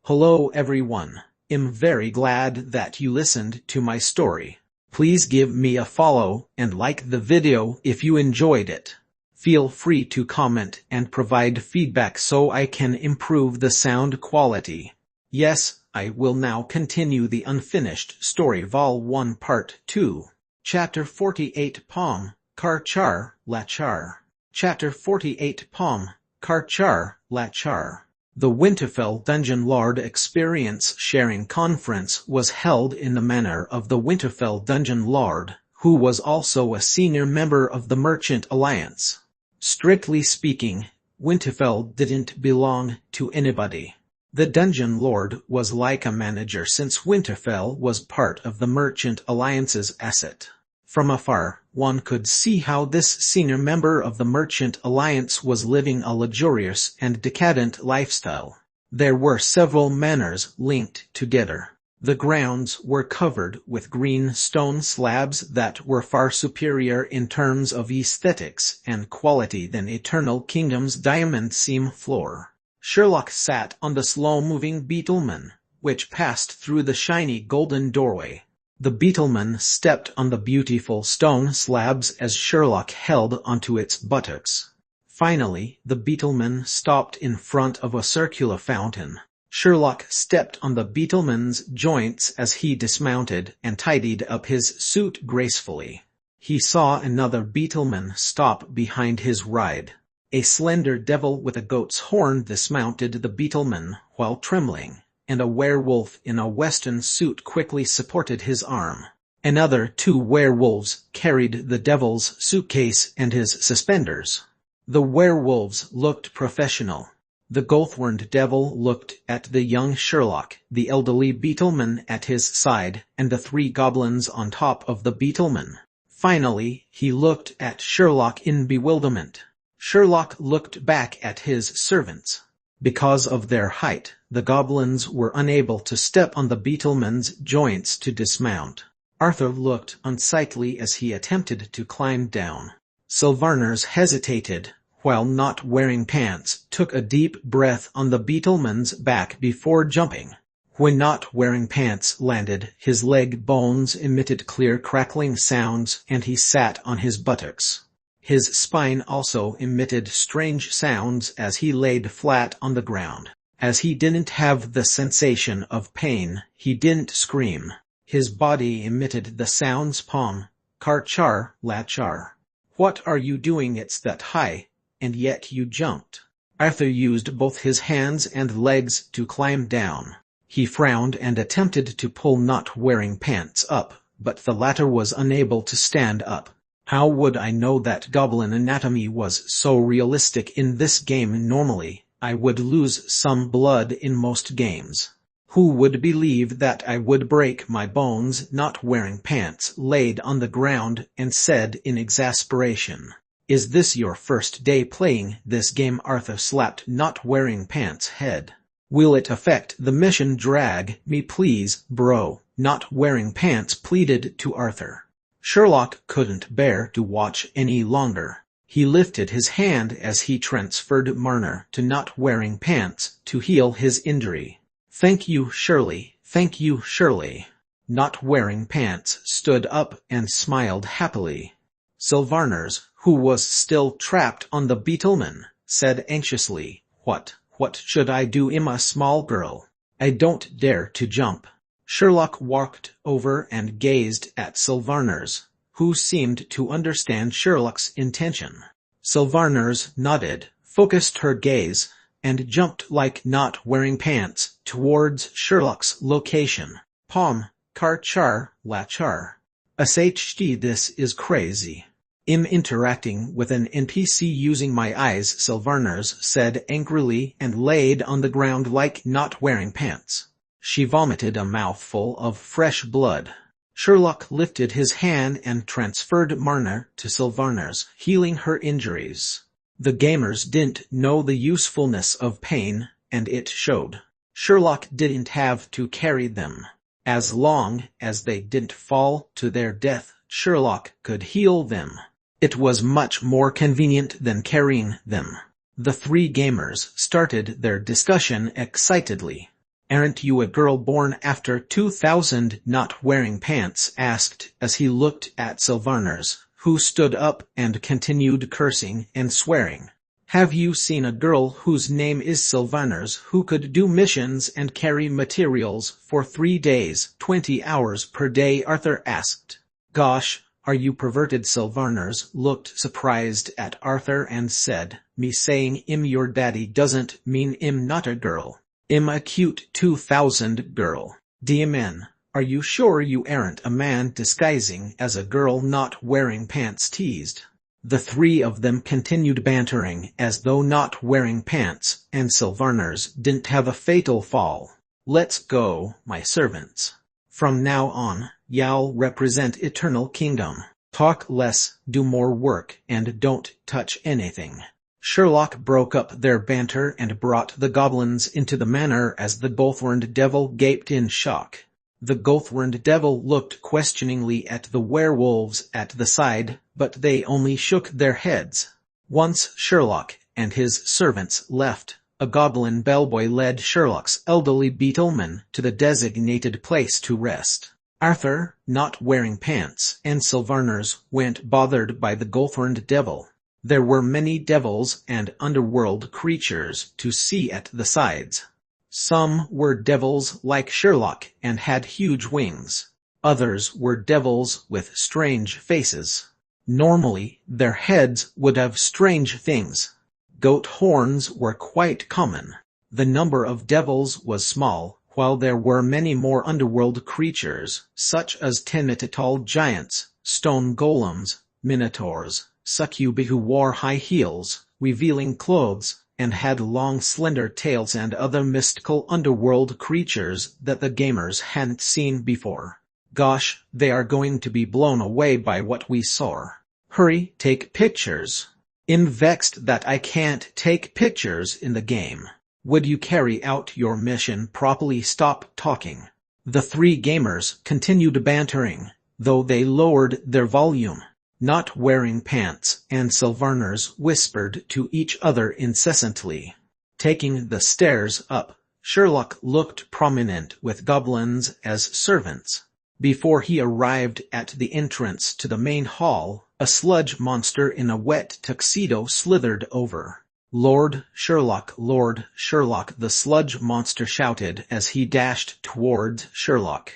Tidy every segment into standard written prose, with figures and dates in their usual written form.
Hello everyone. I'm very glad that you listened to my story. Please give me a follow and like the video if you enjoyed it. Feel free to comment and provide feedback so I can improve the sound quality. Yes, I will now continue the unfinished story Vol 1 Part 2. Chapter 48 Pom, Karchar, Lachar. Chapter 48 Pom, Karchar, Lachar. The Winterfell Dungeon Lord Experience Sharing Conference was held in the manor of the Winterfell Dungeon Lord, who was also a senior member of the Merchant Alliance. Strictly speaking, Winterfell didn't belong to anybody. The Dungeon Lord was like a manager since Winterfell was part of the Merchant Alliance's asset. From afar, one could see how this senior member of the Merchant Alliance was living a luxurious and decadent lifestyle. There were several manors linked together. The grounds were covered with green stone slabs that were far superior in terms of aesthetics and quality than Eternal Kingdom's diamond seam floor. Sherlock sat on the slow-moving beetleman, which passed through the shiny golden doorway. The beetleman stepped on the beautiful stone slabs as Sherlock held onto its buttocks. Finally, the beetleman stopped in front of a circular fountain. Sherlock stepped on the beetleman's joints as he dismounted and tidied up his suit gracefully. He saw another beetleman stop behind his ride. A slender devil with a goat's horn dismounted the beetleman while trembling, and a werewolf in a western suit quickly supported his arm. Another two werewolves carried the devil's suitcase and his suspenders. The werewolves looked professional. The gold-horned devil looked at the young Sherlock, the elderly beetleman at his side, and the three goblins on top of the beetleman. Finally, he looked at Sherlock in bewilderment. Sherlock looked back at his servants. Because of their height, the goblins were unable to step on the beetleman's joints to dismount. Arthur looked unsightly as he attempted to climb down. Sylvarners hesitated, while not wearing pants, took a deep breath on the beetleman's back before jumping. When not wearing pants landed, his leg bones emitted clear crackling sounds and he sat on his buttocks. His spine also emitted strange sounds as he laid flat on the ground. As he didn't have the sensation of pain, he didn't scream. His body emitted the sounds Pom, Karchar, Lachar. What are you doing? It's that high, and yet you jumped. Arthur used both his hands and legs to climb down. He frowned and attempted to pull not wearing pants up, but the latter was unable to stand up. How would I know that goblin anatomy was so realistic in this game? Normally, I would lose some blood in most games. Who would believe that I would break my bones not wearing pants? Laid on the ground and said in exasperation. Is this your first day playing this game? Arthur slapped not wearing pants' head. Will it affect the mission? Drag me please, bro. Not wearing pants pleaded to Arthur. Sherlock couldn't bear to watch any longer. He lifted his hand as he transferred Marner to not wearing pants to heal his injury. Thank you, Shirley. Thank you, Shirley. Not wearing pants stood up and smiled happily. Sylvarners, who was still trapped on the beetleman, said anxiously, What should I do? I'm a small girl. I don't dare to jump. Sherlock walked over and gazed at Sylvarners, who seemed to understand Sherlock's intention. Sylvarners nodded, focused her gaze, and jumped like not wearing pants towards Sherlock's location. Pom, Karchar, Lachar. SHT, this is crazy. I'm interacting with an NPC using my eyes, Sylvarners said angrily and laid on the ground like not wearing pants. She vomited a mouthful of fresh blood. Sherlock lifted his hand and transferred Marner to Sylvarners, healing her injuries. The gamers didn't know the usefulness of pain, and it showed. Sherlock didn't have to carry them. As long as they didn't fall to their death, Sherlock could heal them. It was much more convenient than carrying them. The three gamers started their discussion excitedly. Aren't you a girl born after 2000? Not wearing pants asked as he looked at Sylvarners, who stood up and continued cursing and swearing. Have you seen a girl whose name is Sylvarners who could do missions and carry materials for 3 days, 20 hours per day? Arthur asked. Gosh, are you perverted? Sylvarners looked surprised at Arthur and said, me saying your daddy doesn't mean not a girl. A cute 2000 girl. DMN, are you sure you aren't a man disguising as a girl not wearing pants? Teased. The three of them continued bantering as though not wearing pants and Sylvarners didn't have a fatal fall. Let's go, my servants. From now on, y'all represent Eternal Kingdom. Talk less, do more work, and don't touch anything. Sherlock broke up their banter and brought the goblins into the manor as the gold-horned devil gaped in shock. The gold-horned devil looked questioningly at the werewolves at the side, but they only shook their heads. Once Sherlock and his servants left, a goblin bellboy led Sherlock's elderly beetleman to the designated place to rest. Arthur, not wearing pants, and Sylvarners went bothered by the gold-horned devil. There were many devils and underworld creatures to see at the sides. Some were devils like Sherlock and had huge wings. Others were devils with strange faces. Normally, their heads would have strange things. Goat horns were quite common. The number of devils was small, while there were many more underworld creatures, such as 10-meter-tall giants, stone golems, minotaurs, succubi who wore high heels, revealing clothes, and had long slender tails, and other mystical underworld creatures that the gamers hadn't seen before. Gosh, they are going to be blown away by what we saw. Hurry, take pictures. I'm vexed that I can't take pictures in the game. Would you carry out your mission properly? Stop talking. The three gamers continued bantering, though they lowered their volume. Not wearing pants and Sylvarners whispered to each other incessantly. Taking the stairs up, Sherlock looked prominent with goblins as servants. Before he arrived at the entrance to the main hall, a sludge monster in a wet tuxedo slithered over. Lord Sherlock, the sludge monster shouted as he dashed towards Sherlock.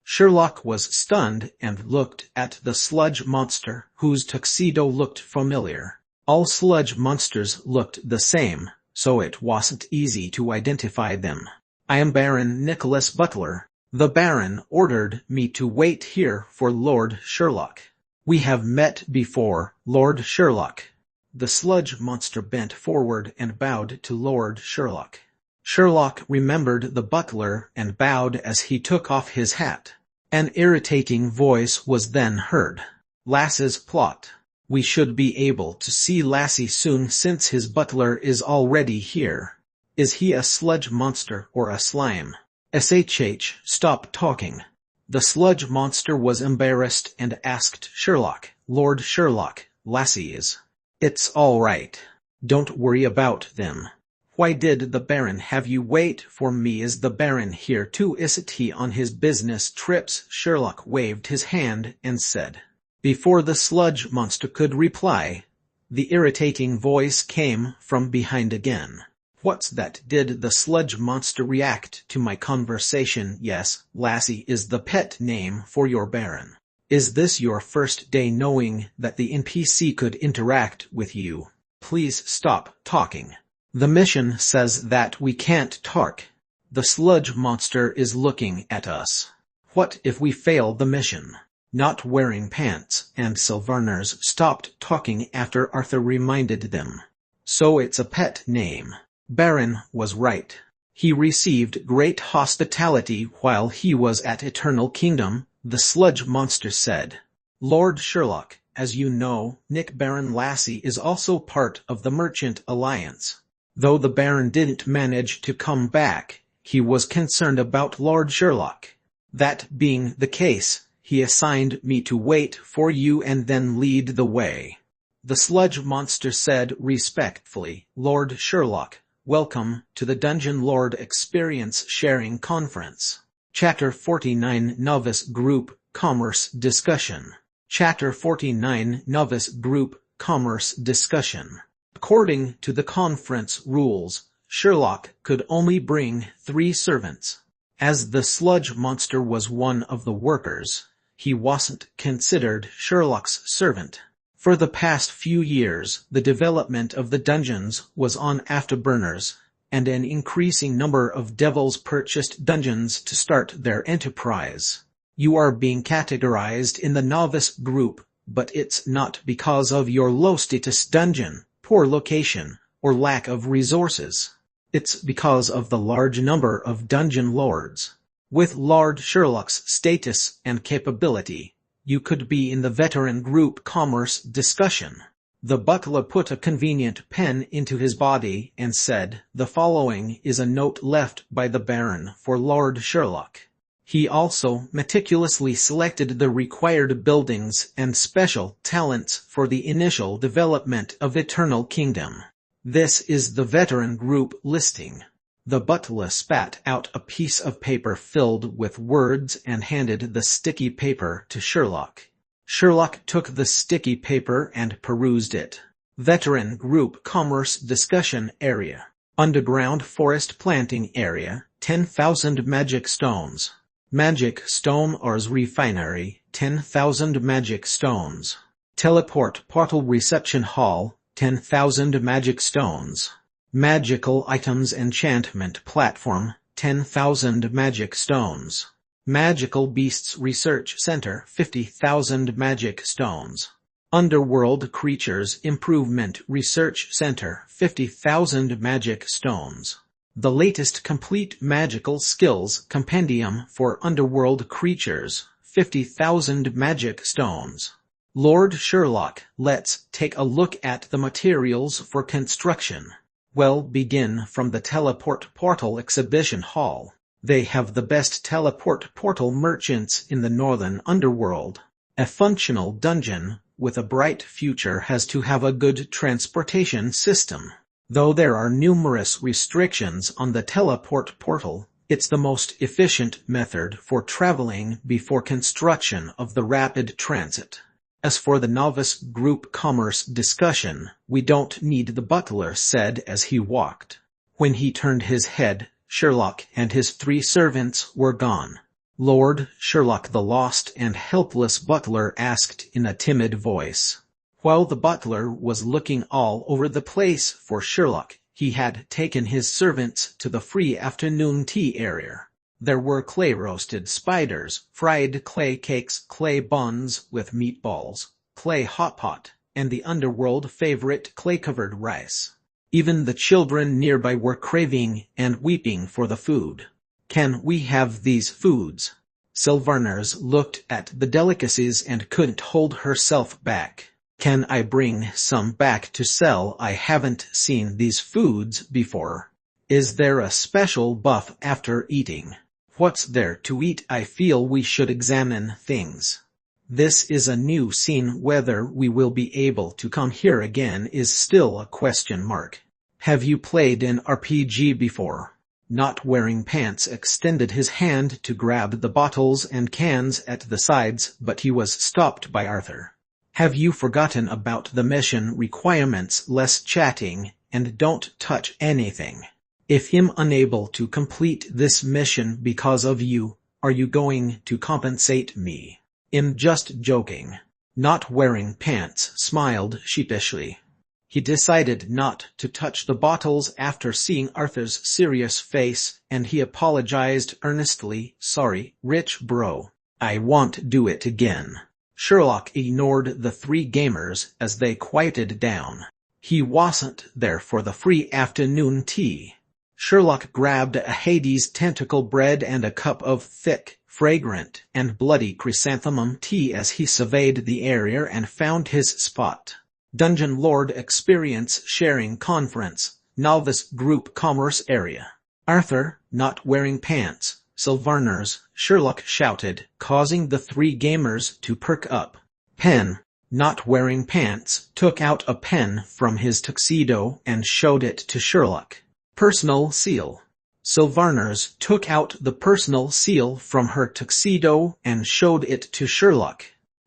Sherlock was stunned and looked at the sludge monster, whose tuxedo looked familiar. All sludge monsters looked the same, so it wasn't easy to identify them. I am Baron Nicholas Butler. The Baron ordered me to wait here for Lord Sherlock. We have met before, Lord Sherlock. The sludge monster bent forward and bowed to Lord Sherlock. Sherlock remembered the butler and bowed as he took off his hat. An irritating voice was then heard. Lass's plot. We should be able to see Lassie soon since his butler is already here. Is he a sludge monster or a slime? Stop talking. The sludge monster was embarrassed and asked Sherlock, Lord Sherlock, Lassie is. It's all right. Don't worry about them. Why did the Baron have you wait for me? Is the Baron here too? Isn't he on his business trips? Sherlock waved his hand and said. Before the sludge monster could reply, the irritating voice came from behind again. What's that? Did the sludge monster react to my conversation? Yes, Lassie is the pet name for your Baron. Is this your first day knowing that the NPC could interact with you? Please stop talking. The mission says that we can't talk. The sludge monster is looking at us. What if we fail the mission? Not wearing pants and Sylvarners stopped talking after Arthur reminded them. So it's a pet name. Baron was right. He received great hospitality while he was at Eternal Kingdom, the sludge monster said. Lord Sherlock, as you know, Nick Baron Lassie is also part of the Merchant Alliance. Though the Baron didn't manage to come back, he was concerned about Lord Sherlock. That being the case, he assigned me to wait for you and then lead the way. The sludge monster said respectfully, Lord Sherlock, Welcome to the Dungeon Lord Experience Sharing Conference. Chapter 49 Novice Group Commerce Discussion. Chapter 49 Novice Group Commerce Discussion. According to the conference rules, Sherlock could only bring 3 servants. As the sludge monster was one of the workers, he wasn't considered Sherlock's servant. For the past few years, the development of the dungeons was on afterburners, and an increasing number of devils purchased dungeons to start their enterprise. You are being categorized in the novice group, but it's not because of your low-status dungeon, poor location, or lack of resources. It's because of the large number of dungeon lords. With Lord Sherlock's status and capability, you could be in the veteran group commerce discussion. The butler put a convenient pen into his body and said, "The following is a note left by the Baron for Lord Sherlock." He also meticulously selected the required buildings and special talents for the initial development of Eternal Kingdom. This is the veteran group listing. The butler spat out a piece of paper filled with words and handed the sticky paper to Sherlock. Sherlock took the sticky paper and perused it. Veteran Group Commerce Discussion Area. Underground Forest Planting Area, 10,000 Magic Stones. Magic Stone Ores Refinery, 10,000 Magic Stones. Teleport Portal Reception Hall, 10,000 Magic Stones. Magical Items Enchantment Platform, 10,000 Magic Stones. Magical Beasts Research Center, 50,000 Magic Stones. Underworld Creatures Improvement Research Center, 50,000 Magic Stones. The latest complete magical skills compendium for Underworld Creatures, 50,000 Magic Stones. Lord Sherlock, let's take a look at the materials for construction. Well, begin from the Teleport Portal Exhibition Hall. They have the best teleport portal merchants in the Northern Underworld. A functional dungeon with a bright future has to have a good transportation system. Though there are numerous restrictions on the teleport portal, it's the most efficient method for traveling before construction of the rapid transit. As for the novice group commerce discussion, we don't need the butler said as he walked. When he turned his head, Sherlock and his 3 servants were gone. Lord Sherlock, the lost and helpless butler asked in a timid voice. While the butler was looking all over the place for Sherlock, he had taken his servants to the free afternoon tea area. There were clay-roasted spiders, fried clay cakes, clay buns with meatballs, clay hot pot, and the underworld favorite clay-covered rice. Even the children nearby were craving and weeping for the food. "Can we have these foods?" Sylvarners looked at the delicacies and couldn't hold herself back. "Can I bring some back to sell? I haven't seen these foods before. Is there a special buff after eating? What's there to eat? I feel we should examine things. This is a new scene. Whether we will be able to come here again is still a question mark. Have you played an RPG before?" Not wearing pants extended his hand to grab the bottles and cans at the sides, but he was stopped by Arthur. "Have you forgotten about the mission requirements? Less chatting, and don't touch anything. If I'm unable to complete this mission because of you, are you going to compensate me?" "I'm just joking." Not wearing pants smiled sheepishly. He decided not to touch the bottles after seeing Arthur's serious face, and he apologized earnestly. "Sorry, rich bro. I won't do it again." Sherlock ignored the 3 gamers as they quieted down. He wasn't there for the free afternoon tea. Sherlock grabbed a Hades tentacle bread and a cup of thick, fragrant, and bloody chrysanthemum tea as he surveyed the area and found his spot. Dungeon Lord Experience Sharing Conference, Novice Group Commerce Area. "Arthur, not wearing pants." "Sylvarners," Sherlock shouted, causing the 3 gamers to perk up. "Pen." Not wearing pants took out a pen from his tuxedo and showed it to Sherlock. Personal seal. Sylvarners took out the personal seal from her tuxedo and showed it to Sherlock.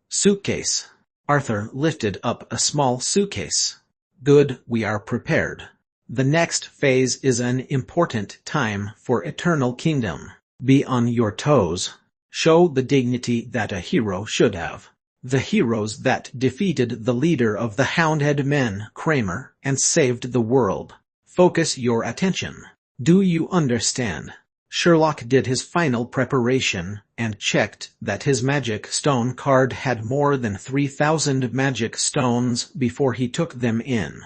Suitcase. Arthur lifted up a small suitcase. Good, we are prepared. The next phase is an important time for Eternal Kingdom. Be on your toes. Show the dignity that a hero should have. The heroes that defeated the leader of the Houndhead men, Kramer, and saved the world. Focus your attention. Do you understand? Sherlock did his final preparation and checked that his magic stone card had more than 3,000 magic stones before he took them in.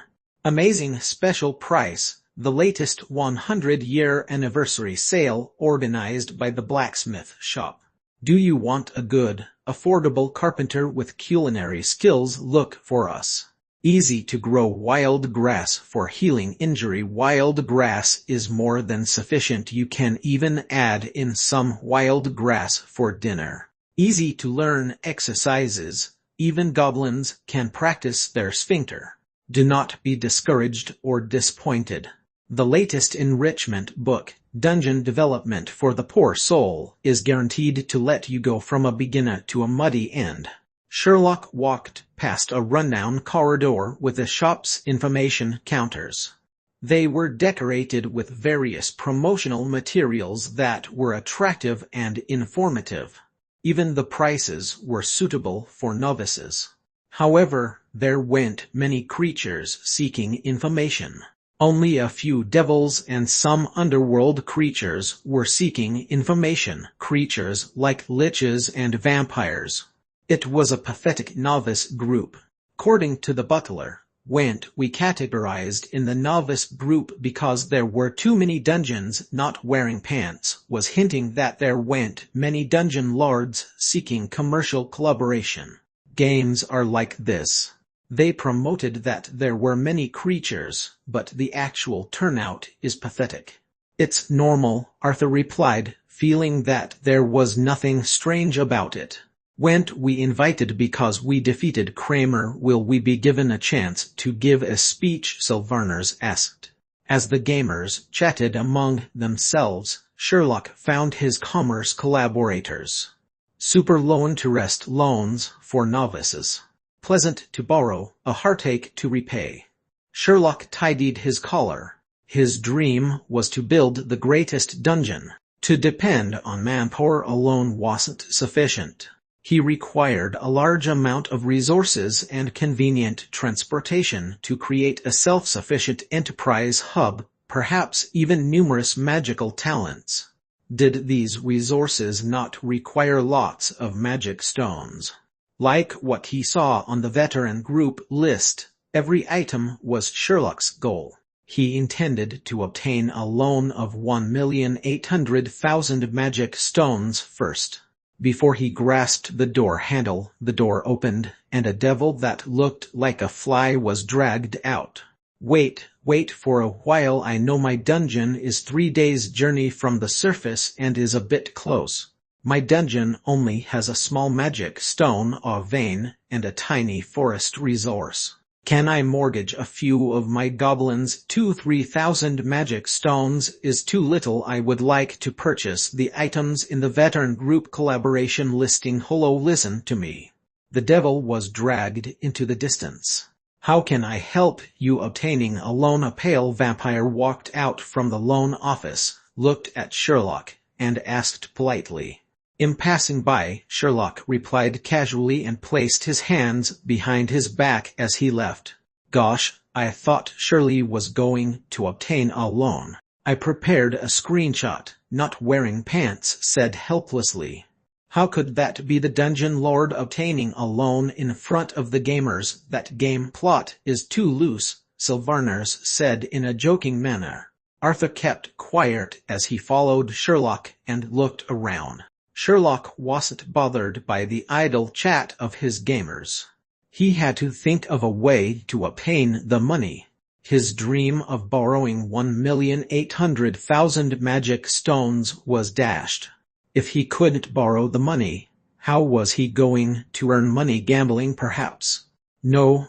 Amazing special price, the latest 100-year anniversary sale organized by the blacksmith shop. Do you want a good, affordable carpenter with culinary skills? Look for us. Easy to grow wild grass for healing injury. Wild grass is more than sufficient. You can even add in some wild grass for dinner. Easy to learn exercises. Even goblins can practice their sphincter. Do not be discouraged or disappointed. The latest enrichment book, Dungeon Development for the Poor Soul, is guaranteed to let you go from a beginner to a muddy end. Sherlock walked past a rundown corridor with the shop's information counters. They were decorated with various promotional materials that were attractive and informative. Even the prices were suitable for novices. However, there weren't many creatures seeking information. Only a few devils and some underworld creatures were seeking information, creatures like liches and vampires. It was a pathetic novice group. According to the butler, we categorized in the novice group because there were too many dungeons. Not wearing pants was hinting that there weren't many dungeon lords seeking commercial collaboration. Games are like this. They promoted that there were many creatures, but the actual turnout is pathetic. It's normal, Arthur replied, feeling that there was nothing strange about it. Weren't we invited because we defeated Kramer? Will we be given a chance to give a speech? Sylvarners asked. As the gamers chatted among themselves, Sherlock found his commerce collaborators. Super low interest loans for novices. Pleasant to borrow, a heartache to repay. Sherlock tidied his collar. His dream was to build the greatest dungeon. To depend on manpower alone wasn't sufficient. He required a large amount of resources and convenient transportation to create a self-sufficient enterprise hub, perhaps even numerous magical talents. Did these resources not require lots of magic stones? Like what he saw on the veteran group list, every item was Sherlock's goal. He intended to obtain a loan of 1,800,000 magic stones first. Before he grasped the door handle, the door opened, and a devil that looked like a fly was dragged out. Wait for a while. I know my dungeon is 3 days' journey from the surface and is a bit close. My dungeon only has a small magic stone or vein and a tiny forest resource. Can I mortgage a few of my goblins? 2,000-3,000 magic stones is too little. I would like to purchase the items in the veteran group collaboration listing. Hello, listen to me. The devil was dragged into the distance. How can I help you obtaining a loan? A pale vampire walked out from the loan office, looked at Sherlock, and asked politely. In passing by, Sherlock replied casually and placed his hands behind his back as he left. Gosh, I thought Shirley was going to obtain a loan. I prepared a screenshot. Not wearing pants said helplessly. How could that be the dungeon lord obtaining a loan in front of the gamers? That game plot is too loose, Sylvarners said in a joking manner. Arthur kept quiet as he followed Sherlock and looked around. Sherlock wasn't bothered by the idle chat of his gamers. He had to think of a way to obtain the money. His dream of borrowing 1,800,000 magic stones was dashed. If he couldn't borrow the money, how was he going to earn money? Gambling, perhaps? No.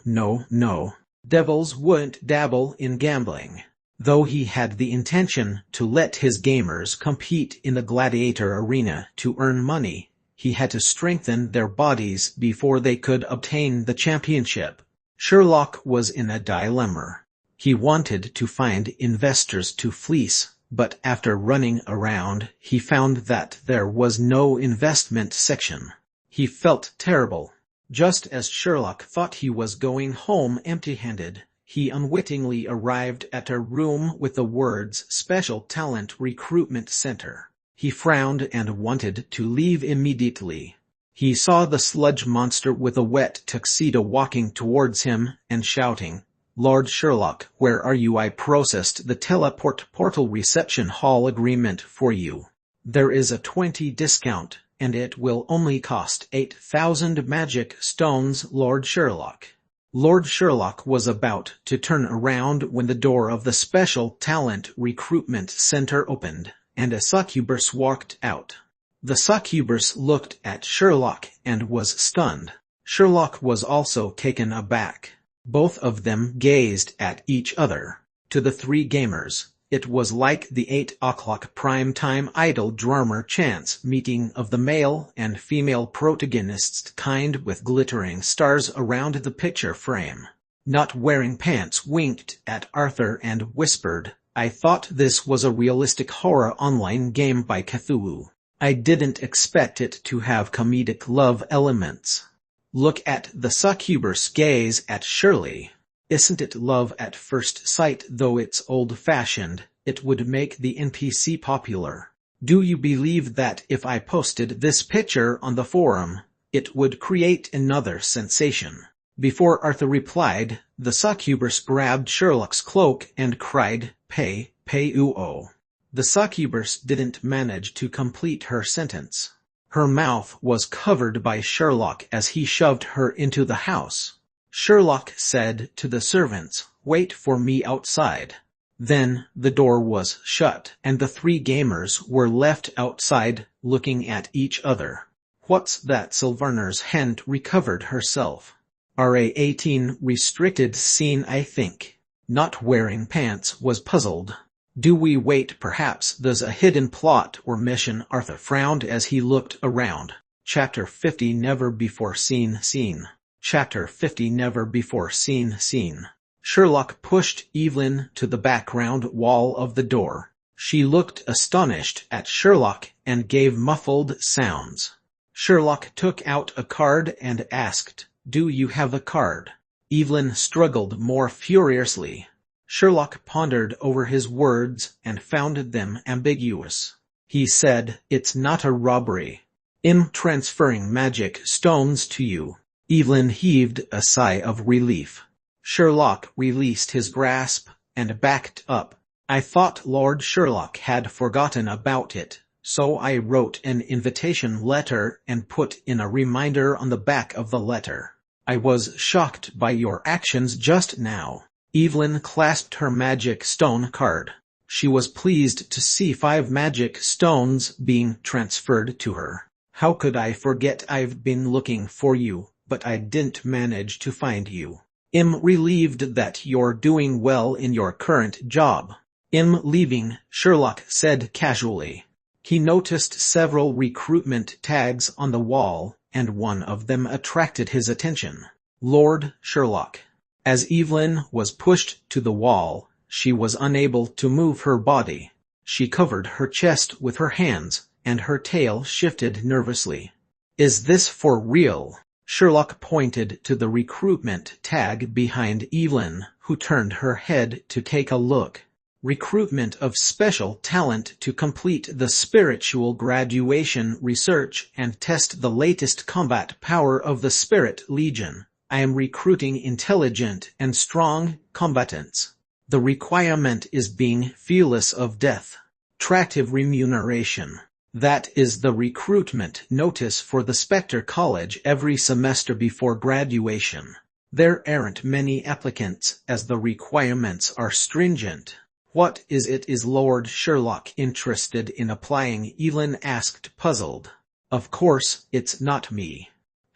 Devils wouldn't dabble in gambling. Though he had the intention to let his gamers compete in the gladiator arena to earn money, he had to strengthen their bodies before they could obtain the championship. Sherlock was in a dilemma. He wanted to find investors to fleece, but after running around, he found that there was no investment section. He felt terrible. Just as Sherlock thought he was going home empty-handed, he unwittingly arrived at a room with the words Special Talent Recruitment Center. He frowned and wanted to leave immediately. He saw the sludge monster with a wet tuxedo walking towards him and shouting, "Lord Sherlock, where are you? I processed the teleport portal reception hall agreement for you. There is a 20% discount, and it will only cost 8,000 magic stones, Lord Sherlock." Lord Sherlock was about to turn around when the door of the Special Talent Recruitment Center opened, and a succubus walked out. The succubus looked at Sherlock and was stunned. Sherlock was also taken aback. Both of them gazed at each other. To the three gamers, it was like the 8 o'clock prime-time idol drummer chance meeting of the male and female protagonists, kind with glittering stars around the picture frame. Not Wearing Pants winked at Arthur and whispered, "I thought this was a realistic horror online game by Cthulhu. I didn't expect it to have comedic love elements." Look at the succubus gaze at Shirley. Isn't it love at first sight? Though it's old-fashioned, it would make the NPC popular. Do you believe that if I posted this picture on the forum, it would create another sensation? Before Arthur replied, the succubus grabbed Sherlock's cloak and cried, "Pay, pay-oo." The succubus didn't manage to complete her sentence. Her mouth was covered by Sherlock as he shoved her into the house. Sherlock said to the servants, "Wait for me outside." Then the door was shut and the three gamers were left outside looking at each other. "What's that?" Silverner's hand recovered herself. "RA-18 restricted scene, I think." Not Wearing Pants was puzzled. "Do we wait? Perhaps there's a hidden plot or mission." Arthur frowned as he looked around. Chapter 50 Never Before Seen Scene. Chapter 50 Never Before Seen Scene. Sherlock pushed Evelyn to the background wall of the door. She looked astonished at Sherlock and gave muffled sounds. Sherlock took out a card and asked, "Do you have a card?" Evelyn struggled more furiously. Sherlock pondered over his words and found them ambiguous. He said, "It's not a robbery. I'm transferring magic stones to you." Evelyn heaved a sigh of relief. Sherlock released his grasp and backed up. "I thought Lord Sherlock had forgotten about it, so I wrote an invitation letter and put in a reminder on the back of the letter. I was shocked by your actions just now." Evelyn clasped her magic stone card. She was pleased to see 5 magic stones being transferred to her. "How could I forget? I've been looking for you, but I didn't manage to find you. I'm relieved that you're doing well in your current job." "I'm leaving," Sherlock said casually. He noticed several recruitment tags on the wall, and one of them attracted his attention. Lord Sherlock. As Evelyn was pushed to the wall, she was unable to move her body. She covered her chest with her hands, and her tail shifted nervously. "Is this for real?" Sherlock pointed to the recruitment tag behind Evelyn, who turned her head to take a look. "Recruitment of special talent to complete the spiritual graduation research and test the latest combat power of the Spirit Legion. I am recruiting intelligent and strong combatants. The requirement is being fearless of death. Attractive remuneration." That is the recruitment notice for the Spectre College every semester before graduation. There aren't many applicants as the requirements are stringent. "What is it? Is Lord Sherlock interested in applying?" Evelyn asked, puzzled. "Of course, it's not me.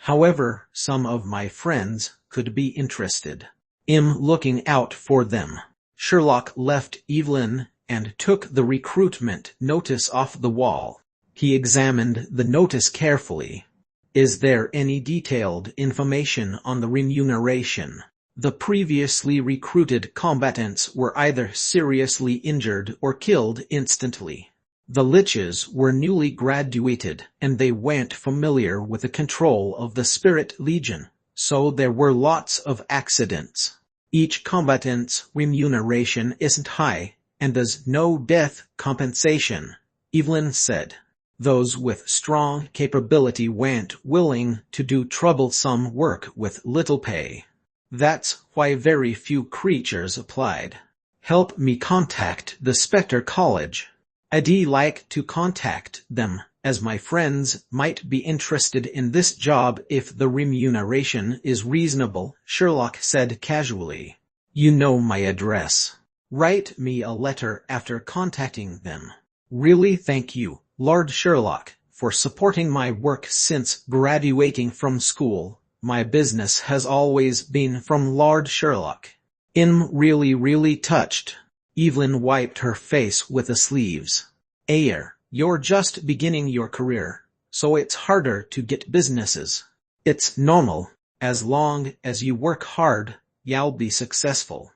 However, some of my friends could be interested. I'm looking out for them." Sherlock left Evelyn and took the recruitment notice off the wall. He examined the notice carefully. Is there any detailed information on the remuneration? The previously recruited combatants were either seriously injured or killed instantly. The liches were newly graduated, and they weren't familiar with the control of the Spirit Legion, so there were lots of accidents. Each combatant's remuneration isn't high, and there's no death compensation, Evelyn said. Those with strong capability weren't willing to do troublesome work with little pay. That's why very few creatures applied. Help me contact the Spectre College. I'd like to contact them, as my friends might be interested in this job if the remuneration is reasonable, Sherlock said casually. You know my address. Write me a letter after contacting them. Really, thank you, Lord Sherlock, for supporting my work since graduating from school. My business has always been from Lord Sherlock. I'm really touched. Evelyn wiped her face with the sleeves. You're just beginning your career, so it's harder to get businesses. It's normal. As long as you work hard, you'll be successful.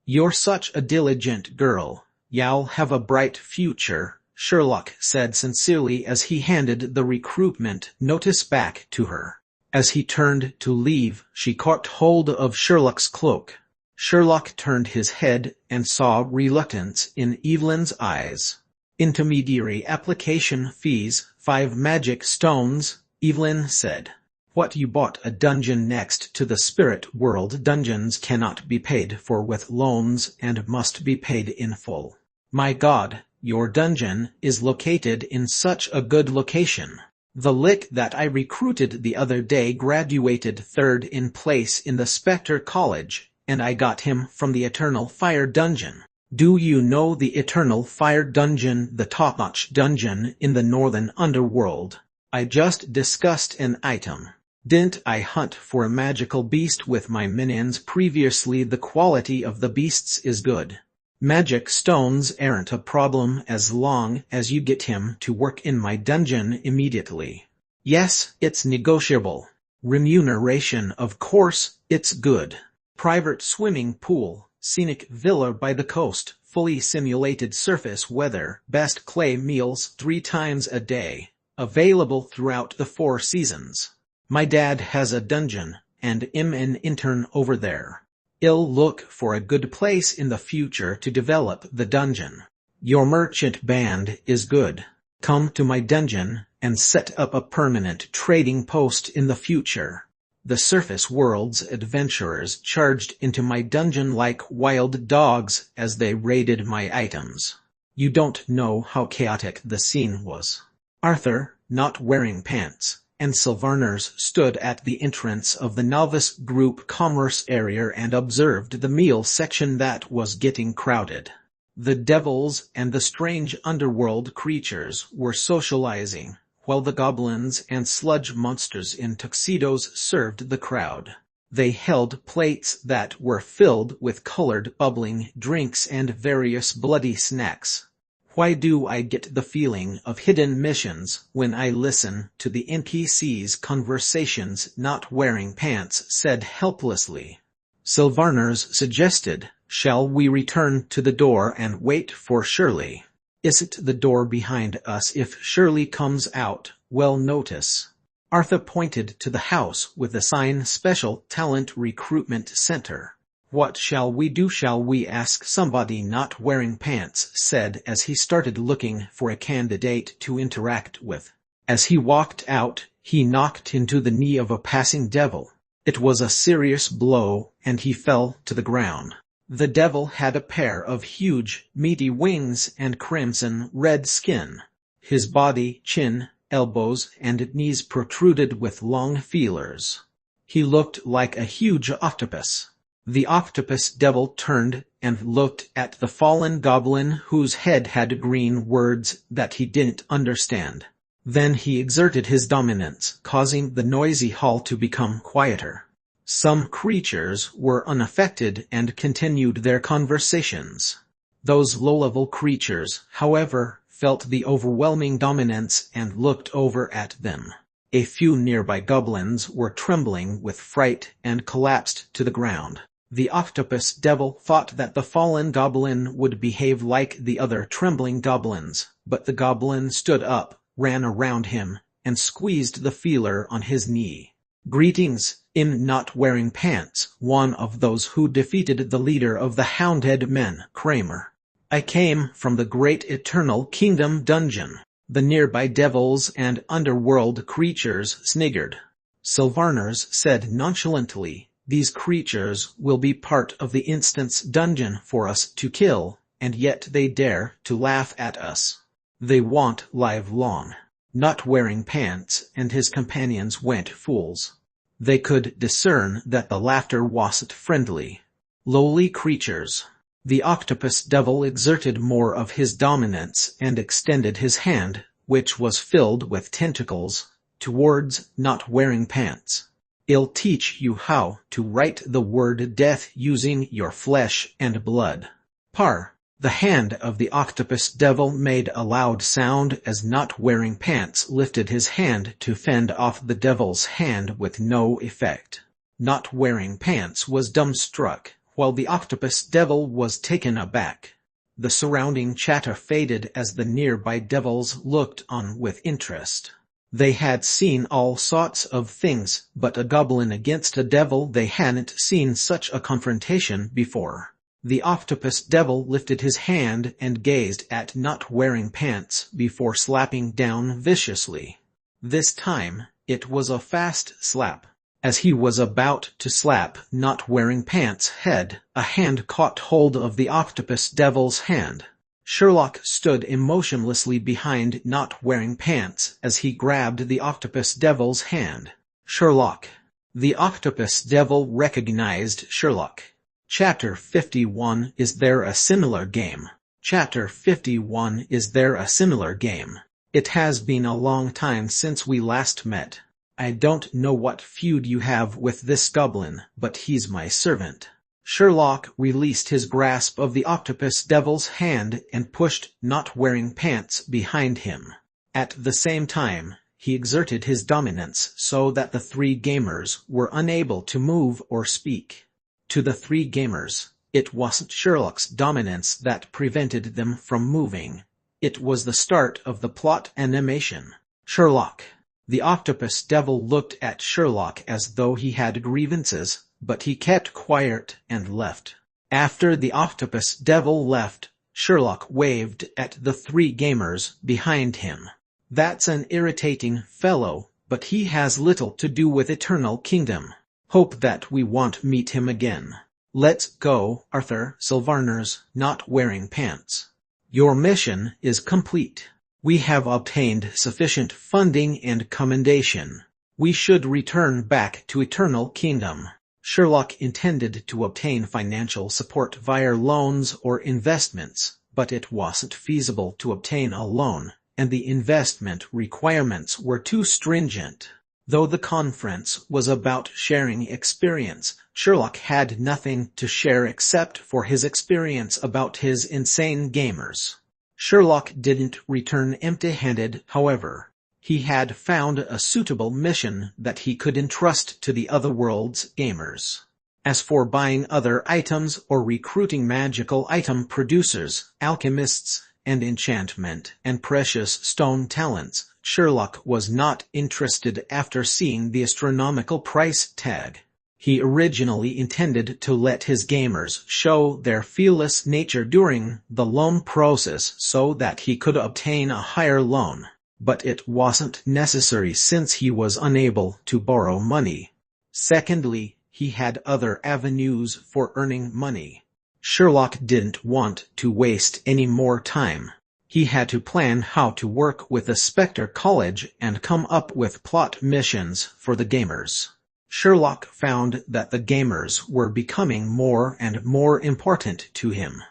You're such a diligent girl. You'll have a bright future, Sherlock said sincerely as he handed the recruitment notice back to her. As he turned to leave, she caught hold of Sherlock's cloak. Sherlock turned his head and saw reluctance in Evelyn's eyes. Intermediary application fees, 5 magic stones, Evelyn said. What you bought a dungeon next to the Spirit World dungeons cannot be paid for with loans and must be paid in full. My God, your dungeon is located in such a good location. The lick that I recruited the other day graduated 3rd in place in the Spectre College, and I got him from the Eternal Fire Dungeon. Do you know the Eternal Fire Dungeon, the top-notch dungeon in the northern underworld? I just discussed an item. Didn't I hunt for a magical beast with my minions previously? The quality of the beasts is good. Magic stones aren't a problem as long as you get him to work in my dungeon immediately. Yes, it's negotiable. Remuneration, of course, it's good. Private swimming pool, scenic villa by the coast, fully simulated surface weather, best clay meals 3 times a day, available throughout the 4 seasons. My dad has a dungeon, and I'm an intern over there. I'll look for a good place in the future to develop the dungeon. Your merchant band is good. Come to my dungeon and set up a permanent trading post in the future. The surface world's adventurers charged into my dungeon like wild dogs as they raided my items. You don't know how chaotic the scene was. Arthur, not wearing pants, and Sylvaners stood at the entrance of the novice group commerce area and observed the meal section that was getting crowded. The devils and the strange underworld creatures were socializing, while the goblins and sludge monsters in tuxedos served the crowd. They held plates that were filled with colored bubbling drinks and various bloody snacks. Why do I get the feeling of hidden missions when I listen to the NPC's conversations? Not wearing pants said helplessly. Sylvaners suggested, shall we return to the door and wait for Shirley? Is it the door behind us? If Shirley comes out, we'll notice. Arthur pointed to the house with the sign Special Talent Recruitment Center. What shall we do? Shall we ask somebody? Not wearing pants said as he started looking for a candidate to interact with. As he walked out, he knocked into the knee of a passing devil. It was a serious blow, and he fell to the ground. The devil had a pair of huge, meaty wings and crimson-red skin. His body, chin, elbows, and knees protruded with long feelers. He looked like a huge octopus. The octopus devil turned and looked at the fallen goblin whose head had green words that he didn't understand. Then he exerted his dominance, causing the noisy hall to become quieter. Some creatures were unaffected and continued their conversations. Those low-level creatures, however, felt the overwhelming dominance and looked over at them. A few nearby goblins were trembling with fright and collapsed to the ground. The octopus devil thought that the fallen goblin would behave like the other trembling goblins, but the goblin stood up, ran around him, and squeezed the feeler on his knee. "Greetings, I'm not wearing pants, one of those who defeated the leader of the Hounded Men, Kramer. I came from the Great Eternal Kingdom dungeon." The nearby devils and underworld creatures sniggered. Sylvarners said nonchalantly, "These creatures will be part of the instance dungeon for us to kill, and yet they dare to laugh at us. They won't live long." Not Wearing Pants and his companions went fools. They could discern that the laughter wasn't friendly. Lowly creatures. The octopus devil exerted more of his dominance and extended his hand, which was filled with tentacles, towards Not Wearing Pants. "I'll teach you how to write the word death using your flesh and blood." Par. The hand of the octopus devil made a loud sound as Not Wearing Pants lifted his hand to fend off the devil's hand with no effect. Not Wearing Pants was dumbstruck, while the octopus devil was taken aback. The surrounding chatter faded as the nearby devils looked on with interest. They had seen all sorts of things, but a goblin against a devil, they hadn't seen such a confrontation before. The octopus devil lifted his hand and gazed at Not Wearing Pants before slapping down viciously. This time, it was a fast slap. As he was about to slap Not Wearing Pants' head, a hand caught hold of the octopus devil's hand. Sherlock stood emotionlessly behind Not Wearing Pants as he grabbed the octopus devil's hand. Sherlock. The octopus devil recognized Sherlock. Chapter 51. Is there a similar game? Chapter 51. Is there a similar game? It has been a long time since we last met. I don't know what feud you have with this goblin, but he's my servant. Sherlock released his grasp of the octopus devil's hand and pushed Not Wearing Pants behind him. At the same time, he exerted his dominance so that the three gamers were unable to move or speak. To the three gamers, it wasn't Sherlock's dominance that prevented them from moving. It was the start of the plot animation. Sherlock. The octopus devil looked at Sherlock as though he had grievances, but he kept quiet and left. After the octopus devil left, Sherlock waved at the three gamers behind him. "That's an irritating fellow, but he has little to do with Eternal Kingdom. Hope that we won't meet him again. Let's go, Arthur." Sylvarners, Not Wearing Pants. "Your mission is complete. We have obtained sufficient funding and commendation. We should return back to Eternal Kingdom." Sherlock intended to obtain financial support via loans or investments, but it wasn't feasible to obtain a loan, and the investment requirements were too stringent. Though the conference was about sharing experience, Sherlock had nothing to share except for his experience about his insane gamers. Sherlock didn't return empty-handed, however. He had found a suitable mission that he could entrust to the Otherworld's gamers. As for buying other items or recruiting magical item producers, alchemists, and enchantment and precious stone talents, Sherlock was not interested after seeing the astronomical price tag. He originally intended to let his gamers show their fearless nature during the loan process so that he could obtain a higher loan, but it wasn't necessary since he was unable to borrow money. Secondly, he had other avenues for earning money. Sherlock didn't want to waste any more time. He had to plan how to work with the Spectre College and come up with plot missions for the gamers. Sherlock found that the gamers were becoming more and more important to him.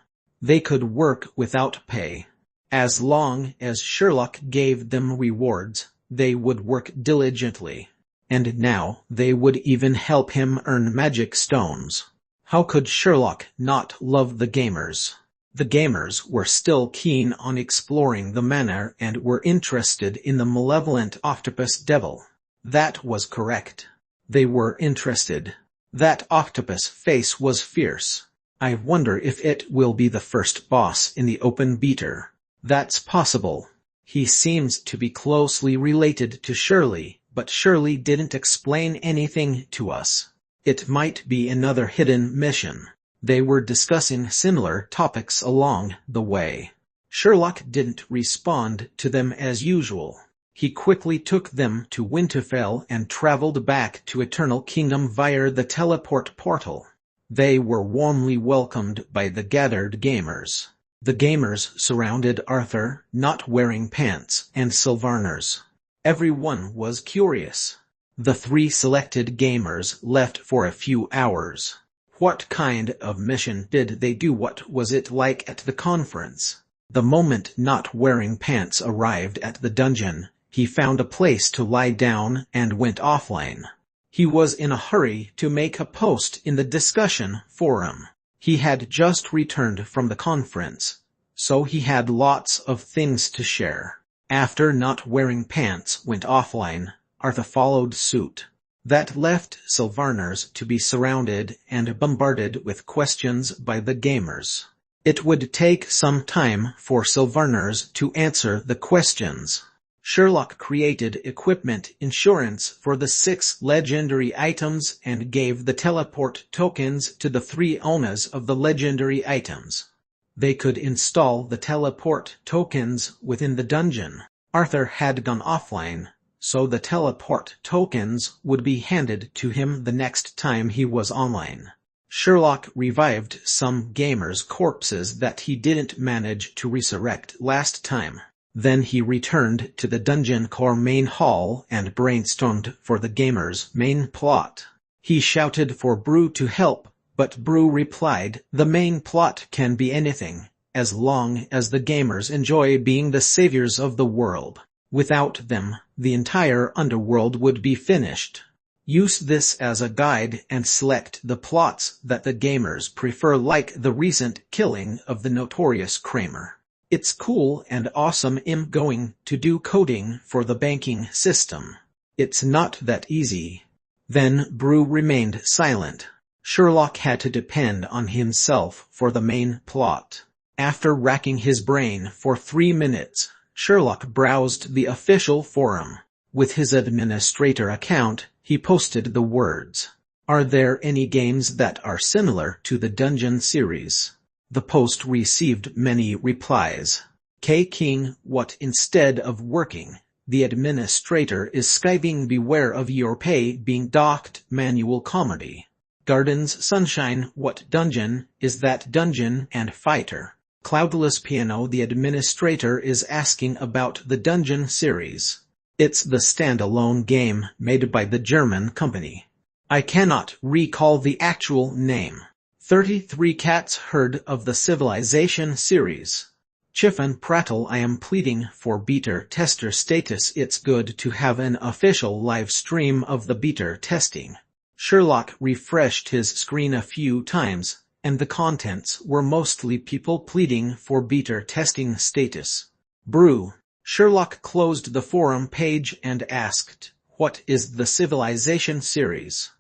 They could work without pay. As long as Sherlock gave them rewards, they would work diligently. And now they would even help him earn magic stones. How could Sherlock not love the gamers? The gamers were still keen on exploring the manor and were interested in the malevolent octopus devil. That was correct. They were interested. That octopus face was fierce. I wonder if it will be the first boss in the open beater. That's possible. He seems to be closely related to Shirley, but Shirley didn't explain anything to us. It might be another hidden mission. They were discussing similar topics along the way. Sherlock didn't respond to them as usual. He quickly took them to Winterfell and traveled back to Eternal Kingdom via the teleport portal. They were warmly welcomed by the gathered gamers. The gamers surrounded Arthur, not wearing pants, and Sylvarners. Everyone was curious. The 3 selected gamers left for a few hours. What kind of mission did they do? What was it like at the conference? The moment Not Wearing Pants arrived at the dungeon, he found a place to lie down and went offline. He was in a hurry to make a post in the discussion forum. He had just returned from the conference, so he had lots of things to share. After Not Wearing Pants went offline, Arthur followed suit. That left Sylvarners to be surrounded and bombarded with questions by the gamers. It would take some time for Sylvarners to answer the questions. Sherlock created equipment insurance for the 6 legendary items and gave the teleport tokens to the 3 owners of the legendary items. They could install the teleport tokens within the dungeon. Arthur had gone offline, so the teleport tokens would be handed to him the next time he was online. Sherlock revived some gamers' corpses that he didn't manage to resurrect last time. Then he returned to the dungeon core main hall and brainstormed for the gamers' main plot. He shouted for Brew to help, but Brew replied, "The main plot can be anything, as long as the gamers enjoy being the saviors of the world. Without them, the entire underworld would be finished. Use this as a guide and select the plots that the gamers prefer, like the recent killing of the notorious Kramer. It's cool and awesome. I'm going to do coding for the banking system. It's not that easy." Then Brew remained silent. Sherlock had to depend on himself for the main plot. After racking his brain for 3 minutes, Sherlock browsed the official forum. With his administrator account, he posted the words, "Are there any games that are similar to the Dungeon series?" The post received many replies. K. King, what instead of working, the administrator is skiving, beware of your pay being docked, manual comedy. Gardens Sunshine, what dungeon is that? Dungeon and Fighter. Cloudless Piano, the administrator is asking about the Dungeon series. It's the standalone game made by the German company. I cannot recall the actual name. 33 Cats, heard of the Civilization series. Chiffon Prattle, I am pleading for beta tester status. It's good to have an official live stream of the beta testing. Sherlock refreshed his screen a few times, and the contents were mostly people pleading for beta testing status. Brew. Sherlock closed the forum page and asked, "What is the Civilization series?"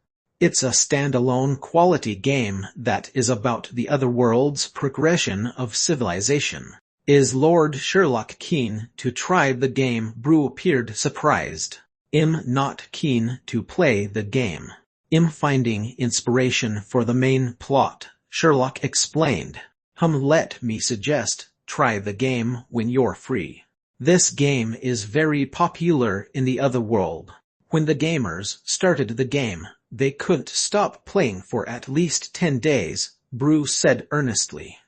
"It's a standalone quality game that is about the Otherworld's progression of civilization." "Is Lord Sherlock keen to try the game?" Brew appeared surprised. "I'm not keen to play the game. I'm finding inspiration for the main plot," Sherlock explained. Let me suggest, try the game when you're free. This game is very popular in the Otherworld. When the gamers started the game, they couldn't stop playing for at least 10 days, Brew said earnestly.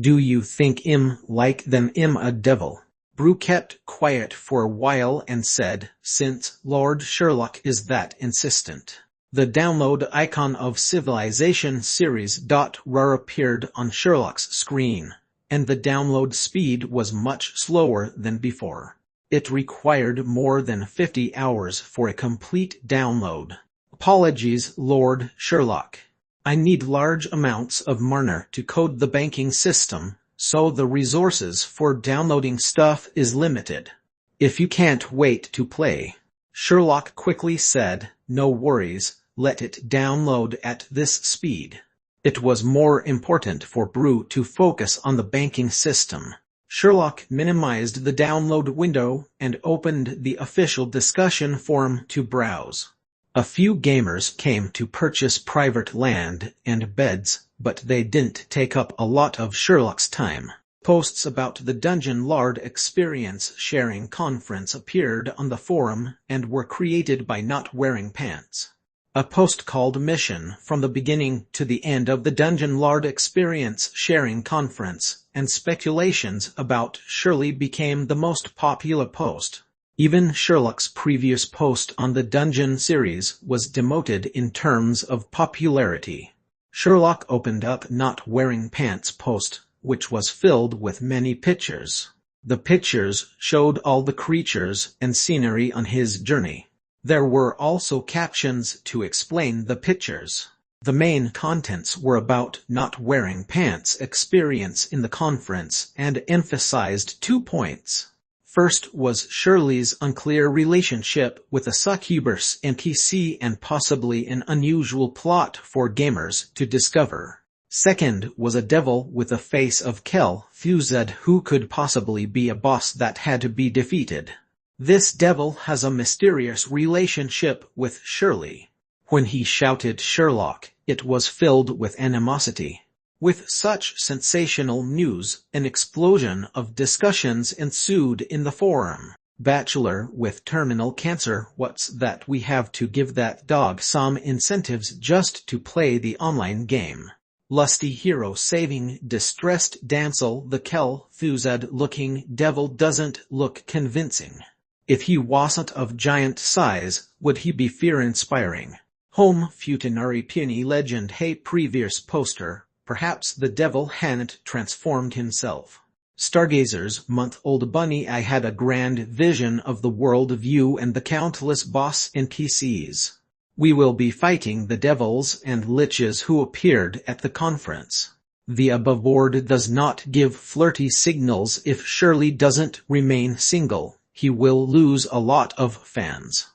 "Do you think I'm like them? I'm a devil." Brew kept quiet for a while and said, "Since Lord Sherlock is that insistent." The download icon of Civilization series.rar appeared on Sherlock's screen, and the download speed was much slower than before. It required more than 50 hours for a complete download. Apologies, Lord Sherlock. I need large amounts of mana to code the banking system, so the resources for downloading stuff is limited. If you can't wait to play. Sherlock quickly said, no worries, let it download at this speed. It was more important for Brew to focus on the banking system. Sherlock minimized the download window and opened the official discussion forum to browse. A few gamers came to purchase private land and beds, but they didn't take up a lot of Sherlock's time. Posts about the Dungeon Lord Experience Sharing Conference appeared on the forum and were created by Not Wearing Pants. A post called Mission from the beginning to the end of the Dungeon Lord Experience Sharing Conference, and speculations about Shirley became the most popular post. Even Sherlock's previous post on the Dungeon series was demoted in terms of popularity. Sherlock opened up Not Wearing Pants post, which was filled with many pictures. The pictures showed all the creatures and scenery on his journey. There were also captions to explain the pictures. The main contents were about Not Wearing Pants' experience in the conference and emphasized 2 points. First was Shirley's unclear relationship with a succubus NPC and possibly an unusual plot for gamers to discover. Second was a devil with a face of Kel Fuzed who could possibly be a boss that had to be defeated. This devil has a mysterious relationship with Shirley. When he shouted Sherlock, it was filled with animosity. With such sensational news, an explosion of discussions ensued in the forum. Bachelor with terminal cancer, what's that? We have to give that dog some incentives just to play the online game. Lusty hero saving distressed damsel. The Kel Fuzed-looking devil doesn't look convincing. If he wasn't of giant size, would he be fear-inspiring? Home futinary puny legend. Hey, previous poster. Perhaps the devil hadn't transformed himself. Stargazer's month-old bunny. I had a grand vision of the world of you and the countless boss NPCs. We will be fighting the devils and liches who appeared at the conference. The above board does not give flirty signals. If Shirley doesn't remain single, he will lose a lot of fans.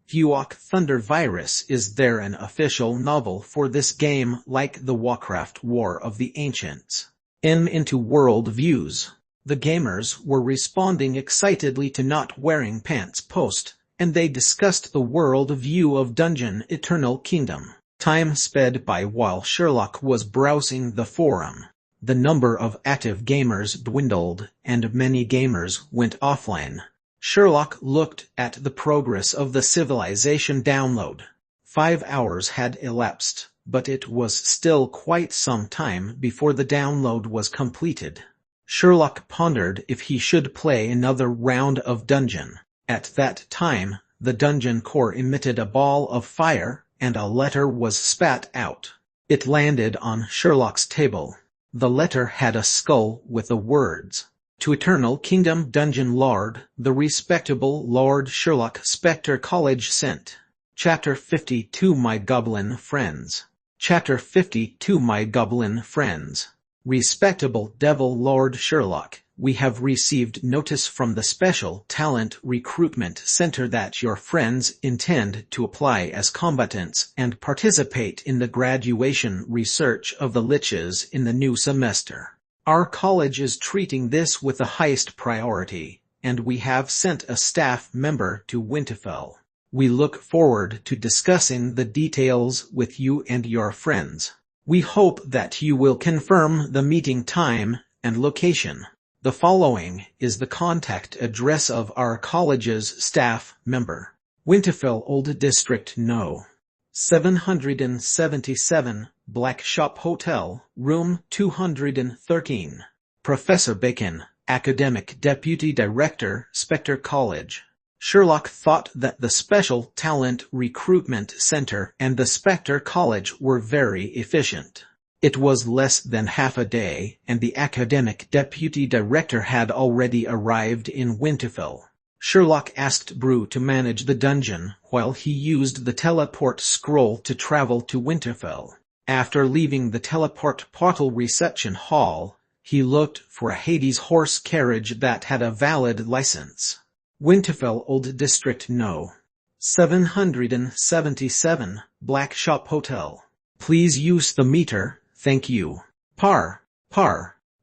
Fuok Thunder Virus. Is there an official novel for this game like the Warcraft War of the Ancients? Into world views. The gamers were responding excitedly to Not Wearing Pants post, and they discussed the world view of Dungeon Eternal Kingdom. Time sped by while Sherlock was browsing the forum. The number of active gamers dwindled, and many gamers went offline. Sherlock looked at the progress of the Civilization download. 5 hours had elapsed, but it was still quite some time before the download was completed. Sherlock pondered if he should play another round of Dungeon. At that time, the dungeon core emitted a ball of fire, and a letter was spat out. It landed on Sherlock's table. The letter had a skull with the words, "To Eternal Kingdom Dungeon Lord, the respectable Lord Sherlock Spectre College sent." Chapter 52 My Goblin Friends. Chapter 52 My Goblin Friends. Respectable Devil Lord Sherlock, we have received notice from the Special Talent Recruitment Center that your friends intend to apply as combatants and participate in the graduation research of the liches in the new semester. Our college is treating this with the highest priority, and we have sent a staff member to Winterfell. We look forward to discussing the details with you and your friends. We hope that you will confirm the meeting time and location. The following is the contact address of our college's staff member. Winterfell Old District No. 777, Black Shop Hotel, Room 213. Professor Bacon, Academic Deputy Director, Spectre College. Sherlock thought that the Special Talent Recruitment Center and the Spectre College were very efficient. It was less than half a day, and the Academic Deputy Director had already arrived in Winterfell. Sherlock asked Brew to manage the dungeon while he used the teleport scroll to travel to Winterfell. After leaving the teleport portal reception hall, he looked for a Hades horse carriage that had a valid license. Winterfell Old District No. 777, Black Shop Hotel. Please use the meter, thank you. Par.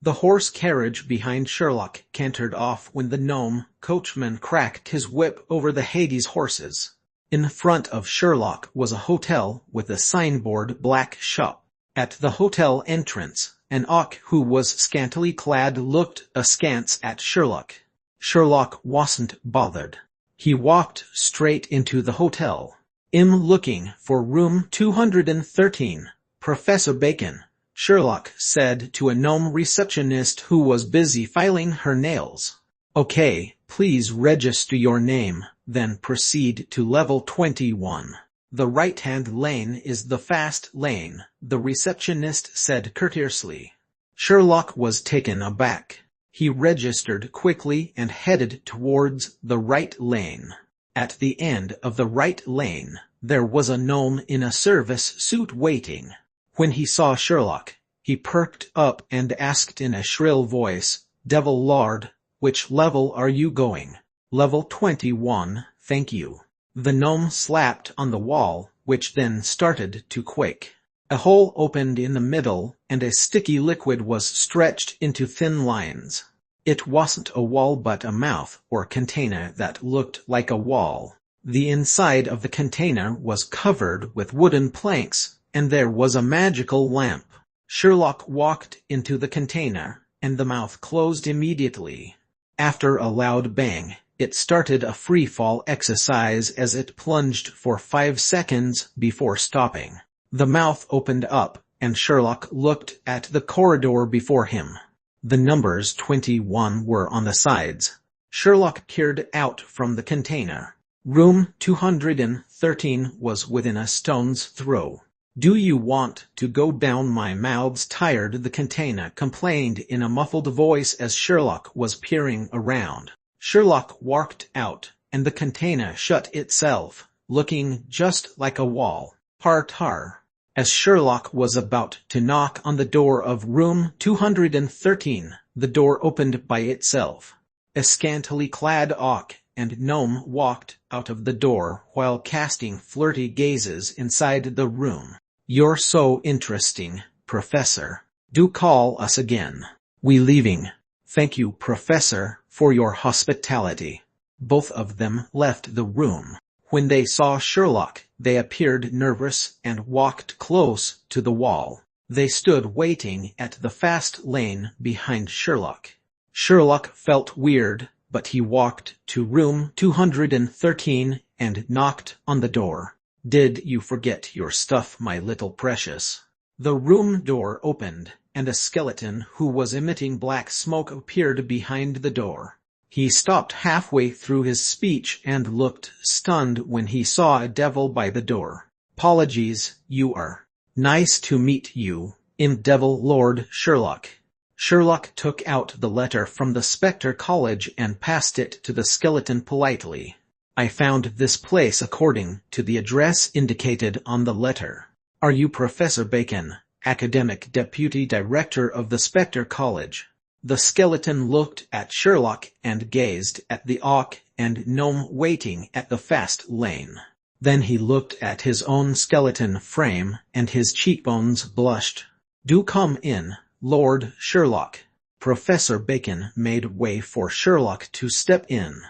The horse carriage behind Sherlock cantered off when the gnome coachman cracked his whip over the Hades horses. In front of Sherlock was a hotel with a signboard Black Shop. At the hotel entrance, an Orc who was scantily clad looked askance at Sherlock. Sherlock wasn't bothered. He walked straight into the hotel. "I'm looking for room 213, Professor Bacon," Sherlock said to a gnome receptionist who was busy filing her nails. "Okay, please register your name, then proceed to level 21. The right-hand lane is the fast lane," the receptionist said courteously. Sherlock was taken aback. He registered quickly and headed towards the right lane. At the end of the right lane, there was a gnome in a service suit waiting. When he saw Sherlock, he perked up and asked in a shrill voice, "Devil Lord, which level are you going?" "Level 21, thank you." The gnome slapped on the wall, which then started to quake. A hole opened in the middle, and a sticky liquid was stretched into thin lines. It wasn't a wall but a mouth or container that looked like a wall. The inside of the container was covered with wooden planks, and there was a magical lamp. Sherlock walked into the container, and the mouth closed immediately. After a loud bang, it started a free-fall exercise as it plunged for 5 seconds before stopping. The mouth opened up, and Sherlock looked at the corridor before him. The numbers 21 were on the sides. Sherlock peered out from the container. Room 213 was within a stone's throw. "Do you want to go down my mouth's tired?" the container complained in a muffled voice as Sherlock was peering around. Sherlock walked out, and the container shut itself, looking just like a wall. Tar. As Sherlock was about to knock on the door of room 213, the door opened by itself. A scantily clad Orc and gnome walked out of the door while casting flirty gazes inside the room. "You're so interesting, Professor. Do call us again." "We leaving." "Thank you, Professor, for your hospitality." Both of them left the room. When they saw Sherlock, they appeared nervous and walked close to the wall. They stood waiting at the fast lane behind Sherlock. Sherlock felt weird, but he walked to room 213 and knocked on the door. "Did you forget your stuff, my little precious?" The room door opened, and a skeleton who was emitting black smoke appeared behind the door. He stopped halfway through his speech and looked stunned when he saw a devil by the door. "Apologies, you are. Nice to meet you, Devil Lord Sherlock." Sherlock took out the letter from the Spectre College and passed it to the skeleton politely. "I found this place according to the address indicated on the letter. Are you Professor Bacon, Academic Deputy Director of the Spectre College?" The skeleton looked at Sherlock and gazed at the Orc and gnome waiting at the fast lane. Then he looked at his own skeleton frame, and his cheekbones blushed. "Do come in, Lord Sherlock." Professor Bacon made way for Sherlock to step in.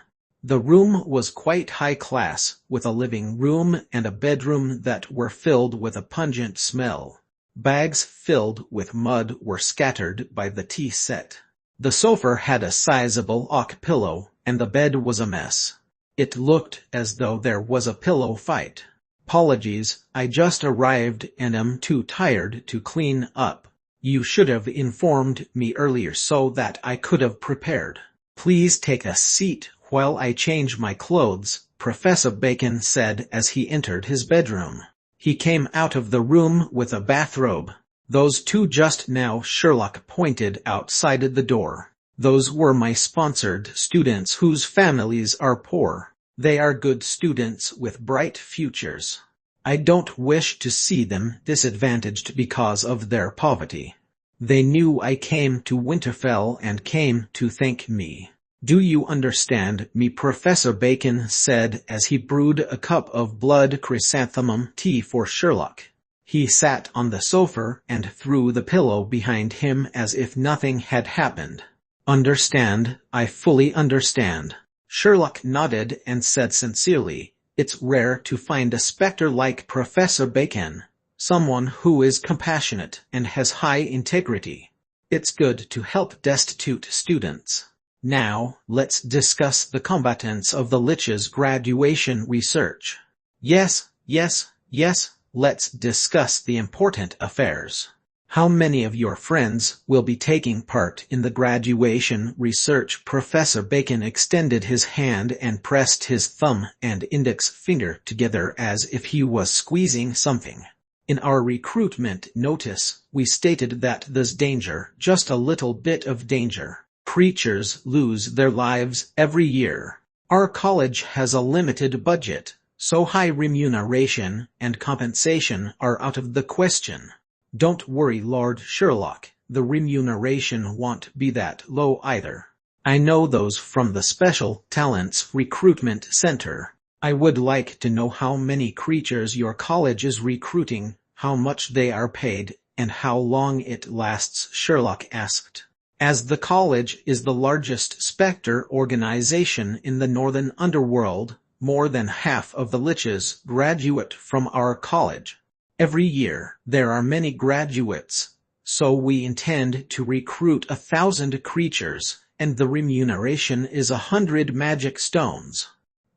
The room was quite high class, with a living room and a bedroom that were filled with a pungent smell. Bags filled with mud were scattered by the tea set. The sofa had a sizable oak pillow, and the bed was a mess. It looked as though there was a pillow fight. "Apologies, I just arrived and am too tired to clean up. You should have informed me earlier so that I could have prepared." "Please take a seat while I change my clothes," Professor Bacon said as he entered his bedroom. He came out of the room with a bathrobe. "Those two just now," Sherlock pointed outside the door. Those were my sponsored students whose families are poor. They are good students with bright futures. I don't wish to see them disadvantaged because of their poverty. They knew I came to Winterfell and came to thank me. Do you understand me? Professor Bacon said as he brewed a cup of blood chrysanthemum tea for Sherlock. He sat on the sofa and threw the pillow behind him as if nothing had happened. Understand, I fully understand. Sherlock nodded and said sincerely, it's rare to find a spectre like Professor Bacon, someone who is compassionate and has high integrity. It's good to help destitute students. Now, let's discuss the combatants of the Lich's graduation research. Yes, let's discuss the important affairs. How many of your friends will be taking part in the graduation research? Professor Bacon extended his hand and pressed his thumb and index finger together as if he was squeezing something. In our recruitment notice, we stated that there's danger, just a little bit of danger. Creatures lose their lives every year. Our college has a limited budget, so high remuneration and compensation are out of the question. Don't worry, Lord Sherlock, the remuneration won't be that low either. I know those from the Special Talents Recruitment Center. I would like to know how many creatures your college is recruiting, how much they are paid, and how long it lasts, Sherlock asked. As the college is the largest spectre organization in the northern underworld, more than half of the Liches graduate from our college. Every year, there are many graduates, so we intend to recruit 1,000 creatures, and the remuneration is 100 magic stones.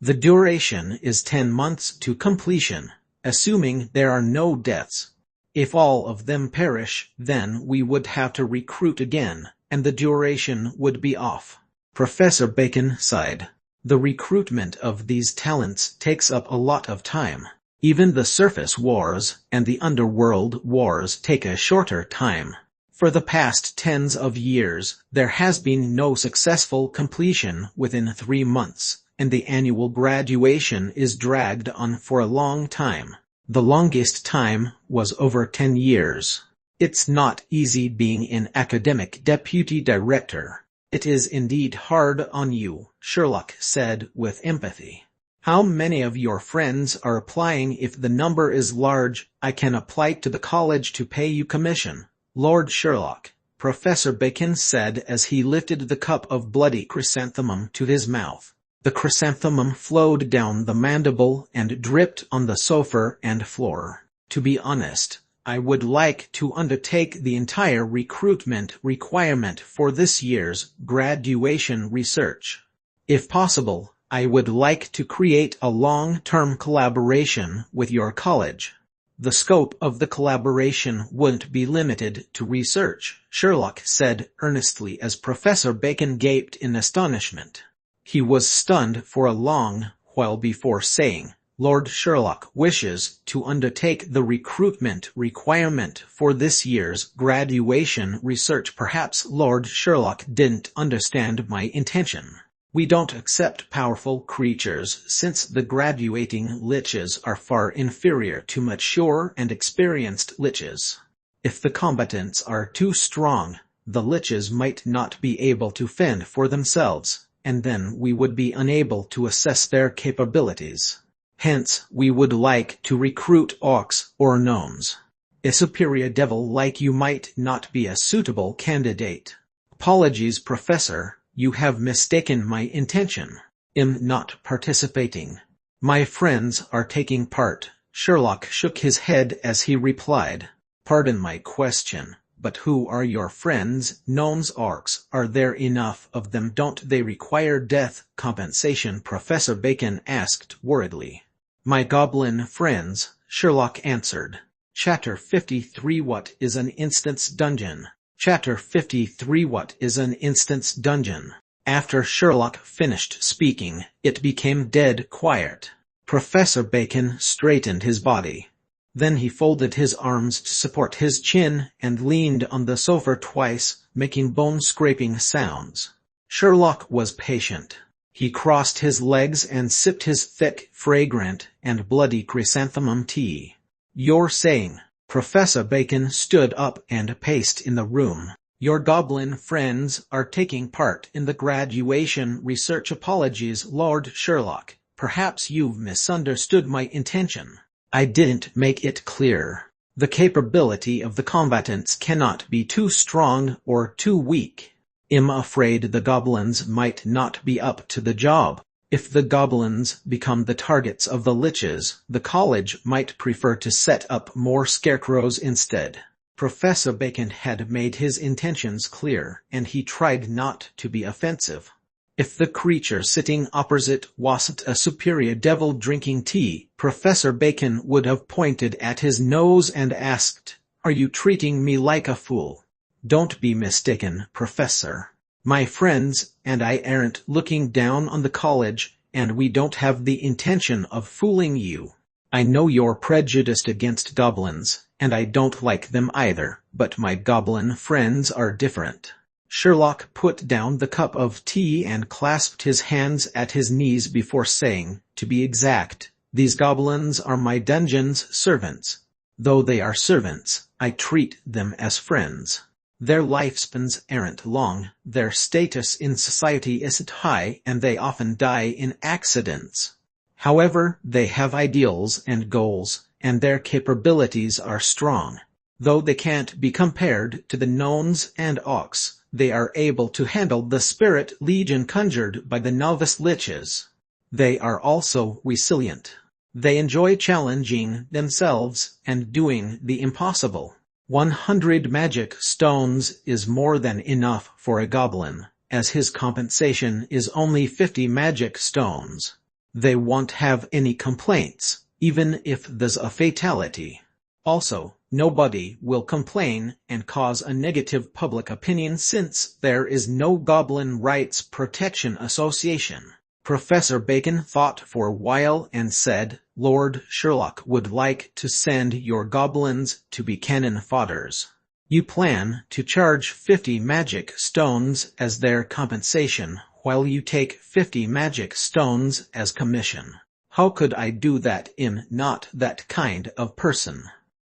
The duration is 10 months to completion, assuming there are no deaths. If all of them perish, then we would have to recruit again, and the duration would be off. Professor Bacon sighed. The recruitment of these talents takes up a lot of time. Even the surface wars and the underworld wars take a shorter time. For the past tens of years, there has been no successful completion within 3 months, and the annual graduation is dragged on for a long time. The longest time was over 10 years. It's not easy being an academic deputy director. It is indeed hard on you, Sherlock said with empathy. How many of your friends are applying? If the number is large, I can apply to the college to pay you commission. Lord Sherlock, Professor Bacon said as he lifted the cup of bloody chrysanthemum to his mouth. The chrysanthemum flowed down the mandible and dripped on the sofa and floor. To be honest, I would like to undertake the entire recruitment requirement for this year's graduation research. If possible, I would like to create a long-term collaboration with your college. The scope of the collaboration wouldn't be limited to research, Sherlock said earnestly as Professor Bacon gaped in astonishment. He was stunned for a long while before saying, Lord Sherlock wishes to undertake the recruitment requirement for this year's graduation research. Perhaps Lord Sherlock didn't understand my intention. We don't accept powerful creatures since the graduating liches are far inferior to mature and experienced liches. If the combatants are too strong, the liches might not be able to fend for themselves, and then we would be unable to assess their capabilities. Hence, we would like to recruit orcs or gnomes. A superior devil like you might not be a suitable candidate. Apologies, Professor. You have mistaken my intention. I'm not participating. My friends are taking part. Sherlock shook his head as he replied. Pardon my question, but who are your friends? Gnomes, orcs, are there enough of them? Don't they require death compensation? Professor Bacon asked worriedly. My goblin friends, Sherlock answered. Chapter 53 What is an Instance Dungeon? Chapter 53 What is an Instance Dungeon? After Sherlock finished speaking, it became dead quiet. Professor Bacon straightened his body. Then he folded his arms to support his chin and leaned on the sofa twice, making bone-scraping sounds. Sherlock was patient. He crossed his legs and sipped his thick, fragrant, and bloody chrysanthemum tea. "You're saying—" Professor Bacon stood up and paced in the room. "Your goblin friends are taking part in the graduation research. Apologies, Lord Sherlock. Perhaps you've misunderstood my intention. I didn't make it clear. The capability of the combatants cannot be too strong or too weak. I'm afraid the goblins might not be up to the job. If the goblins become the targets of the liches, the college might prefer to set up more scarecrows instead." Professor Bacon had made his intentions clear, and he tried not to be offensive. If the creature sitting opposite wasn't a superior devil drinking tea, Professor Bacon would have pointed at his nose and asked, "Are you treating me like a fool?" "Don't be mistaken, Professor. My friends and I aren't looking down on the college, and we don't have the intention of fooling you. I know you're prejudiced against goblins, and I don't like them either, but my goblin friends are different." Sherlock put down the cup of tea and clasped his hands at his knees before saying, "To be exact, these goblins are my dungeon's servants. Though they are servants, I treat them as friends. Their lifespans aren't long, their status in society isn't high, and they often die in accidents. However, they have ideals and goals, and their capabilities are strong. Though they can't be compared to the gnomes and orcs, they are able to handle the spirit legion conjured by the novice liches. They are also resilient. They enjoy challenging themselves and doing the impossible. 100 magic stones is more than enough for a goblin, as his compensation is only 50 magic stones. They won't have any complaints, even if there's a fatality. Also, nobody will complain and cause a negative public opinion since there is no Goblin Rights Protection Association." Professor Bacon thought for a while and said, "Lord Sherlock would like to send your goblins to be cannon fodders. You plan to charge 50 magic stones as their compensation, while you take 50 magic stones as commission. How could I do that? I'm not that kind of person.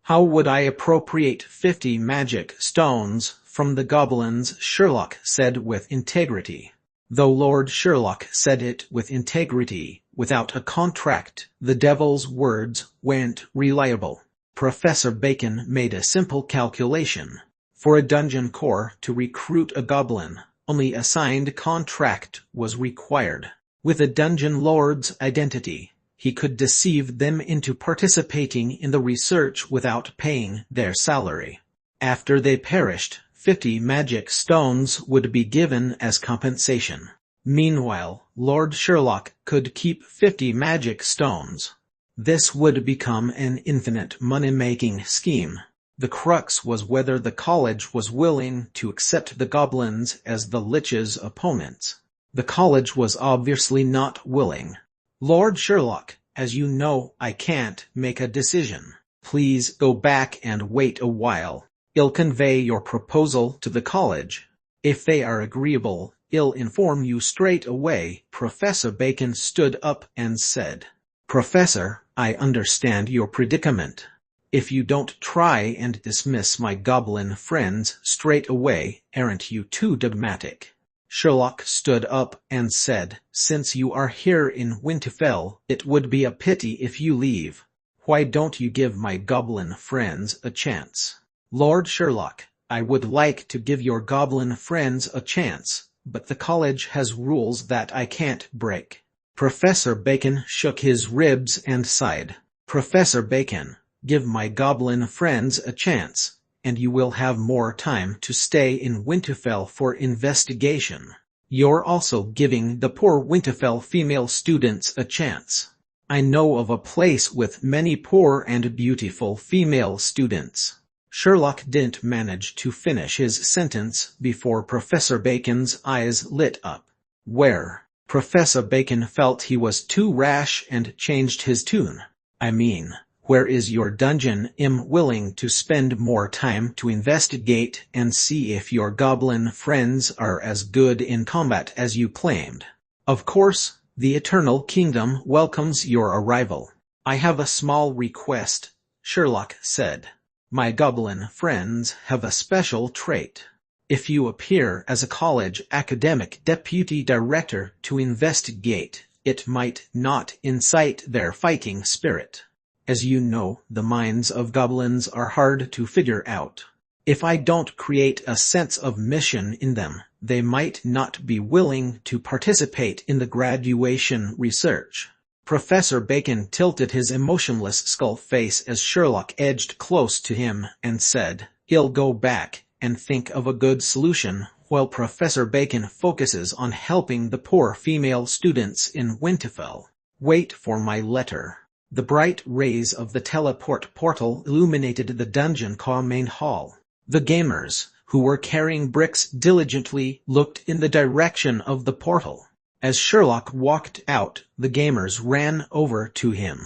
How would I appropriate 50 magic stones from the goblins?" Sherlock said with integrity. Though Lord Sherlock said it with integrity, without a contract, the devil's words weren't reliable. Professor Bacon made a simple calculation. For a dungeon corps to recruit a goblin, only a signed contract was required. With a dungeon lord's identity, he could deceive them into participating in the research without paying their salary. After they perished, 50 magic stones would be given as compensation. Meanwhile, Lord Sherlock could keep 50 magic stones. This would become an infinite money-making scheme. The crux was whether the college was willing to accept the goblins as the liches' opponents. The college was obviously not willing. "Lord Sherlock, as you know, I can't make a decision. Please go back and wait a while. I'll convey your proposal to the college. If they are agreeable, I'll inform you straight away." Professor Bacon stood up and said, "Professor, I understand your predicament. If you don't try and dismiss my goblin friends straight away, aren't you too dogmatic?" Sherlock stood up and said, "Since you are here in Winterfell, it would be a pity if you leave. Why don't you give my goblin friends a chance?" "Lord Sherlock, I would like to give your goblin friends a chance, but the college has rules that I can't break." Professor Bacon shook his ribs and sighed. "Professor Bacon, give my goblin friends a chance, and you will have more time to stay in Winterfell for investigation. You're also giving the poor Winterfell female students a chance. I know of a place with many poor and beautiful female students." Sherlock didn't manage to finish his sentence before Professor Bacon's eyes lit up. "Where?" Professor Bacon felt he was too rash and changed his tune. "I mean, Where is your dungeon? I'm willing to spend more time to investigate and see if your goblin friends are as good in combat as you claimed. Of course, the Eternal Kingdom welcomes your arrival. I have a small request, Sherlock said. My goblin friends have a special trait. If you appear as a college academic deputy director to investigate, it might not incite their fighting spirit. As you know, the minds of goblins are hard to figure out. If I don't create a sense of mission in them, they might not be willing to participate in the graduation research. Professor Bacon tilted his emotionless skull face as Sherlock edged close to him and said, "He'll go back and think of a good solution, while Professor Bacon focuses on helping the poor female students in Winterfell. Wait for my letter." The bright rays of the teleport portal illuminated the dungeon main hall. The gamers, who were carrying bricks diligently, looked in the direction of the portal. As Sherlock walked out, the gamers ran over to him.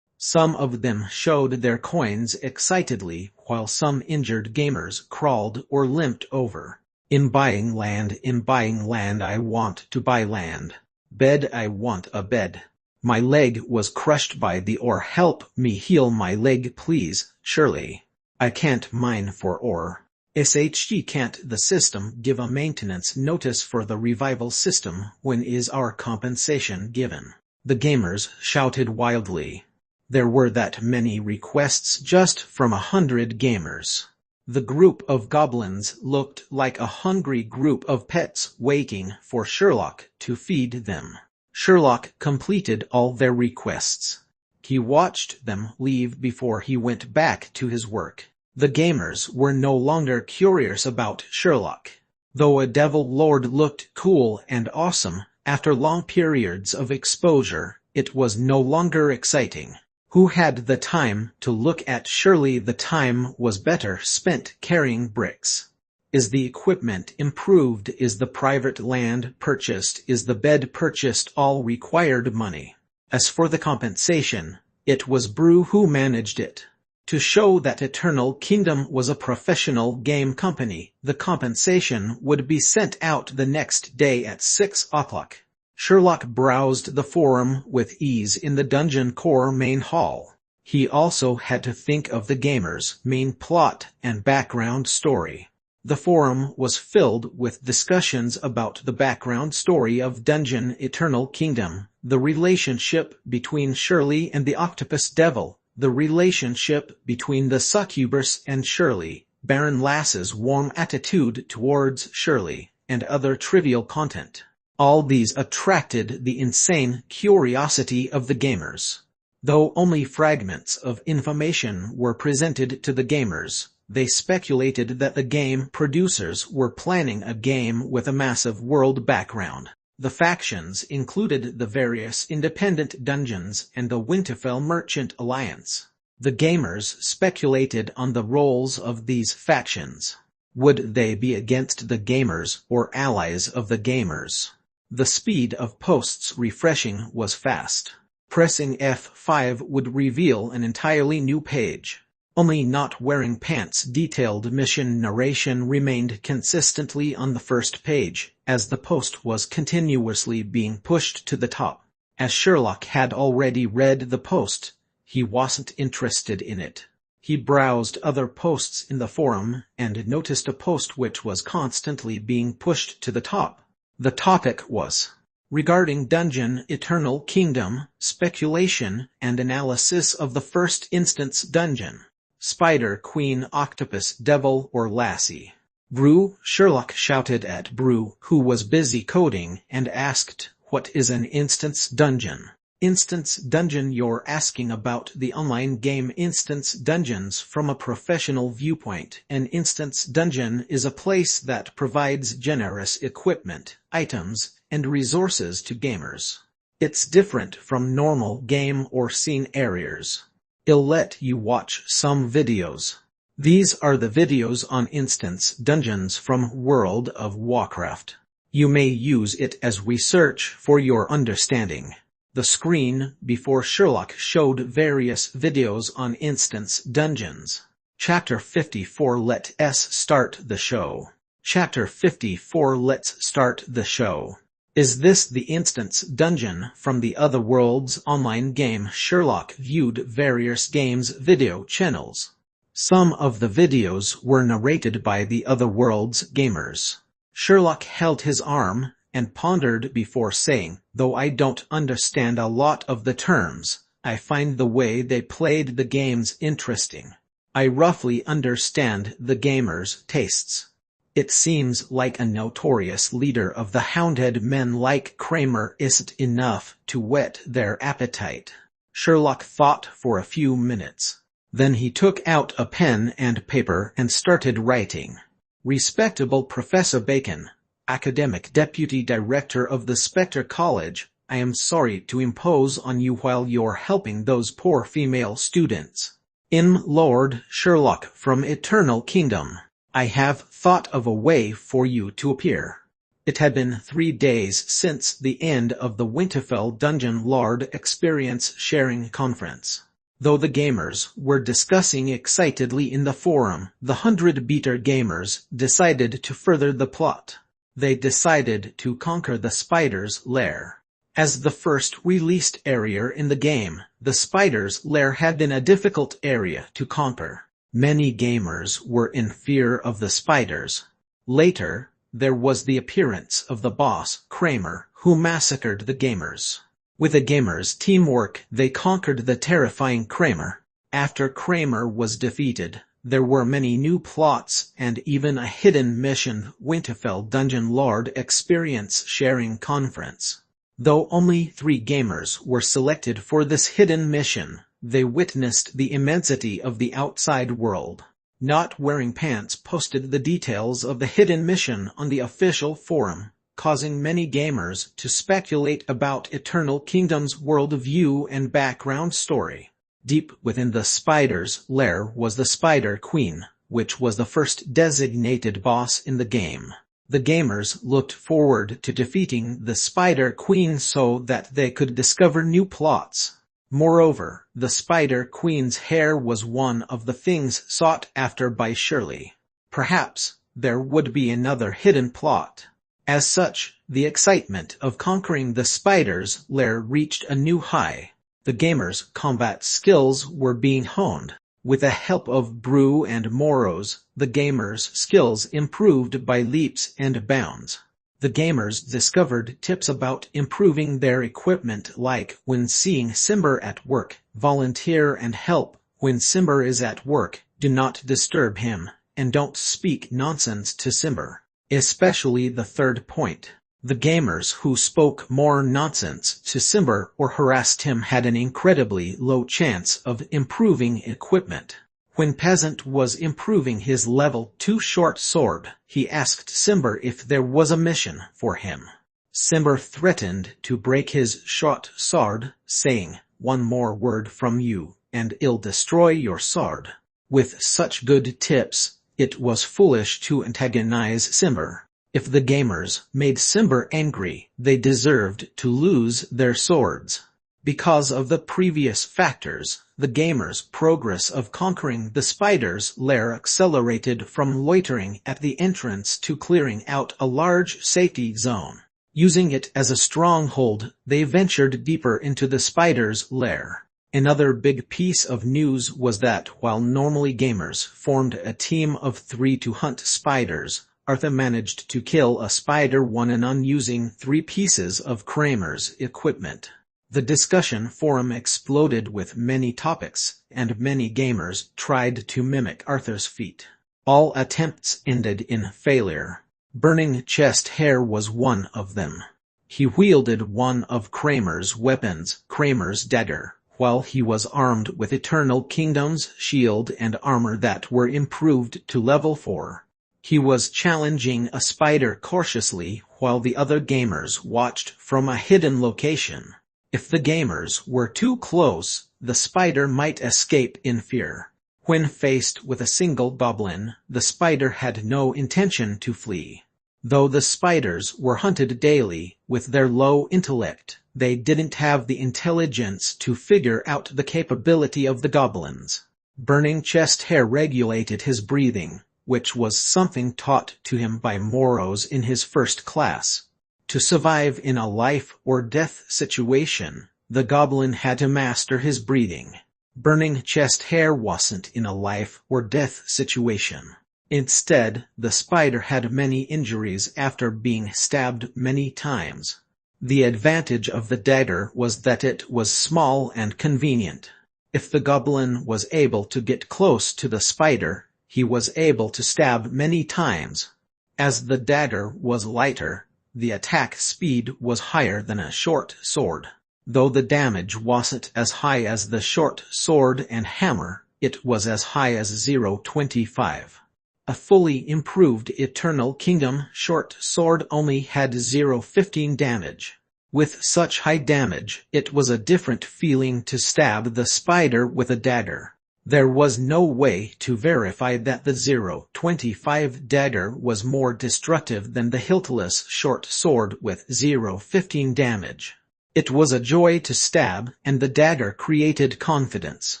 Some of them showed their coins excitedly, while some injured gamers crawled or limped over. "In buying land, I want to buy land. Bed, I want a bed. My leg was crushed by the ore. Help me heal my leg, please, Shirley. I can't mine for ore. Can't the system give a maintenance notice for the revival system? When is our compensation given?" The gamers shouted wildly. There were that many requests just from 100 gamers. The group of goblins looked like a hungry group of pets waiting for Sherlock to feed them. Sherlock completed all their requests. He watched them leave before he went back to his work. The gamers were no longer curious about Sherlock. Though a Devil Lord looked cool and awesome, after long periods of exposure, it was no longer exciting. Who had the time to look at Shirley? The time was better spent carrying bricks. Is the equipment improved? Is the private land purchased? Is the bed purchased? All required money. As for the compensation, it was Brew who managed it. To show that Eternal Kingdom was a professional game company, the compensation would be sent out the next day at 6 o'clock. Sherlock browsed the forum with ease in the dungeon core main hall. He also had to think of the gamer's main plot and background story. The forum was filled with discussions about the background story of Dungeon Eternal Kingdom, the relationship between Shirley and the Octopus Devil, the relationship between the succubus and Shirley, Baron Lass's warm attitude towards Shirley, and other trivial content. All these attracted the insane curiosity of the gamers. Though only fragments of information were presented to the gamers, they speculated that the game producers were planning a game with a massive world background. The factions included the various independent dungeons and the Winterfell Merchant Alliance. The gamers speculated on the roles of these factions. Would they be against the gamers or allies of the gamers? The speed of posts refreshing was fast. Pressing F5 would reveal an entirely new page. Only Not Wearing Pants detailed mission narration remained consistently on the first page, as the post was continuously being pushed to the top. As Sherlock had already read the post, he wasn't interested in it. He browsed other posts in the forum and noticed a post which was constantly being pushed to the top. The topic was regarding Dungeon Eternal Kingdom, speculation and analysis of the first instance dungeon. Spider Queen, Octopus Devil or Lassie. Brew, Sherlock shouted at Brew, who was busy coding, and asked, "What is an instance dungeon?" Instance dungeon. You're asking about the online game Instance Dungeons from a professional viewpoint. An instance dungeon is a place that provides generous equipment, items, and resources to gamers. It's different from normal game or scene areas. I'll let you watch some videos. These are the videos on instance dungeons from World of Warcraft. You may use it as research for your understanding. The screen before Sherlock showed various videos on instance dungeons. Chapter 54. Let's start the show. Chapter 54. Let's start the show. Is this the instance dungeon from the Otherworld's online game? Sherlock viewed various games video channels. Some of the videos were narrated by the Otherworld's gamers. Sherlock held his arm and pondered before saying, "Though I don't understand a lot of the terms, I find the way they played the games interesting. I roughly understand the gamers' tastes. It seems like a notorious leader of the hounded men like Kramer isn't enough to whet their appetite." Sherlock thought for a few minutes. Then he took out a pen and paper and started writing. "Respectable Professor Bacon, Academic Deputy Director of the Spectre College, I am sorry to impose on you while you're helping those poor female students. Lord Sherlock from Eternal Kingdom, I have thought of a way for you to appear." It had been 3 days since the end of the Winterfell Dungeon Lord Experience Sharing Conference. Though the gamers were discussing excitedly in the forum, the 100-beater gamers decided to further the plot. They decided to conquer the spider's lair. As the first released area in the game, the spider's lair had been a difficult area to conquer. Many gamers were in fear of the spiders. Later, there was the appearance of the boss, Kramer, who massacred the gamers. With the gamers' teamwork, they conquered the terrifying Kramer. After Kramer was defeated, there were many new plots and even a hidden mission. Winterfell Dungeon Lord Experience Sharing Conference. Though only 3 gamers were selected for this hidden mission, they witnessed the immensity of the outside world. Not Wearing Pants posted the details of the hidden mission on the official forum, causing many gamers to speculate about Eternal Kingdom's worldview and background story. Deep within the spider's lair was the Spider Queen, which was the first designated boss in the game. The gamers looked forward to defeating the Spider Queen so that they could discover new plots. Moreover, the Spider Queen's hair was one of the things sought after by Shirley. Perhaps there would be another hidden plot. As such, the excitement of conquering the spider's lair reached a new high. The gamers' combat skills were being honed. With the help of Brew and Morrows, the gamers' skills improved by leaps and bounds. The gamers discovered tips about improving their equipment, like when seeing Simber at work, volunteer and help. When Simber is at work, do not disturb him, and don't speak nonsense to Simber. Especially the third point. The gamers who spoke more nonsense to Simber or harassed him had an incredibly low chance of improving equipment. When Peasant was improving his level 2 short sword, he asked Simber if there was a mission for him. Simber threatened to break his short sword, saying, "One more word from you, and I'll destroy your sword." With such good tips, it was foolish to antagonize Simber. If the gamers made Simber angry, they deserved to lose their swords. Because of the previous factors, the gamers' progress of conquering the spider's lair accelerated from loitering at the entrance to clearing out a large safety zone. Using it as a stronghold, they ventured deeper into the spider's lair. Another big piece of news was that while normally gamers formed a team of 3 to hunt spiders, Arthur managed to kill a spider one-on-one using 3 pieces of Kramer's equipment. The discussion forum exploded with many topics, and many gamers tried to mimic Arthur's feat. All attempts ended in failure. Burning chest hair was one of them. He wielded one of Kramer's weapons, Kramer's dagger, while he was armed with Eternal Kingdom's shield and armor that were improved to level 4. He was challenging a spider cautiously while the other gamers watched from a hidden location. If the gamers were too close, the spider might escape in fear. When faced with a single goblin, the spider had no intention to flee. Though the spiders were hunted daily, with their low intellect, They didn't have the intelligence to figure out the capability of the goblins. Burning chest hair regulated his breathing, which was something taught to him by Moros in his first class. To survive in a life-or-death situation, the goblin had to master his breathing. Burning chest hair wasn't in a life-or-death situation. Instead, the spider had many injuries after being stabbed many times. The advantage of the dagger was that it was small and convenient. If the goblin was able to get close to the spider, he was able to stab many times. As the dagger was lighter, the attack speed was higher than a short sword. Though the damage wasn't as high as the short sword and hammer, it was as high as 0.25. A fully improved Eternal Kingdom short sword only had 0.15 damage. With such high damage, it was a different feeling to stab the spider with a dagger. There was no way to verify that the 0.25 dagger was more destructive than the hiltless short sword with 0.15 damage. It was a joy to stab, and the dagger created confidence.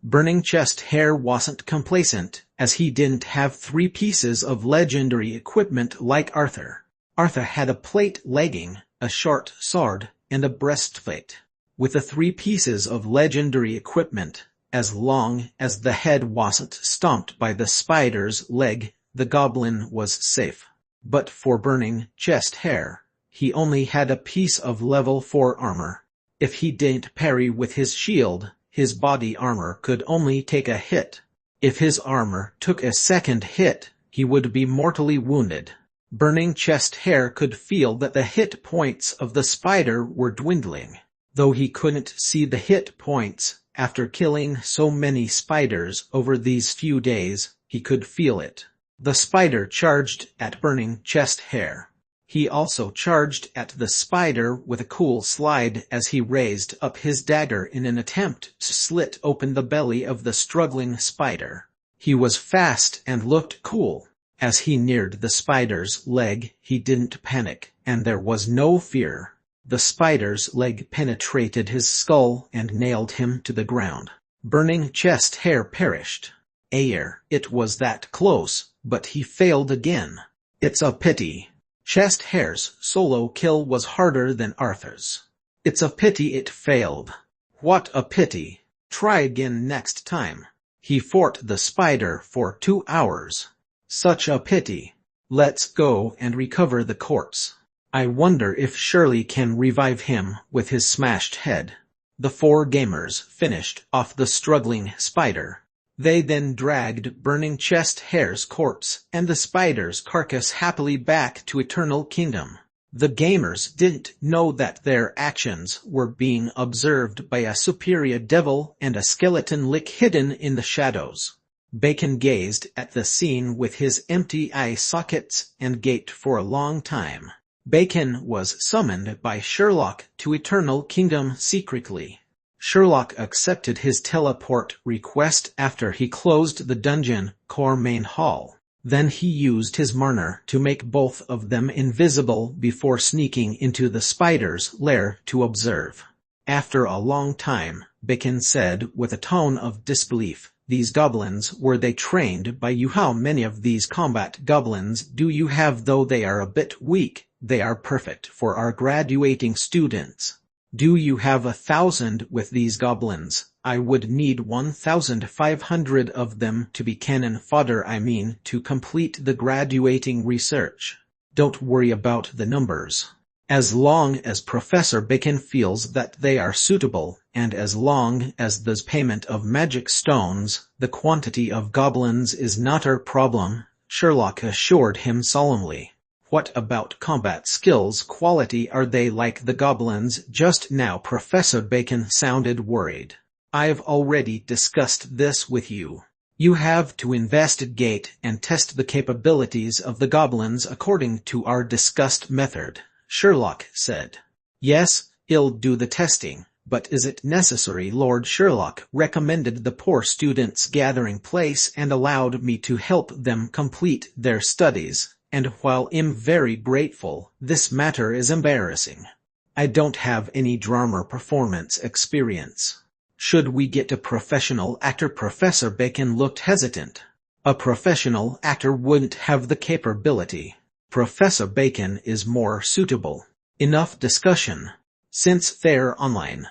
Burning chest hair wasn't complacent, as he didn't have 3 pieces of legendary equipment like Arthur. Arthur had a plate legging, a short sword, and a breastplate. With the 3 pieces of legendary equipment, as long as the head wasn't stomped by the spider's leg, the goblin was safe. But for burning chest hair, he only had a piece of level 4 armor. If he didn't parry with his shield, his body armor could only take a hit. If his armor took a second hit, he would be mortally wounded. Burning chest hair could feel that the hit points of the spider were dwindling. Though he couldn't see the hit points, after killing so many spiders over these few days, he could feel it. The spider charged at burning chest hair. He also charged at the spider with a cool slide as he raised up his dagger in an attempt to slit open the belly of the struggling spider. He was fast and looked cool. As he neared the spider's leg, he didn't panic, and there was no fear. The spider's leg penetrated his skull and nailed him to the ground. Burning chest hair perished. It was that close, but he failed again. It's a pity. Chest hair's solo kill was harder than Arthur's. It's a pity it failed. What a pity. Try again next time. He fought the spider for 2 hours. Such a pity. Let's go and recover the corpse. I wonder if Shirley can revive him with his smashed head. The 4 gamers finished off the struggling spider. They then dragged burning chest hair's corpse and the spider's carcass happily back to Eternal Kingdom. The gamers didn't know that their actions were being observed by a superior devil and a skeleton lick hidden in the shadows. Bacon gazed at the scene with his empty eye sockets and gaped for a long time. Bacon was summoned by Sherlock to Eternal Kingdom secretly. Sherlock accepted his teleport request after he closed the dungeon core main hall. Then he used his Marner to make both of them invisible before sneaking into the spider's lair to observe. After a long time, Bacon said with a tone of disbelief, "These goblins, were they trained by you? How many of these combat goblins do you have? Though they are a bit weak, they are perfect for our graduating students. Do you have 1,000 with these goblins? I would need 1,500 of them to be cannon fodder, to complete the graduating research. Don't worry about the numbers. As long as Professor Bacon feels that they are suitable, and as long as there's payment of magic stones, the quantity of goblins is not our problem," Sherlock assured him solemnly. "What about combat skills quality? Are they like the goblins just now?" Professor Bacon sounded worried. "I've already discussed this with you. You have to investigate and test the capabilities of the goblins according to our discussed method," Sherlock said. "Yes, I'll do the testing, but is it necessary?" Lord Sherlock recommended the poor students gathering place and allowed me to help them complete their studies, and while I'm very grateful, this matter is embarrassing. I don't have any drama performance experience. Should we get a professional actor? Professor Bacon looked hesitant. A professional actor wouldn't have the capability. Professor Bacon is more suitable. Enough discussion. Since they're online,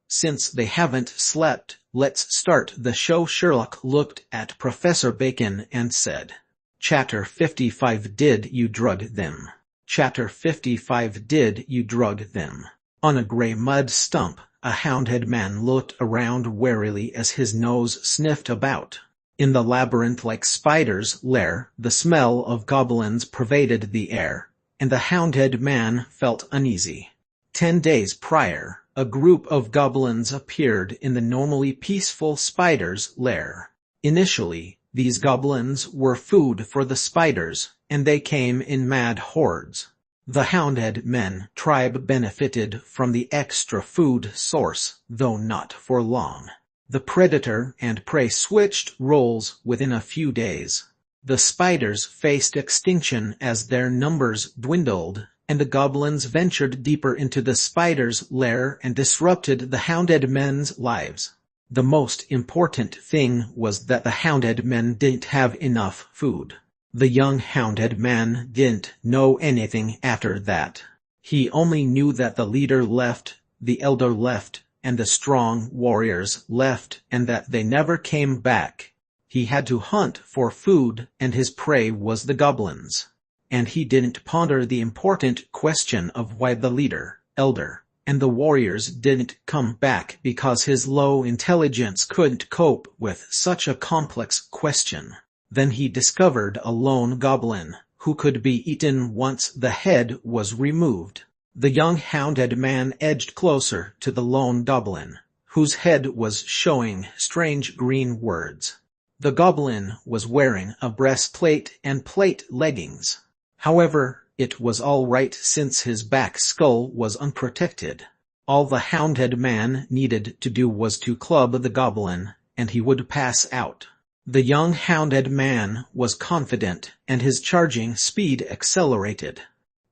since they haven't slept, let's start the show. Sherlock looked at Professor Bacon and said, Chapter 55. Did you drug them? Chapter 55. Did you drug them? On a grey mud stump, a hounded man looked around warily as his nose sniffed about. In the labyrinth-like spider's lair, the smell of goblins pervaded the air, and the hounded man felt uneasy. 10 days prior, a group of goblins appeared in the normally peaceful spider's lair. Initially, these goblins were food for the spiders, and they came in mad hordes. The hounded men tribe benefited from the extra food source, though not for long. The predator and prey switched roles within a few days. The spiders faced extinction as their numbers dwindled, and the goblins ventured deeper into the spider's lair and disrupted the hounded men's lives. The most important thing was that the hounded men didn't have enough food. The young hounded man didn't know anything after that. He only knew that the leader left, the elder left, and the strong warriors left, and that they never came back. He had to hunt for food, and his prey was the goblins. And he didn't ponder the important question of why the leader, elder, and the warriors didn't come back, because his low intelligence couldn't cope with such a complex question. Then he discovered a lone goblin, who could be eaten once the head was removed. The young hounded man edged closer to the lone goblin, whose head was showing strange green words. The goblin was wearing a breastplate and plate leggings. However, it was all right since his back skull was unprotected. All the hounded man needed to do was to club the goblin, and he would pass out. The young hounded man was confident, and his charging speed accelerated.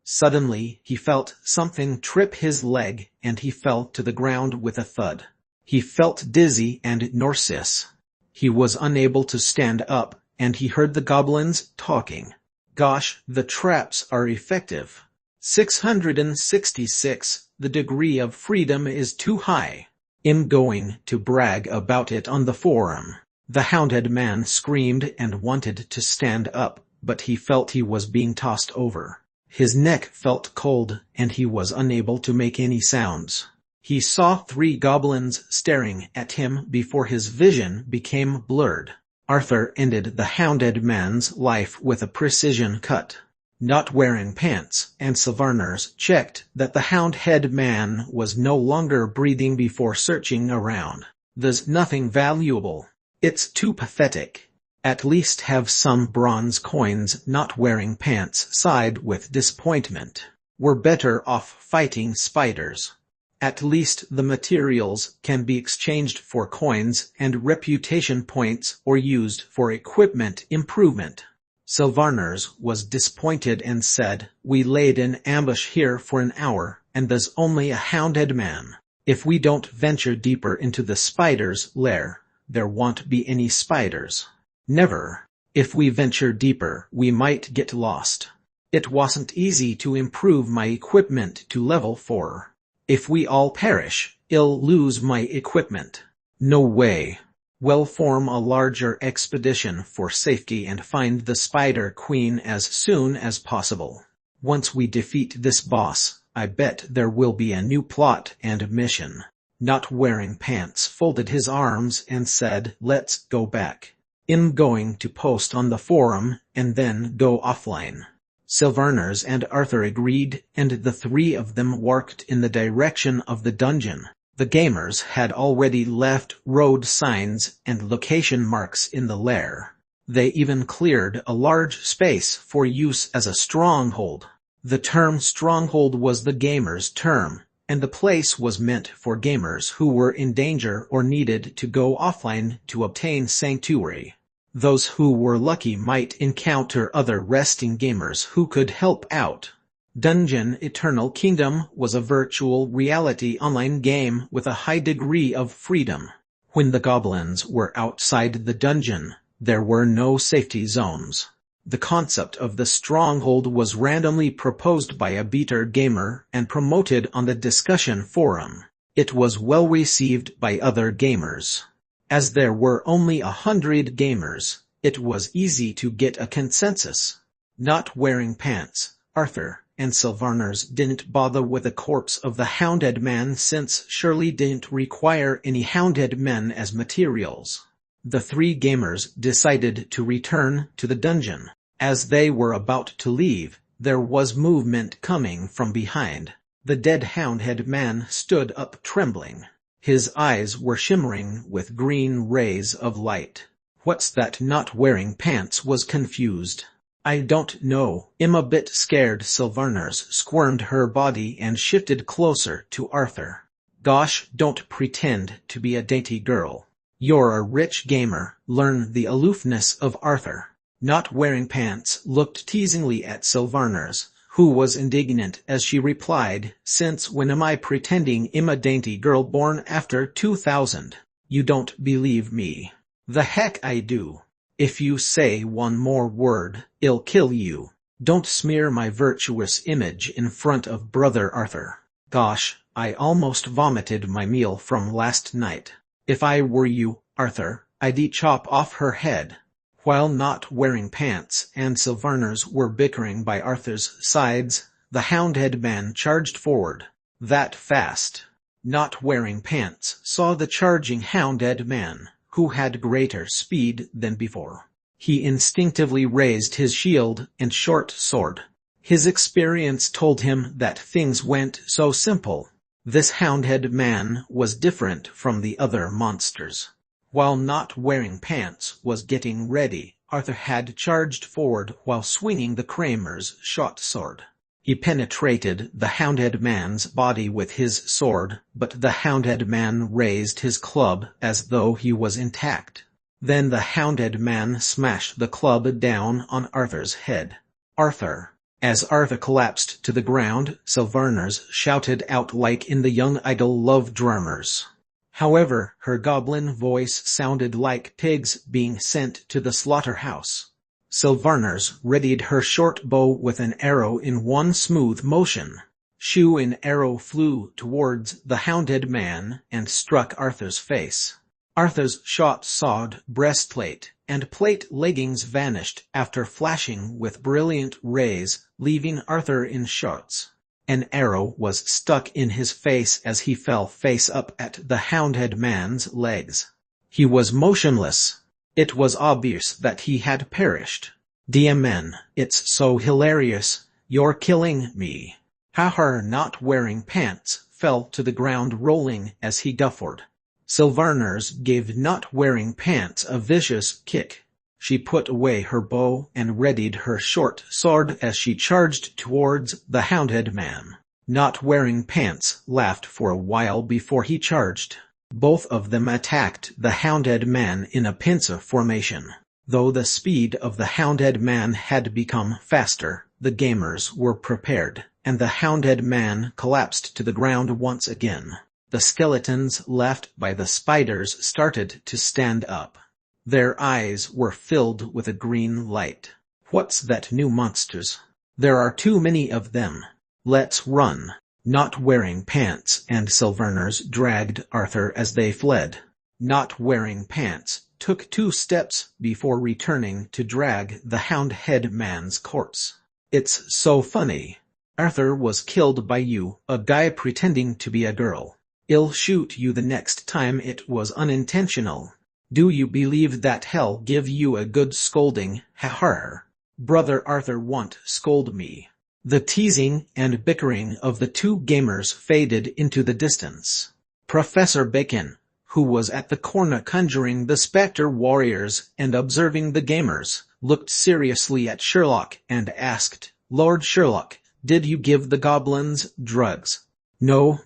Suddenly, he felt something trip his leg, and he fell to the ground with a thud. He felt dizzy and nauseous. He was unable to stand up, and he heard the goblins talking. Gosh, the traps are effective. 666. The degree of freedom is too high. I'm going to brag about it on the forum. The hounded man screamed and wanted to stand up, but he felt he was being tossed over. His neck felt cold, and he was unable to make any sounds. He saw 3 goblins staring at him before his vision became blurred. Arthur ended the hounded man's life with a precision cut. Not wearing pants, and Savanners checked that the hounded man was no longer breathing before searching around. There's nothing valuable. It's too pathetic. At least have some bronze coins. Not wearing pants sighed with disappointment. We're better off fighting spiders. At least the materials can be exchanged for coins and reputation points or used for equipment improvement. Savanners was disappointed and said, We laid an ambush here for an hour, and there's only a hounded man. If we don't venture deeper into the spider's lair, there won't be any spiders. Never. If we venture deeper, we might get lost. It wasn't easy to improve my equipment to level 4. If we all perish, I'll lose my equipment. No way. We'll form a larger expedition for safety and find the Spider Queen as soon as possible. Once we defeat this boss, I bet there will be a new plot and mission. Not wearing pants folded his arms and said, Let's go back. I'm going to post on the forum, and then go offline. Savanners and Arthur agreed, and the 3 of them walked in the direction of the dungeon. The gamers had already left road signs and location marks in the lair. They even cleared a large space for use as a stronghold. The term stronghold was the gamers' term, and the place was meant for gamers who were in danger or needed to go offline to obtain sanctuary. Those who were lucky might encounter other resting gamers who could help out. Dungeon Eternal Kingdom was a virtual reality online game with a high degree of freedom. When the goblins were outside the dungeon, there were no safety zones. The concept of the stronghold was randomly proposed by a beta gamer and promoted on the discussion forum. It was well received by other gamers. As there were only 100 gamers, it was easy to get a consensus. Not wearing pants, Arthur and Sylvanus didn't bother with the corpse of the Hounded Man since Shirley didn't require any Hounded Men as materials. The three gamers decided to return to the dungeon. As they were about to leave, there was movement coming from behind. The dead Hounded Man stood up trembling. His eyes were shimmering with green rays of light. "What's that not wearing pants?" was confused. "I don't know." I'm a bit scared. Sylvanus squirmed her body and shifted closer to Arthur. "Gosh, don't pretend to be a dainty girl. You're a rich gamer. Learn the aloofness of Arthur." Not wearing pants looked teasingly at Sylvanus, who was indignant as she replied, "Since when am I pretending I'm a dainty girl born after 2000? You don't believe me." "The heck I do. If you say one more word, I'll kill you. Don't smear my virtuous image in front of Brother Arthur." "Gosh, I almost vomited my meal from last night. If I were you, Arthur, I'd chop off her head." While Not Wearing Pants and Sylvanus were bickering by Arthur's sides, the Hounded Man charged forward. That fast. Not Wearing Pants saw the charging Hounded Man, who had greater speed than before. He instinctively raised his shield and short sword. His experience told him that things went so simple. This Hounded Man was different from the other monsters. While Not Wearing Pants was getting ready, Arthur had charged forward while swinging the Kramer's short sword. He penetrated the Hounded Man's body with his sword, but the Hounded Man raised his club as though he was intact. Then the Hounded Man smashed the club down on Arthur's head. "Arthur!" As Arthur collapsed to the ground, Sylvanus shouted out like in the Young Idol Love Drummers. However, her goblin voice sounded like pigs being sent to the slaughterhouse. Sylvanus readied her short bow with an arrow in one smooth motion. Shoo! An arrow flew towards the Hounded Man and struck Arthur's face. Arthur's short sword, breastplate, and plate leggings vanished after flashing with brilliant rays, leaving Arthur in shorts. An arrow was stuck in his face as he fell face up at the Hounded Man's legs. He was motionless. It was obvious that he had perished. "DMN, it's so hilarious. You're killing me." Haha! Not Wearing Pants fell to the ground rolling as he guffawed. Sylvanus gave Not Wearing Pants a vicious kick. She put away her bow and readied her short sword as she charged towards the Hounded Man. Not Wearing Pants laughed for a while before he charged. Both of them attacked the Hounded Man in a pincer formation. Though the speed of the Hounded Man had become faster, the gamers were prepared, and the Hounded Man collapsed to the ground once again. The skeletons left by the spiders started to stand up. Their eyes were filled with a green light. "What's that new monsters? There are too many of them. Let's run." Not Wearing Pants and Sylvanus dragged Arthur as they fled. Not Wearing Pants took 2 steps before returning to drag the Hounded Man's corpse. "It's so funny. Arthur was killed by you, a guy pretending to be a girl. I'll shoot you the next time it was unintentional. Do you believe that hell give you a good scolding? Ha. Brother Arthur won't scold me." The teasing and bickering of the two gamers faded into the distance. Professor Bacon, who was at the corner conjuring the spectre warriors and observing the gamers, looked seriously at Sherlock and asked, "Lord Sherlock, did you give the goblins drugs?" No.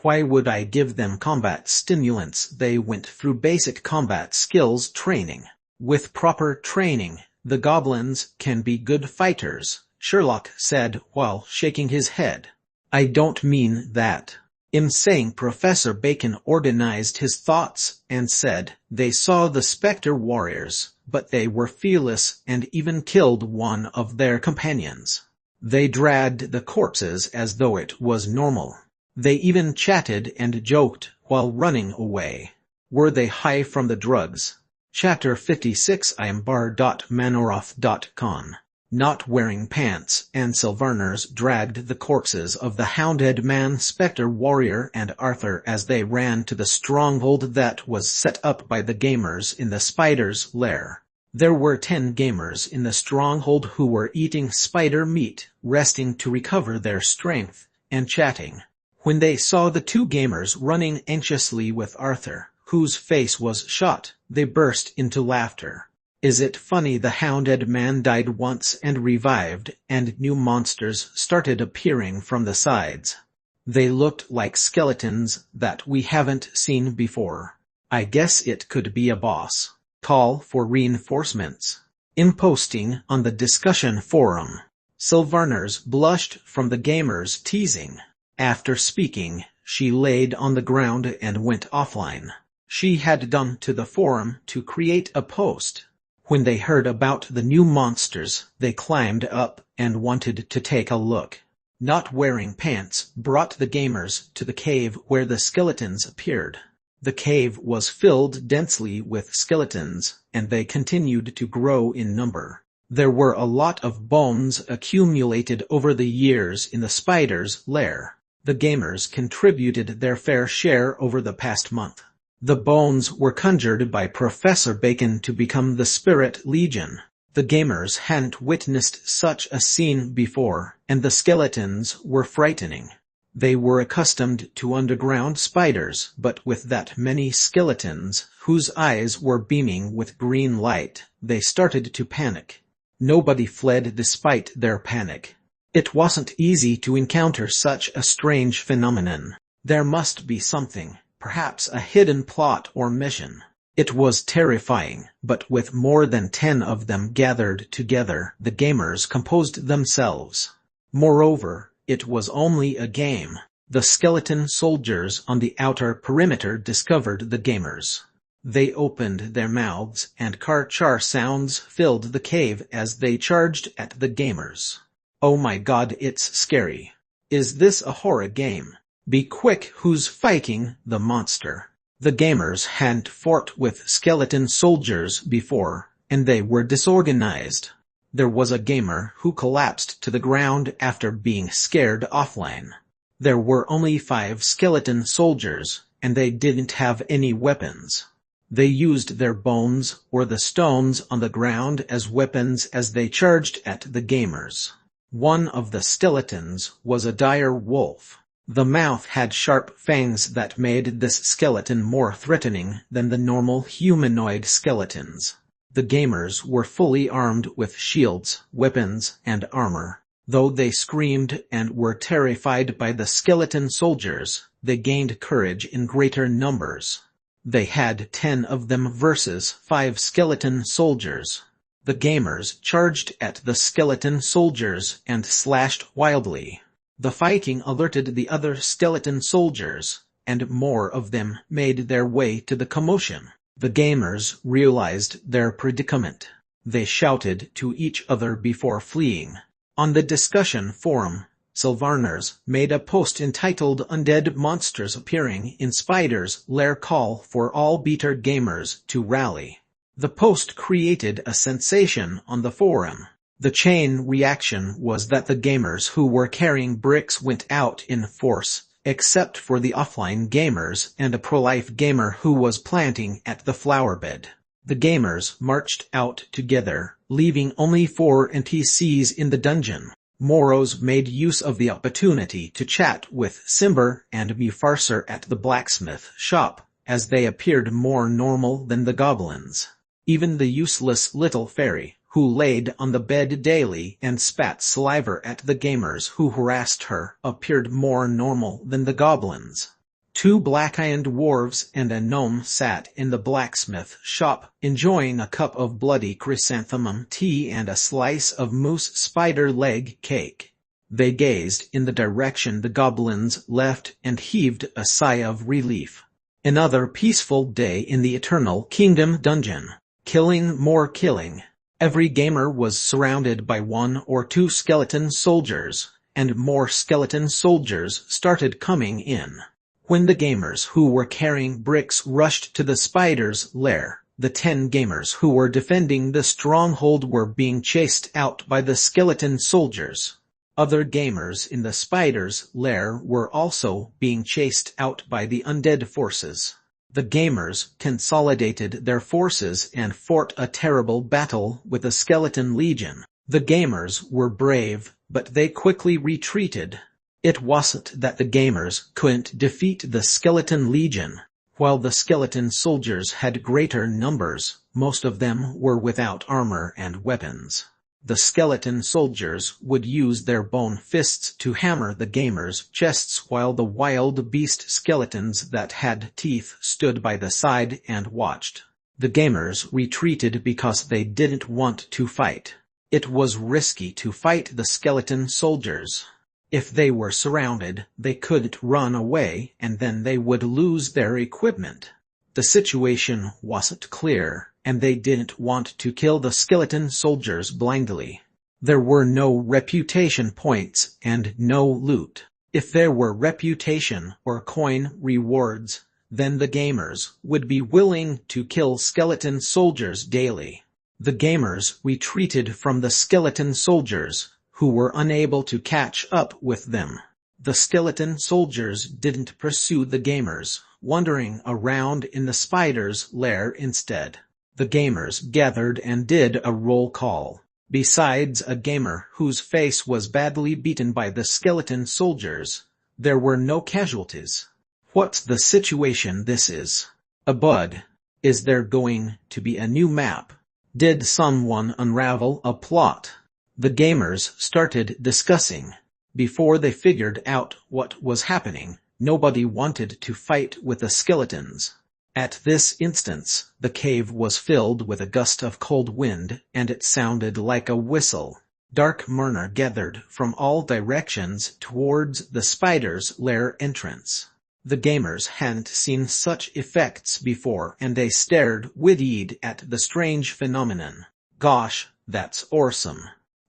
Why would I give them combat stimulants? They went through basic combat skills training. With proper training, the goblins can be good fighters, Sherlock said while shaking his head. "I don't mean that." In saying, Professor Bacon organized his thoughts and said, "They saw the spectre warriors, but they were fearless and even killed one of their companions. They dragged the corpses as though it was normal. They even chatted and joked while running away. Were they high from the drugs?" Chapter 56. I am bar.manoroth.con. Not wearing pants and Sylvaners dragged the corpses of the hounded man, spectre warrior, and Arthur as they ran to the stronghold that was set up by the gamers in the spider's lair. There were 10 gamers in the stronghold who were eating spider meat, resting to recover their strength, and chatting. When they saw the 2 gamers running anxiously with Arthur, whose face was shot, they burst into laughter. Is it funny the hounded man died once and revived, and new monsters started appearing from the sides. They looked like skeletons that we haven't seen before. I guess it could be a boss. Call for reinforcements. In posting on the discussion forum, Sylvaners blushed from the gamers' teasing. After speaking, she laid on the ground and went offline. She had done to the forum to create a post. When they heard about the new monsters, they climbed up and wanted to take a look. Not wearing pants brought the gamers to the cave where the skeletons appeared. The cave was filled densely with skeletons, and they continued to grow in number. There were a lot of bones accumulated over the years in the spider's lair. The gamers contributed their fair share over the past month. The bones were conjured by Professor Bacon to become the Spirit Legion. The gamers hadn't witnessed such a scene before, and the skeletons were frightening. They were accustomed to underground spiders, but with that many skeletons, whose eyes were beaming with green light, they started to panic. Nobody fled despite their panic. It wasn't easy to encounter such a strange phenomenon. There must be something. Perhaps a hidden plot or mission. It was terrifying, but with more than 10 of them gathered together, the gamers composed themselves. Moreover, it was only a game. The skeleton soldiers on the outer perimeter discovered the gamers. They opened their mouths and car sounds filled the cave as they charged at the gamers. Oh my god, it's scary. Is this a horror game? Be quick, who's fighting the monster? The gamers hadn't fought with skeleton soldiers before, and they were disorganized. There was a gamer who collapsed to the ground after being scared offline. There were only 5 skeleton soldiers, and they didn't have any weapons. They used their bones or the stones on the ground as weapons as they charged at the gamers. One of the skeletons was a dire wolf. The mouth had sharp fangs that made this skeleton more threatening than the normal humanoid skeletons. The gamers were fully armed with shields, weapons, and armor. Though they screamed and were terrified by the skeleton soldiers, they gained courage in greater numbers. They had 10 of them versus 5 skeleton soldiers. The gamers charged at the skeleton soldiers and slashed wildly. The fighting alerted the other skeleton soldiers, and more of them made their way to the commotion. The gamers realized their predicament. They shouted to each other before fleeing. On the discussion forum, Sylvaners made a post entitled "Undead Monsters Appearing in Spider's Lair, Call for all beater gamers to rally." The post created a sensation on the forum. The chain reaction was that the gamers who were carrying bricks went out in force, except for the offline gamers and a pro-life gamer who was planting at the flower bed. The gamers marched out together, leaving only 4 NPCs in the dungeon. Moros made use of the opportunity to chat with Simber and Mufarser at the blacksmith shop, as they appeared more normal than the goblins. Even the useless little fairy, who laid on the bed daily and spat saliva at the gamers who harassed her, appeared more normal than the goblins. Two black-eyed dwarves and a gnome sat in the blacksmith shop, enjoying a cup of bloody chrysanthemum tea and a slice of moose spider leg cake. They gazed in the direction the goblins left and heaved a sigh of relief. Another peaceful day in the Eternal Kingdom dungeon. Killing, more killing. Every gamer was surrounded by one or two skeleton soldiers, and more skeleton soldiers started coming in. When the gamers who were carrying bricks rushed to the spider's lair, the 10 gamers who were defending the stronghold were being chased out by the skeleton soldiers. Other gamers in the spider's lair were also being chased out by the undead forces. The gamers consolidated their forces and fought a terrible battle with the skeleton legion. The gamers were brave, but they quickly retreated. It wasn't that the gamers couldn't defeat the skeleton legion. While the skeleton soldiers had greater numbers, most of them were without armor and weapons. The skeleton soldiers would use their bone fists to hammer the gamers' chests while the wild beast skeletons that had teeth stood by the side and watched. The gamers retreated because they didn't want to fight. It was risky to fight the skeleton soldiers. If they were surrounded, they couldn't run away, and then they would lose their equipment. The situation wasn't clear, and they didn't want to kill the skeleton soldiers blindly. There were no reputation points and no loot. If there were reputation or coin rewards, then the gamers would be willing to kill skeleton soldiers daily. The gamers retreated from the skeleton soldiers, who were unable to catch up with them. The skeleton soldiers didn't pursue the gamers, wandering around in the spider's lair instead. The gamers gathered and did a roll call. Besides a gamer whose face was badly beaten by the skeleton soldiers, there were no casualties. What's the situation this is? A bud. Is there going to be a new map? Did someone unravel a plot? The gamers started discussing. Before they figured out what was happening, nobody wanted to fight with the skeletons. At this instance, the cave was filled with a gust of cold wind, and it sounded like a whistle. Dark murmur gathered from all directions towards the spider's lair entrance. The gamers hadn't seen such effects before, and they stared wide-eyed at the strange phenomenon. Gosh, that's awesome.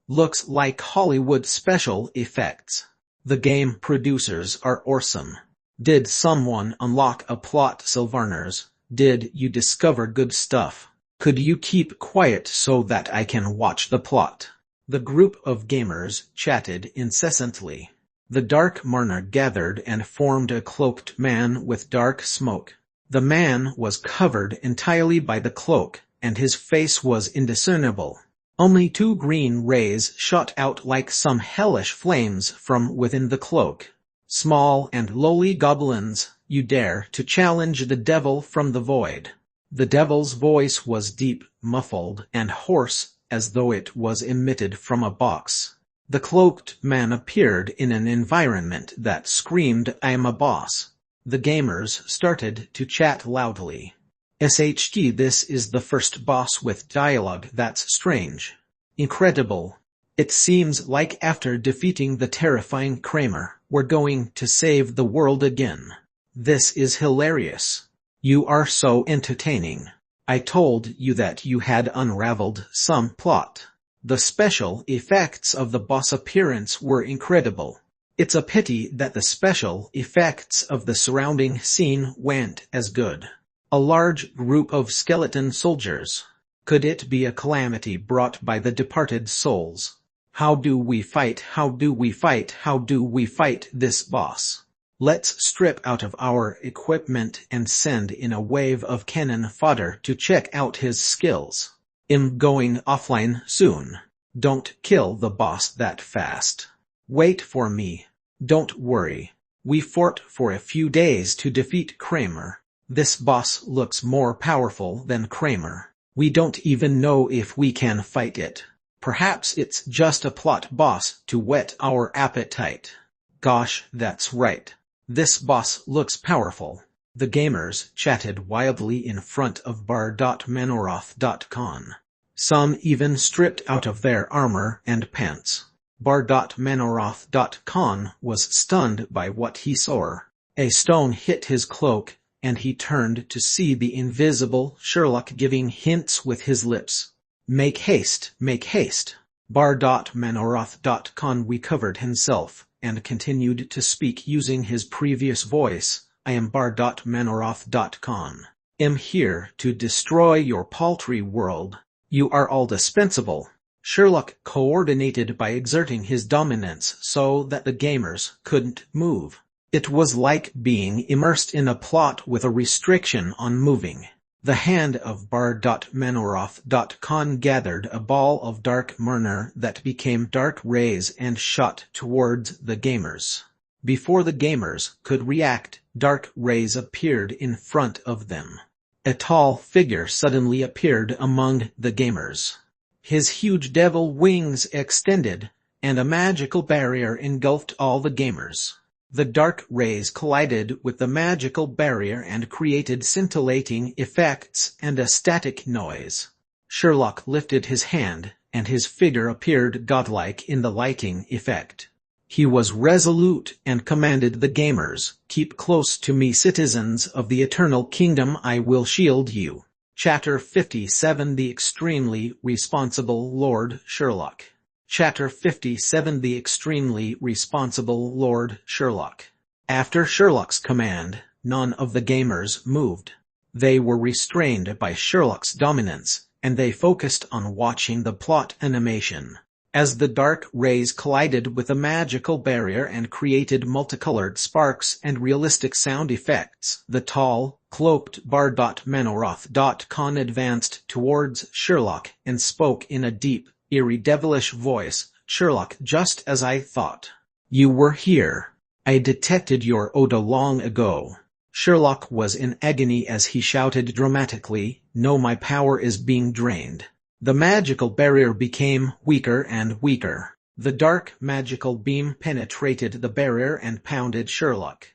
Looks like Hollywood special effects. The game producers are awesome. Did someone unlock a plot, Sylvarners? Did you discover good stuff? Could you keep quiet so that I can watch the plot? The group of gamers chatted incessantly. The dark murmur gathered and formed a cloaked man with dark smoke. The man was covered entirely by the cloak, and his face was indiscernible. Only 2 green rays shot out like some hellish flames from within the cloak. Small and lowly goblins, you dare to challenge the devil from the void. The devil's voice was deep, muffled, and hoarse, as though it was emitted from a box. The cloaked man appeared in an environment that screamed, "I am a boss." The gamers started to chat loudly. SHT, this is the first boss with dialogue. That's strange. Incredible. It seems like after defeating the terrifying Kramer, we're going to save the world again. This is hilarious. You are so entertaining. I told you that you had unraveled some plot. The special effects of the boss appearance were incredible. It's a pity that the special effects of the surrounding scene weren't as good. A large group of skeleton soldiers. Could it be a calamity brought by the departed souls? How do we fight? How do we fight? How do we fight this boss? Let's strip out of our equipment and send in a wave of cannon fodder to check out his skills. I'm going offline soon. Don't kill the boss that fast. Wait for me. Don't worry. We fought for a few days to defeat Kramer. This boss looks more powerful than Kramer. We don't even know if we can fight it. Perhaps it's just a plot boss to whet our appetite. Gosh, that's right. This boss looks powerful. The gamers chatted wildly in front of bar.manoroth.con. Some even stripped out of their armor and pants. Bar.manoroth.con was stunned by what he saw. A stone hit his cloak, and he turned to see the invisible Sherlock giving hints with his lips. Make haste, make haste. Bar.manoroth.con recovered himself, and continued to speak using his previous voice. I am bar.manoroth.con. Am here to destroy your paltry world. You are all dispensable. Sherlock coordinated by exerting his dominance so that the gamers couldn't move. It was like being immersed in a plot with a restriction on moving. The hand of bar.manoroth.con gathered a ball of dark murner that became dark rays and shot towards the gamers. Before the gamers could react, dark rays appeared in front of them. A tall figure suddenly appeared among the gamers. His huge devil wings extended, and a magical barrier engulfed all the gamers. The dark rays collided with the magical barrier and created scintillating effects and a static noise. Sherlock lifted his hand, and his figure appeared godlike in the lighting effect. He was resolute and commanded the gamers, "Keep close to me, citizens of the Eternal Kingdom, I will shield you." Chapter 57 The Extremely Responsible Lord Sherlock. Chapter 57 The Extremely Responsible Lord Sherlock. After Sherlock's command, none of the gamers moved. They were restrained by Sherlock's dominance, and they focused on watching the plot animation. As the dark rays collided with a magical barrier and created multicolored sparks and realistic sound effects, the tall, cloaked bar.manoroth.con advanced towards Sherlock and spoke in a deep, eerie devilish voice. "Sherlock, just as I thought. You were here. I detected your odor long ago." Sherlock was in agony as he shouted dramatically, "No, my power is being drained." The magical barrier became weaker and weaker. The dark magical beam penetrated the barrier and pounded Sherlock.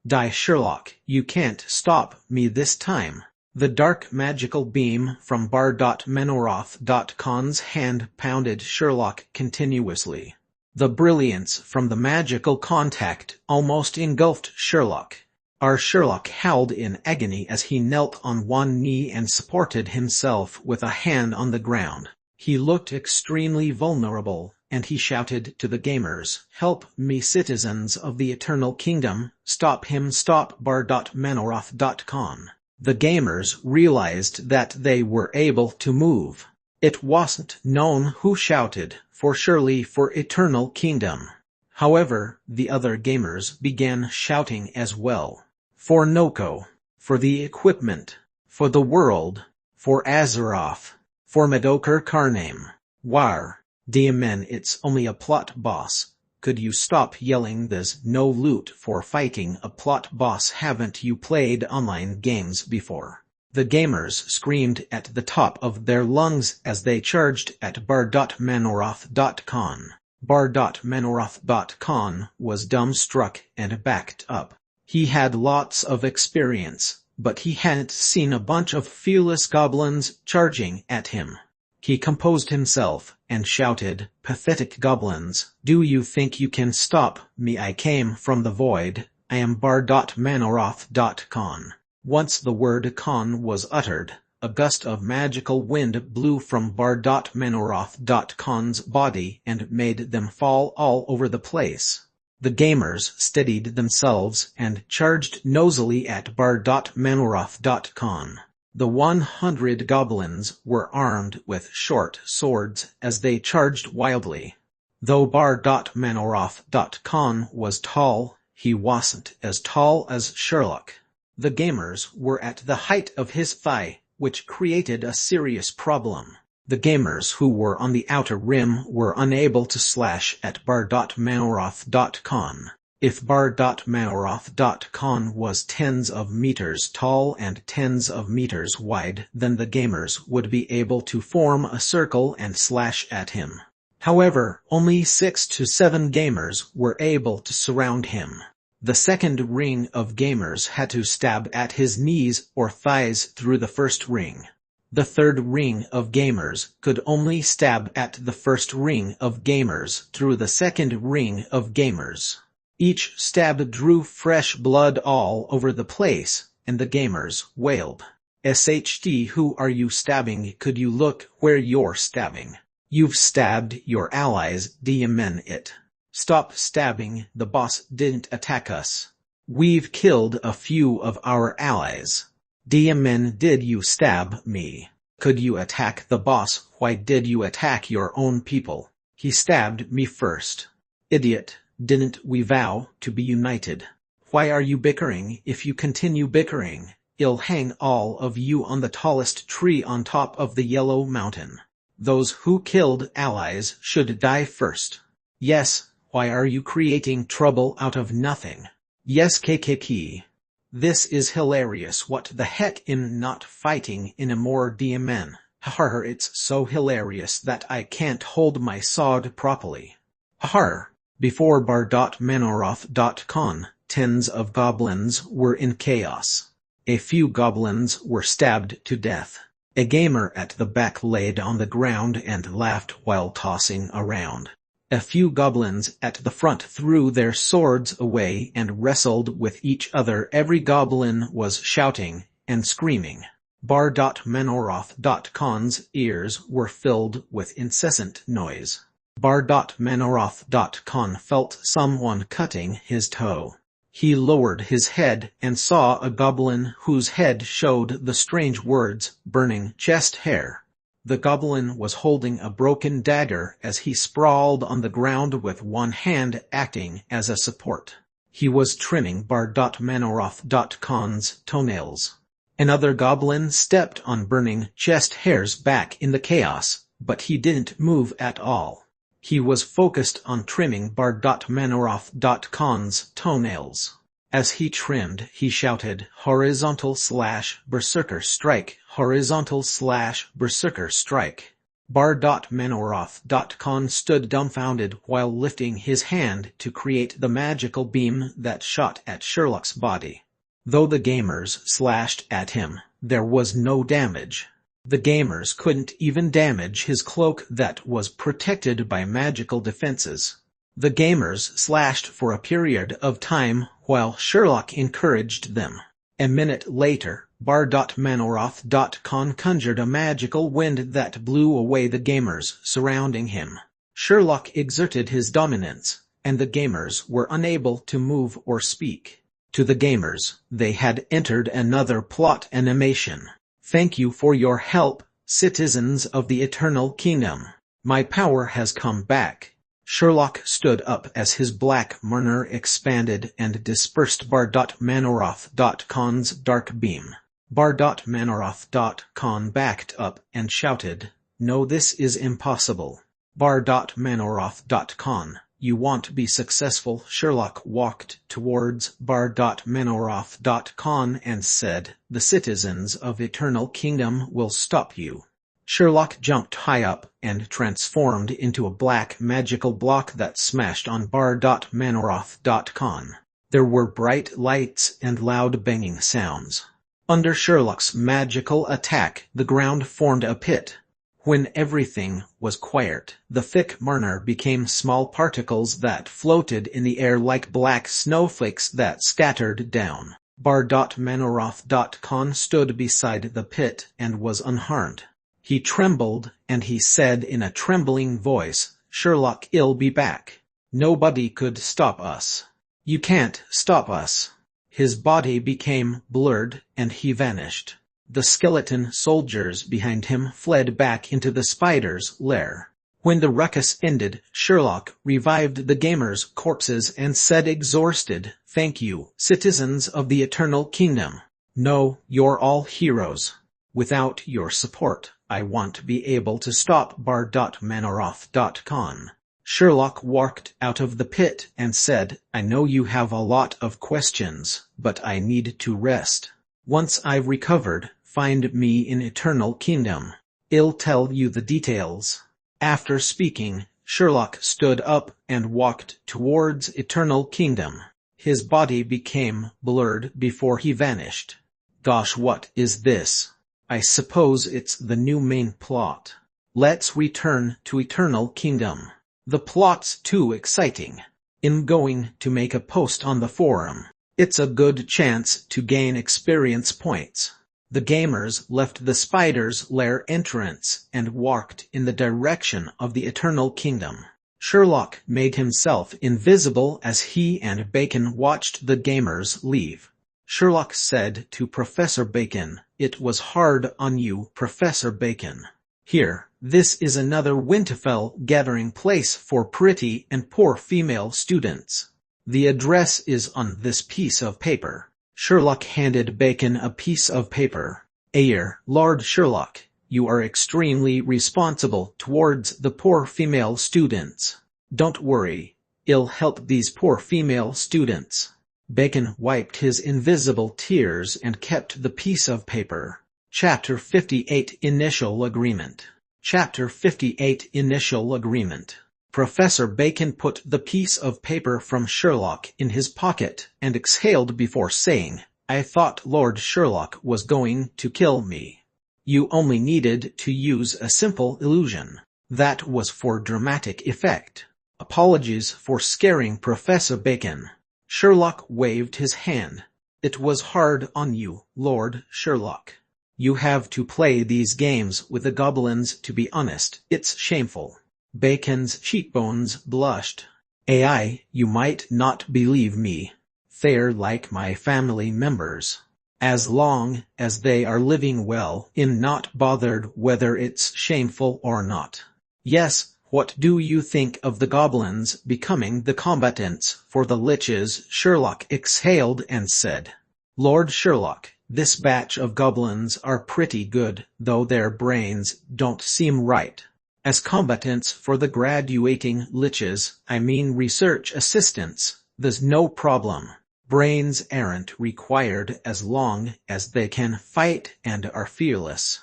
"Die, Sherlock, you can't stop me this time." The dark magical beam from bar.manoroth.con's hand pounded Sherlock continuously. The brilliance from the magical contact almost engulfed Sherlock. Our Sherlock howled in agony as he knelt on one knee and supported himself with a hand on the ground. He looked extremely vulnerable, and he shouted to the gamers, "Help me, citizens of the Eternal Kingdom, stop him, stop bar.manoroth.con." The gamers realized that they were able to move. It wasn't known who shouted, for surely for Eternal Kingdom. However, the other gamers began shouting as well. For Noko, for the equipment, for the world, for Azeroth, for Medokar Karname. War, DMN, it's only a plot boss. Could you stop yelling? There's no loot for fighting a plot boss. Haven't you played online games before? The gamers screamed at the top of their lungs as they charged at bar.manoroth.con. Bar.manoroth.con was dumbstruck and backed up. He had lots of experience, but he hadn't seen a bunch of fearless goblins charging at him. He composed himself and shouted, "Pathetic goblins, do you think you can stop me? I came from the void. I am bar.manoroth.con." Once the word "con" was uttered, a gust of magical wind blew from bar.manoroth.con's body and made them fall all over the place. The gamers steadied themselves and charged nosily at bar.manoroth.con. The 100 goblins were armed with short swords as they charged wildly. Though bar.manoroth.con was tall, he wasn't as tall as Sherlock. The gamers were at the height of his thigh, which created a serious problem. The gamers who were on the outer rim were unable to slash at bar.manoroth.con. If bar.manoroth.con was tens of meters tall and tens of meters wide, then the gamers would be able to form a circle and slash at him. However, only 6 to 7 gamers were able to surround him. The second ring of gamers had to stab at his knees or thighs through the first ring. The third ring of gamers could only stab at the first ring of gamers through the second ring of gamers. Each stab drew fresh blood all over the place, and the gamers wailed. "SHT, who are you stabbing? Could you look where you're stabbing? You've stabbed your allies, do you mean it? Stop stabbing, the boss didn't attack us. We've killed a few of our allies. Do you mean did you stab me? Could you attack the boss? Why did you attack your own people? He stabbed me first. Idiot, didn't we vow to be united? Why are you bickering? If you continue bickering, I'll hang all of you on the tallest tree on top of the Yellow Mountain. Those who killed allies should die first. Yes, why are you creating trouble out of nothing? Yes, KKK. This is hilarious. What the heck in not fighting anymore, DMN? Har, it's so hilarious that I can't hold my sword properly. Har. Before bar.manoroth.con, tens of goblins were in chaos. A few goblins were stabbed to death. A gamer at the back laid on the ground and laughed while tossing around. A few goblins at the front threw their swords away and wrestled with each other. Every goblin was shouting and screaming. Bar.manoroth.con's ears were filled with incessant noise. Bar.manoroth.con felt someone cutting his toe. He lowered his head and saw a goblin whose head showed the strange words, burning chest hair. The goblin was holding a broken dagger as he sprawled on the ground with one hand acting as a support. He was trimming bar.manoroth.con's toenails. Another goblin stepped on burning chest hair's back in the chaos, but he didn't move at all. He was focused on trimming bar.manoroth.con's toenails. As he trimmed, he shouted, "Horizontal/Berserker Strike, Horizontal/Berserker Strike." Bar.manoroth.con stood dumbfounded while lifting his hand to create the magical beam that shot at Sherlock's body. Though the gamers slashed at him, there was no damage. The gamers couldn't even damage his cloak that was protected by magical defenses. The gamers slashed for a period of time while Sherlock encouraged them. A minute later, bar.manoroth.con conjured a magical wind that blew away the gamers surrounding him. Sherlock exerted his dominance, and the gamers were unable to move or speak. To the gamers, they had entered another plot animation. Thank you for your help, citizens of the Eternal Kingdom. My power has come back. Sherlock stood up as his black murner expanded and dispersed bar.manoroth.con's dark beam. Bar.manoroth.con backed up and shouted, "No, this is impossible. Bar.manoroth.con, you won't be successful." Sherlock walked towards bar.manoroth.con and said, "The citizens of Eternal Kingdom will stop you." Sherlock jumped high up and transformed into a black magical block that smashed on bar.manoroth.con. There were bright lights and loud banging sounds. Under Sherlock's magical attack, the ground formed a pit. When everything was quiet, the thick murner became small particles that floated in the air like black snowflakes that scattered down. Bar.manoroth.con stood beside the pit and was unharmed. He trembled, and he said in a trembling voice, "Sherlock, I'll be back. Nobody could stop us. You can't stop us." His body became blurred, and he vanished. The skeleton soldiers behind him fled back into the spider's lair. When the ruckus ended, Sherlock revived the gamers' corpses and said exhausted, "Thank you, citizens of the Eternal Kingdom. No, you're all heroes. Without your support, I won't be able to stop bar.manoroth.con." Sherlock walked out of the pit and said, "I know you have a lot of questions, but I need to rest. Once I've recovered, find me in Eternal Kingdom. I'll tell you the details." After speaking, Sherlock stood up and walked towards Eternal Kingdom. His body became blurred before he vanished. Gosh, what is this? I suppose it's the new main plot. Let's return to Eternal Kingdom. The plot's too exciting. I'm going to make a post on the forum. It's a good chance to gain experience points. The gamers left the spider's lair entrance and walked in the direction of the Eternal Kingdom. Sherlock made himself invisible as he and Bacon watched the gamers leave. Sherlock said to Professor Bacon, "It was hard on you, Professor Bacon. Here, this is another Winterfell gathering place for pretty and poor female students. The address is on this piece of paper." Sherlock handed Bacon a piece of paper. "Aye, Lord Sherlock, you are extremely responsible towards the poor female students. Don't worry, I'll help these poor female students." Bacon wiped his invisible tears and kept the piece of paper. Chapter 58 Initial Agreement. Chapter 58 Initial Agreement. Professor Bacon put the piece of paper from Sherlock in his pocket and exhaled before saying, "I thought Lord Sherlock was going to kill me. You only needed to use a simple illusion. That was for dramatic effect. Apologies for scaring Professor Bacon." Sherlock waved his hand. "It was hard on you, Lord Sherlock. You have to play these games with the goblins. To be honest, it's shameful." Bacon's cheekbones blushed. "Ai, you might not believe me. They're like my family members. As long as they are living well, I'm not bothered whether it's shameful or not." "Yes, what do you think of the goblins becoming the combatants for the liches?" Sherlock exhaled and said, "Lord Sherlock, this batch of goblins are pretty good, though their brains don't seem right. As combatants for the graduating liches, I mean research assistants, there's no problem. Brains aren't required as long as they can fight and are fearless.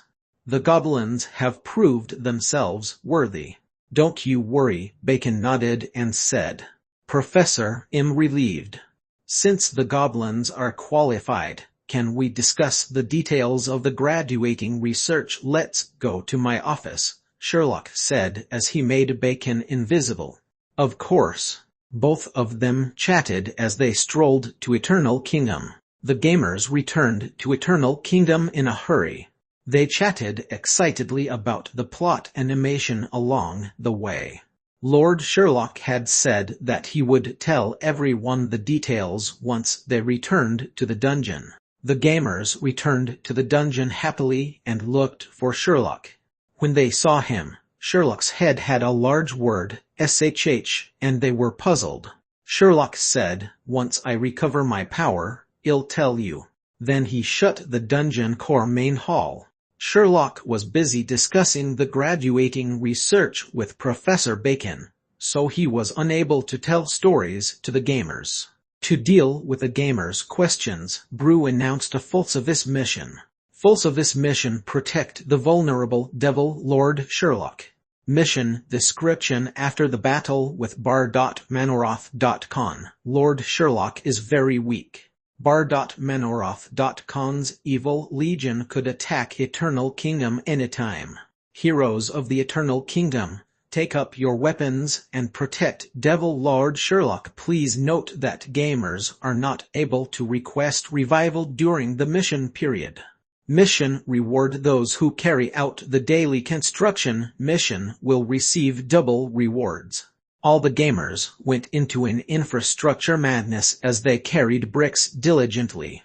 The goblins have proved themselves worthy." "Don't you worry," Bacon nodded and said, "Professor, I'm relieved. Since the goblins are qualified, can we discuss the details of the graduating research?" "Let's go to my office," Sherlock said as he made Bacon invisible. "Of course." Both of them chatted as they strolled to Eternal Kingdom. The gamers returned to Eternal Kingdom in a hurry. They chatted excitedly about the plot animation along the way. Lord Sherlock had said that he would tell everyone the details once they returned to the dungeon. The gamers returned to the dungeon happily and looked for Sherlock. When they saw him, Sherlock's head had a large word, SHH, and they were puzzled. Sherlock said, "Once I recover my power, I'll tell you." Then he shut the dungeon core main hall. Sherlock was busy discussing the graduating research with Professor Bacon, so he was unable to tell stories to the gamers. To deal with the gamers' questions, Brew announced a full-service mission. Full-service mission: protect the vulnerable devil Lord Sherlock. Mission description: after the battle with Bar.Manoroth.con, Lord Sherlock is very weak. Bar.Manoroth.con's evil legion could attack Eternal Kingdom anytime. Heroes of the Eternal Kingdom, take up your weapons and protect Devil Lord Sherlock. Please note that gamers are not able to request revival during the mission period. Mission reward: those who carry out the daily construction mission will receive double rewards. All the gamers went into an infrastructure madness as they carried bricks diligently.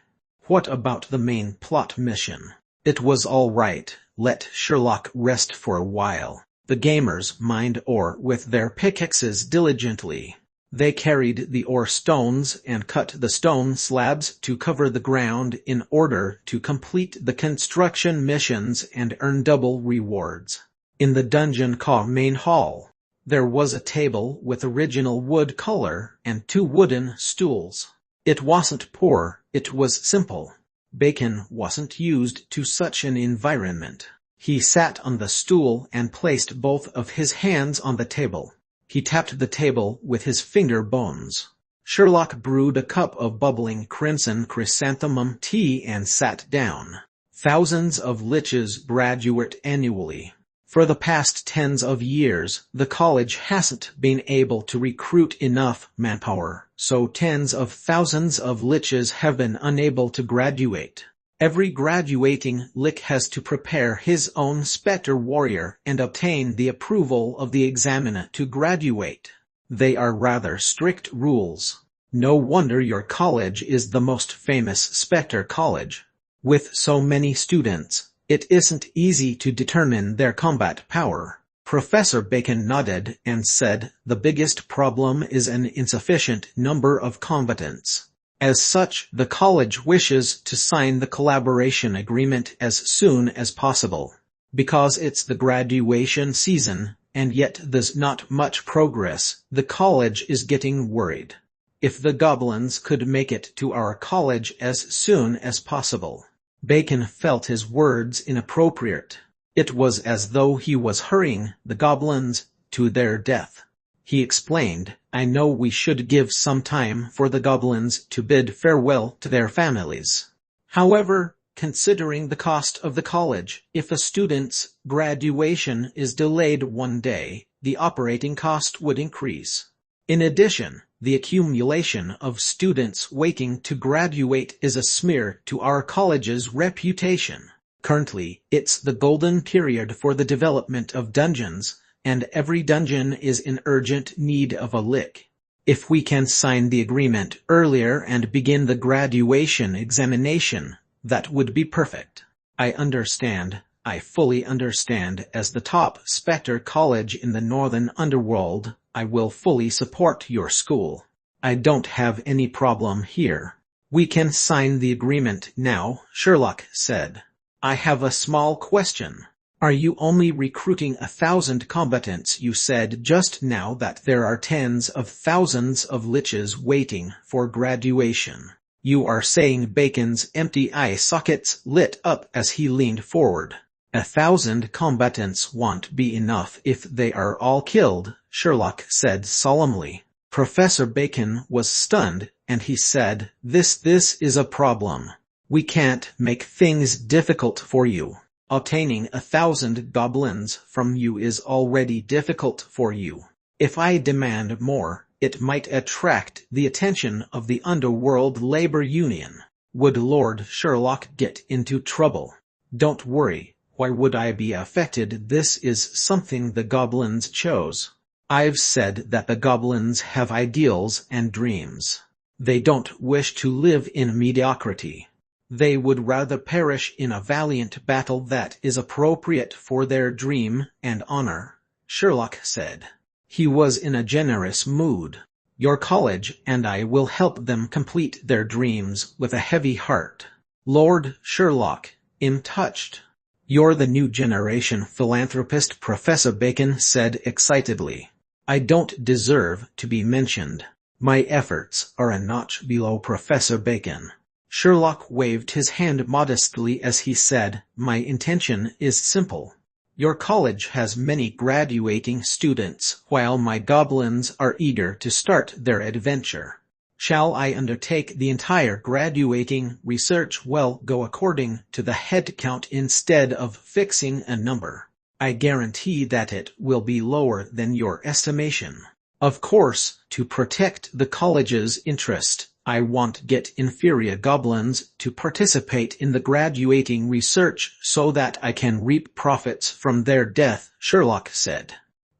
What about the main plot mission? It was all right. Let Sherlock rest for a while. The gamers mined ore with their pickaxes diligently. They carried the ore stones and cut the stone slabs to cover the ground in order to complete the construction missions and earn double rewards. In the dungeon main hall, there was a table with original wood color and 2 wooden stools. It wasn't poor, it was simple. Bacon wasn't used to such an environment. He sat on the stool and placed both of his hands on the table. He tapped the table with his finger bones. Sherlock brewed a cup of bubbling crimson chrysanthemum tea and sat down. Thousands of liches graduate annually. For the past tens of years, the college hasn't been able to recruit enough manpower, so tens of thousands of liches have been unable to graduate. Every graduating lich has to prepare his own spectre warrior and obtain the approval of the examiner to graduate. They are rather strict rules. No wonder your college is the most famous spectre college. With so many students, it isn't easy to determine their combat power. Professor Bacon nodded and said, the biggest problem is an insufficient number of combatants. As such, the college wishes to sign the collaboration agreement as soon as possible. Because it's the graduation season, and yet there's not much progress, the college is getting worried. If the goblins could make it to our college as soon as possible. Bacon felt his words inappropriate. It was as though he was hurrying the goblins to their death. He explained, I know we should give some time for the goblins to bid farewell to their families. However, considering the cost of the college, if a student's graduation is delayed one day, the operating cost would increase. In addition, the accumulation of students waiting to graduate is a smear to our college's reputation. Currently, it's the golden period for the development of dungeons, and every dungeon is in urgent need of a lich. If we can sign the agreement earlier and begin the graduation examination, that would be perfect. I understand. I fully understand. As the top spectre college in the northern underworld, I will fully support your school. I don't have any problem here. We can sign the agreement now, Sherlock said. I have a small question. Are you only recruiting 1,000 combatants? You said just now that there are tens of thousands of liches waiting for graduation. You are saying Bacon's empty eye sockets lit up as he leaned forward. 1,000 combatants won't be enough if they are all killed, Sherlock said solemnly. Professor Bacon was stunned, and he said, This is a problem. We can't make things difficult for you. Obtaining 1,000 goblins from you is already difficult for you. If I demand more, it might attract the attention of the Underworld Labor Union. Would Lord Sherlock get into trouble? Don't worry. Why would I be affected? This is something the goblins chose. I've said that the goblins have ideals and dreams. They don't wish to live in mediocrity. They would rather perish in a valiant battle that is appropriate for their dream and honor, Sherlock said. He was in a generous mood. Your college and I will help them complete their dreams with a heavy heart. Lord Sherlock, I'm touched. You're the new generation philanthropist, Professor Bacon said excitedly. I don't deserve to be mentioned. My efforts are a notch below Professor Bacon. Sherlock waved his hand modestly as he said, My intention is simple. Your college has many graduating students, while my goblins are eager to start their adventure. Shall I undertake the entire graduating research? Well, go according to the head count instead of fixing a number. I guarantee that it will be lower than your estimation. Of course, to protect the college's interest, I won't get inferior goblins to participate in the graduating research so that I can reap profits from their death, Sherlock said.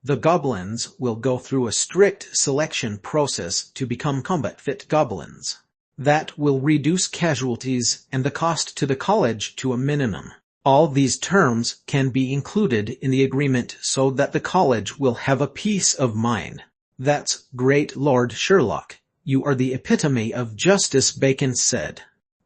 The goblins will go through a strict selection process to become combat-fit goblins. That will reduce casualties and the cost to the college to a minimum. All these terms can be included in the agreement so that the college will have a peace of mind. That's great, Lord Sherlock. You are the epitome of justice, Bacon said.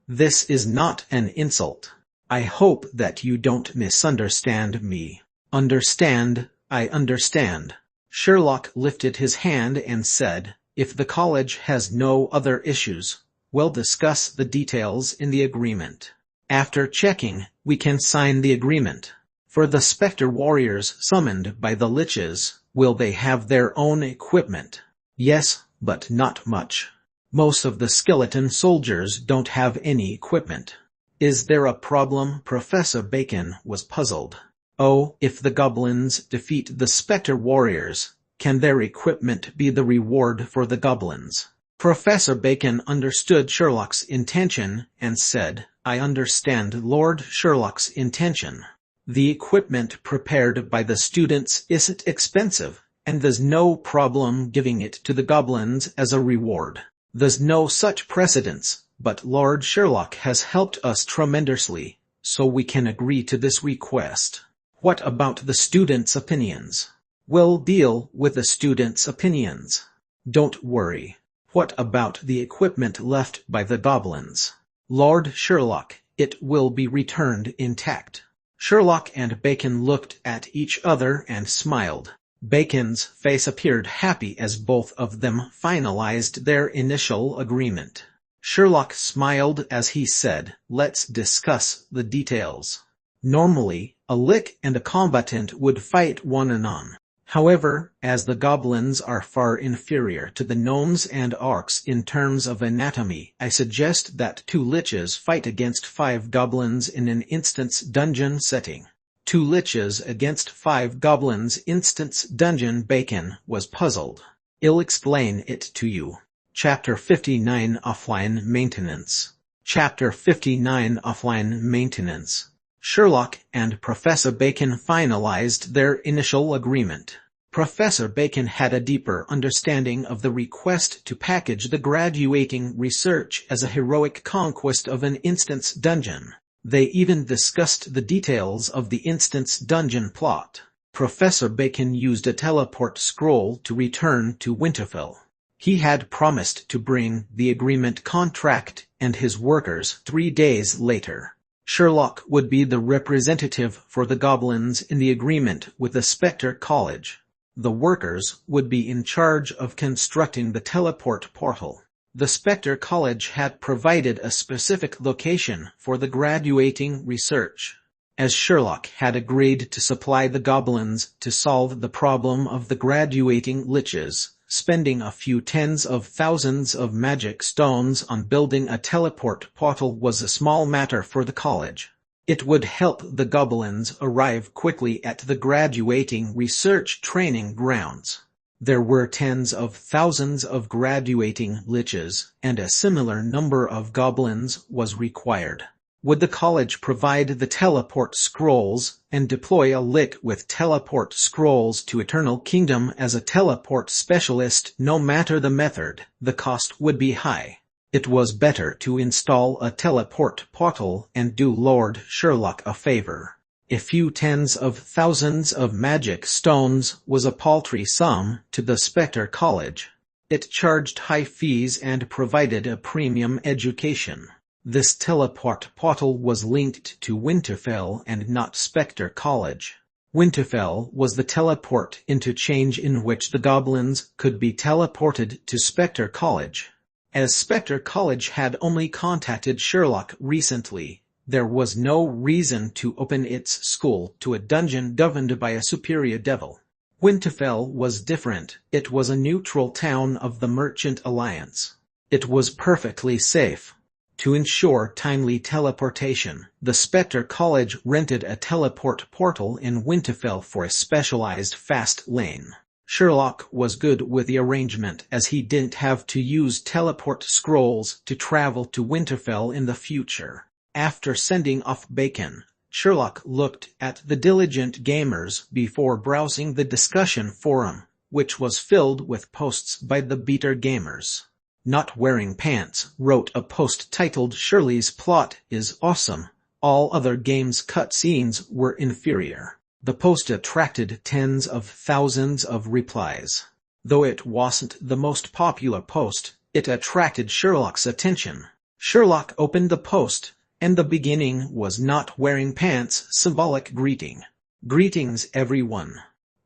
This is not an insult. I hope that you don't misunderstand me. Understand? I understand. Sherlock lifted his hand and said, If the college has no other issues, we'll discuss the details in the agreement. After checking, we can sign the agreement. For the spectre warriors summoned by the liches, will they have their own equipment? Yes, but not much. Most of the skeleton soldiers don't have any equipment. Is there a problem? Professor Bacon was puzzled. Oh, if the goblins defeat the Spectre warriors, can their equipment be the reward for the goblins? Professor Bacon understood Sherlock's intention and said, I understand Lord Sherlock's intention. The equipment prepared by the students isn't expensive, and there's no problem giving it to the goblins as a reward. There's no such precedence, but Lord Sherlock has helped us tremendously, so we can agree to this request. What about the students' opinions? We'll deal with the students' opinions. Don't worry. What about the equipment left by the goblins? Lord Sherlock, it will be returned intact. Sherlock and Bacon looked at each other and smiled. Bacon's face appeared happy as both of them finalized their initial agreement. Sherlock smiled as he said, let's discuss the details. Normally, a lick and a combatant would fight one-on-one. However, as the goblins are far inferior to the gnomes and orcs in terms of anatomy, I suggest that 2 liches fight against 5 goblins in an instance dungeon setting. 2 liches against 5 goblins instance dungeon. Bacon was puzzled. I'll explain it to you. Chapter 59 Offline Maintenance. Chapter 59 Offline Maintenance. Sherlock and Professor Bacon finalized their initial agreement. Professor Bacon had a deeper understanding of the request to package the graduating research as a heroic conquest of an instance dungeon. They even discussed the details of the instance dungeon plot. Professor Bacon used a teleport scroll to return to Winterfell. He had promised to bring the agreement contract and his workers 3 days later. Sherlock would be the representative for the goblins in the agreement with the Spectre College. The workers would be in charge of constructing the teleport portal. The Spectre College had provided a specific location for the graduating research. As Sherlock had agreed to supply the goblins to solve the problem of the graduating liches, spending a few tens of thousands of magic stones on building a teleport portal was a small matter for the college. It would help the goblins arrive quickly at the graduating research training grounds. There were tens of thousands of graduating liches, and a similar number of goblins was required. Would the college provide the teleport scrolls and deploy a lick with teleport scrolls to Eternal Kingdom as a teleport specialist? No matter the method, the cost would be high. It was better to install a teleport portal and do Lord Sherlock a favor. A few tens of thousands of magic stones was a paltry sum to the Spectre College. It charged high fees and provided a premium education. This teleport portal was linked to Winterfell and not Spectre College. Winterfell was the teleport interchange in which the goblins could be teleported to Spectre College. As Spectre College had only contacted Sherlock recently, there was no reason to open its school to a dungeon governed by a superior devil. Winterfell was different. It was a neutral town of the Merchant Alliance. It was perfectly safe. To ensure timely teleportation, the Spectre College rented a teleport portal in Winterfell for a specialized fast lane. Sherlock was good with the arrangement as he didn't have to use teleport scrolls to travel to Winterfell in the future. After sending off Bacon, Sherlock looked at the diligent gamers before browsing the discussion forum, which was filled with posts by the beater gamers. Not Wearing Pants wrote a post titled "Shirley's plot is awesome. All other games' cutscenes were inferior." The post attracted tens of thousands of replies. Though it wasn't the most popular post, it attracted Sherlock's attention. Sherlock opened the post, and the beginning was "Not Wearing Pants" symbolic greeting. "Greetings everyone.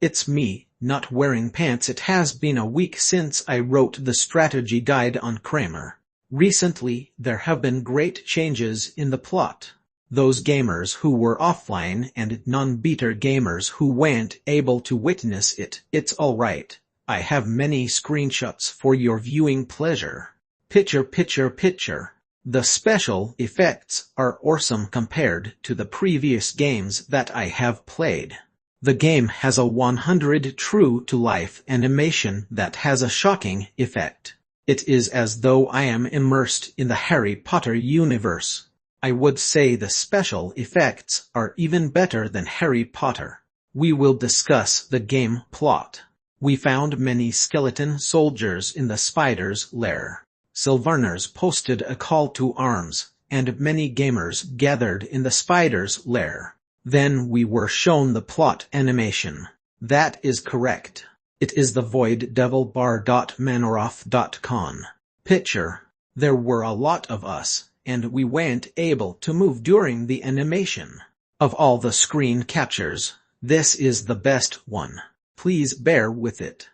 It's me, Not Wearing Pants. It has been a week since I wrote the strategy guide on Kramer. Recently, there have been great changes in the plot. Those gamers who were offline and non-beater gamers who weren't able to witness it, it's alright. I have many screenshots for your viewing pleasure. Picture, picture, picture. The special effects are awesome compared to the previous games that I have played. The game has a 100 true-to-life animation that has a shocking effect. It is as though I am immersed in the Harry Potter universe. I would say the special effects are even better than Harry Potter. We will discuss the game plot. We found many skeleton soldiers in the spider's lair. Sylvarners posted a call to arms, and many gamers gathered in the spider's lair. Then we were shown the plot animation. That is correct. It is the Void Devil bar.manoroth.con. Picture. There were a lot of us, and we weren't able to move during the animation. Of all the screen captures, this is the best one. Please bear with it.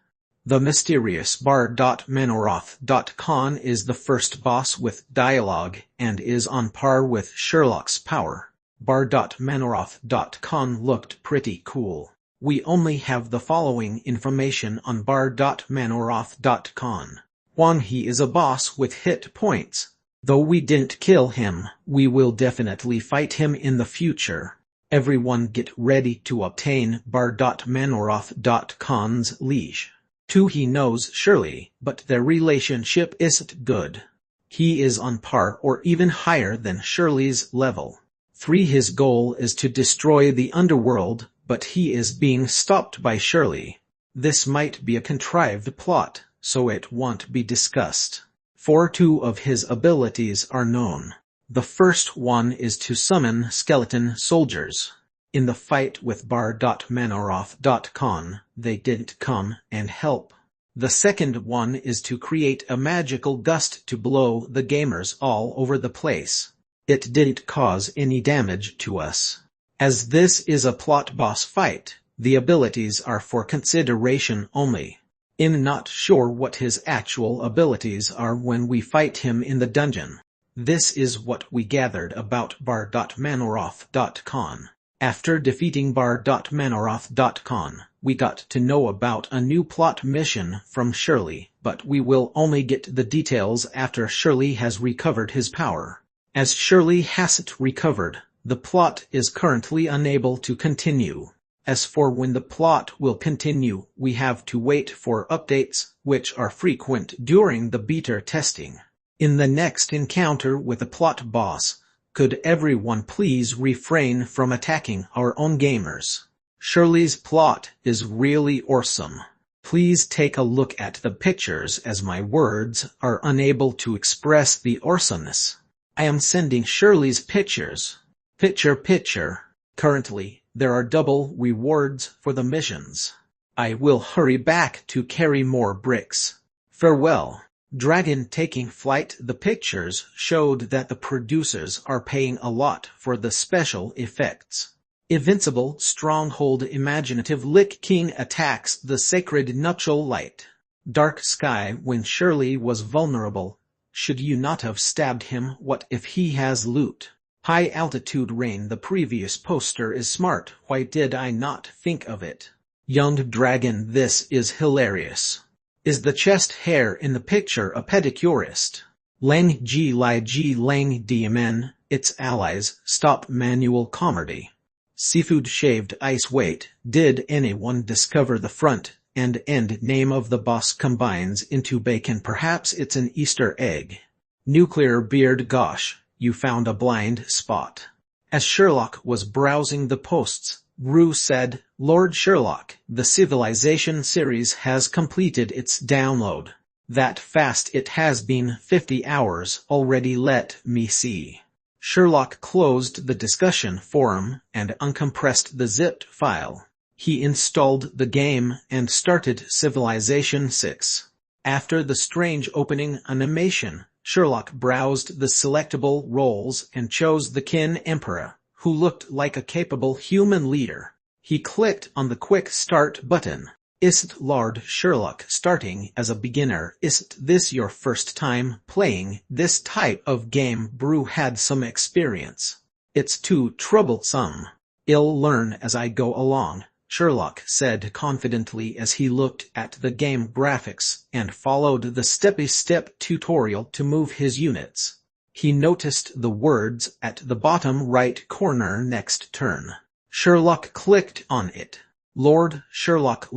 The mysterious bar.manoroth.con is the first boss with dialogue and is on par with Sherlock's power. Bar.manoroth.con looked pretty cool. We only have the following information on bar.manoroth.con. 1. He is a boss with hit points. Though we didn't kill him, we will definitely fight him in the future. Everyone get ready to obtain bar.manoroth.con's leash. 2. He knows Shirley, but their relationship isn't good. He is on par or even higher than Shirley's level. 3. His goal is to destroy the Underworld, but he is being stopped by Shirley. This might be a contrived plot, so it won't be discussed. 4. 2 of his abilities are known. The first one is to summon skeleton soldiers. In the fight with bar.manoroth.con, they didn't come and help. The second one is to create a magical gust to blow the gamers all over the place. It didn't cause any damage to us. As this is a plot boss fight, the abilities are for consideration only. I'm not sure what his actual abilities are when we fight him in the dungeon. This is what we gathered about bar.manoroth.con. After defeating bar.manoroth.con, we got to know about a new plot mission from Shirley, but we will only get the details after Shirley has recovered his power. As Shirley hasn't recovered, the plot is currently unable to continue. As for when the plot will continue, we have to wait for updates, which are frequent during the beta testing. In the next encounter with a plot boss, could everyone please refrain from attacking our own gamers? Shirley's plot is really awesome. Please take a look at the pictures as my words are unable to express the awesomeness. I am sending Shirley's pictures. Picture, picture. Currently, there are double rewards for the missions. I will hurry back to carry more bricks. Farewell. Dragon taking flight. The pictures showed that the producers are paying a lot for the special effects. Invincible stronghold. Imaginative Lich King attacks the sacred nuptial light. Dark sky. When Shirley was vulnerable, should you not have stabbed him? What if he has loot? High altitude rain. The previous poster is smart. Why did I not think of it? Young dragon. This is hilarious. Is the chest hair in the picture a pedicurist? Lang Ji Lai Ji Lang DMN, its allies, stop manual comedy. Seafood shaved ice. Wait, did anyone discover the front and end name of the boss combines into bacon? Perhaps it's an Easter egg. Nuclear beard. Gosh, you found a blind spot. As Sherlock was browsing the posts, Rue said, Lord Sherlock, the Civilization series has completed its download. That fast? It has been 50 hours already. Let me see. Sherlock closed the discussion forum and uncompressed the zipped file. He installed the game and started Civilization 6. After the strange opening animation, Sherlock browsed the selectable roles and chose the Kin Emperor, who looked like a capable human leader. He clicked on the Quick Start button. Isn't Lord Sherlock starting as a beginner? Isn't this your first time playing this type of game? Brew had some experience. It's too troublesome. I'll learn as I go along. Sherlock said confidently as he looked at the game graphics and followed the step-by-step tutorial to move his units. He noticed the words at the bottom right corner, "Next turn." Sherlock clicked on it. Lord Sherlock,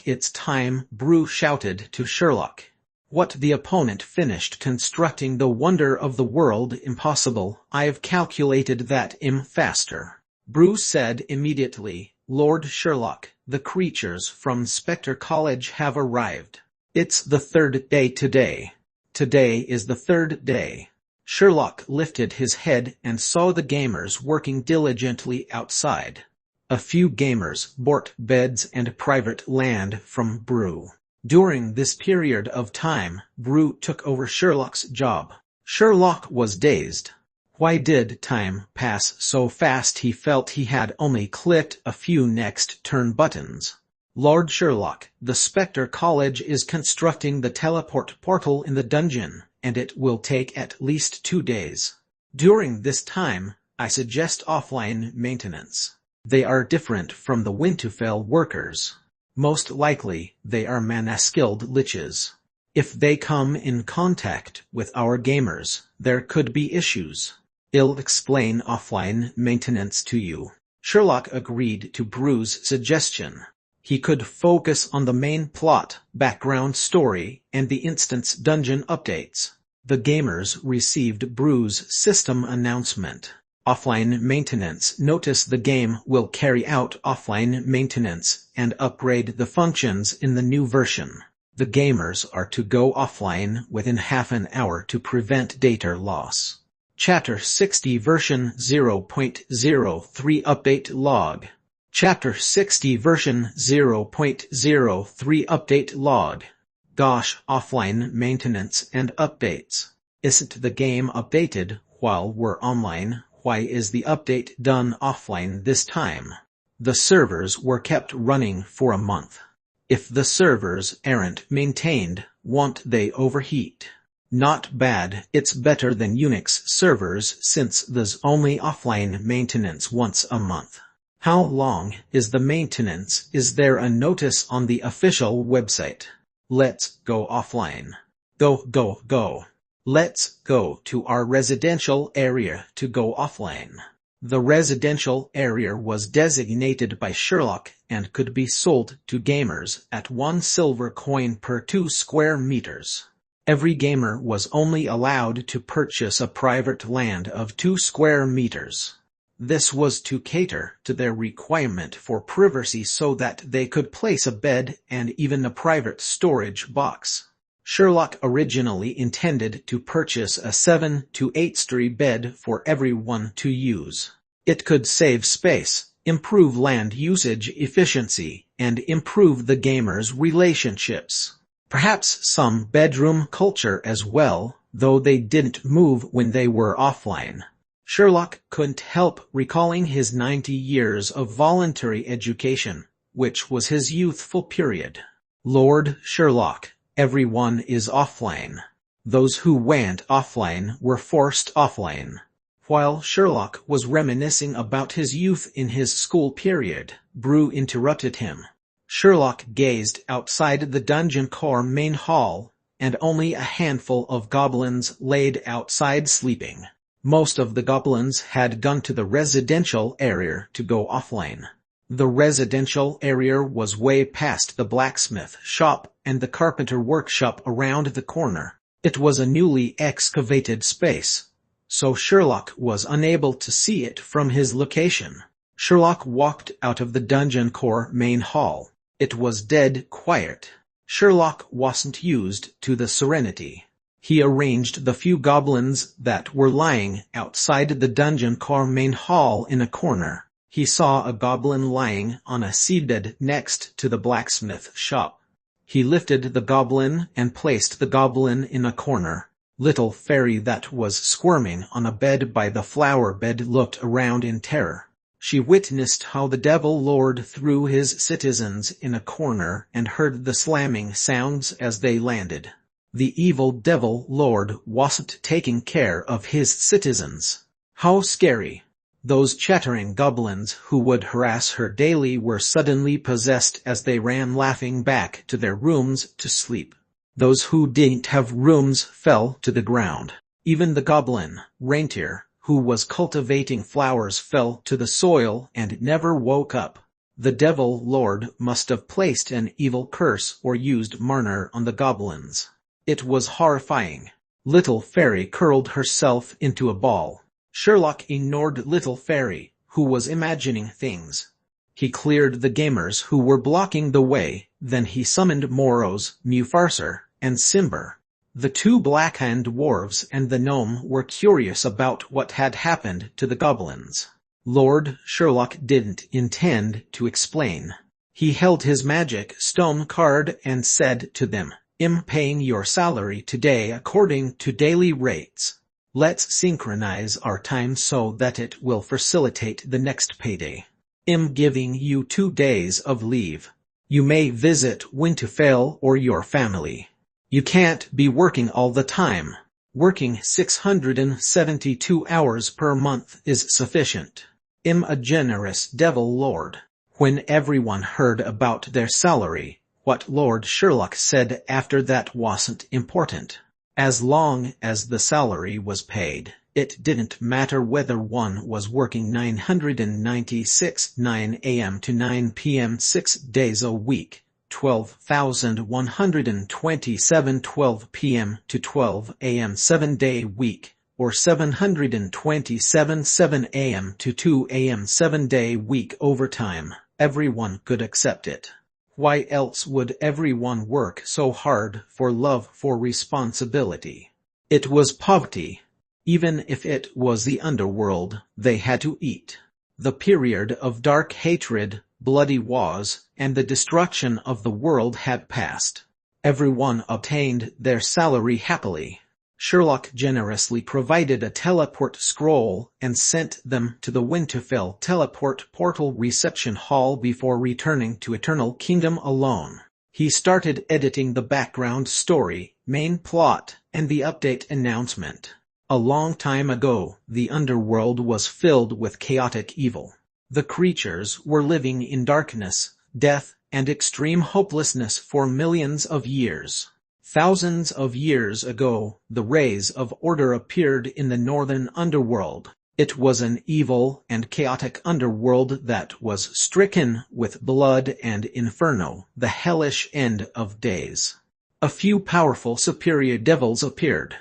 it's time," Brew shouted to Sherlock. What the opponent finished constructing the wonder of the world impossible. "I've calculated that faster," Brew said immediately. "Lord Sherlock, the creatures from Spectre College have arrived. It's the third day today. Today is the third day." Sherlock lifted his head and saw the gamers working diligently outside. A few gamers bought beds and private land from Brew. During this period of time, Brew took over Sherlock's job. Sherlock was dazed. Why did time pass so fast? He felt he had only clicked a few next turn buttons. "Lord Sherlock, the Spectre College is constructing the teleport portal in the dungeon, and it will take at least 2 days. During this time, I suggest offline maintenance. They are different from the Winterfell workers. Most likely, they are mana-skilled liches. If they come in contact with our gamers, there could be issues. I'll explain offline maintenance to you." Sherlock agreed to Brew's suggestion. He could focus on the main plot, background story, and the instance dungeon updates. The gamers received Brew's system announcement. Offline maintenance. Notice the game will carry out offline maintenance and upgrade the functions in the new version. The gamers are to go offline within half an hour to prevent data loss. Chapter 60 version 0.03 update log. Chapter 60 version 0.03 update log. Gosh, offline maintenance and updates. Isn't the game updated while we're online? Why is the update done offline this time? The servers were kept running for a month. If the servers aren't maintained, won't they overheat? Not bad. It's better than Unix servers since there's only offline maintenance once a month. How long is the maintenance? Is there a notice on the official website? Let's go offline. Go. Let's go to our residential area to go offline. The residential area was designated by Sherlock and could be sold to gamers at 1 silver coin per 2 square meters. Every gamer was only allowed to purchase a private land of 2 square meters. This was to cater to their requirement for privacy so that they could place a bed and even a private storage box. Sherlock originally intended to purchase a 7 to 8-story bed for everyone to use. It could save space, improve land usage efficiency, and improve the gamers' relationships. Perhaps some bedroom culture as well, though they didn't move when they were offline. Sherlock couldn't help recalling his 90 years of voluntary education, which was his youthful period. Lord Sherlock, everyone is offline. Those who went offline were forced offline. While Sherlock was reminiscing about his youth in his school period, Brew interrupted him. Sherlock gazed outside the dungeon core main hall, and only a handful of goblins laid outside sleeping. Most of the goblins had gone to the residential area to go offline. The residential area was way past the blacksmith shop and the carpenter workshop around the corner. It was a newly excavated space, so Sherlock was unable to see it from his location. Sherlock walked out of the dungeon core main hall. It was dead quiet. Sherlock wasn't used to the serenity. He arranged the few goblins that were lying outside the dungeon core main hall in a corner. He saw a goblin lying on a seabed next to the blacksmith shop. He lifted the goblin and placed the goblin in a corner. Little fairy that was squirming on a bed by the flower bed looked around in terror. She witnessed how the devil lord threw his citizens in a corner and heard the slamming sounds as they landed. The evil devil lord wasn't taking care of his citizens. How scary! Those chattering goblins who would harass her daily were suddenly possessed as they ran laughing back to their rooms to sleep. Those who didn't have rooms fell to the ground. Even the goblin, Reindeer, who was cultivating flowers fell to the soil and never woke up. The devil lord must have placed an evil curse or used Marner on the goblins. It was horrifying. Little Fairy curled herself into a ball. Sherlock ignored Little Fairy, who was imagining things. He cleared the gamers who were blocking the way, then he summoned Moros, Mufarser, and Simber. The two black-hand dwarves and the gnome were curious about what had happened to the goblins. Lord Sherlock didn't intend to explain. He held his magic stone card and said to them, "I'm paying your salary today according to daily rates. Let's synchronize our time so that it will facilitate the next payday. I'm giving you 2 days of leave. You may visit Winterfell or your family. You can't be working all the time. Working 672 hours per month is sufficient. I'm a generous devil lord." When everyone heard about their salary, what Lord Sherlock said after that wasn't important. As long as the salary was paid, it didn't matter whether one was working 996 9 a.m. to 9 p.m. 6 days a week, 12,127 12 p.m. to 12 a.m. 7-day week, or 727 7 a.m. to 2 a.m. 7-day week overtime. Everyone could accept it. Why else would everyone work so hard for love, for responsibility? It was poverty. Even if it was the underworld, they had to eat. The period of dark hatred, bloody wars, and the destruction of the world had passed. Everyone obtained their salary happily. Sherlock generously provided a teleport scroll and sent them to the Winterfell teleport portal reception hall before returning to Eternal Kingdom alone. He started editing the background story, main plot, and the update announcement. A long time ago, the underworld was filled with chaotic evil. The creatures were living in darkness, death, and extreme hopelessness for millions of years. Thousands of years ago, the rays of order appeared in the northern underworld. It was an evil and chaotic underworld that was stricken with blood and inferno, the hellish end of days. A few powerful superior devils appeared.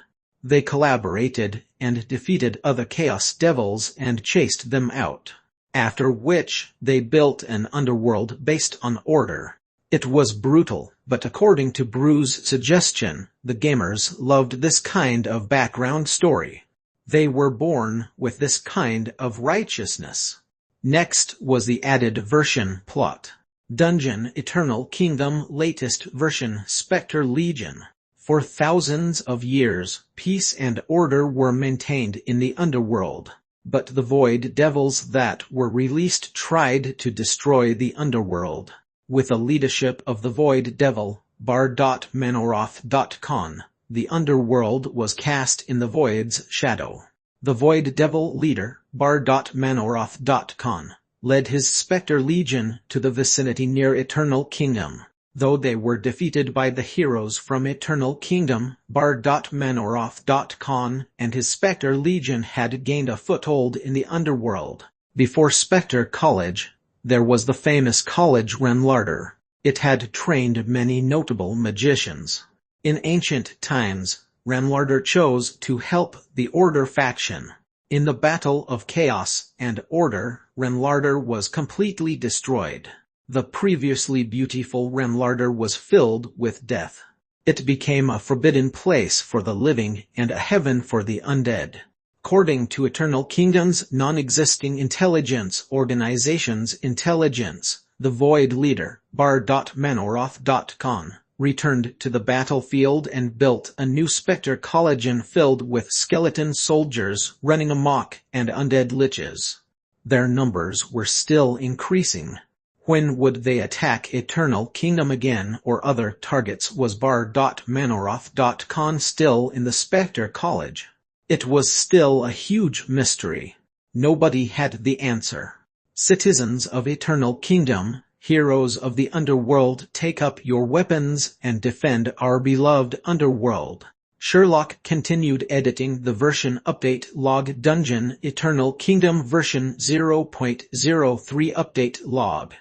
They collaborated and defeated other chaos devils and chased them out. After which, they built an underworld based on order. It was brutal, but according to Bruce's suggestion, the gamers loved this kind of background story. They were born with this kind of righteousness. Next was the added version plot. Dungeon Eternal Kingdom latest version Spectre Legion. For thousands of years, peace and order were maintained in the underworld. But the Void Devils that were released tried to destroy the underworld. With the leadership of the Void Devil, Bar.Manoroth.con, the underworld was cast in the Void's shadow. The Void Devil leader, Bar.Manoroth.con, led his Spectre Legion to the vicinity near Eternal Kingdom. Though they were defeated by the heroes from Eternal Kingdom, Bar.Manoroth.con and his Spectre Legion had gained a foothold in the underworld. Before Spectre College, there was the famous College Renlarder. It had trained many notable magicians. In ancient times, Renlarder chose to help the Order faction. In the Battle of Chaos and Order, Renlarder was completely destroyed. The previously beautiful Renlarder was filled with death. It became a forbidden place for the living and a heaven for the undead. According to Eternal Kingdom's non-existing intelligence organization's intelligence, the Void leader, Bar.Manoroth.con, returned to the battlefield and built a new Spectre Collegian filled with skeleton soldiers running amok and undead liches. Their numbers were still increasing. When would they attack Eternal Kingdom again or other targets? Was Bar.Manoroth.con still in the Spectre College? It was still a huge mystery. Nobody had the answer. Citizens of Eternal Kingdom, heroes of the Underworld, take up your weapons and defend our beloved Underworld. Sherlock continued editing the version update log Dungeon Eternal Kingdom version 0.03 update log.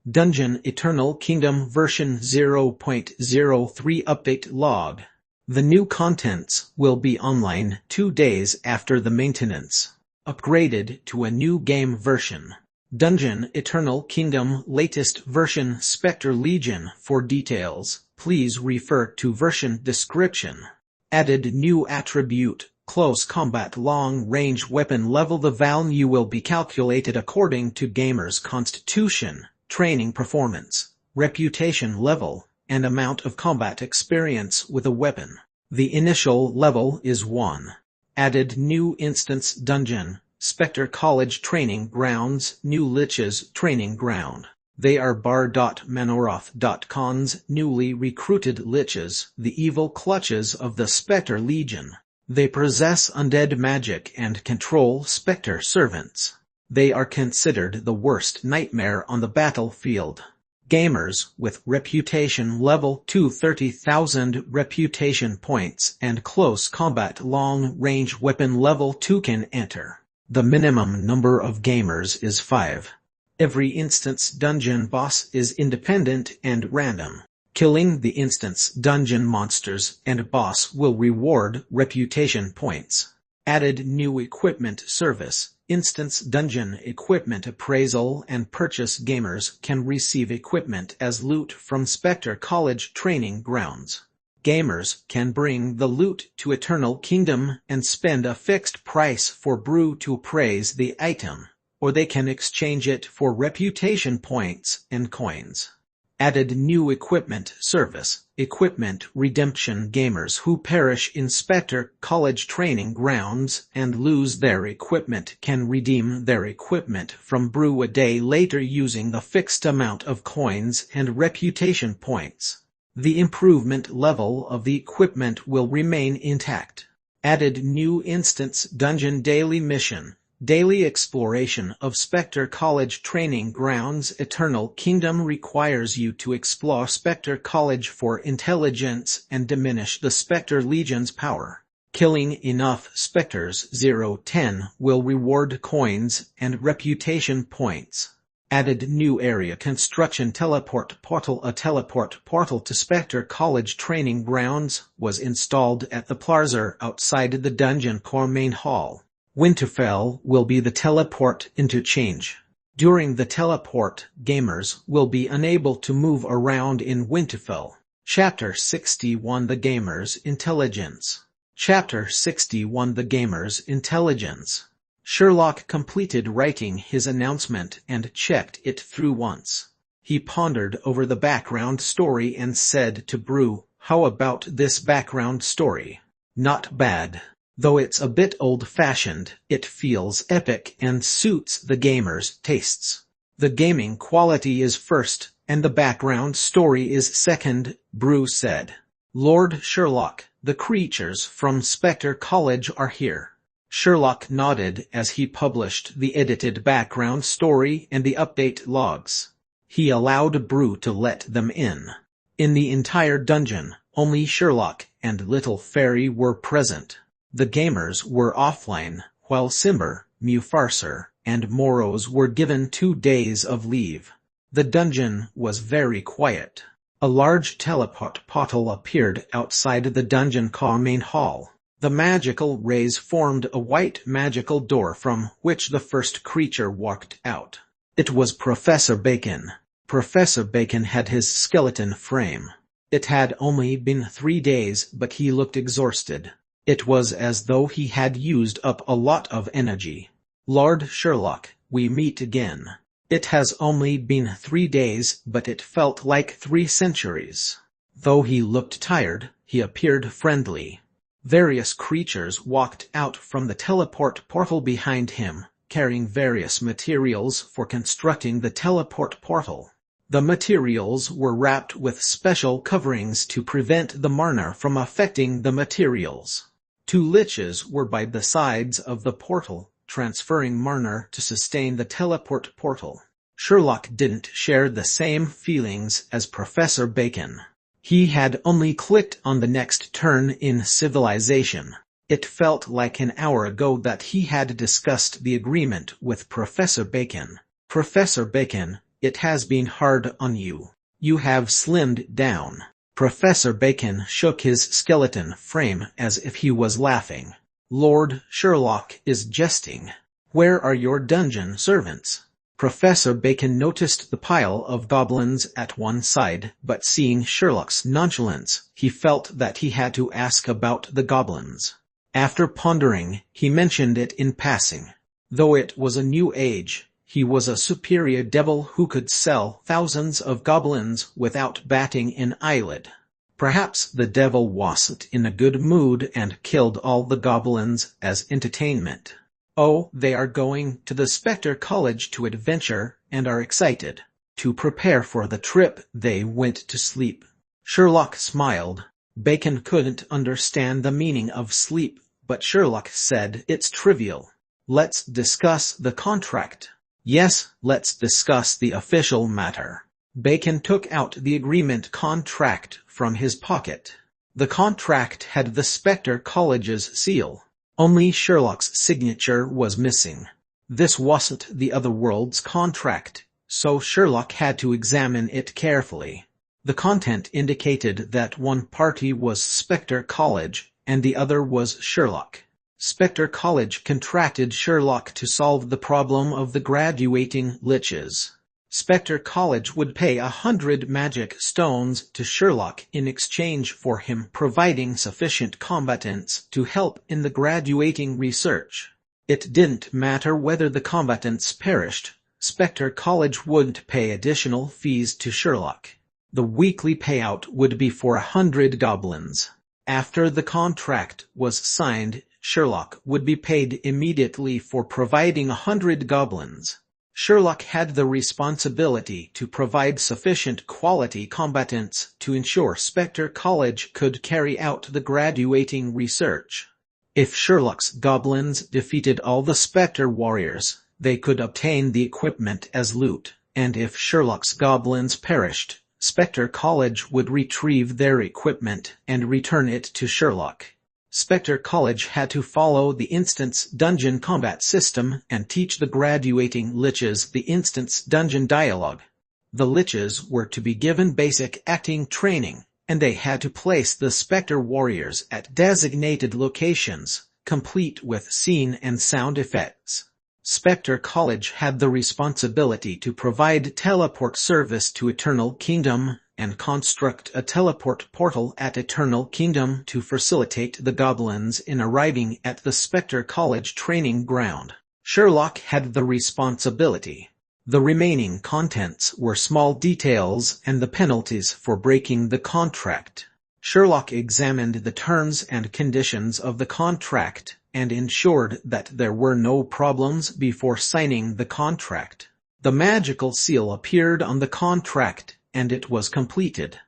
Dungeon Eternal Kingdom version 0.03 update log. The new contents will be online 2 days after the maintenance. Upgraded to a new game version. Dungeon Eternal Kingdom latest version Spectre Legion. For details, please refer to version description. Added new attribute, close combat long-range weapon level. The value will be calculated according to gamer's constitution, training performance, reputation level, and amount of combat experience with a weapon. The initial level is 1. Added new instance dungeon, Spectre College Training Grounds, New Lich's Training Ground. They are Bar.Manoroth.Con's newly recruited liches, the evil clutches of the Spectre Legion. They possess undead magic and control Spectre servants. They are considered the worst nightmare on the battlefield. Gamers with reputation level 230,000 reputation points and close combat long-range weapon level 2 can enter. The minimum number of gamers is 5. Every instance dungeon boss is independent and random. Killing the instance dungeon monsters and boss will reward reputation points. Added new equipment service. Instance dungeon equipment appraisal and purchase. Gamers can receive equipment as loot from Spectre College Training Grounds. Gamers can bring the loot to Eternal Kingdom and spend a fixed price for brew to appraise the item, or they can exchange it for reputation points and coins. Added new equipment service. Equipment redemption. Gamers who perish in Spectre College Training Grounds and lose their equipment can redeem their equipment from brew a day later using a fixed amount of coins and reputation points. The improvement level of the equipment will remain intact. Added new instance dungeon daily mission. Daily exploration of Spectre College Training Grounds. Eternal Kingdom requires you to explore Spectre College for intelligence and diminish the Spectre Legion's power. Killing enough Spectres 0-10 will reward coins and reputation points. Added new area construction teleport portal. A teleport portal to Spectre College Training Grounds was installed at the plaza outside the dungeon core main hall. Winterfell will be the teleport interchange. During the teleport, gamers will be unable to move around in Winterfell. Chapter 61 The Gamer's Intelligence. Chapter 61 The Gamer's Intelligence. Sherlock completed writing his announcement and checked it through once. He pondered over the background story and said to Brew, "How about this background story? Not bad. Though it's a bit old-fashioned, it feels epic and suits the gamer's tastes. The gaming quality is first, and the background story is second," Brew said. "Lord Sherlock, the creatures from Spectre College are here." Sherlock nodded as he published the edited background story and the update logs. He allowed Brew to let them in. In the entire dungeon, only Sherlock and Little Fairy were present. The gamers were offline, while Simber, Mufarser, and Moros were given 2 days of leave. The dungeon was very quiet. A large teleport portal appeared outside the dungeon core main hall. The magical rays formed a white magical door from which the first creature walked out. It was Professor Bacon. Professor Bacon had his skeleton frame. It had only been 3 days, but he looked exhausted. It was as though he had used up a lot of energy. "Lord Sherlock, we meet again. It has only been 3 days, but it felt like 3 centuries." Though he looked tired, he appeared friendly. Various creatures walked out from the teleport portal behind him, carrying various materials for constructing the teleport portal. The materials were wrapped with special coverings to prevent the mana from affecting the materials. 2 liches were by the sides of the portal, transferring Marner to sustain the teleport portal. Sherlock didn't share the same feelings as Professor Bacon. He had only clicked on the next turn in civilization. It felt like an hour ago that he had discussed the agreement with Professor Bacon. Professor Bacon, it has been hard on you. You have slimmed down. Professor Bacon shook his skeleton frame as if he was laughing. Lord Sherlock is jesting. Where are your dungeon servants? Professor Bacon noticed the pile of goblins at one side, but seeing Sherlock's nonchalance, he felt that he had to ask about the goblins. After pondering, he mentioned it in passing. Though it was a new age, he was a superior devil who could sell thousands of goblins without batting an eyelid. Perhaps the devil wasn't in a good mood and killed all the goblins as entertainment. Oh, they are going to the Spectre College to adventure, and are excited. To prepare for the trip, they went to sleep. Sherlock smiled. Bacon couldn't understand the meaning of sleep, but Sherlock said it's trivial. Let's discuss the contract. Yes, let's discuss the official matter. Bacon took out the agreement contract from his pocket. The contract had the Spectre College's seal. Only Sherlock's signature was missing. This wasn't the Otherworld's contract, so Sherlock had to examine it carefully. The content indicated that one party was Spectre College, and the other was Sherlock. Spectre College contracted Sherlock to solve the problem of the graduating liches. Spectre College would pay 100 magic stones to Sherlock in exchange for him providing sufficient combatants to help in the graduating research. It didn't matter whether the combatants perished, Spectre College wouldn't pay additional fees to Sherlock. The weekly payout would be for 100 goblins. After the contract was signed, Sherlock would be paid immediately for providing 100 goblins. Sherlock had the responsibility to provide sufficient quality combatants to ensure Spectre College could carry out the graduating research. If Sherlock's goblins defeated all the Spectre warriors, they could obtain the equipment as loot, and if Sherlock's goblins perished, Spectre College would retrieve their equipment and return it to Sherlock. Spectre College had to follow the Instance Dungeon combat system and teach the graduating liches the Instance Dungeon dialogue. The liches were to be given basic acting training, and they had to place the Spectre warriors at designated locations, complete with scene and sound effects. Spectre College had the responsibility to provide teleport service to Eternal Kingdom, and construct a teleport portal at Eternal Kingdom to facilitate the goblins in arriving at the Spectre College training ground. Sherlock had the responsibility. The remaining contents were small details and the penalties for breaking the contract. Sherlock examined the terms and conditions of the contract and ensured that there were no problems before signing the contract. The magical seal appeared on the contract, and it was completed.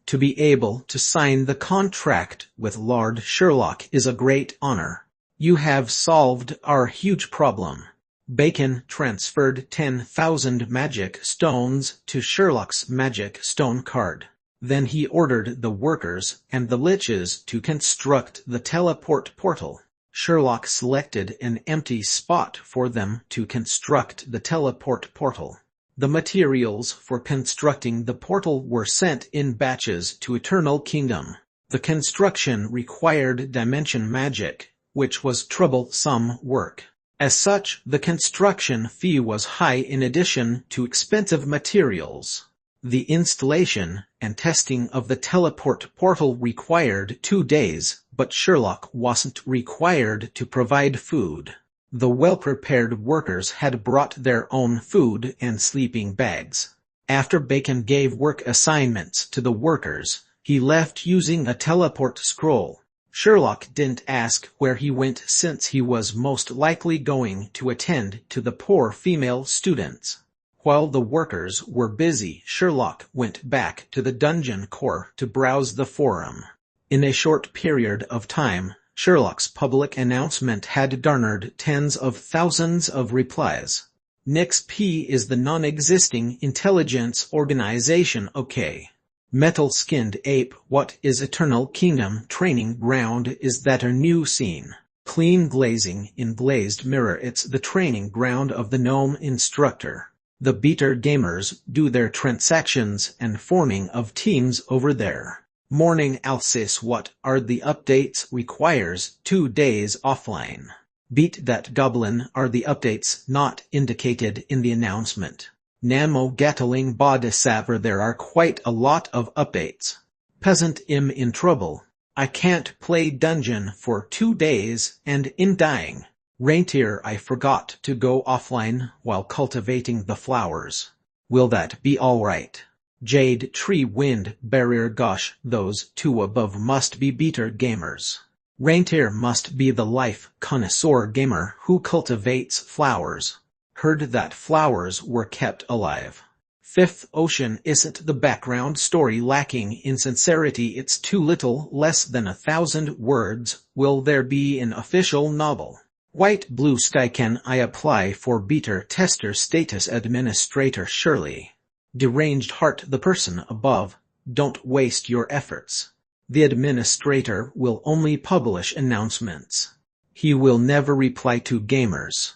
To be able to sign the contract with Lord Sherlock is a great honor. You have solved our huge problem. Bacon transferred 10,000 magic stones to Sherlock's magic stone card. Then he ordered the workers and the liches to construct the teleport portal. Sherlock selected an empty spot for them to construct the teleport portal. The materials for constructing the portal were sent in batches to Eternal Kingdom. The construction required dimension magic, which was troublesome work. As such, the construction fee was high in addition to expensive materials. The installation and testing of the teleport portal required 2 days, but Sherlock wasn't required to provide food. The well-prepared workers had brought their own food and sleeping bags. After Bacon gave work assignments to the workers, he left using a teleport scroll. Sherlock didn't ask where he went since he was most likely going to attend to the poor female students. While the workers were busy, Sherlock went back to the dungeon core to browse the forum. In a short period of time, Sherlock's public announcement had garnered tens of thousands of replies. NIXP is the non-existing intelligence organization. OK. Metal-skinned ape, what is Eternal Kingdom training ground? Is that a new scene? Clean glazing in glazed mirror. It's the training ground of the gnome instructor. The beater gamers do their transactions and forming of teams over there. Morning Alsace, what are the updates? Requires 2 days offline. Beat that goblin. Are the updates not indicated in the announcement? Namo Gatling Bodisaver, there are quite a lot of updates. Peasant, I'm in trouble. I can't play dungeon for 2 days and in dying. Reindeer, I forgot to go offline while cultivating the flowers. Will that be alright? Jade Tree Wind Barrier, gosh, those two above must be beater gamers. Reindeer must be the life connoisseur gamer who cultivates flowers. Heard that flowers were kept alive. Fifth Ocean, isn't the background story lacking in sincerity? It's too little, less than 1,000 words. Will there be an official novel? White Blue Sky, can I apply for beta tester status? Administrator Shirley. Deranged Heart, the person above, don't waste your efforts. The administrator will only publish announcements. He will never reply to gamers.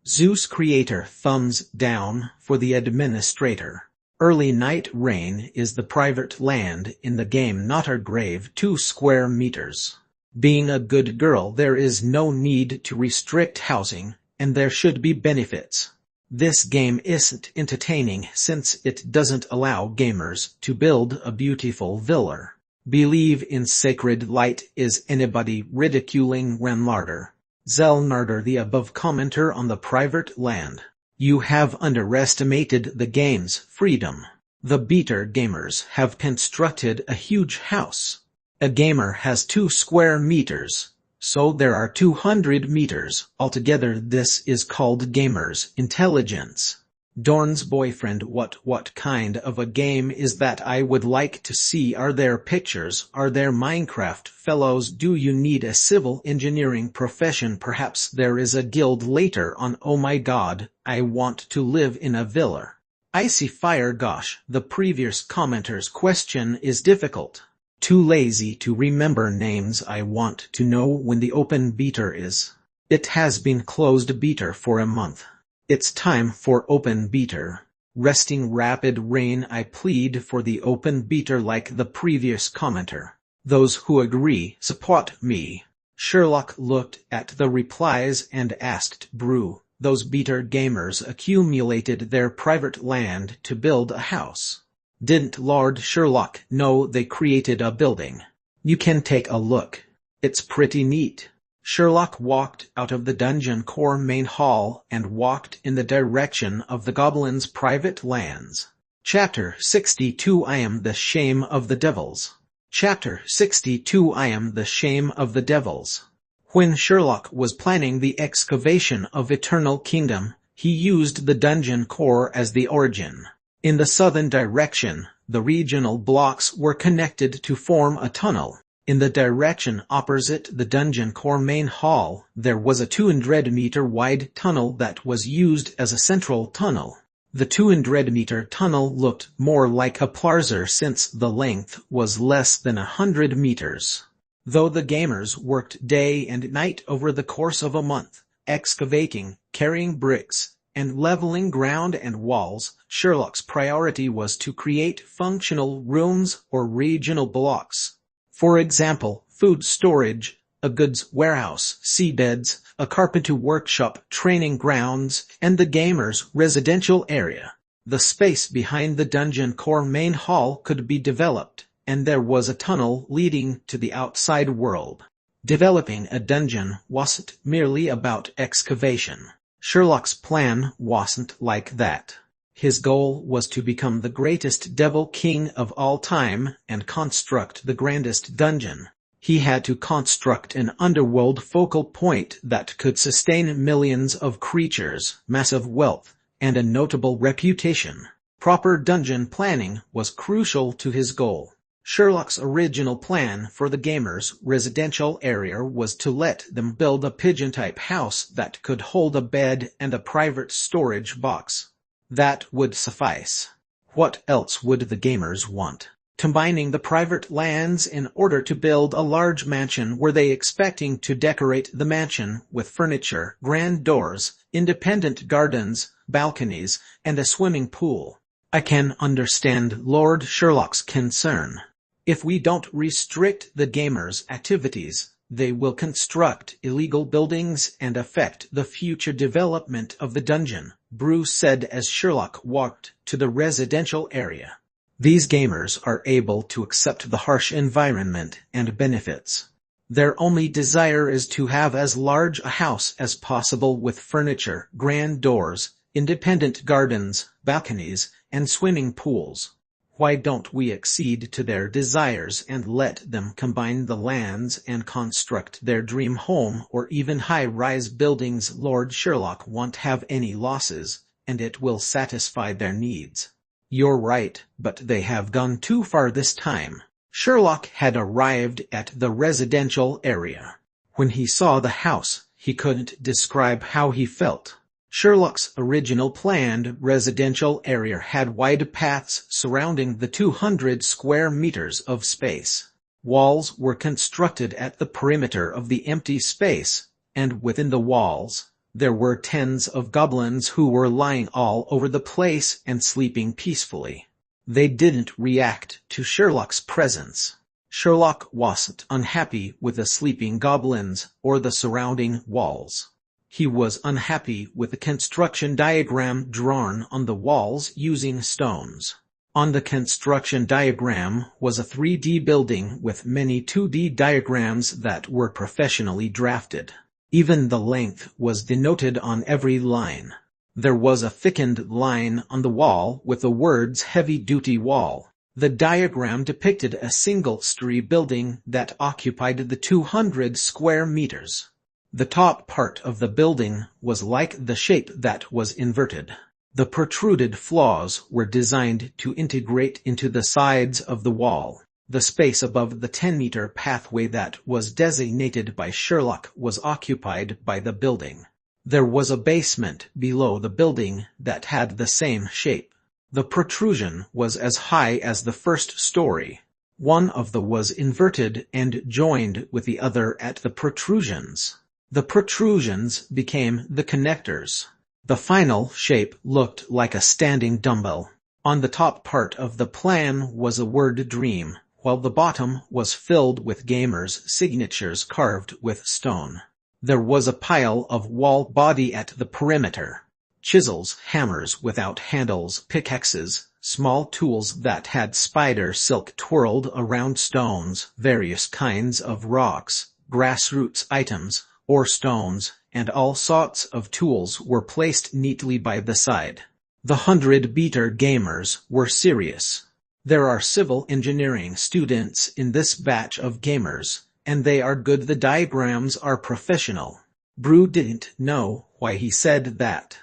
Zeus Creator, thumbs down for the administrator. Early Night Rain is the private land in the game, not our grave. 2 square meters. Being a good girl, there is no need to restrict housing, and there should be benefits. This game isn't entertaining since it doesn't allow gamers to build a beautiful villa. Believe in sacred light. Is anybody ridiculing Renlarder? Zelnarder, the above commenter on the private land. You have underestimated the game's freedom. The beater gamers have constructed a huge house. A gamer has 2 square meters, so there are 200 meters altogether. This is called gamer's intelligence. Dorn's boyfriend, what kind of a game is that? I would like to see. Are there pictures? Are there Minecraft fellows? Do you need a civil engineering profession? Perhaps there is a guild later on. Oh my god, I want to live in a villa. Icy Fire, gosh, the previous commenter's question is difficult. Too lazy to remember names. I want to know when the open beta is. It has been closed beta for a month. It's time for open beta. Resting Rapid Rain, I plead for the open beta like the previous commenter. Those who agree support me. Sherlock looked at the replies and asked Brew. Those beta gamers accumulated their private land to build a house. Didn't Lord Sherlock know they created a building? You can take a look. It's pretty neat. Sherlock walked out of the dungeon core main hall and walked in the direction of the goblin's private lands. Chapter 62, I am the shame of the devils. Chapter 62, I am the shame of the devils. When Sherlock was planning the excavation of Eternal Kingdom, he used the dungeon core as the origin. In the southern direction, the regional blocks were connected to form a tunnel. In the direction opposite the dungeon core main hall, there was a 200-meter wide tunnel that was used as a central tunnel. The 200-meter tunnel looked more like a plaza since the length was less than 100 meters. Though the gamers worked day and night over the course of a month, excavating, carrying bricks, and leveling ground and walls, Sherlock's priority was to create functional rooms or regional blocks. For example, food storage, a goods warehouse, seabeds, a carpenter workshop, training grounds, and the gamer's residential area. The space behind the dungeon core main hall could be developed, and there was a tunnel leading to the outside world. Developing a dungeon wasn't merely about excavation. Sherlock's plan wasn't like that. His goal was to become the greatest devil king of all time and construct the grandest dungeon. He had to construct an underworld focal point that could sustain millions of creatures, massive wealth, and a notable reputation. Proper dungeon planning was crucial to his goal. Sherlock's original plan for the gamers' residential area was to let them build a pigeon-type house that could hold a bed and a private storage box. That would suffice. What else would the gamers want? Combining the private lands in order to build a large mansion, were they expecting to decorate the mansion with furniture, grand doors, independent gardens, balconies, and a swimming pool? I can understand Lord Sherlock's concern. If we don't restrict the gamers' activities, they will construct illegal buildings and affect the future development of the dungeon, Bruce said as Sherlock walked to the residential area. These gamers are able to accept the harsh environment and benefits. Their only desire is to have as large a house as possible with furniture, grand doors, independent gardens, balconies, and swimming pools. Why don't we accede to their desires and let them combine the lands and construct their dream home or even high-rise buildings? Lord Sherlock won't have any losses, and it will satisfy their needs. You're right, but they have gone too far this time. Sherlock had arrived at the residential area. When he saw the house, he couldn't describe how he felt. Sherlock's original planned residential area had wide paths surrounding the 200 square meters of space. Walls were constructed at the perimeter of the empty space, and within the walls, there were tens of goblins who were lying all over the place and sleeping peacefully. They didn't react to Sherlock's presence. Sherlock wasn't unhappy with the sleeping goblins or the surrounding walls. He was unhappy with the construction diagram drawn on the walls using stones. On the construction diagram was a 3D building with many 2D diagrams that were professionally drafted. Even the length was denoted on every line. There was a thickened line on the wall with the words heavy-duty wall. The diagram depicted a single-story building that occupied the 200 square meters. The top part of the building was like the shape that was inverted. The protruded flaws were designed to integrate into the sides of the wall. The space above the 10-meter pathway that was designated by Sherlock was occupied by the building. There was a basement below the building that had the same shape. The protrusion was as high as the first story. One of them was inverted and joined with the other at the protrusions. The protrusions became the connectors. The final shape looked like a standing dumbbell. On the top part of the plan was a word dream, while the bottom was filled with gamers' signatures carved with stone. There was a pile of wall body at the perimeter. Chisels, hammers without handles, pickaxes, small tools that had spider silk twirled around stones, various kinds of rocks, grassroots items, or stones, and all sorts of tools were placed neatly by the side. The 100-meter gamers were serious. There are civil engineering students in this batch of gamers, and they are good. The diagrams are professional. Brew didn't know why he said that.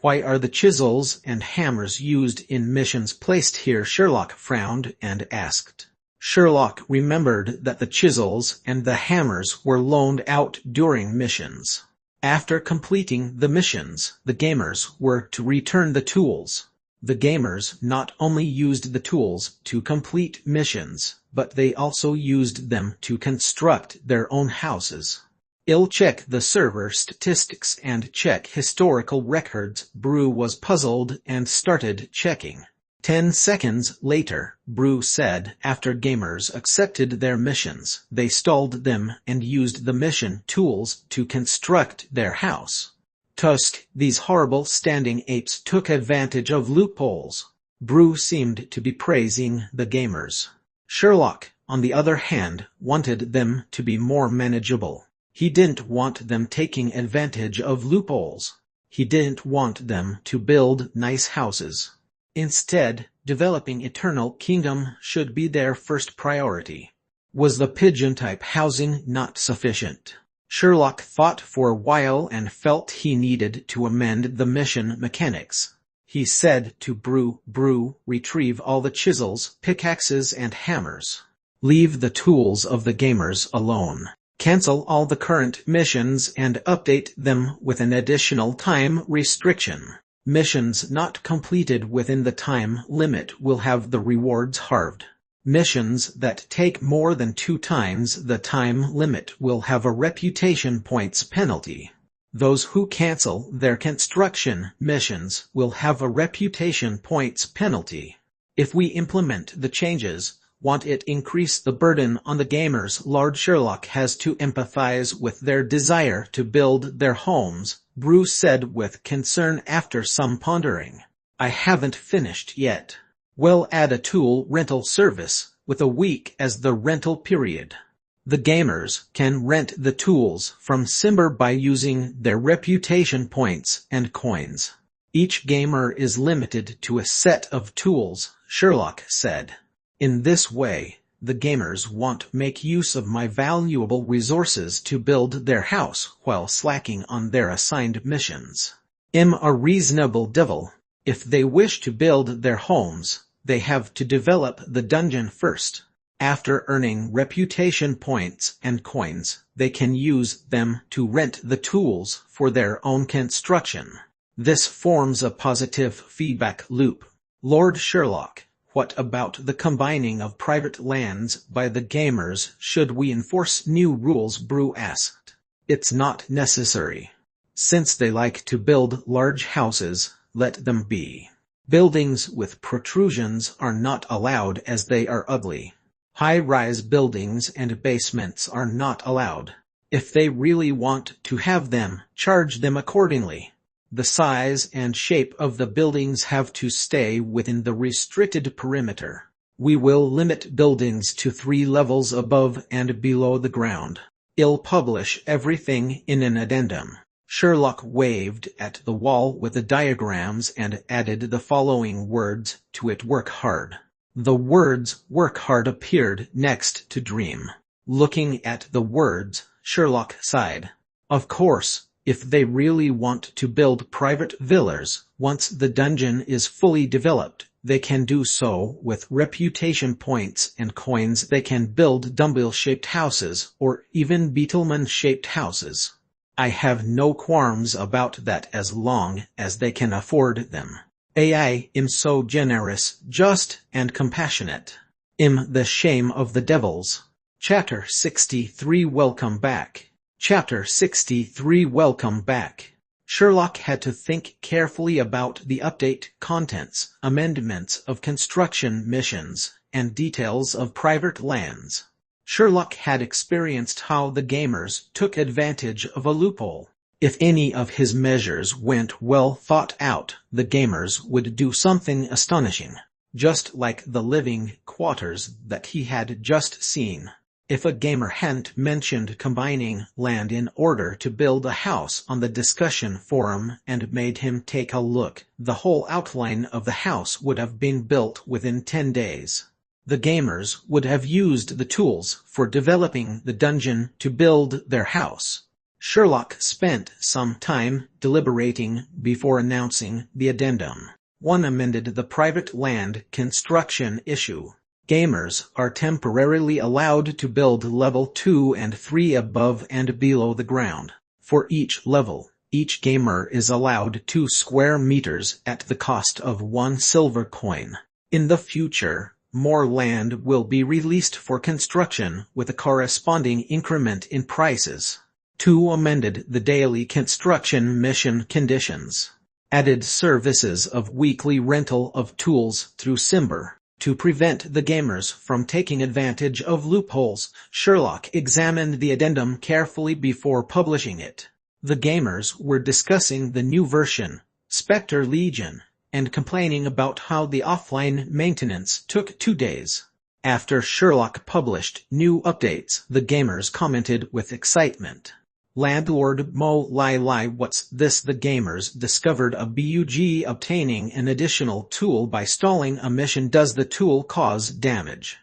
Why are the chisels and hammers used in missions placed here? Sherlock frowned and asked. Sherlock remembered that the chisels and the hammers were loaned out during missions. After completing the missions, the gamers were to return the tools. The gamers not only used the tools to complete missions, but they also used them to construct their own houses. I'll check the server statistics and check historical records. Brew was puzzled and started checking. 10 seconds later, Brew said, after gamers accepted their missions, they stalled them and used the mission tools to construct their house. Tusk, these horrible standing apes took advantage of loopholes. Brew seemed to be praising the gamers. Sherlock, on the other hand, wanted them to be more manageable. He didn't want them taking advantage of loopholes. He didn't want them to build nice houses. Instead, developing Eternal Kingdom should be their first priority. Was the pigeon-type housing not sufficient? Sherlock thought for a while and felt he needed to amend the mission mechanics. He said to Brew, retrieve all the chisels, pickaxes and hammers. Leave the tools of the gamers alone. Cancel all the current missions and update them with an additional time restriction. Missions not completed within the time limit will have the rewards halved. Missions that take more than 2 times the time limit will have a reputation points penalty. Those who cancel their construction missions will have a reputation points penalty. If we implement the changes, won't it increase the burden on the gamers? Lord Sherlock has to empathize with their desire to build their homes, Bruce said with concern after some pondering. I haven't finished yet. We'll add a tool rental service, with a week as the rental period. The gamers can rent the tools from Simber by using their reputation points and coins. Each gamer is limited to a set of tools, Sherlock said. In this way, the gamers won't make use of my valuable resources to build their house while slacking on their assigned missions. I'm a reasonable devil. If they wish to build their homes, they have to develop the dungeon first. After earning reputation points and coins, they can use them to rent the tools for their own construction. This forms a positive feedback loop. Lord Sherlock, what about the combining of private lands by the gamers? Should we enforce new rules? Brew asked. It's not necessary. Since they like to build large houses, let them be. Buildings with protrusions are not allowed as they are ugly. High-rise buildings and basements are not allowed. If they really want to have them, charge them accordingly. The size and shape of the buildings have to stay within the restricted perimeter. We will limit buildings to 3 levels above and below the ground. I'll publish everything in an addendum. Sherlock waved at the wall with the diagrams and added the following words to it: work hard. The words work hard appeared next to dream. Looking at the words, Sherlock sighed. Of course, if they really want to build private villas, once the dungeon is fully developed, they can do so with reputation points and coins. They can build dumbbell-shaped houses or even beetleman-shaped houses. I have no qualms about that as long as they can afford them. I am so generous, just, and compassionate. The shame of the devils. Chapter 63. Welcome back. Chapter 63. Welcome back. Sherlock had to think carefully about the update contents, amendments of construction missions, and details of private lands. Sherlock had experienced how the gamers took advantage of a loophole. If any of his measures went well thought out, the gamers would do something astonishing, just like the living quarters that he had just seen. If a gamer hadn't mentioned combining land in order to build a house on the discussion forum and made him take a look, the whole outline of the house would have been built within 10 days. The gamers would have used the tools for developing the dungeon to build their house. Sherlock spent some time deliberating before announcing the addendum. 1. Amended the private land construction issue. Gamers are temporarily allowed to build level 2 and 3 above and below the ground. For each level, each gamer is allowed 2 square meters at the cost of 1 silver coin. In the future, more land will be released for construction with a corresponding increment in prices. 2. Amended the daily construction mission conditions. Added services of weekly rental of tools through Simber. To prevent the gamers from taking advantage of loopholes, Sherlock examined the addendum carefully before publishing it. The gamers were discussing the new version, Spectre Legion, and complaining about how the offline maintenance took 2 days. After Sherlock published new updates, the gamers commented with excitement. Landlord Mo Lai, what's this? The gamers discovered a bug obtaining an additional tool by stalling a mission. Does the tool cause damage?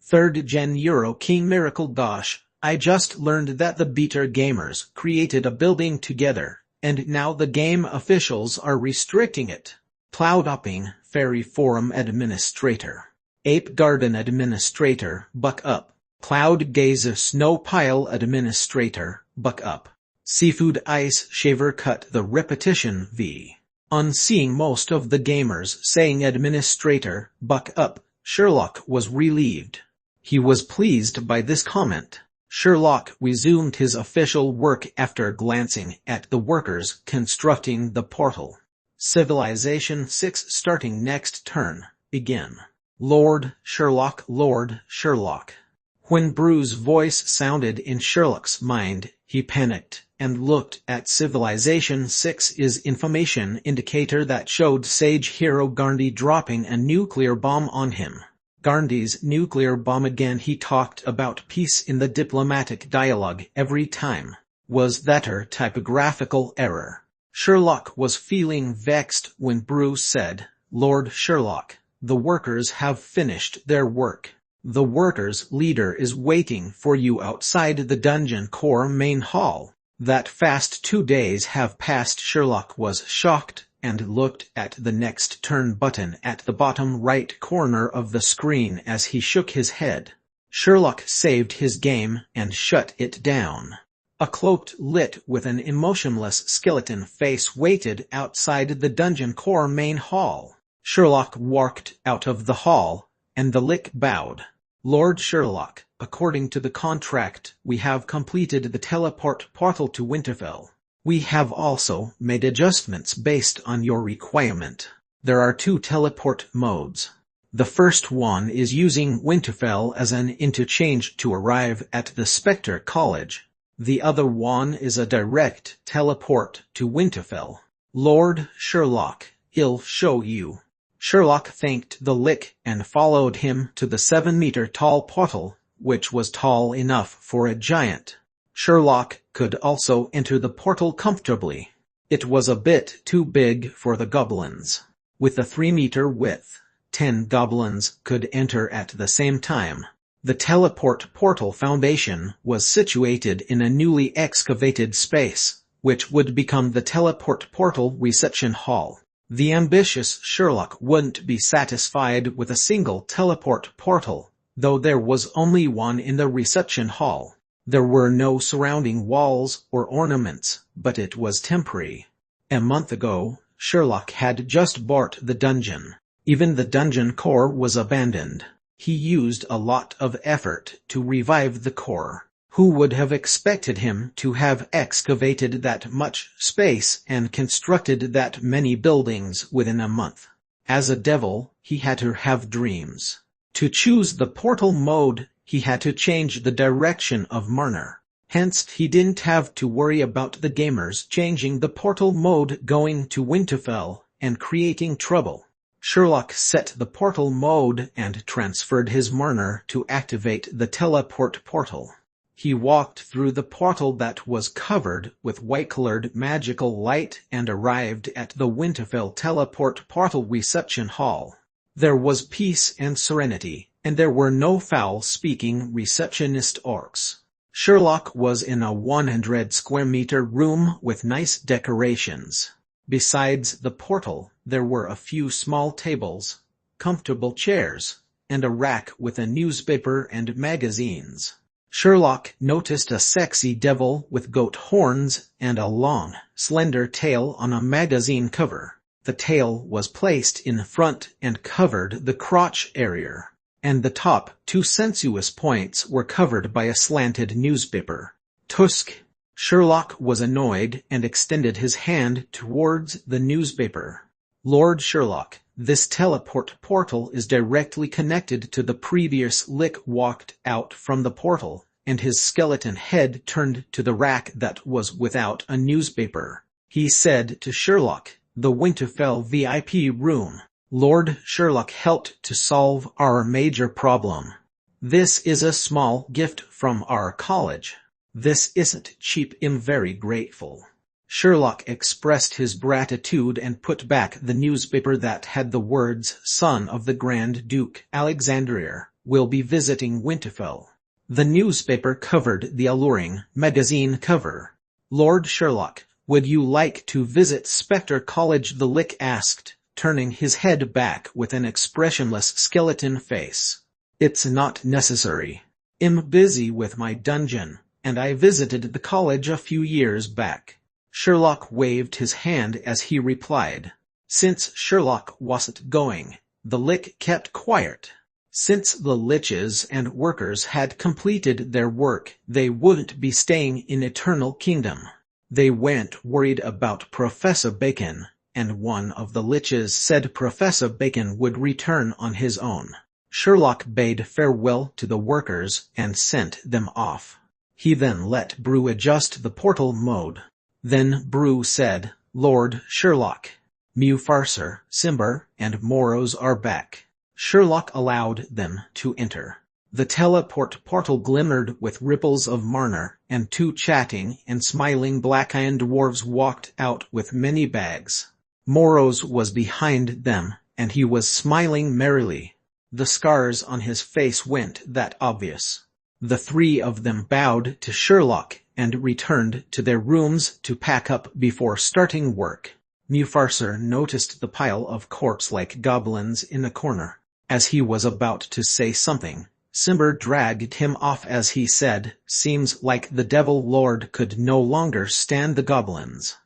3rd Gen Euro King Miracle. Gosh, I just learned that the beta gamers created a building together, and now the game officials are restricting it. Cloud Hopping Fairy Forum Administrator. Ape Garden Administrator, buck up. Cloud Gaze Snow Pile Administrator, buck up. Seafood Ice Shaver cut the repetition V. On seeing most of the gamers saying Administrator, buck up, Sherlock was relieved. He was pleased by this comment. Sherlock resumed his official work after glancing at the workers constructing the portal. Civilization 6 starting next turn, begin. Lord Sherlock, Lord Sherlock. When Bruce's voice sounded in Sherlock's mind, he panicked and looked at Civilization 6's information indicator that showed Sage Hero Garndi dropping a nuclear bomb on him. Garndi's nuclear bomb again. He talked about peace in the diplomatic dialogue every time. Was that a typographical error? Sherlock was feeling vexed when Bruce said, Lord Sherlock, the workers have finished their work. The workers' leader is waiting for you outside the dungeon core main hall. That fast 2 days have passed. Sherlock was shocked and looked at the next turn button at the bottom right corner of the screen as he shook his head. Sherlock saved his game and shut it down. A cloaked lit with an emotionless skeleton face waited outside the dungeon core main hall. Sherlock walked out of the hall, and the lich bowed. Lord Sherlock, according to the contract, we have completed the teleport portal to Winterfell. We have also made adjustments based on your requirement. There are 2 teleport modes. The first one is using Winterfell as an interchange to arrive at the Spectre College. The other one is a direct teleport to Winterfell. Lord Sherlock, I'll show you. Sherlock thanked the lich and followed him to the 7-meter-tall portal, which was tall enough for a giant. Sherlock could also enter the portal comfortably. It was a bit too big for the goblins. With a 3-meter width, 10 goblins could enter at the same time. The teleport portal foundation was situated in a newly excavated space, which would become the teleport portal reception hall. The ambitious Sherlock wouldn't be satisfied with a single teleport portal, though there was only one in the reception hall. There were no surrounding walls or ornaments, but it was temporary. A month ago, Sherlock had just bought the dungeon. Even the dungeon core was abandoned. He used a lot of effort to revive the core. Who would have expected him to have excavated that much space and constructed that many buildings within a month? As a devil, he had to have dreams. To choose the portal mode, he had to change the direction of Marner. Hence, he didn't have to worry about the gamers changing the portal mode going to Winterfell and creating trouble. Sherlock set the portal mode and transferred his Marner to activate the teleport portal. He walked through the portal that was covered with white-colored magical light and arrived at the Winterfell teleport portal reception hall. There was peace and serenity, and there were no foul-speaking receptionist orcs. Sherlock was in a 100-square-meter room with nice decorations. Besides the portal, there were a few small tables, comfortable chairs, and a rack with a newspaper and magazines. Sherlock noticed a sexy devil with goat horns and a long, slender tail on a magazine cover. The tail was placed in front and covered the crotch area, and the top 2 sensuous points were covered by a slanted newspaper. Tusk. Sherlock was annoyed and extended his hand towards the newspaper. Lord Sherlock, this teleport portal is directly connected to the previous lich. Walked out from the portal, and his skeleton head turned to the rack that was without a newspaper. He said to Sherlock, the Winterfell VIP room. Lord Sherlock helped to solve our major problem. This is a small gift from our college. This isn't cheap. I'm very grateful. Sherlock expressed his gratitude and put back the newspaper that had the words, Son of the Grand Duke Alexandria, will be visiting Winterfell. The newspaper covered the alluring magazine cover. Lord Sherlock, would you like to visit Spectre College? The lich asked, turning his head back with an expressionless skeleton face. "It's not necessary. I'm busy with my dungeon, and I visited the college a few years back." Sherlock waved his hand as he replied. Since Sherlock wasn't going, the Lich kept quiet. Since the Liches and workers had completed their work, they wouldn't be staying in Eternal Kingdom. They weren't worried about Professor Bacon, and one of the Liches said Professor Bacon would return on his own. Sherlock bade farewell to the workers and sent them off. He then let Brew adjust the portal mode. Then Brew said, "Lord Sherlock, Mufasa, Simber, and Moros are back." Sherlock allowed them to enter. The teleport portal glimmered with ripples of mana, and two chatting and smiling black-eyed dwarves walked out with many bags. Moros was behind them, and he was smiling merrily. The scars on his face weren't that obvious. The three of them bowed to Sherlock and returned to their rooms to pack up before starting work. Mufasa noticed the pile of corpse-like goblins in a corner. As he was about to say something, Simber dragged him off as he said, "Seems like the Devil Lord could no longer stand the goblins.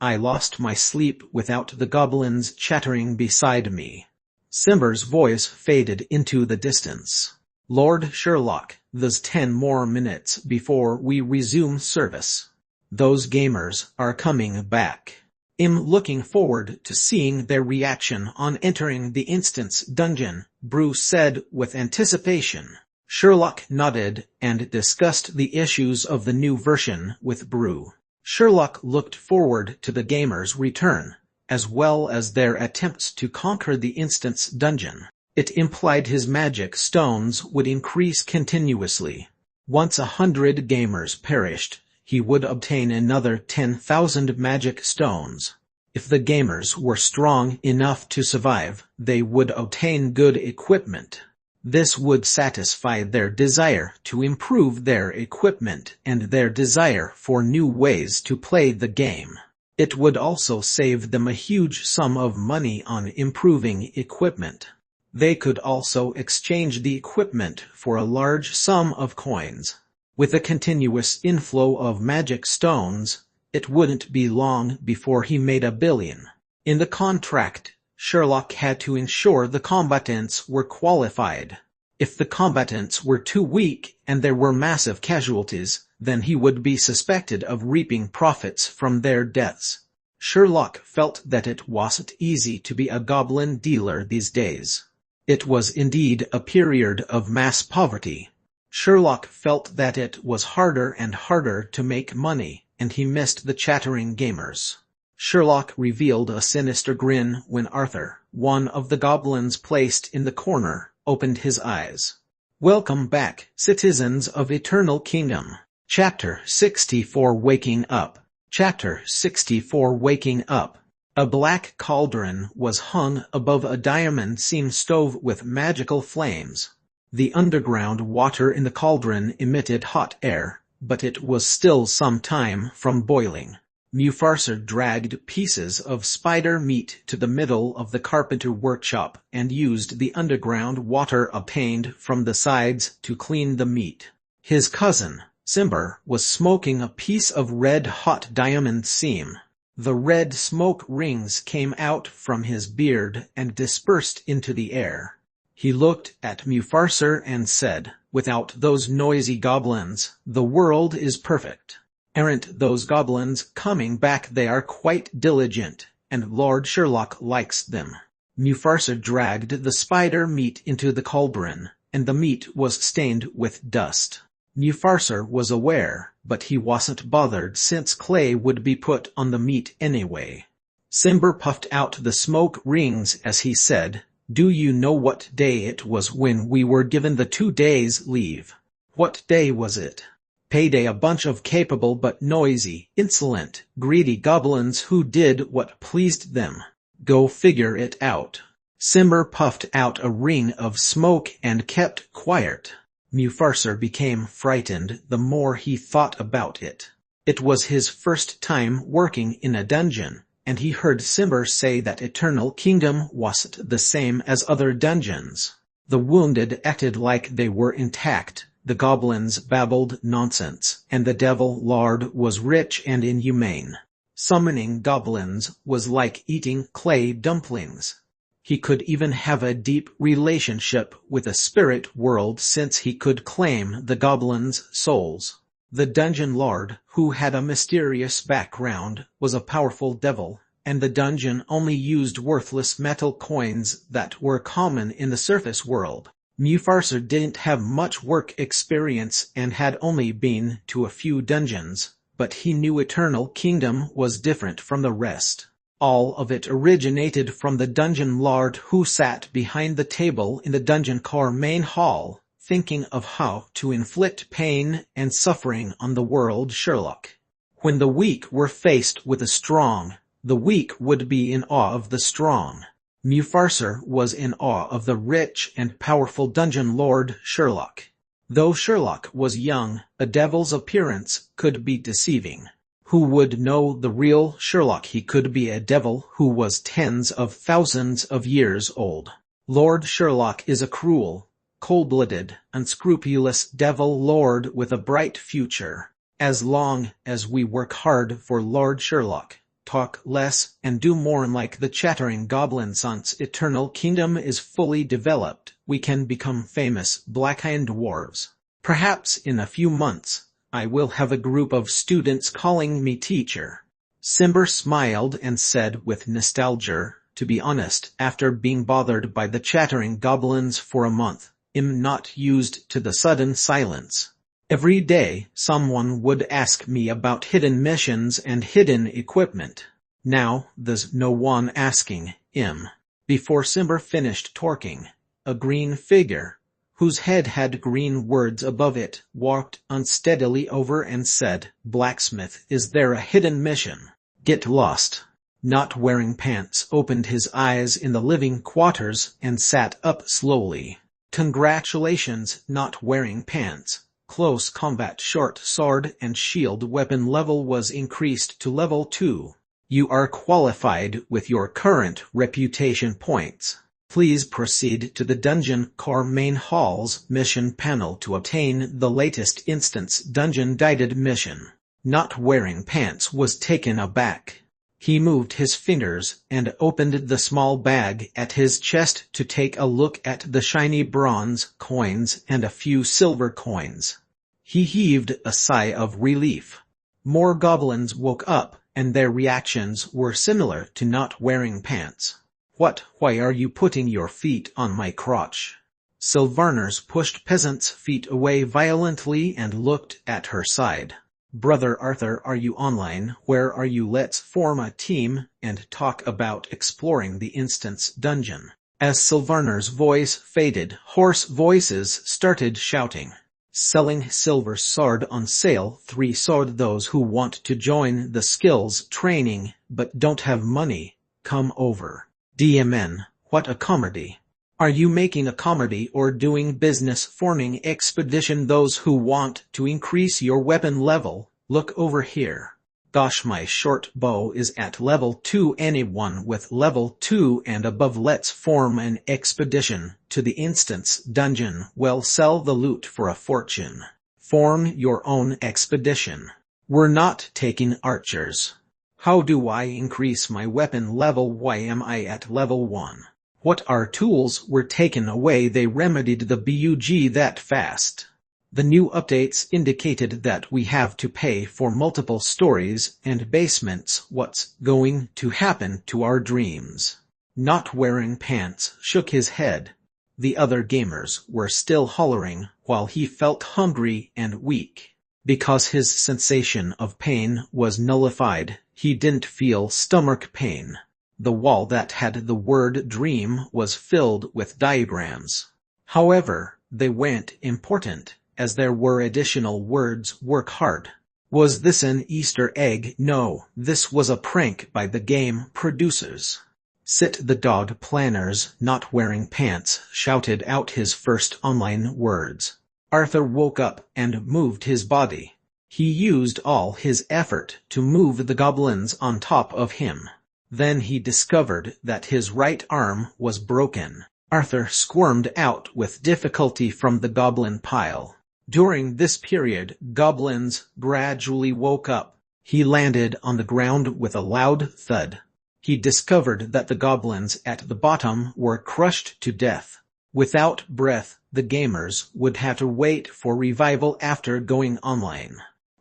I lost my sleep without the goblins chattering beside me." Simber's voice faded into the distance. "Lord Sherlock, there's 10 more minutes before we resume service. Those gamers are coming back. I'm looking forward to seeing their reaction on entering the Instance dungeon," Brew said with anticipation. Sherlock nodded and discussed the issues of the new version with Brew. Sherlock looked forward to the gamers' return, as well as their attempts to conquer the Instance dungeon. It implied his magic stones would increase continuously. Once 100 gamers perished, he would obtain another 10,000 magic stones. If the gamers were strong enough to survive, they would obtain good equipment. This would satisfy their desire to improve their equipment and their desire for new ways to play the game. It would also save them a huge sum of money on improving equipment. They could also exchange the equipment for a large sum of coins. With a continuous inflow of magic stones, it wouldn't be long before he made 1 billion. In the contract, Sherlock had to ensure the combatants were qualified. If the combatants were too weak and there were massive casualties, then he would be suspected of reaping profits from their deaths. Sherlock felt that it wasn't easy to be a goblin dealer these days. It was indeed a period of mass poverty. Sherlock felt that it was harder and harder to make money, and he missed the chattering gamers. Sherlock revealed a sinister grin when Arthur, one of the goblins placed in the corner, opened his eyes. "Welcome back, citizens of Eternal Kingdom." Chapter 64 Waking Up. Chapter 64 Waking Up. A black cauldron was hung above a diamond-seam stove with magical flames. The underground water in the cauldron emitted hot air, but it was still some time from boiling. Mufasa dragged pieces of spider meat to the middle of the carpenter workshop and used the underground water obtained from the sides to clean the meat. His cousin, Simber, was smoking a piece of red-hot diamond seam. The red smoke rings came out from his beard and dispersed into the air. He looked at Mufasa and said, "Without those noisy goblins, the world is perfect. Aren't those goblins coming back? They are quite diligent, and Lord Sherlock likes them." Mufasa dragged the spider meat into the cauldron, and the meat was stained with dust. Mufasa was aware, but he wasn't bothered since clay would be put on the meat anyway. Simber puffed out the smoke rings as he said, "Do you know what day it was when we were given the 2 days leave?" "What day was it?" "Payday. A bunch of capable but noisy, insolent, greedy goblins who did what pleased them. Go figure it out." Simber puffed out a ring of smoke and kept quiet. Mufasa became frightened the more he thought about it. It was his first time working in a dungeon, and he heard Simber say that Eternal Kingdom wasn't the same as other dungeons. The wounded acted like they were intact, the goblins babbled nonsense, and the devil lord was rich and inhumane. Summoning goblins was like eating clay dumplings. He could even have a deep relationship with the spirit world since he could claim the goblins' souls. The dungeon lord, who had a mysterious background, was a powerful devil, and the dungeon only used worthless metal coins that were common in the surface world. Mufasa didn't have much work experience and had only been to a few dungeons, but he knew Eternal Kingdom was different from the rest. All of it originated from the dungeon lord who sat behind the table in the dungeon car main hall, thinking of how to inflict pain and suffering on the world Sherlock. When the weak were faced with the strong, the weak would be in awe of the strong. Mufasa was in awe of the rich and powerful dungeon lord Sherlock. Though Sherlock was young, a devil's appearance could be deceiving. Who would know the real Sherlock? He could be a devil who was tens of thousands of years old. Lord Sherlock is a cruel, cold-blooded, unscrupulous devil lord with a bright future. As long as we work hard for Lord Sherlock, talk less, and do more like the chattering goblins once Eternal Kingdom is fully developed, we can become famous black-eyed dwarves. Perhaps in a few months, I will have a group of students calling me teacher. Simber smiled and said with nostalgia, to be honest, after being bothered by the chattering goblins for a month, I'm not used to the sudden silence. Every day, someone would ask me about hidden missions and hidden equipment. Now, there's no one asking him. Before Simber finished talking, a green figure, whose head had green words above it, walked unsteadily over and said, "Blacksmith, is there a hidden mission?" "Get lost." Not Wearing Pants opened his eyes in the living quarters and sat up slowly. "Congratulations, Not Wearing Pants. Close combat short sword and shield weapon level was increased to level 2. You are qualified with your current reputation points. Please proceed to the Dungeon Car Main Hall's mission panel to obtain the latest instance dungeon guided mission." Not Wearing Pants was taken aback. He moved his fingers and opened the small bag at his chest to take a look at the shiny bronze coins and a few silver coins. He heaved a sigh of relief. More goblins woke up, and their reactions were similar to Not Wearing Pants. Why are you putting your feet on my crotch?" Sylvarners pushed Peasant's feet away violently and looked at her side. "Brother Arthur, are you online? Where are you? Let's form a team and talk about exploring the instance dungeon." As Sylvarner's voice faded, hoarse voices started shouting. "Selling silver sword on sale, 3 sword. Those who want to join the skills training but don't have money, come over." DMN, what a comedy. Are you making a comedy or doing business? Forming expedition. Those who want to increase your weapon level, look over here. Gosh, my short bow is at level 2. Anyone with level 2 and above, let's form an expedition to the instance dungeon. We'll sell the loot for a fortune. Form your own expedition. We're not taking archers. How do I increase my weapon level? Why am I at level 1? What our tools were taken away. They remedied the bug that fast. The new updates indicated that we have to pay for multiple stories and basements. What's going to happen to our dreams? Not Wearing Pants shook his head. The other gamers were still hollering while he felt hungry and weak. Because his sensation of pain was nullified, he didn't feel stomach pain. The wall that had the word dream was filled with diagrams. However, they weren't important, as there were additional words. Work hard. Was this an Easter egg? No, this was a prank by the game producers. Sit the dog planners. Not Wearing Pants shouted out his first online words. Arthur woke up and moved his body. He used all his effort to move the goblins on top of him. Then he discovered that his right arm was broken. Arthur squirmed out with difficulty from the goblin pile. During this period, goblins gradually woke up. He landed on the ground with a loud thud. He discovered that the goblins at the bottom were crushed to death. Without breath, the gamers would have to wait for revival after going online.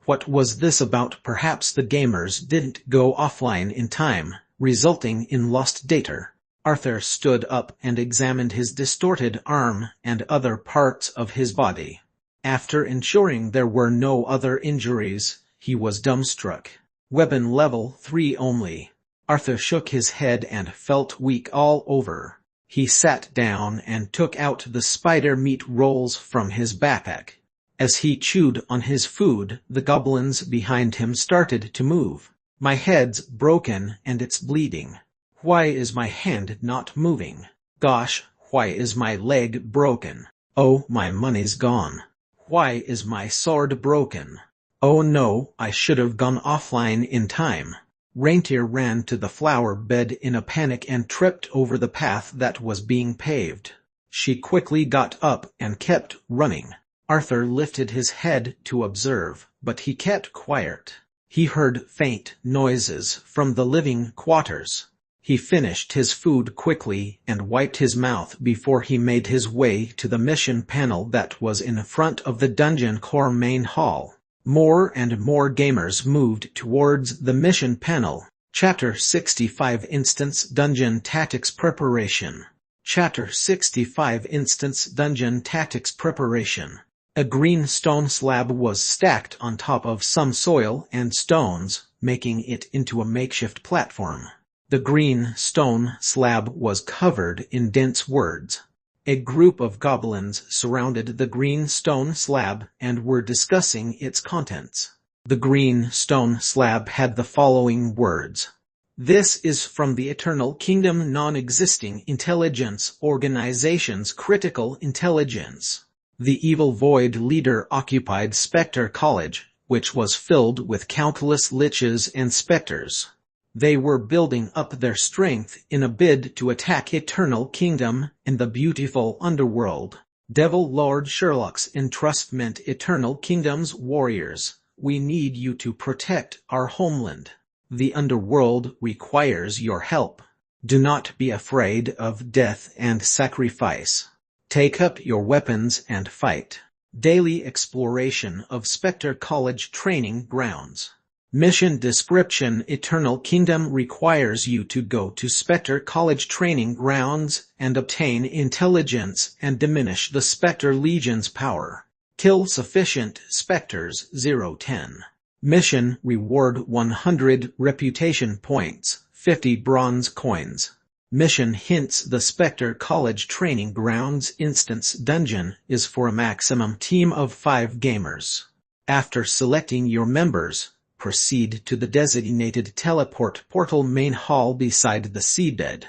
What was this about? Perhaps the gamers didn't go offline in time, resulting in lost data. Arthur stood up and examined his distorted arm and other parts of his body. After ensuring there were no other injuries, he was dumbstruck. Weapon level 3 only. Arthur shook his head and felt weak all over. He sat down and took out the spider meat rolls from his backpack. As he chewed on his food, the goblins behind him started to move. My head's broken and it's bleeding. Why is my hand not moving? Gosh, why is my leg broken? Oh, my money's gone. Why is my sword broken? Oh no, I should have gone offline in time. Reindeer ran to the flower bed in a panic and tripped over the path that was being paved. She quickly got up and kept running. Arthur lifted his head to observe, but he kept quiet. He heard faint noises from the living quarters. He finished his food quickly and wiped his mouth before he made his way to the mission panel that was in front of the dungeon core main hall. More and more gamers moved towards the mission panel. Chapter 65 Instance Dungeon Tactics Preparation. Chapter 65 Instance Dungeon Tactics Preparation. A green stone slab was stacked on top of some soil and stones, making it into a makeshift platform. The green stone slab was covered in dense words. A group of goblins surrounded the green stone slab and were discussing its contents. The green stone slab had the following words. This is from the Eternal Kingdom Non-Existing Intelligence Organization's Critical Intelligence. The evil Void leader occupied Spectre College, which was filled with countless liches and specters. They were building up their strength in a bid to attack Eternal Kingdom and the beautiful Underworld. Devil Lord Sherlock's entrustment. Eternal Kingdom's warriors, we need you to protect our homeland. The Underworld requires your help. Do not be afraid of death and sacrifice. Take up your weapons and fight. Daily exploration of Spectre College training grounds. Mission description. Eternal Kingdom requires you to go to Spectre College training grounds and obtain intelligence and diminish the Spectre Legion's power. Kill sufficient Spectres. 0-10. Mission reward 100 reputation points, 50 bronze coins. Mission hints. The Spectre College training grounds instance dungeon is for a maximum team of 5 gamers. After selecting your members, proceed to the designated teleport portal main hall beside the seabed.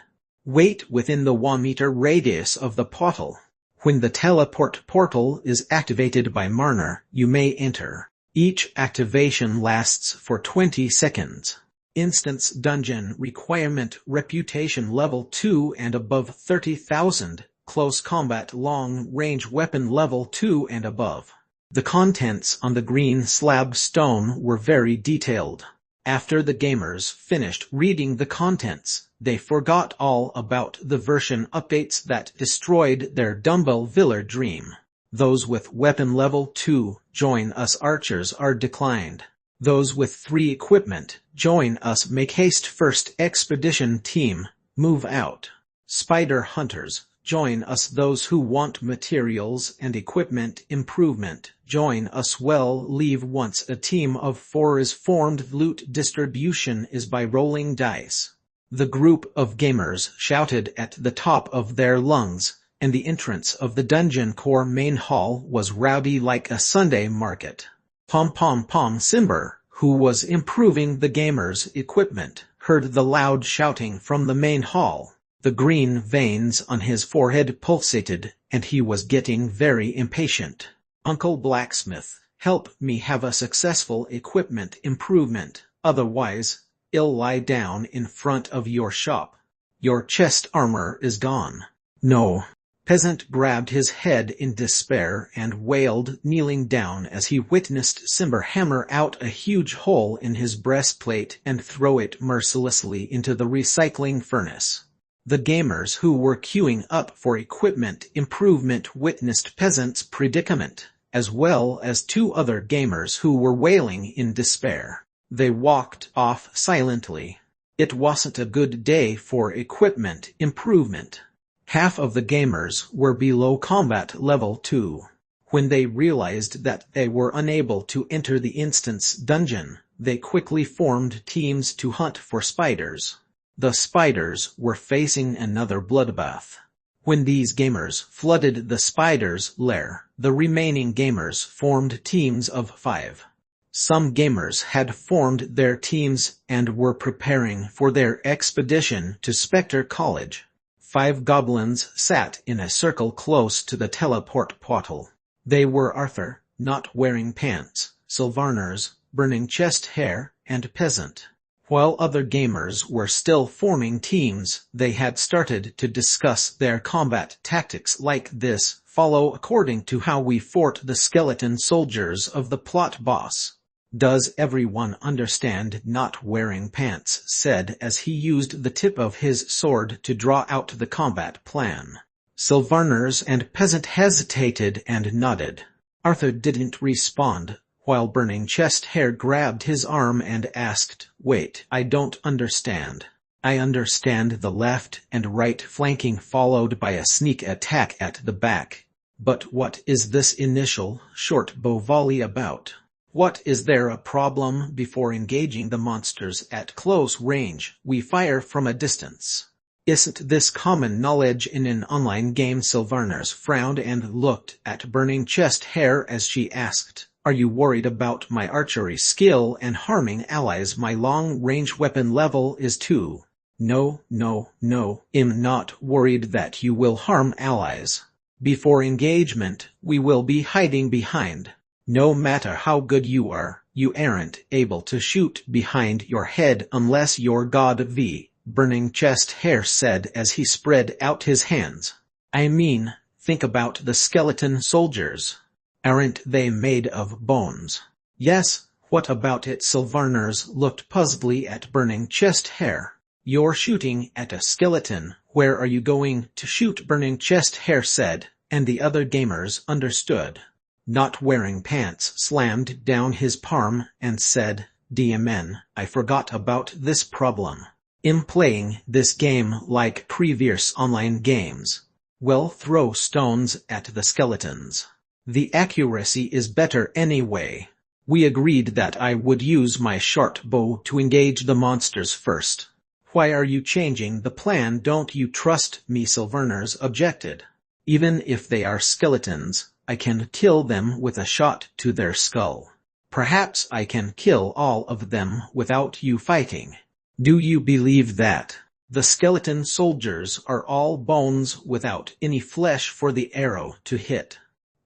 Wait within the 1-meter radius of the portal. When the teleport portal is activated by Marner, you may enter. Each activation lasts for 20 seconds. Instance dungeon requirement. Reputation level 2 and above 30,000. Close combat long-range weapon level 2 and above. The contents on the green slab stone were very detailed. After the gamers finished reading the contents, they forgot all about the version updates that destroyed their Dumbbell Villa dream. Those with weapon level 2, join us. Archers are declined. Those with 3 equipment, join us. Make haste. First expedition team, move out. Spider hunters, join us. Those who want materials and equipment improvement, join us. Well, leave once a team of 4 is formed. Loot distribution is by rolling dice. The group of gamers shouted at the top of their lungs, and the entrance of the dungeon core main hall was rowdy like a Sunday market. Pom Simber, who was improving the gamers' equipment, heard the loud shouting from the main hall. The green veins on his forehead pulsated, and he was getting very impatient. Uncle Blacksmith, help me have a successful equipment improvement, otherwise, I'll lie down in front of your shop. Your chest armor is gone. No. Peasant grabbed his head in despair and wailed, kneeling down as he witnessed Simber hammer out a huge hole in his breastplate and throw it mercilessly into the recycling furnace. The gamers who were queuing up for equipment improvement witnessed Peasant's predicament, as well as 2 other gamers who were wailing in despair. They walked off silently. It wasn't a good day for equipment improvement. Half of the gamers were below combat level 2. When they realized that they were unable to enter the instance dungeon, they quickly formed teams to hunt for spiders. The spiders were facing another bloodbath. When these gamers flooded the spiders' lair, the remaining gamers formed teams of 5. Some gamers had formed their teams and were preparing for their expedition to Spectre College. 5 goblins sat in a circle close to the teleport portal. They were Arthur, not wearing pants, Sylvarners, burning chest hair, and Peasant. While other gamers were still forming teams, they had started to discuss their combat tactics like this: follow according to how we fought the skeleton soldiers of the plot boss. Does everyone understand? Not wearing pants said as he used the tip of his sword to draw out the combat plan. Sylvarners and Peasant hesitated and nodded. Arthur didn't respond, while burning chest hair grabbed his arm and asked, "Wait, I don't understand." "I understand the left and right flanking followed by a sneak attack at the back. But what is this initial short bow volley about? What is there a problem? Before engaging the monsters at close range, we fire from a distance. Isn't this common knowledge in an online game?" Sylvarners frowned and looked at burning chest hair as she asked, "Are you worried about my archery skill and harming allies? My long-range weapon level is 2. No, I'm not worried that you will harm allies. Before engagement, we will be hiding behind. No matter how good you are, you aren't able to shoot behind your head unless you're God V," burning chest hair said as he spread out his hands. "I mean, think about the skeleton soldiers. Aren't they made of bones?" "Yes, what about it?" Sylvarners looked puzzledly at burning chest hair. "You're shooting at a skeleton. Where are you going to shoot?" burning chest hair said, and the other gamers understood. Not wearing pants slammed down his palm and said, "DMN, I forgot about this problem. I'm playing this game like previous online games. Well, throw stones at the skeletons. The accuracy is better anyway. We agreed that I would use my short bow to engage the monsters first. Why are you changing the plan? Don't you trust me?" Sylvarners objected. "Even if they are skeletons, I can kill them with a shot to their skull. Perhaps I can kill all of them without you fighting. Do you believe that? The skeleton soldiers are all bones without any flesh for the arrow to hit.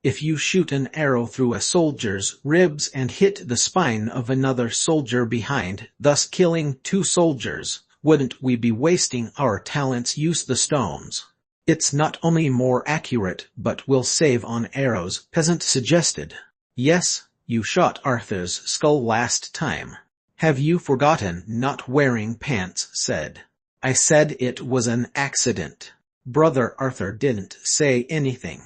If you shoot an arrow through a soldier's ribs and hit the spine of another soldier behind, thus killing 2 soldiers, wouldn't we be wasting our talents? Use the stones. It's not only more accurate but will save on arrows," Peasant suggested. "Yes, you shot Arthur's skull last time. Have you forgotten?" Not wearing pants said. "I said it was an accident." Brother Arthur didn't say anything.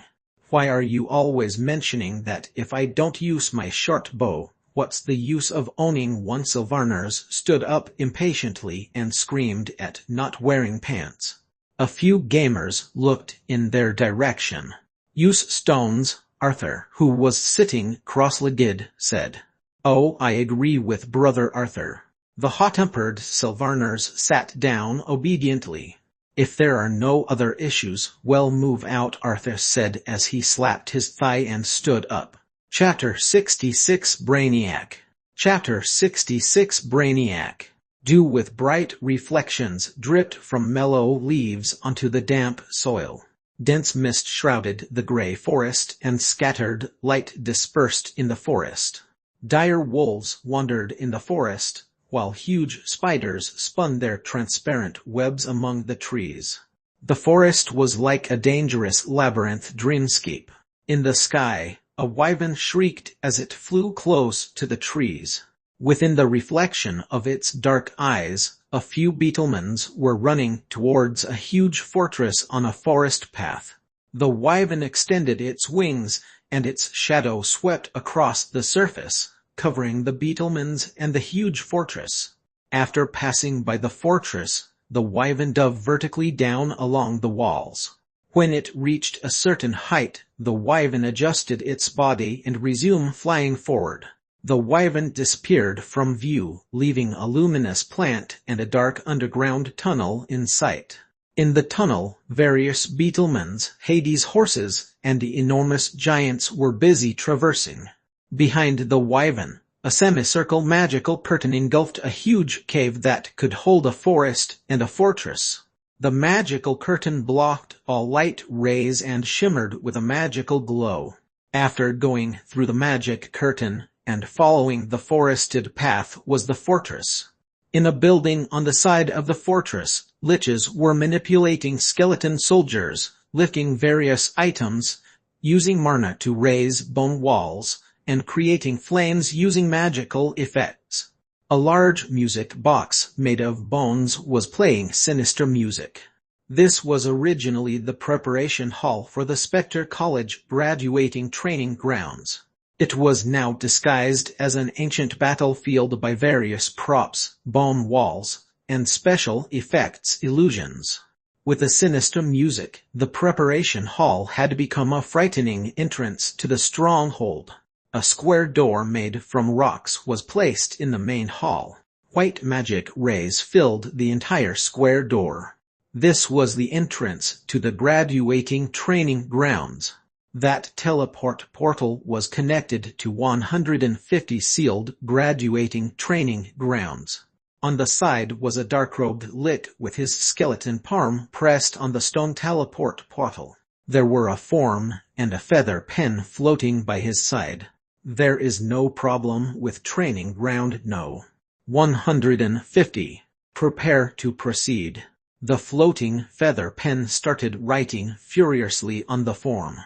"Why are you always mentioning that if I don't use my short bow? What's the use of owning one?" Sylvarners stood up impatiently and screamed at Not wearing pants. A few gamers looked in their direction. "Use stones," Arthur, who was sitting cross-legged, said. "Oh, I agree with Brother Arthur." The hot-tempered Sylvarners sat down obediently. "If there are no other issues, well, move out," Arthur said as he slapped his thigh and stood up. Chapter 66 Brainiac. Chapter 66 Brainiac. Dew with bright reflections dripped from mellow leaves onto the damp soil. Dense mist shrouded the gray forest and scattered light dispersed in the forest. Dire wolves wandered in the forest, while huge spiders spun their transparent webs among the trees. The forest was like a dangerous labyrinth dreamscape. In the sky, a wyvern shrieked as it flew close to the trees. Within the reflection of its dark eyes, a few beetlemans were running towards a huge fortress on a forest path. The wyvern extended its wings, and its shadow swept across the surface, covering the beetlemans and the huge fortress. After passing by the fortress, the wyvern dove vertically down along the walls. When it reached a certain height, the wyvern adjusted its body and resumed flying forward. The wyvern disappeared from view, leaving a luminous plant and a dark underground tunnel in sight. In the tunnel, various beetlemans, Hades horses, and the enormous giants were busy traversing. Behind the wyvern, a semicircle magical curtain engulfed a huge cave that could hold a forest and a fortress. The magical curtain blocked all light rays and shimmered with a magical glow. After going through the magic curtain and following the forested path was the fortress. In a building on the side of the fortress, liches were manipulating skeleton soldiers, lifting various items, using mana to raise bone walls, and creating flames using magical effects. A large music box made of bones was playing sinister music. This was originally the preparation hall for the Spectre College graduating training grounds. It was now disguised as an ancient battlefield by various props, bone walls, and special effects illusions. With the sinister music, the preparation hall had become a frightening entrance to the stronghold. A square door made from rocks was placed in the main hall. White magic rays filled the entire square door. This was the entrance to the graduating training grounds. That teleport portal was connected to 150 sealed graduating training grounds. On the side was a dark-robed lich with his skeleton palm pressed on the stone teleport portal. There were a form and a feather pen floating by his side. There is no problem with training ground no. 150. Prepare to proceed. The floating feather pen started writing furiously on the form.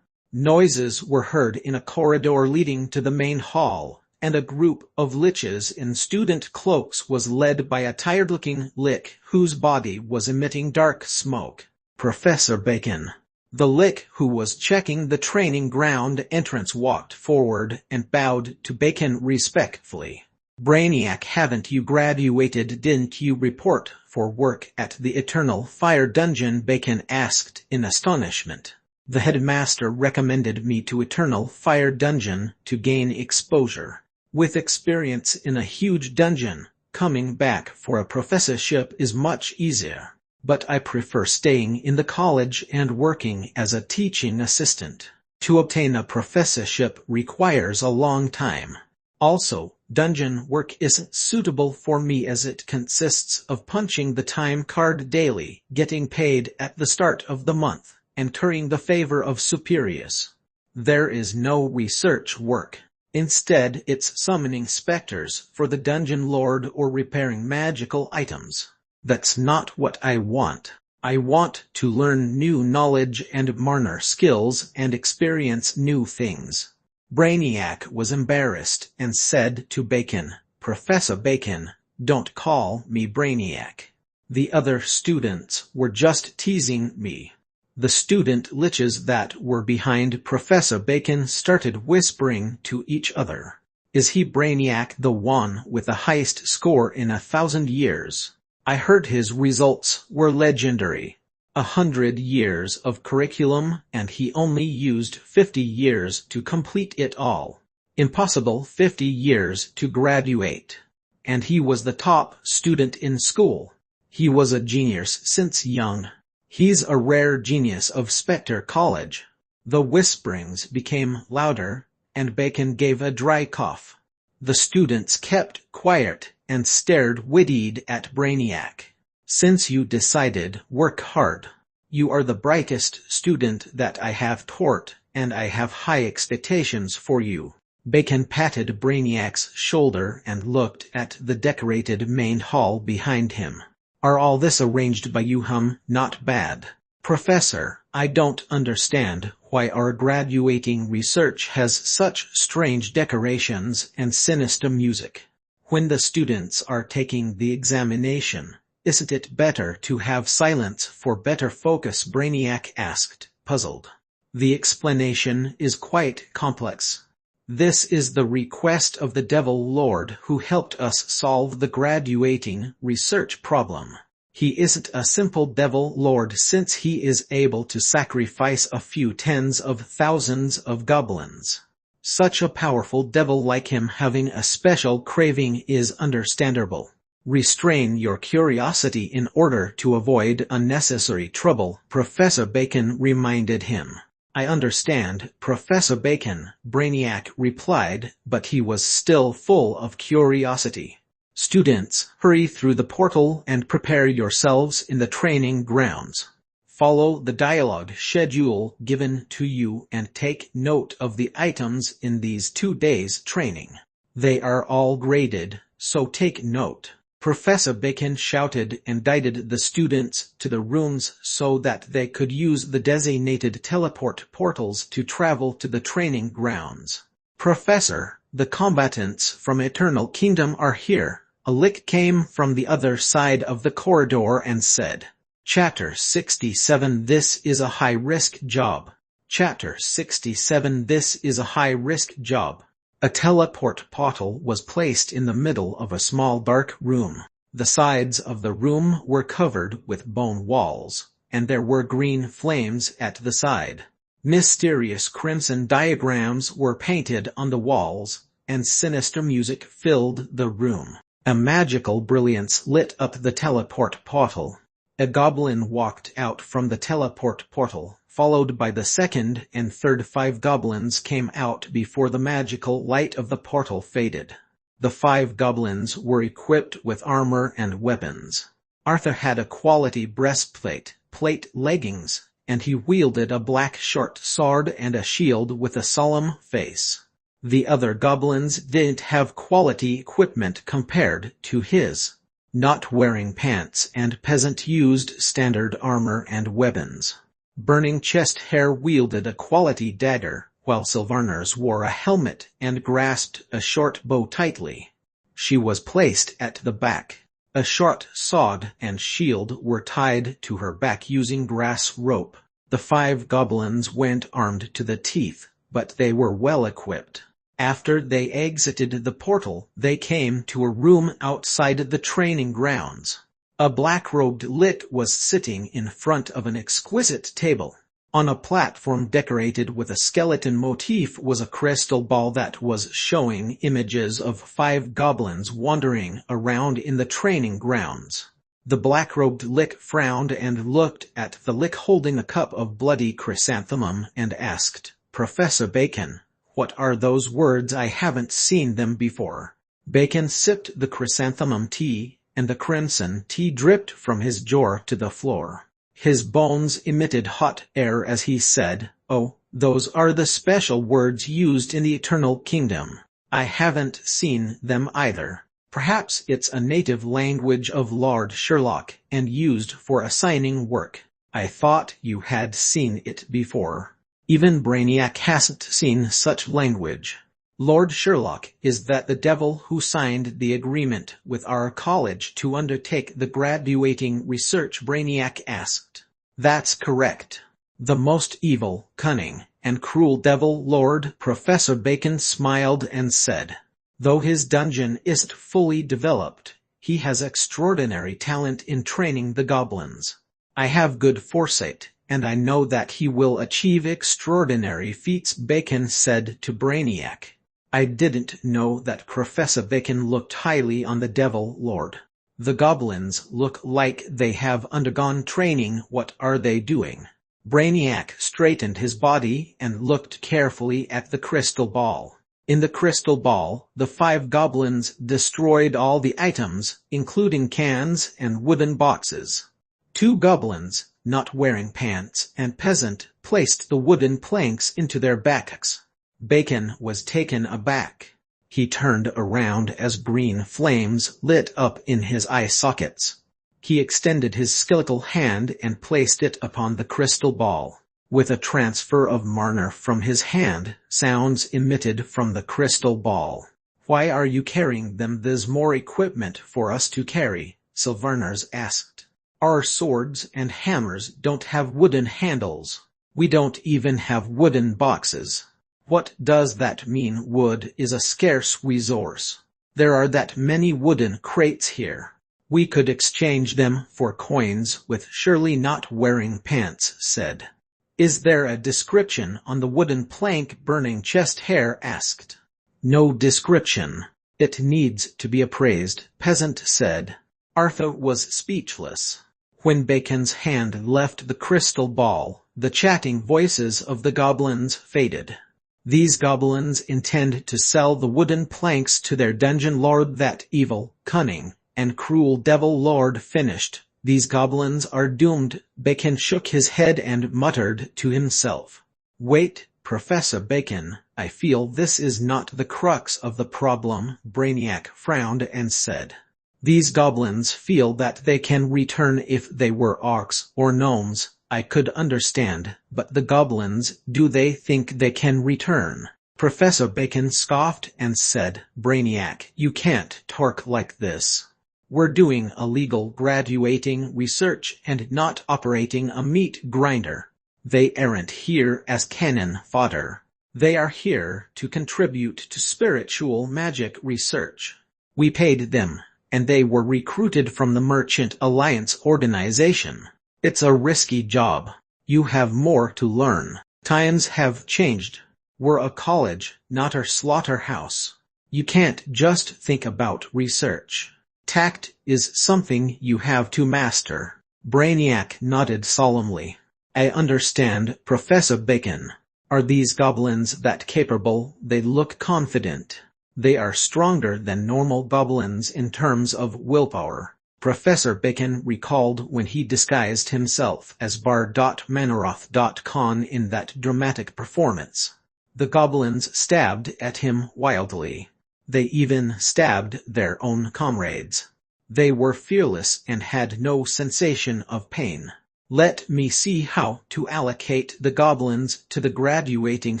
Noises were heard in a corridor leading to the main hall, and a group of liches in student cloaks was led by a tired-looking lich whose body was emitting dark smoke. Professor Bacon. The lich who was checking the training ground entrance walked forward and bowed to Bacon respectfully. Brainiac, haven't you graduated? Didn't you report for work at the Eternal Fire Dungeon? Bacon asked in astonishment. The headmaster recommended me to Eternal Fire Dungeon to gain exposure. With experience in a huge dungeon, coming back for a professorship is much easier. But I prefer staying in the college and working as a teaching assistant. To obtain a professorship requires a long time. Also, dungeon work isn't suitable for me as it consists of punching the time card daily, getting paid at the start of the month, and currying the favor of superiors. There is no research work. Instead, it's summoning specters for the dungeon lord or repairing magical items. That's not what I want. I want to learn new knowledge and marner skills and experience new things. Brainiac was embarrassed and said to Bacon, Professor Bacon, don't call me Brainiac. The other students were just teasing me. The student liches that were behind Professor Bacon started whispering to each other. Is he Brainiac, the one with the highest score in 1,000 years? I heard his results were legendary. 100 years of curriculum and he only used 50 years to complete it all. Impossible 50 years to graduate. And he was the top student in school. He was a genius since young. He's a rare genius of Spectre College. The whisperings became louder, and Bacon gave a dry cough. The students kept quiet and stared wittied at Brainiac. Since you decided, work hard. You are the brightest student that I have taught, and I have high expectations for you. Bacon patted Brainiac's shoulder and looked at the decorated main hall behind him. Are all this arranged by you? Not bad. Professor, I don't understand why our graduating research has such strange decorations and sinister music. When the students are taking the examination, isn't it better to have silence for better focus? Brainiac asked, puzzled. The explanation is quite complex. This is the request of the Devil Lord who helped us solve the graduating research problem. He isn't a simple Devil Lord since he is able to sacrifice a few tens of thousands of goblins. Such a powerful devil like him having a special craving is understandable. Restrain your curiosity in order to avoid unnecessary trouble, Professor Bacon reminded him. I understand, Professor Bacon, Brainiac replied, but he was still full of curiosity. Students, hurry through the portal and prepare yourselves in the training grounds. Follow the dialogue schedule given to you and take note of the items in these 2 days' training. They are all graded, so take note. Professor Bacon shouted and guided the students to the rooms so that they could use the designated teleport portals to travel to the training grounds. Professor, the combatants from Eternal Kingdom are here. A lick came from the other side of the corridor and said, Chapter 67 This is a high-risk job. Chapter 67 This is a high-risk job. A teleport portal was placed in the middle of a small dark room. The sides of the room were covered with bone walls, and there were green flames at the side. Mysterious crimson diagrams were painted on the walls, and sinister music filled the room. A magical brilliance lit up the teleport portal. A goblin walked out from the teleport portal, followed by the second and third. 5 goblins came out before the magical light of the portal faded. The 5 goblins were equipped with armor and weapons. Arthur had a quality breastplate, plate leggings, and he wielded a black short sword and a shield with a solemn face. The other goblins didn't have quality equipment compared to his. Not wearing pants and peasant used standard armor and weapons. Burning Chest Hair wielded a quality dagger, while Sylvarners wore a helmet and grasped a short bow tightly. She was placed at the back. A short sword and shield were tied to her back using grass rope. The 5 goblins went armed to the teeth, but they were well equipped. After they exited the portal, they came to a room outside the training grounds. A black-robed lich was sitting in front of an exquisite table. On a platform decorated with a skeleton motif was a crystal ball that was showing images of 5 goblins wandering around in the training grounds. The black-robed lich frowned and looked at the lich holding a cup of bloody chrysanthemum and asked, Professor Bacon, what are those words? I haven't seen them before. Bacon sipped the chrysanthemum tea, and the crimson tea dripped from his jaw to the floor. His bones emitted hot air as he said, Oh, those are the special words used in the Eternal Kingdom. I haven't seen them either. Perhaps it's a native language of Lord Sherlock and used for assigning work. I thought you had seen it before. Even Brainiac hasn't seen such language. Lord Sherlock, is that the devil who signed the agreement with our college to undertake the graduating research? Brainiac asked. That's correct. The most evil, cunning, and cruel devil lord. Professor Bacon smiled and said. Though his dungeon isn't fully developed, he has extraordinary talent in training the goblins. I have good foresight, and I know that he will achieve extraordinary feats. Bacon said to Brainiac. I didn't know that. Professor Bacon looked highly on the Devil Lord. The goblins look like they have undergone training. What are they doing? Brainiac straightened his body and looked carefully at the crystal ball. In the crystal ball, the 5 goblins destroyed all the items, including cans and wooden boxes. 2 goblins, not wearing pants and peasant, placed the wooden planks into their backpacks. Bacon was taken aback. He turned around as green flames lit up in his eye sockets. He extended his skeletal hand and placed it upon the crystal ball. With a transfer of Marner from his hand, sounds emitted from the crystal ball. "Why are you carrying them? There's more equipment for us to carry," Sylvarners asked. "Our swords and hammers don't have wooden handles. We don't even have wooden boxes." "What does that mean?" "Wood is a scarce resource. There are that many wooden crates here. We could exchange them for coins," with Shirley not wearing pants said. "Is there a description on the wooden plank?" Burning Chest Hair asked. "No description. It needs to be appraised," Peasant said. Arthur was speechless. When Bacon's hand left the crystal ball, the chatting voices of the goblins faded. "These goblins intend to sell the wooden planks to their dungeon lord, that evil, cunning, and cruel devil lord finished. These goblins are doomed." Bacon shook his head and muttered to himself. "Wait, Professor Bacon, I feel this is not the crux of the problem." Brainiac frowned and said, "These goblins feel that they can return. If they were orcs or gnomes, I could understand, but the goblins, do they think they can return?" Professor Bacon scoffed and said, "Brainiac, you can't talk like this. We're doing illegal graduating research and not operating a meat grinder. They aren't here as cannon fodder. They are here to contribute to spiritual magic research. We paid them, and they were recruited from the Merchant Alliance organization. It's a risky job. You have more to learn. Times have changed. We're a college, not a slaughterhouse. You can't just think about research. Tact is something you have to master." Brainiac nodded solemnly. "I understand, Professor Bacon. Are these goblins that capable?" They look confident. "They are stronger than normal goblins in terms of willpower." Professor Bacon recalled when he disguised himself as Bar.Manaroth.Con in that dramatic performance. The goblins stabbed at him wildly. They even stabbed their own comrades. They were fearless and had no sensation of pain. "Let me see how to allocate the goblins to the graduating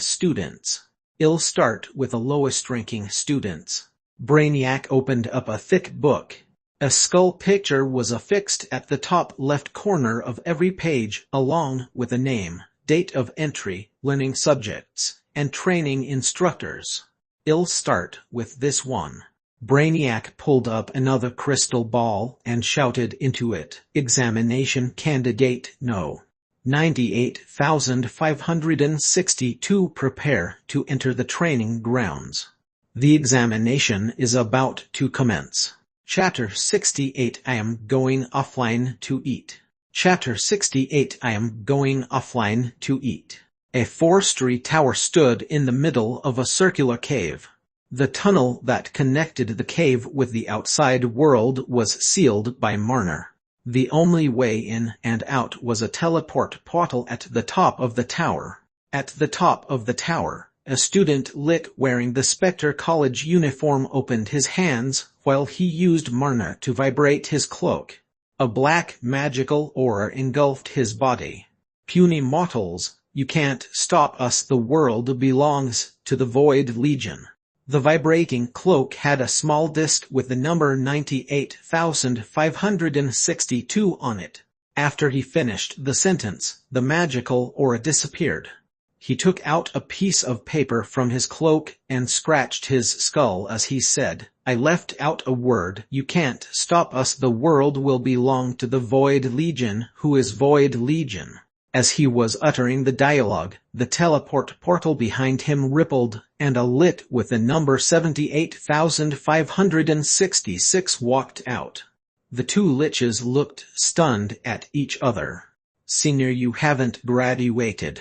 students. I'll start with the lowest-ranking students." Brainiac opened up a thick book. A skull picture was affixed at the top left corner of every page, along with a name, date of entry, learning subjects, and training instructors. "I'll start with this one." Brainiac pulled up another crystal ball and shouted into it, "Examination candidate no. 98,562. Prepare to enter the training grounds. The examination is about to commence." Chapter 68. I am going offline to eat. Chapter 68. I am going offline to eat. A four-story tower stood in the middle of a circular cave. The tunnel that connected the cave with the outside world was sealed by Marner. The only way in and out was a teleport portal at the top of the tower. At the top of the tower, a student Lick wearing the Spectre College uniform opened his hands while he used Marner to vibrate his cloak. A black magical aura engulfed his body. "Puny mortals, you can't stop us. The world belongs to the Void Legion." The vibrating cloak had a small disc with the number 98,562 on it. After he finished the sentence, the magical aura disappeared. He took out a piece of paper from his cloak and scratched his skull as he said, "I left out a word. You can't stop us. The world will belong to the Void Legion." "Who is Void Legion?" As he was uttering the dialogue, the teleport portal behind him rippled, and a lit with the number 78,566 walked out. The two liches looked stunned at each other. "Senior, you haven't graduated."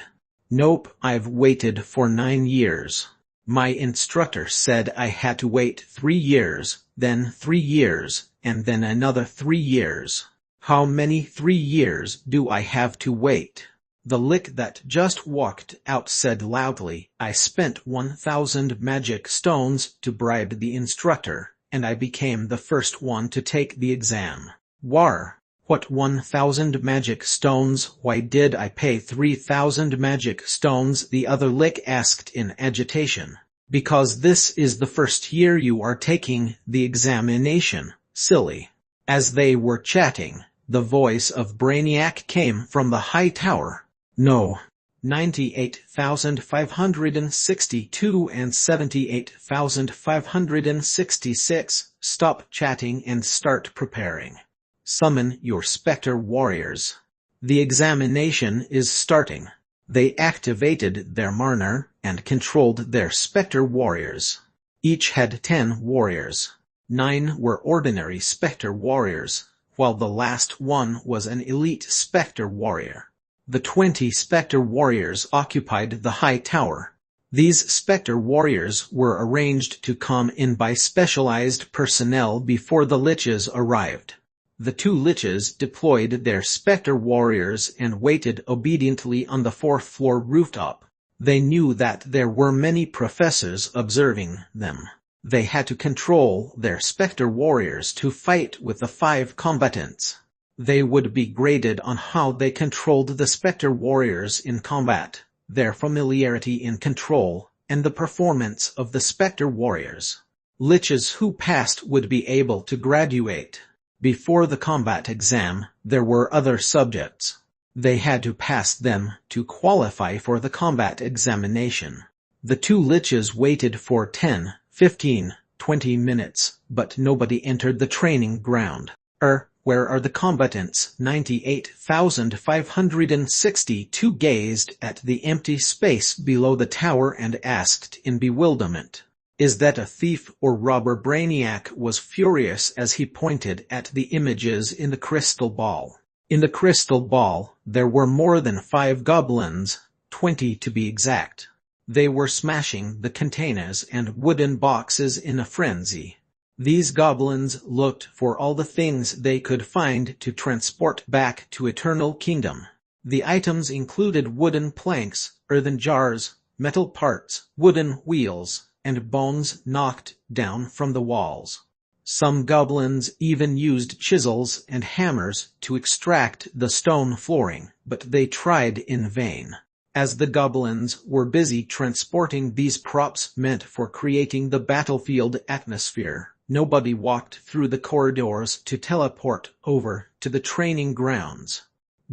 "Nope, I've waited for 9 years. My instructor said I had to wait 3 years, then 3 years, and then another 3 years. How many 3 years do I have to wait?" The lick that just walked out said loudly, "I spent 1,000 magic stones to bribe the instructor, and I became the first one to take the exam." "War? What 1,000 magic stones? Why did I pay 3,000 magic stones?" the other lick asked in agitation. "Because this is the first year you are taking the examination, silly." As they were chatting, the voice of Brainiac came from the high tower. "No. 98,562 and 78,566. Stop chatting and start preparing. Summon your Spectre Warriors. The examination is starting." They activated their Marner and controlled their Spectre Warriors. Each had 10 warriors. 9 were ordinary Spectre Warriors, while the last one was an elite Spectre Warrior. The 20 Spectre Warriors occupied the high tower. These Spectre Warriors were arranged to come in by specialized personnel before the Liches arrived. The 2 Liches deployed their Spectre Warriors and waited obediently on the 4th-floor rooftop. They knew that there were many professors observing them. They had to control their Spectre Warriors to fight with the 5 combatants. They would be graded on how they controlled the Spectre Warriors in combat, their familiarity in control, and the performance of the Spectre Warriors. Liches who passed would be able to graduate. Before the combat exam, there were other subjects. They had to pass them to qualify for the combat examination. The 2 Liches waited for 10, 15, 20 minutes, but nobody entered the training ground. Where are the combatants? 98,562 gazed at the empty space below the tower and asked in bewilderment. "Is that a thief or robber?" Brainiac was furious as he pointed at the images in the crystal ball. In the crystal ball, there were more than 5 goblins, 20 to be exact. They were smashing the containers and wooden boxes in a frenzy. These goblins looked for all the things they could find to transport back to Eternal Kingdom. The items included wooden planks, earthen jars, metal parts, wooden wheels, and bones knocked down from the walls. Some goblins even used chisels and hammers to extract the stone flooring, but they tried in vain. As the goblins were busy transporting these props meant for creating the battlefield atmosphere, nobody walked through the corridors to teleport over to the training grounds.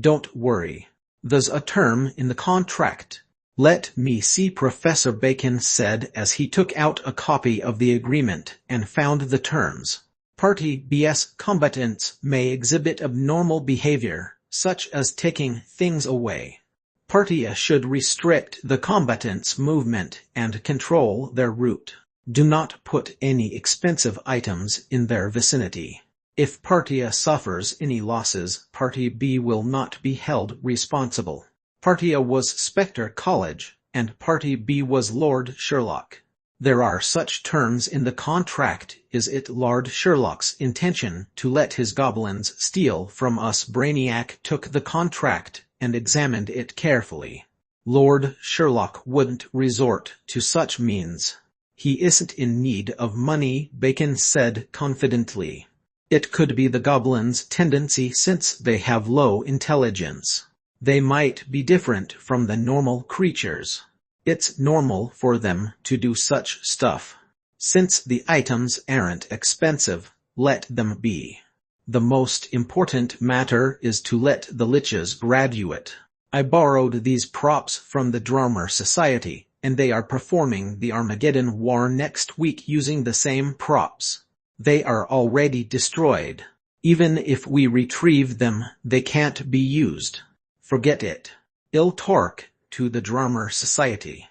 "Don't worry. There's a term in the contract." "Let me see," Professor Bacon said as he took out a copy of the agreement and found the terms. "Party BS combatants may exhibit abnormal behavior, such as taking things away. Party A should restrict the combatants' movement and control their route. Do not put any expensive items in their vicinity. If Party A suffers any losses, Party B will not be held responsible." Party A was Spectre College, and Party B was Lord Sherlock. There are such terms in the contract. Is it Lord Sherlock's intention to let his goblins steal from us? Brainiac took the contract and examined it carefully. Lord Sherlock wouldn't resort to such means. "He isn't in need of money," Bacon said confidently. "It could be the goblins' tendency since they have low intelligence. They might be different from the normal creatures. It's normal for them to do such stuff. Since the items aren't expensive, let them be. The most important matter is to let the Liches graduate. I borrowed these props from the Drummer Society, and they are performing the Armageddon War next week using the same props. They are already destroyed. Even if we retrieve them, they can't be used. Forget it." Il Torque to the Drummer Society.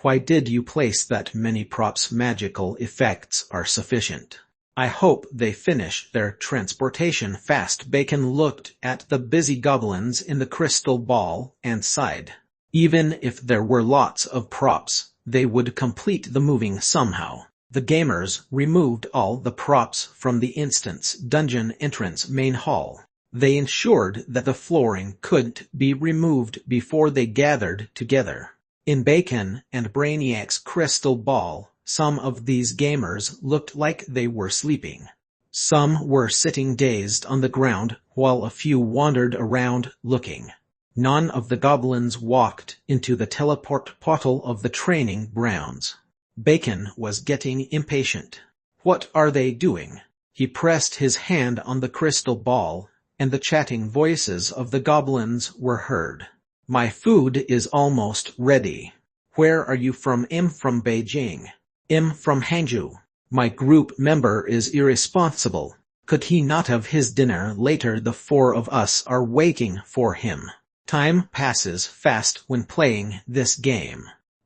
"Why did you place that many props? Magical effects are sufficient. I hope they finish their transportation fast." Bacon looked at the busy goblins in the crystal ball and sighed. Even if there were lots of props, they would complete the moving somehow. The gamers removed all the props from the Instance Dungeon entrance main hall. They ensured that the flooring couldn't be removed before they gathered together. In Bacon and Brainiac's crystal ball, some of these gamers looked like they were sleeping. Some were sitting dazed on the ground, while a few wandered around looking. None of the goblins walked into the teleport portal of the training grounds. Bacon was getting impatient. What are they doing? He pressed his hand on the crystal ball, and the chatting voices of the goblins were heard. My food is almost ready. Where are you from? I'm from Beijing. I'm from Hangzhou. My group member is irresponsible. Could he not have his dinner later? The four of us are waiting for him. Time passes fast when playing this game.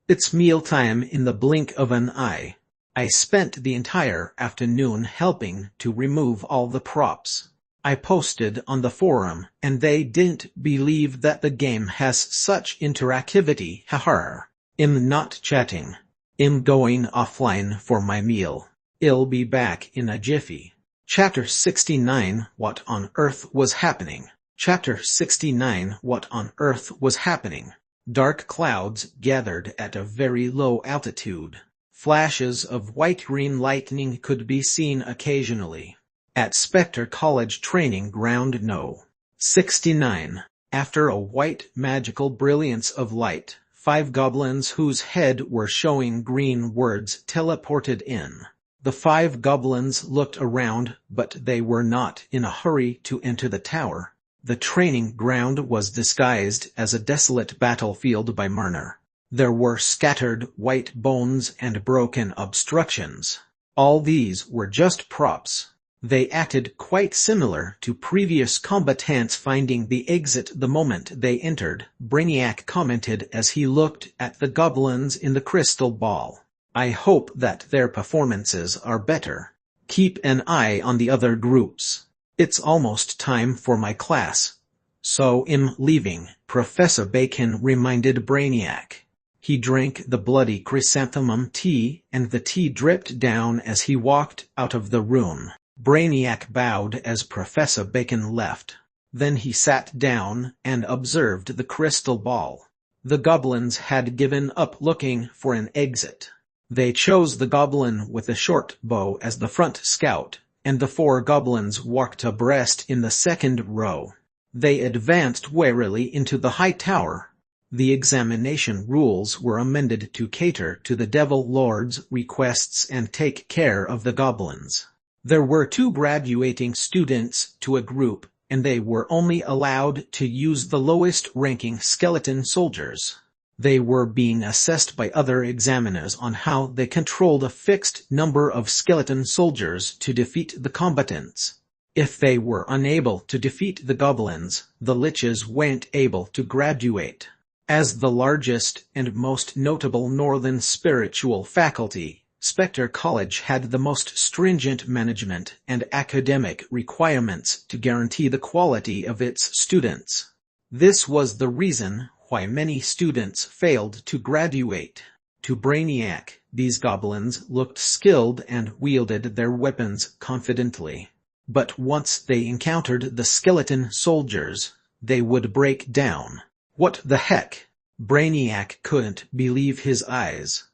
It's mealtime in the blink of an eye. I spent the entire afternoon helping to remove all the props. I posted on the forum, and they didn't believe that the game has such interactivity. Haha. I'm not chatting. I'm going offline for my meal. I'll be back in a jiffy. Chapter 69. What on earth was happening? Chapter 69. What on earth was happening? Dark clouds gathered at a very low altitude. Flashes of white-green lightning could be seen occasionally. At Spectre College Training Ground No. 69. After a white magical brilliance of light, 5 goblins whose head were showing green words teleported in. The 5 goblins looked around, but they were not in a hurry to enter the tower. The training ground was disguised as a desolate battlefield by Marner. There were scattered white bones and broken obstructions. All these were just props. They acted quite similar to previous combatants finding the exit the moment they entered, Brainiac commented as he looked at the goblins in the crystal ball. I hope that their performances are better. Keep an eye on the other groups. It's almost time for my class. So I'm leaving, Professor Bacon reminded Brainiac. He drank the bloody chrysanthemum tea, and the tea dripped down as he walked out of the room. Brainiac bowed as Professor Bacon left. Then he sat down and observed the crystal ball. The goblins had given up looking for an exit. They chose the goblin with a short bow as the front scout, and the 4 goblins walked abreast in the second row. They advanced warily into the high tower. The examination rules were amended to cater to the Devil Lord's requests and take care of the goblins. There were 2 graduating students to a group, and they were only allowed to use the lowest-ranking skeleton soldiers. They were being assessed by other examiners on how they controlled a fixed number of skeleton soldiers to defeat the combatants. If they were unable to defeat the goblins, the liches weren't able to graduate. As the largest and most notable northern spiritual faculty, Spectre College had the most stringent management and academic requirements to guarantee the quality of its students. This was the reason why many students failed to graduate. To Brainiac, these goblins looked skilled and wielded their weapons confidently. But once they encountered the skeleton soldiers, they would break down. What the heck? Brainiac couldn't believe his eyes.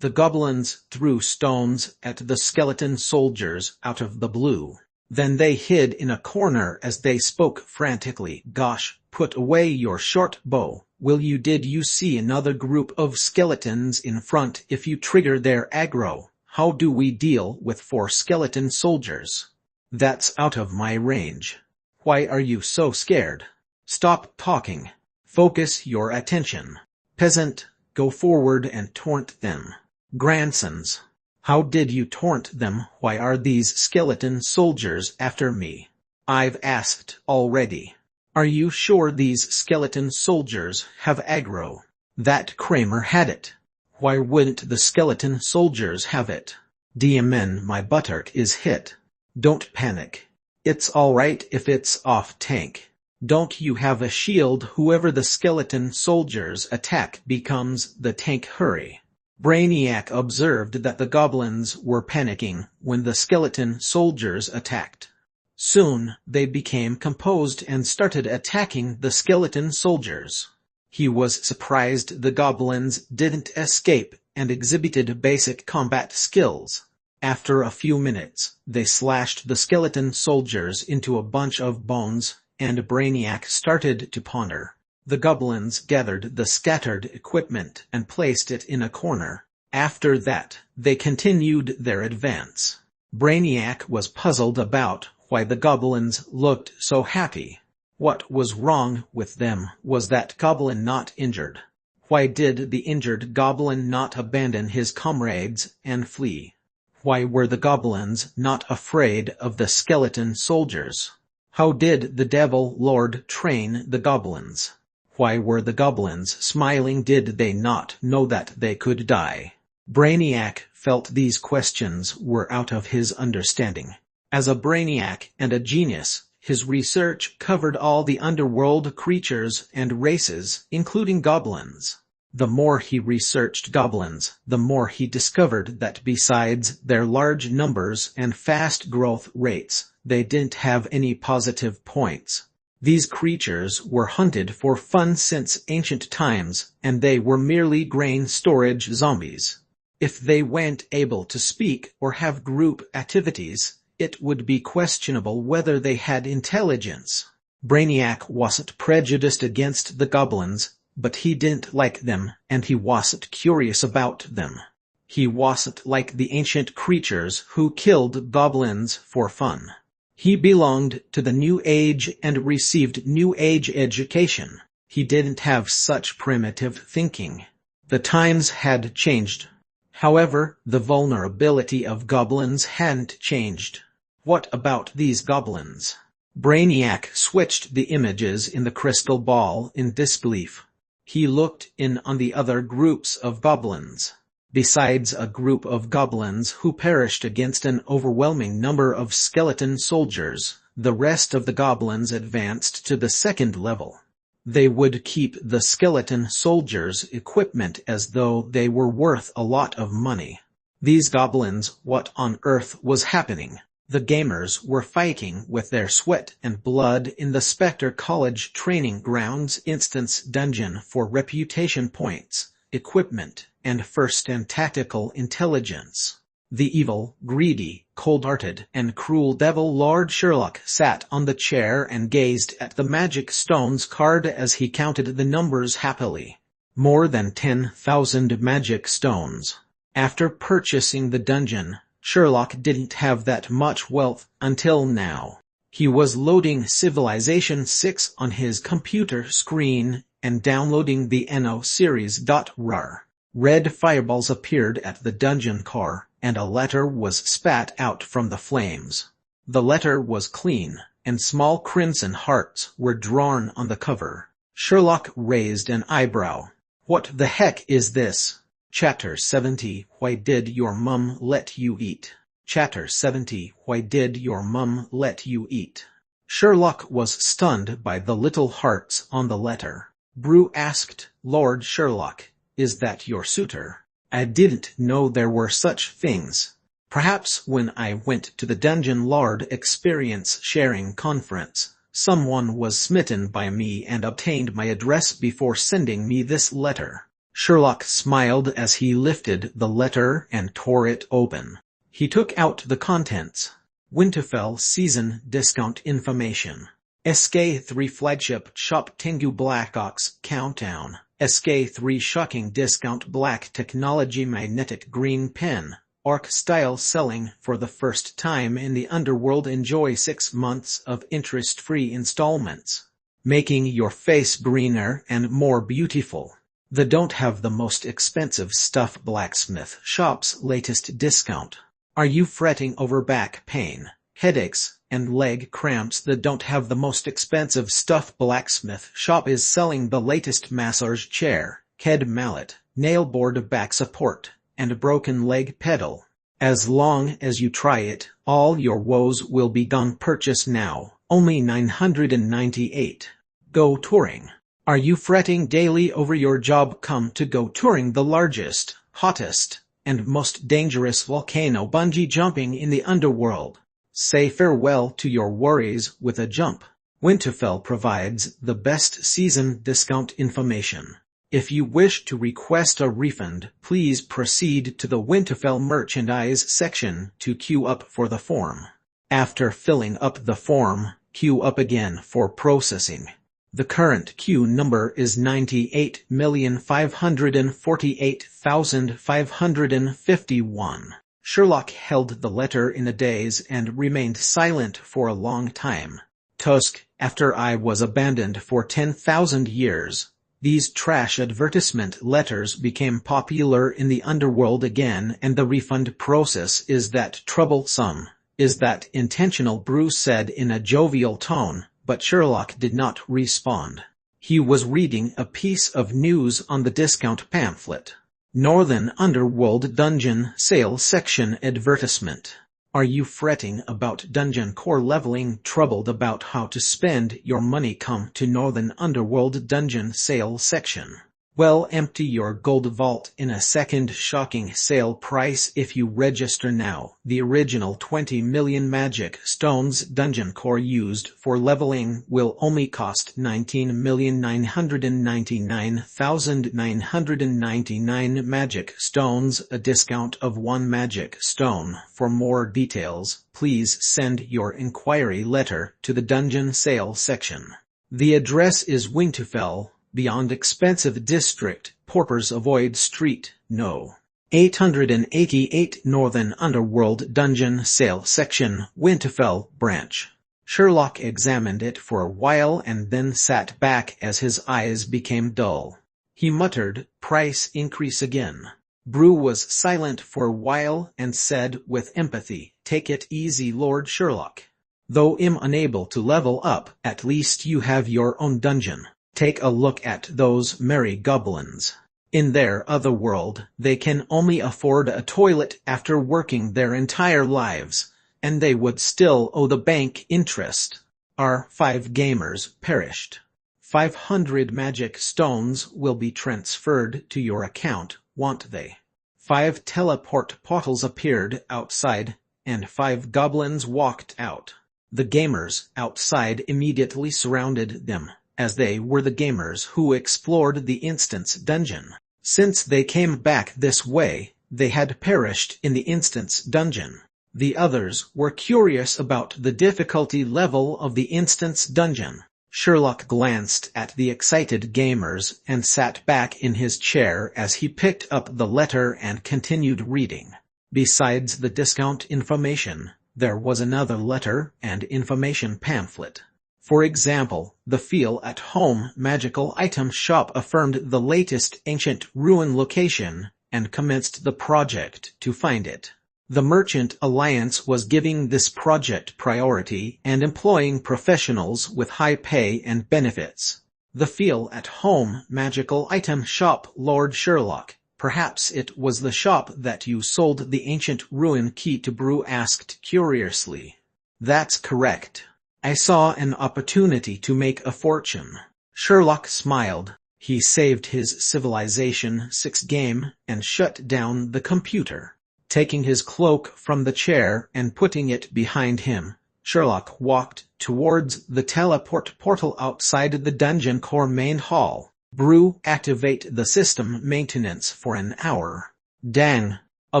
The goblins threw stones at the skeleton soldiers out of the blue. Then they hid in a corner as they spoke frantically. Gosh, put away your short bow, will you? Did you see another group of skeletons in front? If you trigger their aggro, how do we deal with 4 skeleton soldiers? That's out of my range. Why are you so scared? Stop talking. Focus your attention. Peasant, go forward and taunt them. Grandsons, how did you taunt them? Why are these skeleton soldiers after me? I've asked already. Are you sure these skeleton soldiers have aggro? That Kramer had it. Why wouldn't the skeleton soldiers have it? DMN, my buttock is hit. Don't panic. It's alright if it's off tank. Don't you have a shield? Whoever the skeleton soldiers attack becomes the tank. Hurry. Brainiac observed that the goblins were panicking when the skeleton soldiers attacked. Soon, they became composed and started attacking the skeleton soldiers. He was surprised the goblins didn't escape and exhibited basic combat skills. After a few minutes, they slashed the skeleton soldiers into a bunch of bones, and Brainiac started to ponder. The goblins gathered the scattered equipment and placed it in a corner. After that, they continued their advance. Brainiac was puzzled about why the goblins looked so happy. What was wrong with them? Was that goblin not injured? Why did the injured goblin not abandon his comrades and flee? Why were the goblins not afraid of the skeleton soldiers? How did the Devil Lord train the goblins? Why were the goblins smiling? Did they not know that they could die? Brainiac felt these questions were out of his understanding. As a brainiac and a genius, his research covered all the underworld creatures and races, including goblins. The more he researched goblins, the more he discovered that besides their large numbers and fast growth rates, they didn't have any positive points. These creatures were hunted for fun since ancient times, and they were merely grain storage zombies. If they weren't able to speak or have group activities, it would be questionable whether they had intelligence. Brainiac wasn't prejudiced against the goblins, but he didn't like them, and he wasn't curious about them. He wasn't like the ancient creatures who killed goblins for fun. He belonged to the New Age and received New Age education. He didn't have such primitive thinking. The times had changed. However, the vulnerability of goblins hadn't changed. What about these goblins? Brainiac switched the images in the crystal ball in disbelief. He looked in on the other groups of goblins. Besides a group of goblins who perished against an overwhelming number of skeleton soldiers, the rest of the goblins advanced to the second level. They would keep the skeleton soldiers' equipment as though they were worth a lot of money. These goblins, what on earth was happening? The gamers were fighting with their sweat and blood in the Spectre College Training Grounds instance dungeon for reputation points, equipment, and first and tactical intelligence. The evil, greedy, cold-hearted, and cruel Devil Lord Sherlock sat on the chair and gazed at the magic stones card as he counted the numbers happily. More than 10,000 magic stones. After purchasing the dungeon, Sherlock didn't have that much wealth until now. He was loading Civilization 6 on his computer screen and downloading the NO series.rar. Red fireballs appeared at the dungeon car, and a letter was spat out from the flames. The letter was clean, and small crimson hearts were drawn on the cover. Sherlock raised an eyebrow. What the heck is this? Chapter 70. Why did your mum let you eat? Chapter 70. Why did your mum let you eat? Sherlock was stunned by the little hearts on the letter. Brew asked, Lord Sherlock, is that your suitor? I didn't know there were such things. Perhaps when I went to the Dungeon Lord Experience Sharing Conference, someone was smitten by me and obtained my address before sending me this letter. Sherlock smiled as he lifted the letter and tore it open. He took out the contents. Winterfell Season Discount Information. SK3 Flagship Shop Tengu Black Ox Countdown. SK3 Shocking Discount Black Technology Magnetic Green Pen. Arc Style Selling for the first time in the Underworld. Enjoy 6 months of interest-free installments. Making your face greener and more beautiful. The Don't Have the Most Expensive Stuff Blacksmith Shop's latest discount. Are you fretting over back pain, headaches, and leg cramps? The Don't Have the Most Expensive Stuff Blacksmith Shop is selling the latest massage chair, head mallet, nail board back support, and broken leg pedal. As long as you try it, all your woes will be gone. Purchase now, only $998. Go touring. Are you fretting daily over your job? Come to Go Touring, the largest, hottest, and most dangerous volcano bungee jumping in the underworld. Say farewell to your worries with a jump. Winterfell provides the best season discount information. If you wish to request a refund, please proceed to the Winterfell merchandise section to queue up for the form. After filling up the form, queue up again for processing. The current queue number is 98,548,551. Sherlock held the letter in a daze and remained silent for a long time. Tusk, after I was abandoned for 10,000 years. These trash advertisement letters became popular in the underworld again, and the refund process is that troublesome. Is that intentional? Bruce said in a jovial tone, but Sherlock did not respond. He was reading a piece of news on the discount pamphlet. Northern Underworld Dungeon Sale Section Advertisement. Are you fretting about dungeon core leveling? Troubled about how to spend your money? Come to Northern Underworld Dungeon Sale Section. Well, empty your gold vault in a second. Shocking sale price if you register now. The original 20 million magic stones dungeon core used for leveling will only cost 19,999,999 magic stones, a discount of 1 magic stone. For more details, please send your inquiry letter to the dungeon sale section. The address is Winterfell, Beyond Expensive District, Porpers Avoid Street, No. 888 Northern Underworld Dungeon Sale Section, Winterfell Branch. Sherlock examined it for a while and then sat back as his eyes became dull. He muttered, "Price increase again." Brew was silent for a while and said with empathy, "Take it easy, Lord Sherlock. Though I'm unable to level up, at least you have your own dungeon. Take a look at those merry goblins. In their other world, they can only afford a toilet after working their entire lives, and they would still owe the bank interest. Our 5 gamers perished. 500 magic stones will be transferred to your account, won't they?" 5 teleport portals appeared outside, and 5 goblins walked out. The gamers outside immediately surrounded them, as they were the gamers who explored the instance dungeon. Since they came back this way, they had perished in the instance dungeon. The others were curious about the difficulty level of the instance dungeon. Sherlock glanced at the excited gamers and sat back in his chair as he picked up the letter and continued reading. Besides the discount information, there was another letter and information pamphlet. For example, the Feel at Home magical item shop affirmed the latest ancient ruin location and commenced the project to find it. The Merchant Alliance was giving this project priority and employing professionals with high pay and benefits. The Feel at Home magical item shop, Lord Sherlock. Perhaps it was the shop that you sold the ancient ruin key to, Brew asked curiously. That's correct. I saw an opportunity to make a fortune. Sherlock smiled. He saved his Civilization 6 game and shut down the computer. Taking his cloak from the chair and putting it behind him, Sherlock walked towards the teleport portal outside the dungeon core main hall. Brew, activate the system maintenance for an hour. Dang! A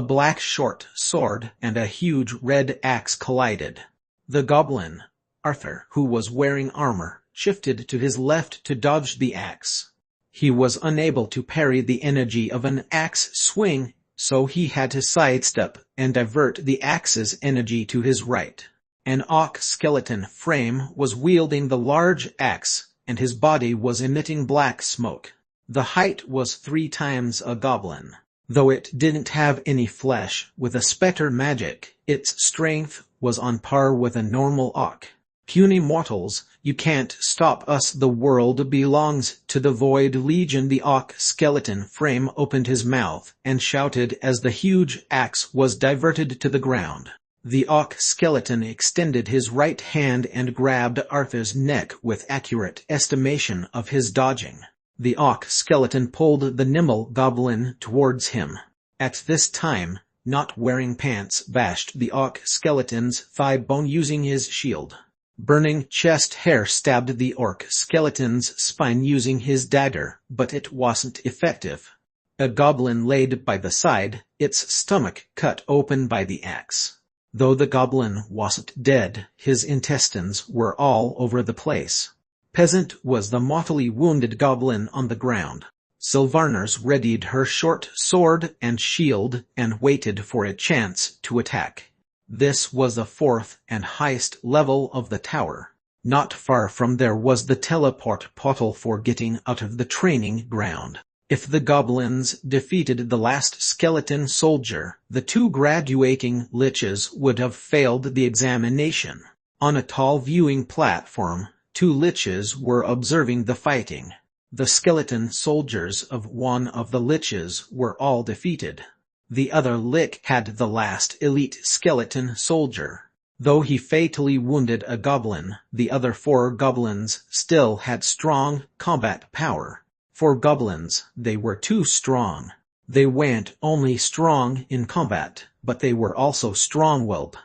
black short sword and a huge red axe collided. The goblin, Arthur, who was wearing armor, shifted to his left to dodge the axe. He was unable to parry the energy of an axe swing, so he had to sidestep and divert the axe's energy to his right. An oak skeleton frame was wielding the large axe, and his body was emitting black smoke. The height was 3 times a goblin. Though it didn't have any flesh with a spectre magic, its strength was on par with a normal oak. "Puny mortals, you can't stop us. The world belongs to the Void Legion." The oak skeleton frame opened his mouth and shouted as the huge axe was diverted to the ground. The oak skeleton extended his right hand and grabbed Arthur's neck with accurate estimation of his dodging. The oak skeleton pulled the nimble goblin towards him. At this time, not wearing pants, bashed the orc skeleton's thigh bone using his shield. Burning chest hair stabbed the orc skeleton's spine using his dagger, but it wasn't effective. A goblin laid by the side, its stomach cut open by the axe. Though the goblin wasn't dead, his intestines were all over the place. Peasant was the mortally wounded goblin on the ground. Sylvarners readied her short sword and shield and waited for a chance to attack. This was the fourth and highest level of the tower. Not far from there was the teleport portal for getting out of the training ground. If the goblins defeated the last skeleton soldier, the two graduating liches would have failed the examination. On a tall viewing platform, two liches were observing the fighting. The skeleton soldiers of one of the liches were all defeated. The other lich had the last elite skeleton soldier. Though he fatally wounded a goblin, the other four goblins still had strong combat power. For goblins, they were too strong. They weren't only strong in combat, but they were also strong-willed.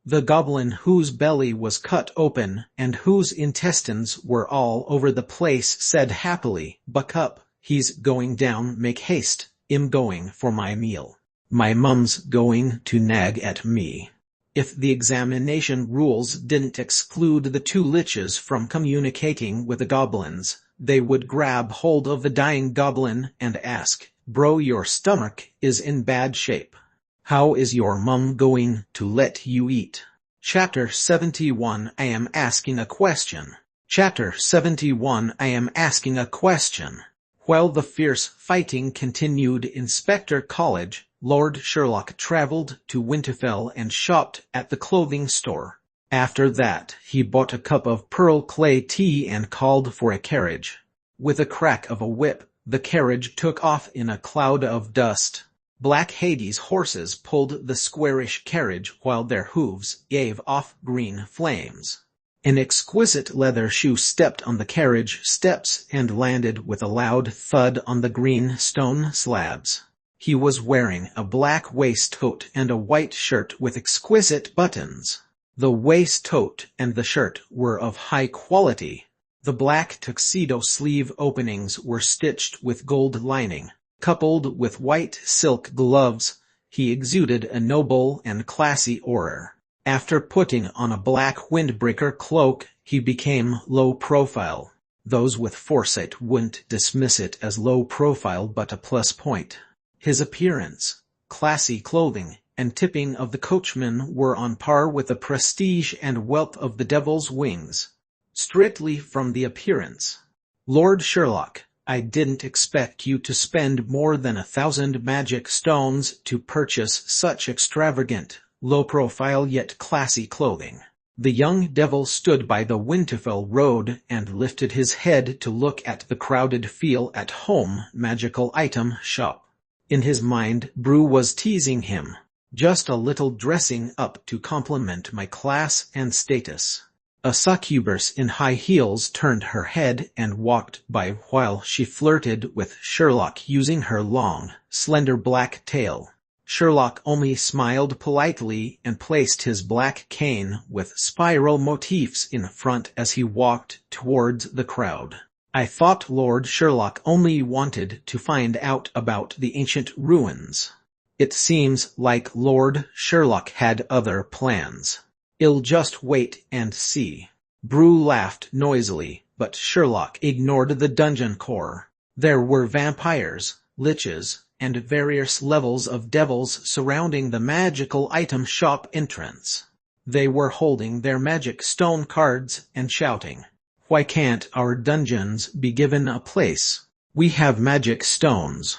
The goblin whose belly was cut open and whose intestines were all over the place said happily, "Buck up, he's going down, make haste, I'm going for my meal. My mum's going to nag at me." If the examination rules didn't exclude the two liches from communicating with the goblins, they would grab hold of the dying goblin and ask, "Bro, your stomach is in bad shape. How is your mum going to let you eat?" Chapter 71 I am asking a question. Chapter 71 I am asking a question. While the fierce fighting continued in Spectre College, Lord Sherlock traveled to Winterfell and shopped at the clothing store. After that, he bought a cup of pearl clay tea and called for a carriage. With a crack of a whip, the carriage took off in a cloud of dust. Black Hades horses pulled the squarish carriage while their hooves gave off green flames. An exquisite leather shoe stepped on the carriage steps and landed with a loud thud on the green stone slabs. He was wearing a black waistcoat and a white shirt with exquisite buttons. The waistcoat and the shirt were of high quality. The black tuxedo sleeve openings were stitched with gold lining. Coupled with white silk gloves, he exuded a noble and classy aura. After putting on a black windbreaker cloak, he became low profile. Those with foresight wouldn't dismiss it as low profile but a plus point. His appearance, classy clothing, and tipping of the coachman were on par with the prestige and wealth of the Devil's Wings. Strictly from the appearance. "Lord Sherlock, I didn't expect you to spend more than 1,000 magic stones to purchase such extravagant, low-profile yet classy clothing." The young devil stood by the Winterfell road and lifted his head to look at the crowded feel-at-home magical item shop. In his mind, Brew was teasing him. "Just a little dressing up to compliment my class and status." A succubus in high heels turned her head and walked by while she flirted with Sherlock using her long, slender black tail. Sherlock only smiled politely and placed his black cane with spiral motifs in front as he walked towards the crowd. "I thought Lord Sherlock only wanted to find out about the ancient ruins. It seems like Lord Sherlock had other plans. I'll just wait and see." Brew laughed noisily, but Sherlock ignored the dungeon core. There were vampires, liches, and various levels of devils surrounding the magical item shop entrance. They were holding their magic stone cards and shouting, "Why can't our dungeons be given a place? We have magic stones.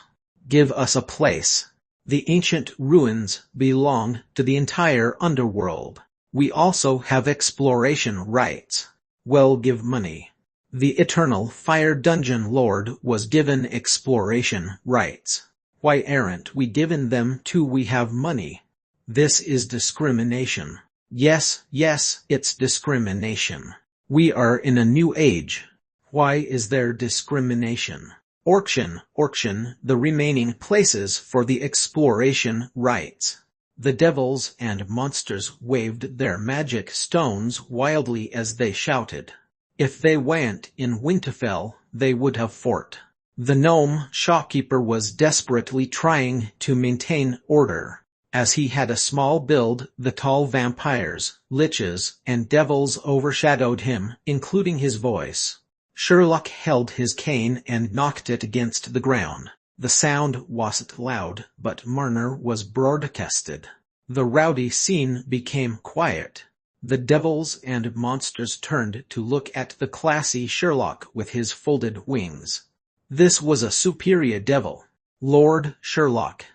Give us a place. The ancient ruins belong to the entire Underworld. We also have exploration rights. Well, give money." The Eternal Fire Dungeon Lord was given exploration rights. "Why aren't we given them too? We have money." This is discrimination. Yes, it's discrimination. We are in a new age. Why is there discrimination? Auction the remaining places for the exploration rights. The devils and monsters waved their magic stones wildly as they shouted. If they went in Winterfell, they would have fought. The gnome shopkeeper was desperately trying to maintain order. As he had a small build, the tall vampires, liches, and devils overshadowed him, including his voice. Sherlock held his cane and knocked it against the ground. The sound wasn't loud, but Marner was broadcasted. The rowdy scene became quiet. The devils and monsters turned to look at the classy Sherlock with his folded wings. This was a superior devil. Lord Sherlock.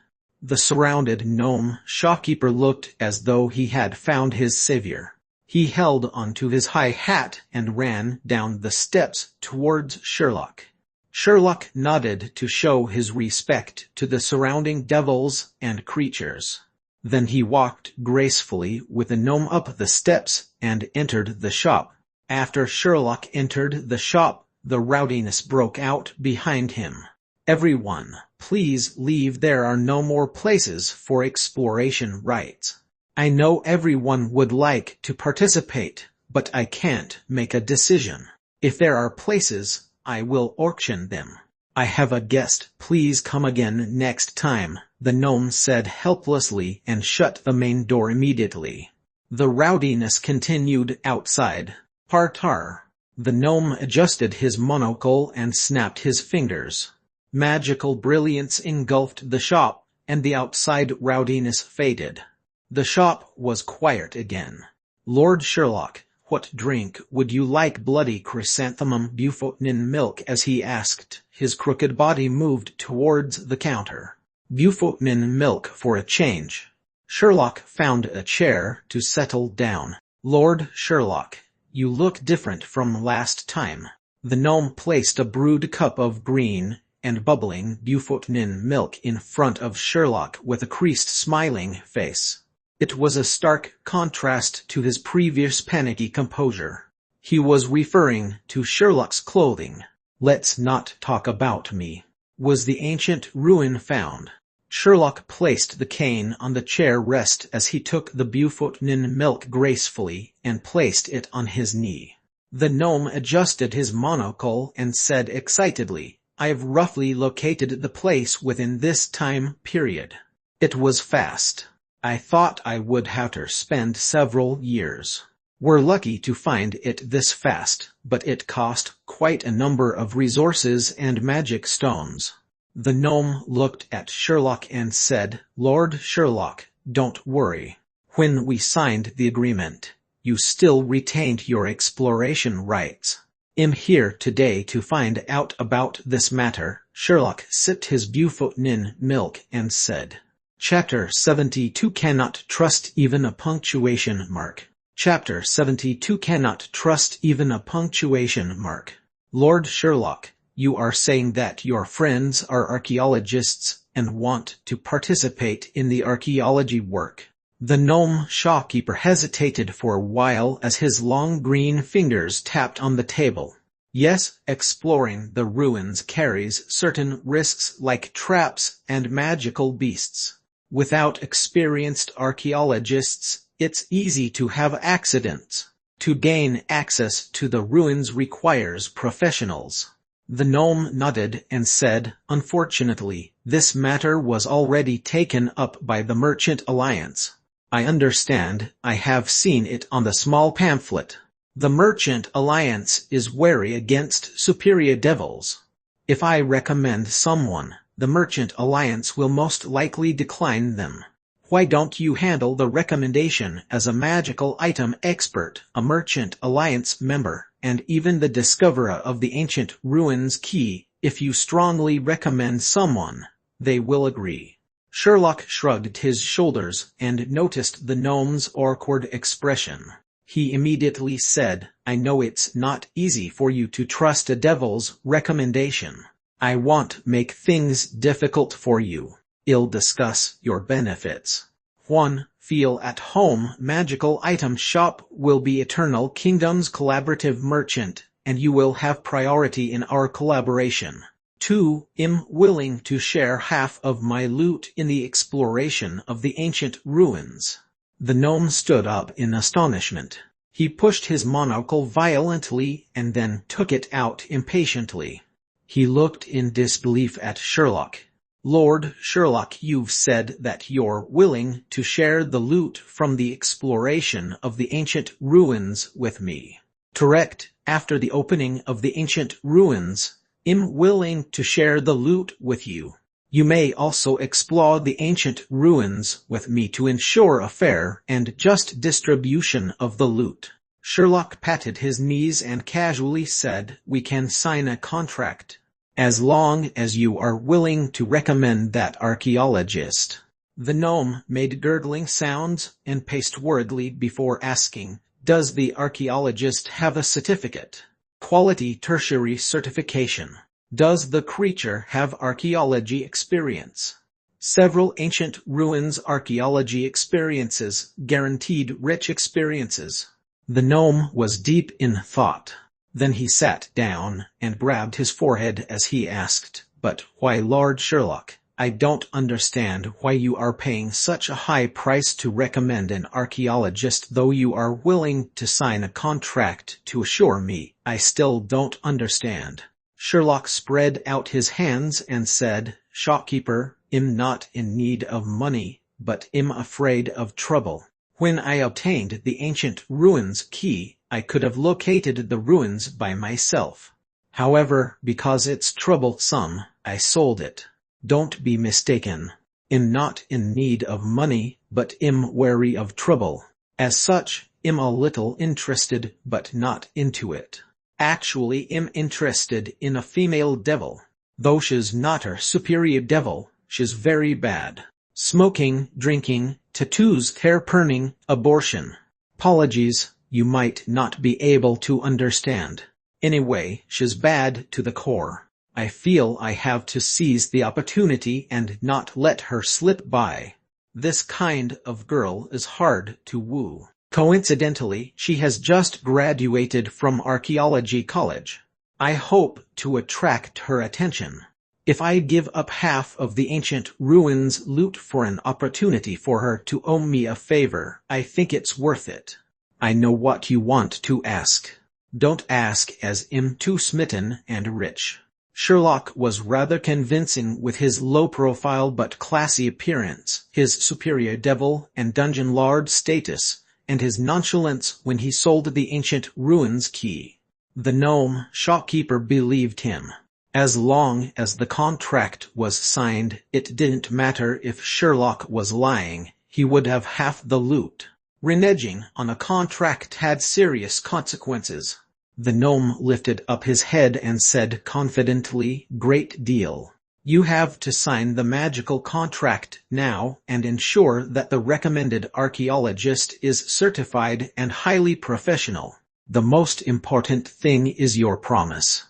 The surrounded gnome shopkeeper looked as though he had found his savior. He held onto his high hat and ran down the steps towards Sherlock. Sherlock nodded to show his respect to the surrounding devils and creatures. Then he walked gracefully with the gnome up the steps and entered the shop. After Sherlock entered the shop, the rowdiness broke out behind him. Everyone, please leave. There are no more places for exploration rights. I know everyone would like to participate, but I can't make a decision. If there are places, I will auction them. I have a guest. Please come again next time, the gnome said helplessly and shut the main door immediately. The rowdiness continued outside. Partar. The gnome adjusted his monocle and snapped his fingers. Magical brilliance engulfed the shop, and the outside rowdiness faded. The shop was quiet again. Lord Sherlock, what drink would you like? Bloody chrysanthemum Bufotenin milk. As he asked, his crooked body moved towards the counter. Bufotenin milk for a change. Sherlock found a chair to settle down. Lord Sherlock, you look different from last time. The gnome placed a brewed cup of green and bubbling Bufotenin milk in front of Sherlock with a creased smiling face. It was a stark contrast to his previous panicky composure. He was referring to Sherlock's clothing. Let's not talk about me. Was the ancient ruin found? Sherlock placed the cane on the chair rest as he took the Bufotenin milk gracefully and placed it on his knee. The gnome adjusted his monocle and said excitedly, I've roughly located the place within this time period. It was fast. I thought I would have to spend several years. We're lucky to find it this fast, but it cost quite a number of resources and magic stones. The gnome looked at Sherlock and said, Lord Sherlock, don't worry. When we signed the agreement, you still retained your exploration rights. I'm here today to find out about this matter. Sherlock sipped his Bufotenin milk and said, Chapter 72 Cannot Trust Even a Punctuation Mark. Chapter 72 Cannot Trust Even a Punctuation Mark. Lord Sherlock, you are saying that your friends are archaeologists and want to participate in the archaeology work. The gnome shopkeeper hesitated for a while as his long green fingers tapped on the table. Yes, exploring the ruins carries certain risks like traps and magical beasts. Without experienced archaeologists, it's easy to have accidents. To gain access to the ruins requires professionals. The gnome nodded and said, Unfortunately, this matter was already taken up by the Merchant Alliance. I understand. I have seen it on the small pamphlet. The Merchant Alliance is wary against superior devils. If I recommend someone, the Merchant Alliance will most likely decline them. Why don't you handle the recommendation as a magical item expert, a Merchant Alliance member, and even the discoverer of the ancient ruins key? If you strongly recommend someone, they will agree. Sherlock shrugged his shoulders and noticed the gnome's awkward expression. He immediately said, I know it's not easy for you to trust a devil's recommendation. I won't make things difficult for you. I'll discuss your benefits. 1. Feel at home. Magical item shop will be Eternal Kingdom's collaborative merchant, and you will have priority in our collaboration. 2. I'm willing to share half of my loot in the exploration of the ancient ruins. The gnome stood up in astonishment. He pushed his monocle violently and then took it out impatiently. He looked in disbelief at Sherlock. Lord Sherlock, you've said that you're willing to share the loot from the exploration of the ancient ruins with me. Correct. After the opening of the ancient ruins, I'm willing to share the loot with you. You may also explore the ancient ruins with me to ensure a fair and just distribution of the loot. Sherlock patted his knees and casually said, "We can sign a contract. As long as you are willing to recommend that archaeologist." The gnome made gurgling sounds and paced worriedly before asking, "Does the archaeologist have a certificate? Quality tertiary certification? Does the creature have archaeology experience?" Several ancient ruins archaeology experiences, guaranteed rich experiences. The gnome was deep in thought. Then he sat down and grabbed his forehead as he asked, "But why, Lord Sherlock? I don't understand why you are paying such a high price to recommend an archaeologist, though you are willing to sign a contract to assure me. I still don't understand." Sherlock spread out his hands and said, "Shopkeeper, I'm not in need of money, but I'm afraid of trouble. When I obtained the ancient ruins key, I could have located the ruins by myself. However, because it's troublesome, I sold it. Don't be mistaken. I'm not in need of money, but I'm wary of trouble. As such, I'm a little interested, but not into it. Actually, I'm interested in a female devil. Though she's not a superior devil, she's very bad. Smoking, drinking, tattoos, hair perning, abortion. Apologies, you might not be able to understand. Anyway, she's bad to the core. I feel I have to seize the opportunity and not let her slip by. This kind of girl is hard to woo. Coincidentally, she has just graduated from archaeology college. I hope to attract her attention. If I give up half of the ancient ruins loot for an opportunity for her to owe me a favor, I think it's worth it. I know what you want to ask. Don't ask, as I'm too smitten and rich." Sherlock was rather convincing with his low-profile but classy appearance, his superior devil and dungeon lord status, and his nonchalance when he sold the ancient ruins key. The gnome shopkeeper believed him. As long as the contract was signed, it didn't matter if Sherlock was lying, he would have half the loot. Reneging on a contract had serious consequences. The gnome lifted up his head and said confidently, "Great deal. You have to sign the magical contract now and ensure that the recommended archaeologist is certified and highly professional. The most important thing is your promise.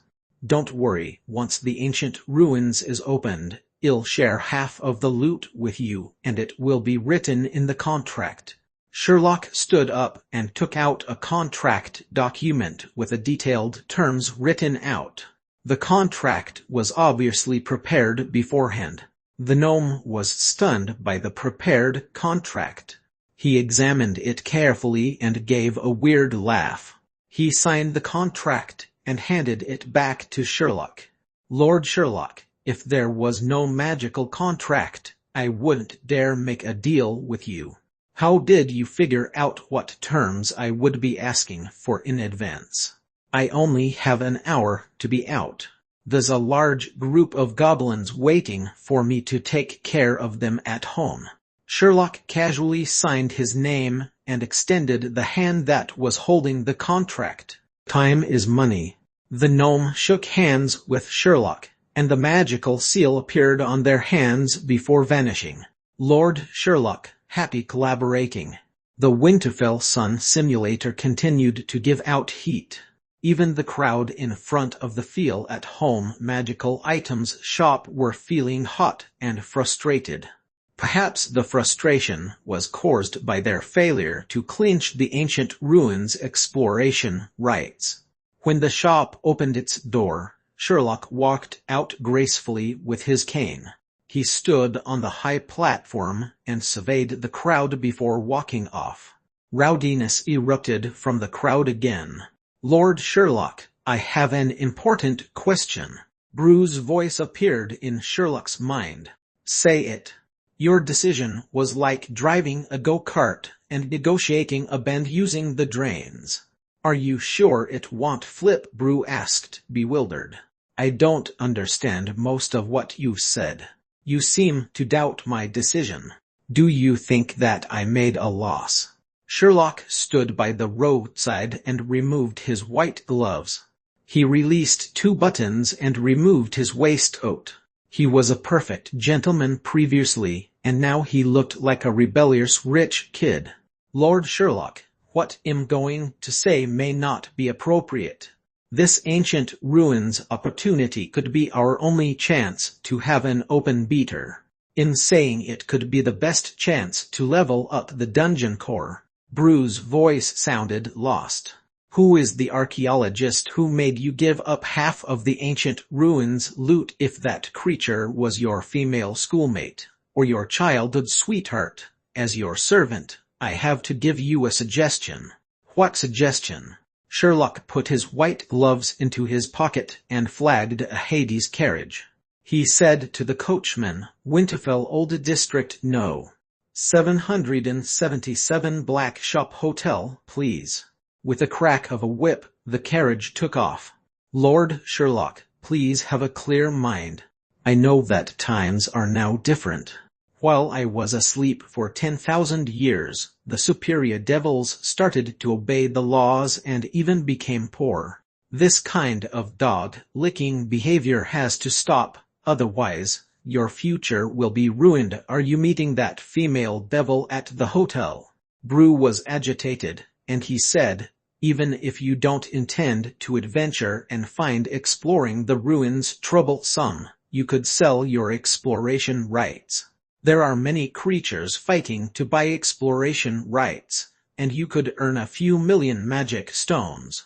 Don't worry, once the ancient ruins is opened, I'll share half of the loot with you, and it will be written in the contract." Sherlock stood up and took out a contract document with the detailed terms written out. The contract was obviously prepared beforehand. The gnome was stunned by the prepared contract. He examined it carefully and gave a weird laugh. He signed the contract and handed it back to Sherlock. "Lord Sherlock, if there was no magical contract, I wouldn't dare make a deal with you. How did you figure out what terms I would be asking for in advance? I only have an hour to be out. There's a large group of goblins waiting for me to take care of them at home." Sherlock casually signed his name and extended the hand that was holding the contract. "Time is money." The gnome shook hands with Sherlock, and the magical seal appeared on their hands before vanishing. "Lord Sherlock, happy collaborating." The Winterfell Sun simulator continued to give out heat. Even the crowd in front of the feel-at-home magical items shop were feeling hot and frustrated. Perhaps the frustration was caused by their failure to clinch the ancient ruins exploration rights. When the shop opened its door, Sherlock walked out gracefully with his cane. He stood on the high platform and surveyed the crowd before walking off. Rowdiness erupted from the crowd again. "Lord Sherlock, I have an important question." Bruce's voice appeared in Sherlock's mind. "Say it." "Your decision was like driving a go-kart and negotiating a bend using the drains. Are you sure it won't flip?" Bruce asked, bewildered. "I don't understand most of what you've said. You seem to doubt my decision. Do you think that I made a loss?" Sherlock stood by the roadside and removed his white gloves. He released 2 buttons and removed his waistcoat. He was a perfect gentleman previously, and now he looked like a rebellious rich kid. "Lord Sherlock, what I'm going to say may not be appropriate. This ancient ruins opportunity could be our only chance to have an open beater. In saying it could be the best chance to level up the dungeon core." Bruce's voice sounded lost. "Who is the archaeologist who made you give up half of the ancient ruins loot? If that creature was your female schoolmate, or your childhood sweetheart, as your servant, I have to give you a suggestion." "What suggestion?" Sherlock put his white gloves into his pocket and flagged a Hades carriage. He said to the coachman, "Winterfell Old District No. 777 Black Shop Hotel, please." With a crack of a whip, the carriage took off. "Lord Sherlock, please have a clear mind. I know that times are now different. While I was asleep for 10,000 years, the superior devils started to obey the laws and even became poor. This kind of dog-licking behavior has to stop, otherwise, your future will be ruined." "Are you meeting that female devil at the hotel?" Bruce was agitated, and he said, "Even if you don't intend to adventure and find exploring the ruins troublesome, you could sell your exploration rights. There are many creatures fighting to buy exploration rights, and you could earn a few million magic stones.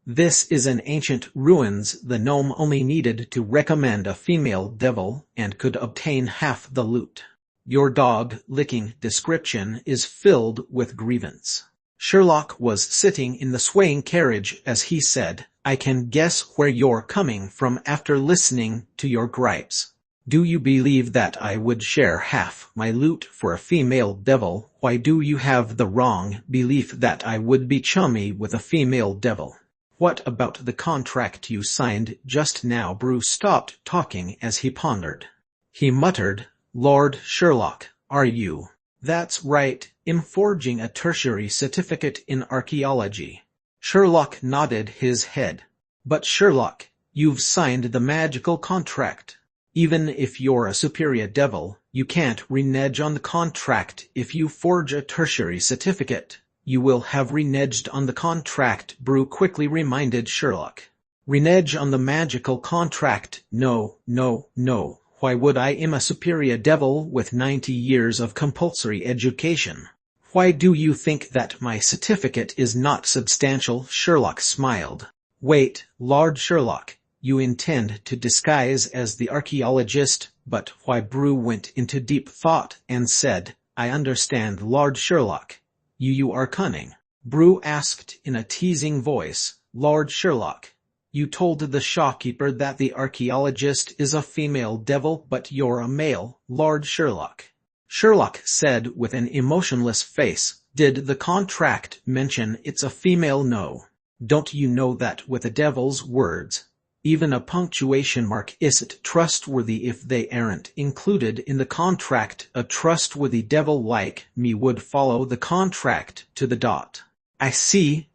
This is an ancient ruins. The gnome only needed to recommend a female devil and could obtain half the loot. Your dog-licking description is filled with grievance." Sherlock was sitting in the swaying carriage as he said, "I can guess where you're coming from after listening to your gripes. Do you believe that I would share half my loot for a female devil? Why do you have the wrong belief that I would be chummy with a female devil? What about the contract you signed just now?" Bruce stopped talking as he pondered. He muttered, "Lord Sherlock, are you?" "That's right, I'm forging a tertiary certificate in archaeology." Sherlock nodded his head. "But Sherlock, you've signed the magical contract. Even if you're a superior devil, you can't renege on the contract. If you forge a tertiary certificate, you will have reneged on the contract," Bruce quickly reminded Sherlock. "Renege on the magical contract? No, no, no. Why would I? I'm a superior devil with 90 years of compulsory education. Why do you think that my certificate is not substantial?" Sherlock smiled. "Wait, Lord Sherlock, you intend to disguise as the archaeologist, but why?" Bruce went into deep thought and said, "I understand, Lord Sherlock. You are cunning." Bruce asked in a teasing voice, "Lord Sherlock, you told the shopkeeper that the archaeologist is a female devil, but you're a male, Lord Sherlock." Sherlock said with an emotionless face, "Did the contract mention it's a female?" "No. Don't you know that with a devil's words, even a punctuation mark isn't trustworthy if they aren't included in the contract? A trustworthy devil like me would follow the contract to the dot." I see.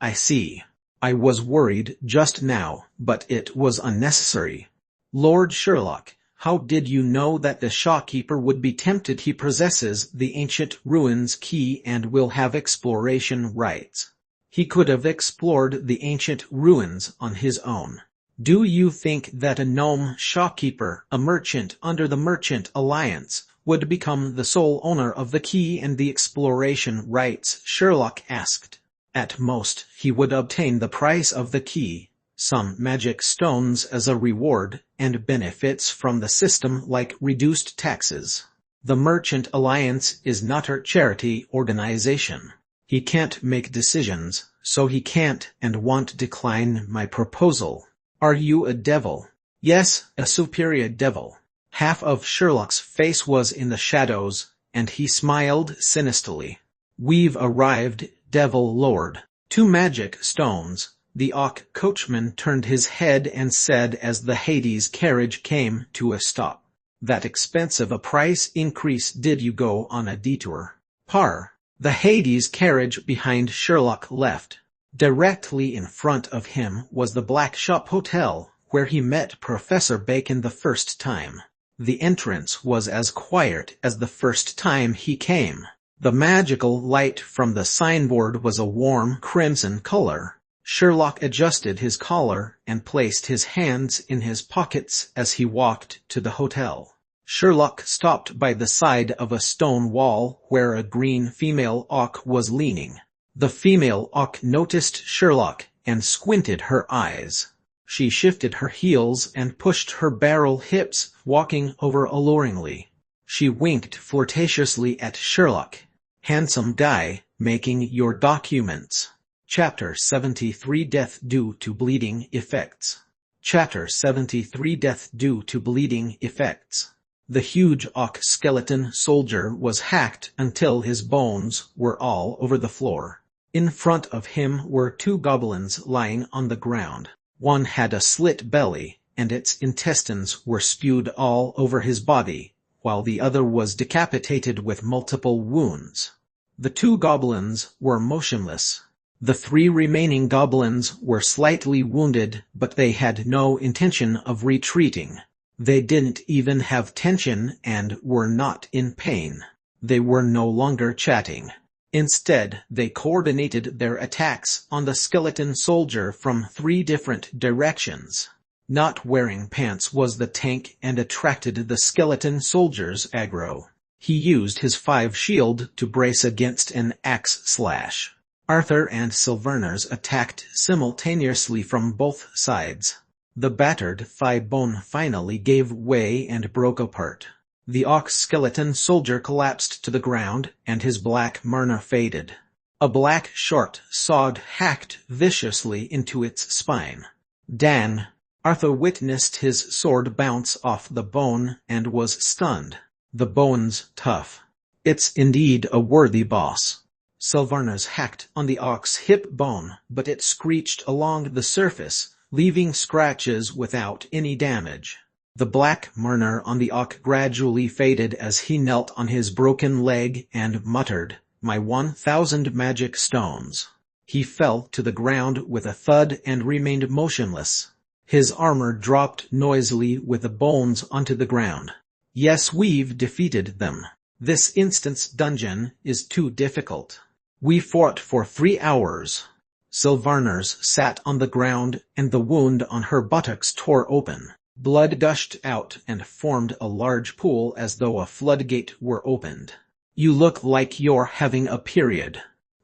I was worried just now, but it was unnecessary." "Lord Sherlock, how did you know that the shopkeeper would be tempted? He possesses the ancient ruins key and will have exploration rights. He could have explored the ancient ruins on his own. Do you think that a gnome shopkeeper, a merchant under the Merchant Alliance, would become the sole owner of the key and the exploration rights?" Sherlock asked. "At most, he would obtain the price of the key, some magic stones as a reward, and benefits from the system like reduced taxes. The Merchant Alliance is not a charity organization. He can't make decisions, so he can't and won't decline my proposal. Are you a devil? Yes, a superior devil. Half of Sherlock's face was in the shadows, and he smiled sinisterly. We've arrived, Devil Lord. 2 magic stones. The Ock coachman turned his head and said as the Hades carriage came to a stop. That expensive a price increase, did you go on a detour? Par. The Hades carriage behind Sherlock left. Directly in front of him was the Black Shop Hotel, where he met Professor Bacon the first time. The entrance was as quiet as the first time he came. The magical light from the signboard was a warm crimson color. Sherlock adjusted his collar and placed his hands in his pockets as he walked to the hotel. Sherlock stopped by the side of a stone wall where a green female Ock was leaning. The female Ock noticed Sherlock and squinted her eyes. She shifted her heels and pushed her barrel hips, walking over alluringly. She winked flirtatiously at Sherlock. Handsome guy, making your documents. Chapter 73 Death Due to Bleeding Effects. Chapter 73 Death Due to Bleeding Effects. The huge Ock skeleton soldier was hacked until his bones were all over the floor. In front of him were 2 goblins lying on the ground. One had a slit belly, and its intestines were spewed all over his body, while the other was decapitated with multiple wounds. The 2 goblins were motionless. The 3 remaining goblins were slightly wounded, but they had no intention of retreating. They didn't even have tension and were not in pain. They were no longer chatting. Instead, they coordinated their attacks on the skeleton soldier from 3 different directions. Not wearing pants was the tank and attracted the skeleton soldier's aggro. He used his 5 shield to brace against an axe slash. Arthur and Silvernus attacked simultaneously from both sides. The battered thigh bone finally gave way and broke apart. The Ock skeleton soldier collapsed to the ground, and his black murner faded. A black short sword hacked viciously into its spine. Dan. Arthur witnessed his sword bounce off the bone and was stunned. The bone's tough. It's indeed a worthy boss. Silvernus hacked on the Ock's hip bone, but it screeched along the surface, leaving scratches without any damage. The black murner on the Ock gradually faded as he knelt on his broken leg and muttered, "My 1,000 magic stones." He fell to the ground with a thud and remained motionless. His armor dropped noisily with the bones onto the ground. Yes, we've defeated them. This instant's dungeon is too difficult. We fought for 3 hours. Silvernus sat on the ground, and the wound on her buttocks tore open. Blood gushed out and formed a large pool as though a floodgate were opened. You look like you're having a period.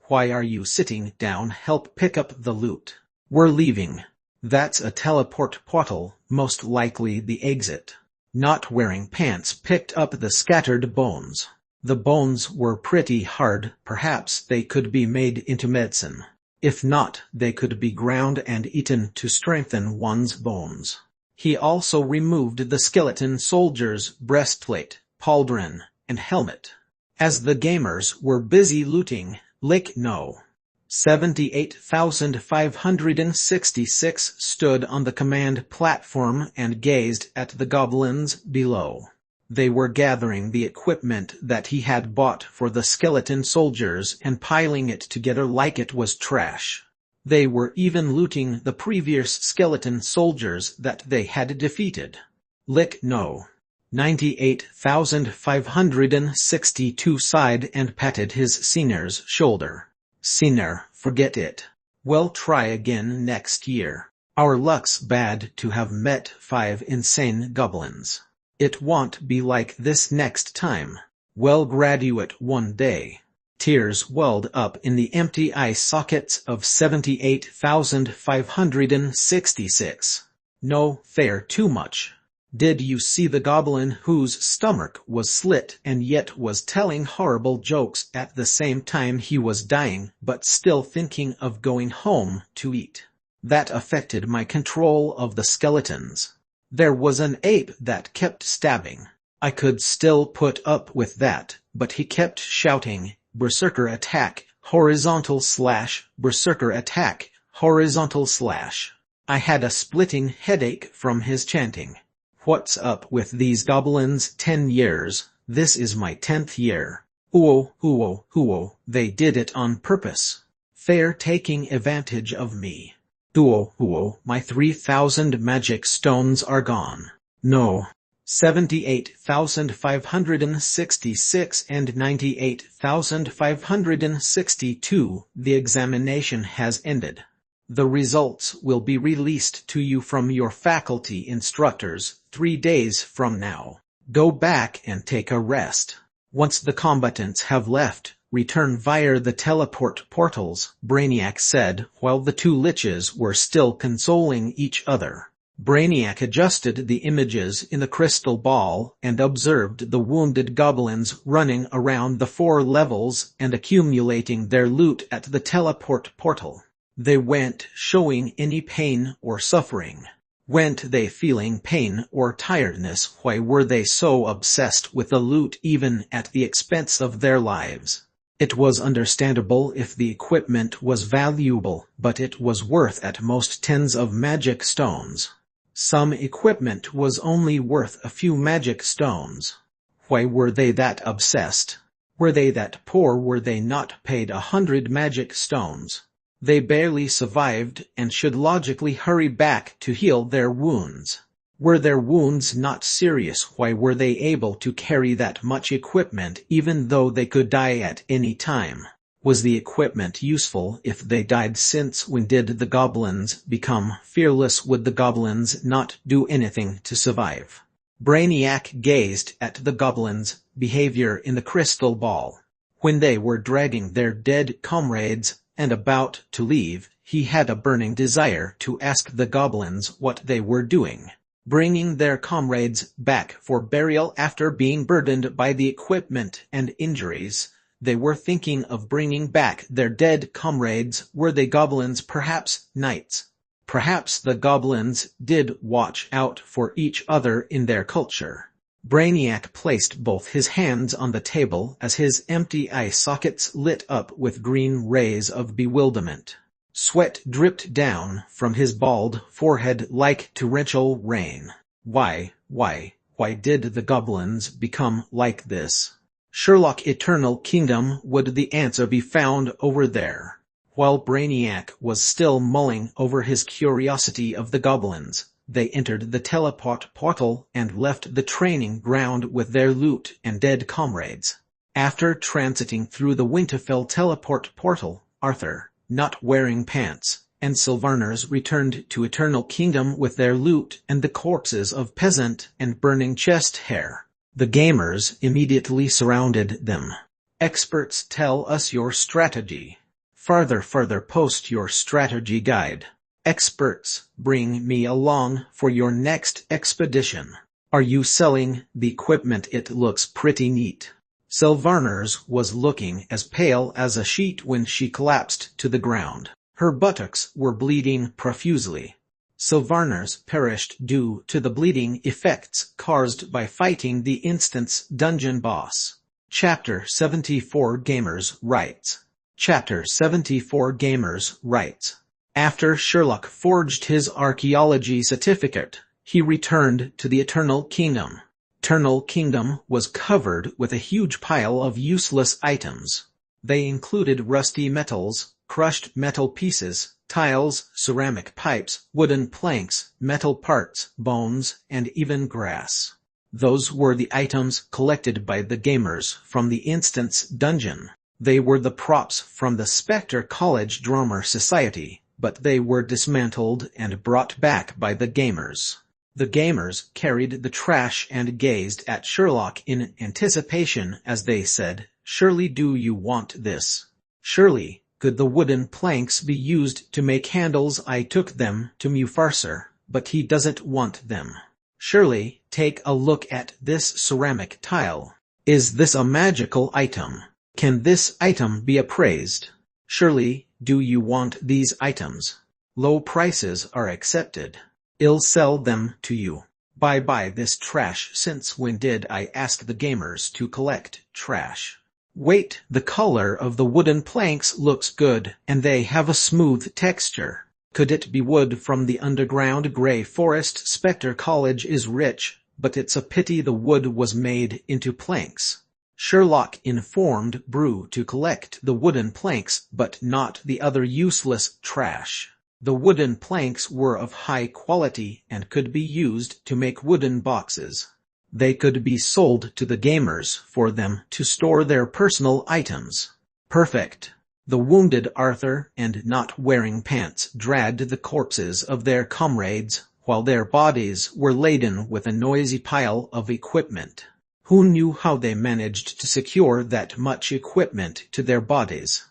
Why are you sitting down? Help pick up the loot. We're leaving. That's a teleport portal, most likely the exit. Not wearing pants picked up the scattered bones. The bones were pretty hard, perhaps they could be made into medicine. If not, they could be ground and eaten to strengthen one's bones. He also removed the skeleton soldier's breastplate, pauldron, and helmet. As the gamers were busy looting, Lick No. 78,566 stood on the command platform and gazed at the goblins below. They were gathering the equipment that he had bought for the skeleton soldiers and piling it together like it was trash. They were even looting the previous skeleton soldiers that they had defeated. Lick No. 98,562 sighed and patted his senior's shoulder. Senior, forget it. We'll try again next year. Our luck's bad to have met 5 insane goblins. It won't be like this next time. We'll graduate one day. Tears welled up in the empty eye sockets of 78,566. No, they're too much. Did you see the goblin whose stomach was slit and yet was telling horrible jokes at the same time he was dying but still thinking of going home to eat? That affected my control of the skeletons. There was an ape that kept stabbing. I could still put up with that, but he kept shouting, "Berserker attack, horizontal slash, berserker attack, horizontal slash." I had a splitting headache from his chanting. What's up with these goblins? 10 years. This is my 10th year. Ooh, they did it on purpose. They're taking advantage of me. Ooh, my 3,000 magic stones are gone. No. 78,566 and 98,562. The examination has ended. The results will be released to you from your faculty instructors 3 days from now. Go back and take a rest. Once the combatants have left, return via the teleport portals, Brainiac said while the two liches were still consoling each other. Brainiac adjusted the images in the crystal ball and observed the wounded goblins running around the 4 levels and accumulating their loot at the teleport portal. They weren't showing any pain or suffering. Weren't they feeling pain or tiredness? Why were they so obsessed with the loot even at the expense of their lives? It was understandable if the equipment was valuable, but it was worth at most tens of magic stones. Some equipment was only worth a few magic stones. Why were they that obsessed? Were they that poor? Were they not paid 100 magic stones? They barely survived and should logically hurry back to heal their wounds. Were their wounds not serious? Why were they able to carry that much equipment even though they could die at any time? Was the equipment useful if they died? Since when did the goblins become fearless? Would the goblins not do anything to survive? Brainiac gazed at the goblins' behavior in the crystal ball. When they were dragging their dead comrades and about to leave, he had a burning desire to ask the goblins what they were doing. Bringing their comrades back for burial after being burdened by the equipment and injuries. They were thinking of bringing back their dead comrades. Were they goblins? Perhaps knights. Perhaps the goblins did watch out for each other in their culture. Brainiac placed both his hands on the table as his empty eye sockets lit up with green rays of bewilderment. Sweat dripped down from his bald forehead like torrential rain. Why did the goblins become like this? Sherlock, Eternal Kingdom. Would the answer be found over there? While Brainiac was still mulling over his curiosity of the goblins, they entered the teleport portal and left the training ground with their loot and dead comrades. After transiting through the Winterfell teleport portal, Arthur, not wearing pants, and Sylvarners returned to Eternal Kingdom with their loot and the corpses of Peasant and Burning Chest Hair. The gamers immediately surrounded them. Experts, tell us your strategy. Further, post your strategy guide. Experts, bring me along for your next expedition. Are you selling the equipment? It looks pretty neat. Sylvarners was looking as pale as a sheet when she collapsed to the ground. Her buttocks were bleeding profusely. Sylvarners perished due to the bleeding effects caused by fighting the instant's dungeon boss. Chapter 74 Gamers' Rights. Chapter 74 Gamers' Rights. After Sherlock forged his archaeology certificate, he returned to the Eternal Kingdom. Eternal Kingdom was covered with a huge pile of useless items. They included rusty metals, crushed metal pieces, tiles, ceramic pipes, wooden planks, metal parts, bones, and even grass. Those were the items collected by the gamers from the Instant's dungeon. They were the props from the Spectre College Drummer Society, but they were dismantled and brought back by the gamers. The gamers carried the trash and gazed at Sherlock in anticipation as they said, Surely do you want this? Surely, could the wooden planks be used to make handles? I took them to Mufarser, but he doesn't want them. Surely, take a look at this ceramic tile. Is this a magical item? Can this item be appraised? Surely, do you want these items? Low prices are accepted. I'll sell them to you. Buy this trash. Since when did I ask the gamers to collect trash? Wait, the color of the wooden planks looks good, and they have a smooth texture. Could it be wood from the underground grey forest? Spectre College is rich, but it's a pity the wood was made into planks. Sherlock informed Brew to collect the wooden planks, but not the other useless trash. The wooden planks were of high quality and could be used to make wooden boxes. They could be sold to the gamers for them to store their personal items. Perfect. The wounded Arthur and not wearing pants dragged the corpses of their comrades, while their bodies were laden with a noisy pile of equipment. Who knew how they managed to secure that much equipment to their bodies?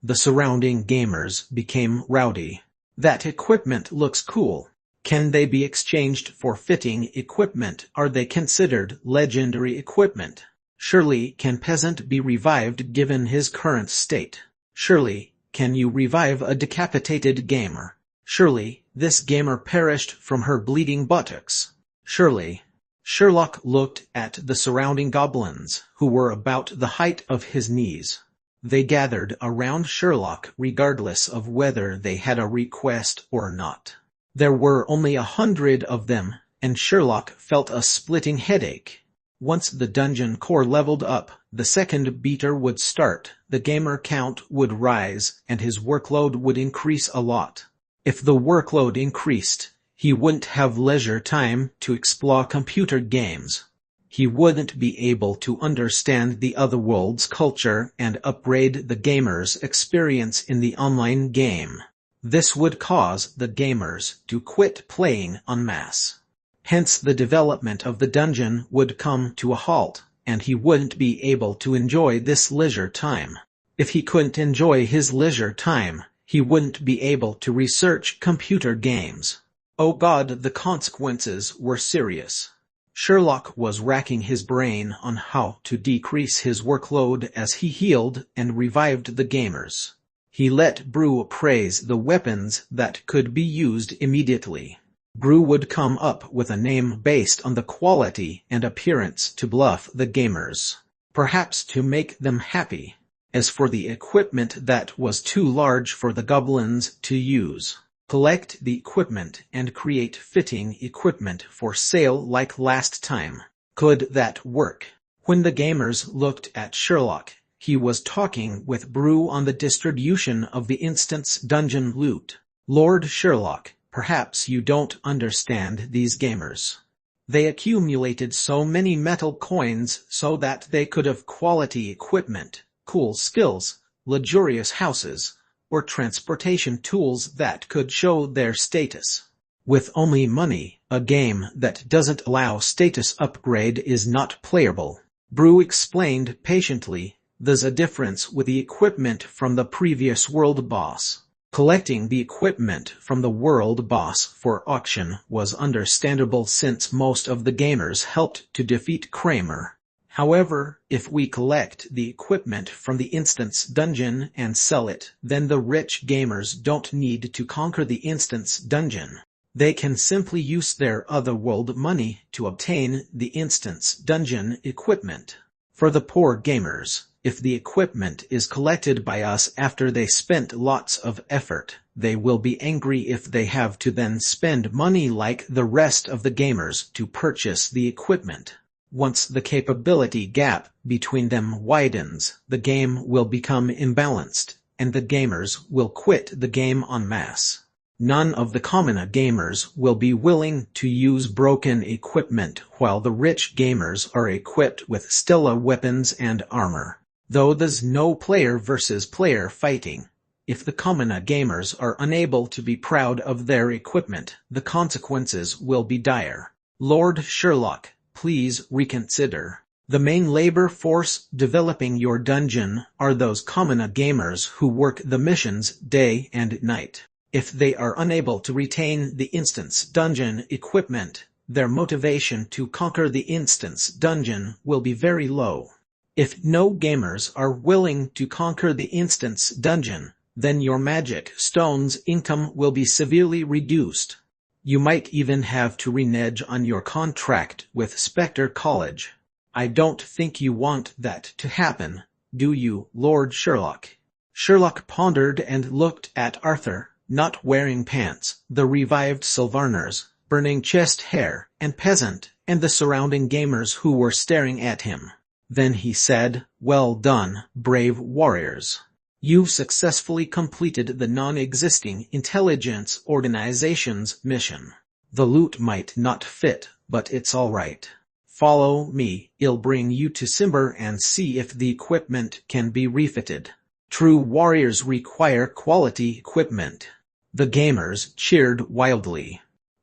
The surrounding gamers became rowdy. That equipment looks cool. Can they be exchanged for fitting equipment? Are they considered legendary equipment? Surely, can peasant be revived given his current state? Surely, can you revive a decapitated gamer? Surely, this gamer perished from her bleeding buttocks. Surely. Sherlock looked at the surrounding goblins, who were about the height of his knees. They gathered around Sherlock regardless of whether they had a request or not. There were only 100 of them, and Sherlock felt a splitting headache. Once the dungeon core leveled up, the second beater would start, the gamer count would rise, and his workload would increase a lot. If the workload increased, he wouldn't have leisure time to explore computer games. He wouldn't be able to understand the other world's culture and upgrade the gamer's experience in the online game. This would cause the gamers to quit playing en masse. Hence the development of the dungeon would come to a halt, and he wouldn't be able to enjoy this leisure time. If he couldn't enjoy his leisure time, he wouldn't be able to research computer games. Oh God, the consequences were serious. Sherlock was racking his brain on how to decrease his workload as he healed and revived the gamers. He let Brew appraise the weapons that could be used immediately. Brew would come up with a name based on the quality and appearance to bluff the gamers, perhaps to make them happy. As for the equipment that was too large for the goblins to use, collect the equipment and create fitting equipment for sale like last time. Could that work? When the gamers looked at Sherlock, he was talking with Brew on the distribution of the instance dungeon loot. Lord Sherlock, perhaps you don't understand these gamers. They accumulated so many metal coins so that they could have quality equipment, cool skills, luxurious houses, or transportation tools that could show their status. With only money, a game that doesn't allow status upgrade is not playable. Brew explained patiently, there's a difference with the equipment from the previous world boss. Collecting the equipment from the world boss for auction was understandable since most of the gamers helped to defeat Kramer. However, if we collect the equipment from the instance dungeon and sell it, then the rich gamers don't need to conquer the instance dungeon. They can simply use their otherworld money to obtain the instance dungeon equipment. For the poor gamers, if the equipment is collected by us after they spent lots of effort, they will be angry if they have to then spend money like the rest of the gamers to purchase the equipment. Once the capability gap between them widens, the game will become imbalanced, and the gamers will quit the game en masse. None of the common gamers will be willing to use broken equipment while the rich gamers are equipped with stellar weapons and armor. Though there's no player versus player fighting, if the common gamers are unable to be proud of their equipment, the consequences will be dire. Lord Sherlock, please reconsider. The main labor force developing your dungeon are those common gamers who work the missions day and night. If they are unable to retain the instance dungeon equipment, their motivation to conquer the instance dungeon will be very low. If no gamers are willing to conquer the instance dungeon, then your magic stone's income will be severely reduced. You might even have to renege on your contract with Spectre College. I don't think you want that to happen, do you, Lord Sherlock? Sherlock pondered and looked at Arthur, not wearing pants, the revived Sylvaners, burning chest hair, and peasant, and the surrounding gamers who were staring at him. Then he said, "Well done, brave warriors. You've successfully completed the non-existing intelligence organization's mission. The loot might not fit, but it's all right. Follow me, I'll bring you to Simber and see if the equipment can be refitted. True warriors require quality equipment." The gamers cheered wildly.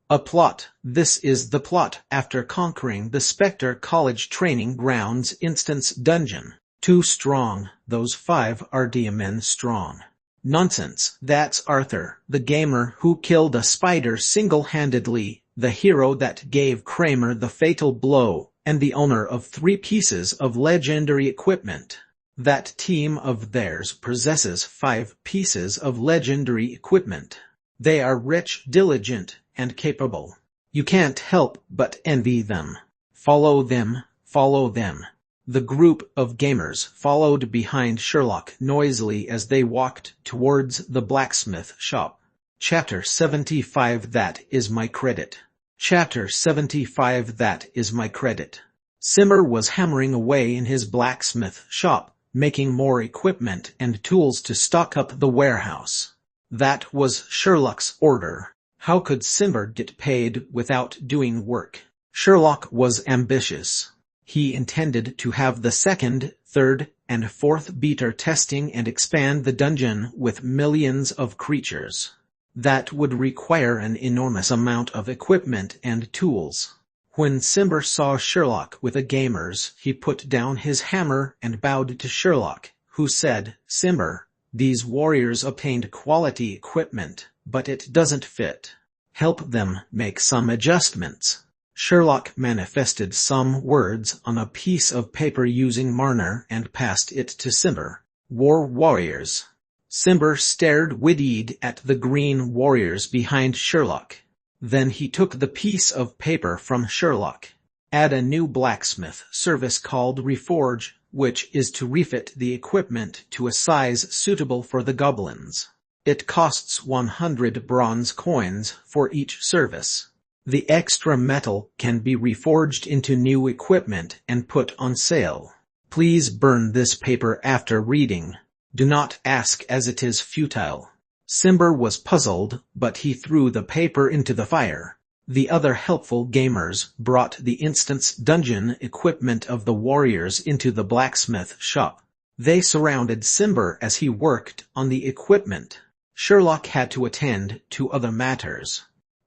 A plot. This is the plot after conquering the Spectre College Training Grounds instance dungeon. Too strong, those 5 RDMN strong. Nonsense, that's Arthur, the gamer who killed a spider single-handedly, the hero that gave Kramer the fatal blow, and the owner of 3 pieces of legendary equipment. That team of theirs possesses 5 pieces of legendary equipment. They are rich, diligent, and capable. You can't help but envy them. Follow them, follow them. The group of gamers followed behind Sherlock noisily as they walked towards the blacksmith shop. Chapter 75 That is my credit. Chapter 75 That is my credit. Simmer was hammering away in his blacksmith shop, making more equipment and tools to stock up the warehouse. That was Sherlock's order. How could Simmer get paid without doing work? Sherlock was ambitious. He intended to have the 2nd, 3rd, and 4th beater testing and expand the dungeon with millions of creatures. That would require an enormous amount of equipment and tools. When Simber saw Sherlock with the gamers, he put down his hammer and bowed to Sherlock, who said, "Simber, these warriors obtained quality equipment, but it doesn't fit. Help them make some adjustments." Sherlock manifested some words on a piece of paper using marner and passed it to Simber. "War warriors." Simber stared wide-eyed at the green warriors behind Sherlock. Then he took the piece of paper from Sherlock. "Add a new blacksmith service called Reforge, which is to refit the equipment to a size suitable for the goblins. It costs 100 bronze coins for each service. The extra metal can be reforged into new equipment and put on sale. Please burn this paper after reading. Do not ask, as it is futile." Simber was puzzled, but he threw the paper into the fire. The other helpful gamers brought the instance dungeon equipment of the warriors into the blacksmith shop. They surrounded Simber as he worked on the equipment. Sherlock had to attend to other matters.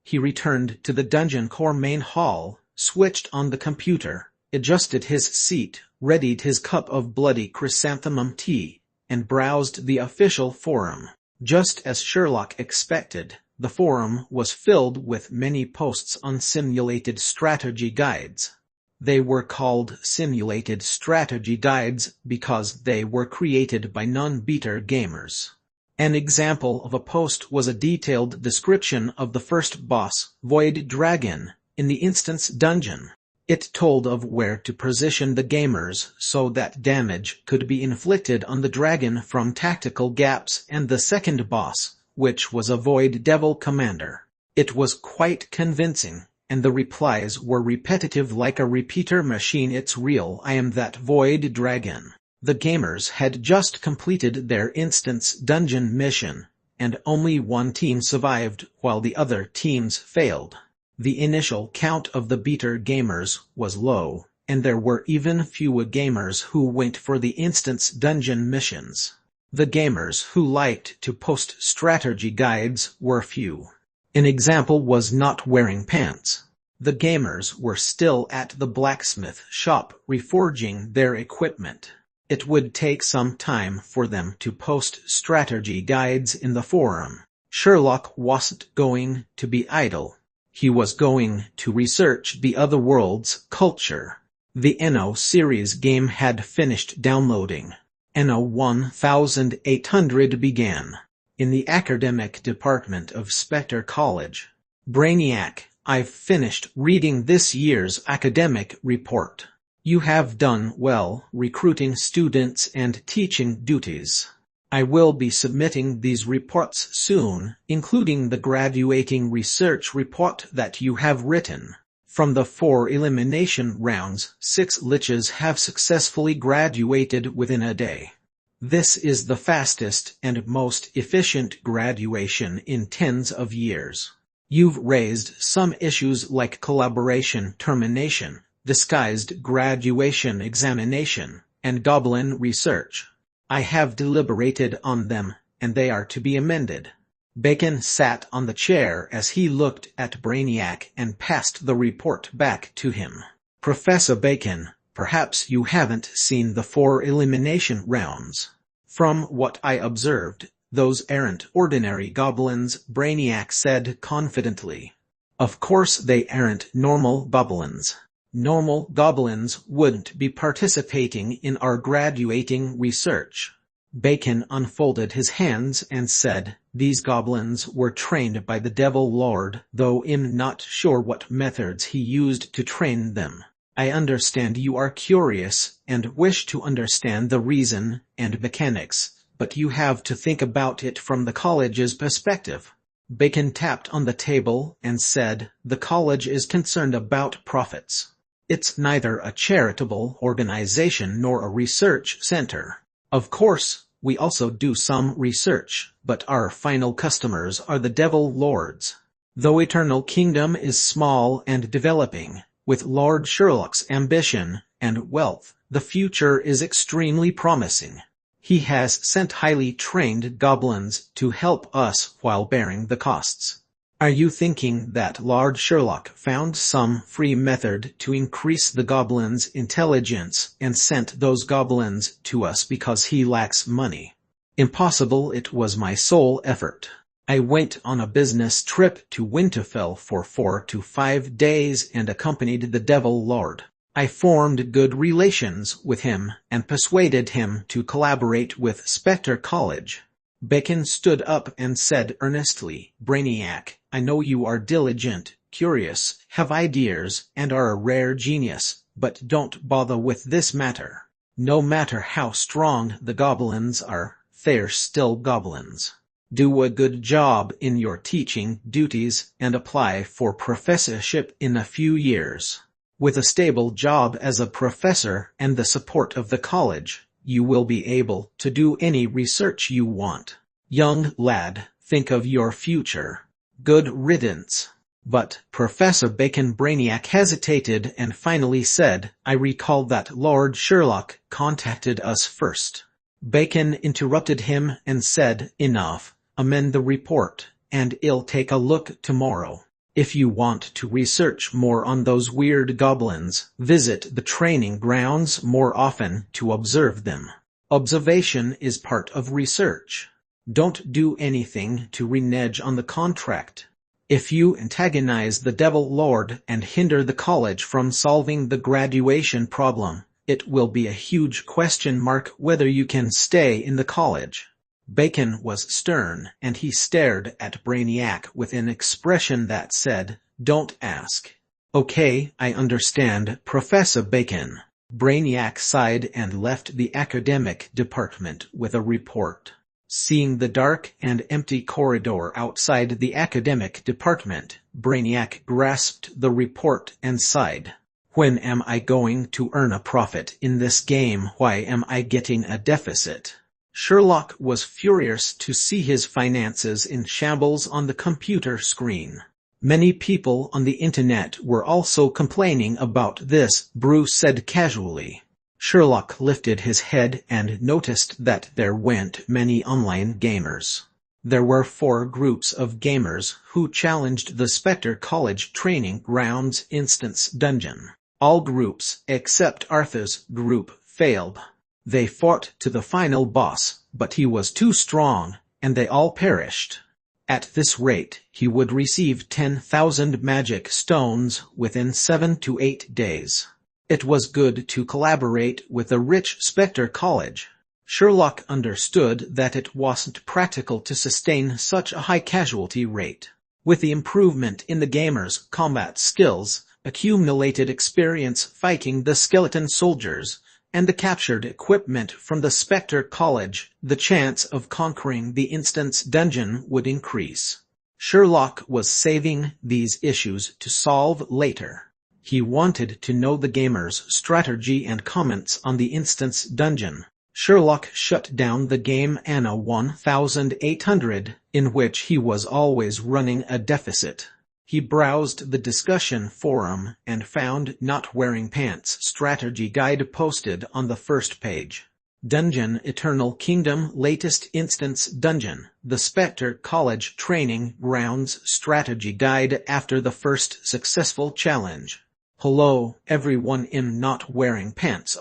He returned to the dungeon core main hall, switched on the computer, adjusted his seat, readied his cup of bloody chrysanthemum tea, and browsed the official forum. Just as Sherlock expected, the forum was filled with many posts on simulated strategy guides. They were called simulated strategy guides because they were created by non-beater gamers. An example of a post was a detailed description of the first boss, Void Dragon, in the instance dungeon. It told of where to position the gamers so that damage could be inflicted on the dragon from tactical gaps, and the second boss, which was a Void Devil commander. It was quite convincing, and the replies were repetitive like a repeater machine. "It's real, I am that Void Dragon." The gamers had just completed their instance dungeon mission, and only one team survived while the other teams failed. The initial count of the beater gamers was low, and there were even fewer gamers who went for the instance dungeon missions. The gamers who liked to post strategy guides were few. An example was not wearing pants. The gamers were still at the blacksmith shop reforging their equipment. It would take some time for them to post strategy guides in the forum. Sherlock wasn't going to be idle. He was going to research the other world's culture. The NO series game had finished downloading. NO 1800 began. In the academic department of Spectre College. Brainiac, I've finished reading this year's academic report. You have done well recruiting students and teaching duties. I will be submitting these reports soon, including the graduating research report that you have written. From the 4 elimination rounds, 6 liches have successfully graduated within a day. This is the fastest and most efficient graduation in tens of years. You've raised some issues like collaboration termination, disguised graduation examination, and goblin research. I have deliberated on them, and they are to be amended. Bacon sat on the chair as he looked at Brainiac and passed the report back to him. Professor Bacon, perhaps you haven't seen the 4 elimination rounds. From what I observed, those aren't ordinary goblins, Brainiac said confidently. Of course they aren't normal goblins. Normal goblins wouldn't be participating in our graduating research. Bacon unfolded his hands and said, these goblins were trained by the Devil Lord, though I'm not sure what methods he used to train them. I understand you are curious and wish to understand the reason and mechanics, but you have to think about it from the college's perspective. Bacon tapped on the table and said, the college is concerned about profits. It's neither a charitable organization nor a research center. Of course, we also do some research, but our final customers are the Devil Lords. Though Eternal Kingdom is small and developing, with Lord Sherlock's ambition and wealth, the future is extremely promising. He has sent highly trained goblins to help us while bearing the costs. Are you thinking that Lord Sherlock found some free method to increase the goblins' intelligence and sent those goblins to us because he lacks money? Impossible. It was my sole effort. I went on a business trip to Winterfell for 4 to 5 days and accompanied the Devil Lord. I formed good relations with him and persuaded him to collaborate with Spectre College. Bacon stood up and said earnestly, Brainiac, I know you are diligent, curious, have ideas, and are a rare genius, but don't bother with this matter. No matter how strong the goblins are, they're still goblins. Do a good job in your teaching duties and apply for professorship in a few years. With a stable job as a professor and the support of the college, you will be able to do any research you want. Young lad, think of your future. Good riddance. But Professor Bacon Brainiac hesitated and finally said, I recall that Lord Sherlock contacted us first. Bacon interrupted him and said, enough, amend the report, and I'll take a look tomorrow. If you want to research more on those weird goblins, visit the training grounds more often to observe them. Observation is part of research. Don't do anything to renege on the contract. If you antagonize the Devil Lord and hinder the college from solving the graduation problem, it will be a huge question mark whether you can stay in the college. Bacon was stern, and he stared at Brainiac with an expression that said, don't ask. Okay, I understand, Professor Bacon. Brainiac sighed and left the academic department with a report. Seeing the dark and empty corridor outside the academic department, Brainiac grasped the report and sighed. When am I going to earn a profit in this game? Why am I getting a deficit? Sherlock was furious to see his finances in shambles on the computer screen. Many people on the internet were also complaining about this, Bruce said casually. Sherlock lifted his head and noticed that there weren't many online gamers. There were 4 groups of gamers who challenged the Spectre College Training Grounds Instance Dungeon. All groups except Arthur's group failed. They fought to the final boss, but he was too strong, and they all perished. At this rate, he would receive 10,000 magic stones within 7 to 8 days. It was good to collaborate with a rich Spectre College. Sherlock understood that it wasn't practical to sustain such a high casualty rate. With the improvement in the gamers' combat skills, accumulated experience fighting the skeleton soldiers, and the captured equipment from the Spectre College, the chance of conquering the Instance Dungeon would increase. Sherlock was saving these issues to solve later. He wanted to know the gamers' strategy and comments on the Instance Dungeon. Sherlock shut down the game Anna 1800, in which he was always running a deficit. He browsed the discussion forum and found Not Wearing Pants' strategy guide posted on the first page. Dungeon Eternal Kingdom Latest Instance Dungeon, the Spectre College Training Grounds Strategy Guide after the first successful challenge. Hello, everyone in Not Wearing Pants.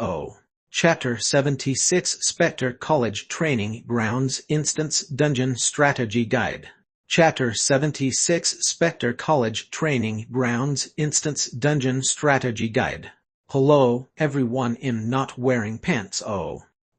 Chapter 76 Spectre College Training Grounds Instance Dungeon Strategy Guide. Chapter 76 Spectre College Training Grounds Instance Dungeon Strategy Guide. Hello, everyone in Not Wearing Pants.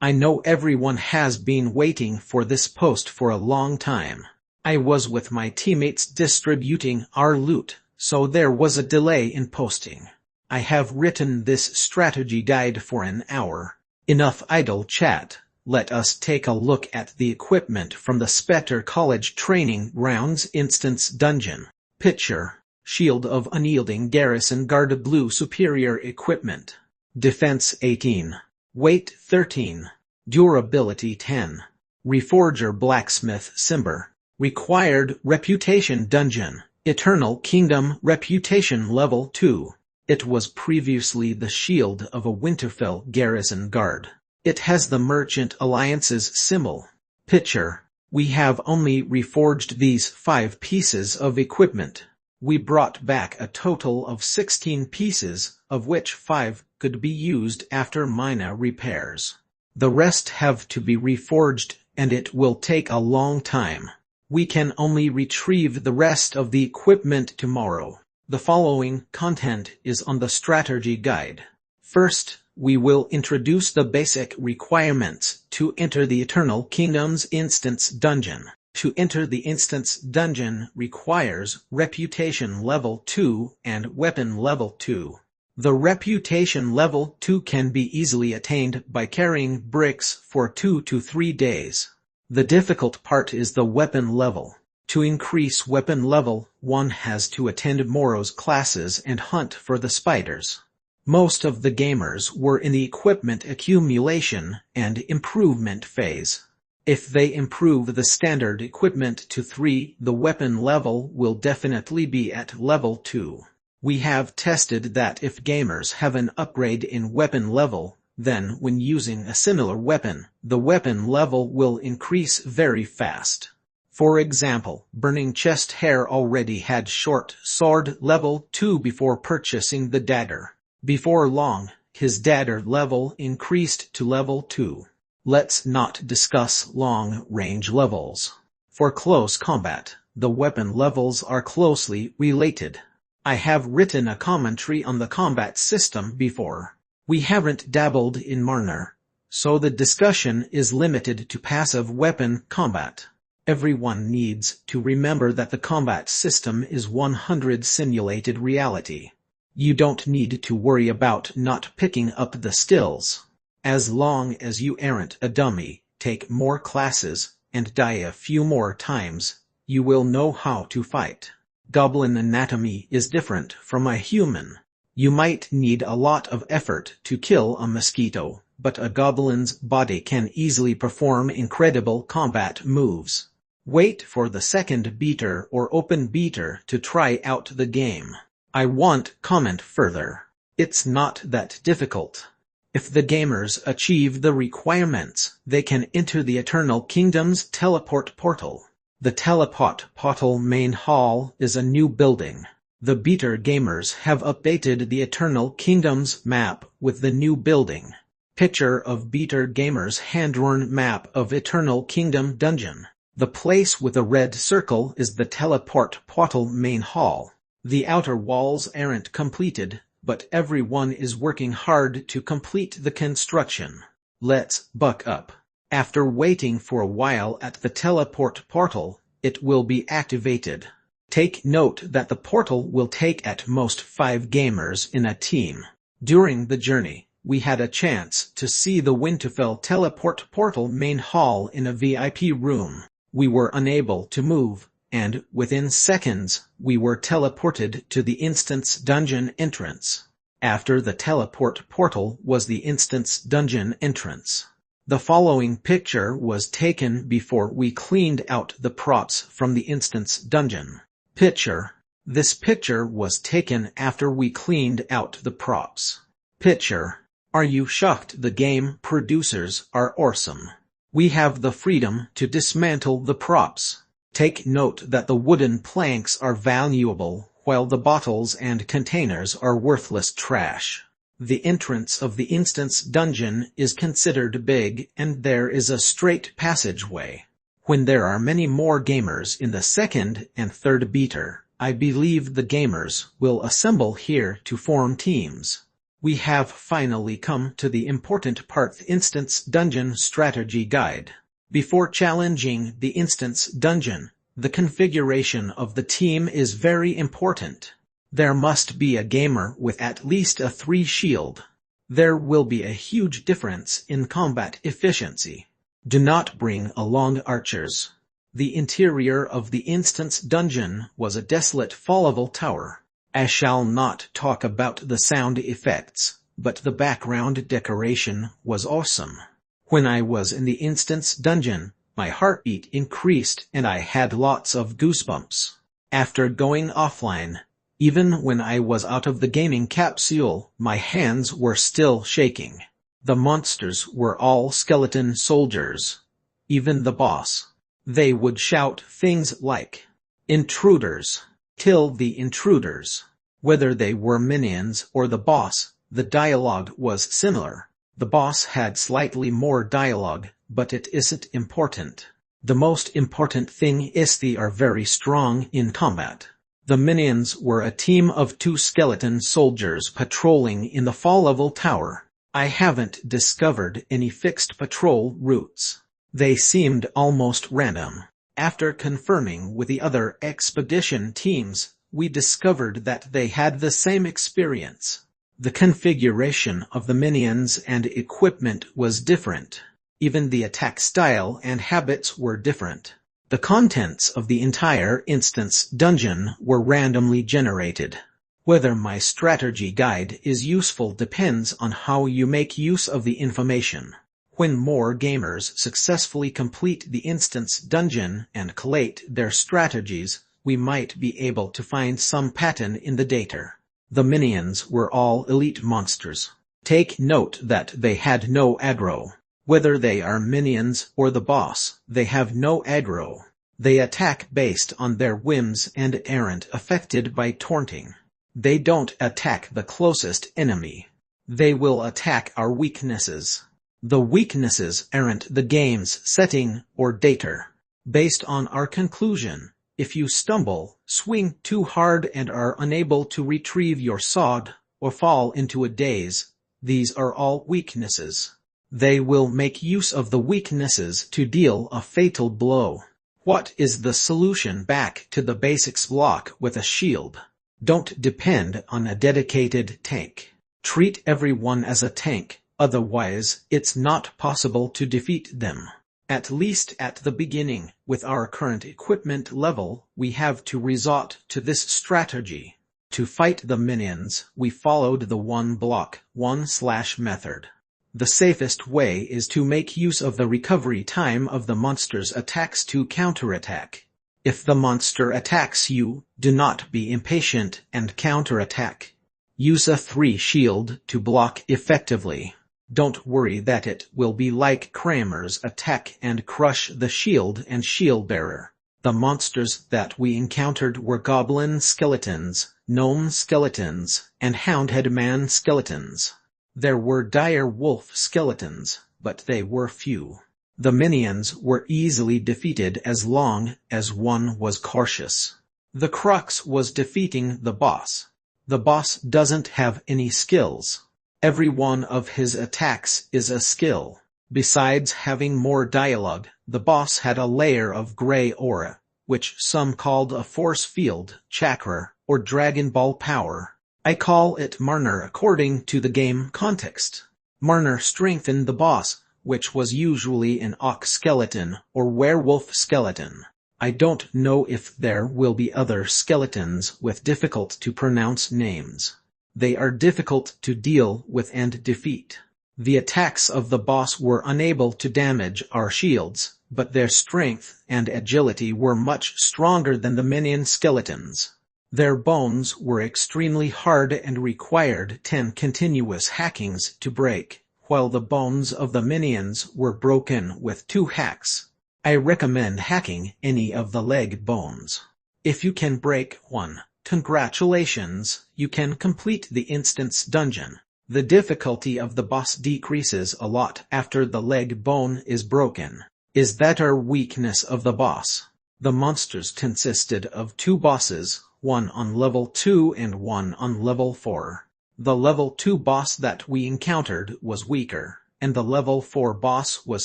I know everyone has been waiting for this post for a long time. I was with my teammates distributing our loot, so there was a delay in posting. I have written this strategy guide for an hour. Enough idle chat. Let us take a look at the equipment from the Spectre College Training Grounds Instance Dungeon. Picture: Shield of Unyielding Garrison Guard, blue superior equipment. Defense 18. Weight 13. Durability 10. Reforger Blacksmith Cimber. Required Reputation Dungeon, Eternal Kingdom Reputation Level 2. It was previously the shield of a Winterfell garrison guard. It has the Merchant Alliance's symbol. Picture: we have only reforged these 5 pieces of equipment. We brought back a total of 16 pieces, of which 5 could be used after minor repairs. The rest have to be reforged, and it will take a long time. We can only retrieve the rest of the equipment tomorrow. The following content is on the strategy guide. First, we will introduce the basic requirements to enter the Eternal Kingdom's Instance Dungeon. To enter the Instance Dungeon requires Reputation Level 2 and Weapon Level 2. The Reputation Level 2 can be easily attained by carrying bricks for 2 to 3 days. The difficult part is the weapon level. To increase weapon level, one has to attend Morrow's classes and hunt for the spiders. Most of the gamers were in the equipment accumulation and improvement phase. If they improve the standard equipment to 3, the weapon level will definitely be at level 2. We have tested that if gamers have an upgrade in weapon level, then when using a similar weapon, the weapon level will increase very fast. For example, Burning Chest Hair already had short sword level 2 before purchasing the dagger. Before long, his dagger level increased to level 2. Let's not discuss long-range levels. For close combat, the weapon levels are closely related. I have written a commentary on the combat system before. We haven't dabbled in Marner, so the discussion is limited to passive weapon combat. Everyone needs to remember that the combat system is 100% simulated reality. You don't need to worry about not picking up the skills. As long as you aren't a dummy, take more classes, and die a few more times, you will know how to fight. Goblin anatomy is different from a human. You might need a lot of effort to kill a mosquito, but a goblin's body can easily perform incredible combat moves. Wait for the second beta or open beta to try out the game. I won't comment further. It's not that difficult. If the gamers achieve the requirements, they can enter the Eternal Kingdom's teleport portal. The Teleport Portal main hall is a new building. The beta gamers have updated the Eternal Kingdoms map with the new building. Picture of beta gamers' hand-drawn map of Eternal Kingdom dungeon. The place with a red circle is the Teleport Portal main hall. The outer walls aren't completed, but everyone is working hard to complete the construction. Let's buck up. After waiting for a while at the Teleport Portal, it will be activated. Take note that the portal will take at most 5 gamers in a team. During the journey, we had a chance to see the Winterfell Teleport Portal main hall in a VIP room. We were unable to move, and within seconds, we were teleported to the instance dungeon entrance. After the teleport portal was the instance dungeon entrance. The following picture was taken before we cleaned out the props from the instance dungeon. Picture. This picture was taken after we cleaned out the props. Picture. Are you shocked? The game producers are awesome. We have the freedom to dismantle the props. Take note that the wooden planks are valuable, while the bottles and containers are worthless trash. The entrance of the instance dungeon is considered big, and there is a straight passageway. When there are many more gamers in the second and third beta, I believe the gamers will assemble here to form teams. We have finally come to the important part, the Instance Dungeon Strategy Guide. Before challenging the Instance Dungeon, the configuration of the team is very important. There must be a gamer with at least a 3 shield. There will be a huge difference in combat efficiency. Do not bring along archers. The interior of the Instance Dungeon was a desolate fallible tower. I shall not talk about the sound effects, but the background decoration was awesome. When I was in the instance dungeon, my heartbeat increased and I had lots of goosebumps. After going offline, even when I was out of the gaming capsule, my hands were still shaking. The monsters were all skeleton soldiers. Even the boss. They would shout things like, "Intruders! Kill the intruders." Whether they were minions or the boss, the dialogue was similar. The boss had slightly more dialogue, but it isn't important. The most important thing is they are very strong in combat. The minions were a team of 2 skeleton soldiers patrolling in the fall-level tower. I haven't discovered any fixed patrol routes. They seemed almost random. After confirming with the other expedition teams, we discovered that they had the same experience. The configuration of the minions and equipment was different. Even the attack style and habits were different. The contents of the entire instance dungeon were randomly generated. Whether my strategy guide is useful depends on how you make use of the information. When more gamers successfully complete the instance dungeon and collate their strategies, we might be able to find some pattern in the data. The minions were all elite monsters. Take note that they had no aggro. Whether they are minions or the boss, they have no aggro. They attack based on their whims and aren't affected by taunting. They don't attack the closest enemy. They will attack our weaknesses. The weaknesses aren't the game's setting or data. Based on our conclusion, if you stumble, swing too hard and are unable to retrieve your sword, or fall into a daze, these are all weaknesses. They will make use of the weaknesses to deal a fatal blow. What is the solution? Back to the basics. Block with a shield. Don't depend on a dedicated tank. Treat everyone as a tank, otherwise it's not possible to defeat them. At least at the beginning, with our current equipment level, we have to resort to this strategy. To fight the minions, we followed the 1 block, 1 slash method. The safest way is to make use of the recovery time of the monster's attacks to counterattack. If the monster attacks you, do not be impatient and counterattack. Use a 3 shield to block effectively. Don't worry that it will be like Kramer's attack and crush the shield and shield bearer. The monsters that we encountered were goblin skeletons, gnome skeletons, and houndhead man skeletons. There were dire wolf skeletons, but they were few. The minions were easily defeated as long as one was cautious. The crux was defeating the boss. The boss doesn't have any skills. Every one of his attacks is a skill. Besides having more dialogue, the boss had a layer of gray aura, which some called a force field, chakra, or Dragon Ball power. I call it Marner according to the game context. Marner strengthened the boss, which was usually an ox skeleton or werewolf skeleton. I don't know if there will be other skeletons with difficult-to-pronounce names. They are difficult to deal with and defeat. The attacks of the boss were unable to damage our shields, but their strength and agility were much stronger than the minion skeletons. Their bones were extremely hard and required 10 continuous hackings to break, while the bones of the minions were broken with 2 hacks. I recommend hacking any of the leg bones. If you can break one, congratulations, you can complete the instance dungeon. The difficulty of the boss decreases a lot after the leg bone is broken. Is that our weakness of the boss? The monsters consisted of 2 bosses, one on level 2 and one on level 4. The level 2 boss that we encountered was weaker, and the level 4 boss was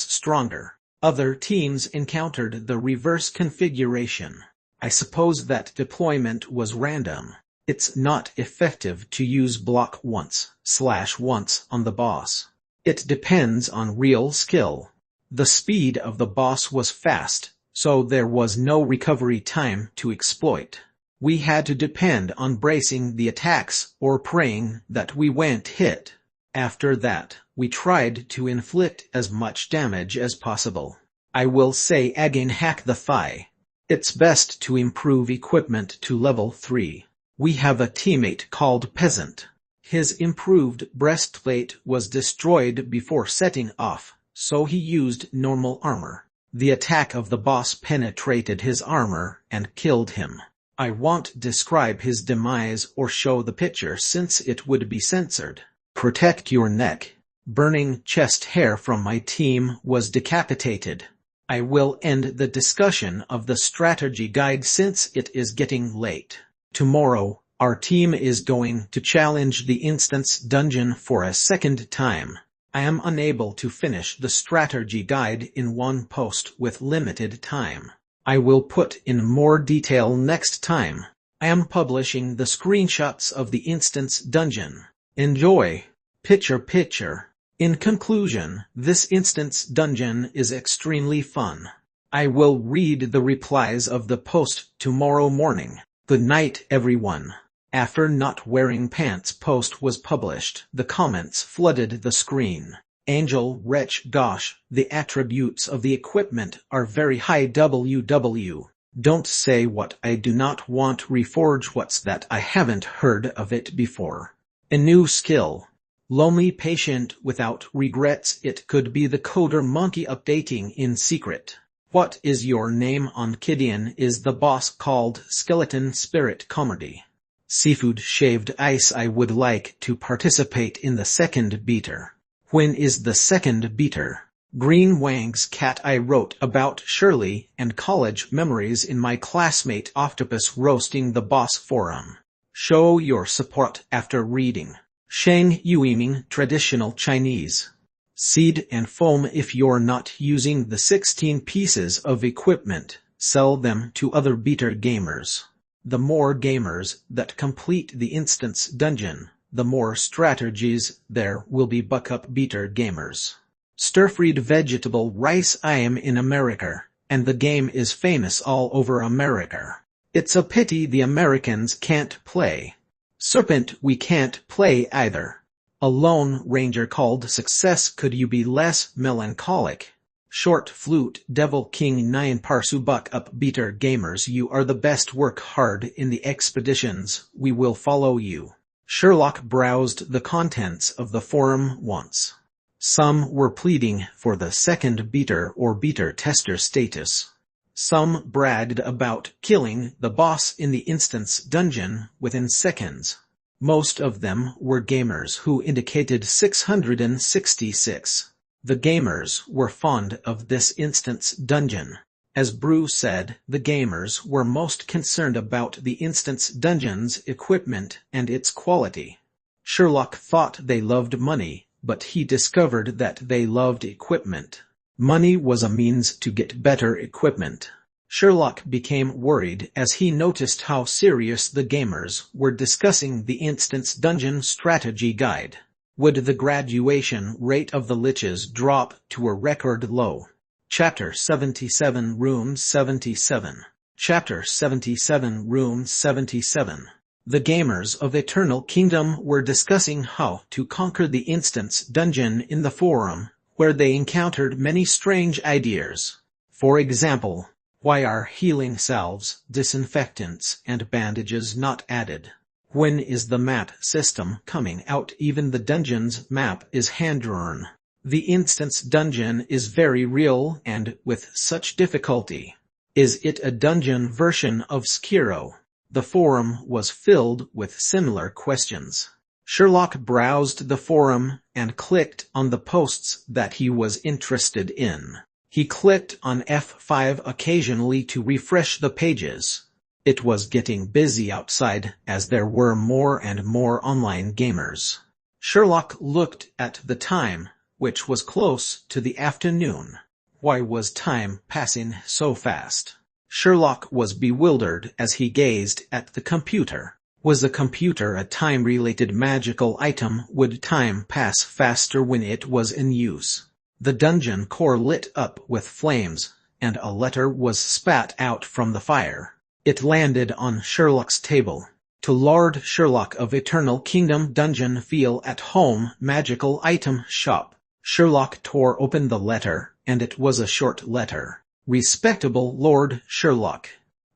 stronger. Other teams encountered the reverse configuration. I suppose that deployment was random. It's not effective to use block once on the boss. It depends on real skill. The speed of the boss was fast, so there was no recovery time to exploit. We had to depend on bracing the attacks or praying that we won't hit. After that, we tried to inflict as much damage as possible. I will say again, hack the thigh. It's best to improve equipment to level 3. We have a teammate called Peasant. His improved breastplate was destroyed before setting off, so he used normal armor. The attack of the boss penetrated his armor and killed him. I won't describe his demise or show the picture since it would be censored. Protect your neck. Burning chest hair from my team was decapitated. I will end the discussion of the strategy guide since it is getting late. Tomorrow, our team is going to challenge the instance dungeon for a second time. I am unable to finish the strategy guide in one post with limited time. I will put in more detail next time. I am publishing the screenshots of the instance dungeon. Enjoy. Picture. In conclusion, this instance dungeon is extremely fun. I will read the replies of the post tomorrow morning. Good night, everyone. After not wearing pants post was published, the comments flooded the screen. Angel Wretch, gosh, the attributes of the equipment are very high. WW. Don't say what I do not want. Reforge, what's that? I haven't heard of it before. A new skill. Lonely patient without regrets. It could be the coder monkey updating in secret. What is your name on Kidian is the boss called Skeleton Spirit Comedy. Seafood shaved ice. I would like to participate in the second beater. When is the second beater? Green Wang's cat. I wrote about Shirley and college memories in my classmate Octopus roasting the boss forum. Show your support after reading. Sheng Yuiming, traditional Chinese. Seed and foam. If you're not using the 16 pieces of equipment, sell them to other beater gamers. The more gamers that complete the instance dungeon, the more strategies there will be. Buck up, beater gamers. Stir-fried vegetable rice. I am in America, and the game is famous all over America. It's a pity the Americans can't play. Serpent, we can't play either. A Lone Ranger called Success. Could you be less melancholic? Short Flute, Devil King 9 Parsu. Buck up, beater gamers. You are the best. Work hard in the expeditions. We will follow you. Sherlock browsed the contents of the forum once. Some were pleading for the second beater or beater tester status. Some bragged about killing the boss in the instance dungeon within seconds. Most of them were gamers who indicated 666. The gamers were fond of this instance dungeon. As Bruce said, the gamers were most concerned about the instance dungeon's equipment and its quality. Sherlock thought they loved money, but he discovered that they loved equipment. Money was a means to get better equipment. Sherlock became worried as he noticed how serious the gamers were discussing the instance dungeon strategy guide. Would the graduation rate of the liches drop to a record low? Chapter 77 Room 77. Chapter 77 Room 77. The gamers of Eternal Kingdom were discussing how to conquer the instance dungeon in the forum, where they encountered many strange ideas. For example, why are healing salves, disinfectants, and bandages not added? When is the map system coming out? Even the dungeon's map is hand-drawn. The instance dungeon is very real and with such difficulty. Is it a dungeon version of Skiro? The forum was filled with similar questions. Sherlock browsed the forum and clicked on the posts that he was interested in. He clicked on F5 occasionally to refresh the pages. It was getting busy outside as there were more and more online gamers. Sherlock looked at the time, which was close to the afternoon. Why was time passing so fast? Sherlock was bewildered as he gazed at the computer. Was the computer a time-related magical item? Would time pass faster when it was in use? The dungeon core lit up with flames, and a letter was spat out from the fire. It landed on Sherlock's table. To Lord Sherlock of Eternal Kingdom Dungeon Feel at Home Magical Item Shop. Sherlock tore open the letter, and it was a short letter. Respectable Lord Sherlock,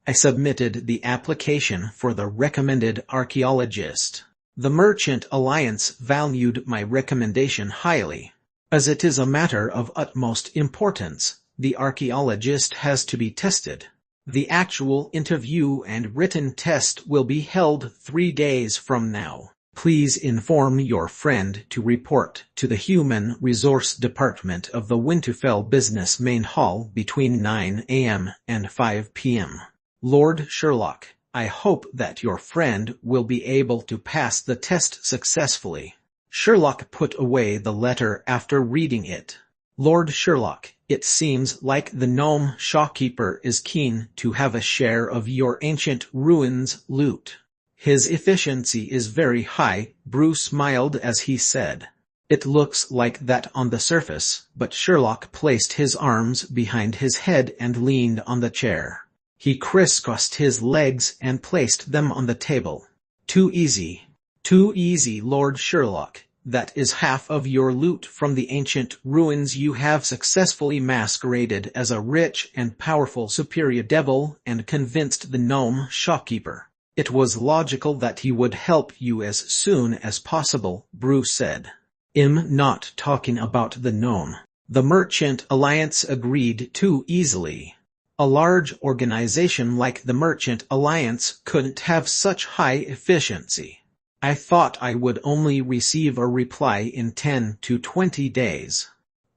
I submitted the application for the recommended archaeologist. The Merchant Alliance valued my recommendation highly. As it is a matter of utmost importance, the archaeologist has to be tested. The actual interview and written test will be held 3 days from now. Please inform your friend to report to the Human Resource Department of the Winterfell Business Main Hall between 9 a.m. and 5 p.m. Lord Sherlock, I hope that your friend will be able to pass the test successfully. Sherlock put away the letter after reading it. Lord Sherlock, it seems like the gnome shopkeeper is keen to have a share of your ancient ruins loot. His efficiency is very high, Bruce smiled as he said. It looks like that on the surface, but Sherlock placed his arms behind his head and leaned on the chair. He crisscrossed his legs and placed them on the table. Too easy. Too easy, Lord Sherlock. That is half of your loot from the ancient ruins. You have successfully masqueraded as a rich and powerful superior devil and convinced the gnome shopkeeper. It was logical that he would help you as soon as possible, Bruce said. I'm not talking about the gnome. The Merchant Alliance agreed too easily. A large organization like the Merchant Alliance couldn't have such high efficiency. I thought I would only receive a reply in 10 to 20 days.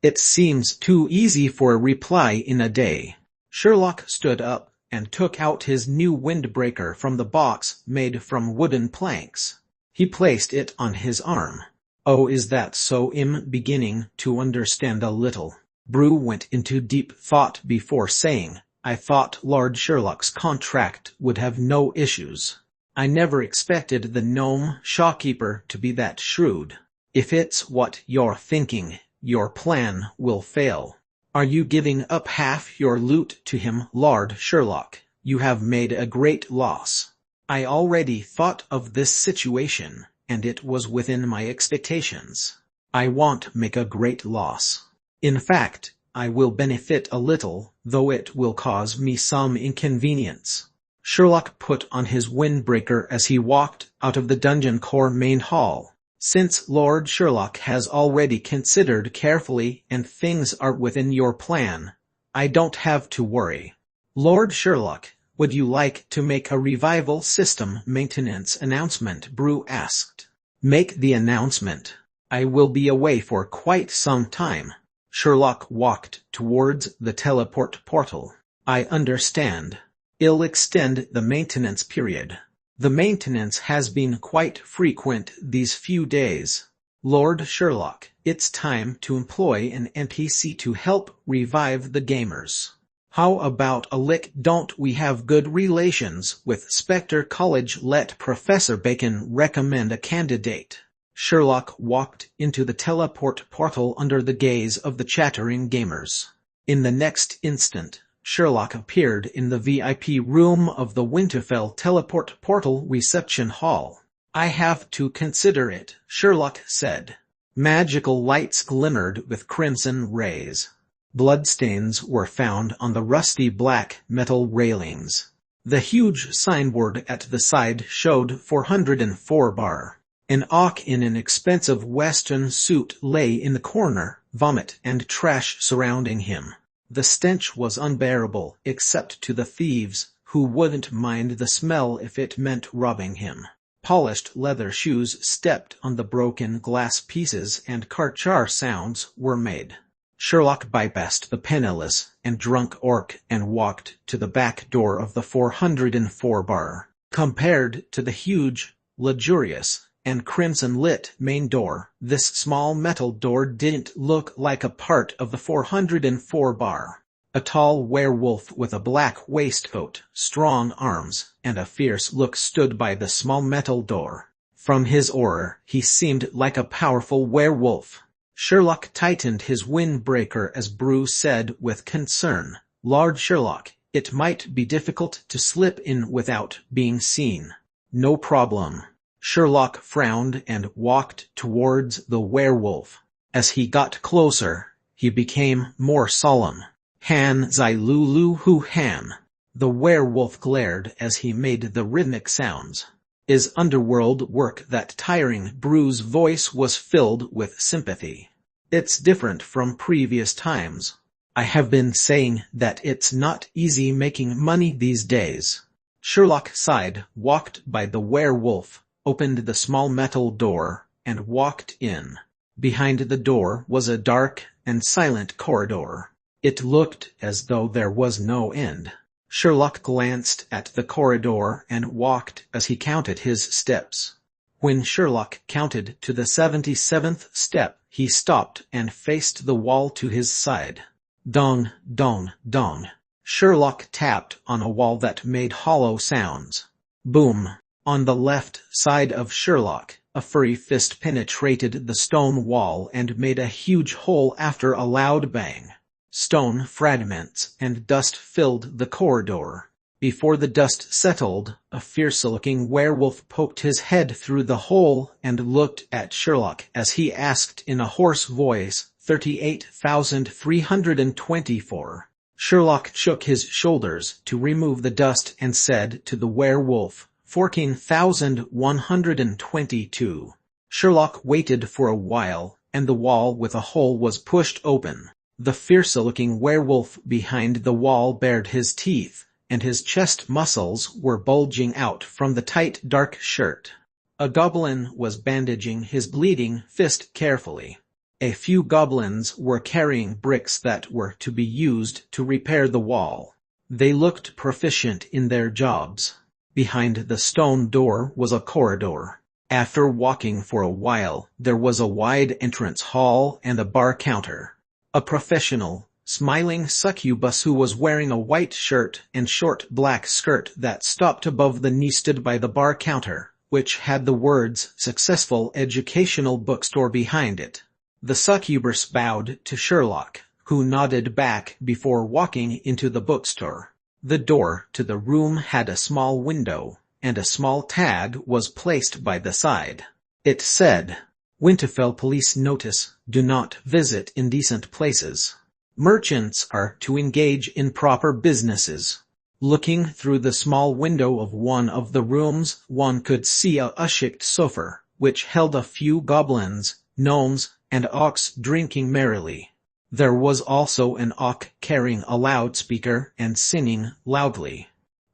It seems too easy for a reply in a day. Sherlock stood up and took out his new windbreaker from the box made from wooden planks. He placed it on his arm. Oh, is that so? I'm beginning to understand a little. Brew went into deep thought before saying, I thought Lord Sherlock's contract would have no issues. I never expected the gnome shopkeeper to be that shrewd. If it's what you're thinking, your plan will fail. Are you giving up half your loot to him, Lord Sherlock? You have made a great loss. I already thought of this situation, and it was within my expectations. I won't make a great loss. In fact, I will benefit a little, though it will cause me some inconvenience. Sherlock put on his windbreaker as he walked out of the dungeon core main hall. Since Lord Sherlock has already considered carefully and things are within your plan, I don't have to worry. Lord Sherlock, would you like to make a revival system maintenance announcement? Brew asked. Make the announcement. I will be away for quite some time. Sherlock walked towards the teleport portal. I understand. I'll extend the maintenance period. The maintenance has been quite frequent these few days. Lord Sherlock, it's time to employ an NPC to help revive the gamers. How about a lick? Don't we have good relations with Spectre College? Let Professor Bacon recommend a candidate. Sherlock walked into the teleport portal under the gaze of the chattering gamers. In the next instant, Sherlock appeared in the VIP room of the Winterfell teleport portal reception hall. I have to consider it, Sherlock said. Magical lights glimmered with crimson rays. Bloodstains were found on the rusty black metal railings. The huge signboard at the side showed 404 bar. An Ock in an expensive western suit lay in the corner, vomit and trash surrounding him. The stench was unbearable, except to the thieves, who wouldn't mind the smell if it meant robbing him. Polished leather shoes stepped on the broken glass pieces and car sounds were made. Sherlock bypassed the penniless and drunk orc and walked to the back door of the 404 bar. Compared to the huge, luxurious, and crimson-lit main door, this small metal door didn't look like a part of the 404 bar. A tall werewolf with a black waistcoat, strong arms, and a fierce look stood by the small metal door. From his aura, he seemed like a powerful werewolf. Sherlock tightened his windbreaker as Bruce said with concern, Lord Sherlock, it might be difficult to slip in without being seen. No problem. Sherlock frowned and walked towards the werewolf. As he got closer, he became more solemn. Han Zilulu Hu Han. The werewolf glared as he made the rhythmic sounds. Is Underworld work that tiring? Bruce's voice was filled with sympathy. It's different from previous times. I have been saying that it's not easy making money these days. Sherlock sighed, walked by the werewolf, opened the small metal door, and walked in. Behind the door was a dark and silent corridor. It looked as though there was no end. Sherlock glanced at the corridor and walked as he counted his steps. When Sherlock counted to the 77th step, he stopped and faced the wall to his side. Dong, dong, dong. Sherlock tapped on a wall that made hollow sounds. Boom. On the left side of Sherlock, a furry fist penetrated the stone wall and made a huge hole after a loud bang. Stone fragments and dust filled the corridor. Before the dust settled, a fierce-looking werewolf poked his head through the hole and looked at Sherlock as he asked in a hoarse voice, 38,324. Sherlock shook his shoulders to remove the dust and said to the werewolf, 14,122. Sherlock waited for a while, and the wall with a hole was pushed open. The fierce-looking werewolf behind the wall bared his teeth, and his chest muscles were bulging out from the tight dark shirt. A goblin was bandaging his bleeding fist carefully. A few goblins were carrying bricks that were to be used to repair the wall. They looked proficient in their jobs. Behind the stone door was a corridor. After walking for a while, there was a wide entrance hall and a bar counter. A professional, smiling succubus who was wearing a white shirt and short black skirt that stopped above the knee stood by the bar counter, which had the words Successful Educational Bookstore behind it. The succubus bowed to Sherlock, who nodded back before walking into the bookstore. The door to the room had a small window, and a small tag was placed by the side. It said, Winterfell Police Notice, do not visit indecent places. Merchants are to engage in proper businesses. Looking through the small window of one of the rooms, one could see a ushiked sofa, which held a few goblins, gnomes, and orcs drinking merrily. There was also an Auk carrying a loudspeaker and singing loudly.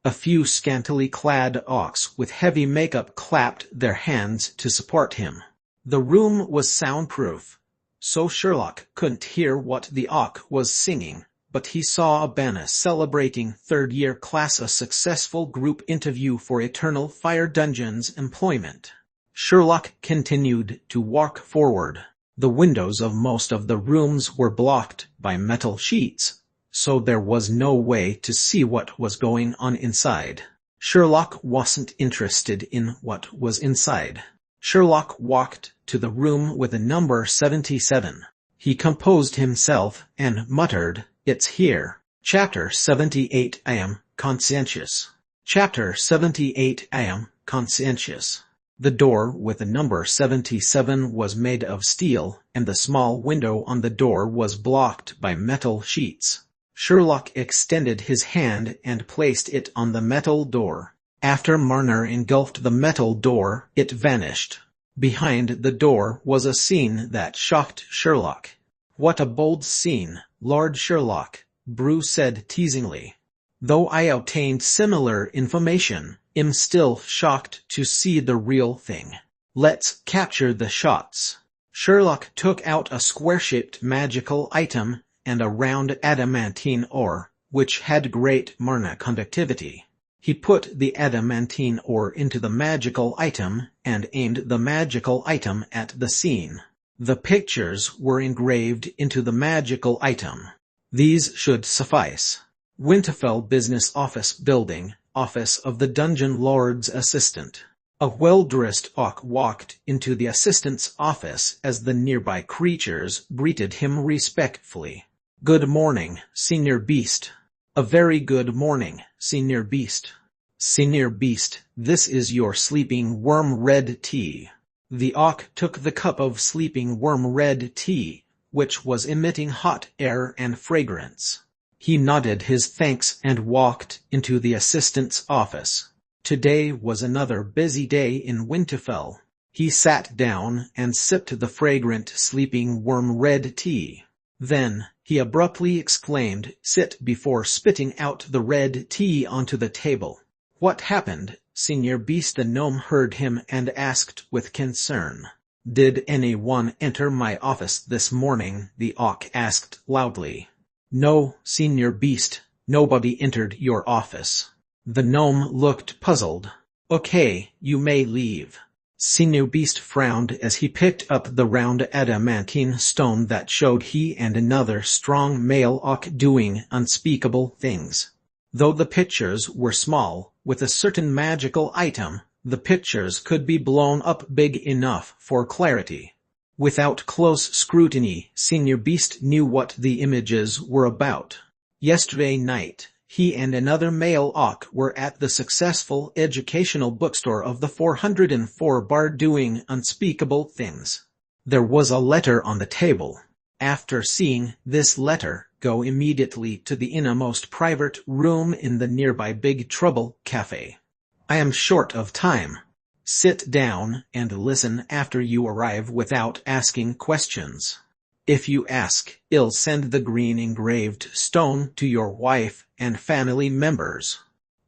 A few scantily clad Auks with heavy makeup clapped their hands to support him. The room was soundproof, so Sherlock couldn't hear what the Auk was singing, but he saw a banner celebrating third-year class, a successful group interview for Eternal Fire Dungeon's employment. Sherlock continued to walk forward. The windows of most of the rooms were blocked by metal sheets, so there was no way to see what was going on inside. Sherlock wasn't interested in what was inside. Sherlock walked to the room with the number 77. He composed himself and muttered, "It's here." Chapter 78. I am conscientious. Chapter 78. I am conscientious. The door with the number 77 was made of steel, and the small window on the door was blocked by metal sheets. Sherlock extended his hand and placed it on the metal door. After Marner engulfed the metal door, it vanished. Behind the door was a scene that shocked Sherlock. "What a bold scene, Lord Sherlock," Bruce said teasingly. "Though I obtained similar information, I'm still shocked to see the real thing. Let's capture the shots." Sherlock took out a square-shaped magical item and a round adamantine ore, which had great mana conductivity. He put the adamantine ore into the magical item and aimed the magical item at the scene. The pictures were engraved into the magical item. These should suffice. Winterfell Business Office Building, Office of the Dungeon Lord's Assistant. A well-dressed Auk walked into the assistant's office as the nearby creatures greeted him respectfully. "Good morning, Senior Beast." "A very good morning, Senior Beast." "Senior Beast, this is your sleeping worm red tea." The Auk took the cup of sleeping worm red tea, which was emitting hot air and fragrance. He nodded his thanks and walked into the assistant's office. Today was another busy day in Winterfell. He sat down and sipped the fragrant sleeping worm red tea. Then, he abruptly exclaimed, "Sit," before spitting out the red tea onto the table. "What happened, Senior Beast?" The gnome heard him and asked with concern. "Did anyone enter my office this morning?" the Auk asked loudly. "No, Senior Beast, nobody entered your office." The gnome looked puzzled. "Okay, you may leave." Senior Beast frowned as he picked up the round adamantine stone that showed he and another strong male Auk doing unspeakable things. Though the pictures were small, with a certain magical item, the pictures could be blown up big enough for clarity. Without close scrutiny, Senior Beast knew what the images were about. Yesterday night, he and another male Auk were at the successful educational bookstore of the 404 bar doing unspeakable things. There was a letter on the table. After seeing this letter, go immediately to the innermost private room in the nearby Big Trouble Cafe. I am short of time. Sit down and listen after you arrive without asking questions. If you ask, I'll send the green engraved stone to your wife and family members.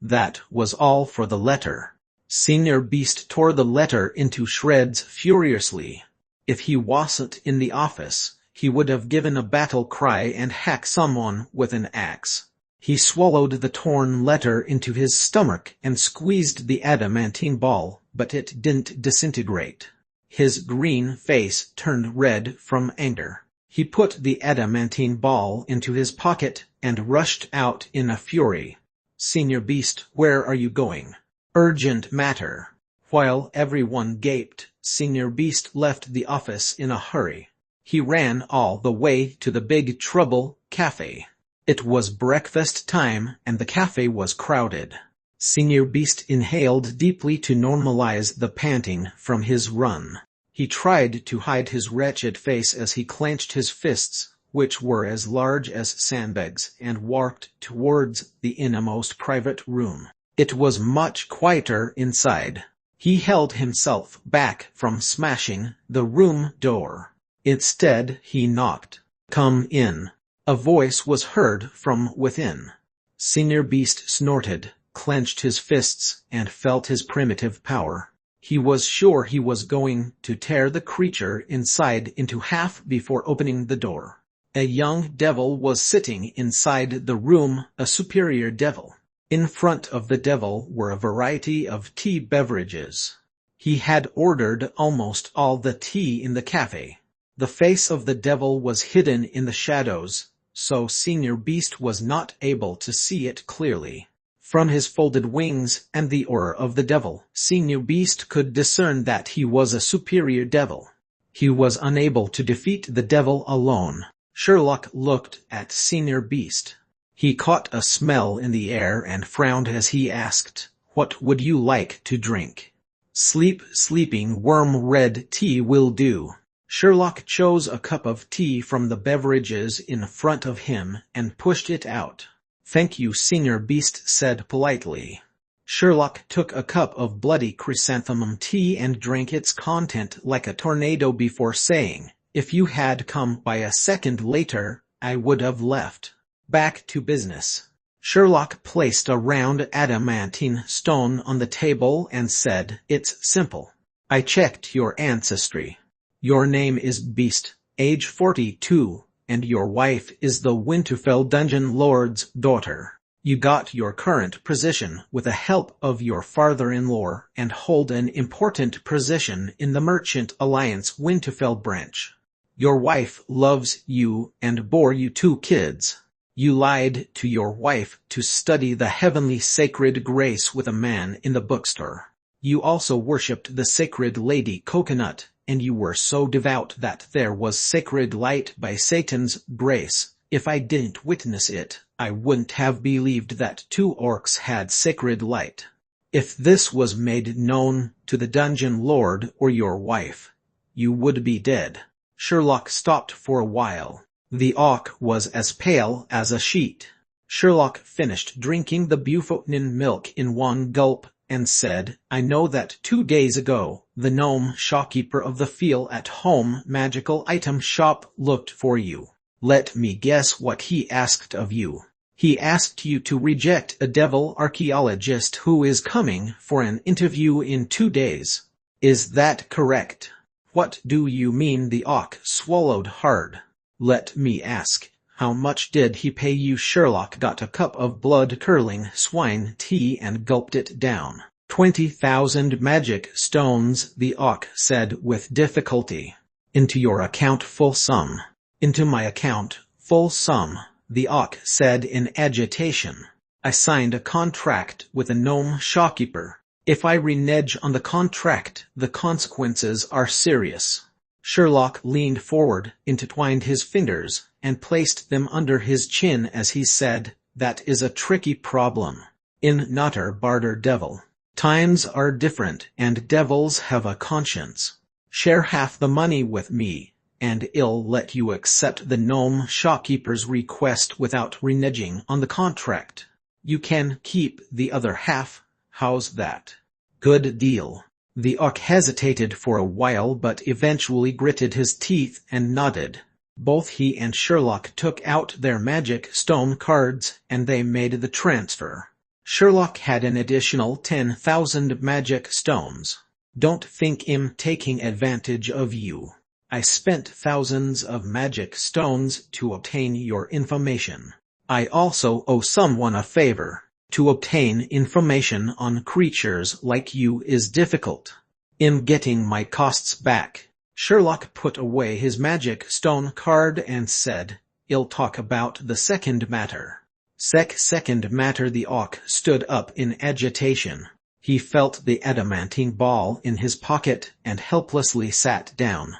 That was all for the letter. Senior Beast tore the letter into shreds furiously. If he wasn't in the office, he would have given a battle cry and hacked someone with an axe. He swallowed the torn letter into his stomach and squeezed the adamantine ball, but it didn't disintegrate. His green face turned red from anger. He put the adamantine ball into his pocket and rushed out in a fury. "Senior Beast, where are you going?" "Urgent matter." While everyone gaped, Senior Beast left the office in a hurry. He ran all the way to the Big Trouble Cafe. It was breakfast time and the cafe was crowded. Senior Beast inhaled deeply to normalize the panting from his run. He tried to hide his wretched face as he clenched his fists, which were as large as sandbags, and walked towards the innermost private room. It was much quieter inside. He held himself back from smashing the room door. Instead, he knocked. Come in. A voice was heard from within. Senior Beast snorted, clenched his fists, and felt his primitive power. He was sure he was going to tear the creature inside into half before opening the door. A young devil was sitting inside the room, a superior devil. In front of the devil were a variety of tea beverages. He had ordered almost all the tea in the cafe. The face of the devil was hidden in the shadows, so Senior Beast was not able to see it clearly. From his folded wings and the aura of the devil, Senior Beast could discern that he was a superior devil. He was unable to defeat the devil alone. Sherlock looked at Senior Beast. He caught a smell in the air and frowned as he asked, "What would you like to drink?" Sleeping worm red tea will do." Sherlock chose a cup of tea from the beverages in front of him and pushed it out. "Thank you," Senior Beast said politely. Sherlock took a cup of bloody chrysanthemum tea and drank its content like a tornado before saying, "If you had come by a second later, I would have left." Back to business. Sherlock placed a round adamantine stone on the table and said, "It's simple. I checked your ancestry. Your name is Beast, age 42, and your wife is the Winterfell Dungeon Lord's daughter. You got your current position with the help of your father-in-law and hold an important position in the Merchant Alliance Winterfell branch. Your wife loves you and bore you 2 kids. You lied to your wife to study the heavenly sacred grace with a man in the bookstore. You also worshipped the sacred Lady Coconut, and you were so devout that there was sacred light by Satan's grace. If I didn't witness it, I wouldn't have believed that 2 orcs had sacred light. If this was made known to the dungeon lord or your wife, you would be dead." Sherlock stopped for a while. The orc was as pale as a sheet. Sherlock finished drinking the Bufotenin milk in one gulp and said, "I know that 2 days ago, the gnome shopkeeper of the feel-at-home magical item shop looked for you. Let me guess what he asked of you. He asked you to reject a devil archaeologist who is coming for an interview in 2 days. Is that correct?" "What do you mean?" The orc swallowed hard. "Let me ask, how much did he pay you?" Sherlock got a cup of blood-curdling swine tea and gulped it down. 20,000 magic stones, the orc said with difficulty. "Into your account, full sum." "Into my account, full sum," the orc said in agitation. "I signed a contract with a gnome shopkeeper. If I renege on the contract, the consequences are serious." Sherlock leaned forward, intertwined his fingers, and placed them under his chin as he said, "That is a tricky problem. In Notter Barter Devil, times are different and devils have a conscience. Share half the money with me, and I'll let you accept the gnome shopkeeper's request without reneging on the contract. You can keep the other half. How's that?" "Good deal." The orc hesitated for a while but eventually gritted his teeth and nodded. Both he and Sherlock took out their magic stone cards and they made the transfer. Sherlock had an additional 10,000 magic stones. "Don't think I'm taking advantage of you. I spent thousands of magic stones to obtain your information. I also owe someone a favor. To obtain information on creatures like you is difficult. I'm getting my costs back." Sherlock put away his magic stone card and said, "I'll talk about the second matter." Second matter." The orc stood up in agitation. He felt the adamantine ball in his pocket and helplessly sat down.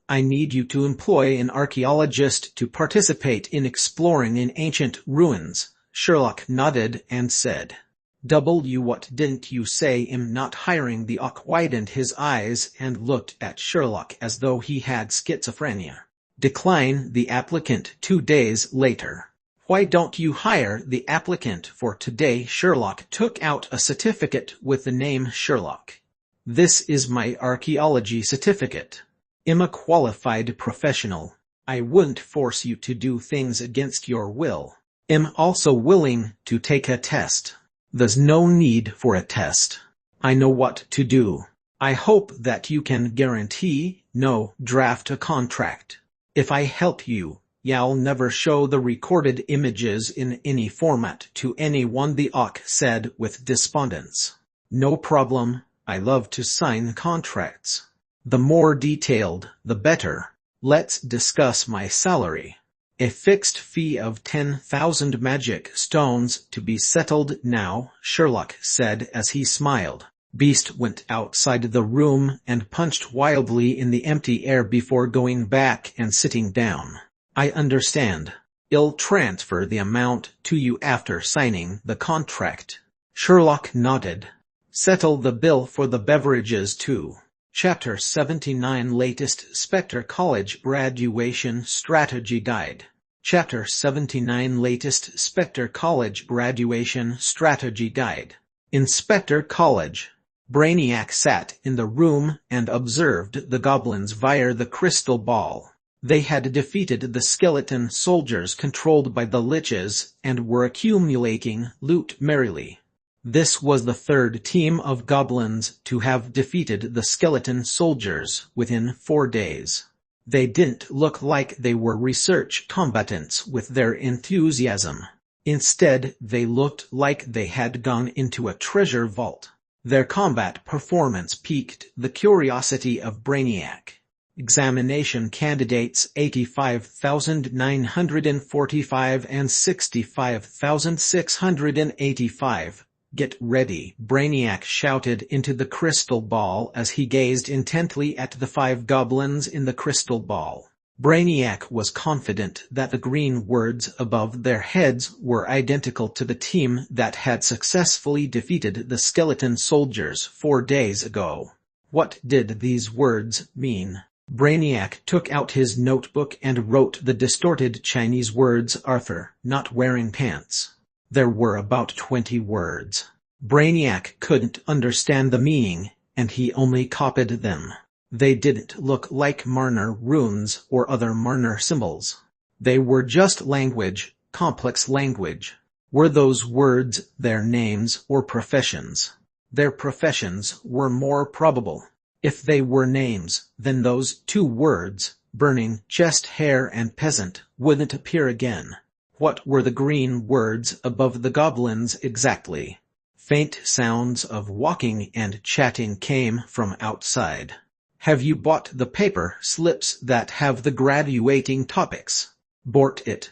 I need you to employ an archaeologist to participate in exploring in ancient ruins." Sherlock nodded and said, "What didn't you say I'm not hiring?" The orc widened his eyes and looked at Sherlock as though he had schizophrenia. "Decline the applicant 2 days later." "Why don't you hire the applicant for today?" Sherlock took out a certificate with the name Sherlock. "This is my archaeology certificate. I'm a qualified professional. I wouldn't force you to do things against your will. I'm also willing to take a test. There's no need for a test. I know what to do. I hope that you can guarantee no draft a contract. If I help you, I'll never show the recorded images in any format to anyone, the Auk said with despondence. No problem, I love to sign contracts. The more detailed, the better. Let's discuss my salary. A fixed fee of 10,000 magic stones to be settled now, Sherlock said as he smiled. Beast went outside the room and punched wildly in the empty air before going back and sitting down. I understand. I'll transfer the amount to you after signing the contract. Sherlock nodded. Settle the bill for the beverages too. Chapter 79 Latest Spectre College Graduation Strategy Guide. Chapter 79 Latest Spectre College Graduation Strategy Guide. In Spectre College, Brainiac sat in the room and observed the goblins via the crystal ball. They had defeated the skeleton soldiers controlled by the liches and were accumulating loot merrily. This was the third team of goblins to have defeated the skeleton soldiers within 4 days. They didn't look like they were research combatants with their enthusiasm. Instead, they looked like they had gone into a treasure vault. Their combat performance piqued the curiosity of Brainiac. Examination candidates 85,945 and 65,685. Get ready, Brainiac shouted into the crystal ball as he gazed intently at the 5 goblins in the crystal ball. Brainiac was confident that the green words above their heads were identical to the team that had successfully defeated the skeleton soldiers 4 days ago. What did these words mean? Brainiac took out his notebook and wrote the distorted Chinese words "Arthur, not wearing pants." There were about 20 words. Brainiac couldn't understand the meaning, and he only copied them. They didn't look like Marner runes or other Marner symbols. They were just language, complex language. Were those words their names or professions? Their professions were more probable. If they were names, then those 2 words, burning chest hair and peasant, wouldn't appear again. What were the green words above the goblins exactly? Faint sounds of walking and chatting came from outside. Have you bought the paper slips that have the graduating topics? Bought it.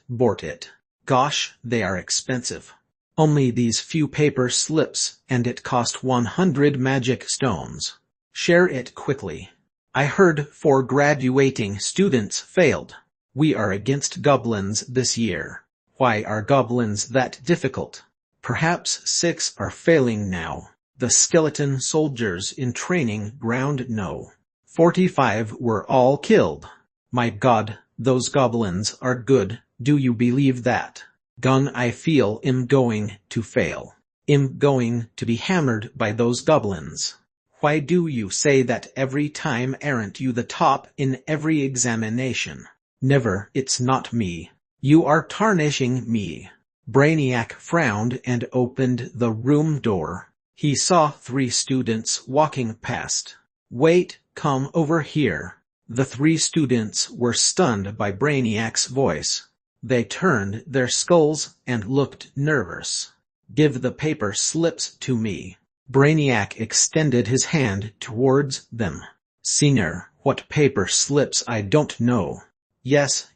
Gosh, they are expensive. Only these few paper slips, and it cost 100 magic stones. Share it quickly. I heard 4 graduating students failed. We are against goblins this year. Why are goblins that difficult? Perhaps 6 are failing now. The skeleton soldiers in training ground know. 45 were all killed. My God, those goblins are good, do you believe that? Gun, I feel I'm going to fail. I'm going to be hammered by those goblins. Why do you say that every time? Aren't you the top in every examination? Never, it's not me. You are tarnishing me. Brainiac frowned and opened the room door. He saw 3 students walking past. Wait, come over here. The 3 students were stunned by Brainiac's voice. They turned their skulls and looked nervous. Give the paper slips to me. Brainiac extended his hand towards them. Senior, what paper slips? I don't know. Yes,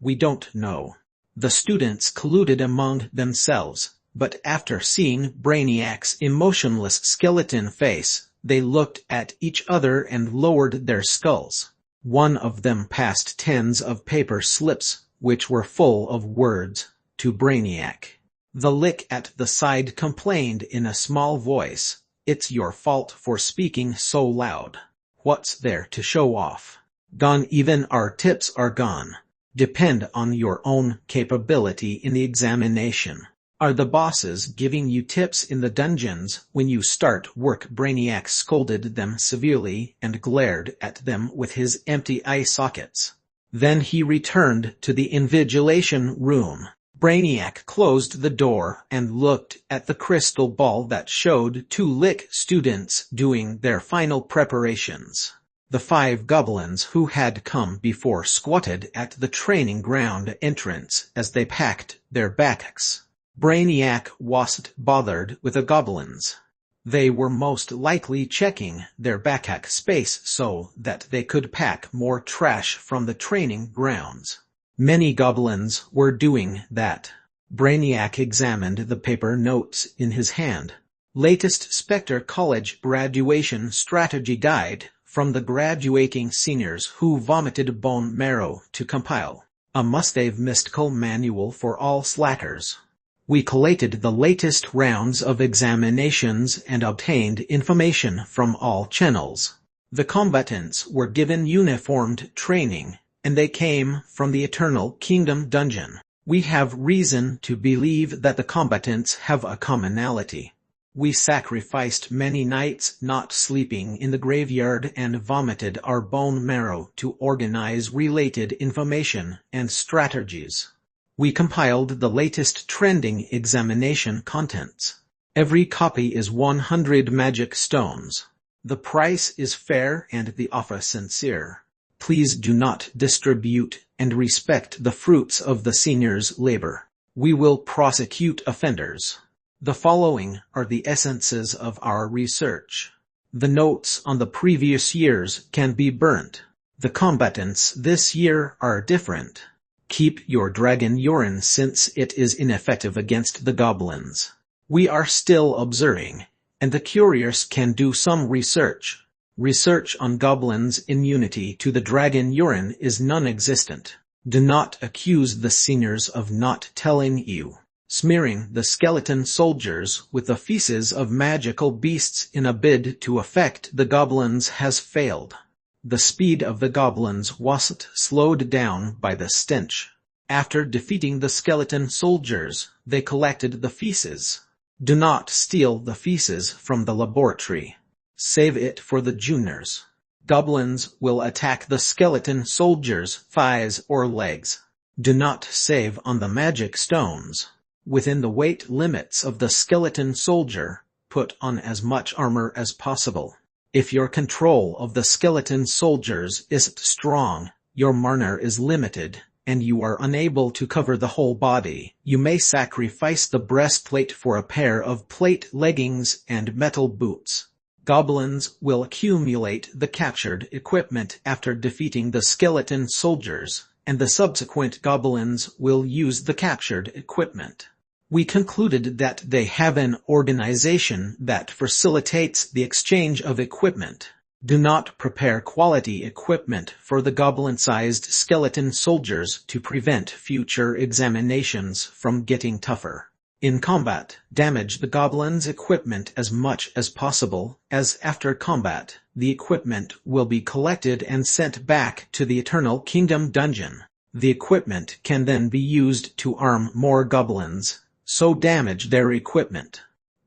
we don't know. The students colluded among themselves, but after seeing Brainiac's emotionless skeleton face, they looked at each other and lowered their skulls. One of them passed tens of paper slips, which were full of words, to Brainiac. The lick at the side complained in a small voice, "It's your fault for speaking so loud. What's there to show off? Gone, even our tips are gone. Depend on your own capability in the examination. Are the bosses giving you tips in the dungeons when you start work?" Brainiac scolded them severely and glared at them with his empty eye sockets. Then he returned to the invigilation room. Brainiac closed the door and looked at the crystal ball that showed 2 Lick students doing their final preparations. The 5 goblins who had come before squatted at the training ground entrance as they packed their backpacks. Brainiac wasn't bothered with the goblins. They were most likely checking their backpack space so that they could pack more trash from the training grounds. Many goblins were doing that. Brainiac examined the paper notes in his hand. Latest Spectre College Graduation Strategy Guide from the graduating seniors who vomited bone marrow to compile. A must-have mystical manual for all slackers. We collated the latest rounds of examinations and obtained information from all channels. The combatants were given uniformed training, and they came from the Eternal Kingdom dungeon. We have reason to believe that the combatants have a commonality. We sacrificed many nights not sleeping in the graveyard and vomited our bone marrow to organize related information and strategies. We compiled the latest trending examination contents. Every copy is 100 magic stones. The price is fair and the offer sincere. Please do not distribute and respect the fruits of the seniors' labor. We will prosecute offenders. The following are the essences of our research. The notes on the previous years can be burnt. The combatants this year are different. Keep your dragon urine since it is ineffective against the goblins. We are still observing, and the curious can do some research. Research on goblins' immunity to the dragon urine is non-existent. Do not accuse the seniors of not telling you. Smearing the skeleton soldiers with the feces of magical beasts in a bid to affect the goblins has failed. The speed of the goblins wasn't slowed down by the stench. After defeating the skeleton soldiers, they collected the feces. Do not steal the feces from the laboratory. Save it for the juniors. Goblins will attack the skeleton soldiers' thighs or legs. Do not save on the magic stones. Within the weight limits of the skeleton soldier, put on as much armor as possible. If your control of the skeleton soldiers isn't strong, your mana is limited, and you are unable to cover the whole body, you may sacrifice the breastplate for a pair of plate leggings and metal boots. Goblins will accumulate the captured equipment after defeating the skeleton soldiers, and the subsequent goblins will use the captured equipment. We concluded that they have an organization that facilitates the exchange of equipment. Do not prepare quality equipment for the goblin-sized skeleton soldiers to prevent future examinations from getting tougher. In combat, damage the goblins' equipment as much as possible, as after combat, the equipment will be collected and sent back to the Eternal Kingdom dungeon. The equipment can then be used to arm more goblins, so damage their equipment.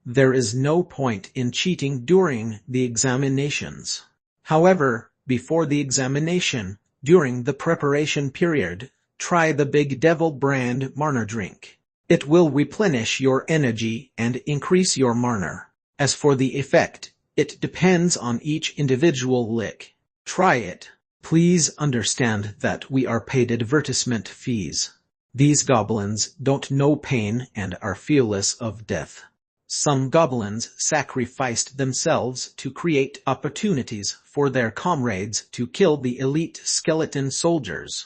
There is no point in cheating during the examinations. However, before the examination, during the preparation period, try the Big Devil brand mana drink. It will replenish your energy and increase your mana. As for the effect, it depends on each individual lick. Try it. Please understand that we are paid advertisement fees. These goblins don't know pain and are fearless of death. Some goblins sacrificed themselves to create opportunities for their comrades to kill the elite skeleton soldiers.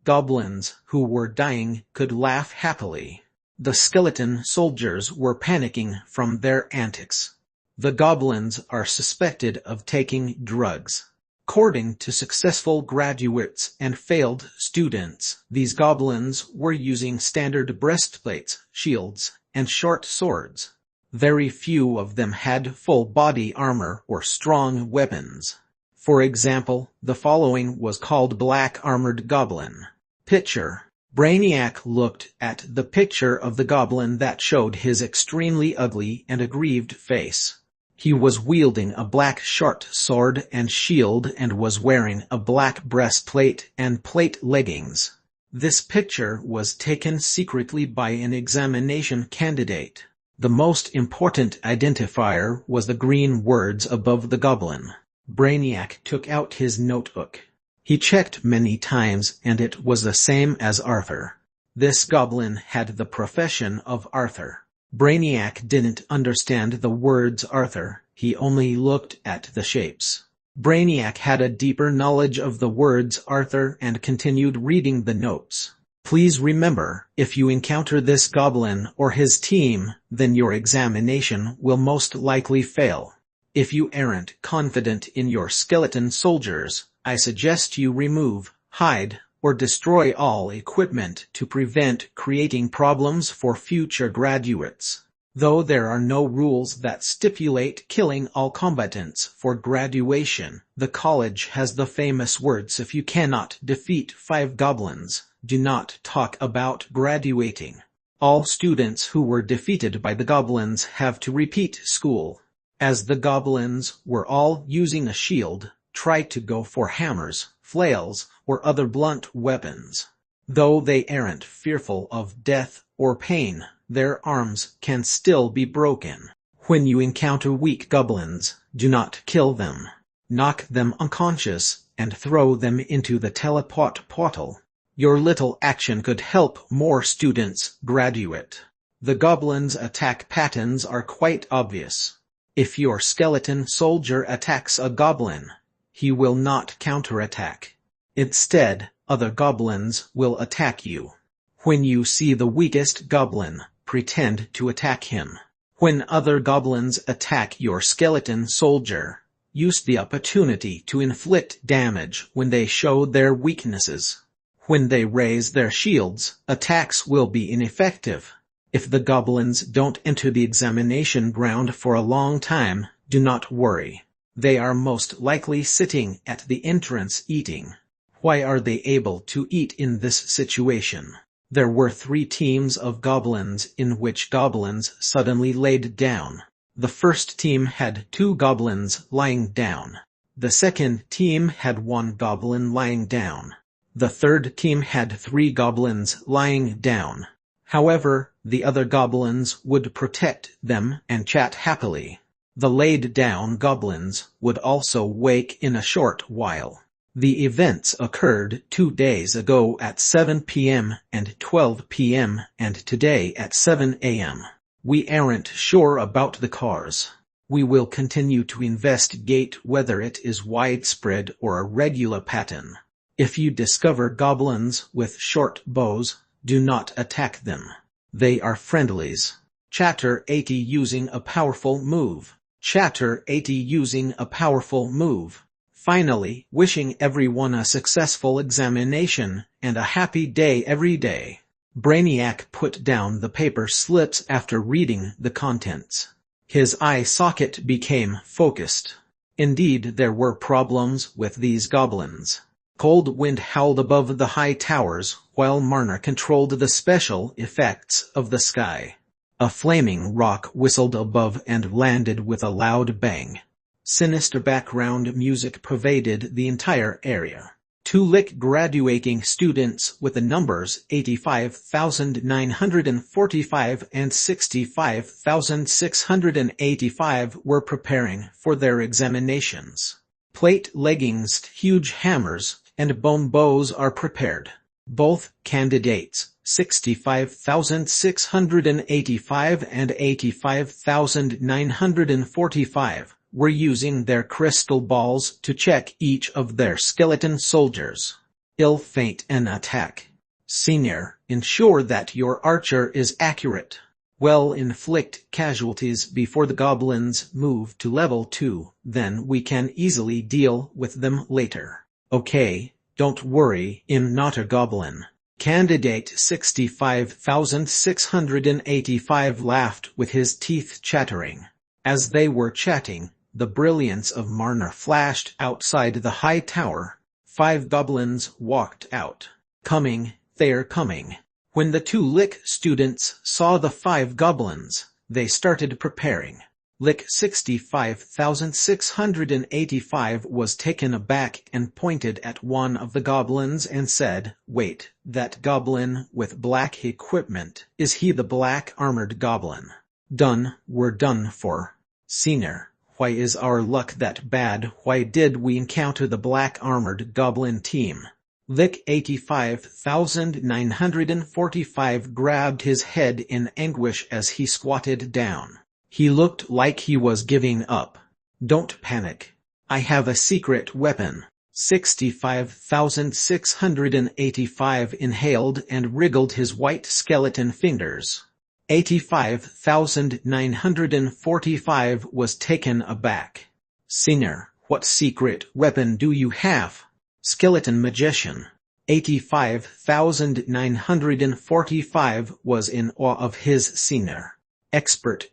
Goblins who were dying could laugh happily. The skeleton soldiers were panicking from their antics. The goblins are suspected of taking drugs. According to successful graduates and failed students, these goblins were using standard breastplates, shields, and short swords. Very few of them had full body armor or strong weapons. For example, the following was called Black Armored Goblin. Picture. Brainiac looked at the picture of the goblin that showed his extremely ugly and aggrieved face. He was wielding a black short sword and shield and was wearing a black breastplate and plate leggings. This picture was taken secretly by an examination candidate. The most important identifier was the green words above the goblin. Brainiac took out his notebook. He checked many times and it was the same as Arthur. This goblin had the profession of Arthur. Brainiac didn't understand the words Arthur, he only looked at the shapes. Brainiac had a deeper knowledge of the words Arthur and continued reading the notes. Please remember, if you encounter this goblin or his team, then your examination will most likely fail. If you aren't confident in your skeleton soldiers, I suggest you remove, hide, or destroy all equipment to prevent creating problems for future graduates. Though there are no rules that stipulate killing all combatants for graduation, the college has the famous words, if you cannot defeat 5 goblins, do not talk about graduating. All students who were defeated by the goblins have to repeat school. As the goblins were all using a shield, try to go for hammers, flails, or other blunt weapons. Though they aren't fearful of death or pain, their arms can still be broken. When you encounter weak goblins, do not kill them. Knock them unconscious and throw them into the teleport portal. Your little action could help more students graduate. The goblins' attack patterns are quite obvious. If your skeleton soldier attacks a goblin, he will not counterattack. Instead, other goblins will attack you. When you see the weakest goblin, pretend to attack him. When other goblins attack your skeleton soldier, use the opportunity to inflict damage when they show their weaknesses. When they raise their shields, attacks will be ineffective. If the goblins don't enter the examination ground for a long time, do not worry. They are most likely sitting at the entrance eating. Why are they able to eat in this situation? There were 3 teams of goblins in which goblins suddenly laid down. The first team had 2 goblins lying down. The second team had 1 goblin lying down. The third team had 3 goblins lying down. However, the other goblins would protect them and chat happily. The laid-down goblins would also wake in a short while. The events occurred 2 days ago at 7 p.m. and 12 p.m. and today at 7 a.m. We aren't sure about the cause. We will continue to investigate whether it is widespread or a regular pattern. If you discover goblins with short bows, do not attack them. They are friendlies. Chapter 80 Using a Powerful Move. Chapter 80 Using a Powerful Move. Finally, wishing everyone a successful examination and a happy day every day. Brainiac put down the paper slips after reading the contents. His eye socket became focused. Indeed, there were problems with these goblins. Cold wind howled above the high towers, while Marner controlled the special effects of the sky. A flaming rock whistled above and landed with a loud bang. Sinister background music pervaded the entire area. 2 Lick graduating students with the numbers 85,945 and 65,685 were preparing for their examinations. Plate leggings, huge hammers, and bone bows are prepared. Both candidates, 65,685 and 85,945, were using their crystal balls to check each of their skeleton soldiers. Ill feint an attack. Senior, ensure that your archer is accurate. Well, inflict casualties before the goblins move to level 2, then we can easily deal with them later. Okay, don't worry, I'm not a goblin. Candidate 65,685 laughed with his teeth chattering. As they were chatting, the brilliance of Marner flashed outside the high tower. 5 goblins walked out. Coming, they're coming. When the 2 Lick students saw the 5 goblins, they started preparing. Lick 65,685 was taken aback and pointed at one of the goblins and said, "Wait, that goblin with black equipment, is he the black armored goblin?" "Done, we're done for. Senior, why is our luck that bad? Why did we encounter the black armored goblin team?" Lick 85,945 grabbed his head in anguish as he squatted down. He looked like he was giving up. "Don't panic. I have a secret weapon." 65,685 inhaled and wriggled his white skeleton fingers. 85,945 was taken aback. "Senior, what secret weapon do you have?" "Skeleton magician." 85,945 was in awe of his senior. Expert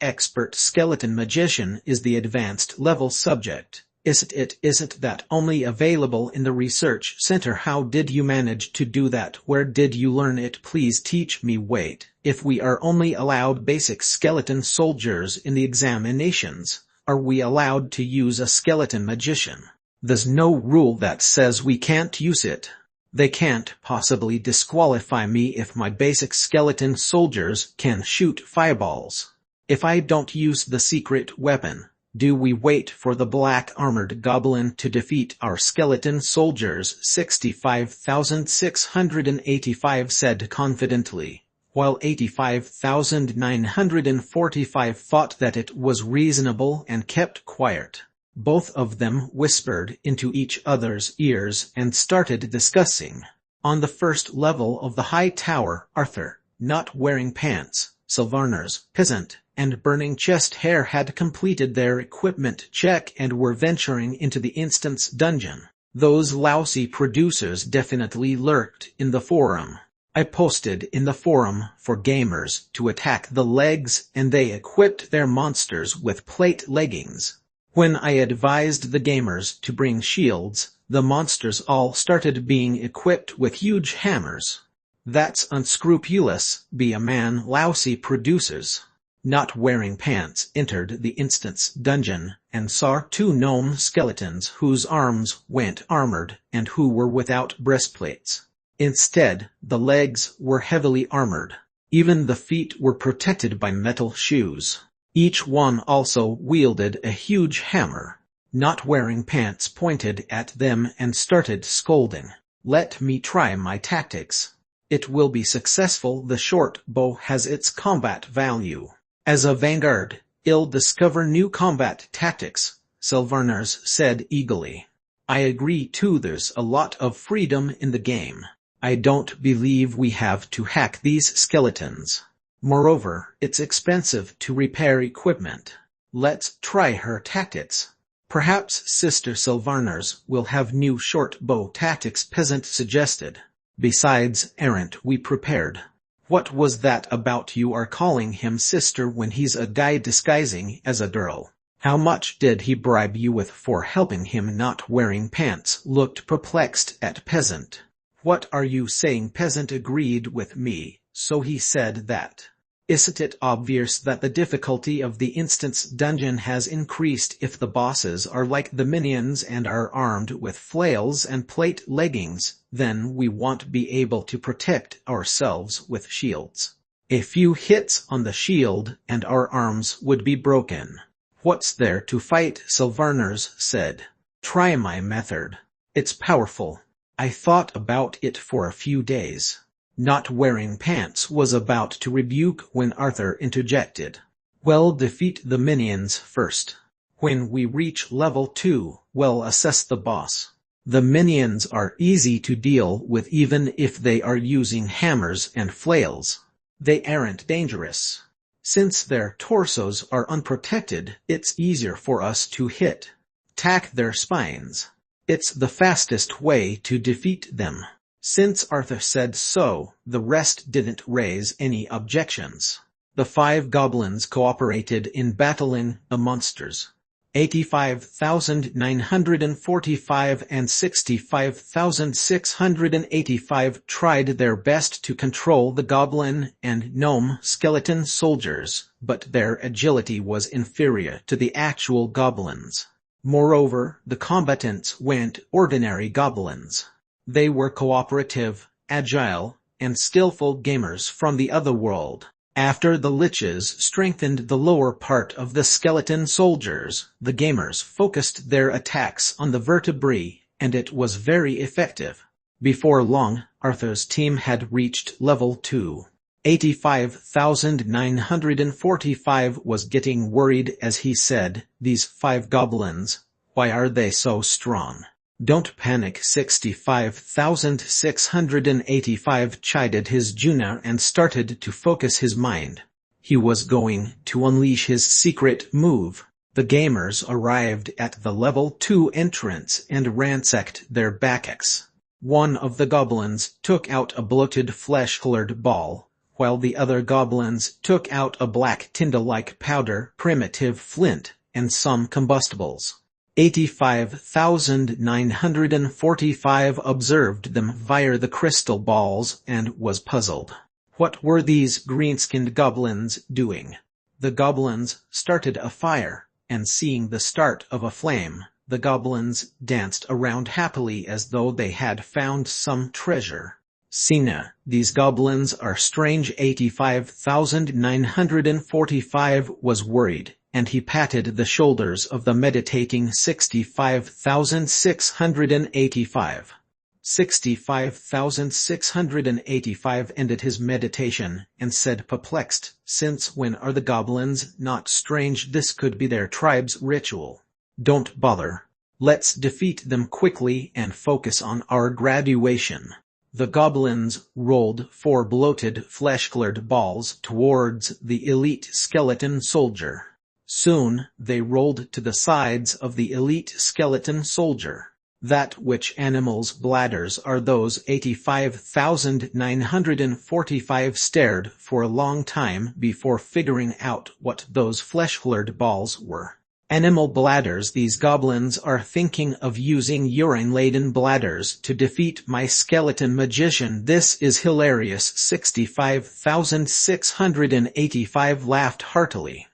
skeleton magician is the advanced level subject. Isn't that only available in the research center? How did you manage to do that? Where did you learn it? Please teach me. Wait, if we are only allowed basic skeleton soldiers in the examinations, are we allowed to use a skeleton magician? There's no rule that says we can't use it. They can't possibly disqualify me if my basic skeleton soldiers can shoot fireballs. If I don't use the secret weapon, do we wait for the black armored goblin to defeat our skeleton soldiers? 65,685 said confidently, while 85,945 thought that it was reasonable and kept quiet. Both of them whispered into each other's ears and started discussing. On the first level of the high tower, Arthur, not wearing pants, Sylvarners, peasant, and burning chest hair had completed their equipment check and were venturing into the instance dungeon. Those lousy producers definitely lurked in the forum. I posted in the forum for gamers to attack the legs, and they equipped their monsters with plate leggings. When I advised the gamers to bring shields, the monsters all started being equipped with huge hammers. That's unscrupulous. Be a man. Lousy producers. Not wearing pants entered the instance dungeon and saw two gnome skeletons whose arms went armored and who were without breastplates. Instead, the legs were heavily armored. Even the feet were protected by metal shoes. Each one also wielded a huge hammer. Not wearing pants pointed at them and started scolding. "Let me try my tactics. It will be successful. The short bow has its combat value. As a vanguard, I'll discover new combat tactics," Sylvarners said eagerly. "I agree too. There's a lot of freedom in the game. I don't believe we have to hack these skeletons. Moreover, it's expensive to repair equipment. Let's try her tactics. Perhaps Sister Sylvarners will have new short bow tactics," peasant suggested. "Besides, aren't we prepared?" "What was that about you are calling him sister when he's a guy disguising as a girl? How much did he bribe you with for helping him?" Not wearing pants looked perplexed at peasant. "What are you saying?" Peasant agreed with me. So he said that. Isn't it obvious that the difficulty of the instance dungeon has increased if the bosses are like the minions and are armed with flails and plate leggings? Then we won't be able to protect ourselves with shields. A few hits on the shield and our arms would be broken. "What's there to fight?" Sylvarners said. "Try my method. It's powerful. I thought about it for a few days." Not wearing pants was about to rebuke when Arthur interjected. "Well, defeat the minions first. When we reach level 2, we'll assess the boss. The minions are easy to deal with even if they are using hammers and flails. They aren't dangerous. Since their torsos are unprotected, it's easier for us to hit. Tack their spines. It's the fastest way to defeat them." Since Arthur said so, the rest didn't raise any objections. The 5 goblins cooperated in battling the monsters. 85,945 and 65,685 tried their best to control the goblin and gnome skeleton soldiers, but their agility was inferior to the actual goblins. Moreover, the combatants weren't ordinary goblins. They were cooperative, agile, and skillful gamers from the other world. After the liches strengthened the lower part of the skeleton soldiers, the gamers focused their attacks on the vertebrae, and it was very effective. Before long, Arthur's team had reached level 2. 85,945 was getting worried as he said, "These 5 goblins, why are they so strong?" "Don't panic." 65,685 chided his junior and started to focus his mind. He was going to unleash his secret move. The gamers arrived at the level 2 entrance and ransacked their backpacks. One of the goblins took out a bloated flesh-colored ball, while the other goblins took out a black tinder-like powder, primitive flint, and some combustibles. 85,945 observed them via the crystal balls and was puzzled. What were these green-skinned goblins doing? The goblins started a fire, and seeing the start of a flame, the goblins danced around happily as though they had found some treasure. "Sina, these goblins are strange." 85,945 was worried, and he patted the shoulders of the meditating 65,685. 65,685 ended his meditation and said perplexed, "Since when are the goblins not strange? This could be their tribe's ritual." "Don't bother. Let's defeat them quickly and focus on our graduation." The goblins rolled 4 bloated flesh-colored balls towards the elite skeleton soldier. Soon, they rolled to the sides of the elite skeleton soldier. "That which animals' bladders are those?" 85,945 stared for a long time before figuring out what those flesh-colored balls were. "Animal bladders. These goblins are thinking of using urine-laden bladders to defeat my skeleton magician. This is hilarious." 65,685 laughed heartily.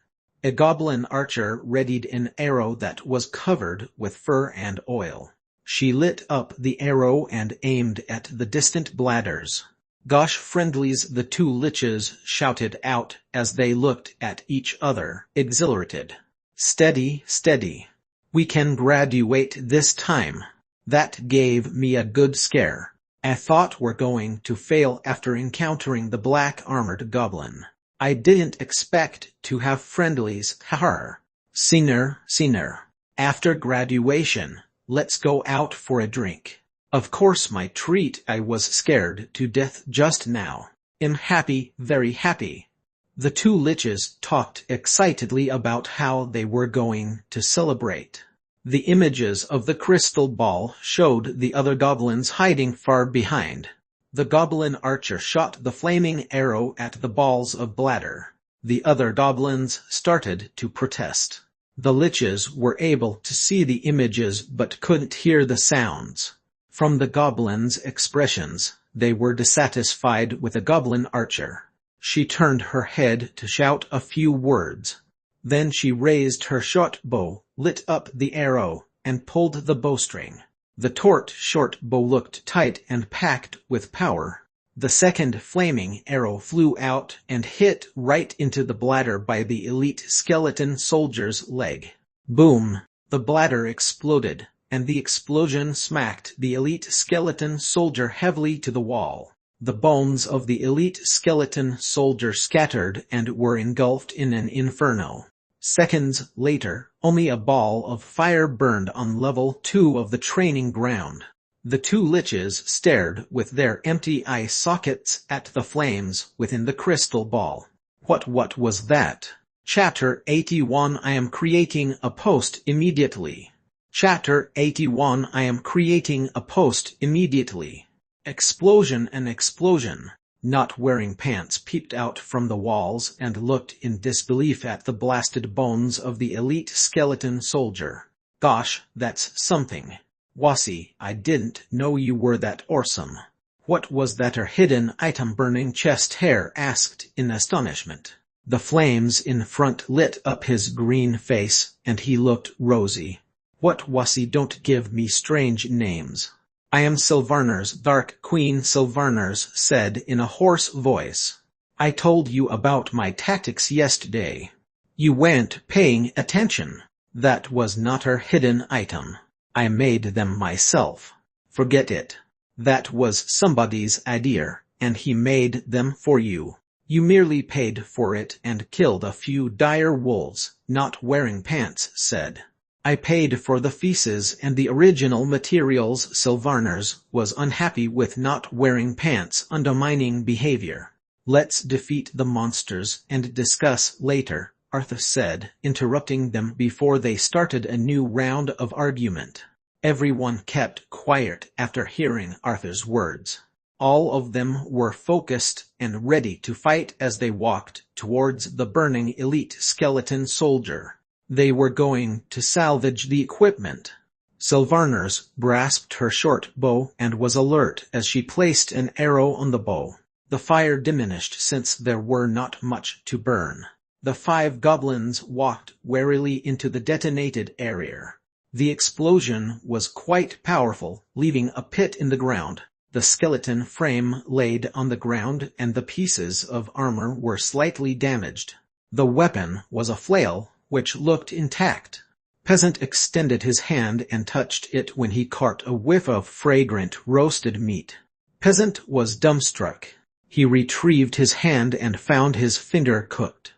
A goblin archer readied an arrow that was covered with fur and oil. She lit up the arrow and aimed at the distant bladders. "Gosh friendlies!" the 2 liches shouted out as they looked at each other, exhilarated. "Steady, steady. We can graduate this time." That gave me a good scare. I thought we're going to fail after encountering the black-armored goblin. I didn't expect to have friendlies. Haha. Senior. After graduation, let's go out for a drink. Of course my treat. I was scared to death just now. I'm happy, very happy. The 2 liches talked excitedly about how they were going to celebrate. The images of the crystal ball showed the other goblins hiding far behind. The goblin archer shot the flaming arrow at the balls of bladder. The other goblins started to protest. The liches were able to see the images but couldn't hear the sounds. From the goblins' expressions, they were dissatisfied with the goblin archer. She turned her head to shout a few words. Then she raised her short bow, lit up the arrow, and pulled the bowstring. The short bow looked tight and packed with power. The second flaming arrow flew out and hit right into the bladder by the elite skeleton soldier's leg. Boom! The bladder exploded, and the explosion smacked the elite skeleton soldier heavily to the wall. The bones of the elite skeleton soldier scattered and were engulfed in an inferno. Seconds later, only a ball of fire burned on level 2 of the training ground. The 2 liches stared with their empty eye sockets at the flames within the crystal ball. What was that? Chapter 81. I am creating a post immediately. Chapter 81. I am creating a post immediately. Explosion and explosion. Not Wearing Pants peeped out from the walls and looked in disbelief at the blasted bones of the elite skeleton soldier. Gosh, that's something. Wasi, I didn't know you were that awesome. What was that hidden item? Burning chest hair asked in astonishment. The flames in front lit up his green face, and he looked rosy. What Wasi, don't give me strange names. I am Sylvarner's Dark Queen. Sylvarner's said in a hoarse voice. I told you about my tactics yesterday. You weren't paying attention. That was not her hidden item. I made them myself. Forget it. That was somebody's idea, and he made them for you. You merely paid for it and killed a few dire wolves. Not Wearing Pants said. I paid for the feces and the original materials. Sylvarner's was unhappy with Not Wearing Pants' undermining behavior. Let's defeat the monsters and discuss later, Arthur said, interrupting them before they started a new round of argument. Everyone kept quiet after hearing Arthur's words. All of them were focused and ready to fight as they walked towards the burning elite skeleton soldier. They were going to salvage the equipment. Sylvarner's grasped her short bow and was alert as she placed an arrow on the bow. The fire diminished since there were not much to burn. The 5 goblins walked warily into the detonated area. The explosion was quite powerful, leaving a pit in the ground. The skeleton frame laid on the ground and the pieces of armor were slightly damaged. The weapon was a flail, which looked intact. Peasant extended his hand and touched it when he caught a whiff of fragrant roasted meat. Peasant was dumbstruck. He retrieved his hand and found his finger cooked.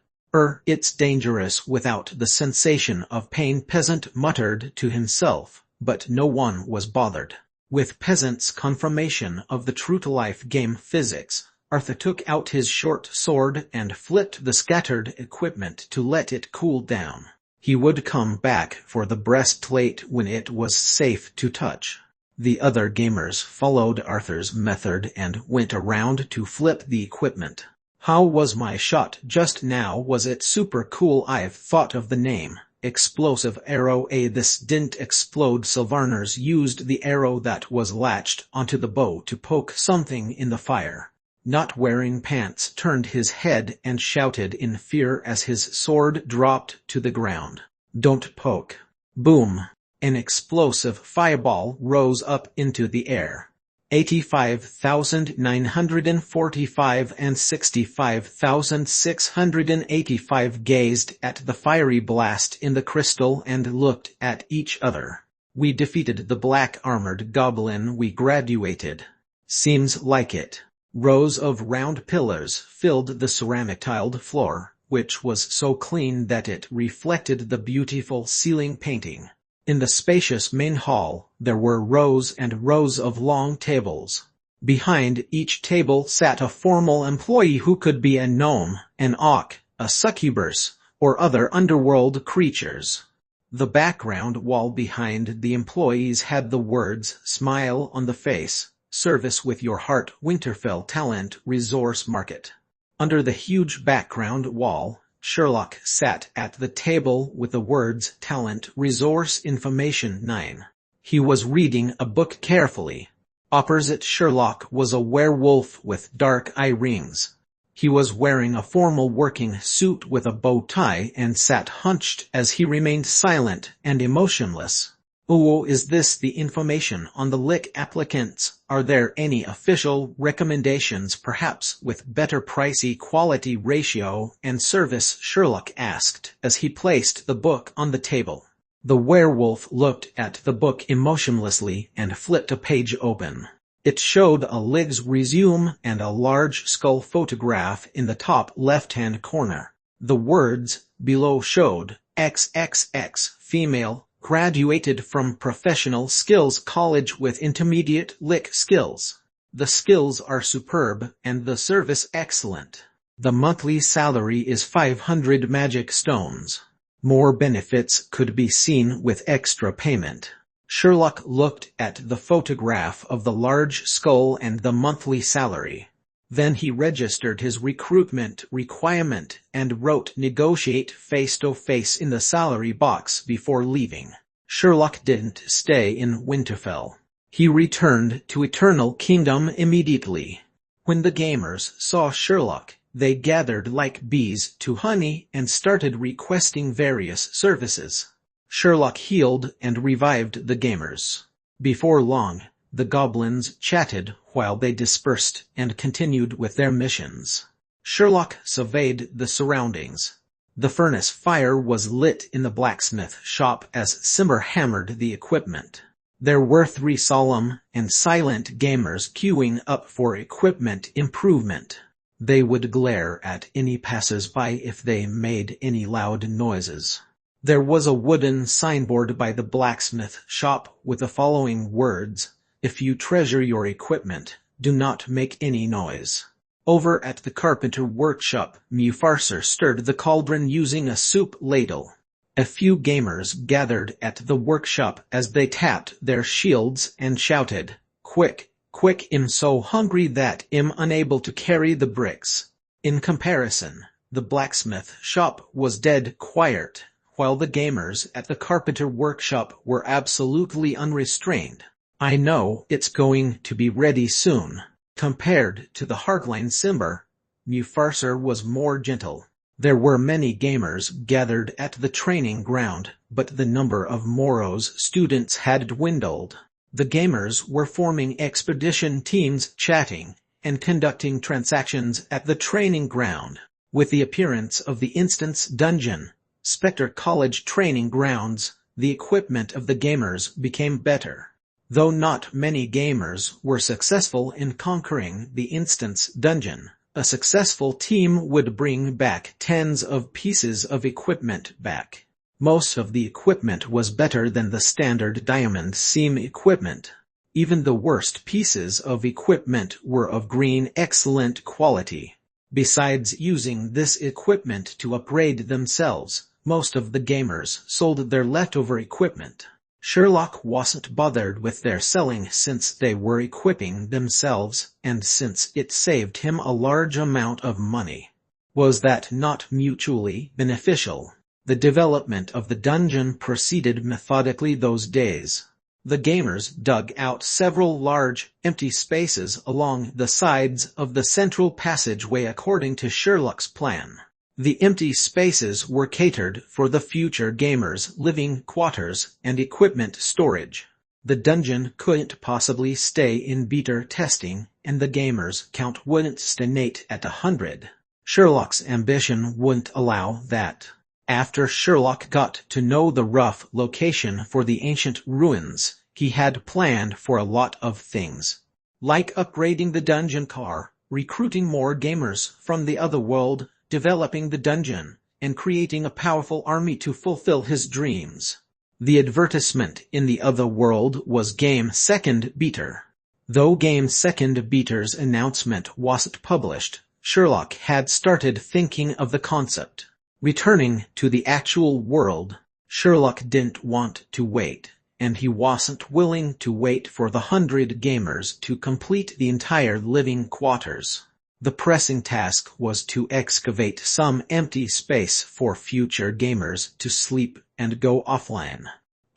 It's dangerous without the sensation of pain, Peasant muttered to himself, but no one was bothered. With Peasant's confirmation of the true-to-life game physics, Arthur took out his short sword and flipped the scattered equipment to let it cool down. He would come back for the breastplate when it was safe to touch. The other gamers followed Arthur's method and went around to flip the equipment. How was my shot just now? Was it super cool? I've thought of the name. Explosive arrow. This didn't explode. Sylvarner's used the arrow that was latched onto the bow to poke something in the fire. Not Wearing Pants turned his head and shouted in fear as his sword dropped to the ground. Don't poke. Boom. An explosive fireball rose up into the air. 85,945 and 65,685 gazed at the fiery blast in the crystal and looked at each other. We defeated the black-armored goblin. We graduated. Seems like it. Rows of round pillars filled the ceramic-tiled floor, which was so clean that it reflected the beautiful ceiling painting. In the spacious main hall, there were rows and rows of long tables. Behind each table sat a formal employee who could be a gnome, an orc, a succubus, or other underworld creatures. The background wall behind the employees had the words, "Smile on the face, service with your heart, Winterfell Talent Resource Market." Under the huge background wall, Sherlock sat at the table with the words Talent Resource Information 9. He was reading a book carefully. Opposite Sherlock was a werewolf with dark eye rings. He was wearing a formal working suit with a bow tie and sat hunched as he remained silent and emotionless. Oh, is this the information on the lick applicants? Are there any official recommendations, perhaps with better price-quality ratio and service? Sherlock asked as he placed the book on the table. The werewolf looked at the book emotionlessly and flipped a page open. It showed a Lig's resume and a large skull photograph in the top left-hand corner. The words below showed XXX female, graduated from Professional Skills College with intermediate lick skills. The skills are superb and the service excellent. The monthly salary is 500 magic stones. More benefits could be seen with extra payment. Sherlock looked at the photograph of the large skull and the monthly salary. Then he registered his recruitment requirement and wrote "negotiate face-to-face" in the salary box before leaving. Sherlock didn't stay in Winterfell. He returned to Eternal Kingdom immediately. When the gamers saw Sherlock, they gathered like bees to honey and started requesting various services. Sherlock healed and revived the gamers. Before long, the goblins chatted while they dispersed and continued with their missions. Sherlock surveyed the surroundings. The furnace fire was lit in the blacksmith shop as Simber hammered the equipment. There were 3 solemn and silent gamers queuing up for equipment improvement. They would glare at any passers-by if they made any loud noises. There was a wooden signboard by the blacksmith shop with the following words: "If you treasure your equipment, do not make any noise." Over at the carpenter workshop, Mufasa stirred the cauldron using a soup ladle. A few gamers gathered at the workshop as they tapped their shields and shouted, "Quick, quick, I'm so hungry that I'm unable to carry the bricks." In comparison, the blacksmith shop was dead quiet, while the gamers at the carpenter workshop were absolutely unrestrained. "I know it's going to be ready soon." Compared to the hardline Simber, Mufasa was more gentle. There were many gamers gathered at the training ground, but the number of Moros students had dwindled. The gamers were forming expedition teams, chatting, and conducting transactions at the training ground. With the appearance of the Instance Dungeon, Spectre College training grounds, the equipment of the gamers became better. Though not many gamers were successful in conquering the Instance Dungeon, a successful team would bring back tens of pieces of equipment back. Most of the equipment was better than the standard diamond seam equipment. Even the worst pieces of equipment were of green excellent quality. Besides using this equipment to upgrade themselves, most of the gamers sold their leftover equipment. Sherlock wasn't bothered with their selling since they were equipping themselves, and since it saved him a large amount of money. Was that not mutually beneficial? The development of the dungeon proceeded methodically those days. The gamers dug out several large, empty spaces along the sides of the central passageway according to Sherlock's plan. The empty spaces were catered for the future gamers' living quarters and equipment storage. The dungeon couldn't possibly stay in beta testing, and the gamers' count wouldn't stagnate at 100. Sherlock's ambition wouldn't allow that. After Sherlock got to know the rough location for the ancient ruins, he had planned for a lot of things. Like upgrading the dungeon car, recruiting more gamers from the other world, developing the dungeon, and creating a powerful army to fulfill his dreams. The advertisement in the other world was Game Second Beta. Though Game Second Beta's announcement wasn't published, Sherlock had started thinking of the concept. Returning to the actual world, Sherlock didn't want to wait, and he wasn't willing to wait for the 100 gamers to complete the entire living quarters. The pressing task was to excavate some empty space for future gamers to sleep and go offline.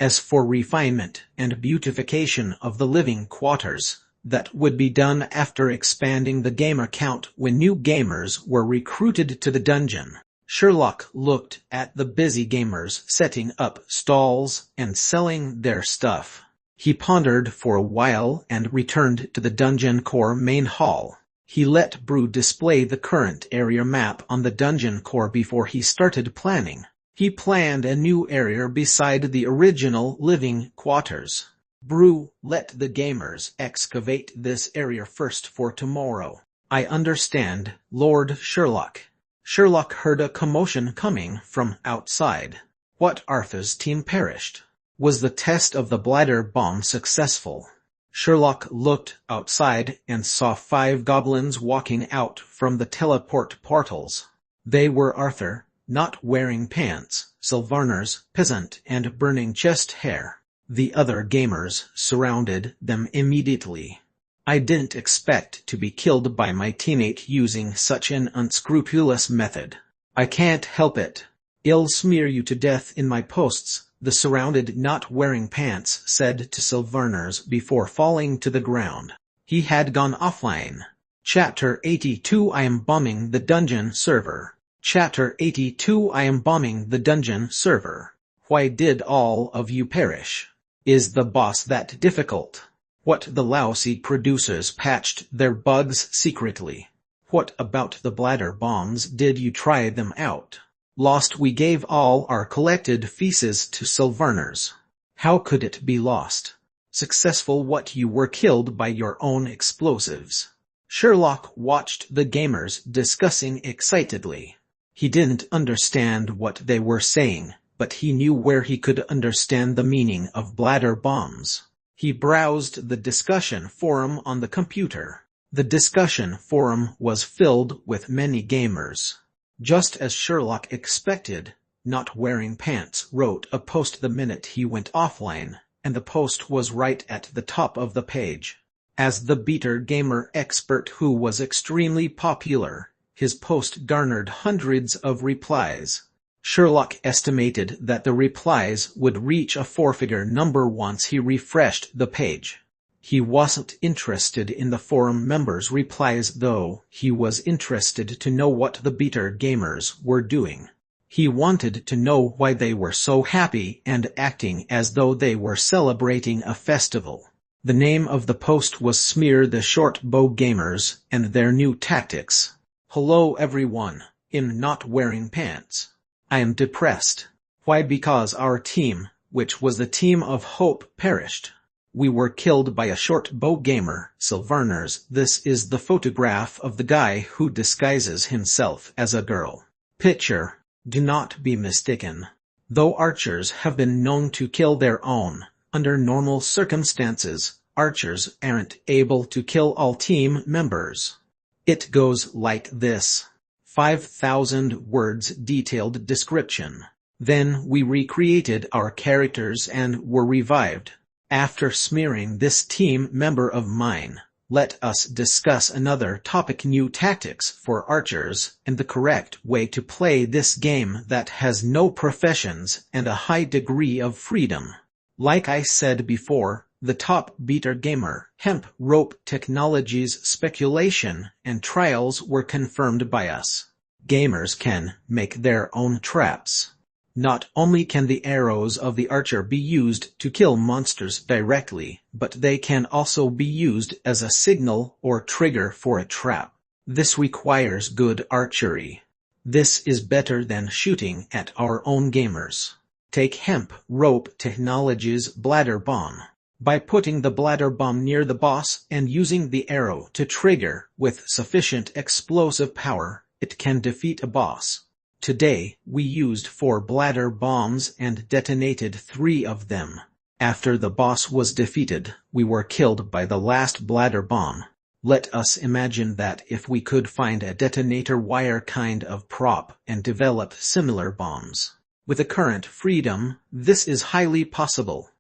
As for refinement and beautification of the living quarters, that would be done after expanding the gamer count when new gamers were recruited to the dungeon. Sherlock looked at the busy gamers setting up stalls and selling their stuff. He pondered for a while and returned to the dungeon core main hall. He let Brew display the current area map on the dungeon core before he started planning. He planned a new area beside the original living quarters. Brew, let the gamers excavate this area first for tomorrow. I understand, Lord Sherlock. Sherlock heard a commotion coming from outside. What, Arthur's team perished? Was the test of the bladder bomb successful? Sherlock looked outside and saw 5 goblins walking out from the teleport portals. They were Arthur, not wearing pants, Sylvaner's peasant and burning chest hair. The other gamers surrounded them immediately. I didn't expect to be killed by my teammate using such an unscrupulous method. I can't help it. I'll smear you to death in my posts, the surrounded not wearing pants said to Sylvaners before falling to the ground. He had gone offline. Chapter 82 I am bombing the dungeon server. Chapter 82 I am bombing the dungeon server. Why did all of you perish? Is the boss that difficult? What the lousy producers patched their bugs secretly. What about the bladder bombs? Did you try them out? Lost. We gave all our collected feces to Sylvaners. How could it be lost? Successful. What, you were killed by your own explosives? Sherlock watched the gamers discussing excitedly. He didn't understand what they were saying, but he knew where he could understand the meaning of bladder bombs. He browsed the discussion forum on the computer. The discussion forum was filled with many gamers. Just as Sherlock expected, Not Wearing Pants wrote a post the minute he went offline, and the post was right at the top of the page. As the beater gamer expert who was extremely popular, his post garnered hundreds of replies. Sherlock estimated that the replies would reach a four-figure number once he refreshed the page. He wasn't interested in the forum members' replies though. He was interested to know what the beater gamers were doing. He wanted to know why they were so happy and acting as though they were celebrating a festival. The name of the post was Smear the Short Bow Gamers and Their New Tactics. Hello everyone, I'm Not Wearing Pants. I am depressed. Why? Because our team, which was the team of hope, perished. We were killed by a short bow gamer, Sylvaners. This is the photograph of the guy who disguises himself as a girl. Picture. Do not be mistaken. Though archers have been known to kill their own, under normal circumstances, archers aren't able to kill all team members. It goes like this. 5,000 words detailed description. Then we recreated our characters and were revived. After smearing this team member of mine, let us discuss another topic: new tactics for archers and the correct way to play this game that has no professions and a high degree of freedom. Like I said before, the top beater gamer, Hemp Rope Technologies speculation and trials were confirmed by us. Gamers can make their own traps. Not only can the arrows of the archer be used to kill monsters directly, but they can also be used as a signal or trigger for a trap. This requires good archery. This is better than shooting at our own gamers. Take Hemp Rope Technologies bladder bomb. By putting the bladder bomb near the boss and using the arrow to trigger with sufficient explosive power, it can defeat a boss. Today, we used 4 bladder bombs and detonated 3 of them. After the boss was defeated, we were killed by the last bladder bomb. Let us imagine that if we could find a detonator wire kind of prop and develop similar bombs. With the current freedom, this is highly possible.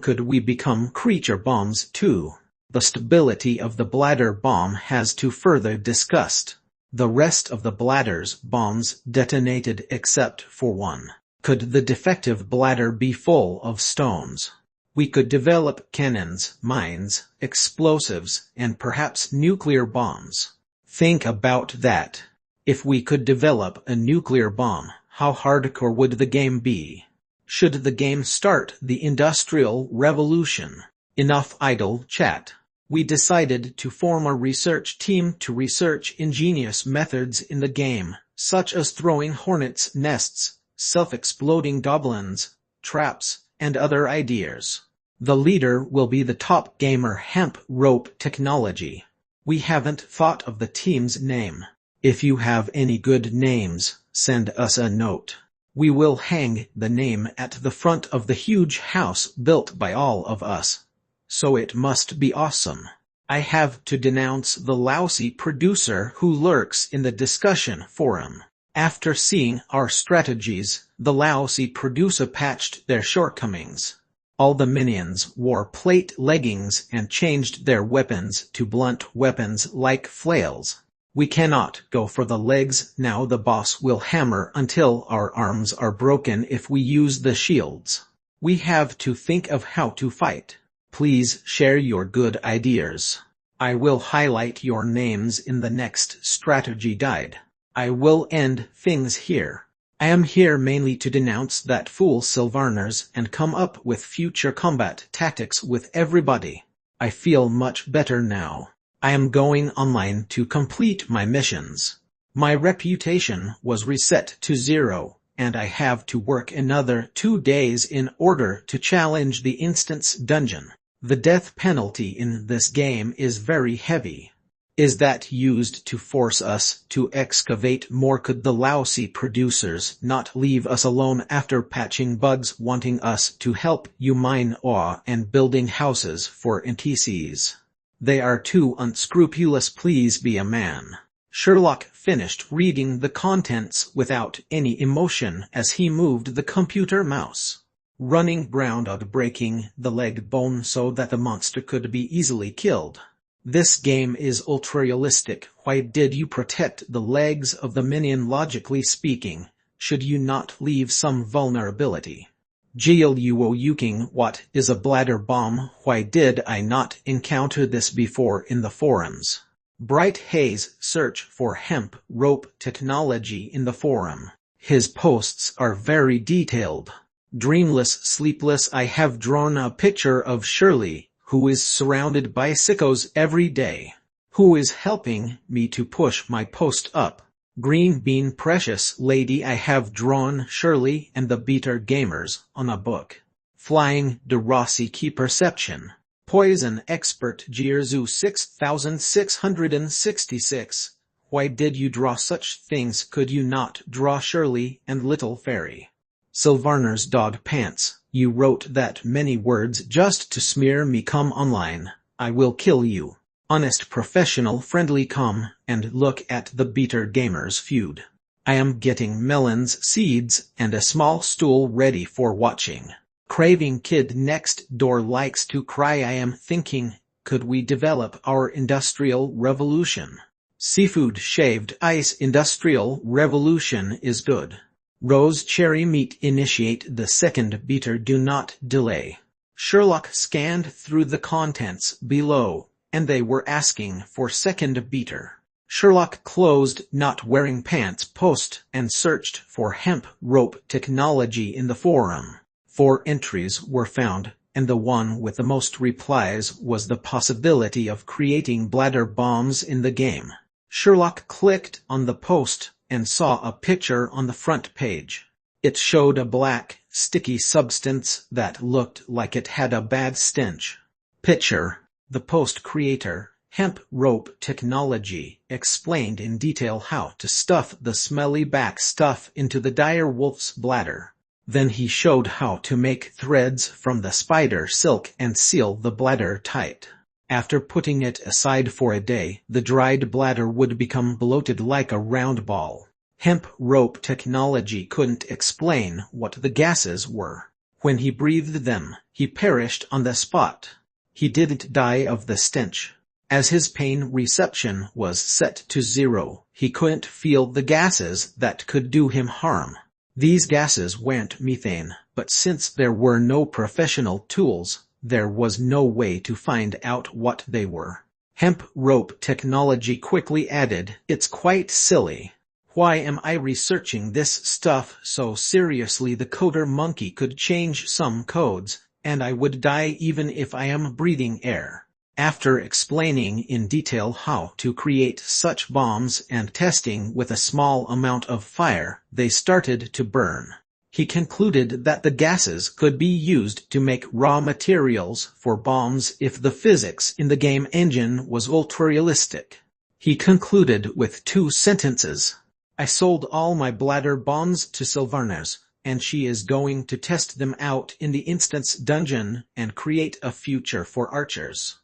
Could we become creature bombs too? The stability of the bladder bomb has to further discussed. The rest of the bladder's bombs detonated except for one. Could the defective bladder be full of stones? We could develop cannons, mines, explosives, and perhaps nuclear bombs. Think about that. If we could develop a nuclear bomb, how hardcore would the game be? Should the game start the Industrial Revolution? Enough idle chat. We decided to form a research team to research ingenious methods in the game, such as throwing hornets' nests, self-exploding goblins, traps, and other ideas. The leader will be the top gamer Hemp Rope Technology. We haven't thought of the team's name. If you have any good names, send us a note. We will hang the name at the front of the huge house built by all of us. So it must be awesome. I have to denounce the lousy producer who lurks in the discussion forum. After seeing our strategies, the lousy producer patched their shortcomings. All the minions wore plate leggings and changed their weapons to blunt weapons like flails. We cannot go for the legs now. The boss will hammer until our arms are broken if we use the shields. We have to think of how to fight. Please share your good ideas. I will highlight your names in the next strategy guide. I will end things here. I am here mainly to denounce that fool Sylvarners and come up with future combat tactics with everybody. I feel much better now. I am going online to complete my missions. My reputation was reset to 0, and I have to work another 2 days in order to challenge the instance dungeon. The death penalty in this game is very heavy. Is that used to force us to excavate more? Could the lousy producers not leave us alone after patching bugs, wanting us to help you mine ore and building houses for NPCs? They are too unscrupulous. Please be a man. Sherlock finished reading the contents without any emotion as he moved the computer mouse, running around, breaking the leg bone so that the monster could be easily killed. This game is ultra-realistic. Why did you protect the legs of the minion? Logically speaking, should you not leave some vulnerability? Yuking, what is a bladder bomb? Why did I not encounter this before in the forums? Bright Haze, search for hemp rope technology in the forum. His posts are very detailed. Dreamless Sleepless, I have drawn a picture of Shirley, who is surrounded by sickos every day, who is helping me to push my post up. Green Bean Precious Lady, I have drawn Shirley and the Beater Gamers on a book. Flying de Rossi Key Perception. Poison Expert Gearzu 6666. Why did you draw such things? Could you not draw Shirley and Little Fairy? Sylvarner's Dog Pants, you wrote that many words just to smear me. Come online, I will kill you. Honest Professional Friendly, come and look at the Beater Gamers feud. I am getting melons, seeds, and a small stool ready for watching. Craving Kid Next Door likes to cry. I am thinking, could we develop our industrial revolution? Seafood Shaved Ice Industrial Revolution is good. Rose Cherry Meat, initiate the second beater, do not delay. Sherlock scanned through the contents below, and they were asking for second beater. Sherlock closed not wearing pants post and searched for hemp rope technology in the forum. 4 entries were found, and the one with the most replies was the possibility of creating bladder bombs in the game. Sherlock clicked on the post and saw a picture on the front page. It showed a black, sticky substance that looked like it had a bad stench. Picture. The post creator, Hemp Rope Technology, explained in detail how to stuff the smelly back stuff into the dire wolf's bladder. Then he showed how to make threads from the spider silk and seal the bladder tight. After putting it aside for a day, the dried bladder would become bloated like a round ball. Hemp Rope Technology couldn't explain what the gases were. When he breathed them, he perished on the spot. He didn't die of the stench. As his pain reception was set to 0, he couldn't feel the gases that could do him harm. These gases weren't methane, but since there were no professional tools, there was no way to find out what they were. Hemp Rope Technology quickly added, "It's quite silly. Why am I researching this stuff so seriously? The coder monkey could change some codes, and I would die even if I am breathing air." After explaining in detail how to create such bombs and testing with a small amount of fire, they started to burn. He concluded that the gases could be used to make raw materials for bombs if the physics in the game engine was ultra-realistic. He concluded with 2 sentences. I sold all my bladder bombs to Sylvarners, and she is going to test them out in the instance dungeon and create a future for archers.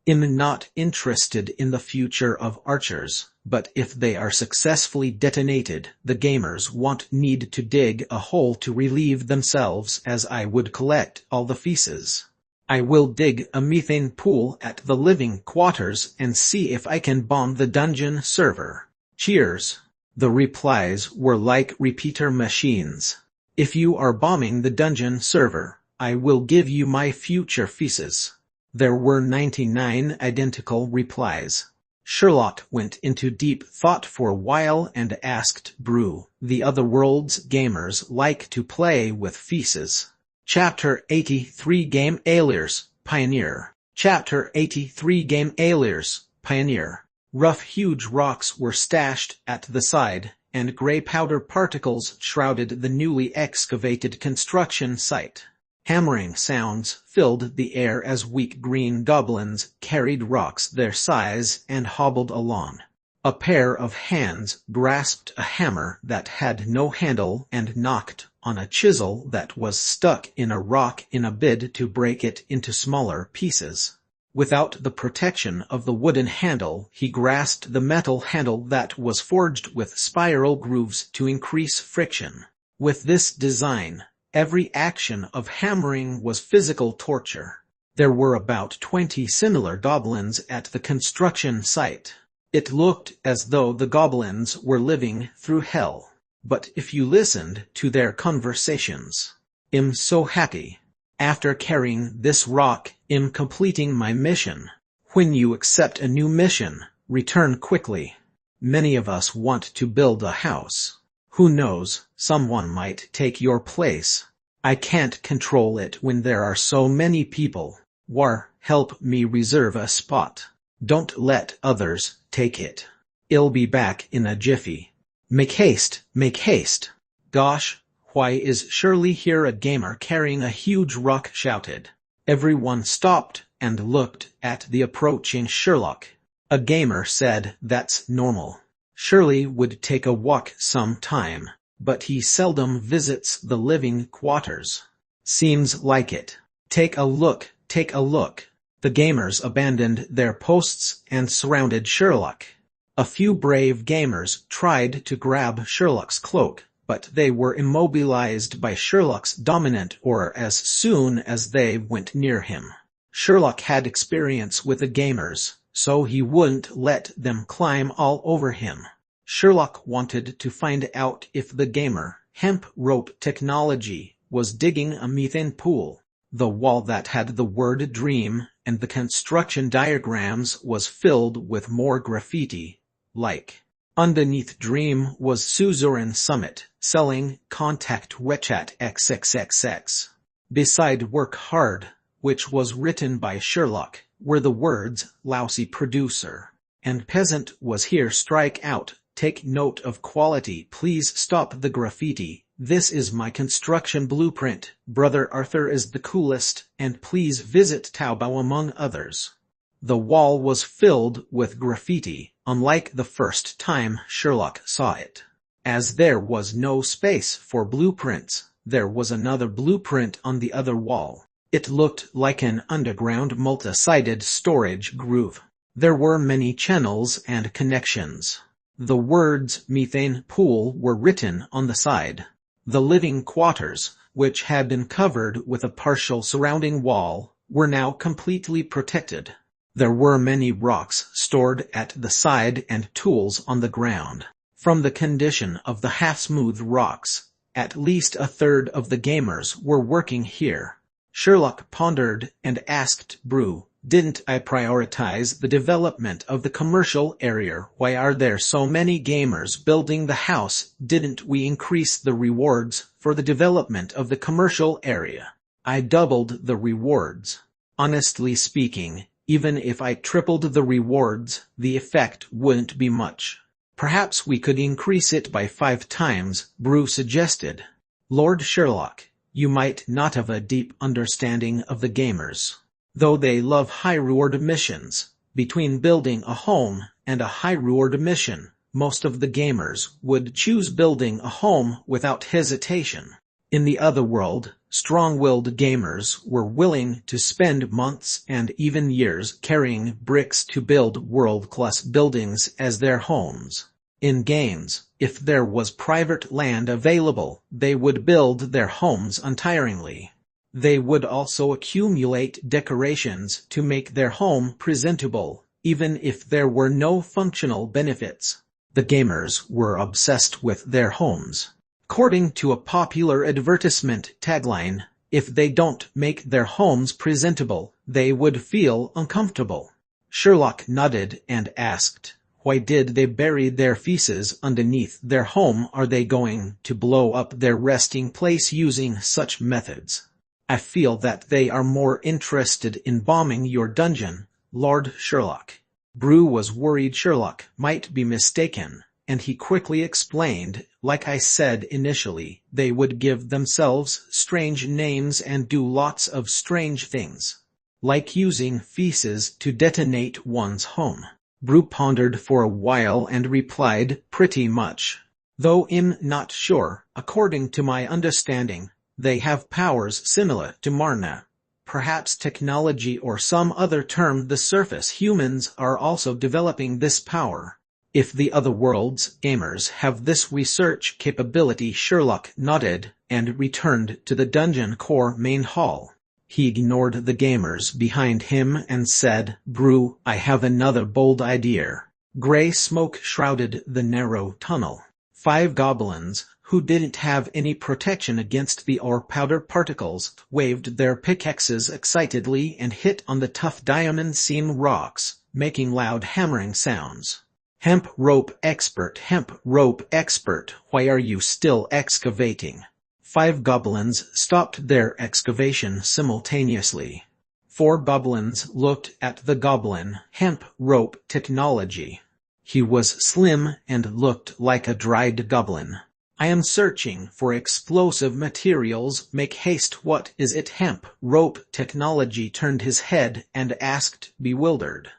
I'm not interested in the future of archers, But if they are successfully detonated, the gamers won't need to dig a hole to relieve themselves, as I would collect all the feces. I will dig a methane pool at the living quarters and see if I can bomb the dungeon server. Cheers. The replies were like repeater machines. If you are bombing the dungeon server, I will give you my future feces. There were 99 identical replies. Sherlock went into deep thought for a while and asked Brew, "The Otherworld's gamers like to play with feces." Chapter 83 Game Aliers, Pioneer. Chapter 83 Game Aliers, Pioneer. Rough huge rocks were stashed at the side, and gray powder particles shrouded the newly excavated construction site. Hammering sounds filled the air as weak green goblins carried rocks their size and hobbled along. A pair of hands grasped a hammer that had no handle and knocked on a chisel that was stuck in a rock in a bid to break it into smaller pieces. Without the protection of the wooden handle, he grasped the metal handle that was forged with spiral grooves to increase friction. With this design, every action of hammering was physical torture. There were about 20 similar goblins at the construction site. It looked as though the goblins were living through hell. But if you listened to their conversations, "I'm so happy. After carrying this rock, I'm completing my mission. When you accept a new mission, return quickly. Many of us want to build a house. Who knows, someone might take your place. I can't control it when there are so many people. War, help me reserve a spot. Don't let others take it. I'll be back in a jiffy. Make haste, make haste." "Gosh, why is Shirley here?" a gamer carrying a huge rock shouted. Everyone stopped and looked at the approaching Sherlock. A gamer said that's normal. Shirley would take a walk sometime, but he seldom visits the living quarters. Seems like it. Take a look, take a look. The gamers abandoned their posts and surrounded Sherlock. A few brave gamers tried to grab Sherlock's cloak, but they were immobilized by Sherlock's dominant aura as soon as they went near him. Sherlock had experience with the gamers, so he wouldn't let them climb all over him. Sherlock wanted to find out if the gamer, hemp rope technology, was digging a methane pool. The wall that had the word dream and the construction diagrams was filled with more graffiti. Underneath dream was Suzerain Summit, selling contact WeChat XXXX. Beside work hard, which was written by Sherlock, were the words lousy producer. And peasant was here. Strike out, take note of quality. Please stop the graffiti. This is my construction blueprint. Brother Arthur is the coolest, and please visit Taobao, among others. The wall was filled with graffiti, unlike the first time Sherlock saw it. As there was no space for blueprints, there was another blueprint on the other wall. It looked like an underground multi-sided storage groove. There were many channels and connections. The words methane pool were written on the side. The living quarters, which had been covered with a partial surrounding wall, were now completely protected. There were many rocks stored at the side and tools on the ground. From the condition of the half-smooth rocks, at least a third of the gamers were working here. Sherlock pondered and asked Brew, "Didn't I prioritize the development of the commercial area? Why are there so many gamers building the house? Didn't we increase the rewards for the development of the commercial area?" "I doubled the rewards. Honestly speaking, even if I tripled the rewards, the effect wouldn't be much. Perhaps we could increase it by 5 times, Brew suggested. "Lord Sherlock, you might not have a deep understanding of the gamers. Though they love high-reward missions, between building a home and a high-reward mission, most of the gamers would choose building a home without hesitation. In the other world, Strong-willed gamers were willing to spend months and even years carrying bricks to build world-class buildings as their homes. In games, if there was private land available, they would build their homes untiringly. They would also accumulate decorations to make their home presentable, even if there were no functional benefits. The gamers were obsessed with their homes. According to a popular advertisement tagline, if they don't make their homes presentable, they would feel uncomfortable. Sherlock nodded and asked, "Why did they bury their feces underneath their home? Are they going to blow up their resting place using such methods?" "I feel that they are more interested in bombing your dungeon, Lord Sherlock." Brew was worried Sherlock might be mistaken, and he quickly explained, "Like I said initially, they would give themselves strange names and do lots of strange things. Like using feces to detonate one's home." Brew pondered for a while and replied, "Pretty much. Though I'm not sure, according to my understanding, they have powers similar to Marna. Perhaps technology or some other term. The surface humans are also developing this power. If the other world's gamers have this research capability." Sherlock nodded and returned to the dungeon core main hall. He ignored the gamers behind him and said, "Brew, I have another bold idea." Gray smoke shrouded the narrow tunnel. 5 goblins, who didn't have any protection against the ore powder particles, waved their pickaxes excitedly and hit on the tough diamond-seam rocks, making loud hammering sounds. "Hemp rope expert, why are you still excavating?" 5 goblins stopped their excavation simultaneously. 4 goblins looked at the goblin, "Hemp rope technology." He was slim and looked like a dried goblin. "I am searching for explosive materials. Make haste. What is it?" "Hemp rope technology," turned his head and asked, bewildered.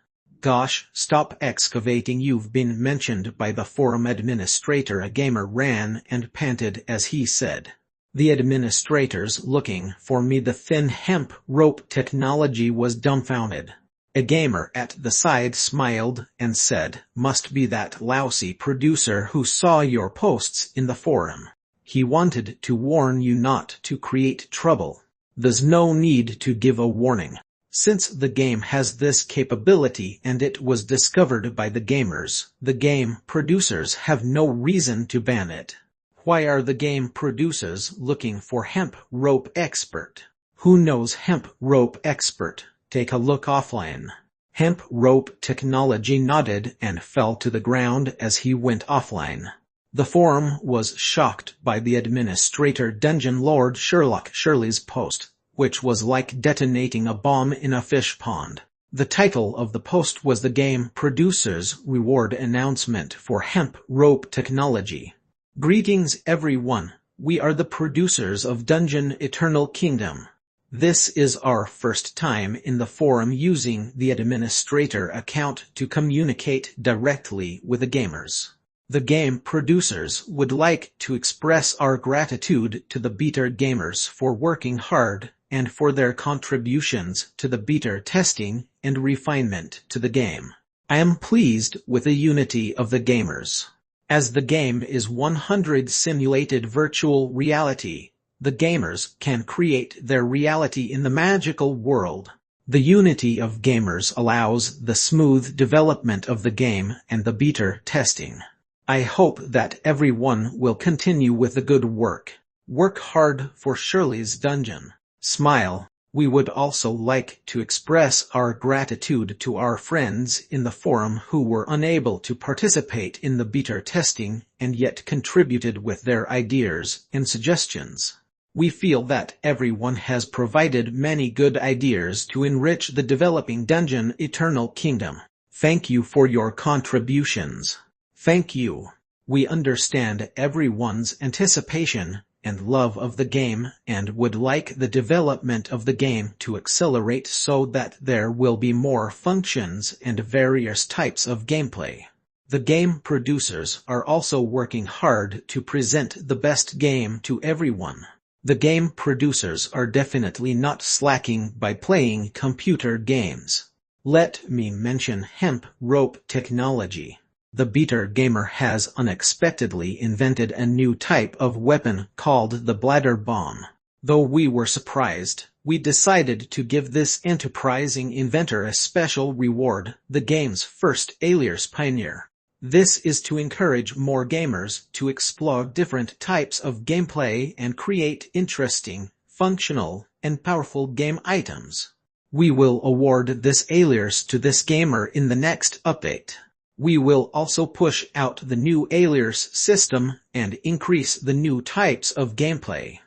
"Gosh, stop excavating. You've been mentioned by the forum administrator." A gamer ran and panted as he said, "The administrator's looking for me." The thin hemp rope technology was dumbfounded. A gamer at the side smiled and said, "Must be that lousy producer who saw your posts in the forum. He wanted to warn you not to create trouble." "There's no need to give a warning. Since the game has this capability and it was discovered by the gamers, the game producers have no reason to ban it." "Why are the game producers looking for hemp rope expert?" "Who knows hemp rope expert? Take a look offline." Hemp rope technology nodded and fell to the ground as he went offline. The forum was shocked by the administrator dungeon lord Sherlock Shirley's post, which was like detonating a bomb in a fish pond. The title of the post was "The Game Producer's Reward Announcement for Hemp Rope Technology." "Greetings everyone, we are the producers of Dungeon Eternal Kingdom. This is our first time in the forum using the administrator account to communicate directly with the gamers. The game producers would like to express our gratitude to the beta gamers for working hard and for their contributions to the beta testing and refinement to the game. I am pleased with the unity of the gamers. As the game is 100 simulated virtual reality, the gamers can create their reality in the magical world. The unity of gamers allows the smooth development of the game and the beta testing. I hope that everyone will continue with the good work. Work hard for Shirley's Dungeon. Smile. We would also like to express our gratitude to our friends in the forum who were unable to participate in the beta testing and yet contributed with their ideas and suggestions. We feel that everyone has provided many good ideas to enrich the developing Dungeon Eternal Kingdom. Thank you for your contributions." "Thank you. We understand everyone's anticipation and love of the game and would like the development of the game to accelerate so that there will be more functions and various types of gameplay. The game producers are also working hard to present the best game to everyone. The game producers are definitely not slacking by playing computer games. Let me mention hemp rope technology. The beater gamer has unexpectedly invented a new type of weapon called the bladder bomb. Though we were surprised, we decided to give this enterprising inventor a special reward, the game's first alias pioneer. This is to encourage more gamers to explore different types of gameplay and create interesting, functional, and powerful game items. We will award this alias to this gamer in the next update. We will also push out the new alias system and increase the new types of gameplay.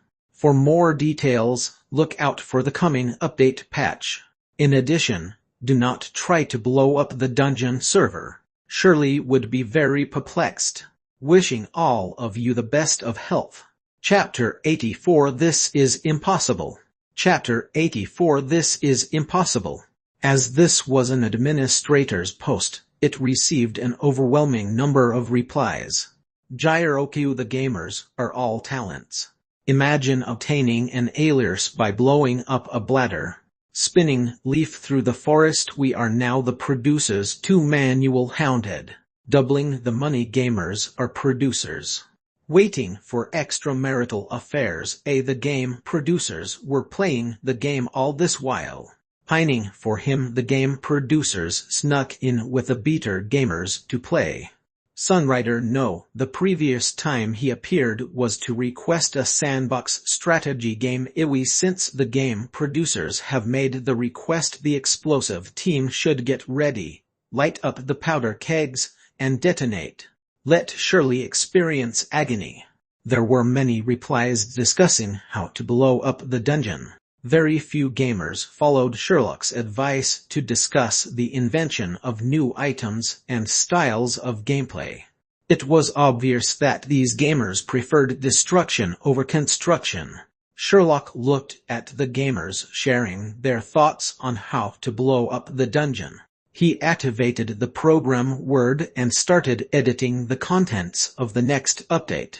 For more details, look out for the coming update patch. In addition, do not try to blow up the dungeon server. Shirley would be very perplexed. Wishing all of you the best of health. Chapter 84 This is impossible. Chapter 84 This is impossible. As this was an administrator's post, it received an overwhelming number of replies. Gyroku the gamers are all talents. Imagine obtaining an alias by blowing up a bladder. Spinning leaf through the forest. We are now the producers to manual hounded. Doubling the money. Gamers are producers. Waiting for extramarital affairs. The game producers were playing the game all this while. Pining for him. The game producers snuck in with the beater gamers to play. Sunrider no, the previous time he appeared was to request a sandbox strategy game. Since the game producers have made the request, the explosive team should get ready, light up the powder kegs, and detonate. Let Shirley experience agony. There were many replies discussing how to blow up the dungeon. Very few gamers followed Sherlock's advice to discuss the invention of new items and styles of gameplay. It was obvious that these gamers preferred destruction over construction. Sherlock looked at the gamers sharing their thoughts on how to blow up the dungeon. He activated the program Word and started editing the contents of the next update.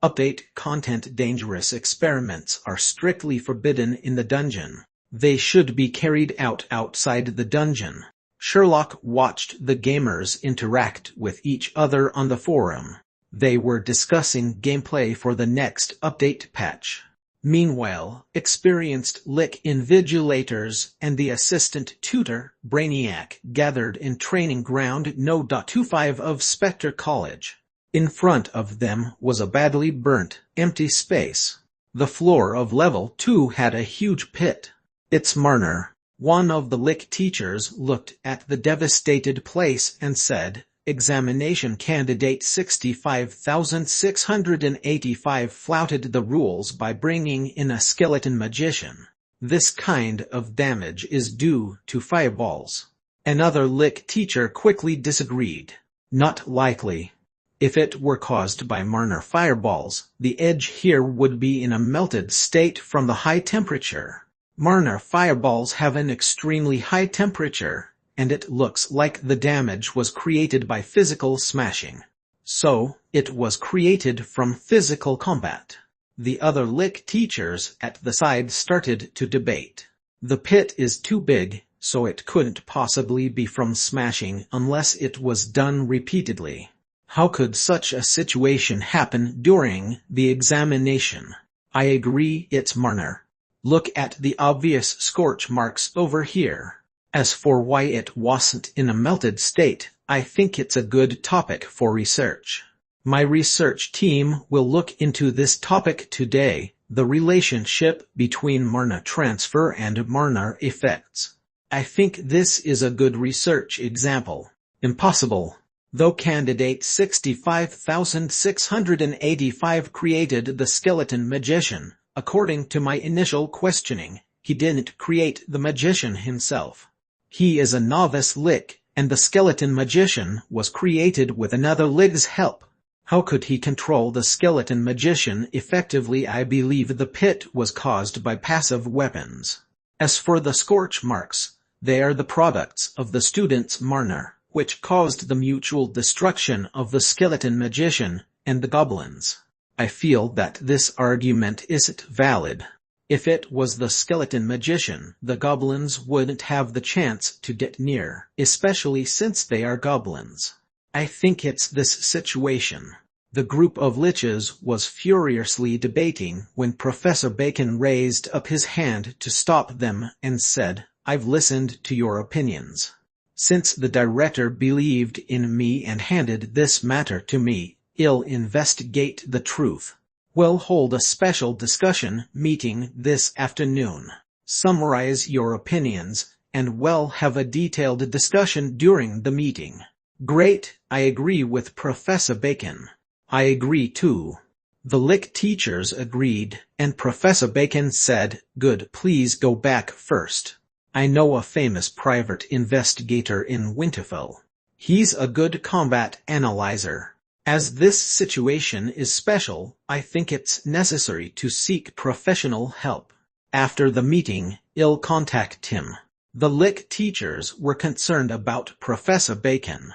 Update content. Dangerous experiments are strictly forbidden in the dungeon. They should be carried out outside the dungeon. Sherlock watched the gamers interact with each other on the forum. They were discussing gameplay for the next update patch. Meanwhile, experienced lick invigilators and the assistant tutor, Brainiac, gathered in training ground No. 25 of Spectre College. In front of them was a badly burnt, empty space. The floor of level 2 had a huge pit. It's Marner. One of the lick teachers looked at the devastated place and said, Examination candidate 65,685 flouted the rules by bringing in a skeleton magician. This kind of damage is due to fireballs. Another lick teacher quickly disagreed. Not likely. If it were caused by Marner fireballs, the edge here would be in a melted state from the high temperature. Marner fireballs have an extremely high temperature, and it looks like the damage was created by physical smashing. So, it was created from physical combat. The other lick teachers at the side started to debate. The pit is too big, so it couldn't possibly be from smashing unless it was done repeatedly. How could such a situation happen during the examination? I agree, it's Marner. Look at the obvious scorch marks over here. As for why it wasn't in a melted state, I think it's a good topic for research. My research team will look into this topic today, the relationship between Marner transfer and Marner effects. I think this is a good research example. Impossible. Though candidate 65,685 created the skeleton magician, according to my initial questioning, he didn't create the magician himself. He is a novice lick, and the skeleton magician was created with another lick's help. How could he control the skeleton magician effectively? I believe the pit was caused by passive weapons. As for the scorch marks, they are the products of the student's Marner, which caused the mutual destruction of the skeleton magician and the goblins. I feel that this argument isn't valid. If it was the skeleton magician, the goblins wouldn't have the chance to get near, especially since they are goblins. I think it's this situation. The group of liches was furiously debating when Professor Bacon raised up his hand to stop them and said, "I've listened to your opinions. Since the director believed in me and handed this matter to me, I'll investigate the truth. We'll hold a special discussion meeting this afternoon. Summarize your opinions, and we'll have a detailed discussion during the meeting." Great, I agree with Professor Bacon. I agree too. The Lick teachers agreed, and Professor Bacon said, "Good, please go back first. I know a famous private investigator in Winterfell. He's a good combat analyzer. As this situation is special, I think it's necessary to seek professional help. After the meeting, I'll contact him." The Lick teachers were concerned about Professor Bacon.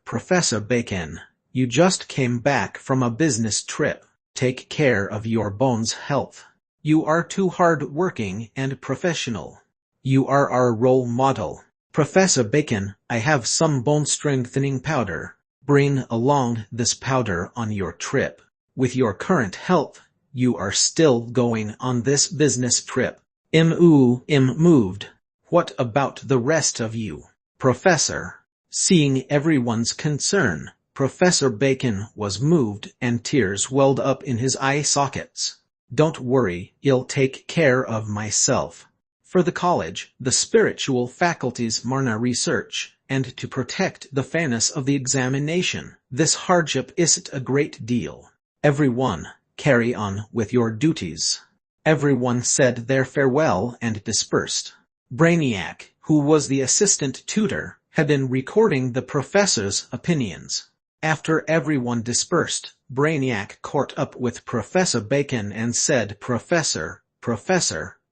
Professor Bacon, you just came back from a business trip. Take care of your bones' health. You are too hard-working and professional. You are our role model. Professor Bacon, I have some bone-strengthening powder. Bring along this powder on your trip. With your current health, you are still going on this business trip. Moved. What about the rest of you? Professor. Seeing everyone's concern, Professor Bacon was moved and tears welled up in his eye sockets. Don't worry, I'll take care of myself. For the college, the spiritual faculty's Marna research, and to protect the fairness of the examination, this hardship isn't a great deal. Everyone, carry on with your duties. Everyone said their farewell and dispersed. Brainiac, who was the assistant tutor, had been recording the professor's opinions. After everyone dispersed, Brainiac caught up with Professor Bacon and said, Professor,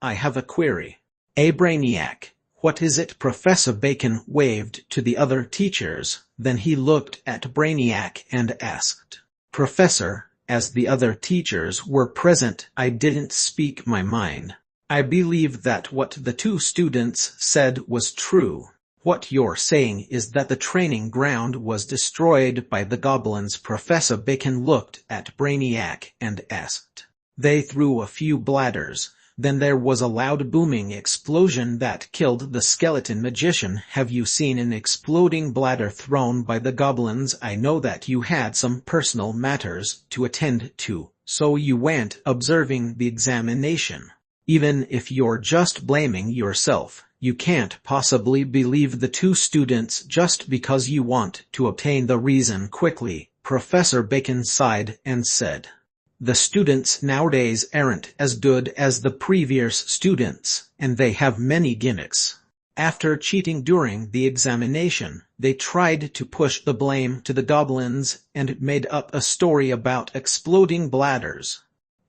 I have a query." Brainiac, what is it?" Professor Bacon waved to the other teachers, then he looked at Brainiac and asked, "Professor, as the other teachers were present, I didn't speak my mind. I believe that what the two students said was true. What you're saying is that the training ground was destroyed by the goblins." Professor Bacon looked at Brainiac and asked. "They threw a few bladders. Then there was a loud booming explosion that killed the skeleton magician." "Have you seen an exploding bladder thrown by the goblins?" "I know that you had some personal matters to attend to, so you went observing the examination. Even if you're just blaming yourself, you can't possibly believe the two students just because you want to obtain the reason quickly." Professor Bacon sighed and said, "The students nowadays aren't as good as the previous students, and they have many gimmicks. After cheating during the examination, they tried to push the blame to the goblins and made up a story about exploding bladders.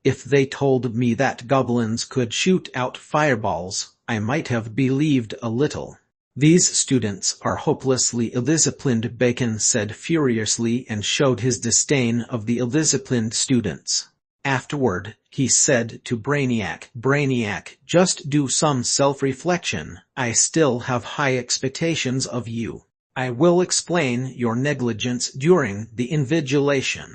If they told me that goblins could shoot out fireballs, I might have believed a little. These students are hopelessly ill-disciplined," Bacon said furiously and showed his disdain of the ill-disciplined students. Afterward, he said to Brainiac, "Brainiac, just do some self-reflection. I still have high expectations of you. I will explain your negligence during the invigilation.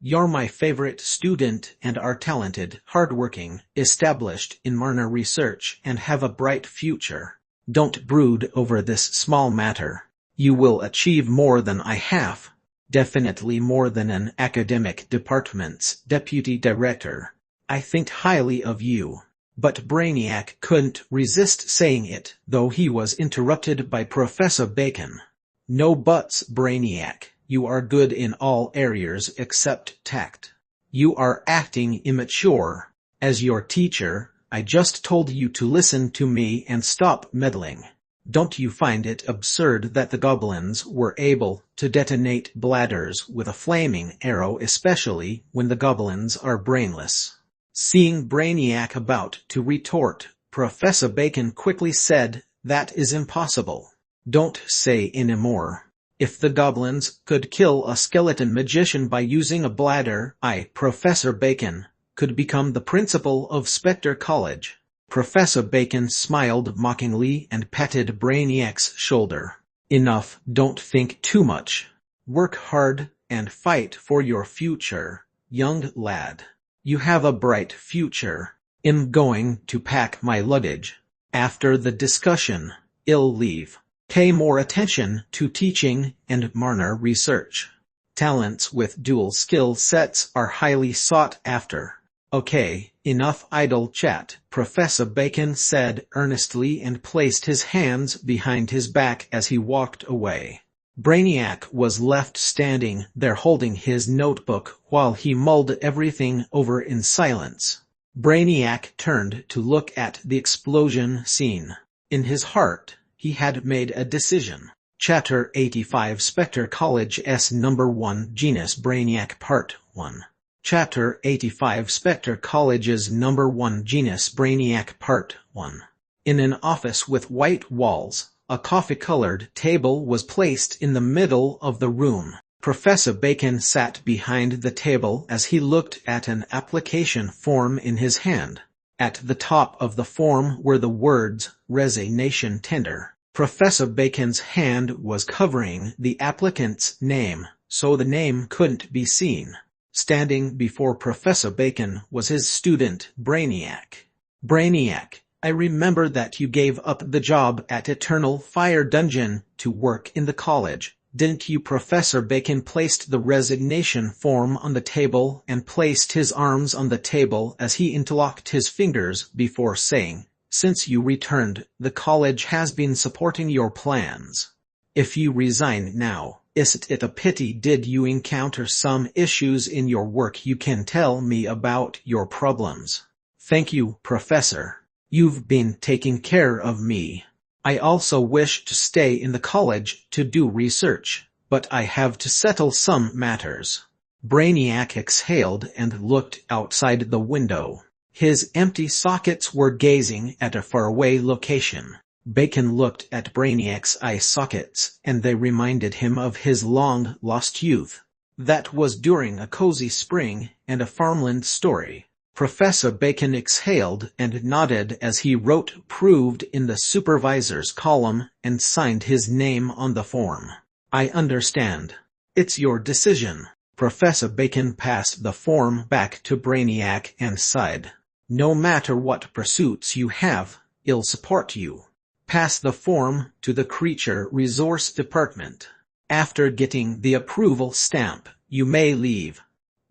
You're my favorite student and are talented, hardworking, established in Marna research, and have a bright future. Don't brood over this small matter. You will achieve more than I have. Definitely more than an academic department's deputy director. I think highly of you." But Brainiac couldn't resist saying it, though he was interrupted by Professor Bacon. "No buts, Brainiac. You are good in all areas except tact. You are acting immature. As your teacher, I just told you to listen to me and stop meddling. Don't you find it absurd that the goblins were able to detonate bladders with a flaming arrow, especially when the goblins are brainless?" Seeing Brainiac about to retort, Professor Bacon quickly said, "That is impossible. Don't say any more. If the goblins could kill a skeleton magician by using a bladder, I, Professor Bacon, could become the principal of Spectre College. Professor Bacon smiled mockingly and patted Brainiac's shoulder. Enough, don't think too much. Work hard and fight for your future, young lad. You have a bright future. I'm going to pack my luggage. After the discussion, I'll leave. Pay more attention to teaching and minor research. Talents with dual skill sets are highly sought after. Okay, enough idle chat, Professor Bacon said earnestly and placed his hands behind his back as he walked away. Brainiac was left standing there holding his notebook while he mulled everything over in silence. Brainiac turned to look at the explosion scene. In his heart, he had made a decision. Chapter 85 Spectre College's Number 1 Genus Brainiac Part 1. Chapter 85 Spectre College's Number 1 Genus Brainiac Part 1. In an office with white walls, a coffee-colored table was placed in the middle of the room. Professor Bacon sat behind the table as he looked at an application form in his hand. At the top of the form were the words, "Resignation Tender." Professor Bacon's hand was covering the applicant's name, so the name couldn't be seen. Standing before Professor Bacon was his student, Brainiac. Brainiac, I remember that you gave up the job at Eternal Fire Dungeon to work in the college, didn't you? Professor Bacon placed the resignation form on the table and placed his arms on the table as he interlocked his fingers before saying, "Since you returned, the college has been supporting your plans. If you resign now, isn't it a pity? Did you encounter some issues in your work? You can tell me about your problems." "Thank you, Professor. You've been taking care of me. I also wish to stay in the college to do research, but I have to settle some matters." Brainiac exhaled and looked outside the window. His empty sockets were gazing at a faraway location. Bacon looked at Brainiac's eye sockets, and they reminded him of his long-lost youth. That was during a cozy spring and a farmland story. Professor Bacon exhaled and nodded as he wrote "Approved" in the supervisor's column and signed his name on the form. "I understand. It's your decision." Professor Bacon passed the form back to Brainiac and sighed. "No matter what pursuits you have, I'll support you. Pass the form to the Creature Resource Department. After getting the approval stamp, you may leave.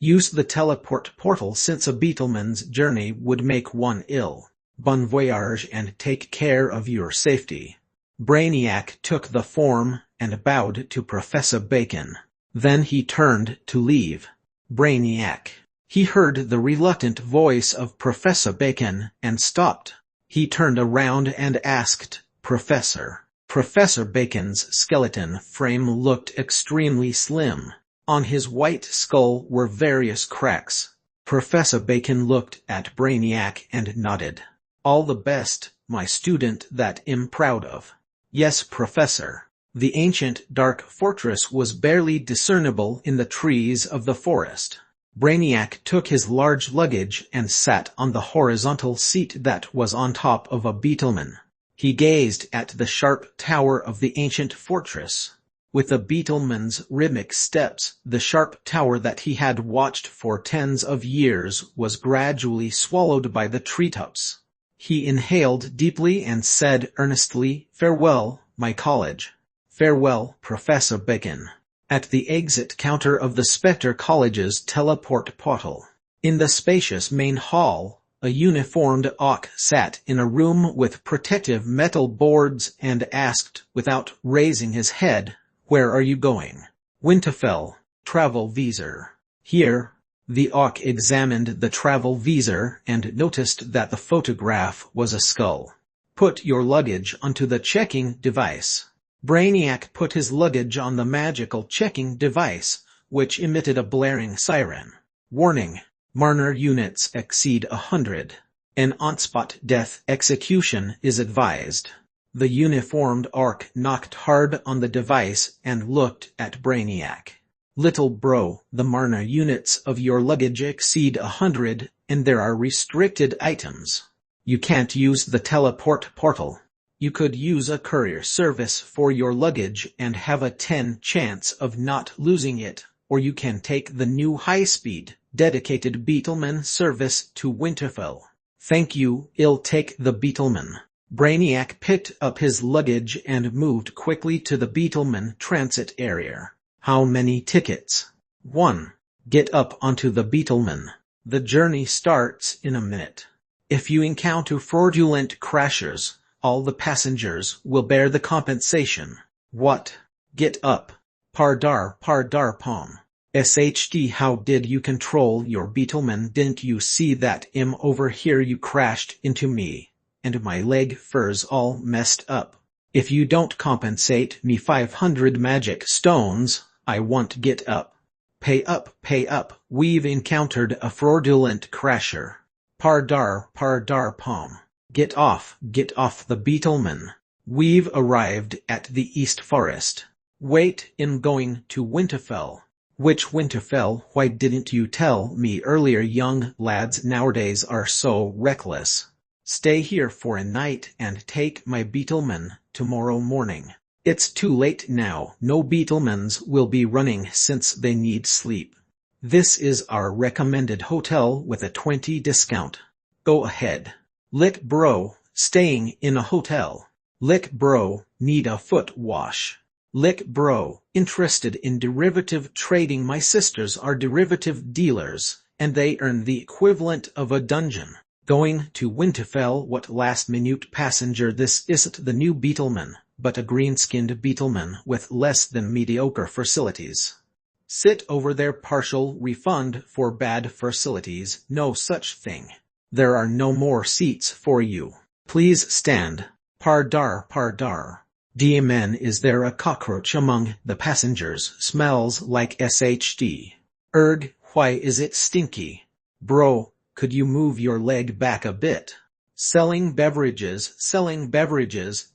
Use the teleport portal since a beetleman's journey would make one ill. Bon voyage and take care of your safety." Brainiac took the form and bowed to Professor Bacon. Then he turned to leave. Brainiac. He heard the reluctant voice of Professor Bacon and stopped. He turned around and asked, "Professor." Professor Bacon's skeleton frame looked extremely slim. On his white skull were various cracks. Professor Bacon looked at Brainiac and nodded. "All the best, my student that I'm proud of." "Yes, Professor." The ancient dark fortress was barely discernible in the trees of the forest. Brainiac took his large luggage and sat on the horizontal seat that was on top of a beetleman. He gazed at the sharp tower of the ancient fortress. With a beetleman's rhythmic steps, the sharp tower that he had watched for tens of years was gradually swallowed by the treetops. He inhaled deeply and said earnestly, "Farewell, my college." "Farewell, Professor Bacon." At the exit counter of the Spectre College's teleport portal. In the spacious main hall, a uniformed Auk sat in a room with protective metal boards and asked, without raising his head, "Where are you going?" "Winterfell. Travel visor." "Here." The Auk examined the travel visor and noticed that the photograph was a skull. "Put your luggage onto the checking device." Brainiac put his luggage on the magical checking device, which emitted a blaring siren. "Warning. Minor units exceed 100. An on-spot death execution is advised." The uniformed orc knocked hard on the device and looked at Brainiac. Little bro, the Marna units of your luggage exceed 100, and there are restricted items. You can't use the teleport portal. You could use a courier service for your luggage and have a 10 chance of not losing it, or you can take the new high-speed, dedicated Beetleman service to Winterfell. Thank you, I'll take the Beetleman. Brainiac picked up his luggage and moved quickly to the Beetleman transit area. How many tickets? 1. Get up onto the Beetleman. The journey starts in a minute. If you encounter fraudulent crashers, all the passengers will bear the compensation. What? Get up. Pardar pom. SHD, how did you control your Beetleman? Didn't you see that over here you crashed into me, and my leg fur's all messed up. If you don't compensate me 500 magic stones, I won't get up. Pay up. We've encountered a fraudulent crasher. Pardar pom. Get off the Beetleman. We've arrived at the East Forest. Wait, I'm going to Winterfell. Which Winterfell? Why didn't you tell me earlier? Young lads nowadays are so reckless. Stay here for a night and take my Beetleman tomorrow morning. It's too late now. No Beetlemans will be running since they need sleep. This is our recommended hotel with a 20% discount. Go ahead. Lick bro, staying in a hotel. Lick bro, need a foot wash. Lick bro, interested in derivative trading. My sisters are derivative dealers, and they earn the equivalent of a dungeon. Going to Winterfell. What last-minute passenger? This isn't the new Beetleman, but a green-skinned Beetleman with less than mediocre facilities. Sit over there. Partial refund for bad facilities. No such thing. There are no more seats for you. Please stand. Pardar. DMN, is there a cockroach among the passengers? Smells like SHD. Erg, why is it stinky? Bro, could you move your leg back a bit? Selling beverages,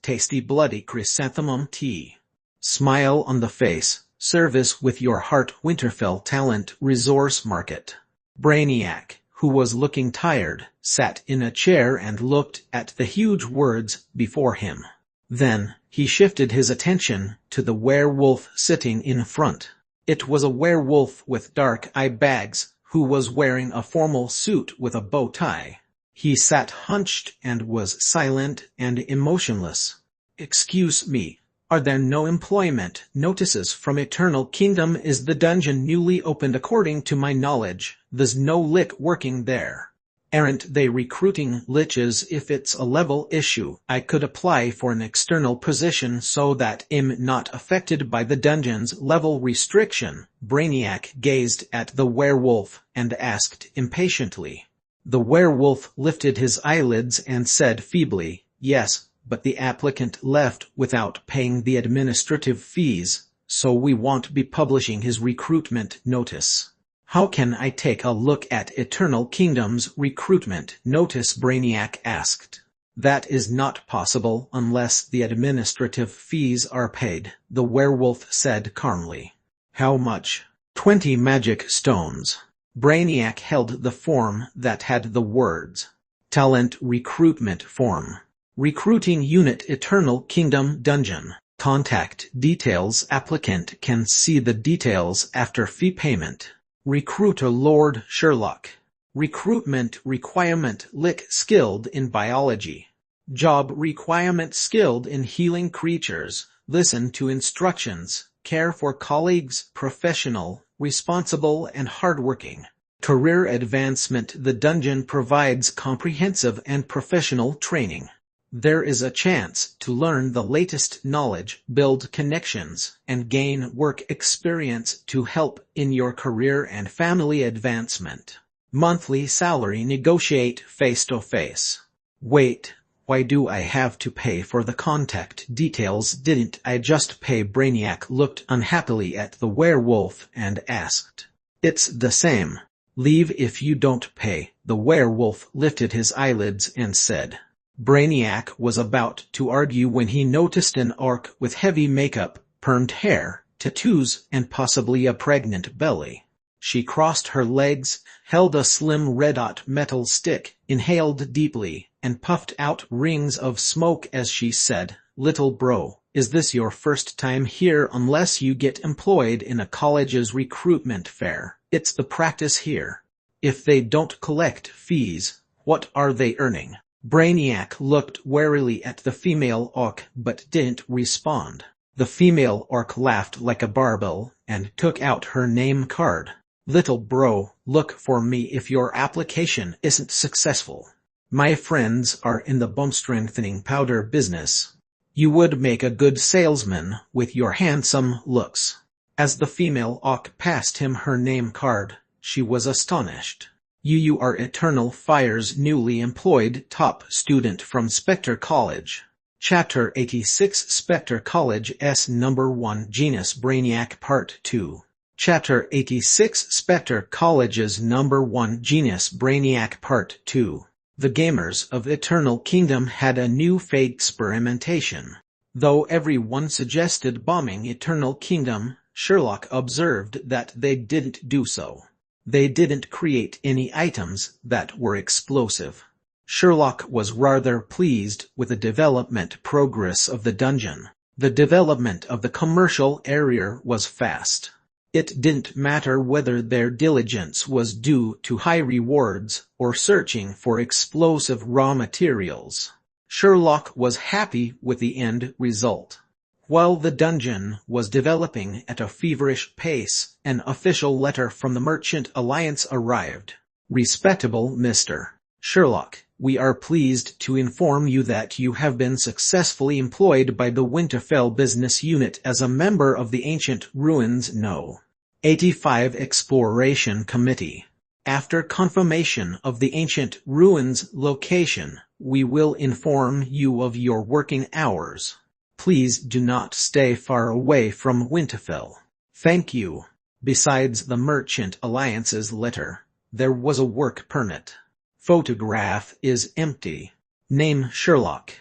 tasty bloody chrysanthemum tea. Smile on the face, service with your heart. Winterfell Talent Resource Market. Brainiac, who was looking tired, sat in a chair and looked at the huge words before him. Then, he shifted his attention to the werewolf sitting in front. It was a werewolf with dark eye bags, who was wearing a formal suit with a bow tie. He sat hunched and was silent and emotionless. Excuse me, are there no employment notices from Eternal Kingdom? Is the dungeon newly opened? According to my knowledge, there's no lick working there. Aren't they recruiting liches? If it's a level issue, I could apply for an external position so that I'm not affected by the dungeon's level restriction. Brainiac gazed at the werewolf and asked impatiently. The werewolf lifted his eyelids and said feebly, yes, but the applicant left without paying the administrative fees, so we won't be publishing his recruitment notice. How can I take a look at Eternal Kingdom's recruitment notice? Brainiac asked. That is not possible unless the administrative fees are paid, the werewolf said calmly. How much? 20 magic stones. Brainiac held the form that had the words, Talent Recruitment Form. Recruiting Unit Eternal Kingdom Dungeon. Contact details. Applicant can see the details after fee payment. Recruiter Lord Sherlock. Recruitment requirement lick skilled in biology. Job requirement skilled in healing creatures. Listen to instructions. Care for colleagues. Professional, responsible and hardworking. Career advancement. The dungeon provides comprehensive and professional training. There is a chance to learn the latest knowledge, build connections, and gain work experience to help in your career and family advancement. Monthly salary. Negotiate face-to-face. Wait, why do I have to pay for the contact details? Didn't I just pay? Brainiac looked unhappily at the werewolf and asked. It's the same. Leave if you don't pay. The werewolf lifted his eyelids and said. Brainiac was about to argue when he noticed an orc with heavy makeup, permed hair, tattoos, and possibly a pregnant belly. She crossed her legs, held a slim red-hot metal stick, inhaled deeply, and puffed out rings of smoke as she said, "Little bro, is this your first time here? Unless you get employed in a college's recruitment fair, it's the practice here. If they don't collect fees, what are they earning?" Brainiac looked warily at the female orc but didn't respond. The female orc laughed like a barbel and took out her name card. "Little bro, look for me if your application isn't successful. My friends are in the bone-strengthening powder business. You would make a good salesman with your handsome looks." As the female orc passed him her name card, she was astonished. "You are Eternal Fire's newly employed top student from Spectre College." Chapter 86 Spectre College's Number 1 Genus Brainiac Part 2. Chapter 86 Spectre College's Number 1 Genus Brainiac Part 2. The gamers of Eternal Kingdom had a new fate experimentation. Though everyone suggested bombing Eternal Kingdom, Sherlock observed that they didn't do so. They didn't create any items that were explosive. Sherlock was rather pleased with the development progress of the dungeon. The development of the commercial area was fast. It didn't matter whether their diligence was due to high rewards or searching for explosive raw materials. Sherlock was happy with the end result. While the dungeon was developing at a feverish pace, an official letter from the Merchant Alliance arrived. "Respectable Mr. Sherlock, we are pleased to inform you that you have been successfully employed by the Winterfell Business Unit as a member of the Ancient Ruins No. 85 Exploration Committee. After confirmation of the Ancient Ruins location, we will inform you of your working hours. Please do not stay far away from Winterfell. Thank you." Besides the Merchant Alliance's letter, there was a work permit. Photograph is empty. Name Sherlock.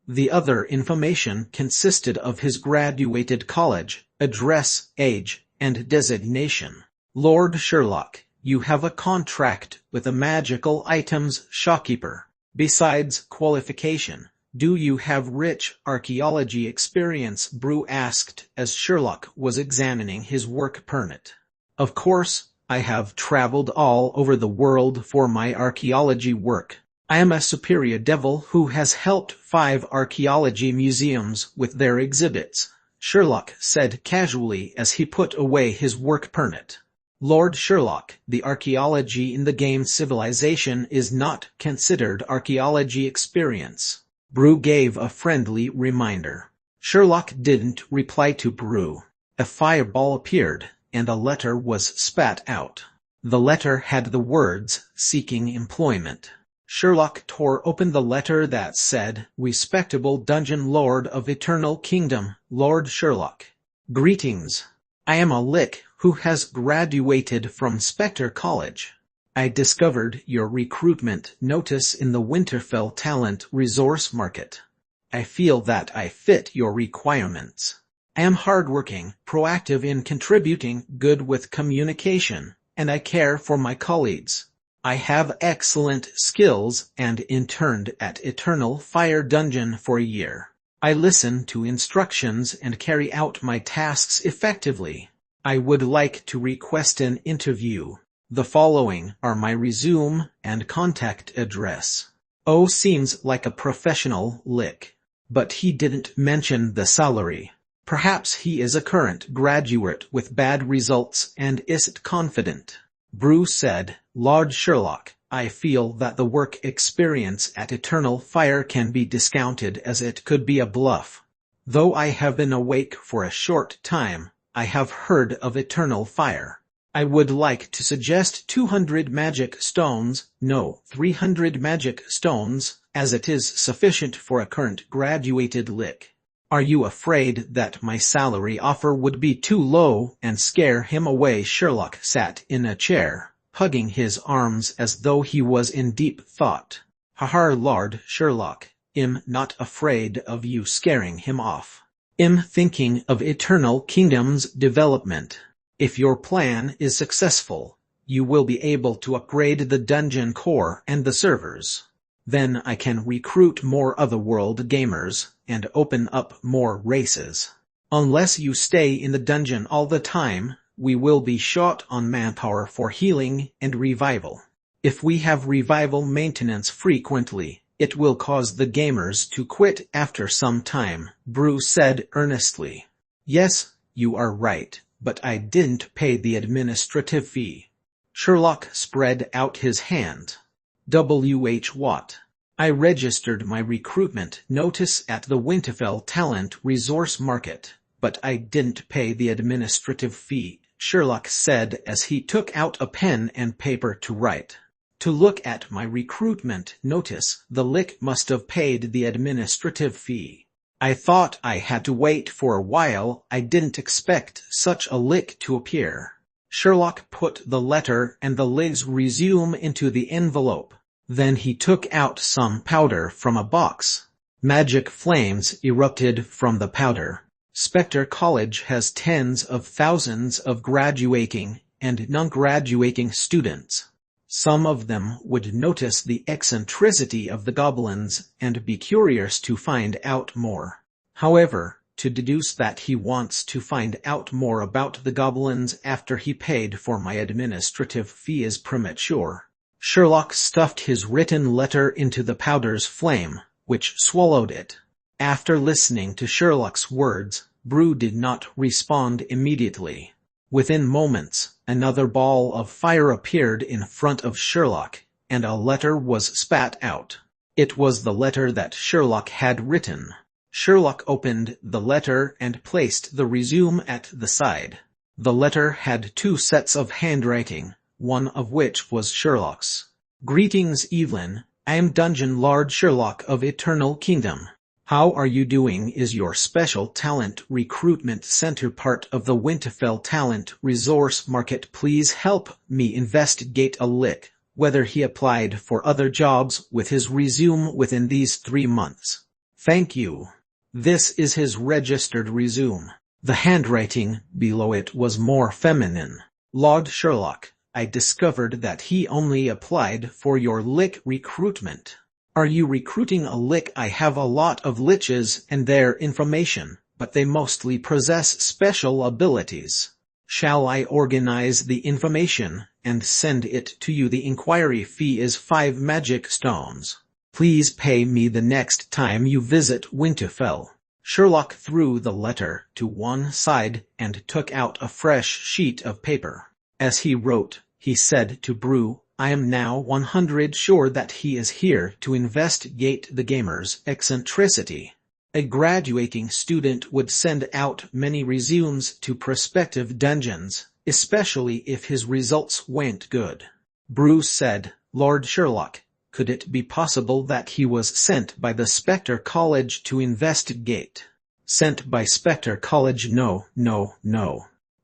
The other information consisted of his graduated college, address, age, and designation. "Lord Sherlock, you have a contract with a magical items shopkeeper. Besides qualification, do you have rich archaeology experience?" Brew asked as Sherlock was examining his work permit. "Of course, I have traveled all over the world for my archaeology work. I am a superior devil who has helped 5 archaeology museums with their exhibits," Sherlock said casually as he put away his work permit. "Lord Sherlock, the archaeology in the game Civilization is not considered archaeology experience." Brew gave a friendly reminder. Sherlock didn't reply to Brew. A fireball appeared, and a letter was spat out. The letter had the words, "Seeking employment." Sherlock tore open the letter that said, "Respectable Dungeon Lord of Eternal Kingdom, Lord Sherlock. Greetings. I am a lick who has graduated from Spectre College. I discovered your recruitment notice in the Winterfell Talent Resource Market. I feel that I fit your requirements. I am hardworking, proactive in contributing, good with communication, and I care for my colleagues. I have excellent skills and interned at Eternal Fire Dungeon for a year. I listen to instructions and carry out my tasks effectively. I would like to request an interview. The following are my resume and contact address." O seems like a professional lick, but he didn't mention the salary. Perhaps he is a current graduate with bad results and isn't confident. Brew said, "Lord Sherlock, I feel that the work experience at Eternal Fire can be discounted as it could be a bluff. Though I have been awake for a short time, I have heard of Eternal Fire. I would like to suggest 200 magic stones, no, 300 magic stones, as it is sufficient for a current graduated lick. Are you afraid that my salary offer would be too low and scare him away?" Sherlock sat in a chair, hugging his arms as though he was in deep thought. "Haha, Lord Sherlock, I'm not afraid of you scaring him off. I'm thinking of Eternal Kingdom's development. If your plan is successful, you will be able to upgrade the dungeon core and the servers. Then I can recruit more Otherworld gamers and open up more races. Unless you stay in the dungeon all the time, we will be short on manpower for healing and revival. If we have revival maintenance frequently, it will cause the gamers to quit after some time, Bruce said earnestly. Yes, you are right, but I didn't pay the administrative fee. Sherlock spread out his hand. What? I registered my recruitment notice at the Winterfell Talent Resource Market, but I didn't pay the administrative fee, Sherlock said as he took out a pen and paper to write. To look at my recruitment notice, the lick must have paid the administrative fee. I thought I had to wait for a while. I didn't expect such a lick to appear. Sherlock put the letter and the lig's resume into the envelope. Then he took out some powder from a box. Magic flames erupted from the powder. Spectre College has tens of thousands of graduating and non-graduating students. Some of them would notice the eccentricity of the goblins and be curious to find out more. However, to deduce that he wants to find out more about the goblins after he paid for my administrative fee is premature. Sherlock stuffed his written letter into the powder's flame, which swallowed it. After listening to Sherlock's words, Brew did not respond immediately. Within moments, another ball of fire appeared in front of Sherlock, and a letter was spat out. It was the letter that Sherlock had written. Sherlock opened the letter and placed the resume at the side. The letter had two sets of handwriting, one of which was Sherlock's. Greetings, Evelyn. I am Dungeon Lord Sherlock of Eternal Kingdom. How are you doing? Is your special talent recruitment center part of the Winterfell Talent Resource Market? Please help me investigate a lick, whether he applied for other jobs with his resume within these 3 months. Thank you. This is his registered resume. The handwriting below it was more feminine. Lord Sherlock, I discovered that he only applied for your lick recruitment. Are you recruiting a lick? I have a lot of liches and their information, but they mostly possess special abilities. Shall I organize the information and send it to you? The inquiry fee is 5 magic stones. Please pay me the next time you visit Winterfell. Sherlock threw the letter to one side and took out a fresh sheet of paper. As he wrote, he said to Brew, I am now 100% sure that he is here to investigate the gamer's eccentricity. A graduating student would send out many resumes to prospective dungeons, especially if his results went good. Bruce said, Lord Sherlock, could it be possible that he was sent by the Spectre College to investigate? Sent by Spectre College? No.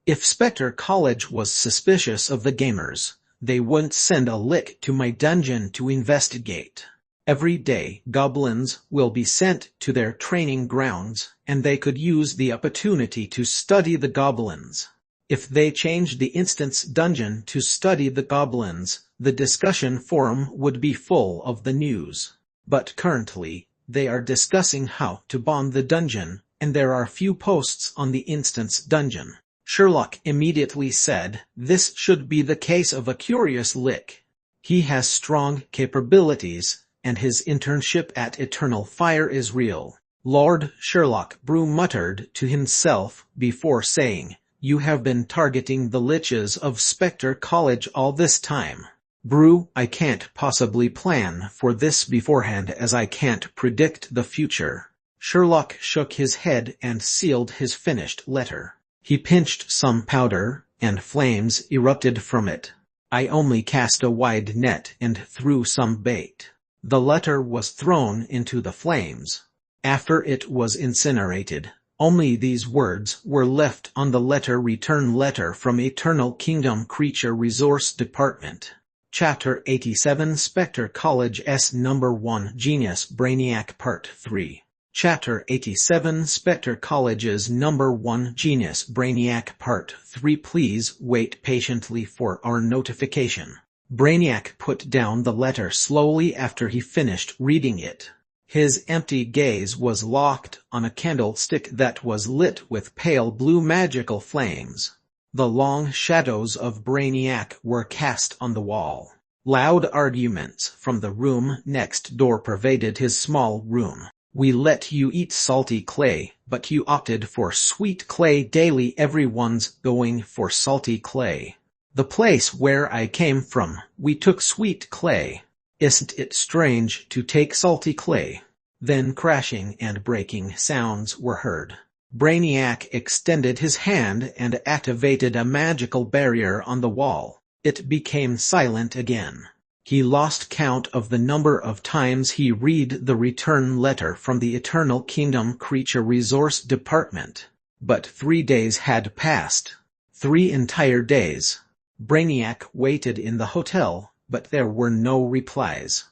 If Spectre College was suspicious of the gamers, they wouldn't send a lick to my dungeon to investigate. Every day, goblins will be sent to their training grounds, and they could use the opportunity to study the goblins. If they changed the instance dungeon to study the goblins, the discussion forum would be full of the news. But currently, they are discussing how to bomb the dungeon, and there are few posts on the instance dungeon. Sherlock immediately said, this should be the case of a curious lick. He has strong capabilities, and his internship at Eternal Fire is real. Lord Sherlock, Brew muttered to himself before saying, you have been targeting the liches of Spectre College all this time. Brew, I can't possibly plan for this beforehand as I can't predict the future. Sherlock shook his head and sealed his finished letter. He pinched some powder, and flames erupted from it. I only cast a wide net and threw some bait. The letter was thrown into the flames. After it was incinerated, only these words were left on the letter: return letter from Eternal Kingdom Creature Resource Department. Chapter 87 Spectre College S Number 1 Genius Brainiac Part 3 Chapter 87 Spectre College's Number 1 Genius Brainiac Part 3 Please wait patiently for our notification. Brainiac put down the letter slowly after he finished reading it. His empty gaze was locked on a candlestick that was lit with pale blue magical flames. The long shadows of Brainiac were cast on the wall. Loud arguments from the room next door pervaded his small room. We let you eat salty clay, but you opted for sweet clay daily. Everyone's going for salty clay. The place where I came from, we took sweet clay. Isn't it strange to take salty clay? Then crashing and breaking sounds were heard. Brainiac extended his hand and activated a magical barrier on the wall. It became silent again. He lost count of the number of times he read the return letter from the Eternal Kingdom Creature Resource Department. But 3 days had passed. 3 entire days. Brainiac waited in the hotel, but there were no replies.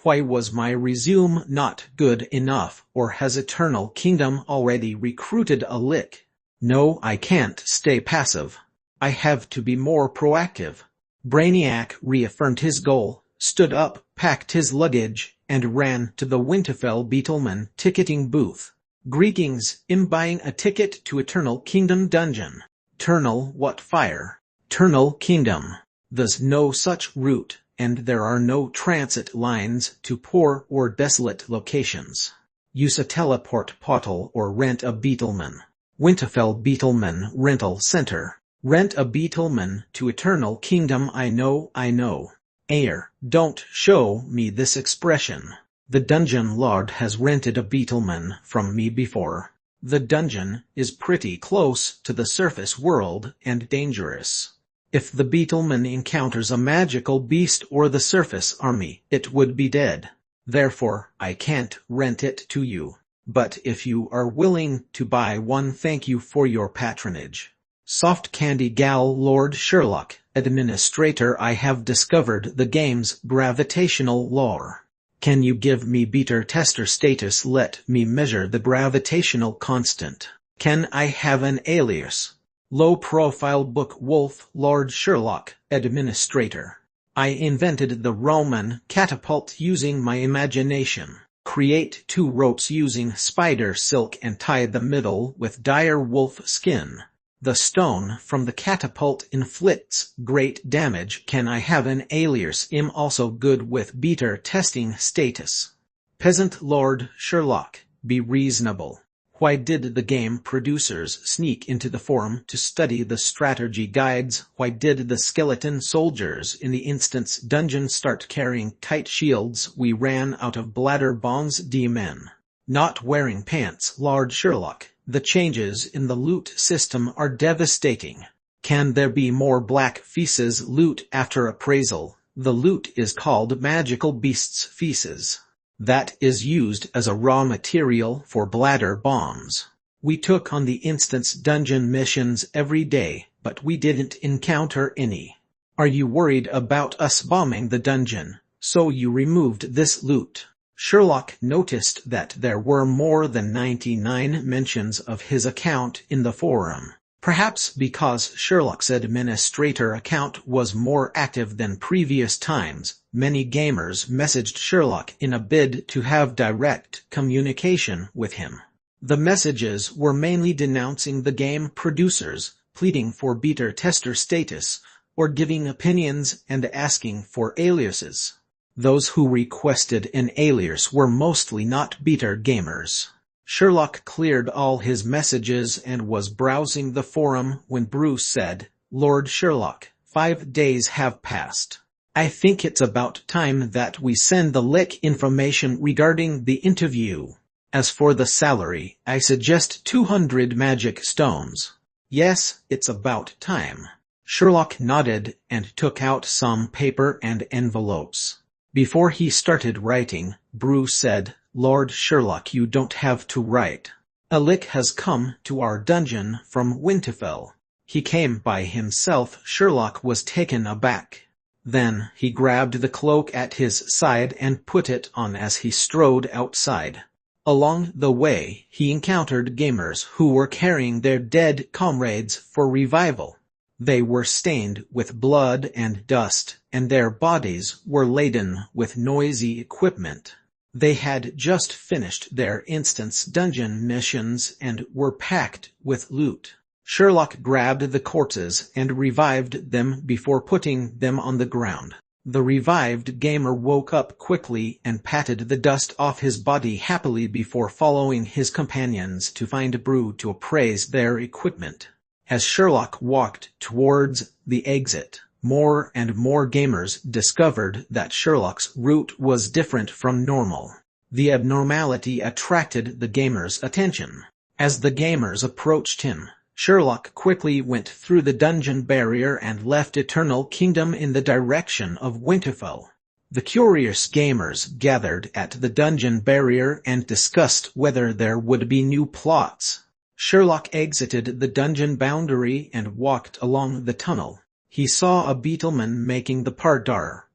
Why was my resume not good enough, or has Eternal Kingdom already recruited a lick? No, I can't stay passive. I have to be more proactive. Brainiac reaffirmed his goal, stood up, packed his luggage, and ran to the Winterfell Beetleman ticketing booth. Greetings, I'm buying a ticket to Eternal Kingdom Dungeon. Eternal what fire? Eternal Kingdom. There's no such route, and there are no transit lines to poor or desolate locations. Use a teleport portal or rent a Beetleman. Winterfell Beetleman Rental Center. Rent a Beetleman to Eternal Kingdom. I know. Ayer, don't show me this expression. The Dungeon Lord has rented a Beetleman from me before. The dungeon is pretty close to the surface world and dangerous. If the Beetleman encounters a magical beast or the surface army, it would be dead. Therefore, I can't rent it to you. But if you are willing to buy one, thank you for your patronage. Soft Candy Gal Lord Sherlock, Administrator. I have discovered the game's gravitational lore. Can you give me beta tester status? Let me measure the gravitational constant. Can I have an alias? Low-profile book wolf Lord Sherlock, Administrator. I invented the Roman catapult using my imagination. Create 2 ropes using spider silk and tie the middle with dire wolf skin. The stone from the catapult inflicts great damage. Can I have an alias? I'm also good with beta testing status. Peasant Lord Sherlock, be reasonable. Why did the game producers sneak into the forum to study the strategy guides? Why did the skeleton soldiers in the instance dungeon start carrying tight shields? We ran out of bladder bombs. D-men. Not wearing pants. Lord Sherlock, the changes in the loot system are devastating. Can there be more black feces loot after appraisal? The loot is called magical beasts feces. That is used as a raw material for bladder bombs. We took on the instance dungeon missions every day, but we didn't encounter any. Are you worried about us bombing the dungeon? So you removed this loot. Sherlock noticed that there were more than 99 mentions of his account in the forum. Perhaps because Sherlock's administrator account was more active than previous times, many gamers messaged Sherlock in a bid to have direct communication with him. The messages were mainly denouncing the game producers, pleading for beta tester status, or giving opinions and asking for aliases. Those who requested an alias were mostly not beta gamers. Sherlock cleared all his messages and was browsing the forum when Bruce said, Lord Sherlock, 5 days have passed. I think it's about time that we send the leak information regarding the interview. As for the salary, I suggest 200 magic stones. Yes, it's about time. Sherlock nodded and took out some paper and envelopes. Before he started writing, Bruce said, Lord Sherlock, you don't have to write. A lick has come to our dungeon from Winterfell. He came by himself. Sherlock was taken aback. Then he grabbed the cloak at his side and put it on as he strode outside. Along the way, he encountered gamers who were carrying their dead comrades for revival. They were stained with blood and dust, and their bodies were laden with noisy equipment. They had just finished their instance dungeon missions and were packed with loot. Sherlock grabbed the corpses and revived them before putting them on the ground. The revived gamer woke up quickly and patted the dust off his body happily before following his companions to find Brew to appraise their equipment. As Sherlock walked towards the exit, more and more gamers discovered that Sherlock's route was different from normal. The abnormality attracted the gamers' attention. As the gamers approached him, Sherlock quickly went through the dungeon barrier and left Eternal Kingdom in the direction of Winterfell. The curious gamers gathered at the dungeon barrier and discussed whether there would be new plots. Sherlock exited the dungeon boundary and walked along the tunnel. He saw a beetleman making the pardar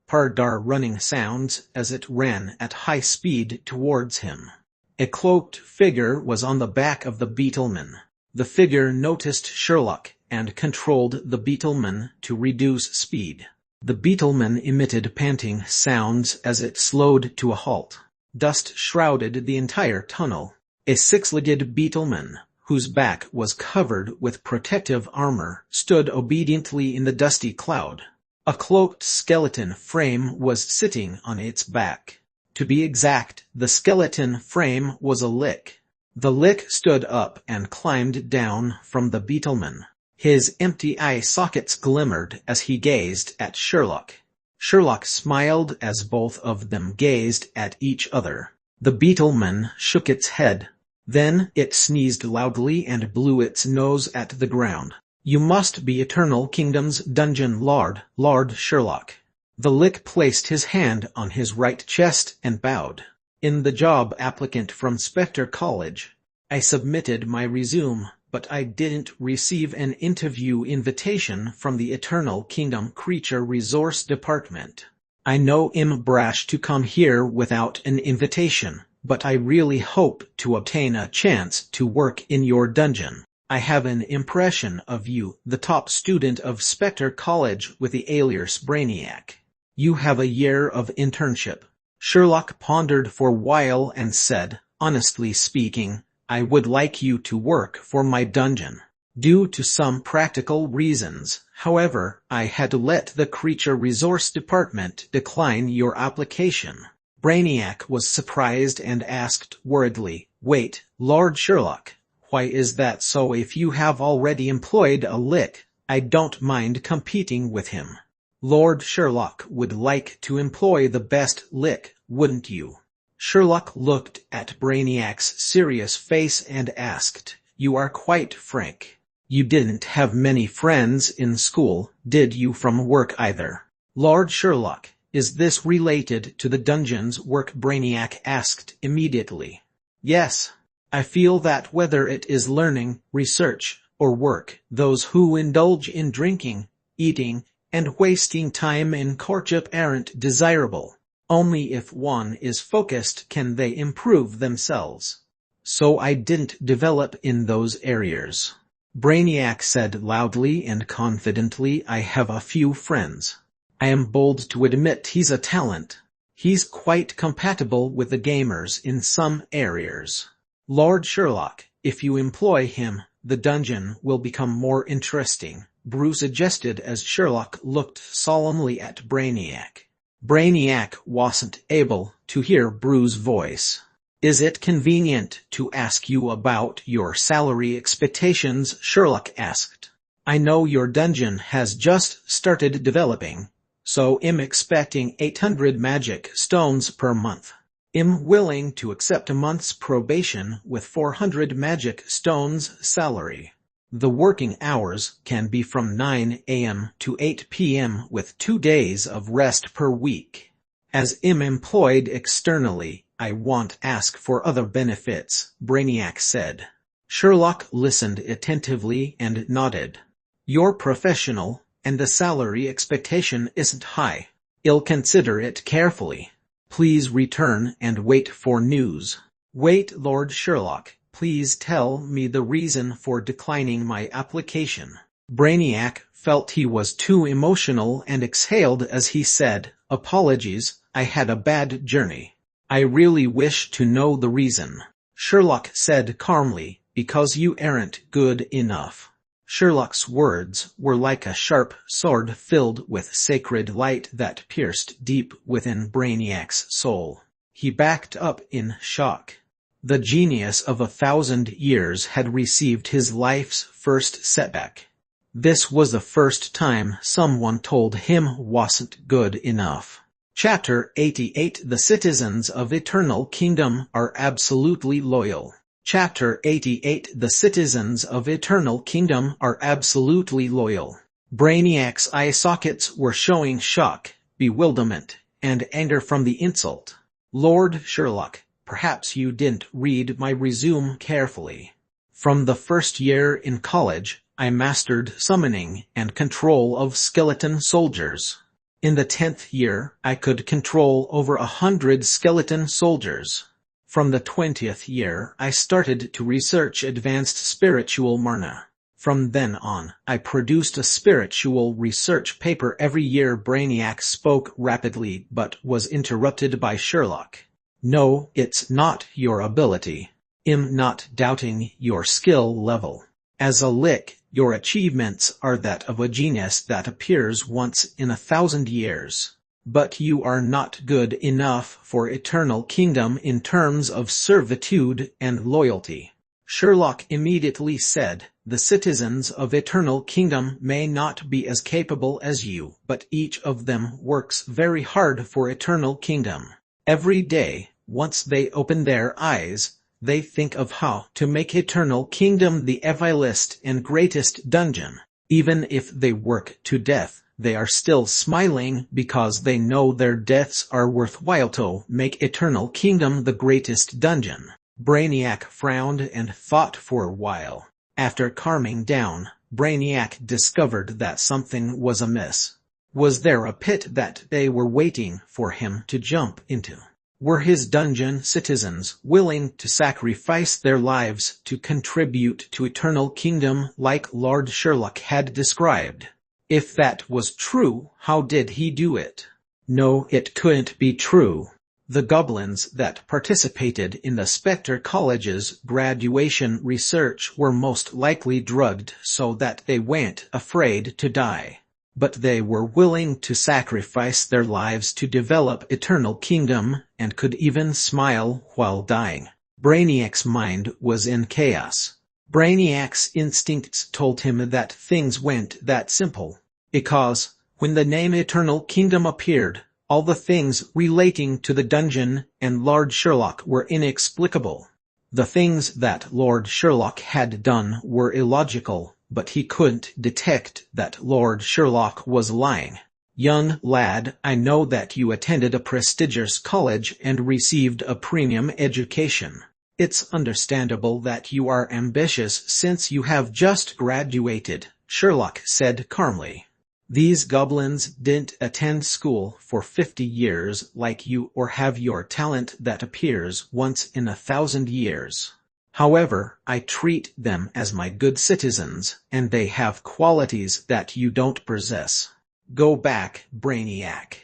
running sounds as it ran at high speed towards him. A cloaked figure was on the back of the beetleman. The figure noticed Sherlock and controlled the beetleman to reduce speed. The beetleman emitted panting sounds as it slowed to a halt. Dust shrouded the entire tunnel. A six-legged beetleman, whose back was covered with protective armor, stood obediently in the dusty cloud. A cloaked skeleton frame was sitting on its back. To be exact, the skeleton frame was a lick. The lick stood up and climbed down from the beetleman. His empty eye sockets glimmered as he gazed at Sherlock. Sherlock smiled as both of them gazed at each other. The beetleman shook its head. Then it sneezed loudly and blew its nose at the ground. "You must be Eternal Kingdom's dungeon lord, Lord Sherlock." The lick placed his hand on his right chest and bowed. "In the job applicant from Spectre College. I submitted my resume, but I didn't receive an interview invitation from the Eternal Kingdom Creature Resource Department. I know I'm brash to come here without an invitation, but I really hope to obtain a chance to work in your dungeon. I have an impression of you, the top student of Spectre College with the alias Brainiac. You have a year of internship." Sherlock pondered for a while and said, "Honestly speaking, I would like you to work for my dungeon. Due to some practical reasons, however, I had to let the Creature Resource Department decline your application." Brainiac was surprised and asked worriedly, "Wait, Lord Sherlock, why is that so? If you have already employed a lick, I don't mind competing with him." "Lord Sherlock would like to employ the best lick, wouldn't you?" Sherlock looked at Brainiac's serious face and asked, "You are quite frank. You didn't have many friends in school, did you, from work either?" "Lord Sherlock, is this related to the dungeon's work?" Brainiac asked immediately. "Yes. I feel that whether it is learning, research, or work, those who indulge in drinking, eating, and wasting time in courtship aren't desirable. Only if one is focused can they improve themselves. So I didn't develop in those areas." Brainiac said loudly and confidently, "I have a few friends. I am bold to admit he's a talent. He's quite compatible with the gamers in some areas. Lord Sherlock, if you employ him, the dungeon will become more interesting," Brew suggested as Sherlock looked solemnly at Brainiac. Brainiac wasn't able to hear Brew's voice. "Is it convenient to ask you about your salary expectations?" Sherlock asked. "I know your dungeon has just started developing, so I'm expecting 800 magic stones per month. I'm willing to accept a month's probation with 400 magic stones salary. The working hours can be from 9 a.m. to 8 p.m. with 2 days of rest per week. As I'm employed externally, I won't ask for other benefits," Brainiac said. Sherlock listened attentively and nodded. "You're professional, and the salary expectation isn't high. I'll consider it carefully. Please return and wait for news. Wait, Lord Sherlock, please tell me the reason for declining my application. Brainiac felt he was too emotional and exhaled as he said, "Apologies, I had a bad journey. I really wish to know the reason." Sherlock said calmly, "Because you aren't good enough." Sherlock's words were like a sharp sword filled with sacred light that pierced deep within Brainiac's soul. He backed up in shock. The genius of 1,000 years had received his life's first setback. This was the first time someone told him wasn't good enough. Chapter 88 The citizens of Eternal Kingdom are absolutely loyal. Chapter 88 The citizens of Eternal Kingdom are absolutely loyal. Brainiac's eye sockets were showing shock, bewilderment, and anger from the insult. "Lord Sherlock, perhaps you didn't read my resume carefully. From the first year in college, I mastered summoning and control of skeleton soldiers. In the 10th year, I could control over 100 skeleton soldiers. From the 20th year, I started to research advanced spiritual mana. From then on, I produced a spiritual research paper every year." Brainiac spoke rapidly but was interrupted by Sherlock. "No, it's not your ability. I'm not doubting your skill level. As a lick, your achievements are that of a genius that appears once in 1,000 years. But you are not good enough for Eternal Kingdom in terms of servitude and loyalty." Sherlock immediately said, "The citizens of Eternal Kingdom may not be as capable as you, but each of them works very hard for Eternal Kingdom. Every day, once they open their eyes, they think of how to make Eternal Kingdom the vilest and greatest dungeon. Even if they work to death, they are still smiling because they know their deaths are worthwhile to make Eternal Kingdom the greatest dungeon." Brainiac frowned and thought for a while. After calming down, Brainiac discovered that something was amiss. Was there a pit that they were waiting for him to jump into? Were his dungeon citizens willing to sacrifice their lives to contribute to Eternal Kingdom like Lord Sherlock had described? If that was true, how did he do it? No, it couldn't be true. The goblins that participated in the Spectre College's graduation research were most likely drugged so that they weren't afraid to die. But they were willing to sacrifice their lives to develop Eternal Kingdom, and could even smile while dying. Brainiac's mind was in chaos. Brainiac's instincts told him that things weren't that simple. Because, when the name Eternal Kingdom appeared, all the things relating to the dungeon and Lord Sherlock were inexplicable. The things that Lord Sherlock had done were illogical, but he couldn't detect that Lord Sherlock was lying. "Young lad, I know that you attended a prestigious college and received a premium education. It's understandable that you are ambitious since you have just graduated," Sherlock said calmly. "These goblins didn't attend school for 50 years like you or have your talent that appears once in 1,000 years. However, I treat them as my good citizens, and they have qualities that you don't possess. Go back, Brainiac.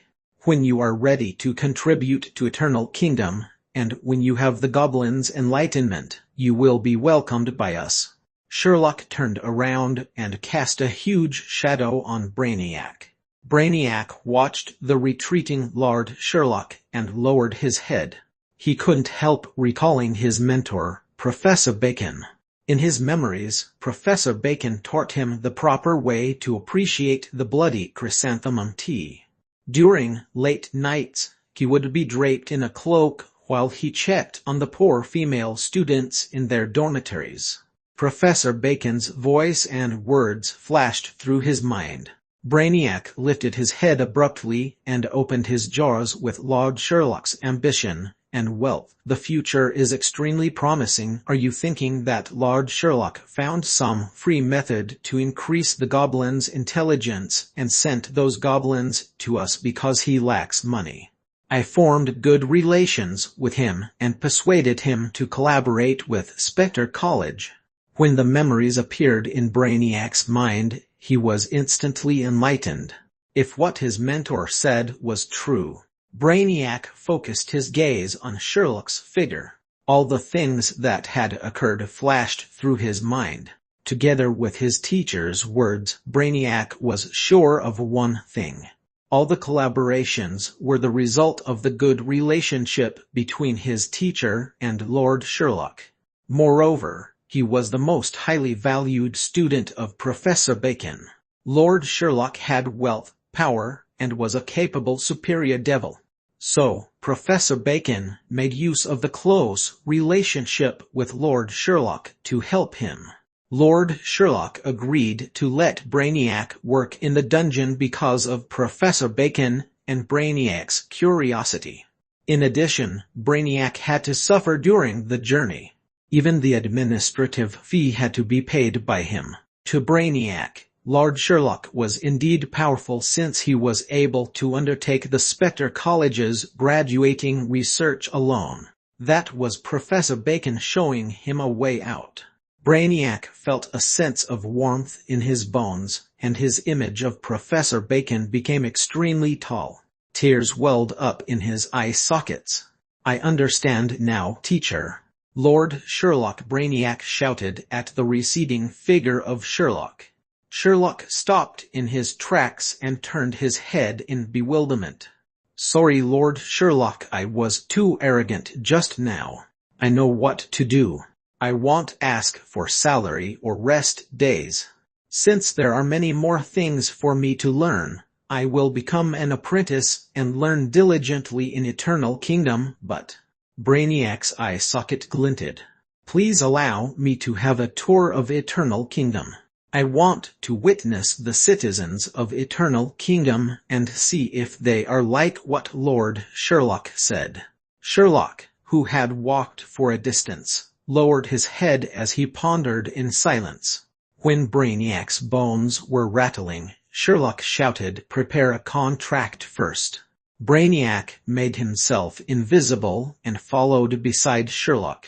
When you are ready to contribute to Eternal Kingdom, and when you have the goblins' enlightenment, you will be welcomed by us." Sherlock turned around and cast a huge shadow on Brainiac. Brainiac watched the retreating Lord Sherlock and lowered his head. He couldn't help recalling his mentor, Professor Bacon. In his memories, Professor Bacon taught him the proper way to appreciate the bloody chrysanthemum tea. During late nights, he would be draped in a cloak while he checked on the poor female students in their dormitories. Professor Bacon's voice and words flashed through his mind. Brainiac lifted his head abruptly and opened his jaws with Lord Sherlock's ambition and wealth. The future is extremely promising. Are you thinking that Lord Sherlock found some free method to increase the goblins' intelligence and sent those goblins to us because he lacks money? I formed good relations with him and persuaded him to collaborate with Spectre College. When the memories appeared in Brainiac's mind, he was instantly enlightened. If what his mentor said was true, Brainiac focused his gaze on Sherlock's figure. All the things that had occurred flashed through his mind. Together with his teacher's words, Brainiac was sure of one thing. All the collaborations were the result of the good relationship between his teacher and Lord Sherlock. Moreover, he was the most highly valued student of Professor Bacon. Lord Sherlock had wealth, power, and was a capable superior devil. So, Professor Bacon made use of the close relationship with Lord Sherlock to help him. Lord Sherlock agreed to let Brainiac work in the dungeon because of Professor Bacon and Brainiac's curiosity. In addition, Brainiac had to suffer during the journey. Even the administrative fee had to be paid by him. To Brainiac, Lord Sherlock was indeed powerful since he was able to undertake the Spectre College's graduating research alone. That was Professor Bacon showing him a way out. Brainiac felt a sense of warmth in his bones, and his image of Professor Bacon became extremely tall. Tears welled up in his eye sockets. "I understand now, teacher." Lord Sherlock, Brainiac shouted at the receding figure of Sherlock. Sherlock stopped in his tracks and turned his head in bewilderment. "Sorry, Lord Sherlock, I was too arrogant just now. I know what to do. I won't ask for salary or rest days. Since there are many more things for me to learn, I will become an apprentice and learn diligently in Eternal Kingdom, but..." Brainiac's eye socket glinted. "Please allow me to have a tour of Eternal Kingdom. I want to witness the citizens of Eternal Kingdom and see if they are like what Lord Sherlock said." Sherlock, who had walked for a distance, lowered his head as he pondered in silence. When Brainiac's bones were rattling, Sherlock shouted, "Prepare a contract first." Brainiac made himself invisible and followed beside Sherlock.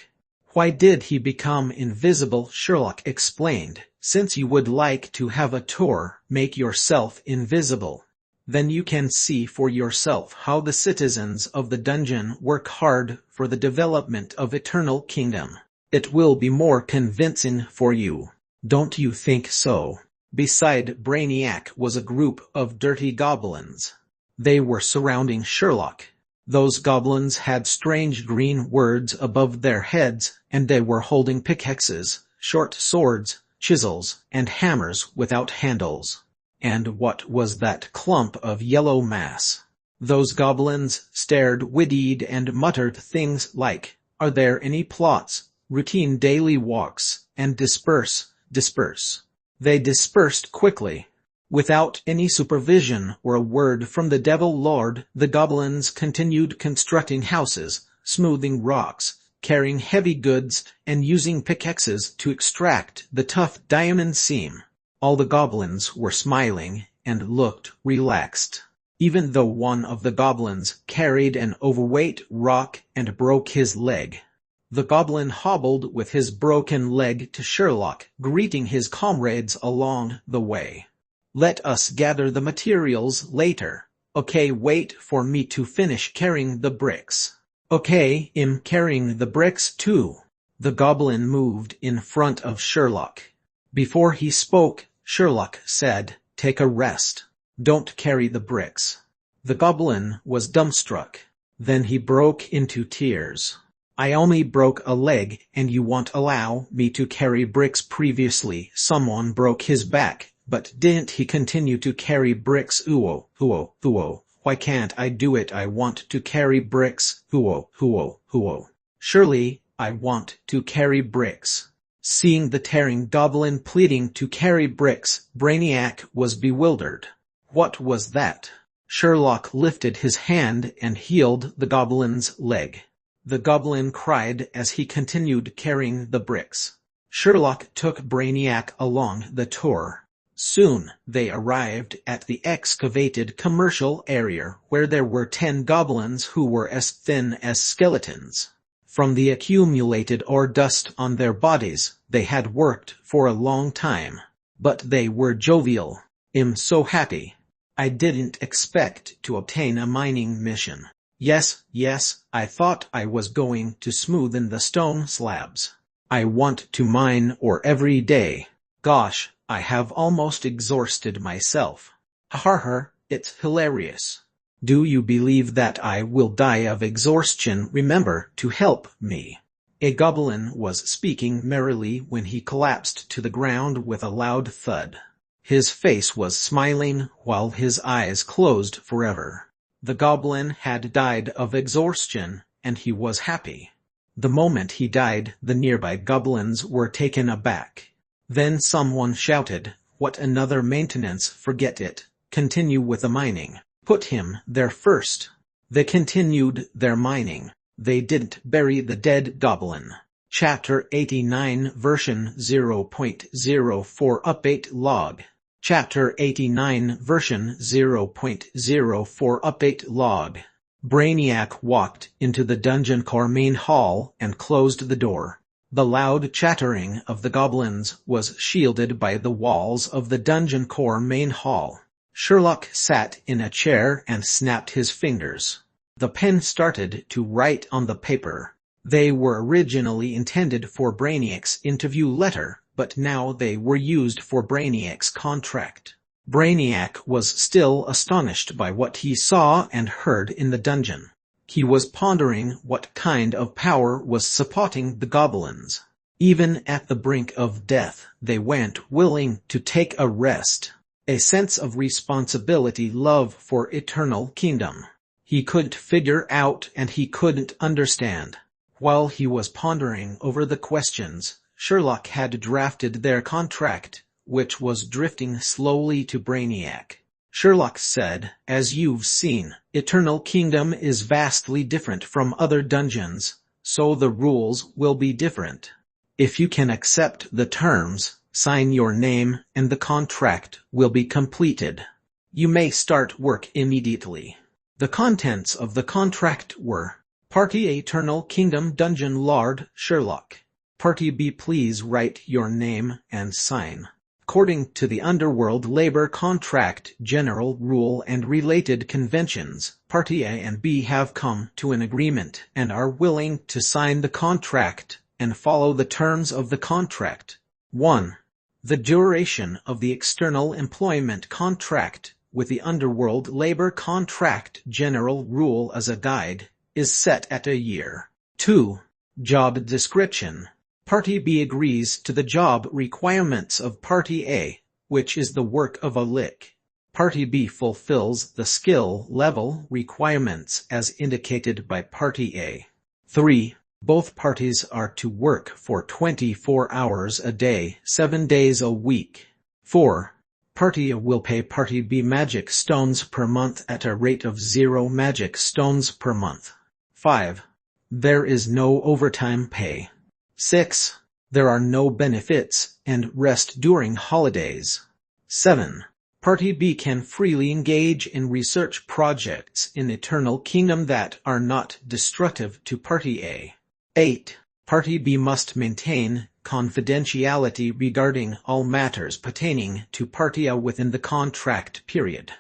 "Why did he become invisible?" Sherlock explained. "Since you would like to have a tour, make yourself invisible. Then you can see for yourself how the citizens of the dungeon work hard for the development of Eternal Kingdom. It will be more convincing for you. Don't you think so?" Beside Brainiac was a group of dirty goblins. They were surrounding Sherlock. Those goblins had strange green words above their heads, and they were holding pickaxes, short swords, chisels, and hammers without handles. And what was that clump of yellow mass? Those goblins stared, wittied, and muttered things like, "Are there any plots, routine daily walks, and disperse." They dispersed quickly. Without any supervision or a word from the Devil Lord, the goblins continued constructing houses, smoothing rocks, carrying heavy goods, and using pickaxes to extract the tough diamond seam. All the goblins were smiling and looked relaxed. Even though one of the goblins carried an overweight rock and broke his leg. The goblin hobbled with his broken leg to Sherlock, greeting his comrades along the way. "Let us gather the materials later. Okay, wait for me to finish carrying the bricks." "Okay, I'm carrying the bricks too." The goblin moved in front of Sherlock. Before he spoke, Sherlock said, "Take a rest. Don't carry the bricks." The goblin was dumbstruck. Then he broke into tears. "I only broke a leg, and you won't allow me to carry bricks? Previously, someone broke his back, but didn't he continue to carry bricks? Why can't I do it? I want to carry bricks. Surely, I want to carry bricks." Seeing the tearing goblin pleading to carry bricks, Brainiac was bewildered. What was that? Sherlock lifted his hand and healed the goblin's leg. the goblin cried as he continued carrying the bricks. Sherlock took Brainiac along the tour. Soon, they arrived at the excavated commercial area where there were 10 goblins who were as thin as skeletons. From the accumulated ore dust on their bodies, they had worked for a long time. But they were jovial. "I'm so happy. I didn't expect to obtain a mining mission. Yes, I thought I was going to smoothen the stone slabs. I want to mine ore every day. Gosh, I have almost exhausted myself. Har, it's hilarious. Do you believe that I will die of exhaustion? Remember to help me." A goblin was speaking merrily when he collapsed to the ground with a loud thud. His face was smiling while his eyes closed forever. The goblin had died of exhaustion, and he was happy. The moment he died, the nearby goblins were taken aback. Then someone shouted, "What, another maintenance? Forget it. Continue with the mining. Put him there first." They continued their mining. They didn't bury the dead goblin. Chapter 89 Version 0.04 Update Log. Chapter 89 Version 0.04 Update Log. Brainiac walked into the dungeon core main hall and closed the door. The loud chattering of the goblins was shielded by the walls of the dungeon core main hall. Sherlock sat in a chair and snapped his fingers. The pen started to write on the paper. They were originally intended for Brainiac's interview letter, but now they were used for Brainiac's contract. Brainiac was still astonished by what he saw and heard in the dungeon. He was pondering what kind of power was supporting the goblins. Even at the brink of death, they weren't willing to take a rest. A sense of responsibility, love for eternal kingdom. He couldn't figure out and he couldn't understand. While he was pondering over the questions, Sherlock had drafted their contract, which was drifting slowly to Brainiac. Sherlock said, "As you've seen, Eternal Kingdom is vastly different from other dungeons, so the rules will be different. If you can accept the terms, sign your name and the contract will be completed. You may start work immediately." The contents of the contract were: Party A, Eternal Kingdom Dungeon Lord Sherlock. Party B, please write your name and sign. According to the Underworld Labor Contract General Rule and related conventions, Party A and B have come to an agreement and are willing to sign the contract and follow the terms of the contract. 1. The duration of the external employment contract, with the Underworld Labor Contract General Rule as a guide, is set at a year. 2. Job description. Party B agrees to the job requirements of Party A, which is the work of a lick. Party B fulfills the skill level requirements as indicated by Party A. 3. Both parties are to work for 24 hours a day, 7 days a week. 4. Party A will pay Party B magic stones per month at a rate of 0 magic stones per month. 5. There is no overtime pay. 6. There are no benefits and rest during holidays. 7. Party B can freely engage in research projects in Eternal Kingdom that are not destructive to Party A. 8. Party B must maintain confidentiality regarding all matters pertaining to Party A within the contract period.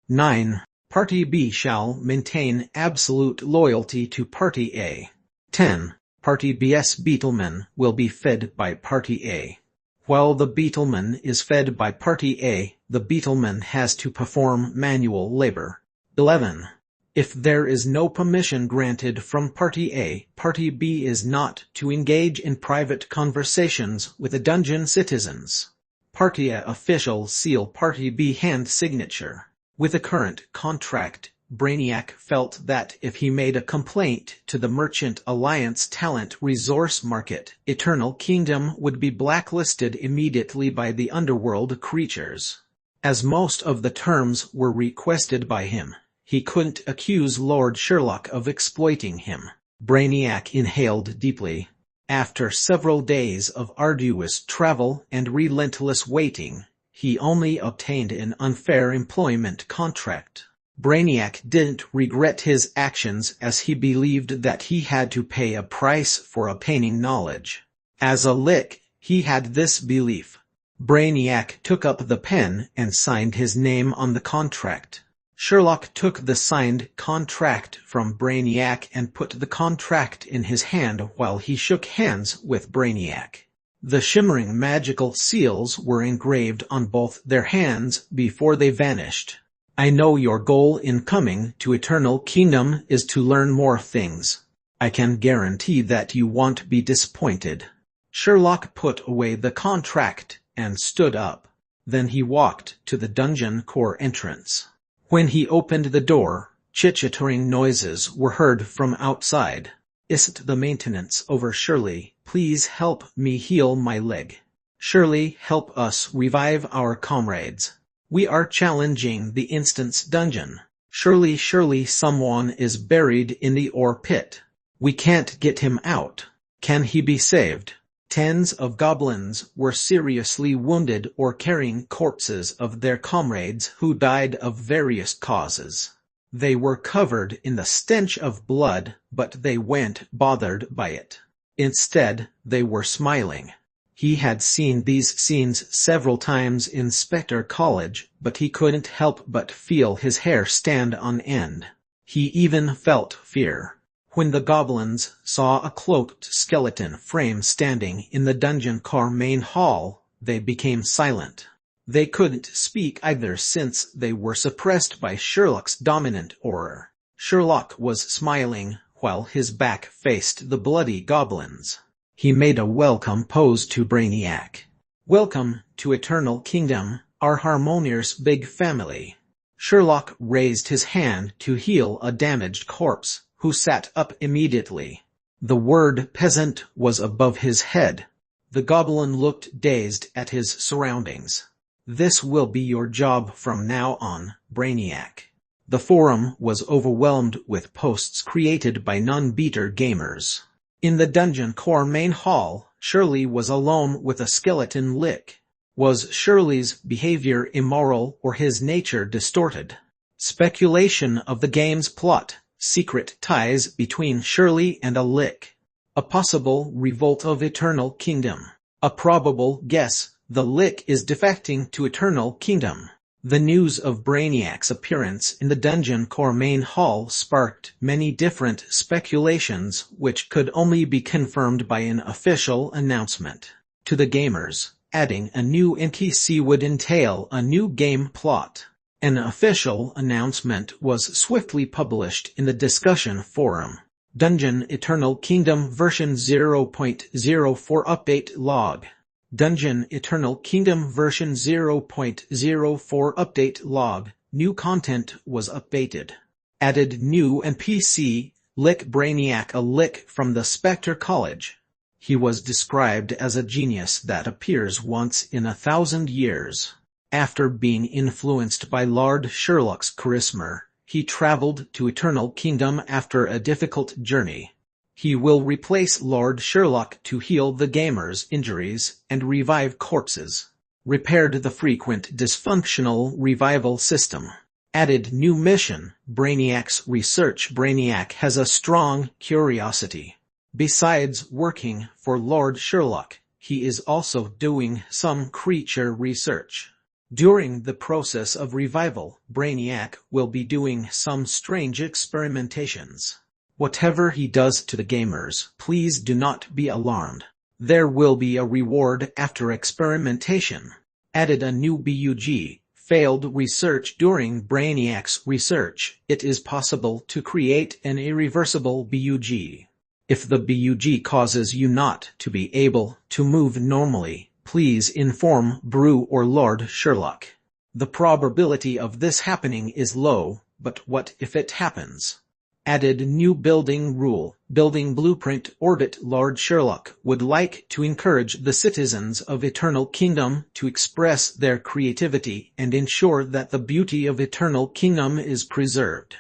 9. Party B shall maintain absolute loyalty to Party A. 10. Party B's beetleman will be fed by Party A. While the beetleman is fed by Party A, the beetleman has to perform manual labor. 11. If there is no permission granted from Party A, Party B is not to engage in private conversations with the dungeon citizens. Party A official seal Party B hand signature. With the current contract, Brainiac felt that if he made a complaint to the Merchant Alliance Talent Resource Market, Eternal Kingdom would be blacklisted immediately by the underworld creatures. As most of the terms were requested by him, he couldn't accuse Lord Sherlock of exploiting him. Brainiac inhaled deeply. After several days of arduous travel and relentless waiting, he only obtained an unfair employment contract. Brainiac didn't regret his actions as he believed that he had to pay a price for obtaining knowledge. As a lick, he had this belief. Brainiac took up the pen and signed his name on the contract. Sherlock took the signed contract from Brainiac and put the contract in his hand while he shook hands with Brainiac. The shimmering magical seals were engraved on both their hands before they vanished. I know your goal in coming to Eternal Kingdom is to learn more things. I can guarantee that you won't be disappointed. Sherlock put away the contract and stood up. Then he walked to the dungeon core entrance. When he opened the door, chittering noises were heard from outside. Isn't the maintenance over, Shirley? Please help me heal my leg. Shirley, help us revive our comrades. We are challenging the Instance dungeon. Shirley, someone is buried in the ore pit. We can't get him out. Can he be saved? Tens of goblins were seriously wounded or carrying corpses of their comrades who died of various causes. They were covered in the stench of blood, but they weren't bothered by it. Instead, they were smiling. He had seen these scenes several times in Spectre College, but he couldn't help but feel his hair stand on end. He even felt fear. When the goblins saw a cloaked skeleton frame standing in the dungeon car main hall, they became silent. They couldn't speak either since they were suppressed by Sherlock's dominant aura. Sherlock was smiling while his back faced the bloody goblins. He made a welcome pose to Brainiac. Welcome to Eternal Kingdom, our harmonious big family. Sherlock raised his hand to heal a damaged corpse, who sat up immediately. The word peasant was above his head. The goblin looked dazed at his surroundings. This will be your job from now on, Brainiac. The forum was overwhelmed with posts created by non-beater gamers. In the dungeon core main hall, Shirley was alone with a skeleton lick. Was Shirley's behavior immoral or his nature distorted? Speculation of the game's plot. Secret ties between Shirley and a lick. A possible revolt of Eternal Kingdom. A probable guess, the lick is defecting to Eternal Kingdom. The news of Brainiac's appearance in the dungeon core main hall sparked many different speculations which could only be confirmed by an official announcement. To the gamers, adding a new NPC would entail a new game plot. An official announcement was swiftly published in the discussion forum. Dungeon Eternal Kingdom version 0.04 update log. Dungeon Eternal Kingdom version 0.04 update log. New content was updated. Added new NPC, Lick Brainiac, a lick from the Spectre College. He was described as a genius that appears once in 1,000 years. After being influenced by Lord Sherlock's charisma, he traveled to Eternal Kingdom after a difficult journey. He will replace Lord Sherlock to heal the gamers' injuries and revive corpses. Repaired the frequent dysfunctional revival system. Added new mission, Brainiac's research. Brainiac has a strong curiosity. Besides working for Lord Sherlock, he is also doing some creature research. During the process of revival, Brainiac will be doing some strange experimentations. Whatever he does to the gamers, please do not be alarmed. There will be a reward after experimentation. Added a new bug, failed research. During Brainiac's research, it is possible to create an irreversible bug. If the bug causes you not to be able to move normally, please inform Brew or Lord Sherlock. The probability of this happening is low, but what if it happens? Added new building rule, building blueprint orbit. Lord Sherlock would like to encourage the citizens of Eternal Kingdom to express their creativity and ensure that the beauty of Eternal Kingdom is preserved.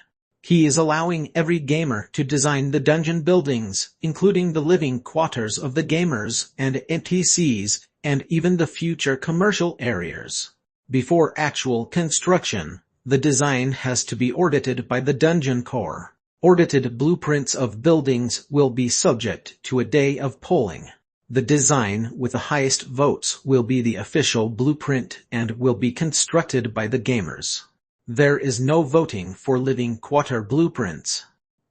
He is allowing every gamer to design the dungeon buildings, including the living quarters of the gamers and NPCs, and even the future commercial areas. Before actual construction, the design has to be audited by the Dungeon Core. Audited blueprints of buildings will be subject to a day of polling. The design with the highest votes will be the official blueprint and will be constructed by the gamers. There is no voting for living quarter blueprints.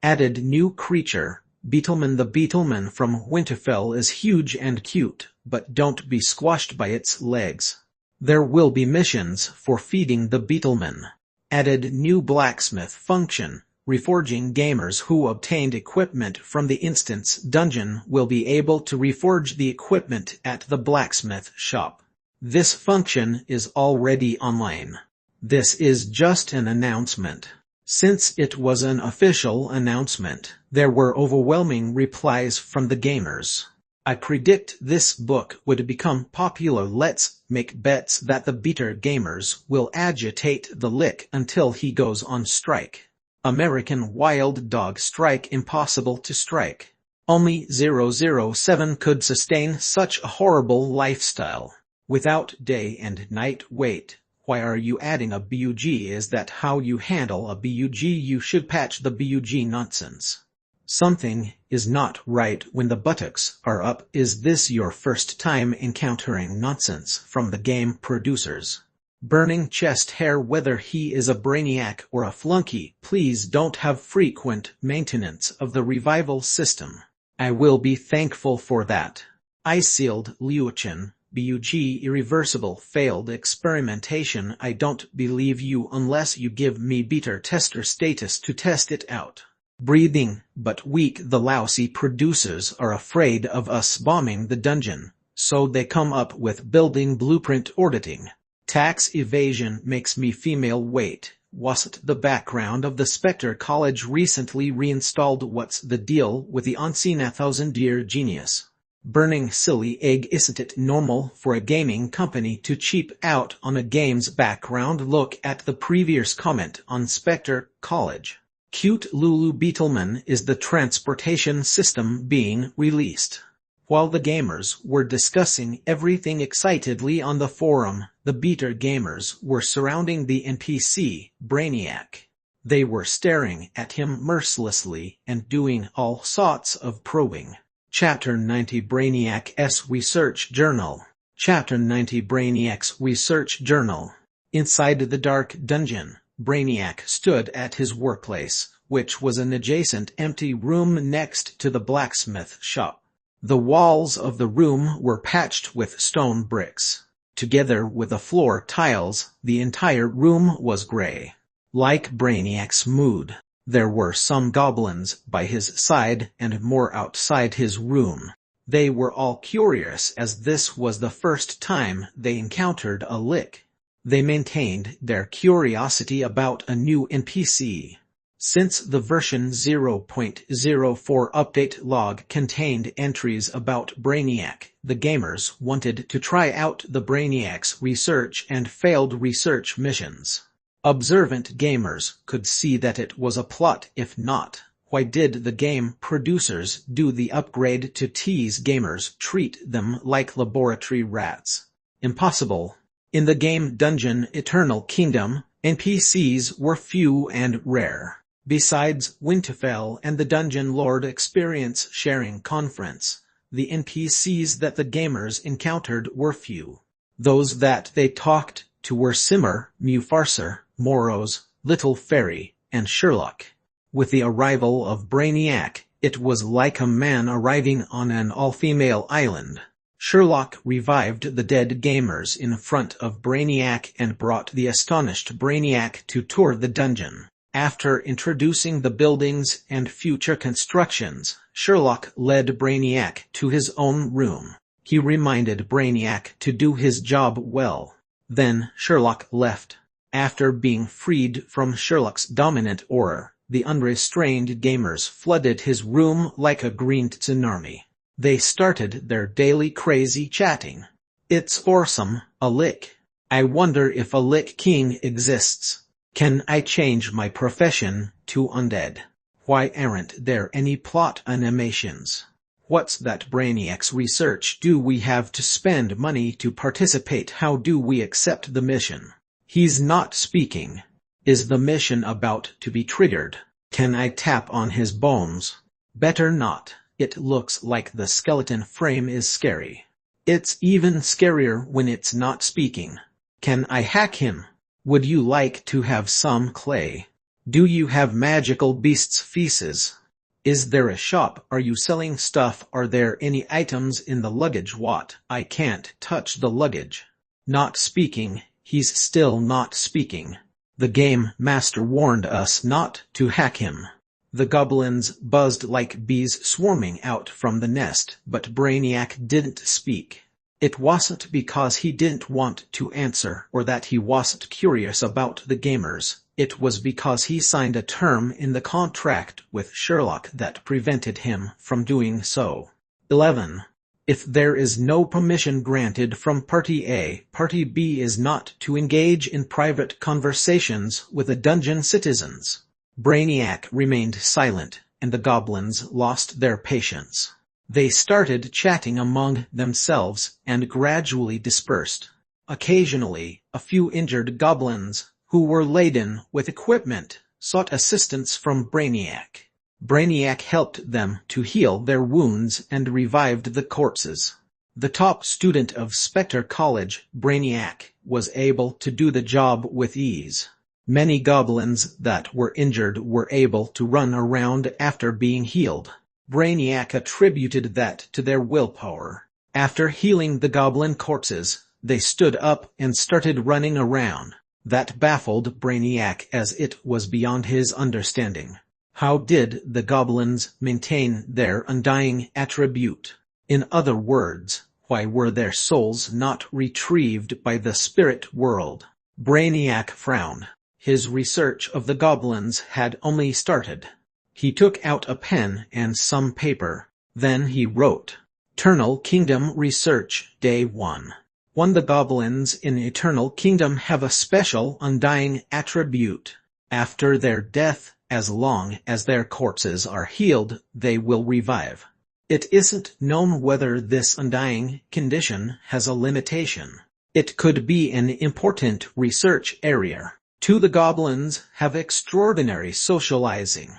Added new creature, Beetleman. The Beetleman from Winterfell is huge and cute, but don't be squashed by its legs. There will be missions for feeding the Beetleman. Added new blacksmith function. Reforging gamers who obtained equipment from the instance dungeon will be able to reforge the equipment at the blacksmith shop. This function is already online. This is just an announcement. Since it was an official announcement, there were overwhelming replies from the gamers. I predict this book would become popular. Let's make bets that the beater gamers will agitate the Lick until he goes on strike. American Wild Dog strike. Impossible to strike. Only 007 could sustain such a horrible lifestyle. Without day and night. Wait, why are you adding a bug? Is that how you handle a bug? You should patch the bug nonsense. Something is not right when the buttocks are up. Is this your first time encountering nonsense from the game producers? Burning chest hair. Whether he is a brainiac or a flunky, please don't have frequent maintenance of the revival system. I will be thankful for that. I sealed Liuchen, bug irreversible failed experimentation. I don't believe you unless you give me beta tester status to test it out. Breathing, but weak. The lousy producers are afraid of us bombing the dungeon, so they come up with building blueprint auditing. Tax evasion makes me female. Wait, wasn't the background of the Spectre College recently reinstalled? What's the deal with the unseen 1,000-year genius? Burning silly egg. Isn't it normal for a gaming company to cheap out on a game's background? Look at the previous comment on Spectre College. Cute Lulu Beetleman is the transportation system being released. While the gamers were discussing everything excitedly on the forum, the beater gamers were surrounding the NPC, Brainiac. They were staring at him mercilessly and doing all sorts of probing. Chapter 90 Brainiac's Research Journal. Chapter 90 Brainiac's Research Journal. Inside the dark dungeon, Brainiac stood at his workplace, which was an adjacent empty room next to the blacksmith shop. The walls of the room were patched with stone bricks. Together with the floor tiles, the entire room was gray. Like Brainiac's mood, there were some goblins by his side and more outside his room. They were all curious as this was the first time they encountered a Lick. They maintained their curiosity about a new NPC. Since the version 0.04 update log contained entries about Brainiac, the gamers wanted to try out the Brainiac's research and failed research missions. Observant gamers could see that it was a plot. If not, why did the game producers do the upgrade to tease gamers, treat them like laboratory rats? Impossible. In the game Dungeon Eternal Kingdom, NPCs were few and rare. Besides Winterfell and the Dungeon Lord Experience Sharing Conference, the NPCs that the gamers encountered were few. Those that they talked to were Simmer, Mufasa, Moros, Little Fairy, and Sherlock. With the arrival of Brainiac, it was like a man arriving on an all-female island. Sherlock revived the dead gamers in front of Brainiac and brought the astonished Brainiac to tour the dungeon. After introducing the buildings and future constructions, Sherlock led Brainiac to his own room. He reminded Brainiac to do his job well. Then Sherlock left. After being freed from Sherlock's dominant aura, the unrestrained gamers flooded his room like a green tsunami. They started their daily crazy chatting. It's awesome, a Lick. I wonder if a Lick King exists. Can I change my profession to undead. Why aren't there any plot animations? What's that Brainiac's research? Do we have to spend money to participate? How do we accept the mission? He's not speaking. Is the mission about to be triggered? Can I tap on his bones? Better not. It looks like the skeleton frame is scary. It's even scarier when it's not speaking. Can I hack him? Would you like to have some clay? Do you have magical beasts' feces? Is there a shop? Are you selling stuff? Are there any items in the luggage? What? I can't touch the luggage. Not speaking. He's still not speaking. The game master warned us not to hack him. The goblins buzzed like bees swarming out from the nest, but Brainiac didn't speak. It wasn't because he didn't want to answer or that he wasn't curious about the gamers. It was because he signed a term in the contract with Sherlock that prevented him from doing so. 11. If there is no permission granted from Party A, Party B is not to engage in private conversations with the dungeon citizens. Brainiac remained silent, and the goblins lost their patience. They started chatting among themselves and gradually dispersed. Occasionally, a few injured goblins, who were laden with equipment, sought assistance from Brainiac. Brainiac helped them to heal their wounds and revived the corpses. The top student of Spectre College, Brainiac, was able to do the job with ease. Many goblins that were injured were able to run around after being healed. Brainiac attributed that to their willpower. After healing the goblin corpses, they stood up and started running around. That baffled Brainiac as it was beyond his understanding. How did the goblins maintain their undying attribute? In other words, why were their souls not retrieved by the spirit world? Brainiac frowned. His research of the goblins had only started. He took out a pen and some paper. Then he wrote, Eternal Kingdom Research, Day 1. 1. The goblins in Eternal Kingdom have a special undying attribute. After their death, as long as their corpses are healed, they will revive. It isn't known whether this undying condition has a limitation. It could be an important research area. 2. The goblins have extraordinary socializing.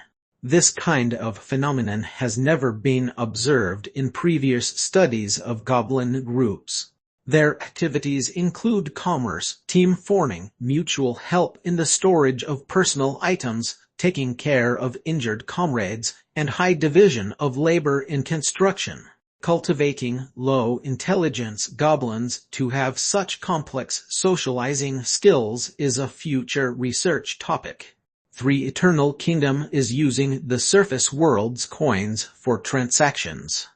This kind of phenomenon has never been observed in previous studies of goblin groups. Their activities include commerce, team forming, mutual help in the storage of personal items, taking care of injured comrades, and high division of labor in construction. Cultivating low-intelligence goblins to have such complex socializing skills is a future research topic. 3. Eternal Kingdom is using the surface world's coins for transactions.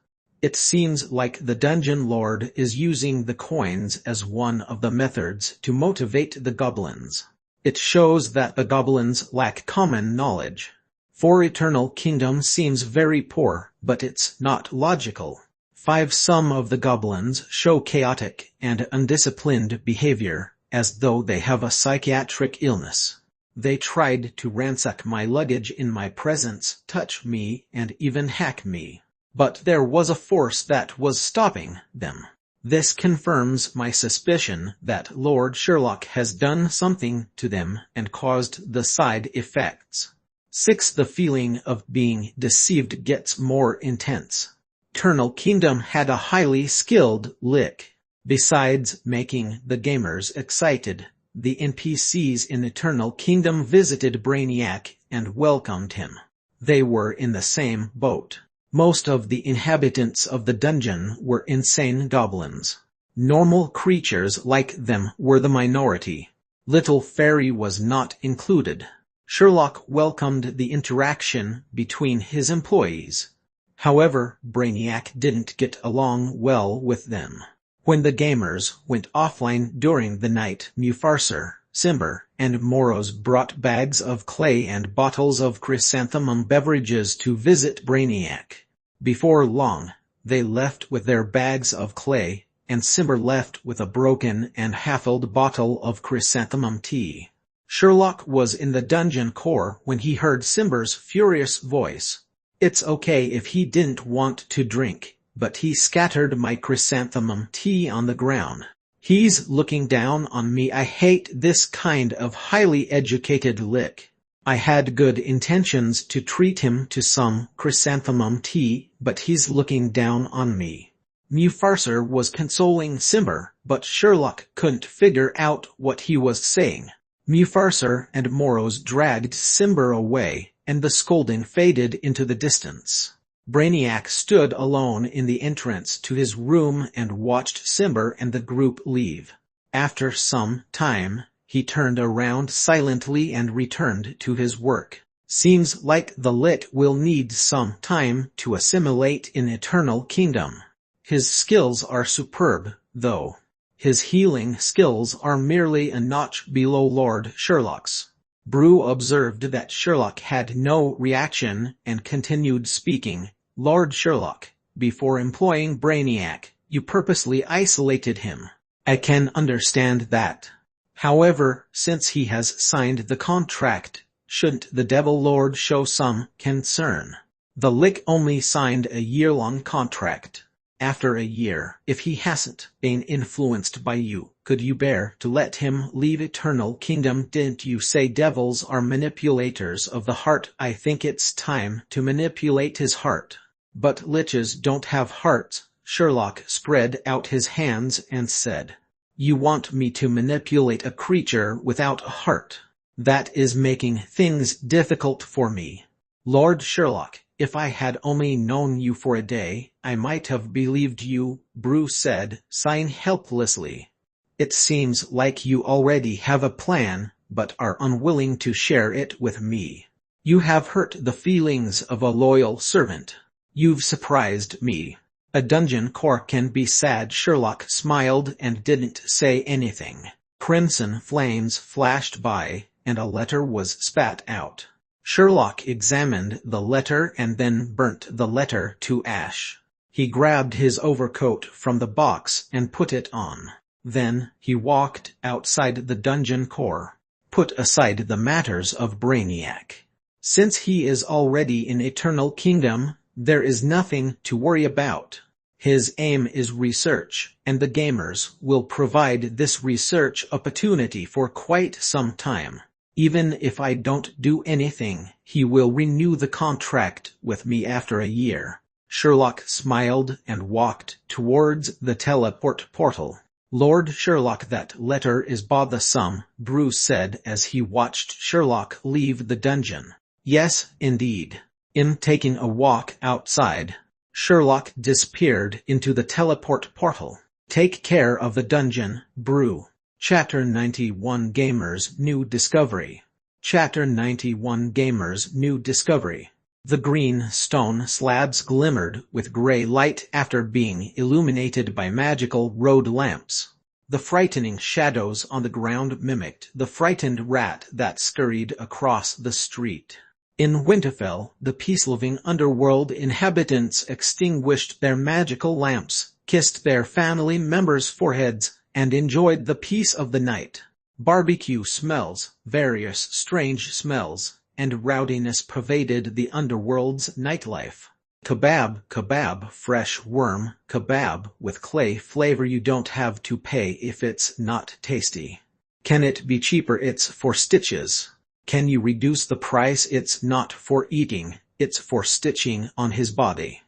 It seems like the Dungeon Lord is using the coins as one of the methods to motivate the goblins. It shows that the goblins lack common knowledge. 4. Eternal Kingdom seems very poor, but it's not logical. 5. Some of the goblins show chaotic and undisciplined behavior, as though they have a psychiatric illness. They tried to ransack my luggage in my presence, touch me, and even hack me. But there was a force that was stopping them. This confirms my suspicion that Lord Sherlock has done something to them and caused the side effects. 6. The feeling of being deceived gets more intense. Eternal Kingdom had a highly skilled lick. Besides making the gamers excited, the NPCs in Eternal Kingdom visited Brainiac and welcomed him. They were in the same boat. Most of the inhabitants of the dungeon were insane goblins. Normal creatures like them were the minority. Little Fairy was not included. Sherlock welcomed the interaction between his employees. However, Brainiac didn't get along well with them. When the gamers went offline during the night, Mufarser, Simber, and Moros brought bags of clay and bottles of chrysanthemum beverages to visit Brainiac. Before long, they left with their bags of clay, and Simber left with a broken and half-filled bottle of chrysanthemum tea. Sherlock was in the dungeon core when he heard Simber's furious voice. It's okay if he didn't want to drink, but he scattered my chrysanthemum tea on the ground. He's looking down on me. I hate this kind of highly educated lick. I had good intentions to treat him to some chrysanthemum tea, but he's looking down on me. Mufasa was consoling Simber, but Sherlock couldn't figure out what he was saying. Mufasa and Moros dragged Simber away, and the scolding faded into the distance. Brainiac stood alone in the entrance to his room and watched Simber and the group leave. After some time, he turned around silently and returned to his work. Seems like the lit will need some time to assimilate in Eternal Kingdom. His skills are superb, though. His healing skills are merely a notch below Lord Sherlock's. Brew observed that Sherlock had no reaction and continued speaking. Lord Sherlock, before employing Brainiac, you purposely isolated him. I can understand that. However, since he has signed the contract, shouldn't the Devil Lord show some concern? The Lick only signed a year-long contract. After a year, if he hasn't been influenced by you, could you bear to let him leave Eternal Kingdom? Didn't you say devils are manipulators of the heart? I think it's time to manipulate his heart. But liches don't have hearts. Sherlock spread out his hands and said, You want me to manipulate a creature without a heart? That is making things difficult for me. Lord Sherlock, if I had only known you for a day, I might have believed you, Bruce said, sighing helplessly. It seems like you already have a plan, but are unwilling to share it with me. You have hurt the feelings of a loyal servant. You've surprised me. A dungeon core can be sad. Sherlock smiled and didn't say anything. Crimson flames flashed by, and a letter was spat out. Sherlock examined the letter and then burnt the letter to ash. He grabbed his overcoat from the box and put it on. Then, he walked outside the dungeon core. Put aside the matters of Brainiac. Since he is already in Eternal Kingdom, there is nothing to worry about. His aim is research, and the gamers will provide this research opportunity for quite some time. Even if I don't do anything, he will renew the contract with me after a year. Sherlock smiled and walked towards the teleport portal. Lord Sherlock, that letter is bothersome, Bruce said as he watched Sherlock leave the dungeon. Yes, indeed. In taking a walk outside, Sherlock disappeared into the teleport portal. Take care of the dungeon, Brew. Chapter 91 Gamers' New Discovery. Chapter 91 Gamers' New Discovery. The green stone slabs glimmered with gray light after being illuminated by magical road lamps. The frightening shadows on the ground mimicked the frightened rat that scurried across the street. In Winterfell, the peace-loving underworld inhabitants extinguished their magical lamps, kissed their family members' foreheads, and enjoyed the peace of the night. Barbecue smells, various strange smells, and rowdiness pervaded the underworld's nightlife. Kebab, fresh worm, kebab with clay flavor. You don't have to pay if it's not tasty. Can it be cheaper? It's for stitches. Can you reduce the price? It's not for eating, it's for stitching on his body.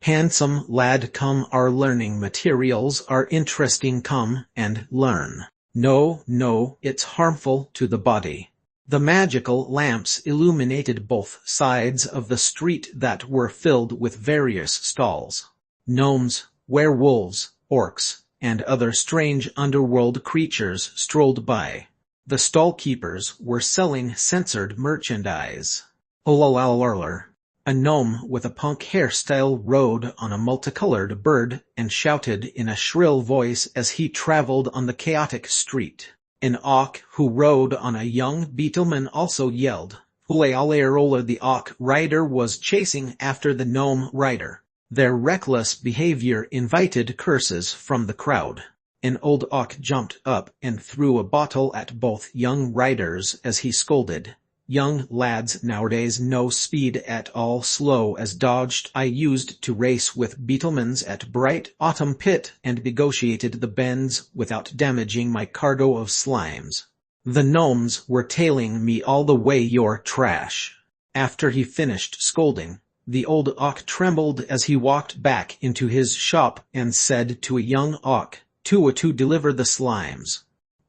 Handsome lad, come, our learning materials are interesting, come and learn. No, it's harmful to the body. The magical lamps illuminated both sides of the street that were filled with various stalls. Gnomes, werewolves, orcs, and other strange underworld creatures strolled by. The stall keepers were selling censored merchandise. Olalalorler. A gnome with a punk hairstyle rode on a multicolored bird and shouted in a shrill voice as he traveled on the chaotic street. An Auk who rode on a young beetleman also yelled. Ulaalerola. The Auk rider was chasing after the gnome rider. Their reckless behavior invited curses from the crowd. An old auk jumped up and threw a bottle at both young riders as he scolded. Young lads nowadays no speed at all, slow as dodged. I used to race with beetlemans at Bright Autumn Pit and negotiated the bends without damaging my cargo of slimes. The gnomes were tailing me all the way. You're trash. After he finished scolding, the old auk trembled as he walked back into his shop and said to a young auk, to deliver the slimes.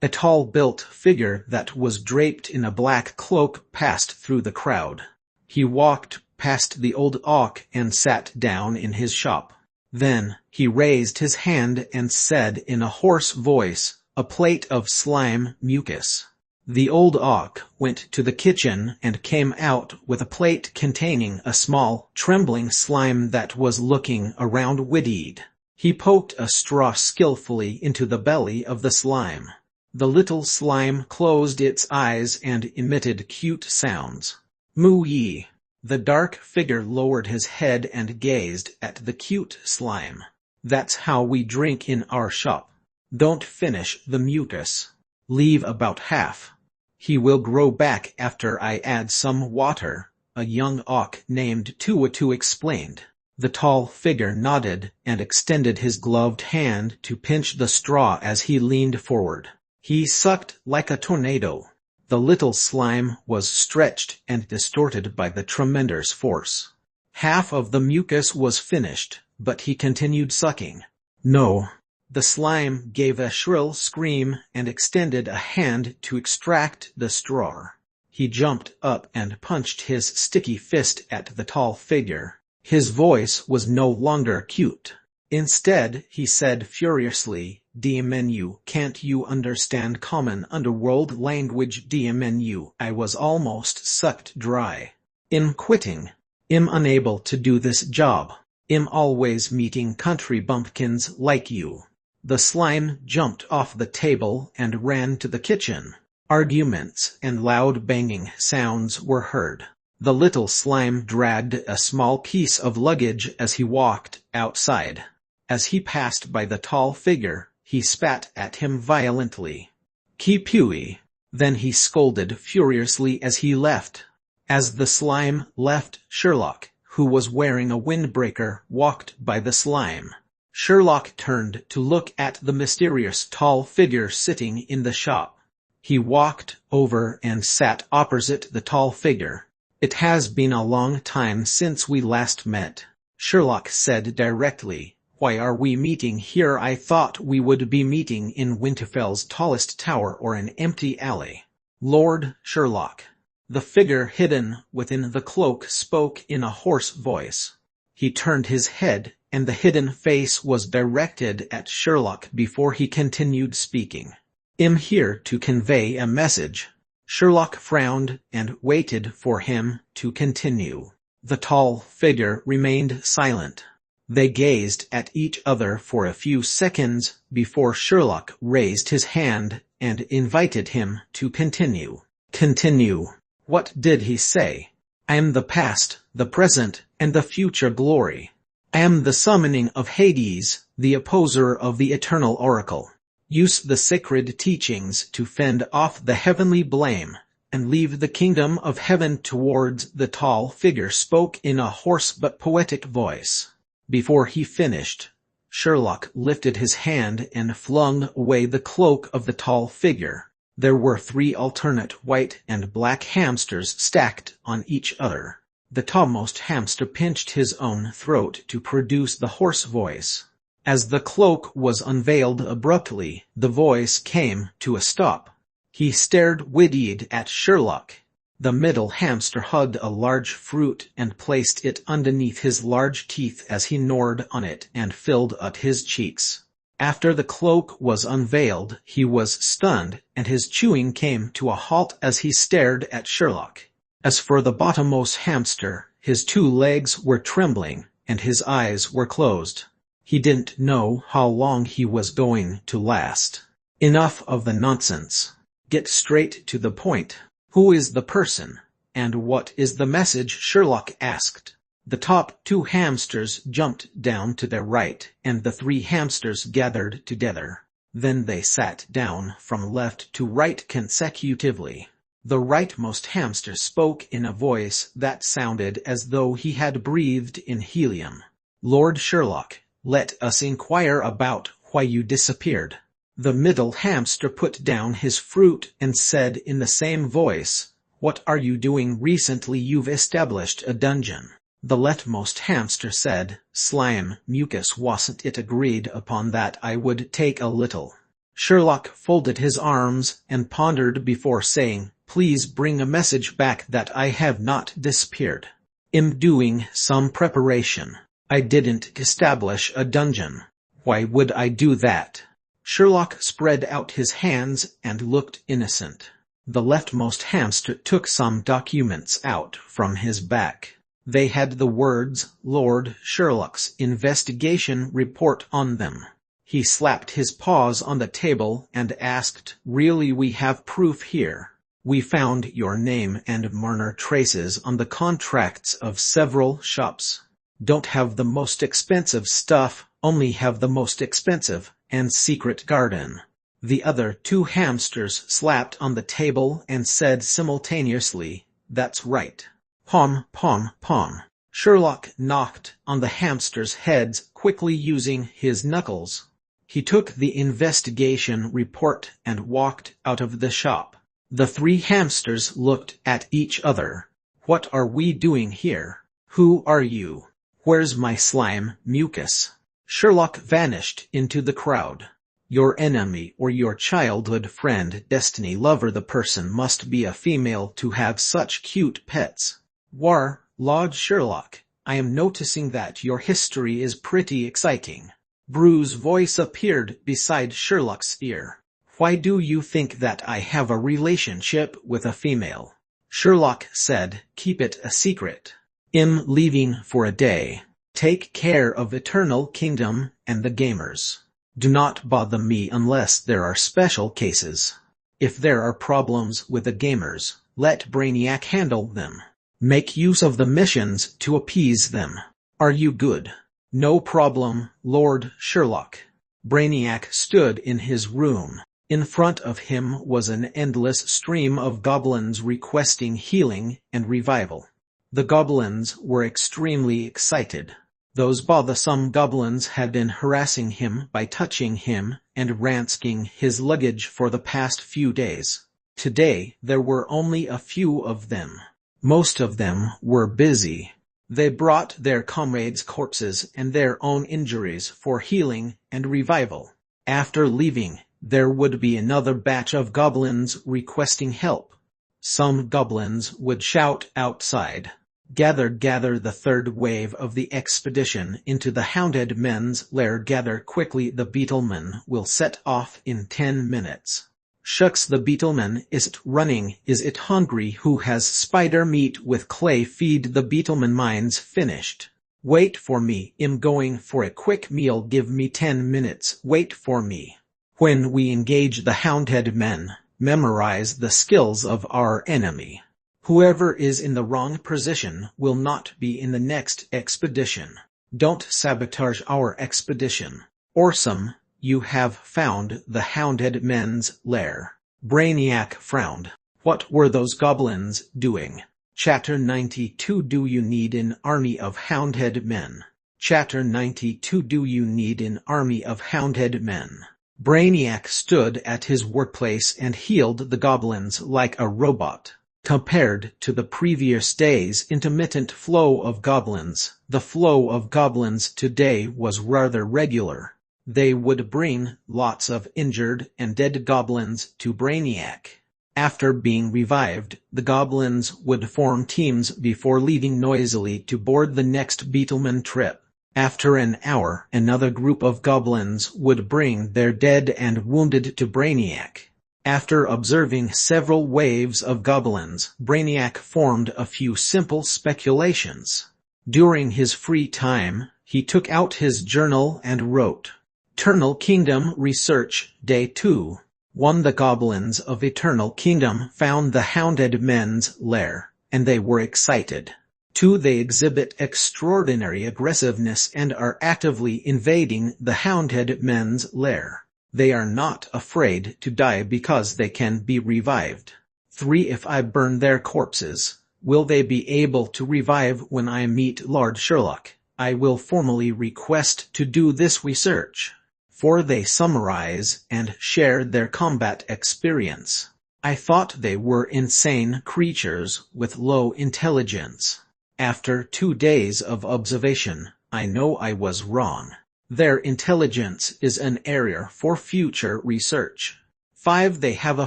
A tall-built figure that was draped in a black cloak passed through the crowd. He walked past the old auk and sat down in his shop. Then he raised his hand and said in a hoarse voice, "A plate of slime mucus." The old auk went to the kitchen and came out with a plate containing a small, trembling slime that was looking around wide-eyed. He poked a straw skillfully into the belly of the slime. The little slime closed its eyes and emitted cute sounds. Moo-yee. The dark figure lowered his head and gazed at the cute slime. That's how we drink in our shop. Don't finish the mucus. Leave about half. He will grow back after I add some water, a young auk named Tuatu explained. The tall figure nodded and extended his gloved hand to pinch the straw as he leaned forward. He sucked like a tornado. The little slime was stretched and distorted by the tremendous force. Half of the mucus was finished, but he continued sucking. No. The slime gave a shrill scream and extended a hand to extract the straw. He jumped up and punched his sticky fist at the tall figure. His voice was no longer cute. Instead, he said furiously, "DMNU, can't you understand common underworld language? DMNU, I was almost sucked dry. I'm quitting. I'm unable to do this job. I'm always meeting country bumpkins like you." The slime jumped off the table and ran to the kitchen. Arguments and loud banging sounds were heard. The little slime dragged a small piece of luggage as he walked outside. As he passed by the tall figure, he spat at him violently. "Kipui." Then he scolded furiously as he left. As the slime left, Sherlock, who was wearing a windbreaker, walked by the slime. Sherlock turned to look at the mysterious tall figure sitting in the shop. He walked over and sat opposite the tall figure. "It has been a long time since we last met," Sherlock said directly. "Why are we meeting here? I thought we would be meeting in Winterfell's tallest tower or an empty alley." "Lord Sherlock." The figure hidden within the cloak spoke in a hoarse voice. He turned his head, and the hidden face was directed at Sherlock before he continued speaking. "I'm here to convey a message." Sherlock frowned and waited for him to continue. The tall figure remained silent. They gazed at each other for a few seconds before Sherlock raised his hand and invited him to continue. "Continue. What did he say?" "I am the past, the present, and the future glory. I am the summoning of Hades, the opposer of the eternal oracle. Use the sacred teachings to fend off the heavenly blame, and leave the kingdom of heaven towards." The tall figure spoke in a hoarse but poetic voice. Before he finished, Sherlock lifted his hand and flung away the cloak of the tall figure. There were 3 alternate white and black hamsters stacked on each other. The topmost hamster pinched his own throat to produce the hoarse voice. As the cloak was unveiled abruptly, the voice came to a stop. He stared wide-eyed at Sherlock. The middle hamster hugged a large fruit and placed it underneath his large teeth as he gnawed on it and filled up his cheeks. After the cloak was unveiled, he was stunned, and his chewing came to a halt as he stared at Sherlock. As for the bottommost hamster, his 2 legs were trembling, and his eyes were closed. He didn't know how long he was going to last. "Enough of the nonsense. Get straight to the point. Who is the person, and what is the message?" Sherlock asked. The top 2 hamsters jumped down to their right, and the 3 hamsters gathered together. Then they sat down from left to right consecutively. The rightmost hamster spoke in a voice that sounded as though he had breathed in helium. "Lord Sherlock, let us inquire about why you disappeared." The middle hamster put down his fruit and said in the same voice, "What are you doing recently? You've established a dungeon." The leftmost hamster said, "Slime, mucus, wasn't it agreed upon that I would take a little?" Sherlock folded his arms and pondered before saying, "Please bring a message back that I have not disappeared. I'm doing some preparation. I didn't establish a dungeon. Why would I do that?" Sherlock spread out his hands and looked innocent. The leftmost hamster took some documents out from his back. They had the words "Lord Sherlock's investigation report" on them. He slapped his paws on the table and asked, "Really, we have proof here. We found your name and murder traces on the contracts of several shops. Don't have the most expensive stuff, only have the most expensive and secret garden." The other two hamsters slapped on the table and said simultaneously, "That's right." Pom, pom, pom. Sherlock knocked on the hamsters' heads quickly using his knuckles. He took the investigation report and walked out of the shop. The three hamsters looked at each other. "What are we doing here? Who are you? Where's my slime, mucus?" Sherlock vanished into the crowd. "Your enemy or your childhood friend, destiny lover. The person must be a female to have such cute pets." "War, Lord Sherlock, I am noticing that your history is pretty exciting." Bruce's voice appeared beside Sherlock's ear. "Why do you think that I have a relationship with a female?" Sherlock said, "Keep it a secret. I'm leaving for a day. Take care of Eternal Kingdom and the gamers. Do not bother me unless there are special cases. If there are problems with the gamers, let Brainiac handle them. Make use of the missions to appease them. Are you good?" "No problem, Lord Sherlock." Brainiac stood in his room. In front of him was an endless stream of goblins requesting healing and revival. The goblins were extremely excited. Those bothersome goblins had been harassing him by touching him and ransacking his luggage for the past few days. Today there were only a few of them. Most of them were busy. They brought their comrades' corpses and their own injuries for healing and revival. After leaving, there would be another batch of goblins requesting help. Some goblins would shout outside, "Gather, gather!" The third wave of the expedition into the Hounded Men's lair. "Gather quickly, the Beetleman will set off in 10 minutes. "Shucks, the Beetleman isn't running, is it? Hungry? Who has spider meat with clay? Feed the Beetleman. Mine's finished. Wait for me, I'm going for a quick meal. Give me 10 minutes, wait for me." When we engage the Hounded Men, memorize the skills of our enemy. Whoever is in the wrong position will not be in the next expedition. Don't sabotage our expedition. Awesome. You have found the Hounded Men's lair. Brainiac frowned. What were those goblins doing? Chapter 92. Do you need an army of hounded men? Chapter 92. Do you need an army of hounded men? Brainiac stood at his workplace and healed the goblins like a robot. Compared to the previous day's intermittent flow of goblins, the flow of goblins today was rather regular. They would bring lots of injured and dead goblins to Brainiac. After being revived, the goblins would form teams before leaving noisily to board the next Beetleman trip. After an hour, another group of goblins would bring their dead and wounded to Brainiac. After observing several waves of goblins, Brainiac formed a few simple speculations. During his free time, he took out his journal and wrote, "Eternal Kingdom Research, Day 2. 1. The goblins of Eternal Kingdom found the Hounded Men's lair, and they were excited. 2. They exhibit extraordinary aggressiveness and are actively invading the Hounded Men's lair. They are not afraid to die because they can be revived. 3. If I burn their corpses, will they be able to revive when I meet Lord Sherlock? I will formally request to do this research. 4. They summarize and share their combat experience. I thought they were insane creatures with low intelligence. After 2 days of observation, I know I was wrong. Their intelligence is an area for future research. 5. They have a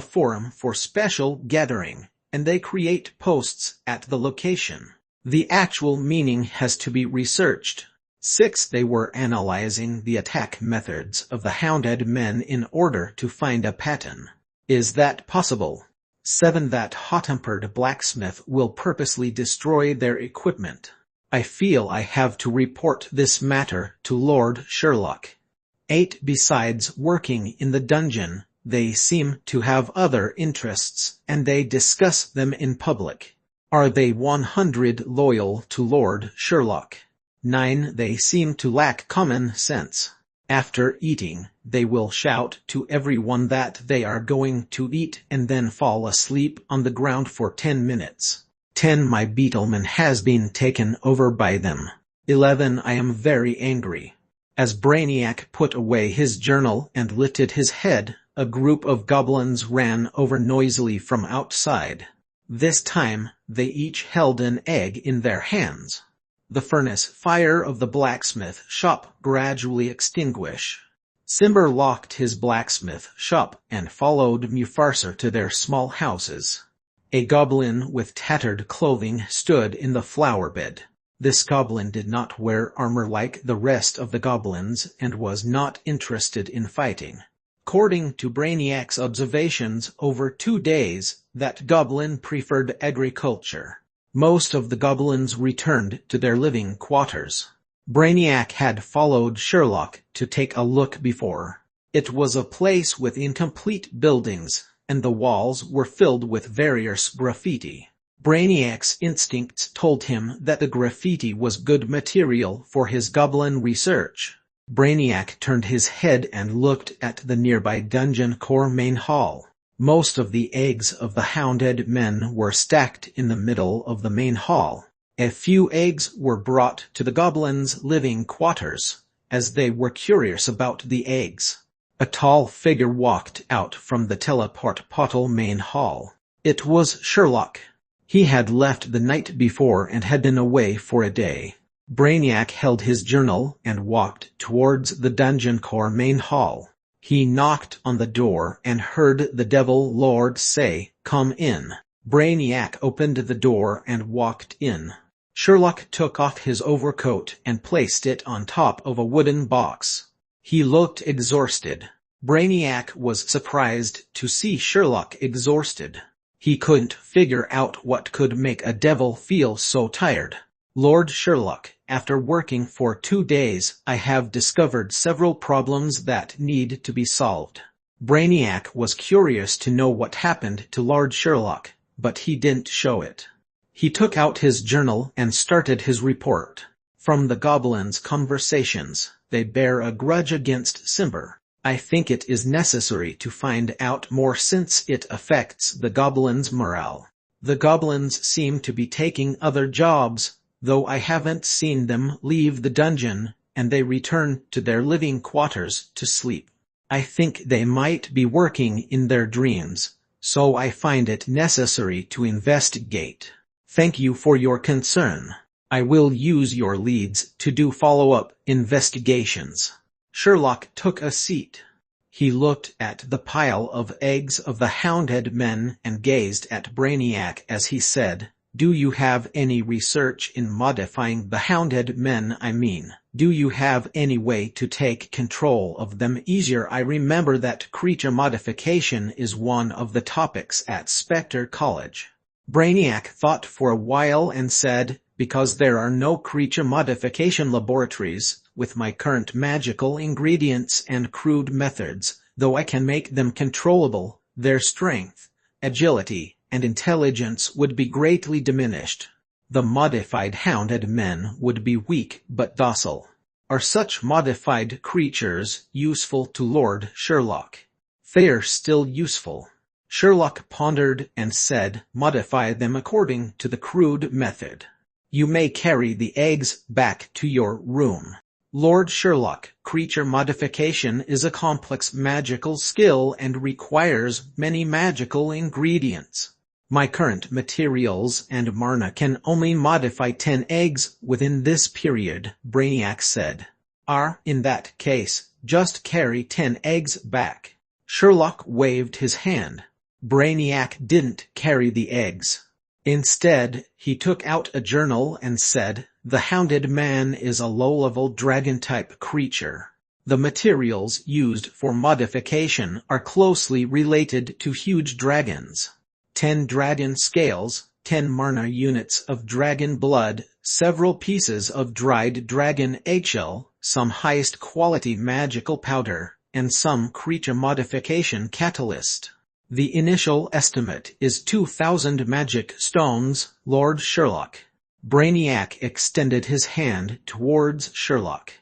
forum for special gathering, and they create posts at the location. The actual meaning has to be researched. 6. They were analyzing the attack methods of the hounded men in order to find a pattern. Is that possible? 7. That hot-tempered blacksmith will purposely destroy their equipment. I feel I have to report this matter to Lord Sherlock. 8. Besides working in the dungeon, they seem to have other interests, and they discuss them in public. Are they 100% loyal to Lord Sherlock? 9. They seem to lack common sense. After eating, they will shout to everyone that they are going to eat and then fall asleep on the ground for 10 minutes. 10. My beetleman has been taken over by them. 11. I am very angry. As Brainiac put away his journal and lifted his head, a group of goblins ran over noisily from outside. This time, they each held an egg in their hands. The furnace fire of the blacksmith shop gradually extinguished. Simber locked his blacksmith shop and followed Mufasa to their small houses. A goblin with tattered clothing stood in the flower bed. This goblin did not wear armor like the rest of the goblins and was not interested in fighting. According to Brainiac's observations over 2 days, that goblin preferred agriculture. Most of the goblins returned to their living quarters. Brainiac had followed Sherlock to take a look before. It was a place with incomplete buildings, and the walls were filled with various graffiti. Brainiac's instincts told him that the graffiti was good material for his goblin research. Brainiac turned his head and looked at the nearby dungeon core main hall. Most of the eggs of the hounded men were stacked in the middle of the main hall. A few eggs were brought to the goblins' living quarters, as they were curious about the eggs. A tall figure walked out from the teleport portal main hall. It was Sherlock. He had left the night before and had been away for a day. Brainiac held his journal and walked towards the dungeon core main hall. He knocked on the door and heard the Devil Lord say, "Come in." Brainiac opened the door and walked in. Sherlock took off his overcoat and placed it on top of a wooden box. He looked exhausted. Brainiac was surprised to see Sherlock exhausted. He couldn't figure out what could make a devil feel so tired. Lord Sherlock, after working for 2 days, I have discovered several problems that need to be solved. Brainiac was curious to know what happened to Lord Sherlock, but he didn't show it. He took out his journal and started his report. From the goblins' conversations, they bear a grudge against Simber. I think it is necessary to find out more since it affects the goblins' morale. The goblins seem to be taking other jobs, though I haven't seen them leave the dungeon, and they return to their living quarters to sleep. I think they might be working in their dreams, so I find it necessary to investigate. Thank you for your concern. I will use your leads to do follow-up investigations. Sherlock took a seat. He looked at the pile of eggs of the hounded men and gazed at Brainiac as he said, "Do you have any research in modifying the hounded men? I mean, do you have any way to take control of them easier? I remember that creature modification is one of the topics at Spectre College." Brainiac thought for a while and said, "Because there are no creature modification laboratories, with my current magical ingredients and crude methods, though I can make them controllable, their strength, agility, and intelligence would be greatly diminished. The modified hounded men would be weak but docile. Are such modified creatures useful to Lord Sherlock? They're still useful. Sherlock pondered and said, modify them according to the crude method. You may carry the eggs back to your room. Lord Sherlock, creature modification is a complex magical skill and requires many magical ingredients. My current materials and Marna can only modify 10 eggs within this period, Brainiac said. In that case, just carry 10 eggs back. Sherlock waved his hand. Brainiac didn't carry the eggs. Instead, he took out a journal and said, the Hounded Man is a low-level dragon-type creature. The materials used for modification are closely related to huge dragons. 10 dragon scales, 10 Marna units of dragon blood, several pieces of dried dragon eggshell, some highest quality magical powder, and some creature modification catalyst. The initial estimate is 2,000 magic stones, Lord Sherlock. Brainiac extended his hand towards Sherlock.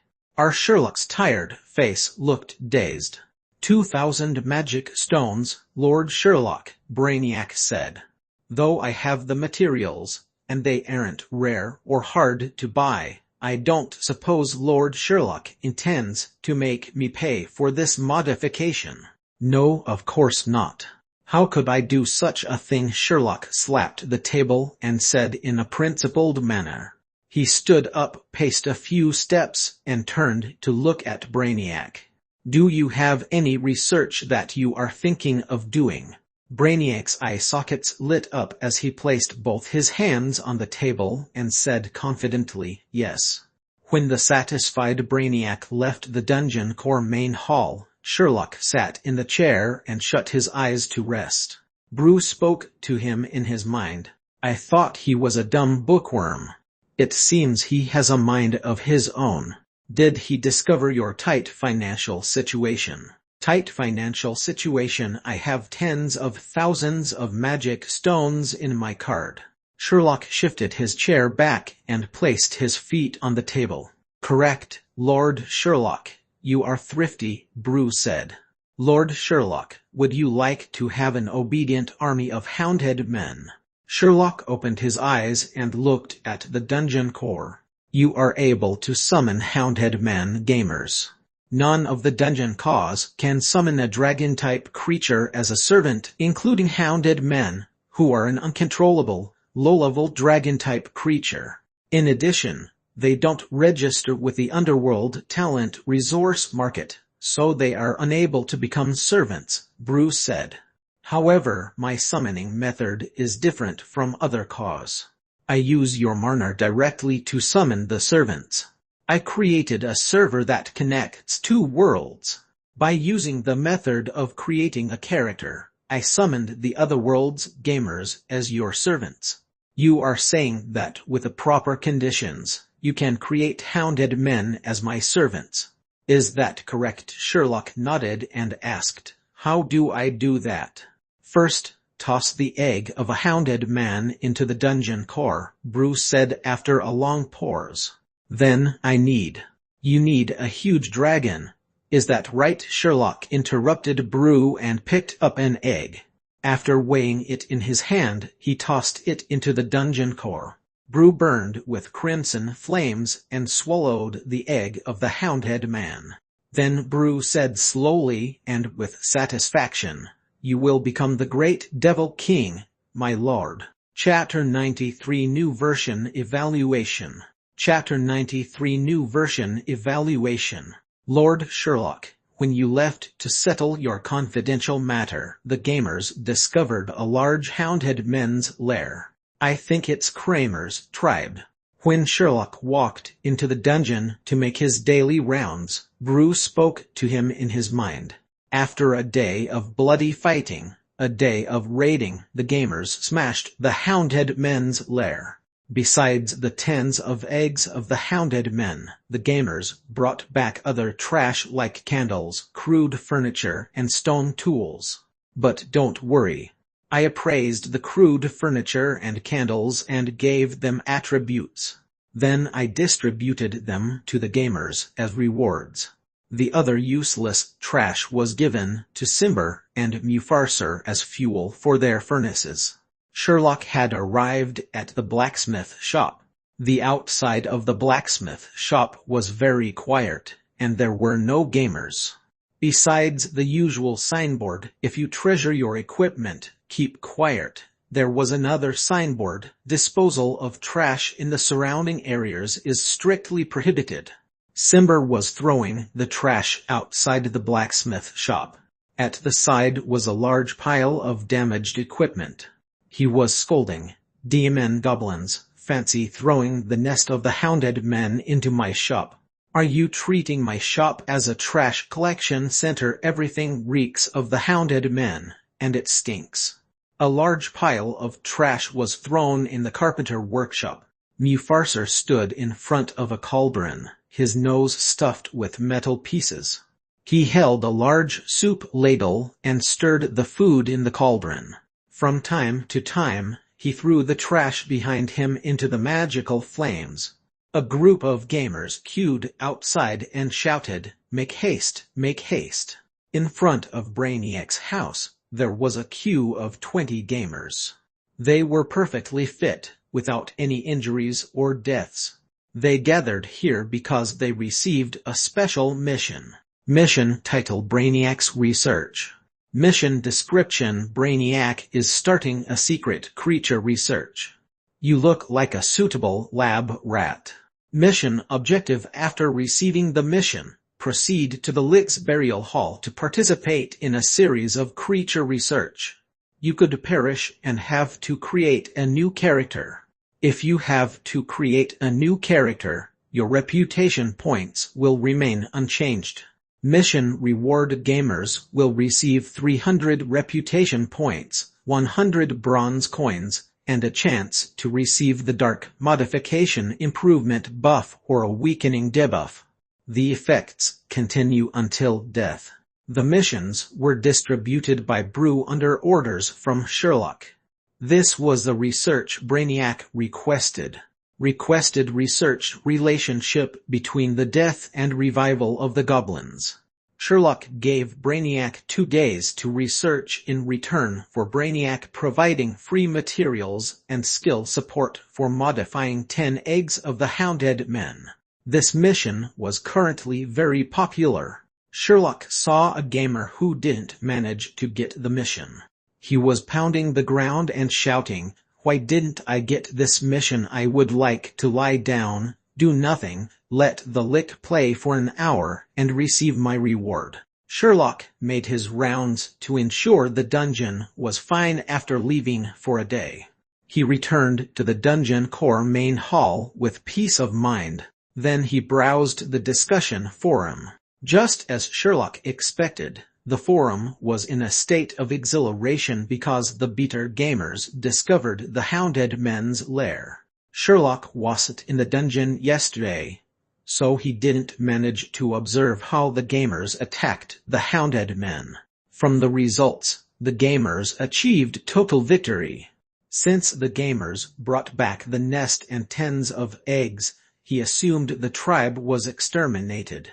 Sherlock's tired face looked dazed. 2,000 magic stones, Lord Sherlock, Brainiac said. Though I have the materials, and they aren't rare or hard to buy, I don't suppose Lord Sherlock intends to make me pay for this modification. No, of course not. How could I do such a thing? Sherlock slapped the table and said in a principled manner. He stood up, paced a few steps, and turned to look at Brainiac. Do you have any research that you are thinking of doing? Brainiac's eye sockets lit up as he placed both his hands on the table and said confidently, yes. When the satisfied Brainiac left the dungeon core main hall, Sherlock sat in the chair and shut his eyes to rest. Brew spoke to him in his mind. I thought he was a dumb bookworm. It seems he has a mind of his own. Did he discover your tight financial situation? Tight financial situation. I have tens of thousands of magic stones in my card. Sherlock shifted his chair back and placed his feet on the table. Correct, Lord Sherlock. You are thrifty, Brew said. Lord Sherlock, would you like to have an obedient army of hounded men? Sherlock opened his eyes and looked at the dungeon core. You are able to summon hounded men, gamers. None of the dungeon cores can summon a dragon-type creature as a servant, including hounded men, who are an uncontrollable, low-level dragon-type creature. In addition, they don't register with the Underworld talent resource market, so they are unable to become servants, Bruce said. However, my summoning method is different from other cores. I use your Marner directly to summon the servants. I created a server that connects two worlds. By using the method of creating a character, I summoned the other world's gamers as your servants. You are saying that with the proper conditions, you can create hounded men as my servants. Is that correct? Sherlock nodded and asked, how do I do that? First, toss the egg of a hounded man into the dungeon core, Bruce said after a long pause. Then, you need a huge dragon. Is that right? Sherlock interrupted Brew and picked up an egg. After weighing it in his hand, he tossed it into the dungeon core. Brew burned with crimson flames and swallowed the egg of the hounded man. Then Brew said slowly and with satisfaction, you will become the great Devil King, my lord. Chapter 93 New Version Evaluation. Chapter 93 New Version Evaluation. Lord Sherlock, when you left to settle your confidential matter, the gamers discovered a large hounded men's lair. I think it's Kramer's tribe. When Sherlock walked into the dungeon to make his daily rounds, Brew spoke to him in his mind. After a day of bloody fighting, a day of raiding, the gamers smashed the hounded men's lair. Besides the tens of eggs of the hounded men, the gamers brought back other trash like candles, crude furniture, and stone tools. But don't worry. I appraised the crude furniture and candles and gave them attributes. Then I distributed them to the gamers as rewards. The other useless trash was given to Simber and Mufarser as fuel for their furnaces. Sherlock had arrived at the blacksmith shop. The outside of the blacksmith shop was very quiet, and there were no gamers. Besides the usual signboard, "If you treasure your equipment, keep quiet," there was another signboard, "Disposal of trash in the surrounding areas is strictly prohibited." Simber was throwing the trash outside the blacksmith shop. At the side was a large pile of damaged equipment. He was scolding, "Demon goblins, fancy throwing the nest of the hounded men into my shop. Are you treating my shop as a trash collection center? Everything reeks of the hounded men, and it stinks." A large pile of trash was thrown in the carpenter workshop. Mufarser stood in front of a cauldron, his nose stuffed with metal pieces. He held a large soup ladle and stirred the food in the cauldron. From time to time, he threw the trash behind him into the magical flames. A group of gamers queued outside and shouted, "Make haste, make haste." In front of Brainiac's house, there was a queue of 20 gamers. They were perfectly fit, without any injuries or deaths. They gathered here because they received a special mission. Mission title: Brainiac's Research. Mission description: Brainiac is starting a secret creature research. You look like a suitable lab rat. Mission objective: after receiving the mission, proceed to the Lick's Burial Hall to participate in a series of creature research. You could perish and have to create a new character. If you have to create a new character, your reputation points will remain unchanged. Mission reward: gamers will receive 300 reputation points, 100 bronze coins, and a chance to receive the Dark Modification Improvement buff or a Weakening debuff. The effects continue until death. The missions were distributed by Brew under orders from Sherlock. This was the research Brainiac requested. Requested: research relationship between the death and revival of the goblins. Sherlock gave Brainiac 2 days to research in return for Brainiac providing free materials and skill support for modifying 10 eggs of the hounded men. This mission was currently very popular. Sherlock saw a gamer who didn't manage to get the mission. He was pounding the ground and shouting, "Why didn't I get this mission? I would like to lie down, do nothing, let the Lick play for an hour, and receive my reward." Sherlock made his rounds to ensure the dungeon was fine after leaving for a day. He returned to the dungeon core main hall with peace of mind. Then he browsed the discussion forum. Just as Sherlock expected, the forum was in a state of exhilaration because the beater gamers discovered the hounded men's lair. Sherlock wasn't in the dungeon yesterday, so he didn't manage to observe how the gamers attacked the hounded men. From the results, the gamers achieved total victory. Since the gamers brought back the nest and tens of eggs, he assumed the tribe was exterminated.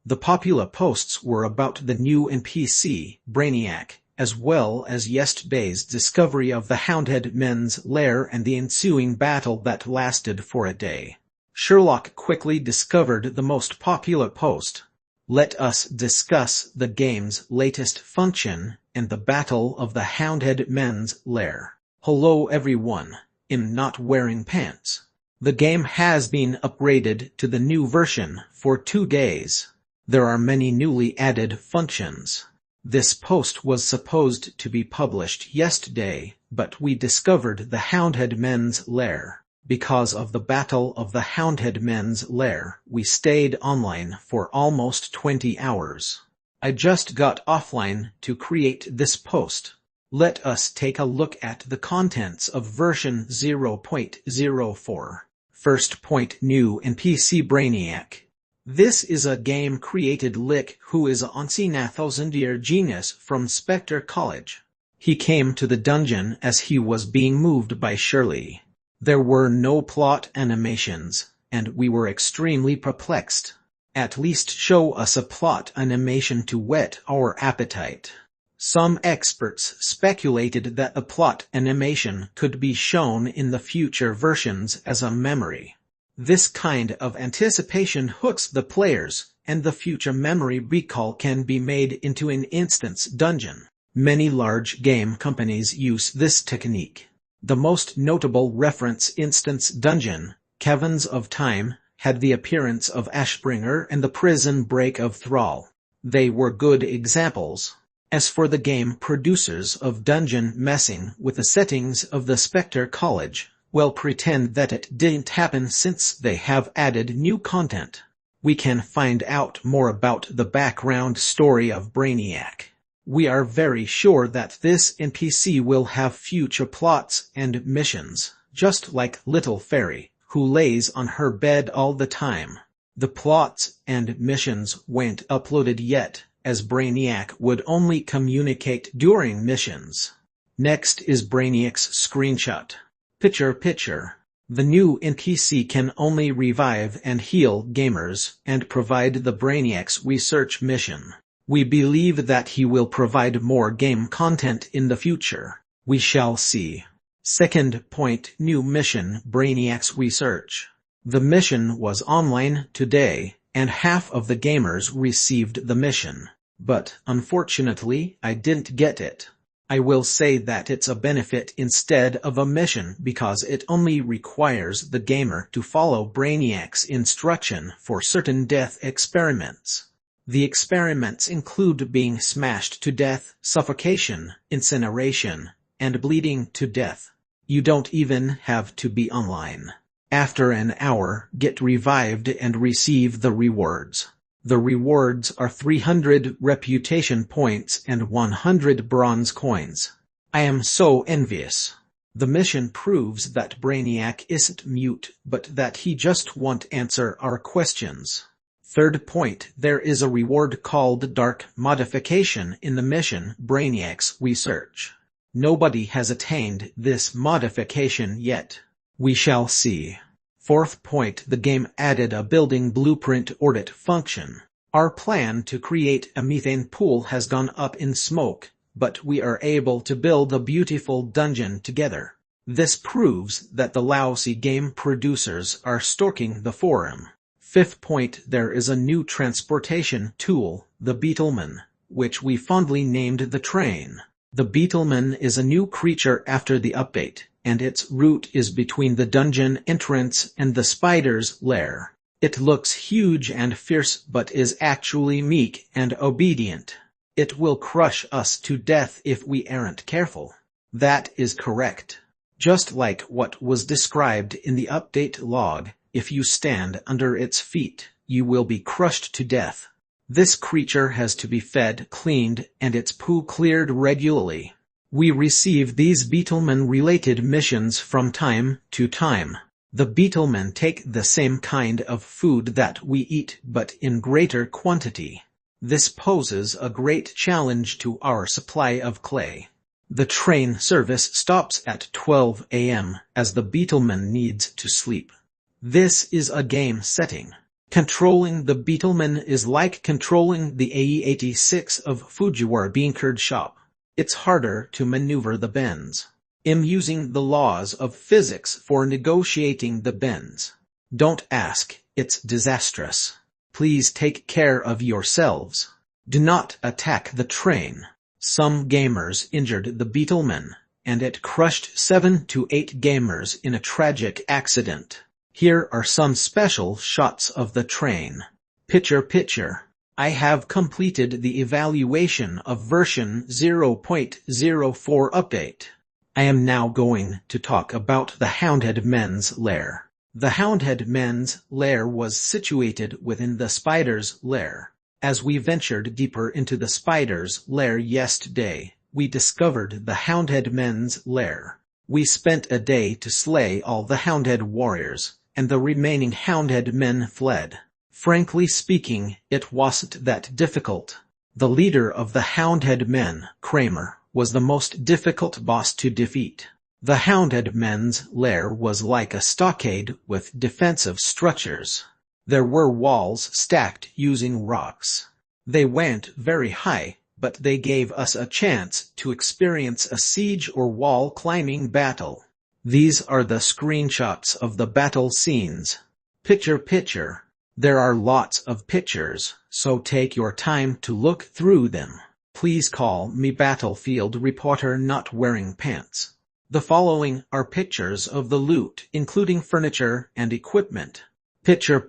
The popular posts were about the new NPC, Brainiac, as well as yesterday's discovery of the hounded men's lair and the ensuing battle that lasted for a day. Sherlock quickly discovered the most popular post. "Let us discuss the game's latest function and the battle of the hounded men's lair. Hello everyone, I'm not wearing pants. The game has been upgraded to the new version for 2 days. There are many newly added functions. This post was supposed to be published yesterday, but we discovered the hounded men's lair. Because of the battle of the hounded men's lair, we stayed online for almost 20 hours. I just got offline to create this post. Let us take a look at the contents of version 0.04. First point: new NPC Brainiac. This is a game-created Lick who is an unseen 1,000-year genius from Spectre College. He came to the dungeon as he was being moved by Shirley. There were no plot animations, and we were extremely perplexed. At least show us a plot animation to whet our appetite. Some experts speculated that the plot animation could be shown in the future versions as a memory. This kind of anticipation hooks the players, and the future memory recall can be made into an instance dungeon. Many large game companies use this technique. The most notable reference instance dungeon, Caverns of Time, had the appearance of Ashbringer and the Prison Break of Thrall. They were good examples. As for the game producers of Dungeon messing with the settings of the Spectre College, well, pretend that it didn't happen since they have added new content. We can find out more about the background story of Brainiac. We are very sure that this NPC will have future plots and missions, just like Little Fairy, who lays on her bed all the time. The plots and missions weren't uploaded yet, as Brainiac would only communicate during missions. Next is Brainiac's screenshot. Picture. The new NPC can only revive and heal gamers and provide the Brainiac's research mission. We believe that he will provide more game content in the future. We shall see. Second point, new mission, Brainiac's research. The mission was online today, and half of the gamers received the mission. But, unfortunately, I didn't get it. I will say that it's a benefit instead of a mission because it only requires the gamer to follow Brainiac's instruction for certain death experiments. The experiments include being smashed to death, suffocation, incineration, and bleeding to death. You don't even have to be online. After an hour, get revived and receive the rewards. The rewards are 300 reputation points and 100 bronze coins. I am so envious. The mission proves that Brainiac isn't mute, but that he just won't answer our questions. Third point, there is a reward called Dark Modification in the mission Brainiac's research. Nobody has attained this modification yet. We shall see. Fourth point, the game added a building blueprint audit function. Our plan to create a methane pool has gone up in smoke, but we are able to build a beautiful dungeon together. This proves that the lousy game producers are stalking the forum. Fifth point, there is a new transportation tool, the Beetleman, which we fondly named the train. The Beetleman is a new creature after the update, and its route is between the dungeon entrance and the spider's lair. It looks huge and fierce but is actually meek and obedient. It will crush us to death if we aren't careful. That is correct. Just like what was described in the update log, if you stand under its feet, you will be crushed to death. This creature has to be fed, cleaned, and its poo cleared regularly. We receive these Beetleman-related missions from time to time. The Beetlemen take the same kind of food that we eat but in greater quantity. This poses a great challenge to our supply of clay. The train service stops at 12 a.m. as the Beetleman needs to sleep. This is a game setting. Controlling the Beetleman is like controlling the AE-86 of Fujiwara Beancurd Shop. It's harder to maneuver the bends. I'm using the laws of physics for negotiating the bends. Don't ask, it's disastrous. Please take care of yourselves. Do not attack the train. Some gamers injured the Beetleman, and it crushed 7 to 8 gamers in a tragic accident. Here are some special shots of the train. Picture. I have completed the evaluation of version 0.04 update. I am now going to talk about the Houndhead Men's Lair. The Houndhead Men's Lair was situated within the Spider's Lair. As we ventured deeper into the Spider's Lair yesterday, we discovered the Houndhead Men's Lair. We spent a day to slay all the Houndhead warriors, and the remaining Houndhead men fled. Frankly speaking, it wasn't that difficult. The leader of the Houndhead men, Kramer, was the most difficult boss to defeat. The hounded men's lair was like a stockade with defensive structures. There were walls stacked using rocks. They went very high, but they gave us a chance to experience a siege or wall-climbing battle. These are the screenshots of the battle scenes. Picture. There are lots of pictures, so take your time to look through them. Please call me Battlefield Reporter Not Wearing Pants. The following are pictures of the loot, including furniture and equipment. Picture.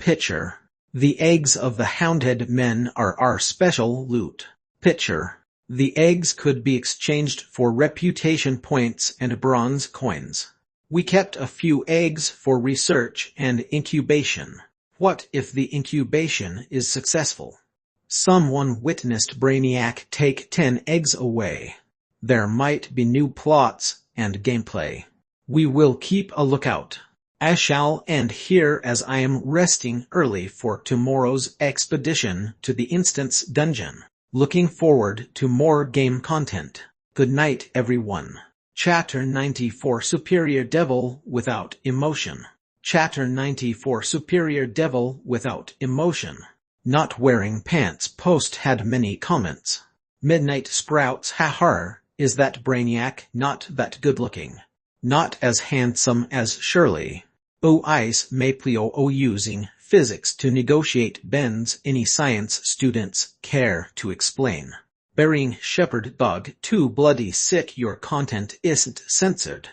The eggs of the hounded men are our special loot. Picture. The eggs could be exchanged for reputation points and bronze coins. We kept a few eggs for research and incubation. What if the incubation is successful? Someone witnessed Brainiac take 10 eggs away. There might be new plots and gameplay. We will keep a lookout. I shall end here as I am resting early for tomorrow's expedition to the Instance Dungeon. Looking forward to more game content. Good night, everyone. Chapter 94 Superior Devil Without Emotion. Chapter 94 Superior Devil Without Emotion. Not Wearing Pants post had many comments. Midnight Sprouts haha, is that Brainiac not that good looking? Not as handsome as Shirley. Ice Maplio using physics to negotiate bends any science students care to explain. Burying Shepherd Dog too bloody sick your content isn't censored.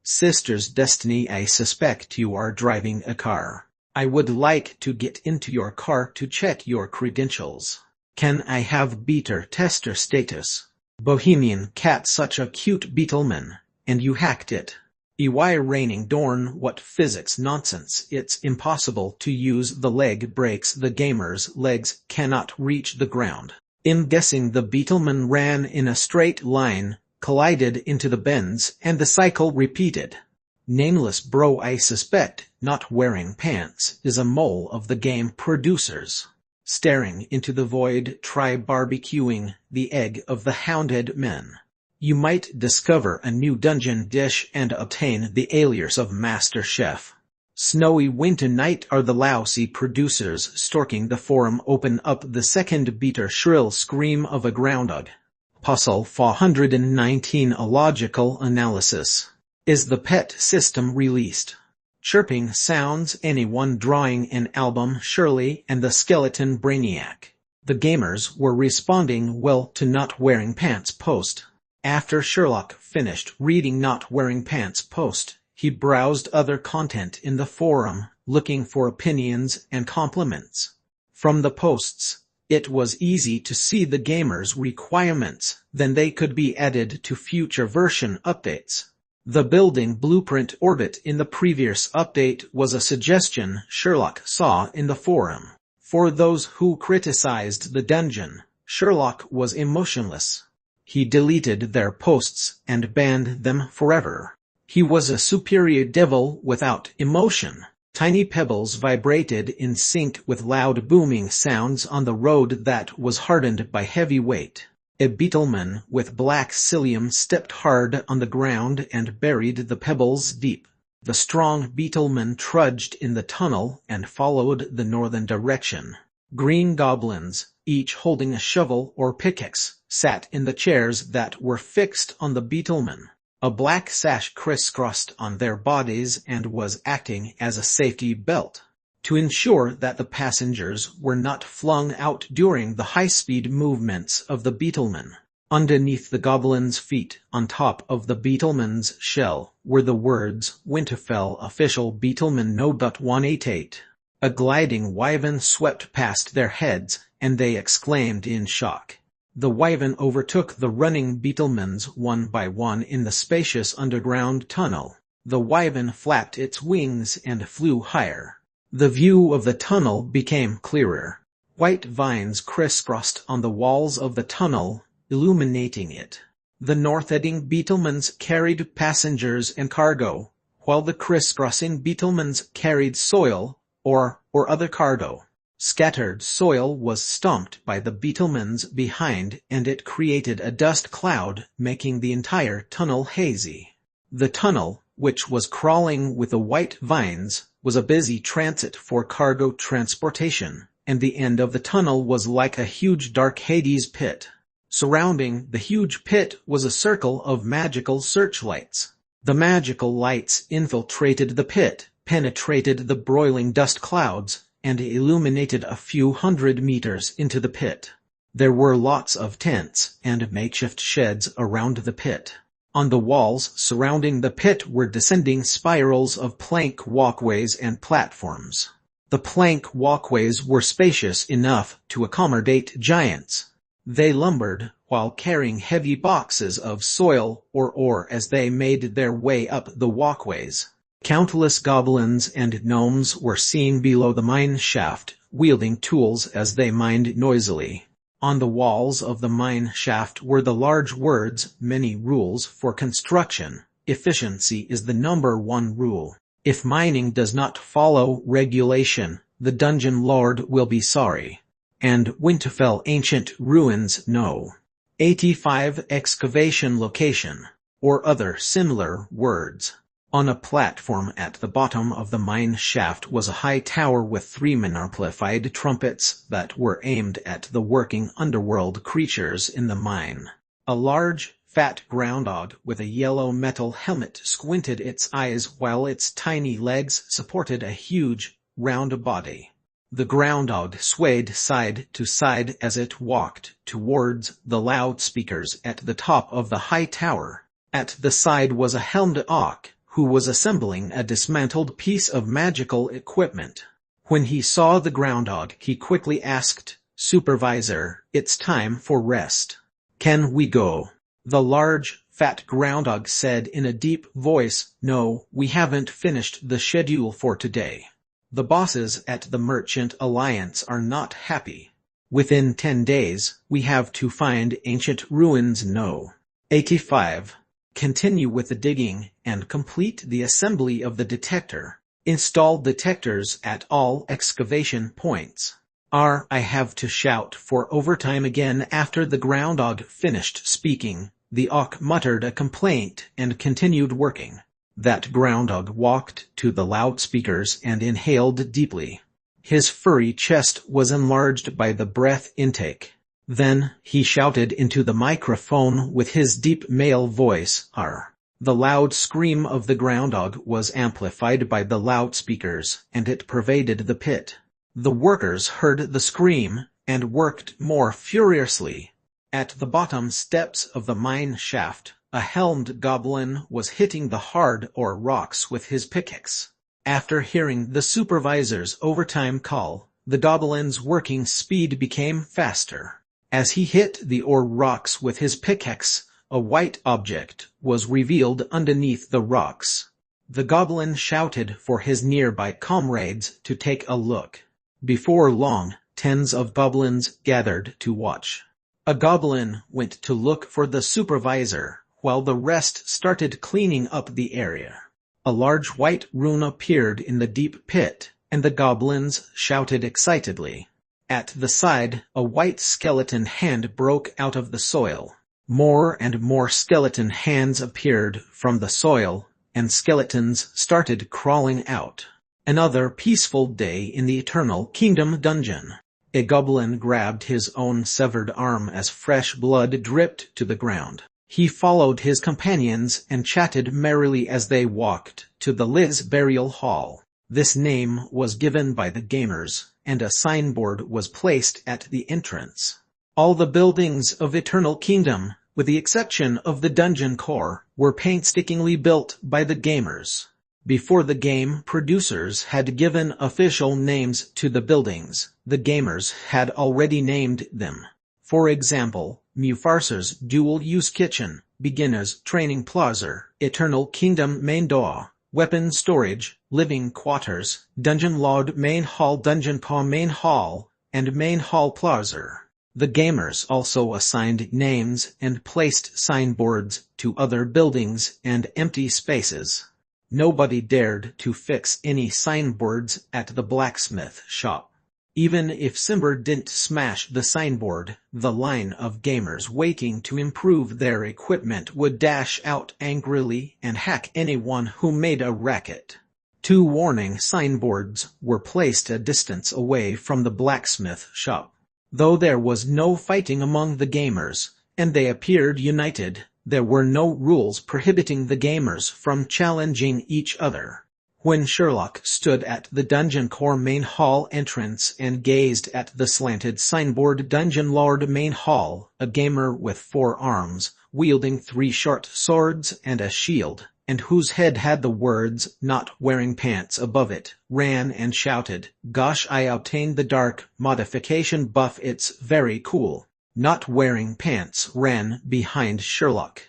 Sister's Destiny I suspect you are driving a car. I would like to get into your car to check your credentials. Can I have beta tester status? Bohemian Cat such a cute Beetleman, and you hacked it. EY Raining Dorn what physics nonsense it's impossible to use the leg breaks the gamer's legs cannot reach the ground. I'm guessing the Beetleman ran in a straight line, collided into the bends and the cycle repeated. Nameless bro I suspect Not Wearing Pants is a mole of the game producers. Staring into the void try barbecuing the egg of the hounded men. You might discover a new dungeon dish and obtain the alias of Master Chef. Snowy Winter Night are the lousy producers stalking the forum open up the second bitter shrill scream of a groundhog. Puzzle 419 A logical analysis. Is the pet system released? Chirping sounds anyone drawing an album Shirley and the skeleton Brainiac. The gamers were responding well to Not Wearing Pants post. After Sherlock finished reading Not Wearing Pants post, he browsed other content in the forum, looking for opinions and compliments. From the posts, it was easy to see the gamers' requirements, then they could be added to future version updates. The building blueprint orbit in the previous update was a suggestion Sherlock saw in the forum. For those who criticized the dungeon, Sherlock was emotionless. He deleted their posts and banned them forever. He was a superior devil without emotion. Tiny pebbles vibrated in sync with loud booming sounds on the road that was hardened by heavy weight. A Beetleman with black cilium stepped hard on the ground and buried the pebbles deep. The strong Beetleman trudged in the tunnel and followed the northern direction. Green goblins, each holding a shovel or pickaxe, sat in the chairs that were fixed on the Beetleman. A black sash crisscrossed on their bodies and was acting as a safety belt to ensure that the passengers were not flung out during the high-speed movements of the Beetleman. Underneath the goblin's feet, on top of the Beetleman's shell, were the words, Winterfell Official Beetleman No. 188. A gliding wyvern swept past their heads, and they exclaimed in shock. The wyvern overtook the running Beetlemans one by one in the spacious underground tunnel. The wyvern flapped its wings and flew higher. The view of the tunnel became clearer. White vines crisscrossed on the walls of the tunnel, illuminating it. The north-heading Beetlemans carried passengers and cargo, while the crisscrossing Beetlemans carried soil, or other cargo. Scattered soil was stomped by the Beetlemans behind and it created a dust cloud, making the entire tunnel hazy. The tunnel, which was crawling with the white vines, was a busy transit for cargo transportation, and the end of the tunnel was like a huge dark Hades pit. Surrounding the huge pit was a circle of magical searchlights. The magical lights infiltrated the pit, penetrated the broiling dust clouds, and illuminated a few hundred meters into the pit. There were lots of tents and makeshift sheds around the pit. On the walls surrounding the pit were descending spirals of plank walkways and platforms. The plank walkways were spacious enough to accommodate giants. They lumbered while carrying heavy boxes of soil or ore as they made their way up the walkways. Countless goblins and gnomes were seen below the mine shaft, wielding tools as they mined noisily. On the walls of the mine shaft were the large words, "Many rules for construction. Efficiency is the #1 rule. If mining does not follow regulation, the dungeon lord will be sorry." And Winterfell Ancient Ruins No. 85 Excavation Location, or other similar words. On a platform at the bottom of the mine shaft was a high tower with 3 amplified trumpets that were aimed at the working underworld creatures in the mine. A large, fat groundhog with a yellow metal helmet squinted its eyes while its tiny legs supported a huge, round body. The groundhog swayed side to side as it walked towards the loudspeakers at the top of the high tower. At the side was a helmed orc, who was assembling a dismantled piece of magical equipment. When he saw the groundhog, he quickly asked, "Supervisor, it's time for rest. Can we go?" The large, fat groundhog said in a deep voice, "No, we haven't finished the schedule for today. The bosses at the Merchant Alliance are not happy. Within 10 days, we have to find ancient ruins No. 85. Continue with the digging and complete the assembly of the detector. Install detectors at all excavation points. I have to shout for overtime again." After the groundhog finished speaking, the orc muttered a complaint and continued working. That groundhog walked to the loudspeakers and inhaled deeply. His furry chest was enlarged by the breath intake. Then, he shouted into the microphone with his deep male voice, "Arr!" The loud scream of the groundhog was amplified by the loudspeakers, and it pervaded the pit. The workers heard the scream, and worked more furiously. At the bottom steps of the mine shaft, a helmed goblin was hitting the hard ore rocks with his pickaxe. After hearing the supervisor's overtime call, the goblin's working speed became faster. As he hit the ore rocks with his pickaxe, a white object was revealed underneath the rocks. The goblin shouted for his nearby comrades to take a look. Before long, tens of goblins gathered to watch. A goblin went to look for the supervisor, while the rest started cleaning up the area. A large white rune appeared in the deep pit, and the goblins shouted excitedly. At the side, a white skeleton hand broke out of the soil. More and more skeleton hands appeared from the soil, and skeletons started crawling out. Another peaceful day in the Eternal Kingdom dungeon. A goblin grabbed his own severed arm as fresh blood dripped to the ground. He followed his companions and chatted merrily as they walked to the Liz Burial Hall. This name was given by the gamers, and a signboard was placed at the entrance. All the buildings of Eternal Kingdom, with the exception of the dungeon core, were painstakingly built by the gamers. Before the game producers had given official names to the buildings, the gamers had already named them. For example, Mufarcer's Dual-Use Kitchen, Beginner's Training Plaza, Eternal Kingdom Main Door, Weapon Storage, Living Quarters, Dungeon Lord Main Hall, Dungeon Core Main Hall, and Main Hall Plaza. The gamers also assigned names and placed signboards to other buildings and empty spaces. Nobody dared to fix any signboards at the blacksmith shop. Even if Simber didn't smash the signboard, the line of gamers waiting to improve their equipment would dash out angrily and hack anyone who made a racket. 2 warning signboards were placed a distance away from the blacksmith shop. Though there was no fighting among the gamers, and they appeared united, there were no rules prohibiting the gamers from challenging each other. When Sherlock stood at the Dungeon Core main hall entrance and gazed at the slanted signboard Dungeon Lord main hall, a gamer with 4 arms, wielding 3 short swords and a shield, and whose head had the words, "Not wearing pants" above it, ran and shouted, "Gosh, I obtained the dark modification buff, it's very cool." Not wearing pants ran behind Sherlock.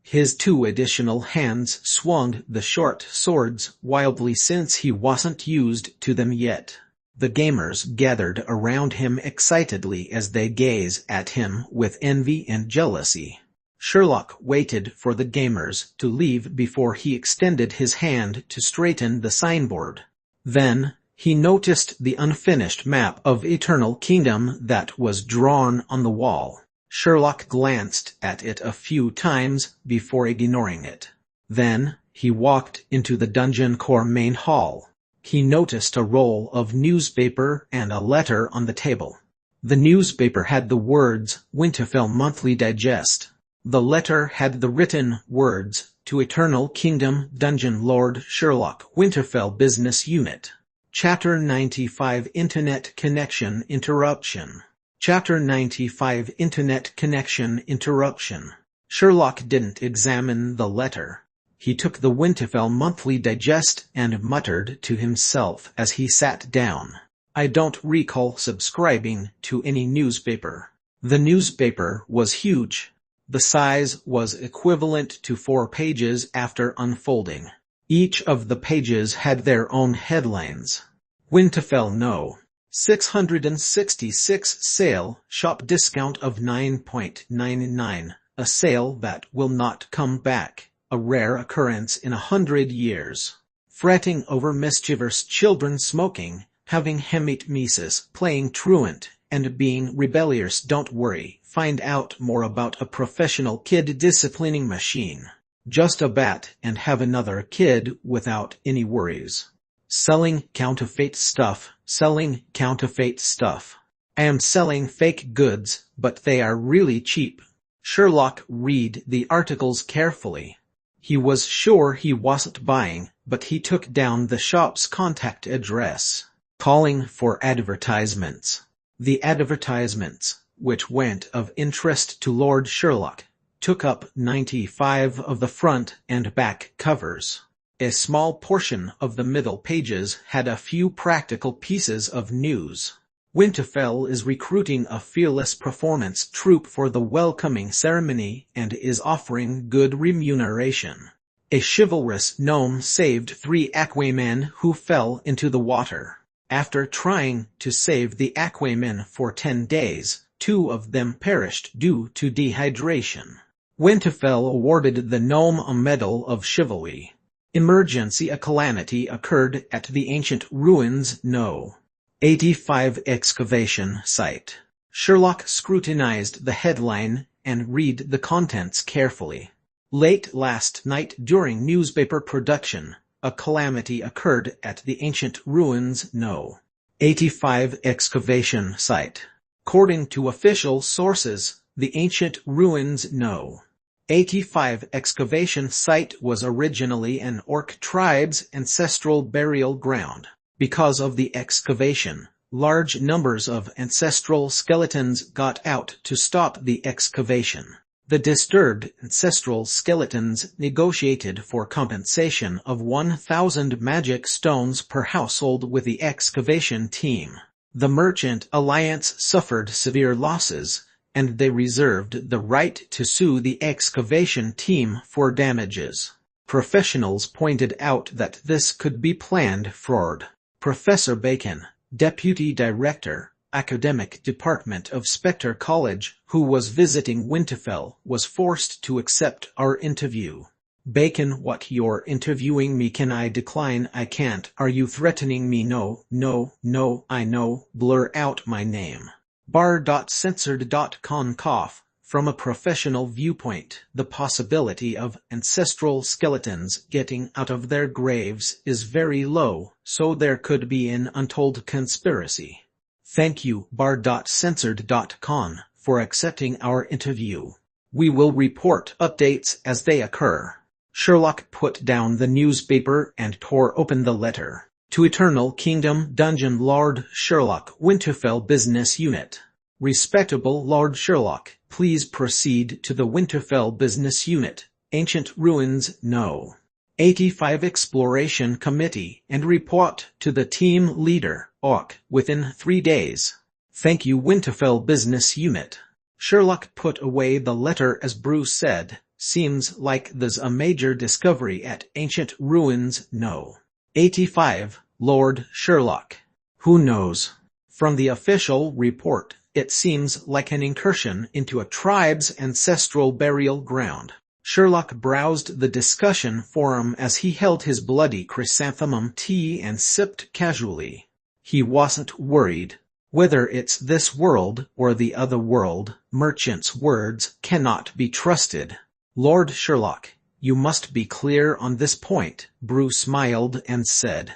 His 2 additional hands swung the short swords wildly since he wasn't used to them yet. The gamers gathered around him excitedly as they gazed at him with envy and jealousy. Sherlock waited for the gamers to leave before he extended his hand to straighten the signboard. Then, he noticed the unfinished map of Eternal Kingdom that was drawn on the wall. Sherlock glanced at it a few times before ignoring it. Then, he walked into the Dungeon Core main hall. He noticed a roll of newspaper and a letter on the table. The newspaper had the words, "Winterfell Monthly Digest." The letter had the written words, "To Eternal Kingdom Dungeon Lord Sherlock Winterfell Business Unit. Chapter 95 Internet Connection Interruption. Chapter 95 Internet Connection Interruption." Sherlock didn't examine the letter. He took the Winterfell Monthly Digest and muttered to himself as he sat down, "I don't recall subscribing to any newspaper." The newspaper was huge. The size was equivalent to 4 pages after unfolding. Each of the pages had their own headlines. Winterfell No. 666 sale, shop discount of 9.99, a sale that will not come back, a rare occurrence in 100 years. Fretting over mischievous children smoking, having hemimesis, playing truant, and being rebellious. Don't worry, find out more about a professional kid disciplining machine. Just a bat and have another kid without any worries. Selling counterfeit stuff, selling counterfeit stuff. I am selling fake goods, but they are really cheap. Sherlock read the articles carefully. He was sure he wasn't buying, but he took down the shop's contact address, calling for advertisements. The advertisements, which went of interest to Lord Sherlock, took up 95 of the front and back covers. A small portion of the middle pages had a few practical pieces of news. Winterfell is recruiting a fearless performance troupe for the welcoming ceremony and is offering good remuneration. A chivalrous gnome saved 3 aquamen who fell into the water. After trying to save the aquamen for 10 days, 2 of them perished due to dehydration. Winterfell awarded the gnome a Medal of Chivalry. Emergency: a calamity occurred at the ancient ruins No. 85 excavation site. Sherlock scrutinized the headline and read the contents carefully. Late last night during newspaper production, a calamity occurred at the ancient ruins No. 85 excavation site. According to official sources, the ancient ruins No. 85 excavation site was originally an Orc tribe's ancestral burial ground. Because of the excavation, large numbers of ancestral skeletons got out to stop the excavation. The disturbed ancestral skeletons negotiated for compensation of 1,000 magic stones per household with the excavation team. The Merchant Alliance suffered severe losses, and they reserved the right to sue the excavation team for damages. Professionals pointed out that this could be planned fraud. Professor Bacon, Deputy Director, Academic Department of Spectre College, who was visiting Winterfell, was forced to accept our interview. Bacon, what, you're interviewing me? Can I decline? I can't. Are you threatening me? No, no, no, I know. Blur out my name. Bar.censored.con cough. From a professional viewpoint, the possibility of ancestral skeletons getting out of their graves is very low, so there could be an untold conspiracy. Thank you, bar.censored.con, for accepting our interview. We will report updates as they occur. Sherlock put down the newspaper and tore open the letter. To Eternal Kingdom Dungeon Lord Sherlock, Winterfell Business Unit. Respectable Lord Sherlock, please proceed to the Winterfell Business Unit, Ancient Ruins No. 85 Exploration Committee, and report to the team leader, Orc, within 3 days. Thank you, Winterfell Business Unit. Sherlock put away the letter as Bruce said, seems like there's a major discovery at Ancient Ruins No. 85, Lord Sherlock. Who knows? From the official report, it seems like an incursion into a tribe's ancestral burial ground. Sherlock browsed the discussion forum as he held his bloody chrysanthemum tea and sipped casually. He wasn't worried. Whether it's this world or the other world, merchants' words cannot be trusted. Lord Sherlock, you must be clear on this point, Bruce smiled and said.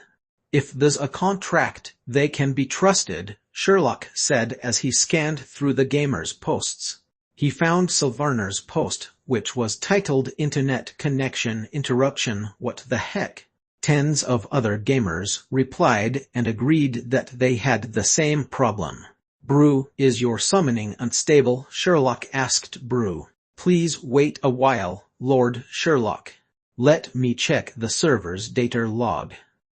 If there's a contract, they can be trusted, Sherlock said as he scanned through the gamer's posts. He found Sylvarner's post, which was titled Internet Connection Interruption. What the heck? Tens of other gamers replied and agreed that they had the same problem. Brew, is your summoning unstable? Sherlock asked Brew. Please wait a while, Lord Sherlock. Let me check the server's data log.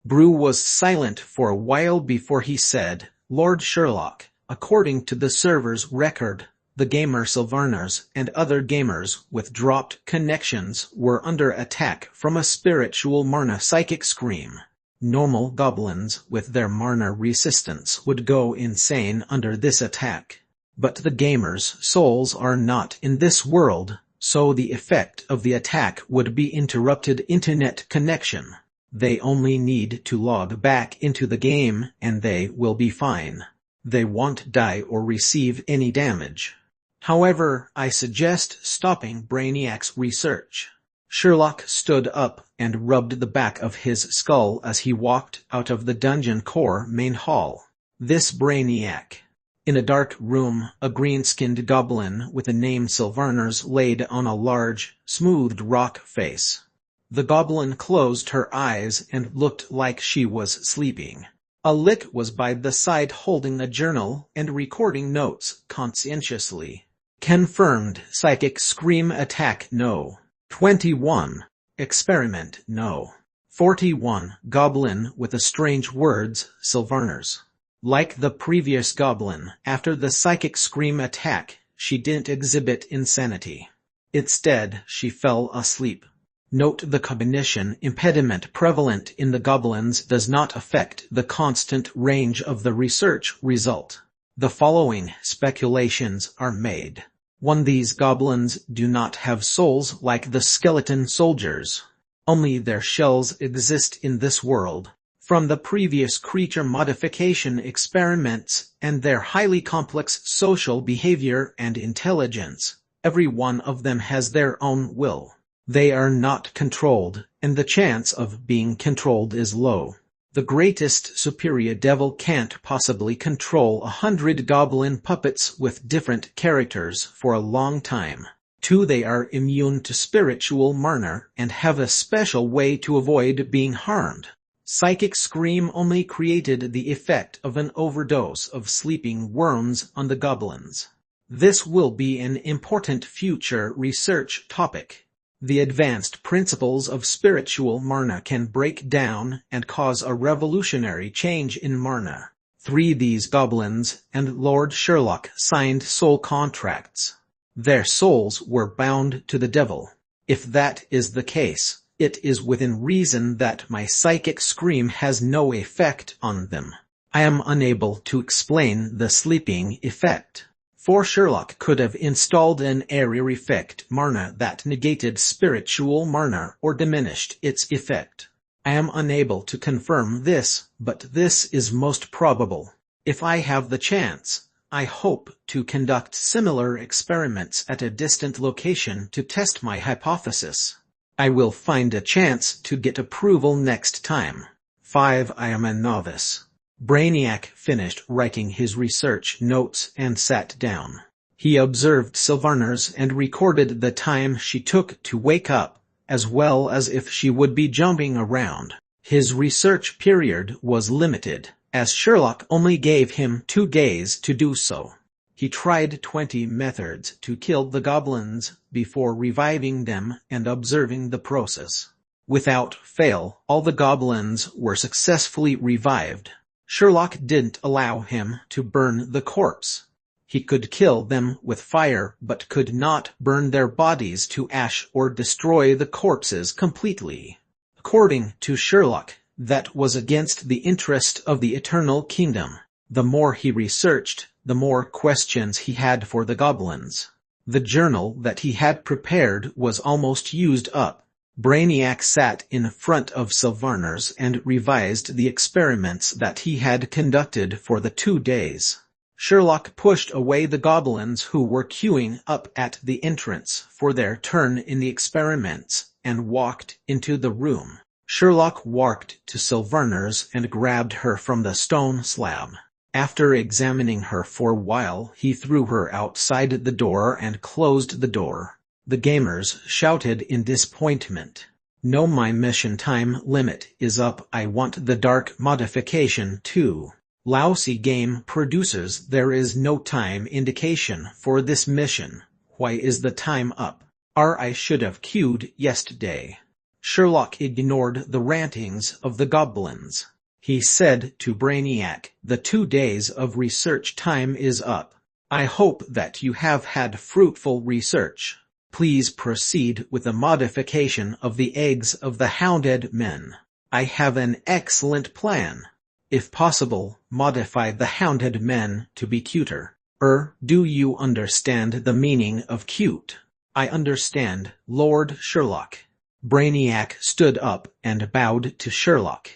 Brew was silent for a while before he said, Lord Sherlock, according to the server's record, the gamer Sylvarners and other gamers with dropped connections were under attack from a spiritual Marna psychic scream. Normal goblins with their Marna resistance would go insane under this attack. But the gamers' souls are not in this world, so the effect of the attack would be interrupted internet connection. They only need to log back into the game and they will be fine. They won't die or receive any damage. However, I suggest stopping Brainiac's research. Sherlock stood up and rubbed the back of his skull as he walked out of the dungeon core main hall. This Brainiac. In a dark room, a green-skinned goblin with the name Sylvarners laid on a large, smoothed rock face. The goblin closed her eyes and looked like she was sleeping. A lick was by the side holding a journal and recording notes conscientiously. Confirmed psychic scream attack no. 21. Experiment no. 41. Goblin with the strange words, Sylvarners. Like the previous goblin, after the psychic scream attack, she didn't exhibit insanity. Instead, she fell asleep. Note the cognition impediment prevalent in the goblins does not affect the constant range of the research result. The following speculations are made. 1. These goblins do not have souls like the skeleton soldiers. Only their shells exist in this world. From the previous creature modification experiments and their highly complex social behavior and intelligence, every one of them has their own will. They are not controlled, and the chance of being controlled is low. The greatest superior devil can't possibly control 100 goblin puppets with different characters for a long time. 2. They are immune to spiritual Marna and have a special way to avoid being harmed. Psychic Scream only created the effect of an overdose of sleeping worms on the goblins. This will be an important future research topic. The advanced principles of spiritual Marna can break down and cause a revolutionary change in Marna. 3. These goblins and Lord Sherlock signed soul contracts. Their souls were bound to the devil. If that is the case, it is within reason that my psychic scream has no effect on them. I am unable to explain the sleeping effect. For Sherlock could have installed an area effect mana that negated spiritual mana or diminished its effect. I am unable to confirm this, but this is most probable. If I have the chance, I hope to conduct similar experiments at a distant location to test my hypothesis. I will find a chance to get approval next time. 5. I am a novice. Brainiac finished writing his research notes and sat down. He observed Sylvarners and recorded the time she took to wake up, as well as if she would be jumping around. His research period was limited, as Sherlock only gave him 2 days to do so. He tried 20 methods to kill the goblins before reviving them and observing the process. Without fail, all the goblins were successfully revived. Sherlock didn't allow him to burn the corpse. He could kill them with fire but could not burn their bodies to ash or destroy the corpses completely. According to Sherlock, that was against the interest of the Eternal Kingdom. The more he researched, the more questions he had for the goblins. The journal that he had prepared was almost used up. Brainiac sat in front of Sylvarners and revised the experiments that he had conducted for the 2 days. Sherlock pushed away the goblins who were queuing up at the entrance for their turn in the experiments and walked into the room. Sherlock walked to Sylvarners and grabbed her from the stone slab. After examining her for a while, he threw her outside the door and closed the door. The gamers shouted in disappointment. No, my mission time limit is up. I want the dark modification too. Lousy game producers, there is no time indication for this mission. Why is the time up? I should have queued yesterday. Sherlock ignored the rantings of the goblins. He said to Brainiac, the 2 days of research time is up. I hope that you have had fruitful research. Please proceed with the modification of the eggs of the hounded men. I have an excellent plan. If possible, modify the hounded men to be cuter. Do you understand the meaning of cute? I understand, Lord Sherlock. Brainiac stood up and bowed to Sherlock.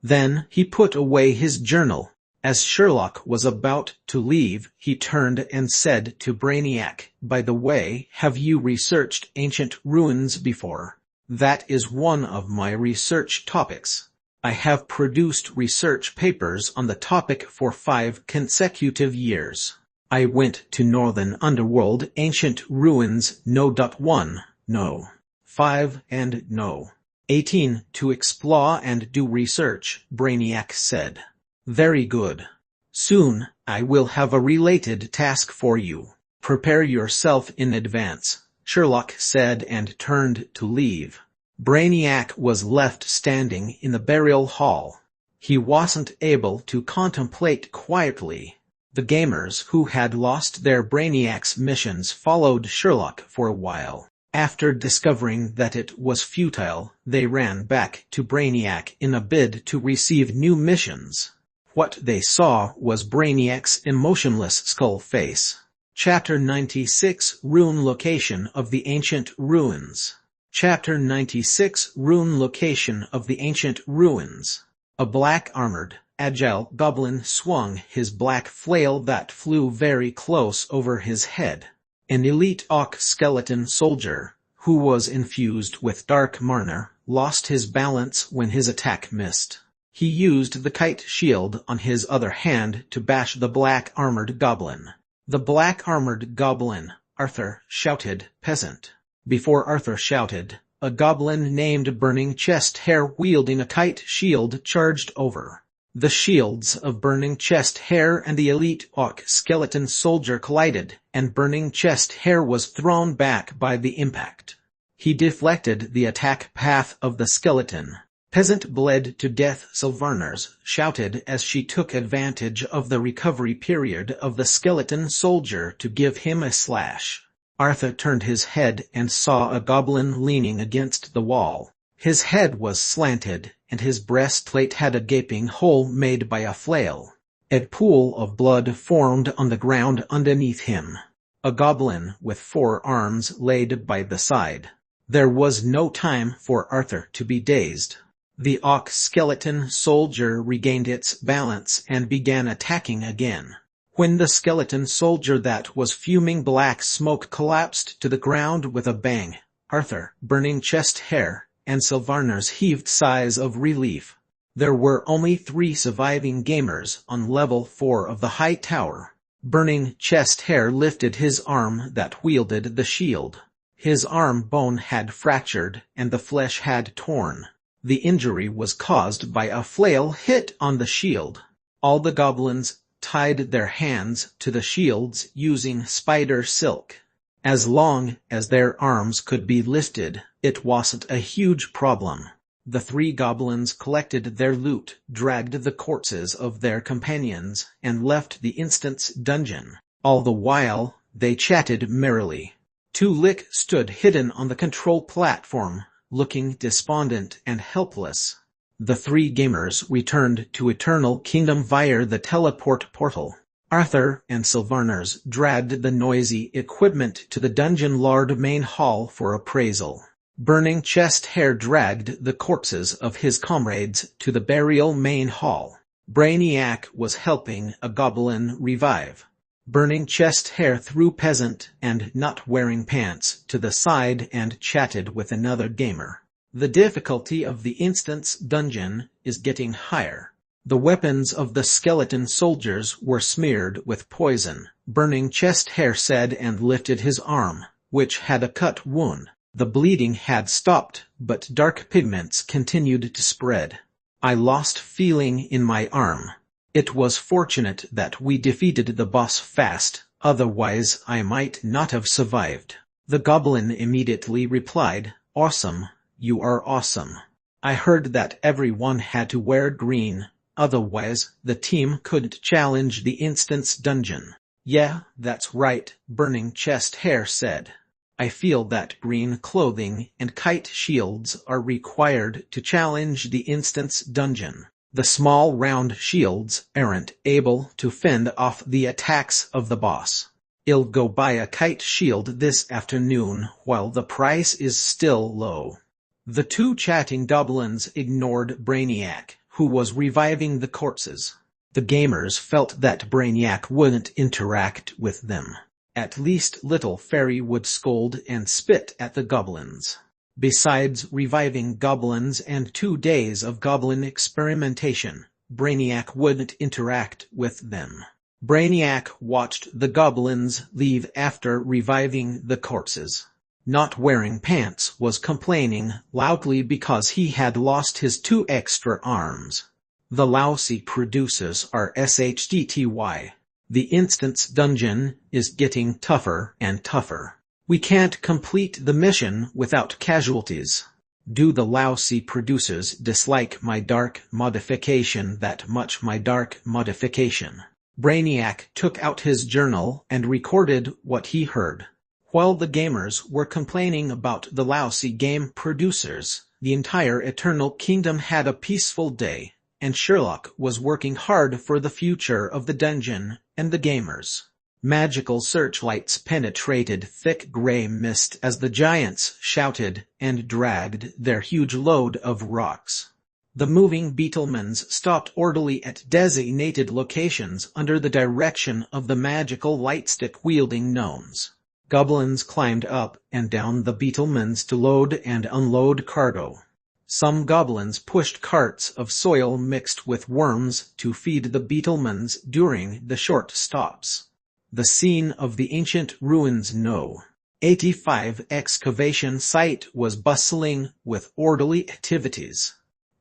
Then he put away his journal. As Sherlock was about to leave, he turned and said to Brainiac, by the way, have you researched ancient ruins before? That is one of my research topics. I have produced research papers on the topic for 5 consecutive years. I went to Northern Underworld ancient ruins No. 1, No. 5 and No. 18 to explore and do research, Brainiac said. Very good. Soon, I will have a related task for you. Prepare yourself in advance, Sherlock said and turned to leave. Brainiac was left standing in the burial hall. He wasn't able to contemplate quietly. The gamers who had lost their Brainiac's missions followed Sherlock for a while. After discovering that it was futile, they ran back to Brainiac in a bid to receive new missions. What they saw was Brainiac's emotionless skull face. Chapter 96 Rune Location of the Ancient Ruins. Chapter 96 Rune Location of the Ancient Ruins. A black-armored, agile goblin swung his black flail that flew very close over his head. An elite orc skeleton soldier, who was infused with dark mana, lost his balance when his attack missed. He used the kite shield on his other hand to bash the black-armored goblin. The black-armored goblin, Arthur, shouted, "Peasant." Before Arthur shouted, a goblin named Burning Chest Hair wielding a kite shield charged over. The shields of Burning Chest Hair and the elite orc skeleton soldier collided, and Burning Chest Hair was thrown back by the impact. He deflected the attack path of the skeleton. Peasant bled to death, Sylvarners shouted as she took advantage of the recovery period of the skeleton soldier to give him a slash. Arthur turned his head and saw a goblin leaning against the wall. His head was slanted, and his breastplate had a gaping hole made by a flail. A pool of blood formed on the ground underneath him. A goblin with 4 arms laid by the side. There was no time for Arthur to be dazed. The skeleton soldier regained its balance and began attacking again. When the skeleton soldier that was fuming black smoke collapsed to the ground with a bang, Arthur, burning chest hair, and Sylvanus heaved sighs of relief. There were only 3 surviving gamers on level 4 of the high tower. Burning chest hair lifted his arm that wielded the shield. His arm bone had fractured and the flesh had torn. The injury was caused by a flail hit on the shield. All the goblins tied their hands to the shields using spider silk. As long as their arms could be lifted, it wasn't a huge problem. The 3 goblins collected their loot, dragged the corpses of their companions, and left the instant's dungeon. All the while, they chatted merrily. Tulik stood hidden on the control platform, looking despondent and helpless. The 3 gamers returned to Eternal Kingdom via the teleport portal. Arthur and Sylvanus dragged the noisy equipment to the Dungeon Lord main hall for appraisal. Burning chest hair dragged the corpses of his comrades to the burial main hall. Brainiac was helping a goblin revive. Burning chest hair threw peasant and not wearing pants to the side and chatted with another gamer. The difficulty of the instant's dungeon is getting higher. The weapons of the skeleton soldiers were smeared with poison. Burning chest hair said and lifted his arm, which had a cut wound. The bleeding had stopped, but dark pigments continued to spread. I lost feeling in my arm. It was fortunate that we defeated the boss fast, otherwise I might not have survived. The goblin immediately replied, "Awesome, you are awesome. I heard that everyone had to wear green, otherwise the team couldn't challenge the instant's dungeon." "Yeah, that's right," Burning Chest Hair said. "I feel that green clothing and kite shields are required to challenge the instant's dungeon. The small round shields aren't able to fend off the attacks of the boss. I'll go buy a kite shield this afternoon while the price is still low." The 2 chatting goblins ignored Brainiac, who was reviving the corpses. The gamers felt that Brainiac wouldn't interact with them. At least Little Fairy would scold and spit at the goblins. Besides reviving goblins and 2 days of goblin experimentation, Brainiac wouldn't interact with them. Brainiac watched the goblins leave after reviving the corpses. Not wearing pants was complaining loudly because he had lost his 2 extra arms. The lousy producers are SHDTY. The instant's dungeon is getting tougher and tougher. We can't complete the mission without casualties. Do the lousy producers dislike my dark modification that much? My dark modification. Brainiac took out his journal and recorded what he heard. While the gamers were complaining about the lousy game producers, the entire Eternal Kingdom had a peaceful day, and Sherlock was working hard for the future of the dungeon and the gamers. Magical searchlights penetrated thick gray mist as the giants shouted and dragged their huge load of rocks. The moving beetlemans stopped orderly at designated locations under the direction of the magical lightstick-wielding gnomes. Goblins climbed up and down the beetlemans to load and unload cargo. Some goblins pushed carts of soil mixed with worms to feed the beetlemans during the short stops. The scene of the ancient ruins No. 85 excavation site was bustling with orderly activities.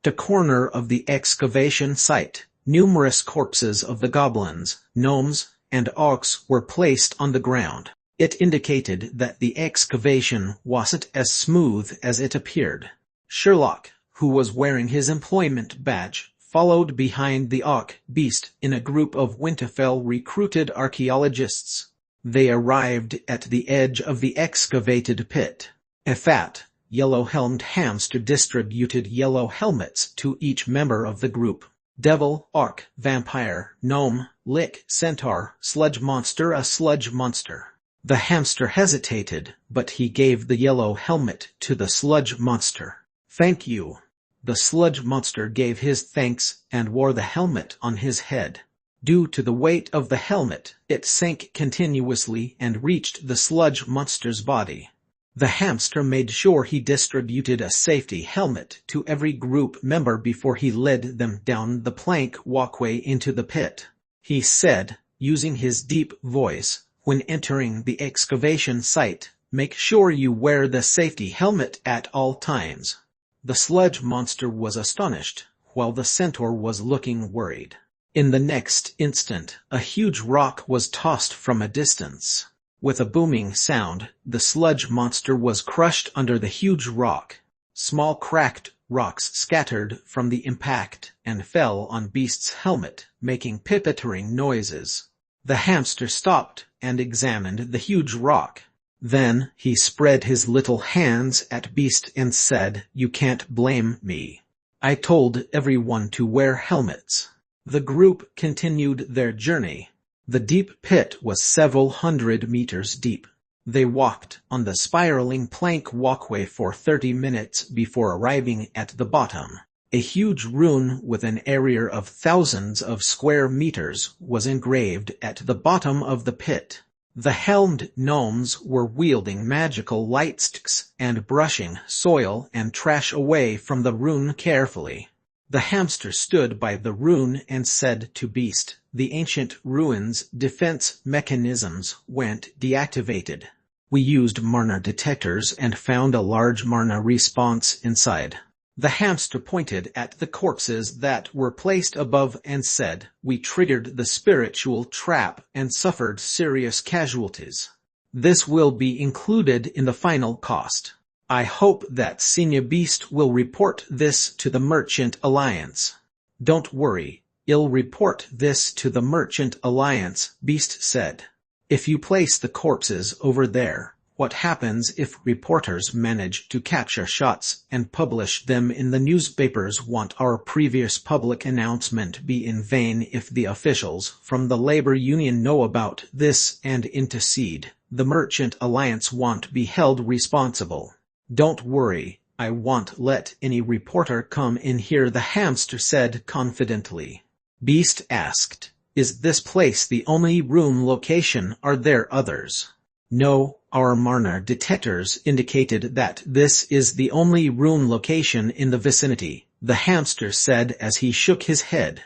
The corner of the excavation site, numerous corpses of the goblins, gnomes, and orcs were placed on the ground. It indicated that the excavation wasn't as smooth as it appeared. Sherlock, who was wearing his employment badge, followed behind the Orc beast in a group of Winterfell recruited archaeologists. They arrived at the edge of the excavated pit. A fat, yellow-helmed hamster distributed yellow helmets to each member of the group. Devil, orc, vampire, gnome, lich, centaur, sludge monster, a sludge monster. The hamster hesitated, but he gave the yellow helmet to the sludge monster. Thank you. The sludge monster gave his thanks and wore the helmet on his head. Due to the weight of the helmet, it sank continuously and reached the sludge monster's body. The hamster made sure he distributed a safety helmet to every group member before he led them down the plank walkway into the pit. He said, using his deep voice, when entering the excavation site, make sure you wear the safety helmet at all times. The sludge monster was astonished, while the centaur was looking worried. In the next instant, a huge rock was tossed from a distance. With a booming sound, the sludge monster was crushed under the huge rock. Small cracked rocks scattered from the impact and fell on Beast's helmet, making pittering noises. The hamster stopped and examined the huge rock. Then he spread his little hands at Beast and said, "You can't blame me. I told everyone to wear helmets." The group continued their journey. The deep pit was several hundred meters deep. They walked on the spiraling plank walkway for 30 minutes before arriving at the bottom. A huge rune with an area of thousands of square meters was engraved at the bottom of the pit. The helmed gnomes were wielding magical lightsticks and brushing soil and trash away from the rune carefully. The hamster stood by the rune and said to Beast, "The ancient ruins' defense mechanisms went deactivated. We used Marner detectors and found a large Marner response inside." The hamster pointed at the corpses that were placed above and said, "We triggered the spiritual trap and suffered serious casualties. This will be included in the final cost. I hope that Senior Beast will report this to the Merchant Alliance." "Don't worry, I'll report this to the Merchant Alliance," Beast said. "If you place the corpses over there, what happens if reporters manage to capture shots and publish them in the newspapers? Won't our previous public announcement be in vain if the officials from the labor union know about this and intercede? The Merchant Alliance won't be held responsible." "Don't worry, I won't let any reporter come in here," the hamster said confidently. Beast asked, "Is this place the only room location? Are there others?" "No, our Marner detectors indicated that this is the only room location in the vicinity," the hamster said as he shook his head.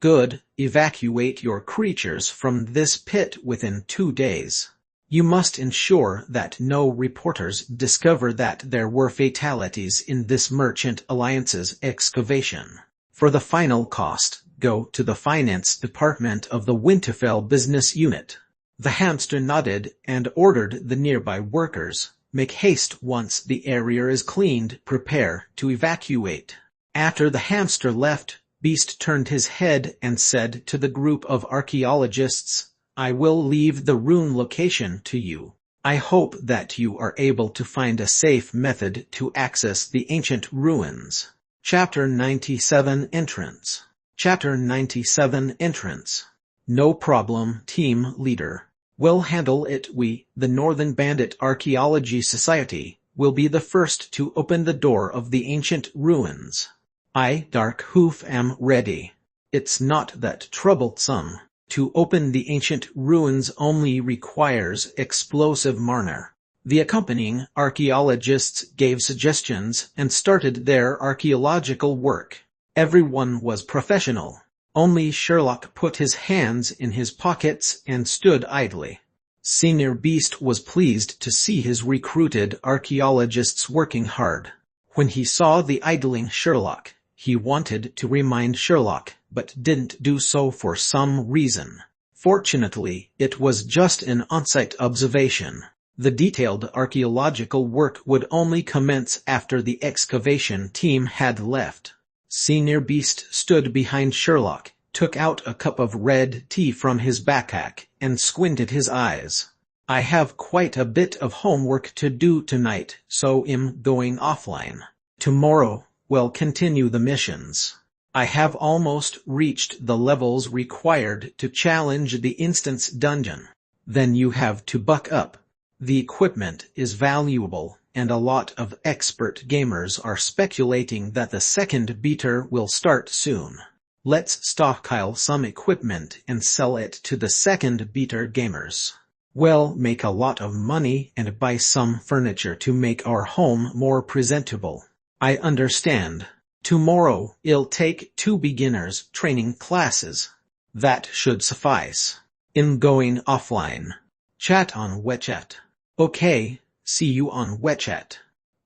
"Good, evacuate your creatures from this pit within 2 days. You must ensure that no reporters discover that there were fatalities in this Merchant Alliance's excavation. For the final cost, go to the finance department of the Winterfell business unit." The hamster nodded and ordered the nearby workers, "Make haste once the area is cleaned, prepare to evacuate." After the hamster left, Beast turned his head and said to the group of archaeologists, "I will leave the rune location to you. I hope that you are able to find a safe method to access the ancient ruins." Chapter 97 Entrance. Chapter 97 Entrance. "No problem, team leader. We'll handle it. We, the Northern Bandit Archaeology Society, will be the first to open the door of the ancient ruins. I, Darkhoof, am ready. It's not that troublesome. To open the ancient ruins only requires explosive Marner." The accompanying archaeologists gave suggestions and started their archaeological work. Everyone was professional. Only Sherlock put his hands in his pockets and stood idly. Senior Beast was pleased to see his recruited archaeologists working hard. When he saw the idling Sherlock, he wanted to remind Sherlock, but didn't do so for some reason. Fortunately, it was just an on-site observation. The detailed archaeological work would only commence after the excavation team had left. Senior Beast stood behind Sherlock, took out a cup of red tea from his backpack, and squinted his eyes. "I have quite a bit of homework to do tonight, so I'm going offline. Tomorrow, we'll continue the missions." I have almost reached the levels required to challenge the instance dungeon. Then you have to buck up. The equipment is valuable, and a lot of expert gamers are speculating that the second beta will start soon. Let's stockpile some equipment and sell it to the second beta gamers. We'll make a lot of money and buy some furniture to make our home more presentable. I understand. Tomorrow I'll take 2 beginners training classes. That should suffice. I'm going offline. Chat on WeChat. Okay, see you on WeChat.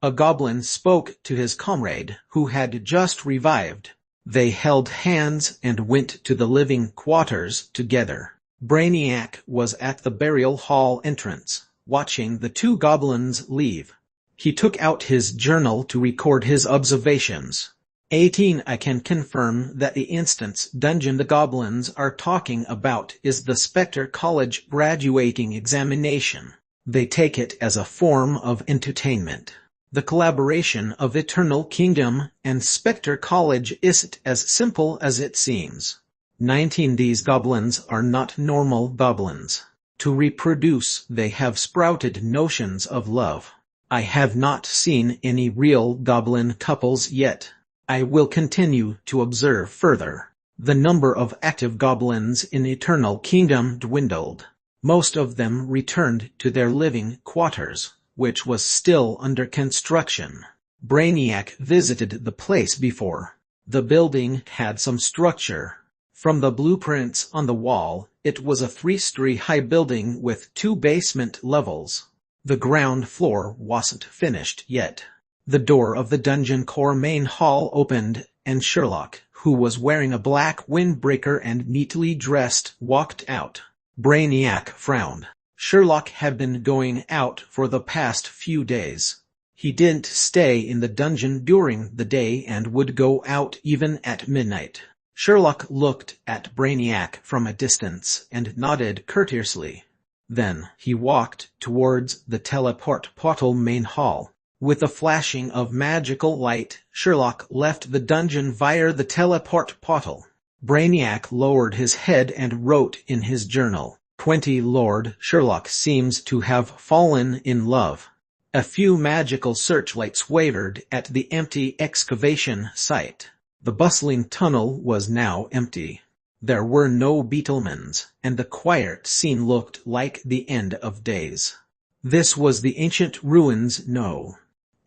A goblin spoke to his comrade, who had just revived. They held hands and went to the living quarters together. Brainiac was at the burial hall entrance, watching the 2 goblins leave. He took out his journal to record his observations. 18. I can confirm that the instance dungeon the goblins are talking about is the Spectre College graduating examination. They take it as a form of entertainment. The collaboration of Eternal Kingdom and Spectre College isn't as simple as it seems. 19. These goblins are not normal goblins. To reproduce, they have sprouted notions of love. I have not seen any real goblin couples yet. I will continue to observe further. The number of active goblins in Eternal Kingdom dwindled. Most of them returned to their living quarters, which was still under construction. Brainiac visited the place before. The building had some structure. From the blueprints on the wall, it was a 3-story high building with 2 basement levels. The ground floor wasn't finished yet. The door of the dungeon core main hall opened, and Sherlock, who was wearing a black windbreaker and neatly dressed, walked out. Brainiac frowned. Sherlock had been going out for the past few days. He didn't stay in the dungeon during the day and would go out even at midnight. Sherlock looked at Brainiac from a distance and nodded courteously. Then he walked towards the teleport portal main hall. With a flashing of magical light, Sherlock left the dungeon via the teleport portal. Brainiac lowered his head and wrote in his journal, 20. Lord Sherlock seems to have fallen in love. A few magical searchlights wavered at the empty excavation site. The bustling tunnel was now empty. There were no beetlemans, and the quiet scene looked like the end of days. This was the ancient ruins No.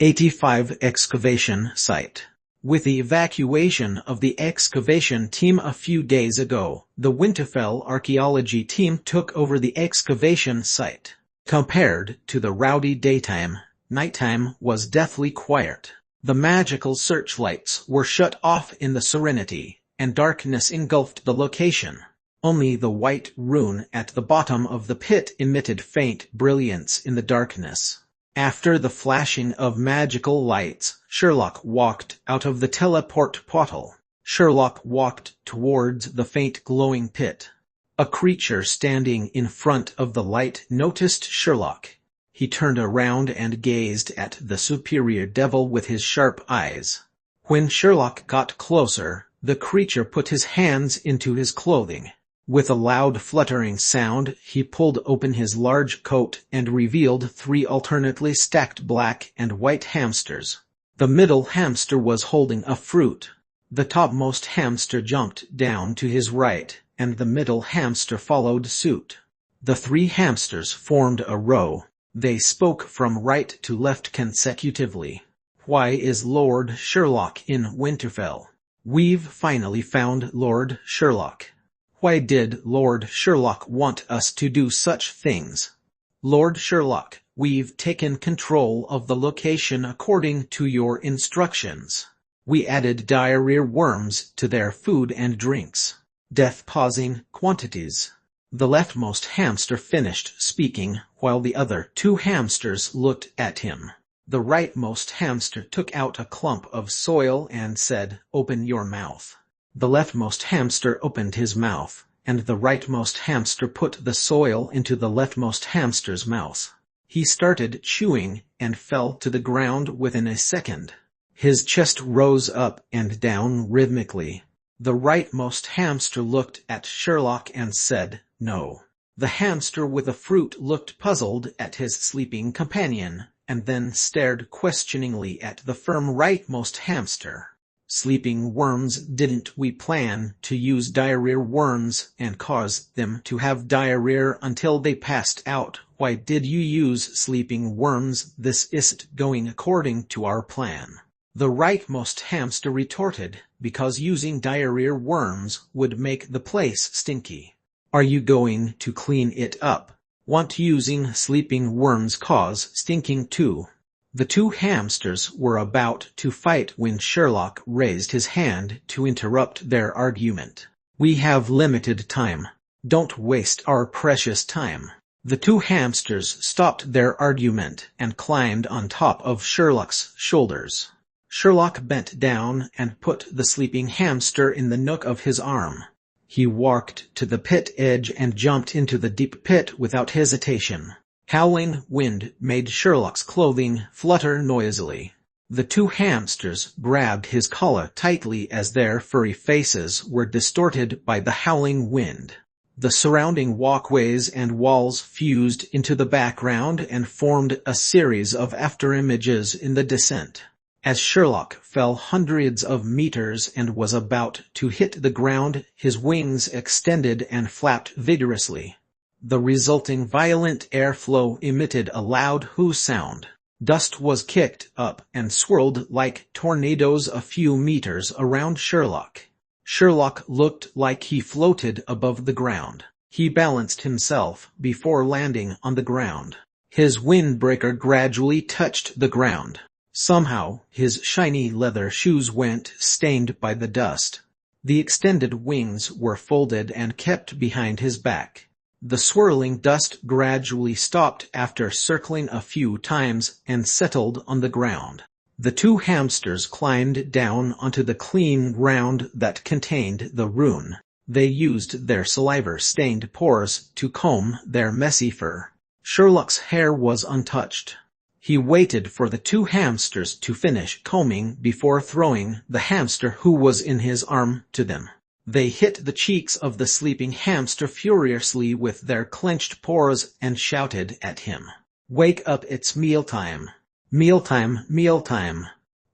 85 excavation site. With the evacuation of the excavation team a few days ago, the Winterfell archaeology team took over the excavation site. Compared to the rowdy daytime, nighttime was deathly quiet. The magical searchlights were shut off in the Serenity, and darkness engulfed the location. Only the white rune at the bottom of the pit emitted faint brilliance in the darkness. After the flashing of magical lights, Sherlock walked out of the teleport portal. Sherlock walked towards the faint glowing pit. A creature standing in front of the light noticed Sherlock. He turned around and gazed at the superior devil with his sharp eyes. When Sherlock got closer, the creature put his hands into his clothing. With a loud fluttering sound, he pulled open his large coat and revealed 3 alternately stacked black and white hamsters. The middle hamster was holding a fruit. The topmost hamster jumped down to his right, and the middle hamster followed suit. The 3 hamsters formed a row. They spoke from right to left consecutively. Why is Lord Sherlock in Winterfell? We've finally found Lord Sherlock. Why did Lord Sherlock want us to do such things? Lord Sherlock, we've taken control of the location according to your instructions. We added diarrhea worms to their food and drinks. Death-causing quantities. The leftmost hamster finished speaking, while the other 2 hamsters looked at him. The rightmost hamster took out a clump of soil and said, "Open your mouth." The leftmost hamster opened his mouth, and the rightmost hamster put the soil into the leftmost hamster's mouth. He started chewing and fell to the ground within a second. His chest rose up and down rhythmically. The rightmost hamster looked at Sherlock and said, "No." The hamster with a fruit looked puzzled at his sleeping companion, and then stared questioningly at the firm rightmost hamster. "Sleeping worms, didn't we plan to use diarrhea worms and cause them to have diarrhea until they passed out? Why did you use sleeping worms? This isn't going according to our plan." The rightmost hamster retorted, "Because using diarrhea worms would make the place stinky. Are you going to clean it up? Won't using sleeping worms cause stinking too?" The two hamsters were about to fight when Sherlock raised his hand to interrupt their argument. "We have limited time. Don't waste our precious time." The two hamsters stopped their argument and climbed on top of Sherlock's shoulders. Sherlock bent down and put the sleeping hamster in the nook of his arm. He walked to the pit edge and jumped into the deep pit without hesitation. Howling wind made Sherlock's clothing flutter noisily. The two hamsters grabbed his collar tightly as their furry faces were distorted by the howling wind. The surrounding walkways and walls fused into the background and formed a series of afterimages in the descent. As Sherlock fell hundreds of meters and was about to hit the ground, his wings extended and flapped vigorously. The resulting violent airflow emitted a loud whoo sound. Dust was kicked up and swirled like tornadoes a few meters around Sherlock. Sherlock looked like he floated above the ground. He balanced himself before landing on the ground. His windbreaker gradually touched the ground. Somehow, his shiny leather shoes went stained by the dust. The extended wings were folded and kept behind his back. The swirling dust gradually stopped after circling a few times and settled on the ground. The two hamsters climbed down onto the clean ground that contained the rune. They used their saliva-stained paws to comb their messy fur. Sherlock's hair was untouched. He waited for the two hamsters to finish combing before throwing the hamster who was in his arm to them. They hit the cheeks of the sleeping hamster furiously with their clenched paws and shouted at him, "Wake up, it's mealtime. Mealtime, mealtime."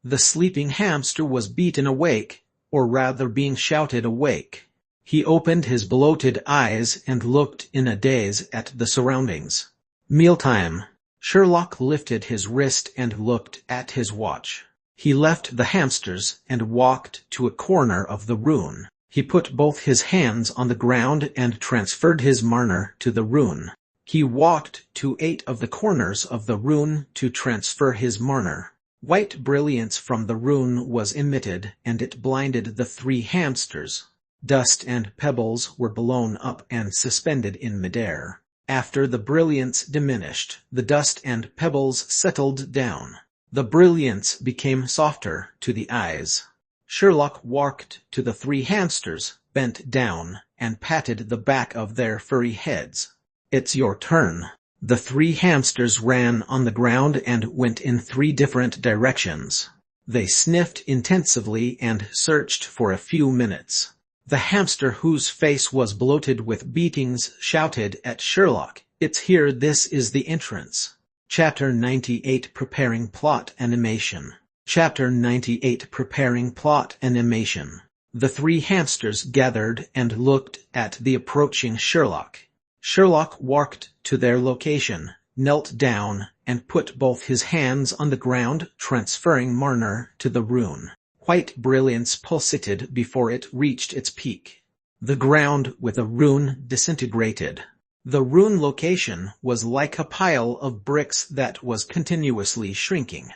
The sleeping hamster was beaten awake, or rather being shouted awake. He opened his bloated eyes and looked in a daze at the surroundings. "Mealtime." Sherlock lifted his wrist and looked at his watch. He left the hamsters and walked to a corner of the rune. He put both his hands on the ground and transferred his marner to the rune. He walked to 8 of the corners of the rune to transfer his marner. White brilliance from the rune was emitted, and it blinded the 3 hamsters. Dust and pebbles were blown up and suspended in midair. After the brilliance diminished, the dust and pebbles settled down. The brilliance became softer to the eyes. Sherlock walked to the 3 hamsters, bent down, and patted the back of their furry heads. "It's your turn." The 3 hamsters ran on the ground and went in 3 different directions. They sniffed intensively and searched for a few minutes. The hamster whose face was bloated with beatings shouted at Sherlock, "It's here, this is the entrance." Chapter 98 Preparing Plot Animation. Chapter 98 Preparing Plot Animation. The 3 hamsters gathered and looked at the approaching Sherlock. Sherlock walked to their location, knelt down, and put both his hands on the ground, transferring Marner to the rune. White brilliance pulsated before it reached its peak. The ground with a rune disintegrated. The rune location was like a pile of bricks that was continuously shrinking.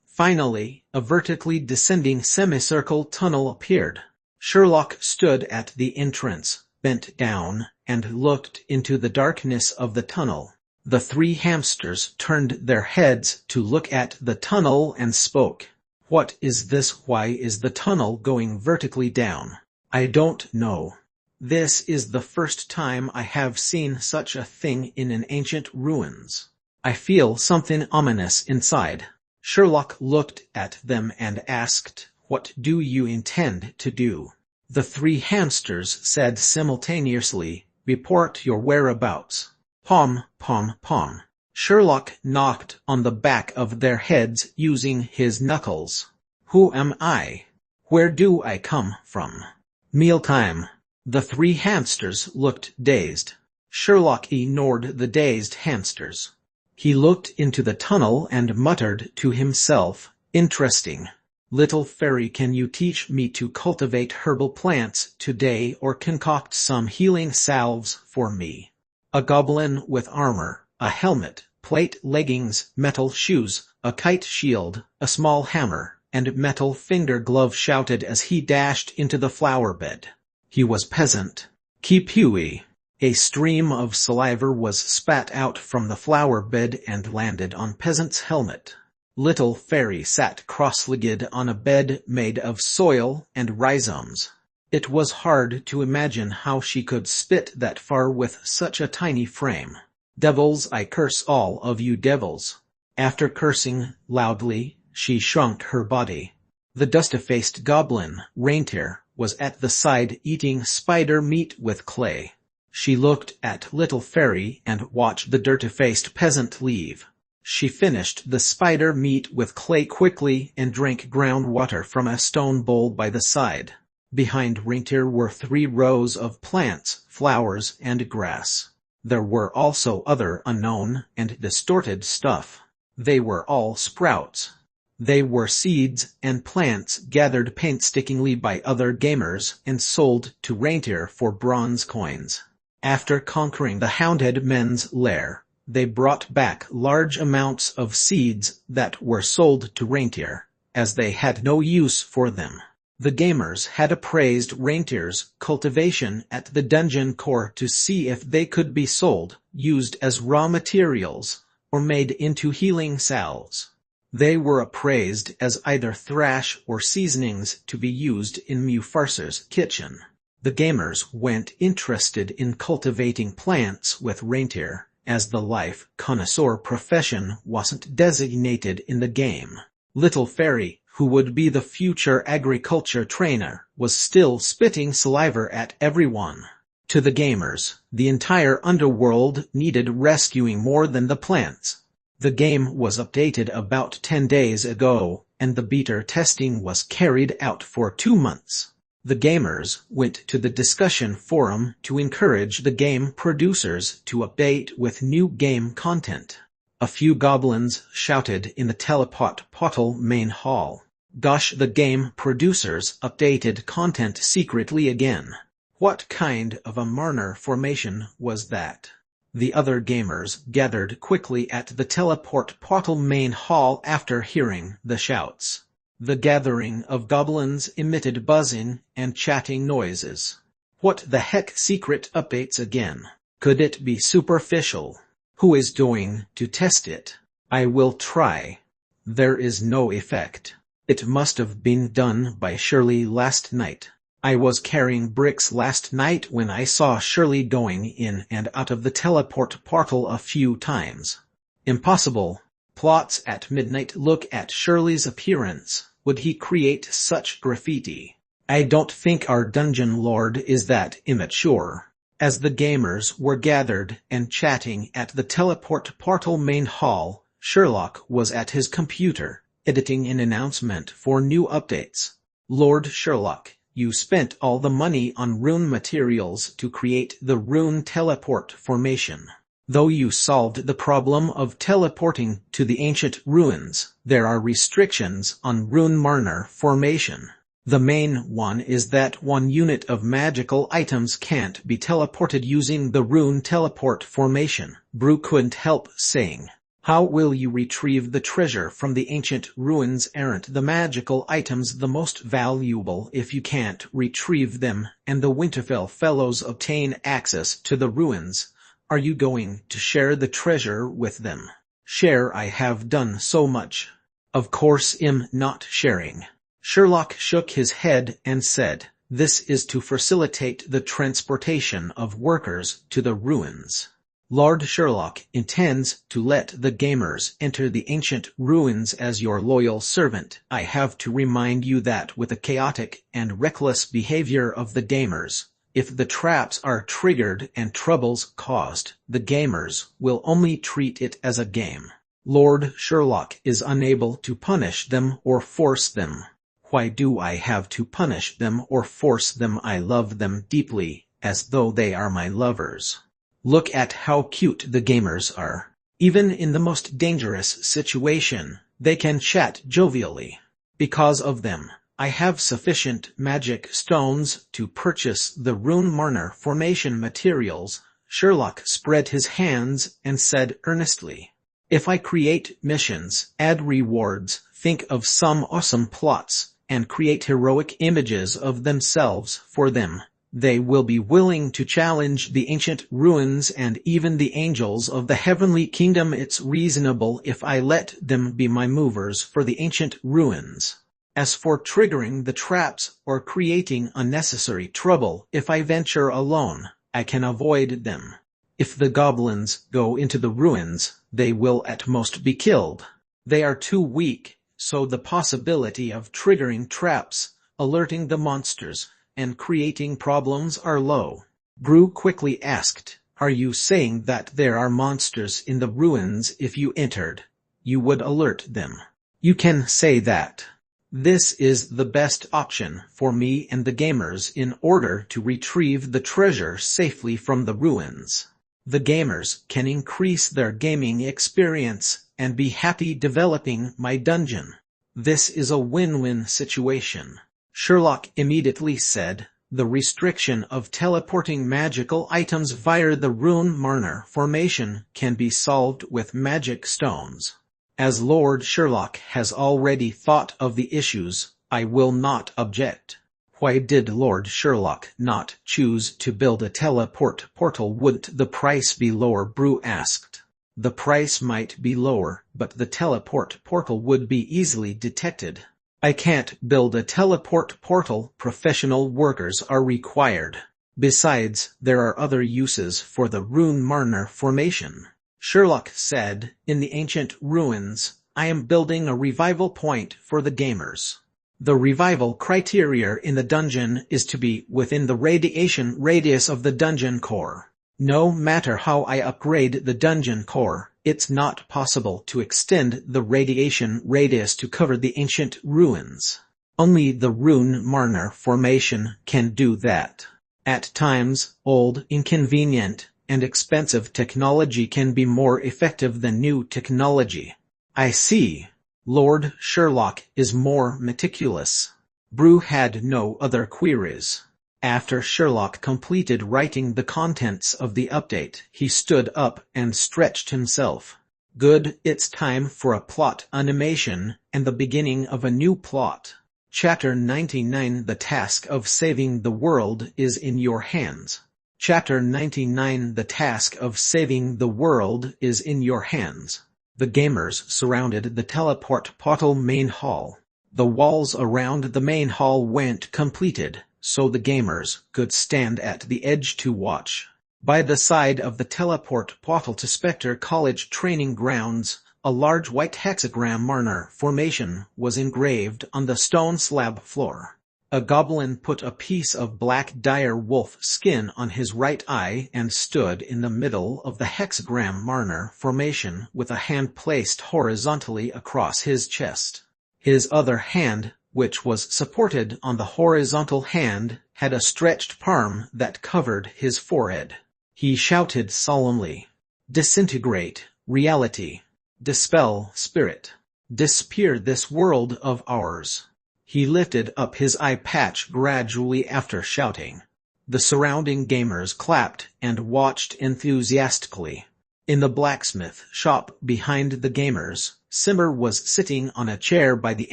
Finally, a vertically descending semicircle tunnel appeared. Sherlock stood at the entrance, bent down, and looked into the darkness of the tunnel. The 3 hamsters turned their heads to look at the tunnel and spoke. "What is this? Why is the tunnel going vertically down?" "I don't know. This is the first time I have seen such a thing in an ancient ruins. I feel something ominous inside." Sherlock looked at them and asked, "What do you intend to do?" The three hamsters said simultaneously, "Report your whereabouts." Pom, pom, pom. Sherlock knocked on the back of their heads using his knuckles. "Who am I? Where do I come from?" "Mealtime." The three hamsters looked dazed. Sherlock ignored the dazed hamsters. He looked into the tunnel and muttered to himself, "Interesting. Little fairy, can you teach me to cultivate herbal plants today or concoct some healing salves for me?" A goblin with armor, a helmet, plate leggings, metal shoes, a kite shield, a small hammer, and metal finger glove shouted as he dashed into the flower bed. He was peasant. Keep-Huey. A stream of saliva was spat out from the flower bed and landed on peasant's helmet. Little fairy sat cross-legged on a bed made of soil and rhizomes. It was hard to imagine how she could spit that far with such a tiny frame. "Devils, I curse all of you devils." After cursing loudly, she shrunk her body. The dusty-faced goblin, Reindeer, was at the side eating spider meat with clay. She looked at Little Fairy and watched the dirty-faced peasant leave. She finished the spider meat with clay quickly and drank groundwater from a stone bowl by the side. Behind Reindeer were 3 rows of plants, flowers, and grass. There were also other unknown and distorted stuff. They were all sprouts. They were seeds and plants gathered painstakingly by other gamers and sold to Reindeer for bronze coins. After conquering the Hounded Men's lair, they brought back large amounts of seeds that were sold to Reindeer, as they had no use for them. The gamers had appraised Reindeer's cultivation at the dungeon core to see if they could be sold, used as raw materials, or made into healing salves. They were appraised as either thrash or seasonings to be used in Mufarsa's kitchen. The gamers weren't interested in cultivating plants with Reindeer, as the life connoisseur profession wasn't designated in the game. Little Fairy, who would be the future agriculture trainer, was still spitting saliva at everyone. To the gamers, the entire underworld needed rescuing more than the plants. The game was updated about 10 days ago, and the beta testing was carried out for 2 months. The gamers went to the discussion forum to encourage the game producers to update with new game content. A few goblins shouted in the teleport portal main hall. "Gosh, the game producers updated content secretly again. What kind of a Marner formation was that?" The other gamers gathered quickly at the teleport portal main hall after hearing the shouts. The gathering of goblins emitted buzzing and chatting noises. What the heck, secret updates again? Could it be superficial? Who is going to test it? I will try. There is no effect. It must have been done by Shirley last night. I was carrying bricks last night when I saw Shirley going in and out of the teleport portal a few times. Impossible. Plots at midnight. Look at Shirley's appearance. Would he create such graffiti? I don't think our dungeon lord is that immature. As the gamers were gathered and chatting at the teleport portal main hall, Sherlock was at his computer, editing an announcement for new updates. "Lord Sherlock, you spent all the money on rune materials to create the rune teleport formation. Though you solved the problem of teleporting to the ancient ruins, there are restrictions on rune Marner formation. The main one is that 1 unit of magical items can't be teleported using the rune teleport formation." Brew couldn't help saying. "How will you retrieve the treasure from the ancient ruins? Aren't the magical items the most valuable if you can't retrieve them, and the Winterfell fellows obtain access to the ruins? Are you going to share the treasure with them?" "Share? I have done so much. Of course I'm not sharing." Sherlock shook his head and said, "This is to facilitate the transportation of workers to the ruins. Lord Sherlock intends to let the gamers enter the ancient ruins as your loyal servant. I have to remind you that with the chaotic and reckless behavior of the gamers, if the traps are triggered and troubles caused, the gamers will only treat it as a game. Lord Sherlock is unable to punish them or force them. Why do I have to punish them or force them? I love them deeply, as though they are my lovers. Look at how cute the gamers are. Even in the most dangerous situation, they can chat jovially. Because of them, I have sufficient magic stones to purchase the Rune Marner formation materials. Sherlock spread his hands and said earnestly, "If I create missions, add rewards, think of some awesome plots, and create heroic images of themselves for them, they will be willing to challenge the ancient ruins and even the angels of the heavenly kingdom. It's reasonable if I let them be my movers for the ancient ruins. As for triggering the traps or creating unnecessary trouble, if I venture alone, I can avoid them. If the goblins go into the ruins, they will at most be killed. They are too weak, so the possibility of triggering traps, alerting the monsters, and creating problems are low." Brew quickly asked, "Are you saying that there are monsters in the ruins? If you entered, you would alert them?" "You can say that. This is the best option for me and the gamers in order to retrieve the treasure safely from the ruins. The gamers can increase their gaming experience and be happy developing my dungeon. This is a win-win situation." Sherlock immediately said, "The restriction of teleporting magical items via the Rune Marner formation can be solved with magic stones. As Lord Sherlock has already thought of the issues, I will not object." "Why did Lord Sherlock not choose to build a teleport portal? Wouldn't the price be lower?" Brew asked. "The price might be lower, but the teleport portal would be easily detected. I can't build a teleport portal. Professional workers are required. Besides, there are other uses for the Rune Marner formation." Sherlock said, "In the ancient ruins, I am building a revival point for the gamers. The revival criteria in the dungeon is to be within the radiation radius of the dungeon core. No matter how I upgrade the dungeon core, it's not possible to extend the radiation radius to cover the ancient ruins. Only the Rune Marner formation can do that. At times, old, inconvenient, and expensive technology can be more effective than new technology." "I see. Lord Sherlock is more meticulous." Brew had no other queries. After Sherlock completed writing the contents of the update, he stood up and stretched himself. "Good, it's time for a plot animation and the beginning of a new plot. Chapter 99 The task of saving the world is in your hands." Chapter 99 The task of saving the world is in your hands. The gamers surrounded the teleport portal main hall. The walls around the main hall weren't completed, so the gamers could stand at the edge to watch. By the side of the teleport portal to Spectre College training grounds, a large white hexagram Marner formation was engraved on the stone slab floor. A goblin put a piece of black dire wolf skin on his right eye and stood in the middle of the hexagram Marner formation with a hand placed horizontally across his chest. His other hand, which was supported on the horizontal hand, had a stretched palm that covered his forehead. He shouted solemnly, "Disintegrate, reality. Dispel, spirit. Disappear this world of ours." He lifted up his eye patch gradually after shouting. The surrounding gamers clapped and watched enthusiastically. In the blacksmith shop behind the gamers, Simmer was sitting on a chair by the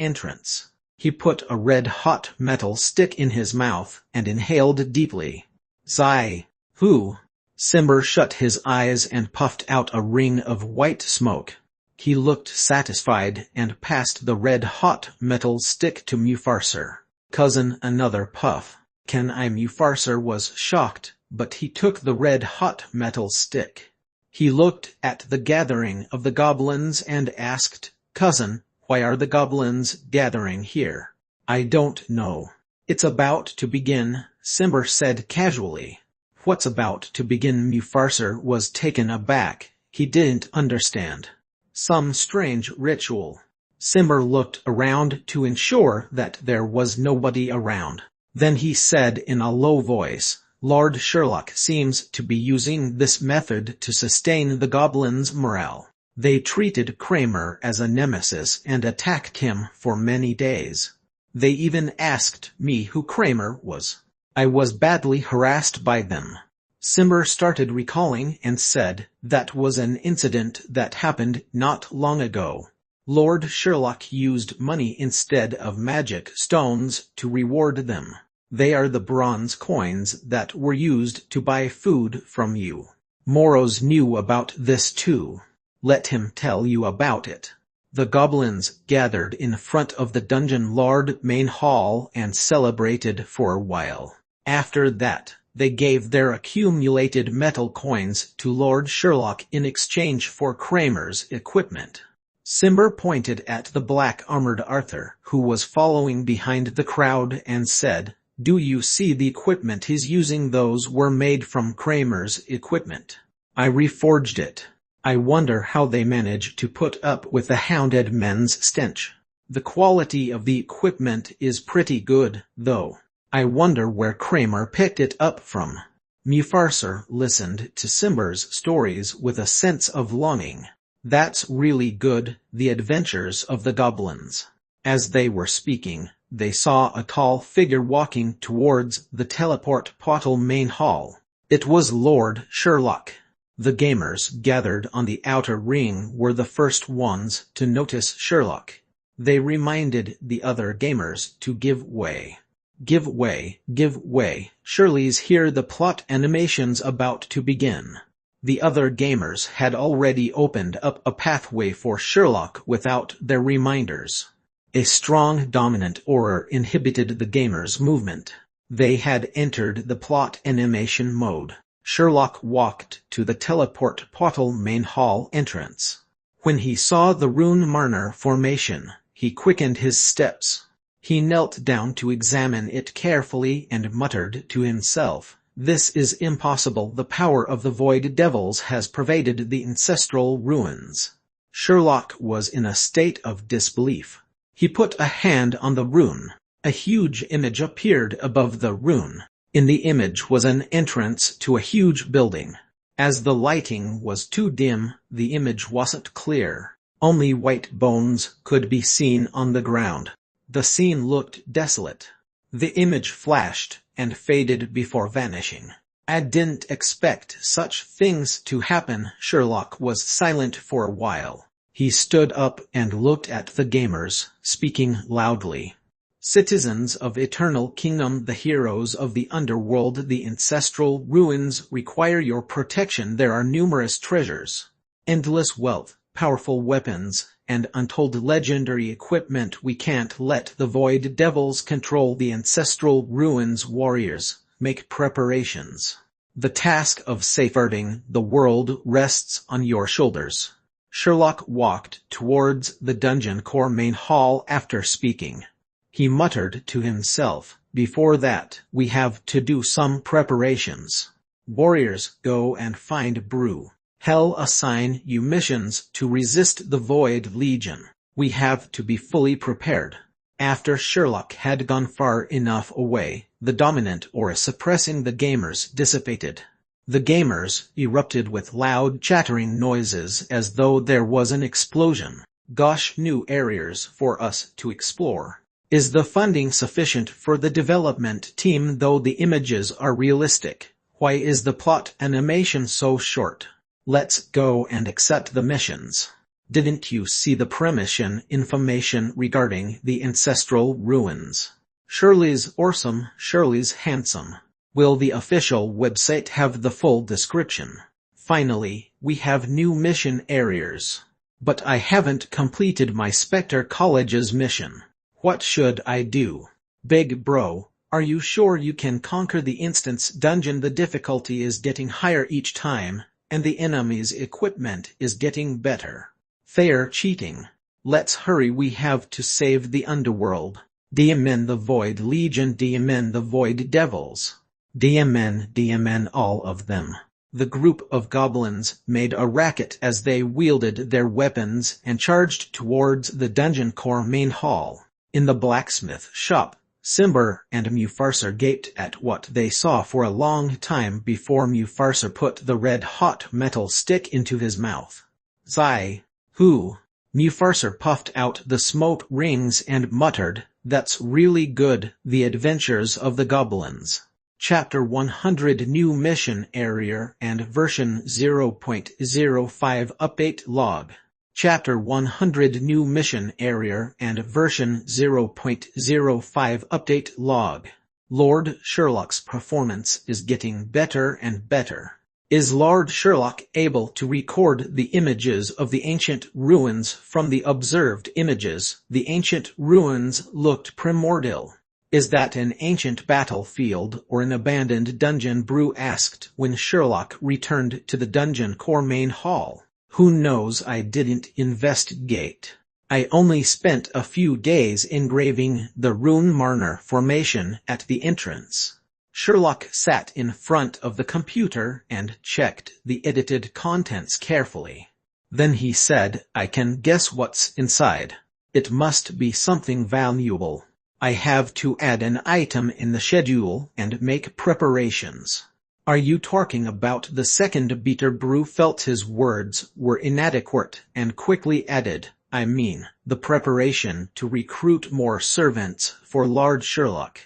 entrance. He put a red-hot metal stick in his mouth and inhaled deeply. "Sigh. Who?" Simmer shut his eyes and puffed out a ring of white smoke. He looked satisfied and passed the red-hot metal stick to Mufarser. "Cousin," another puff. "Can I?" Mufarser was shocked, but he took the red-hot metal stick. He looked at the gathering of the goblins and asked, "Cousin, why are the goblins gathering here?" "I don't know. It's about to begin," Simber said casually. "What's about to begin?" Mufasa was taken aback. He didn't understand. "Some strange ritual." Simber looked around to ensure that there was nobody around. Then he said in a low voice, "Lord Sherlock seems to be using this method to sustain the goblins' morale. They treated Kramer as a nemesis and attacked him for many days. They even asked me who Kramer was. I was badly harassed by them." Simber started recalling and said, "That was an incident that happened not long ago. Lord Sherlock used money instead of magic stones to reward them. They are the bronze coins that were used to buy food from you. Moros knew about this too. Let him tell you about it." The goblins gathered in front of the dungeon lord main hall and celebrated for a while. After that, they gave their accumulated metal coins to Lord Sherlock in exchange for Kramer's equipment. Simber pointed at the black-armored Arthur, who was following behind the crowd, and said, "Do you see the equipment he's using? Those were made from Kramer's equipment. I reforged it. I wonder how they manage to put up with the hounded men's stench. The quality of the equipment is pretty good, though. I wonder where Kramer picked it up from." Mufasa listened to Simber's stories with a sense of longing. "That's really good, the adventures of the goblins." As they were speaking, they saw a tall figure walking towards the teleport portal main hall. It was Lord Sherlock. The gamers gathered on the outer ring were the first ones to notice Sherlock. They reminded the other gamers to give way. "Give way, give way. Shirley's here. The plot animation's about to begin." The other gamers had already opened up a pathway for Sherlock without their reminders. A strong dominant aura inhibited the gamers' movement. They had entered the plot animation mode. Sherlock walked to the teleport portal main hall entrance. When he saw the rune Marner formation, he quickened his steps. He knelt down to examine it carefully and muttered to himself, "This is impossible. The power of the Void Devils has pervaded the ancestral ruins." Sherlock was in a state of disbelief. He put a hand on the rune. A huge image appeared above the rune. In the image was an entrance to a huge building. As the lighting was too dim, the image wasn't clear. Only white bones could be seen on the ground. The scene looked desolate. The image flashed and faded before vanishing. "I didn't expect such things to happen." Sherlock was silent for a while. He stood up and looked at the gamers, speaking loudly. "Citizens of Eternal Kingdom, the heroes of the Underworld, the ancestral ruins require your protection. There are numerous treasures, endless wealth, powerful weapons, and untold legendary equipment. We can't let the Void Devils control the ancestral ruins. Warriors, make preparations. The task of safeguarding the world rests on your shoulders." Sherlock walked towards the dungeon core main hall after speaking. He muttered to himself, "Before that, we have to do some preparations. Warriors, go and find Brew. Hell assign you missions to resist the Void Legion. We have to be fully prepared." After Sherlock had gone far enough away, the dominant aura suppressing the gamers dissipated. The gamers erupted with loud chattering noises as though there was an explosion. "Gosh, new areas for us to explore. Is the funding sufficient for the development team? Though the images are realistic, why is the plot animation so short? Let's go and accept the missions. Didn't you see the premonition information regarding the ancestral ruins? Shirley's awesome, Shirley's handsome. Will the official website have the full description? Finally, we have new mission areas. But I haven't completed my Spectre College's mission. What should I do? Big bro, are you sure you can conquer the instance dungeon? The difficulty is getting higher each time. and the enemy's equipment is getting better. They're cheating. Let's hurry, we have to save the Underworld. DMN the Void Legion, DMN the Void Devils. DMN all of them. The group of goblins made a racket as they wielded their weapons and charged towards the dungeon core main hall. In the blacksmith shop, Simber and Mufasa gaped at what they saw for a long time before Mufasa put the red-hot metal stick into his mouth. Zai. Who? Mufasa puffed out the smoke rings and muttered, "That's really good, The Adventures of the Goblins." Chapter 100 New Mission Area and Version 0.05 Update Log. Chapter 100 New Mission Area and Version 0.05 Update Log. Lord Sherlock's performance is getting better and better. Is Lord Sherlock able to record the images of the ancient ruins from the observed images? The ancient ruins looked primordial. Is that an ancient battlefield or an abandoned dungeon? Brew asked when Sherlock returned to the dungeon core main hall. Who knows, I didn't investigate. I only spent a few days engraving the Rune Marner formation at the entrance. Sherlock sat in front of the computer and checked the edited contents carefully. Then he said, I can guess what's inside. It must be something valuable. I have to add an item in the schedule and make preparations. Are you talking about the second beater? Brew felt his words were inadequate and quickly added, I mean, the preparation to recruit more servants for Lord Sherlock.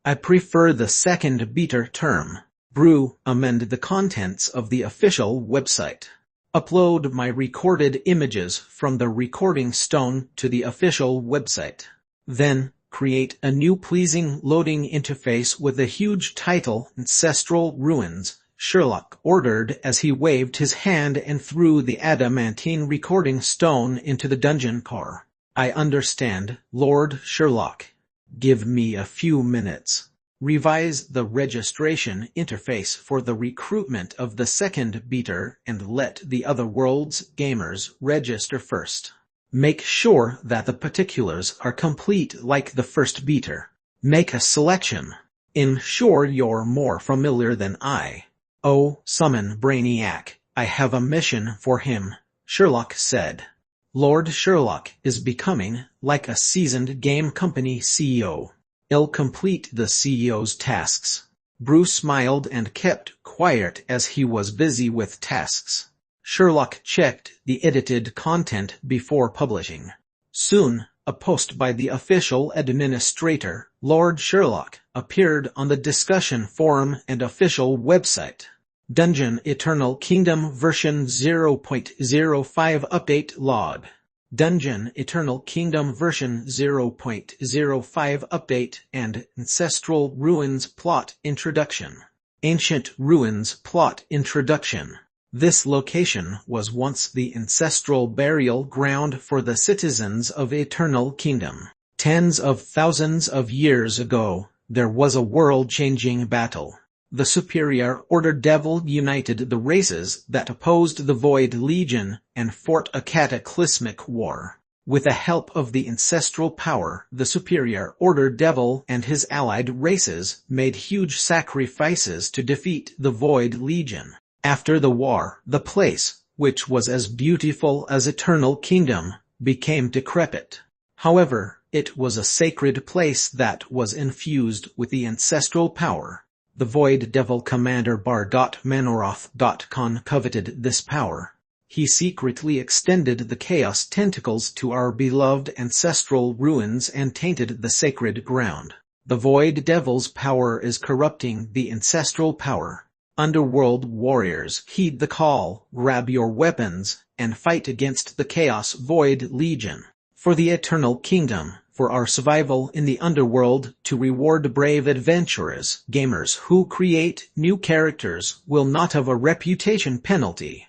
I prefer the second beater term. Brew, amend the contents of the official website. Upload my recorded images from the recording stone to the official website. Then, create a new pleasing loading interface with a huge title, Ancestral Ruins, Sherlock ordered as he waved his hand and threw the adamantine recording stone into the dungeon core. I understand, Lord Sherlock. Give me a few minutes. Revise the registration interface for the recruitment of the second beater and let the other world's gamers register first. Make sure that the particulars are complete like the first beater. Make a selection. I'm sure you're more familiar than I. Oh, summon Brainiac. I have a mission for him, Sherlock said. Lord Sherlock is becoming like a seasoned game company CEO. He'll complete the CEO's tasks. Bruce smiled and kept quiet as he was busy with tasks. Sherlock checked the edited content before publishing. Soon, a post by the official administrator, Lord Sherlock, appeared on the discussion forum and official website. Dungeon Eternal Kingdom version 0.05 Update Log. Dungeon Eternal Kingdom version 0.05 Update and Ancestral Ruins Plot Introduction. Ancient Ruins Plot Introduction. This location was once the ancestral burial ground for the citizens of Eternal Kingdom. Tens of thousands of years ago, there was a world-changing battle. The Superior Order Devil united the races that opposed the Void Legion and fought a cataclysmic war. With the help of the ancestral power, the Superior Order Devil and his allied races made huge sacrifices to defeat the Void Legion. After the war, the place, which was as beautiful as Eternal Kingdom, became decrepit. However, it was a sacred place that was infused with the ancestral power. The Void Devil Commander Bar.Manoroth.Con coveted this power. He secretly extended the Chaos tentacles to our beloved ancestral ruins and tainted the sacred ground. The Void Devil's power is corrupting the ancestral power. Underworld warriors, heed the call, grab your weapons, and fight against the Chaos Void Legion. For the Eternal Kingdom, for our survival in the Underworld, to reward brave adventurers, gamers who create new characters will not have a reputation penalty.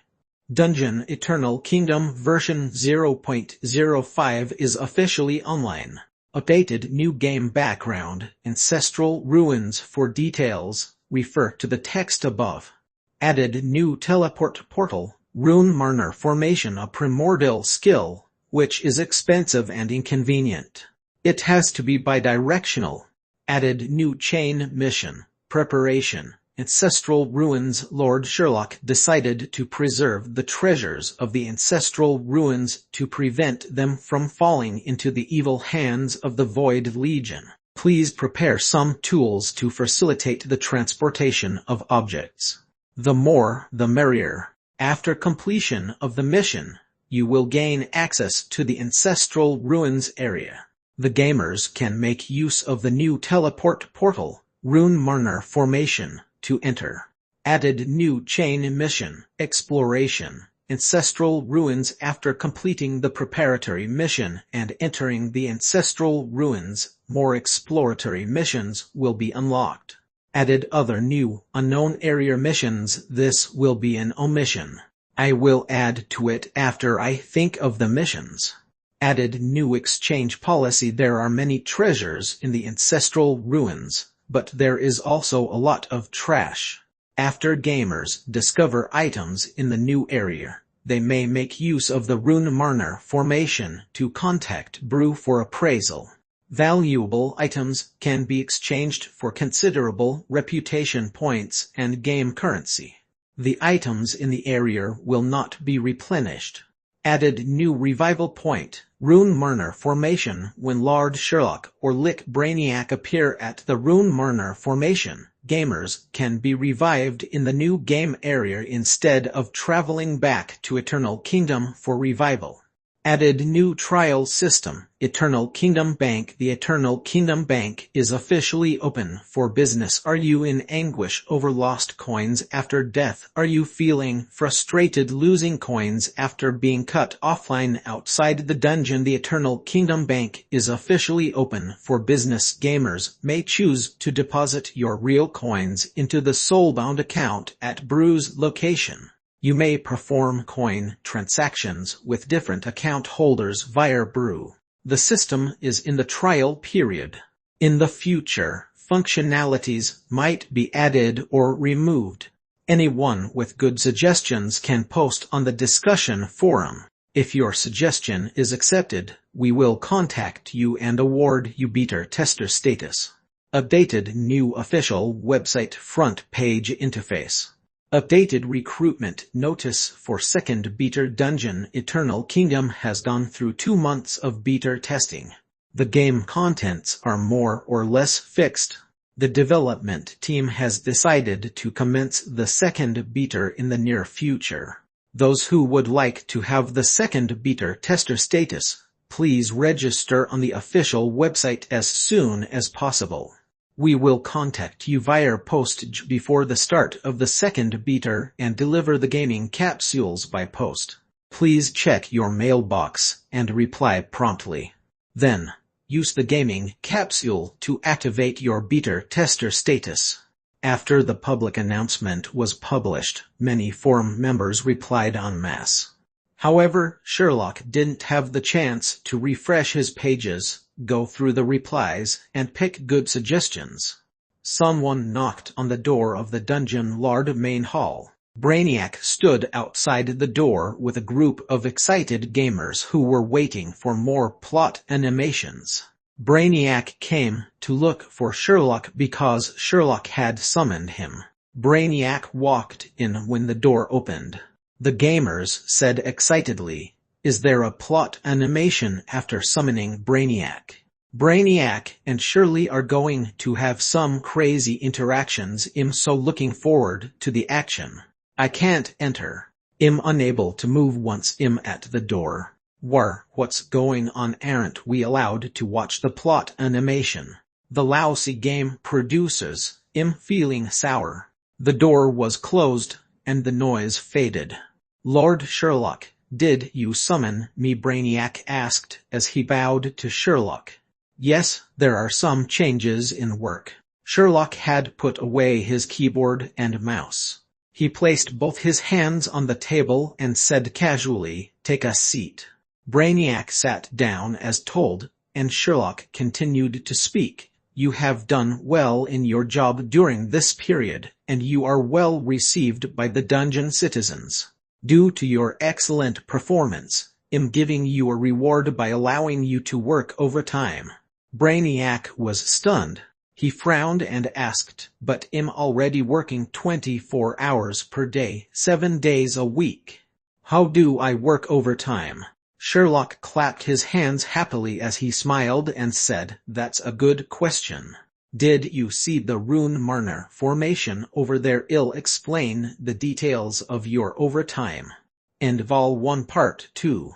Dungeon Eternal Kingdom version 0.05 is officially online. Updated new game background, Ancestral Ruins. For details, refer to the text above. Added new teleport portal, Rune Marner formation, a primordial skill, which is expensive and inconvenient. It has to be bidirectional. Added new chain mission, preparation, ancestral ruins. Lord Sherlock decided to preserve the treasures of the ancestral ruins to prevent them from falling into the evil hands of the Void Legion. Please prepare some tools to facilitate the transportation of objects. The more, the merrier. After completion of the mission, you will gain access to the ancestral ruins area. The gamers can make use of the new teleport portal, Rune Marner formation, to enter. Added new chain mission, exploration, ancestral ruins. After completing the preparatory mission and entering the ancestral ruins, more exploratory missions will be unlocked. Added other new, unknown area missions. This will be an omission. I will add to it after I think of the missions. Added new exchange policy. There are many treasures in the ancestral ruins, but there is also a lot of trash. After gamers discover items in the new area, they may make use of the Rune Marner formation to contact Brew for appraisal. Valuable items can be exchanged for considerable reputation points and game currency. The items in the area will not be replenished. Added new revival point, Rune Marner formation. When Lord Sherlock or Lick Brainiac appear at the Rune Marner formation, gamers can be revived in the new game area instead of traveling back to Eternal Kingdom for revival. Added new trial system, Eternal Kingdom Bank. The Eternal Kingdom Bank is officially open for business. Are you in anguish over lost coins after death? Are you feeling frustrated losing coins after being cut offline outside the dungeon? The Eternal Kingdom Bank is officially open for business. Gamers may choose to deposit your real coins into the soulbound account at Brew's location. You may perform coin transactions with different account holders via Brew. The system is in the trial period. In the future, functionalities might be added or removed. Anyone with good suggestions can post on the discussion forum. If your suggestion is accepted, we will contact you and award you beta tester status. Updated new official website front page interface. Updated recruitment notice for second beta dungeon. Eternal Kingdom has gone through 2 months of beta testing. The game contents are more or less fixed. The development team has decided to commence the second beta in the near future. Those who would like to have the second beta tester status, please register on the official website as soon as possible. We will contact you via postage before the start of the second beta and deliver the gaming capsules by post. Please check your mailbox and reply promptly. Then, use the gaming capsule to activate your beta tester status. After the public announcement was published, many forum members replied en masse. However, Sherlock didn't have the chance to refresh his pages, go through the replies, and pick good suggestions. Someone knocked on the door of the dungeon lord main hall. Brainiac stood outside the door with a group of excited gamers who were waiting for more plot animations. Brainiac came to look for Sherlock because Sherlock had summoned him. Brainiac walked in when the door opened. The gamers said excitedly, "Is there a plot animation after summoning Brainiac?" Brainiac and Shirley are going to have some crazy interactions. I'm so looking forward to the action. I can't enter. I'm unable to move once I'm at the door. What's going on? Aren't we allowed to watch the plot animation? The lousy game producers. I'm feeling sour. The door was closed, and the noise faded. Lord Sherlock, did you summon me? Brainiac asked as he bowed to Sherlock. Yes, there are some changes in work. Sherlock had put away his keyboard and mouse. He placed both his hands on the table and said casually, "Take a seat." Brainiac sat down as told, and Sherlock continued to speak. You have done well in your job during this period, and you are well received by the dungeon citizens. Due to your excellent performance, I'm giving you a reward by allowing you to work overtime." Brainiac was stunned. He frowned and asked, "But I'm already working 24 hours per day, 7 days a week. How do I work overtime?" Sherlock clapped his hands happily as he smiled and said, "That's a good question. Did you see the Rune Marner formation over there? I'll explain the details of your overtime." And Vol 1 Part 2.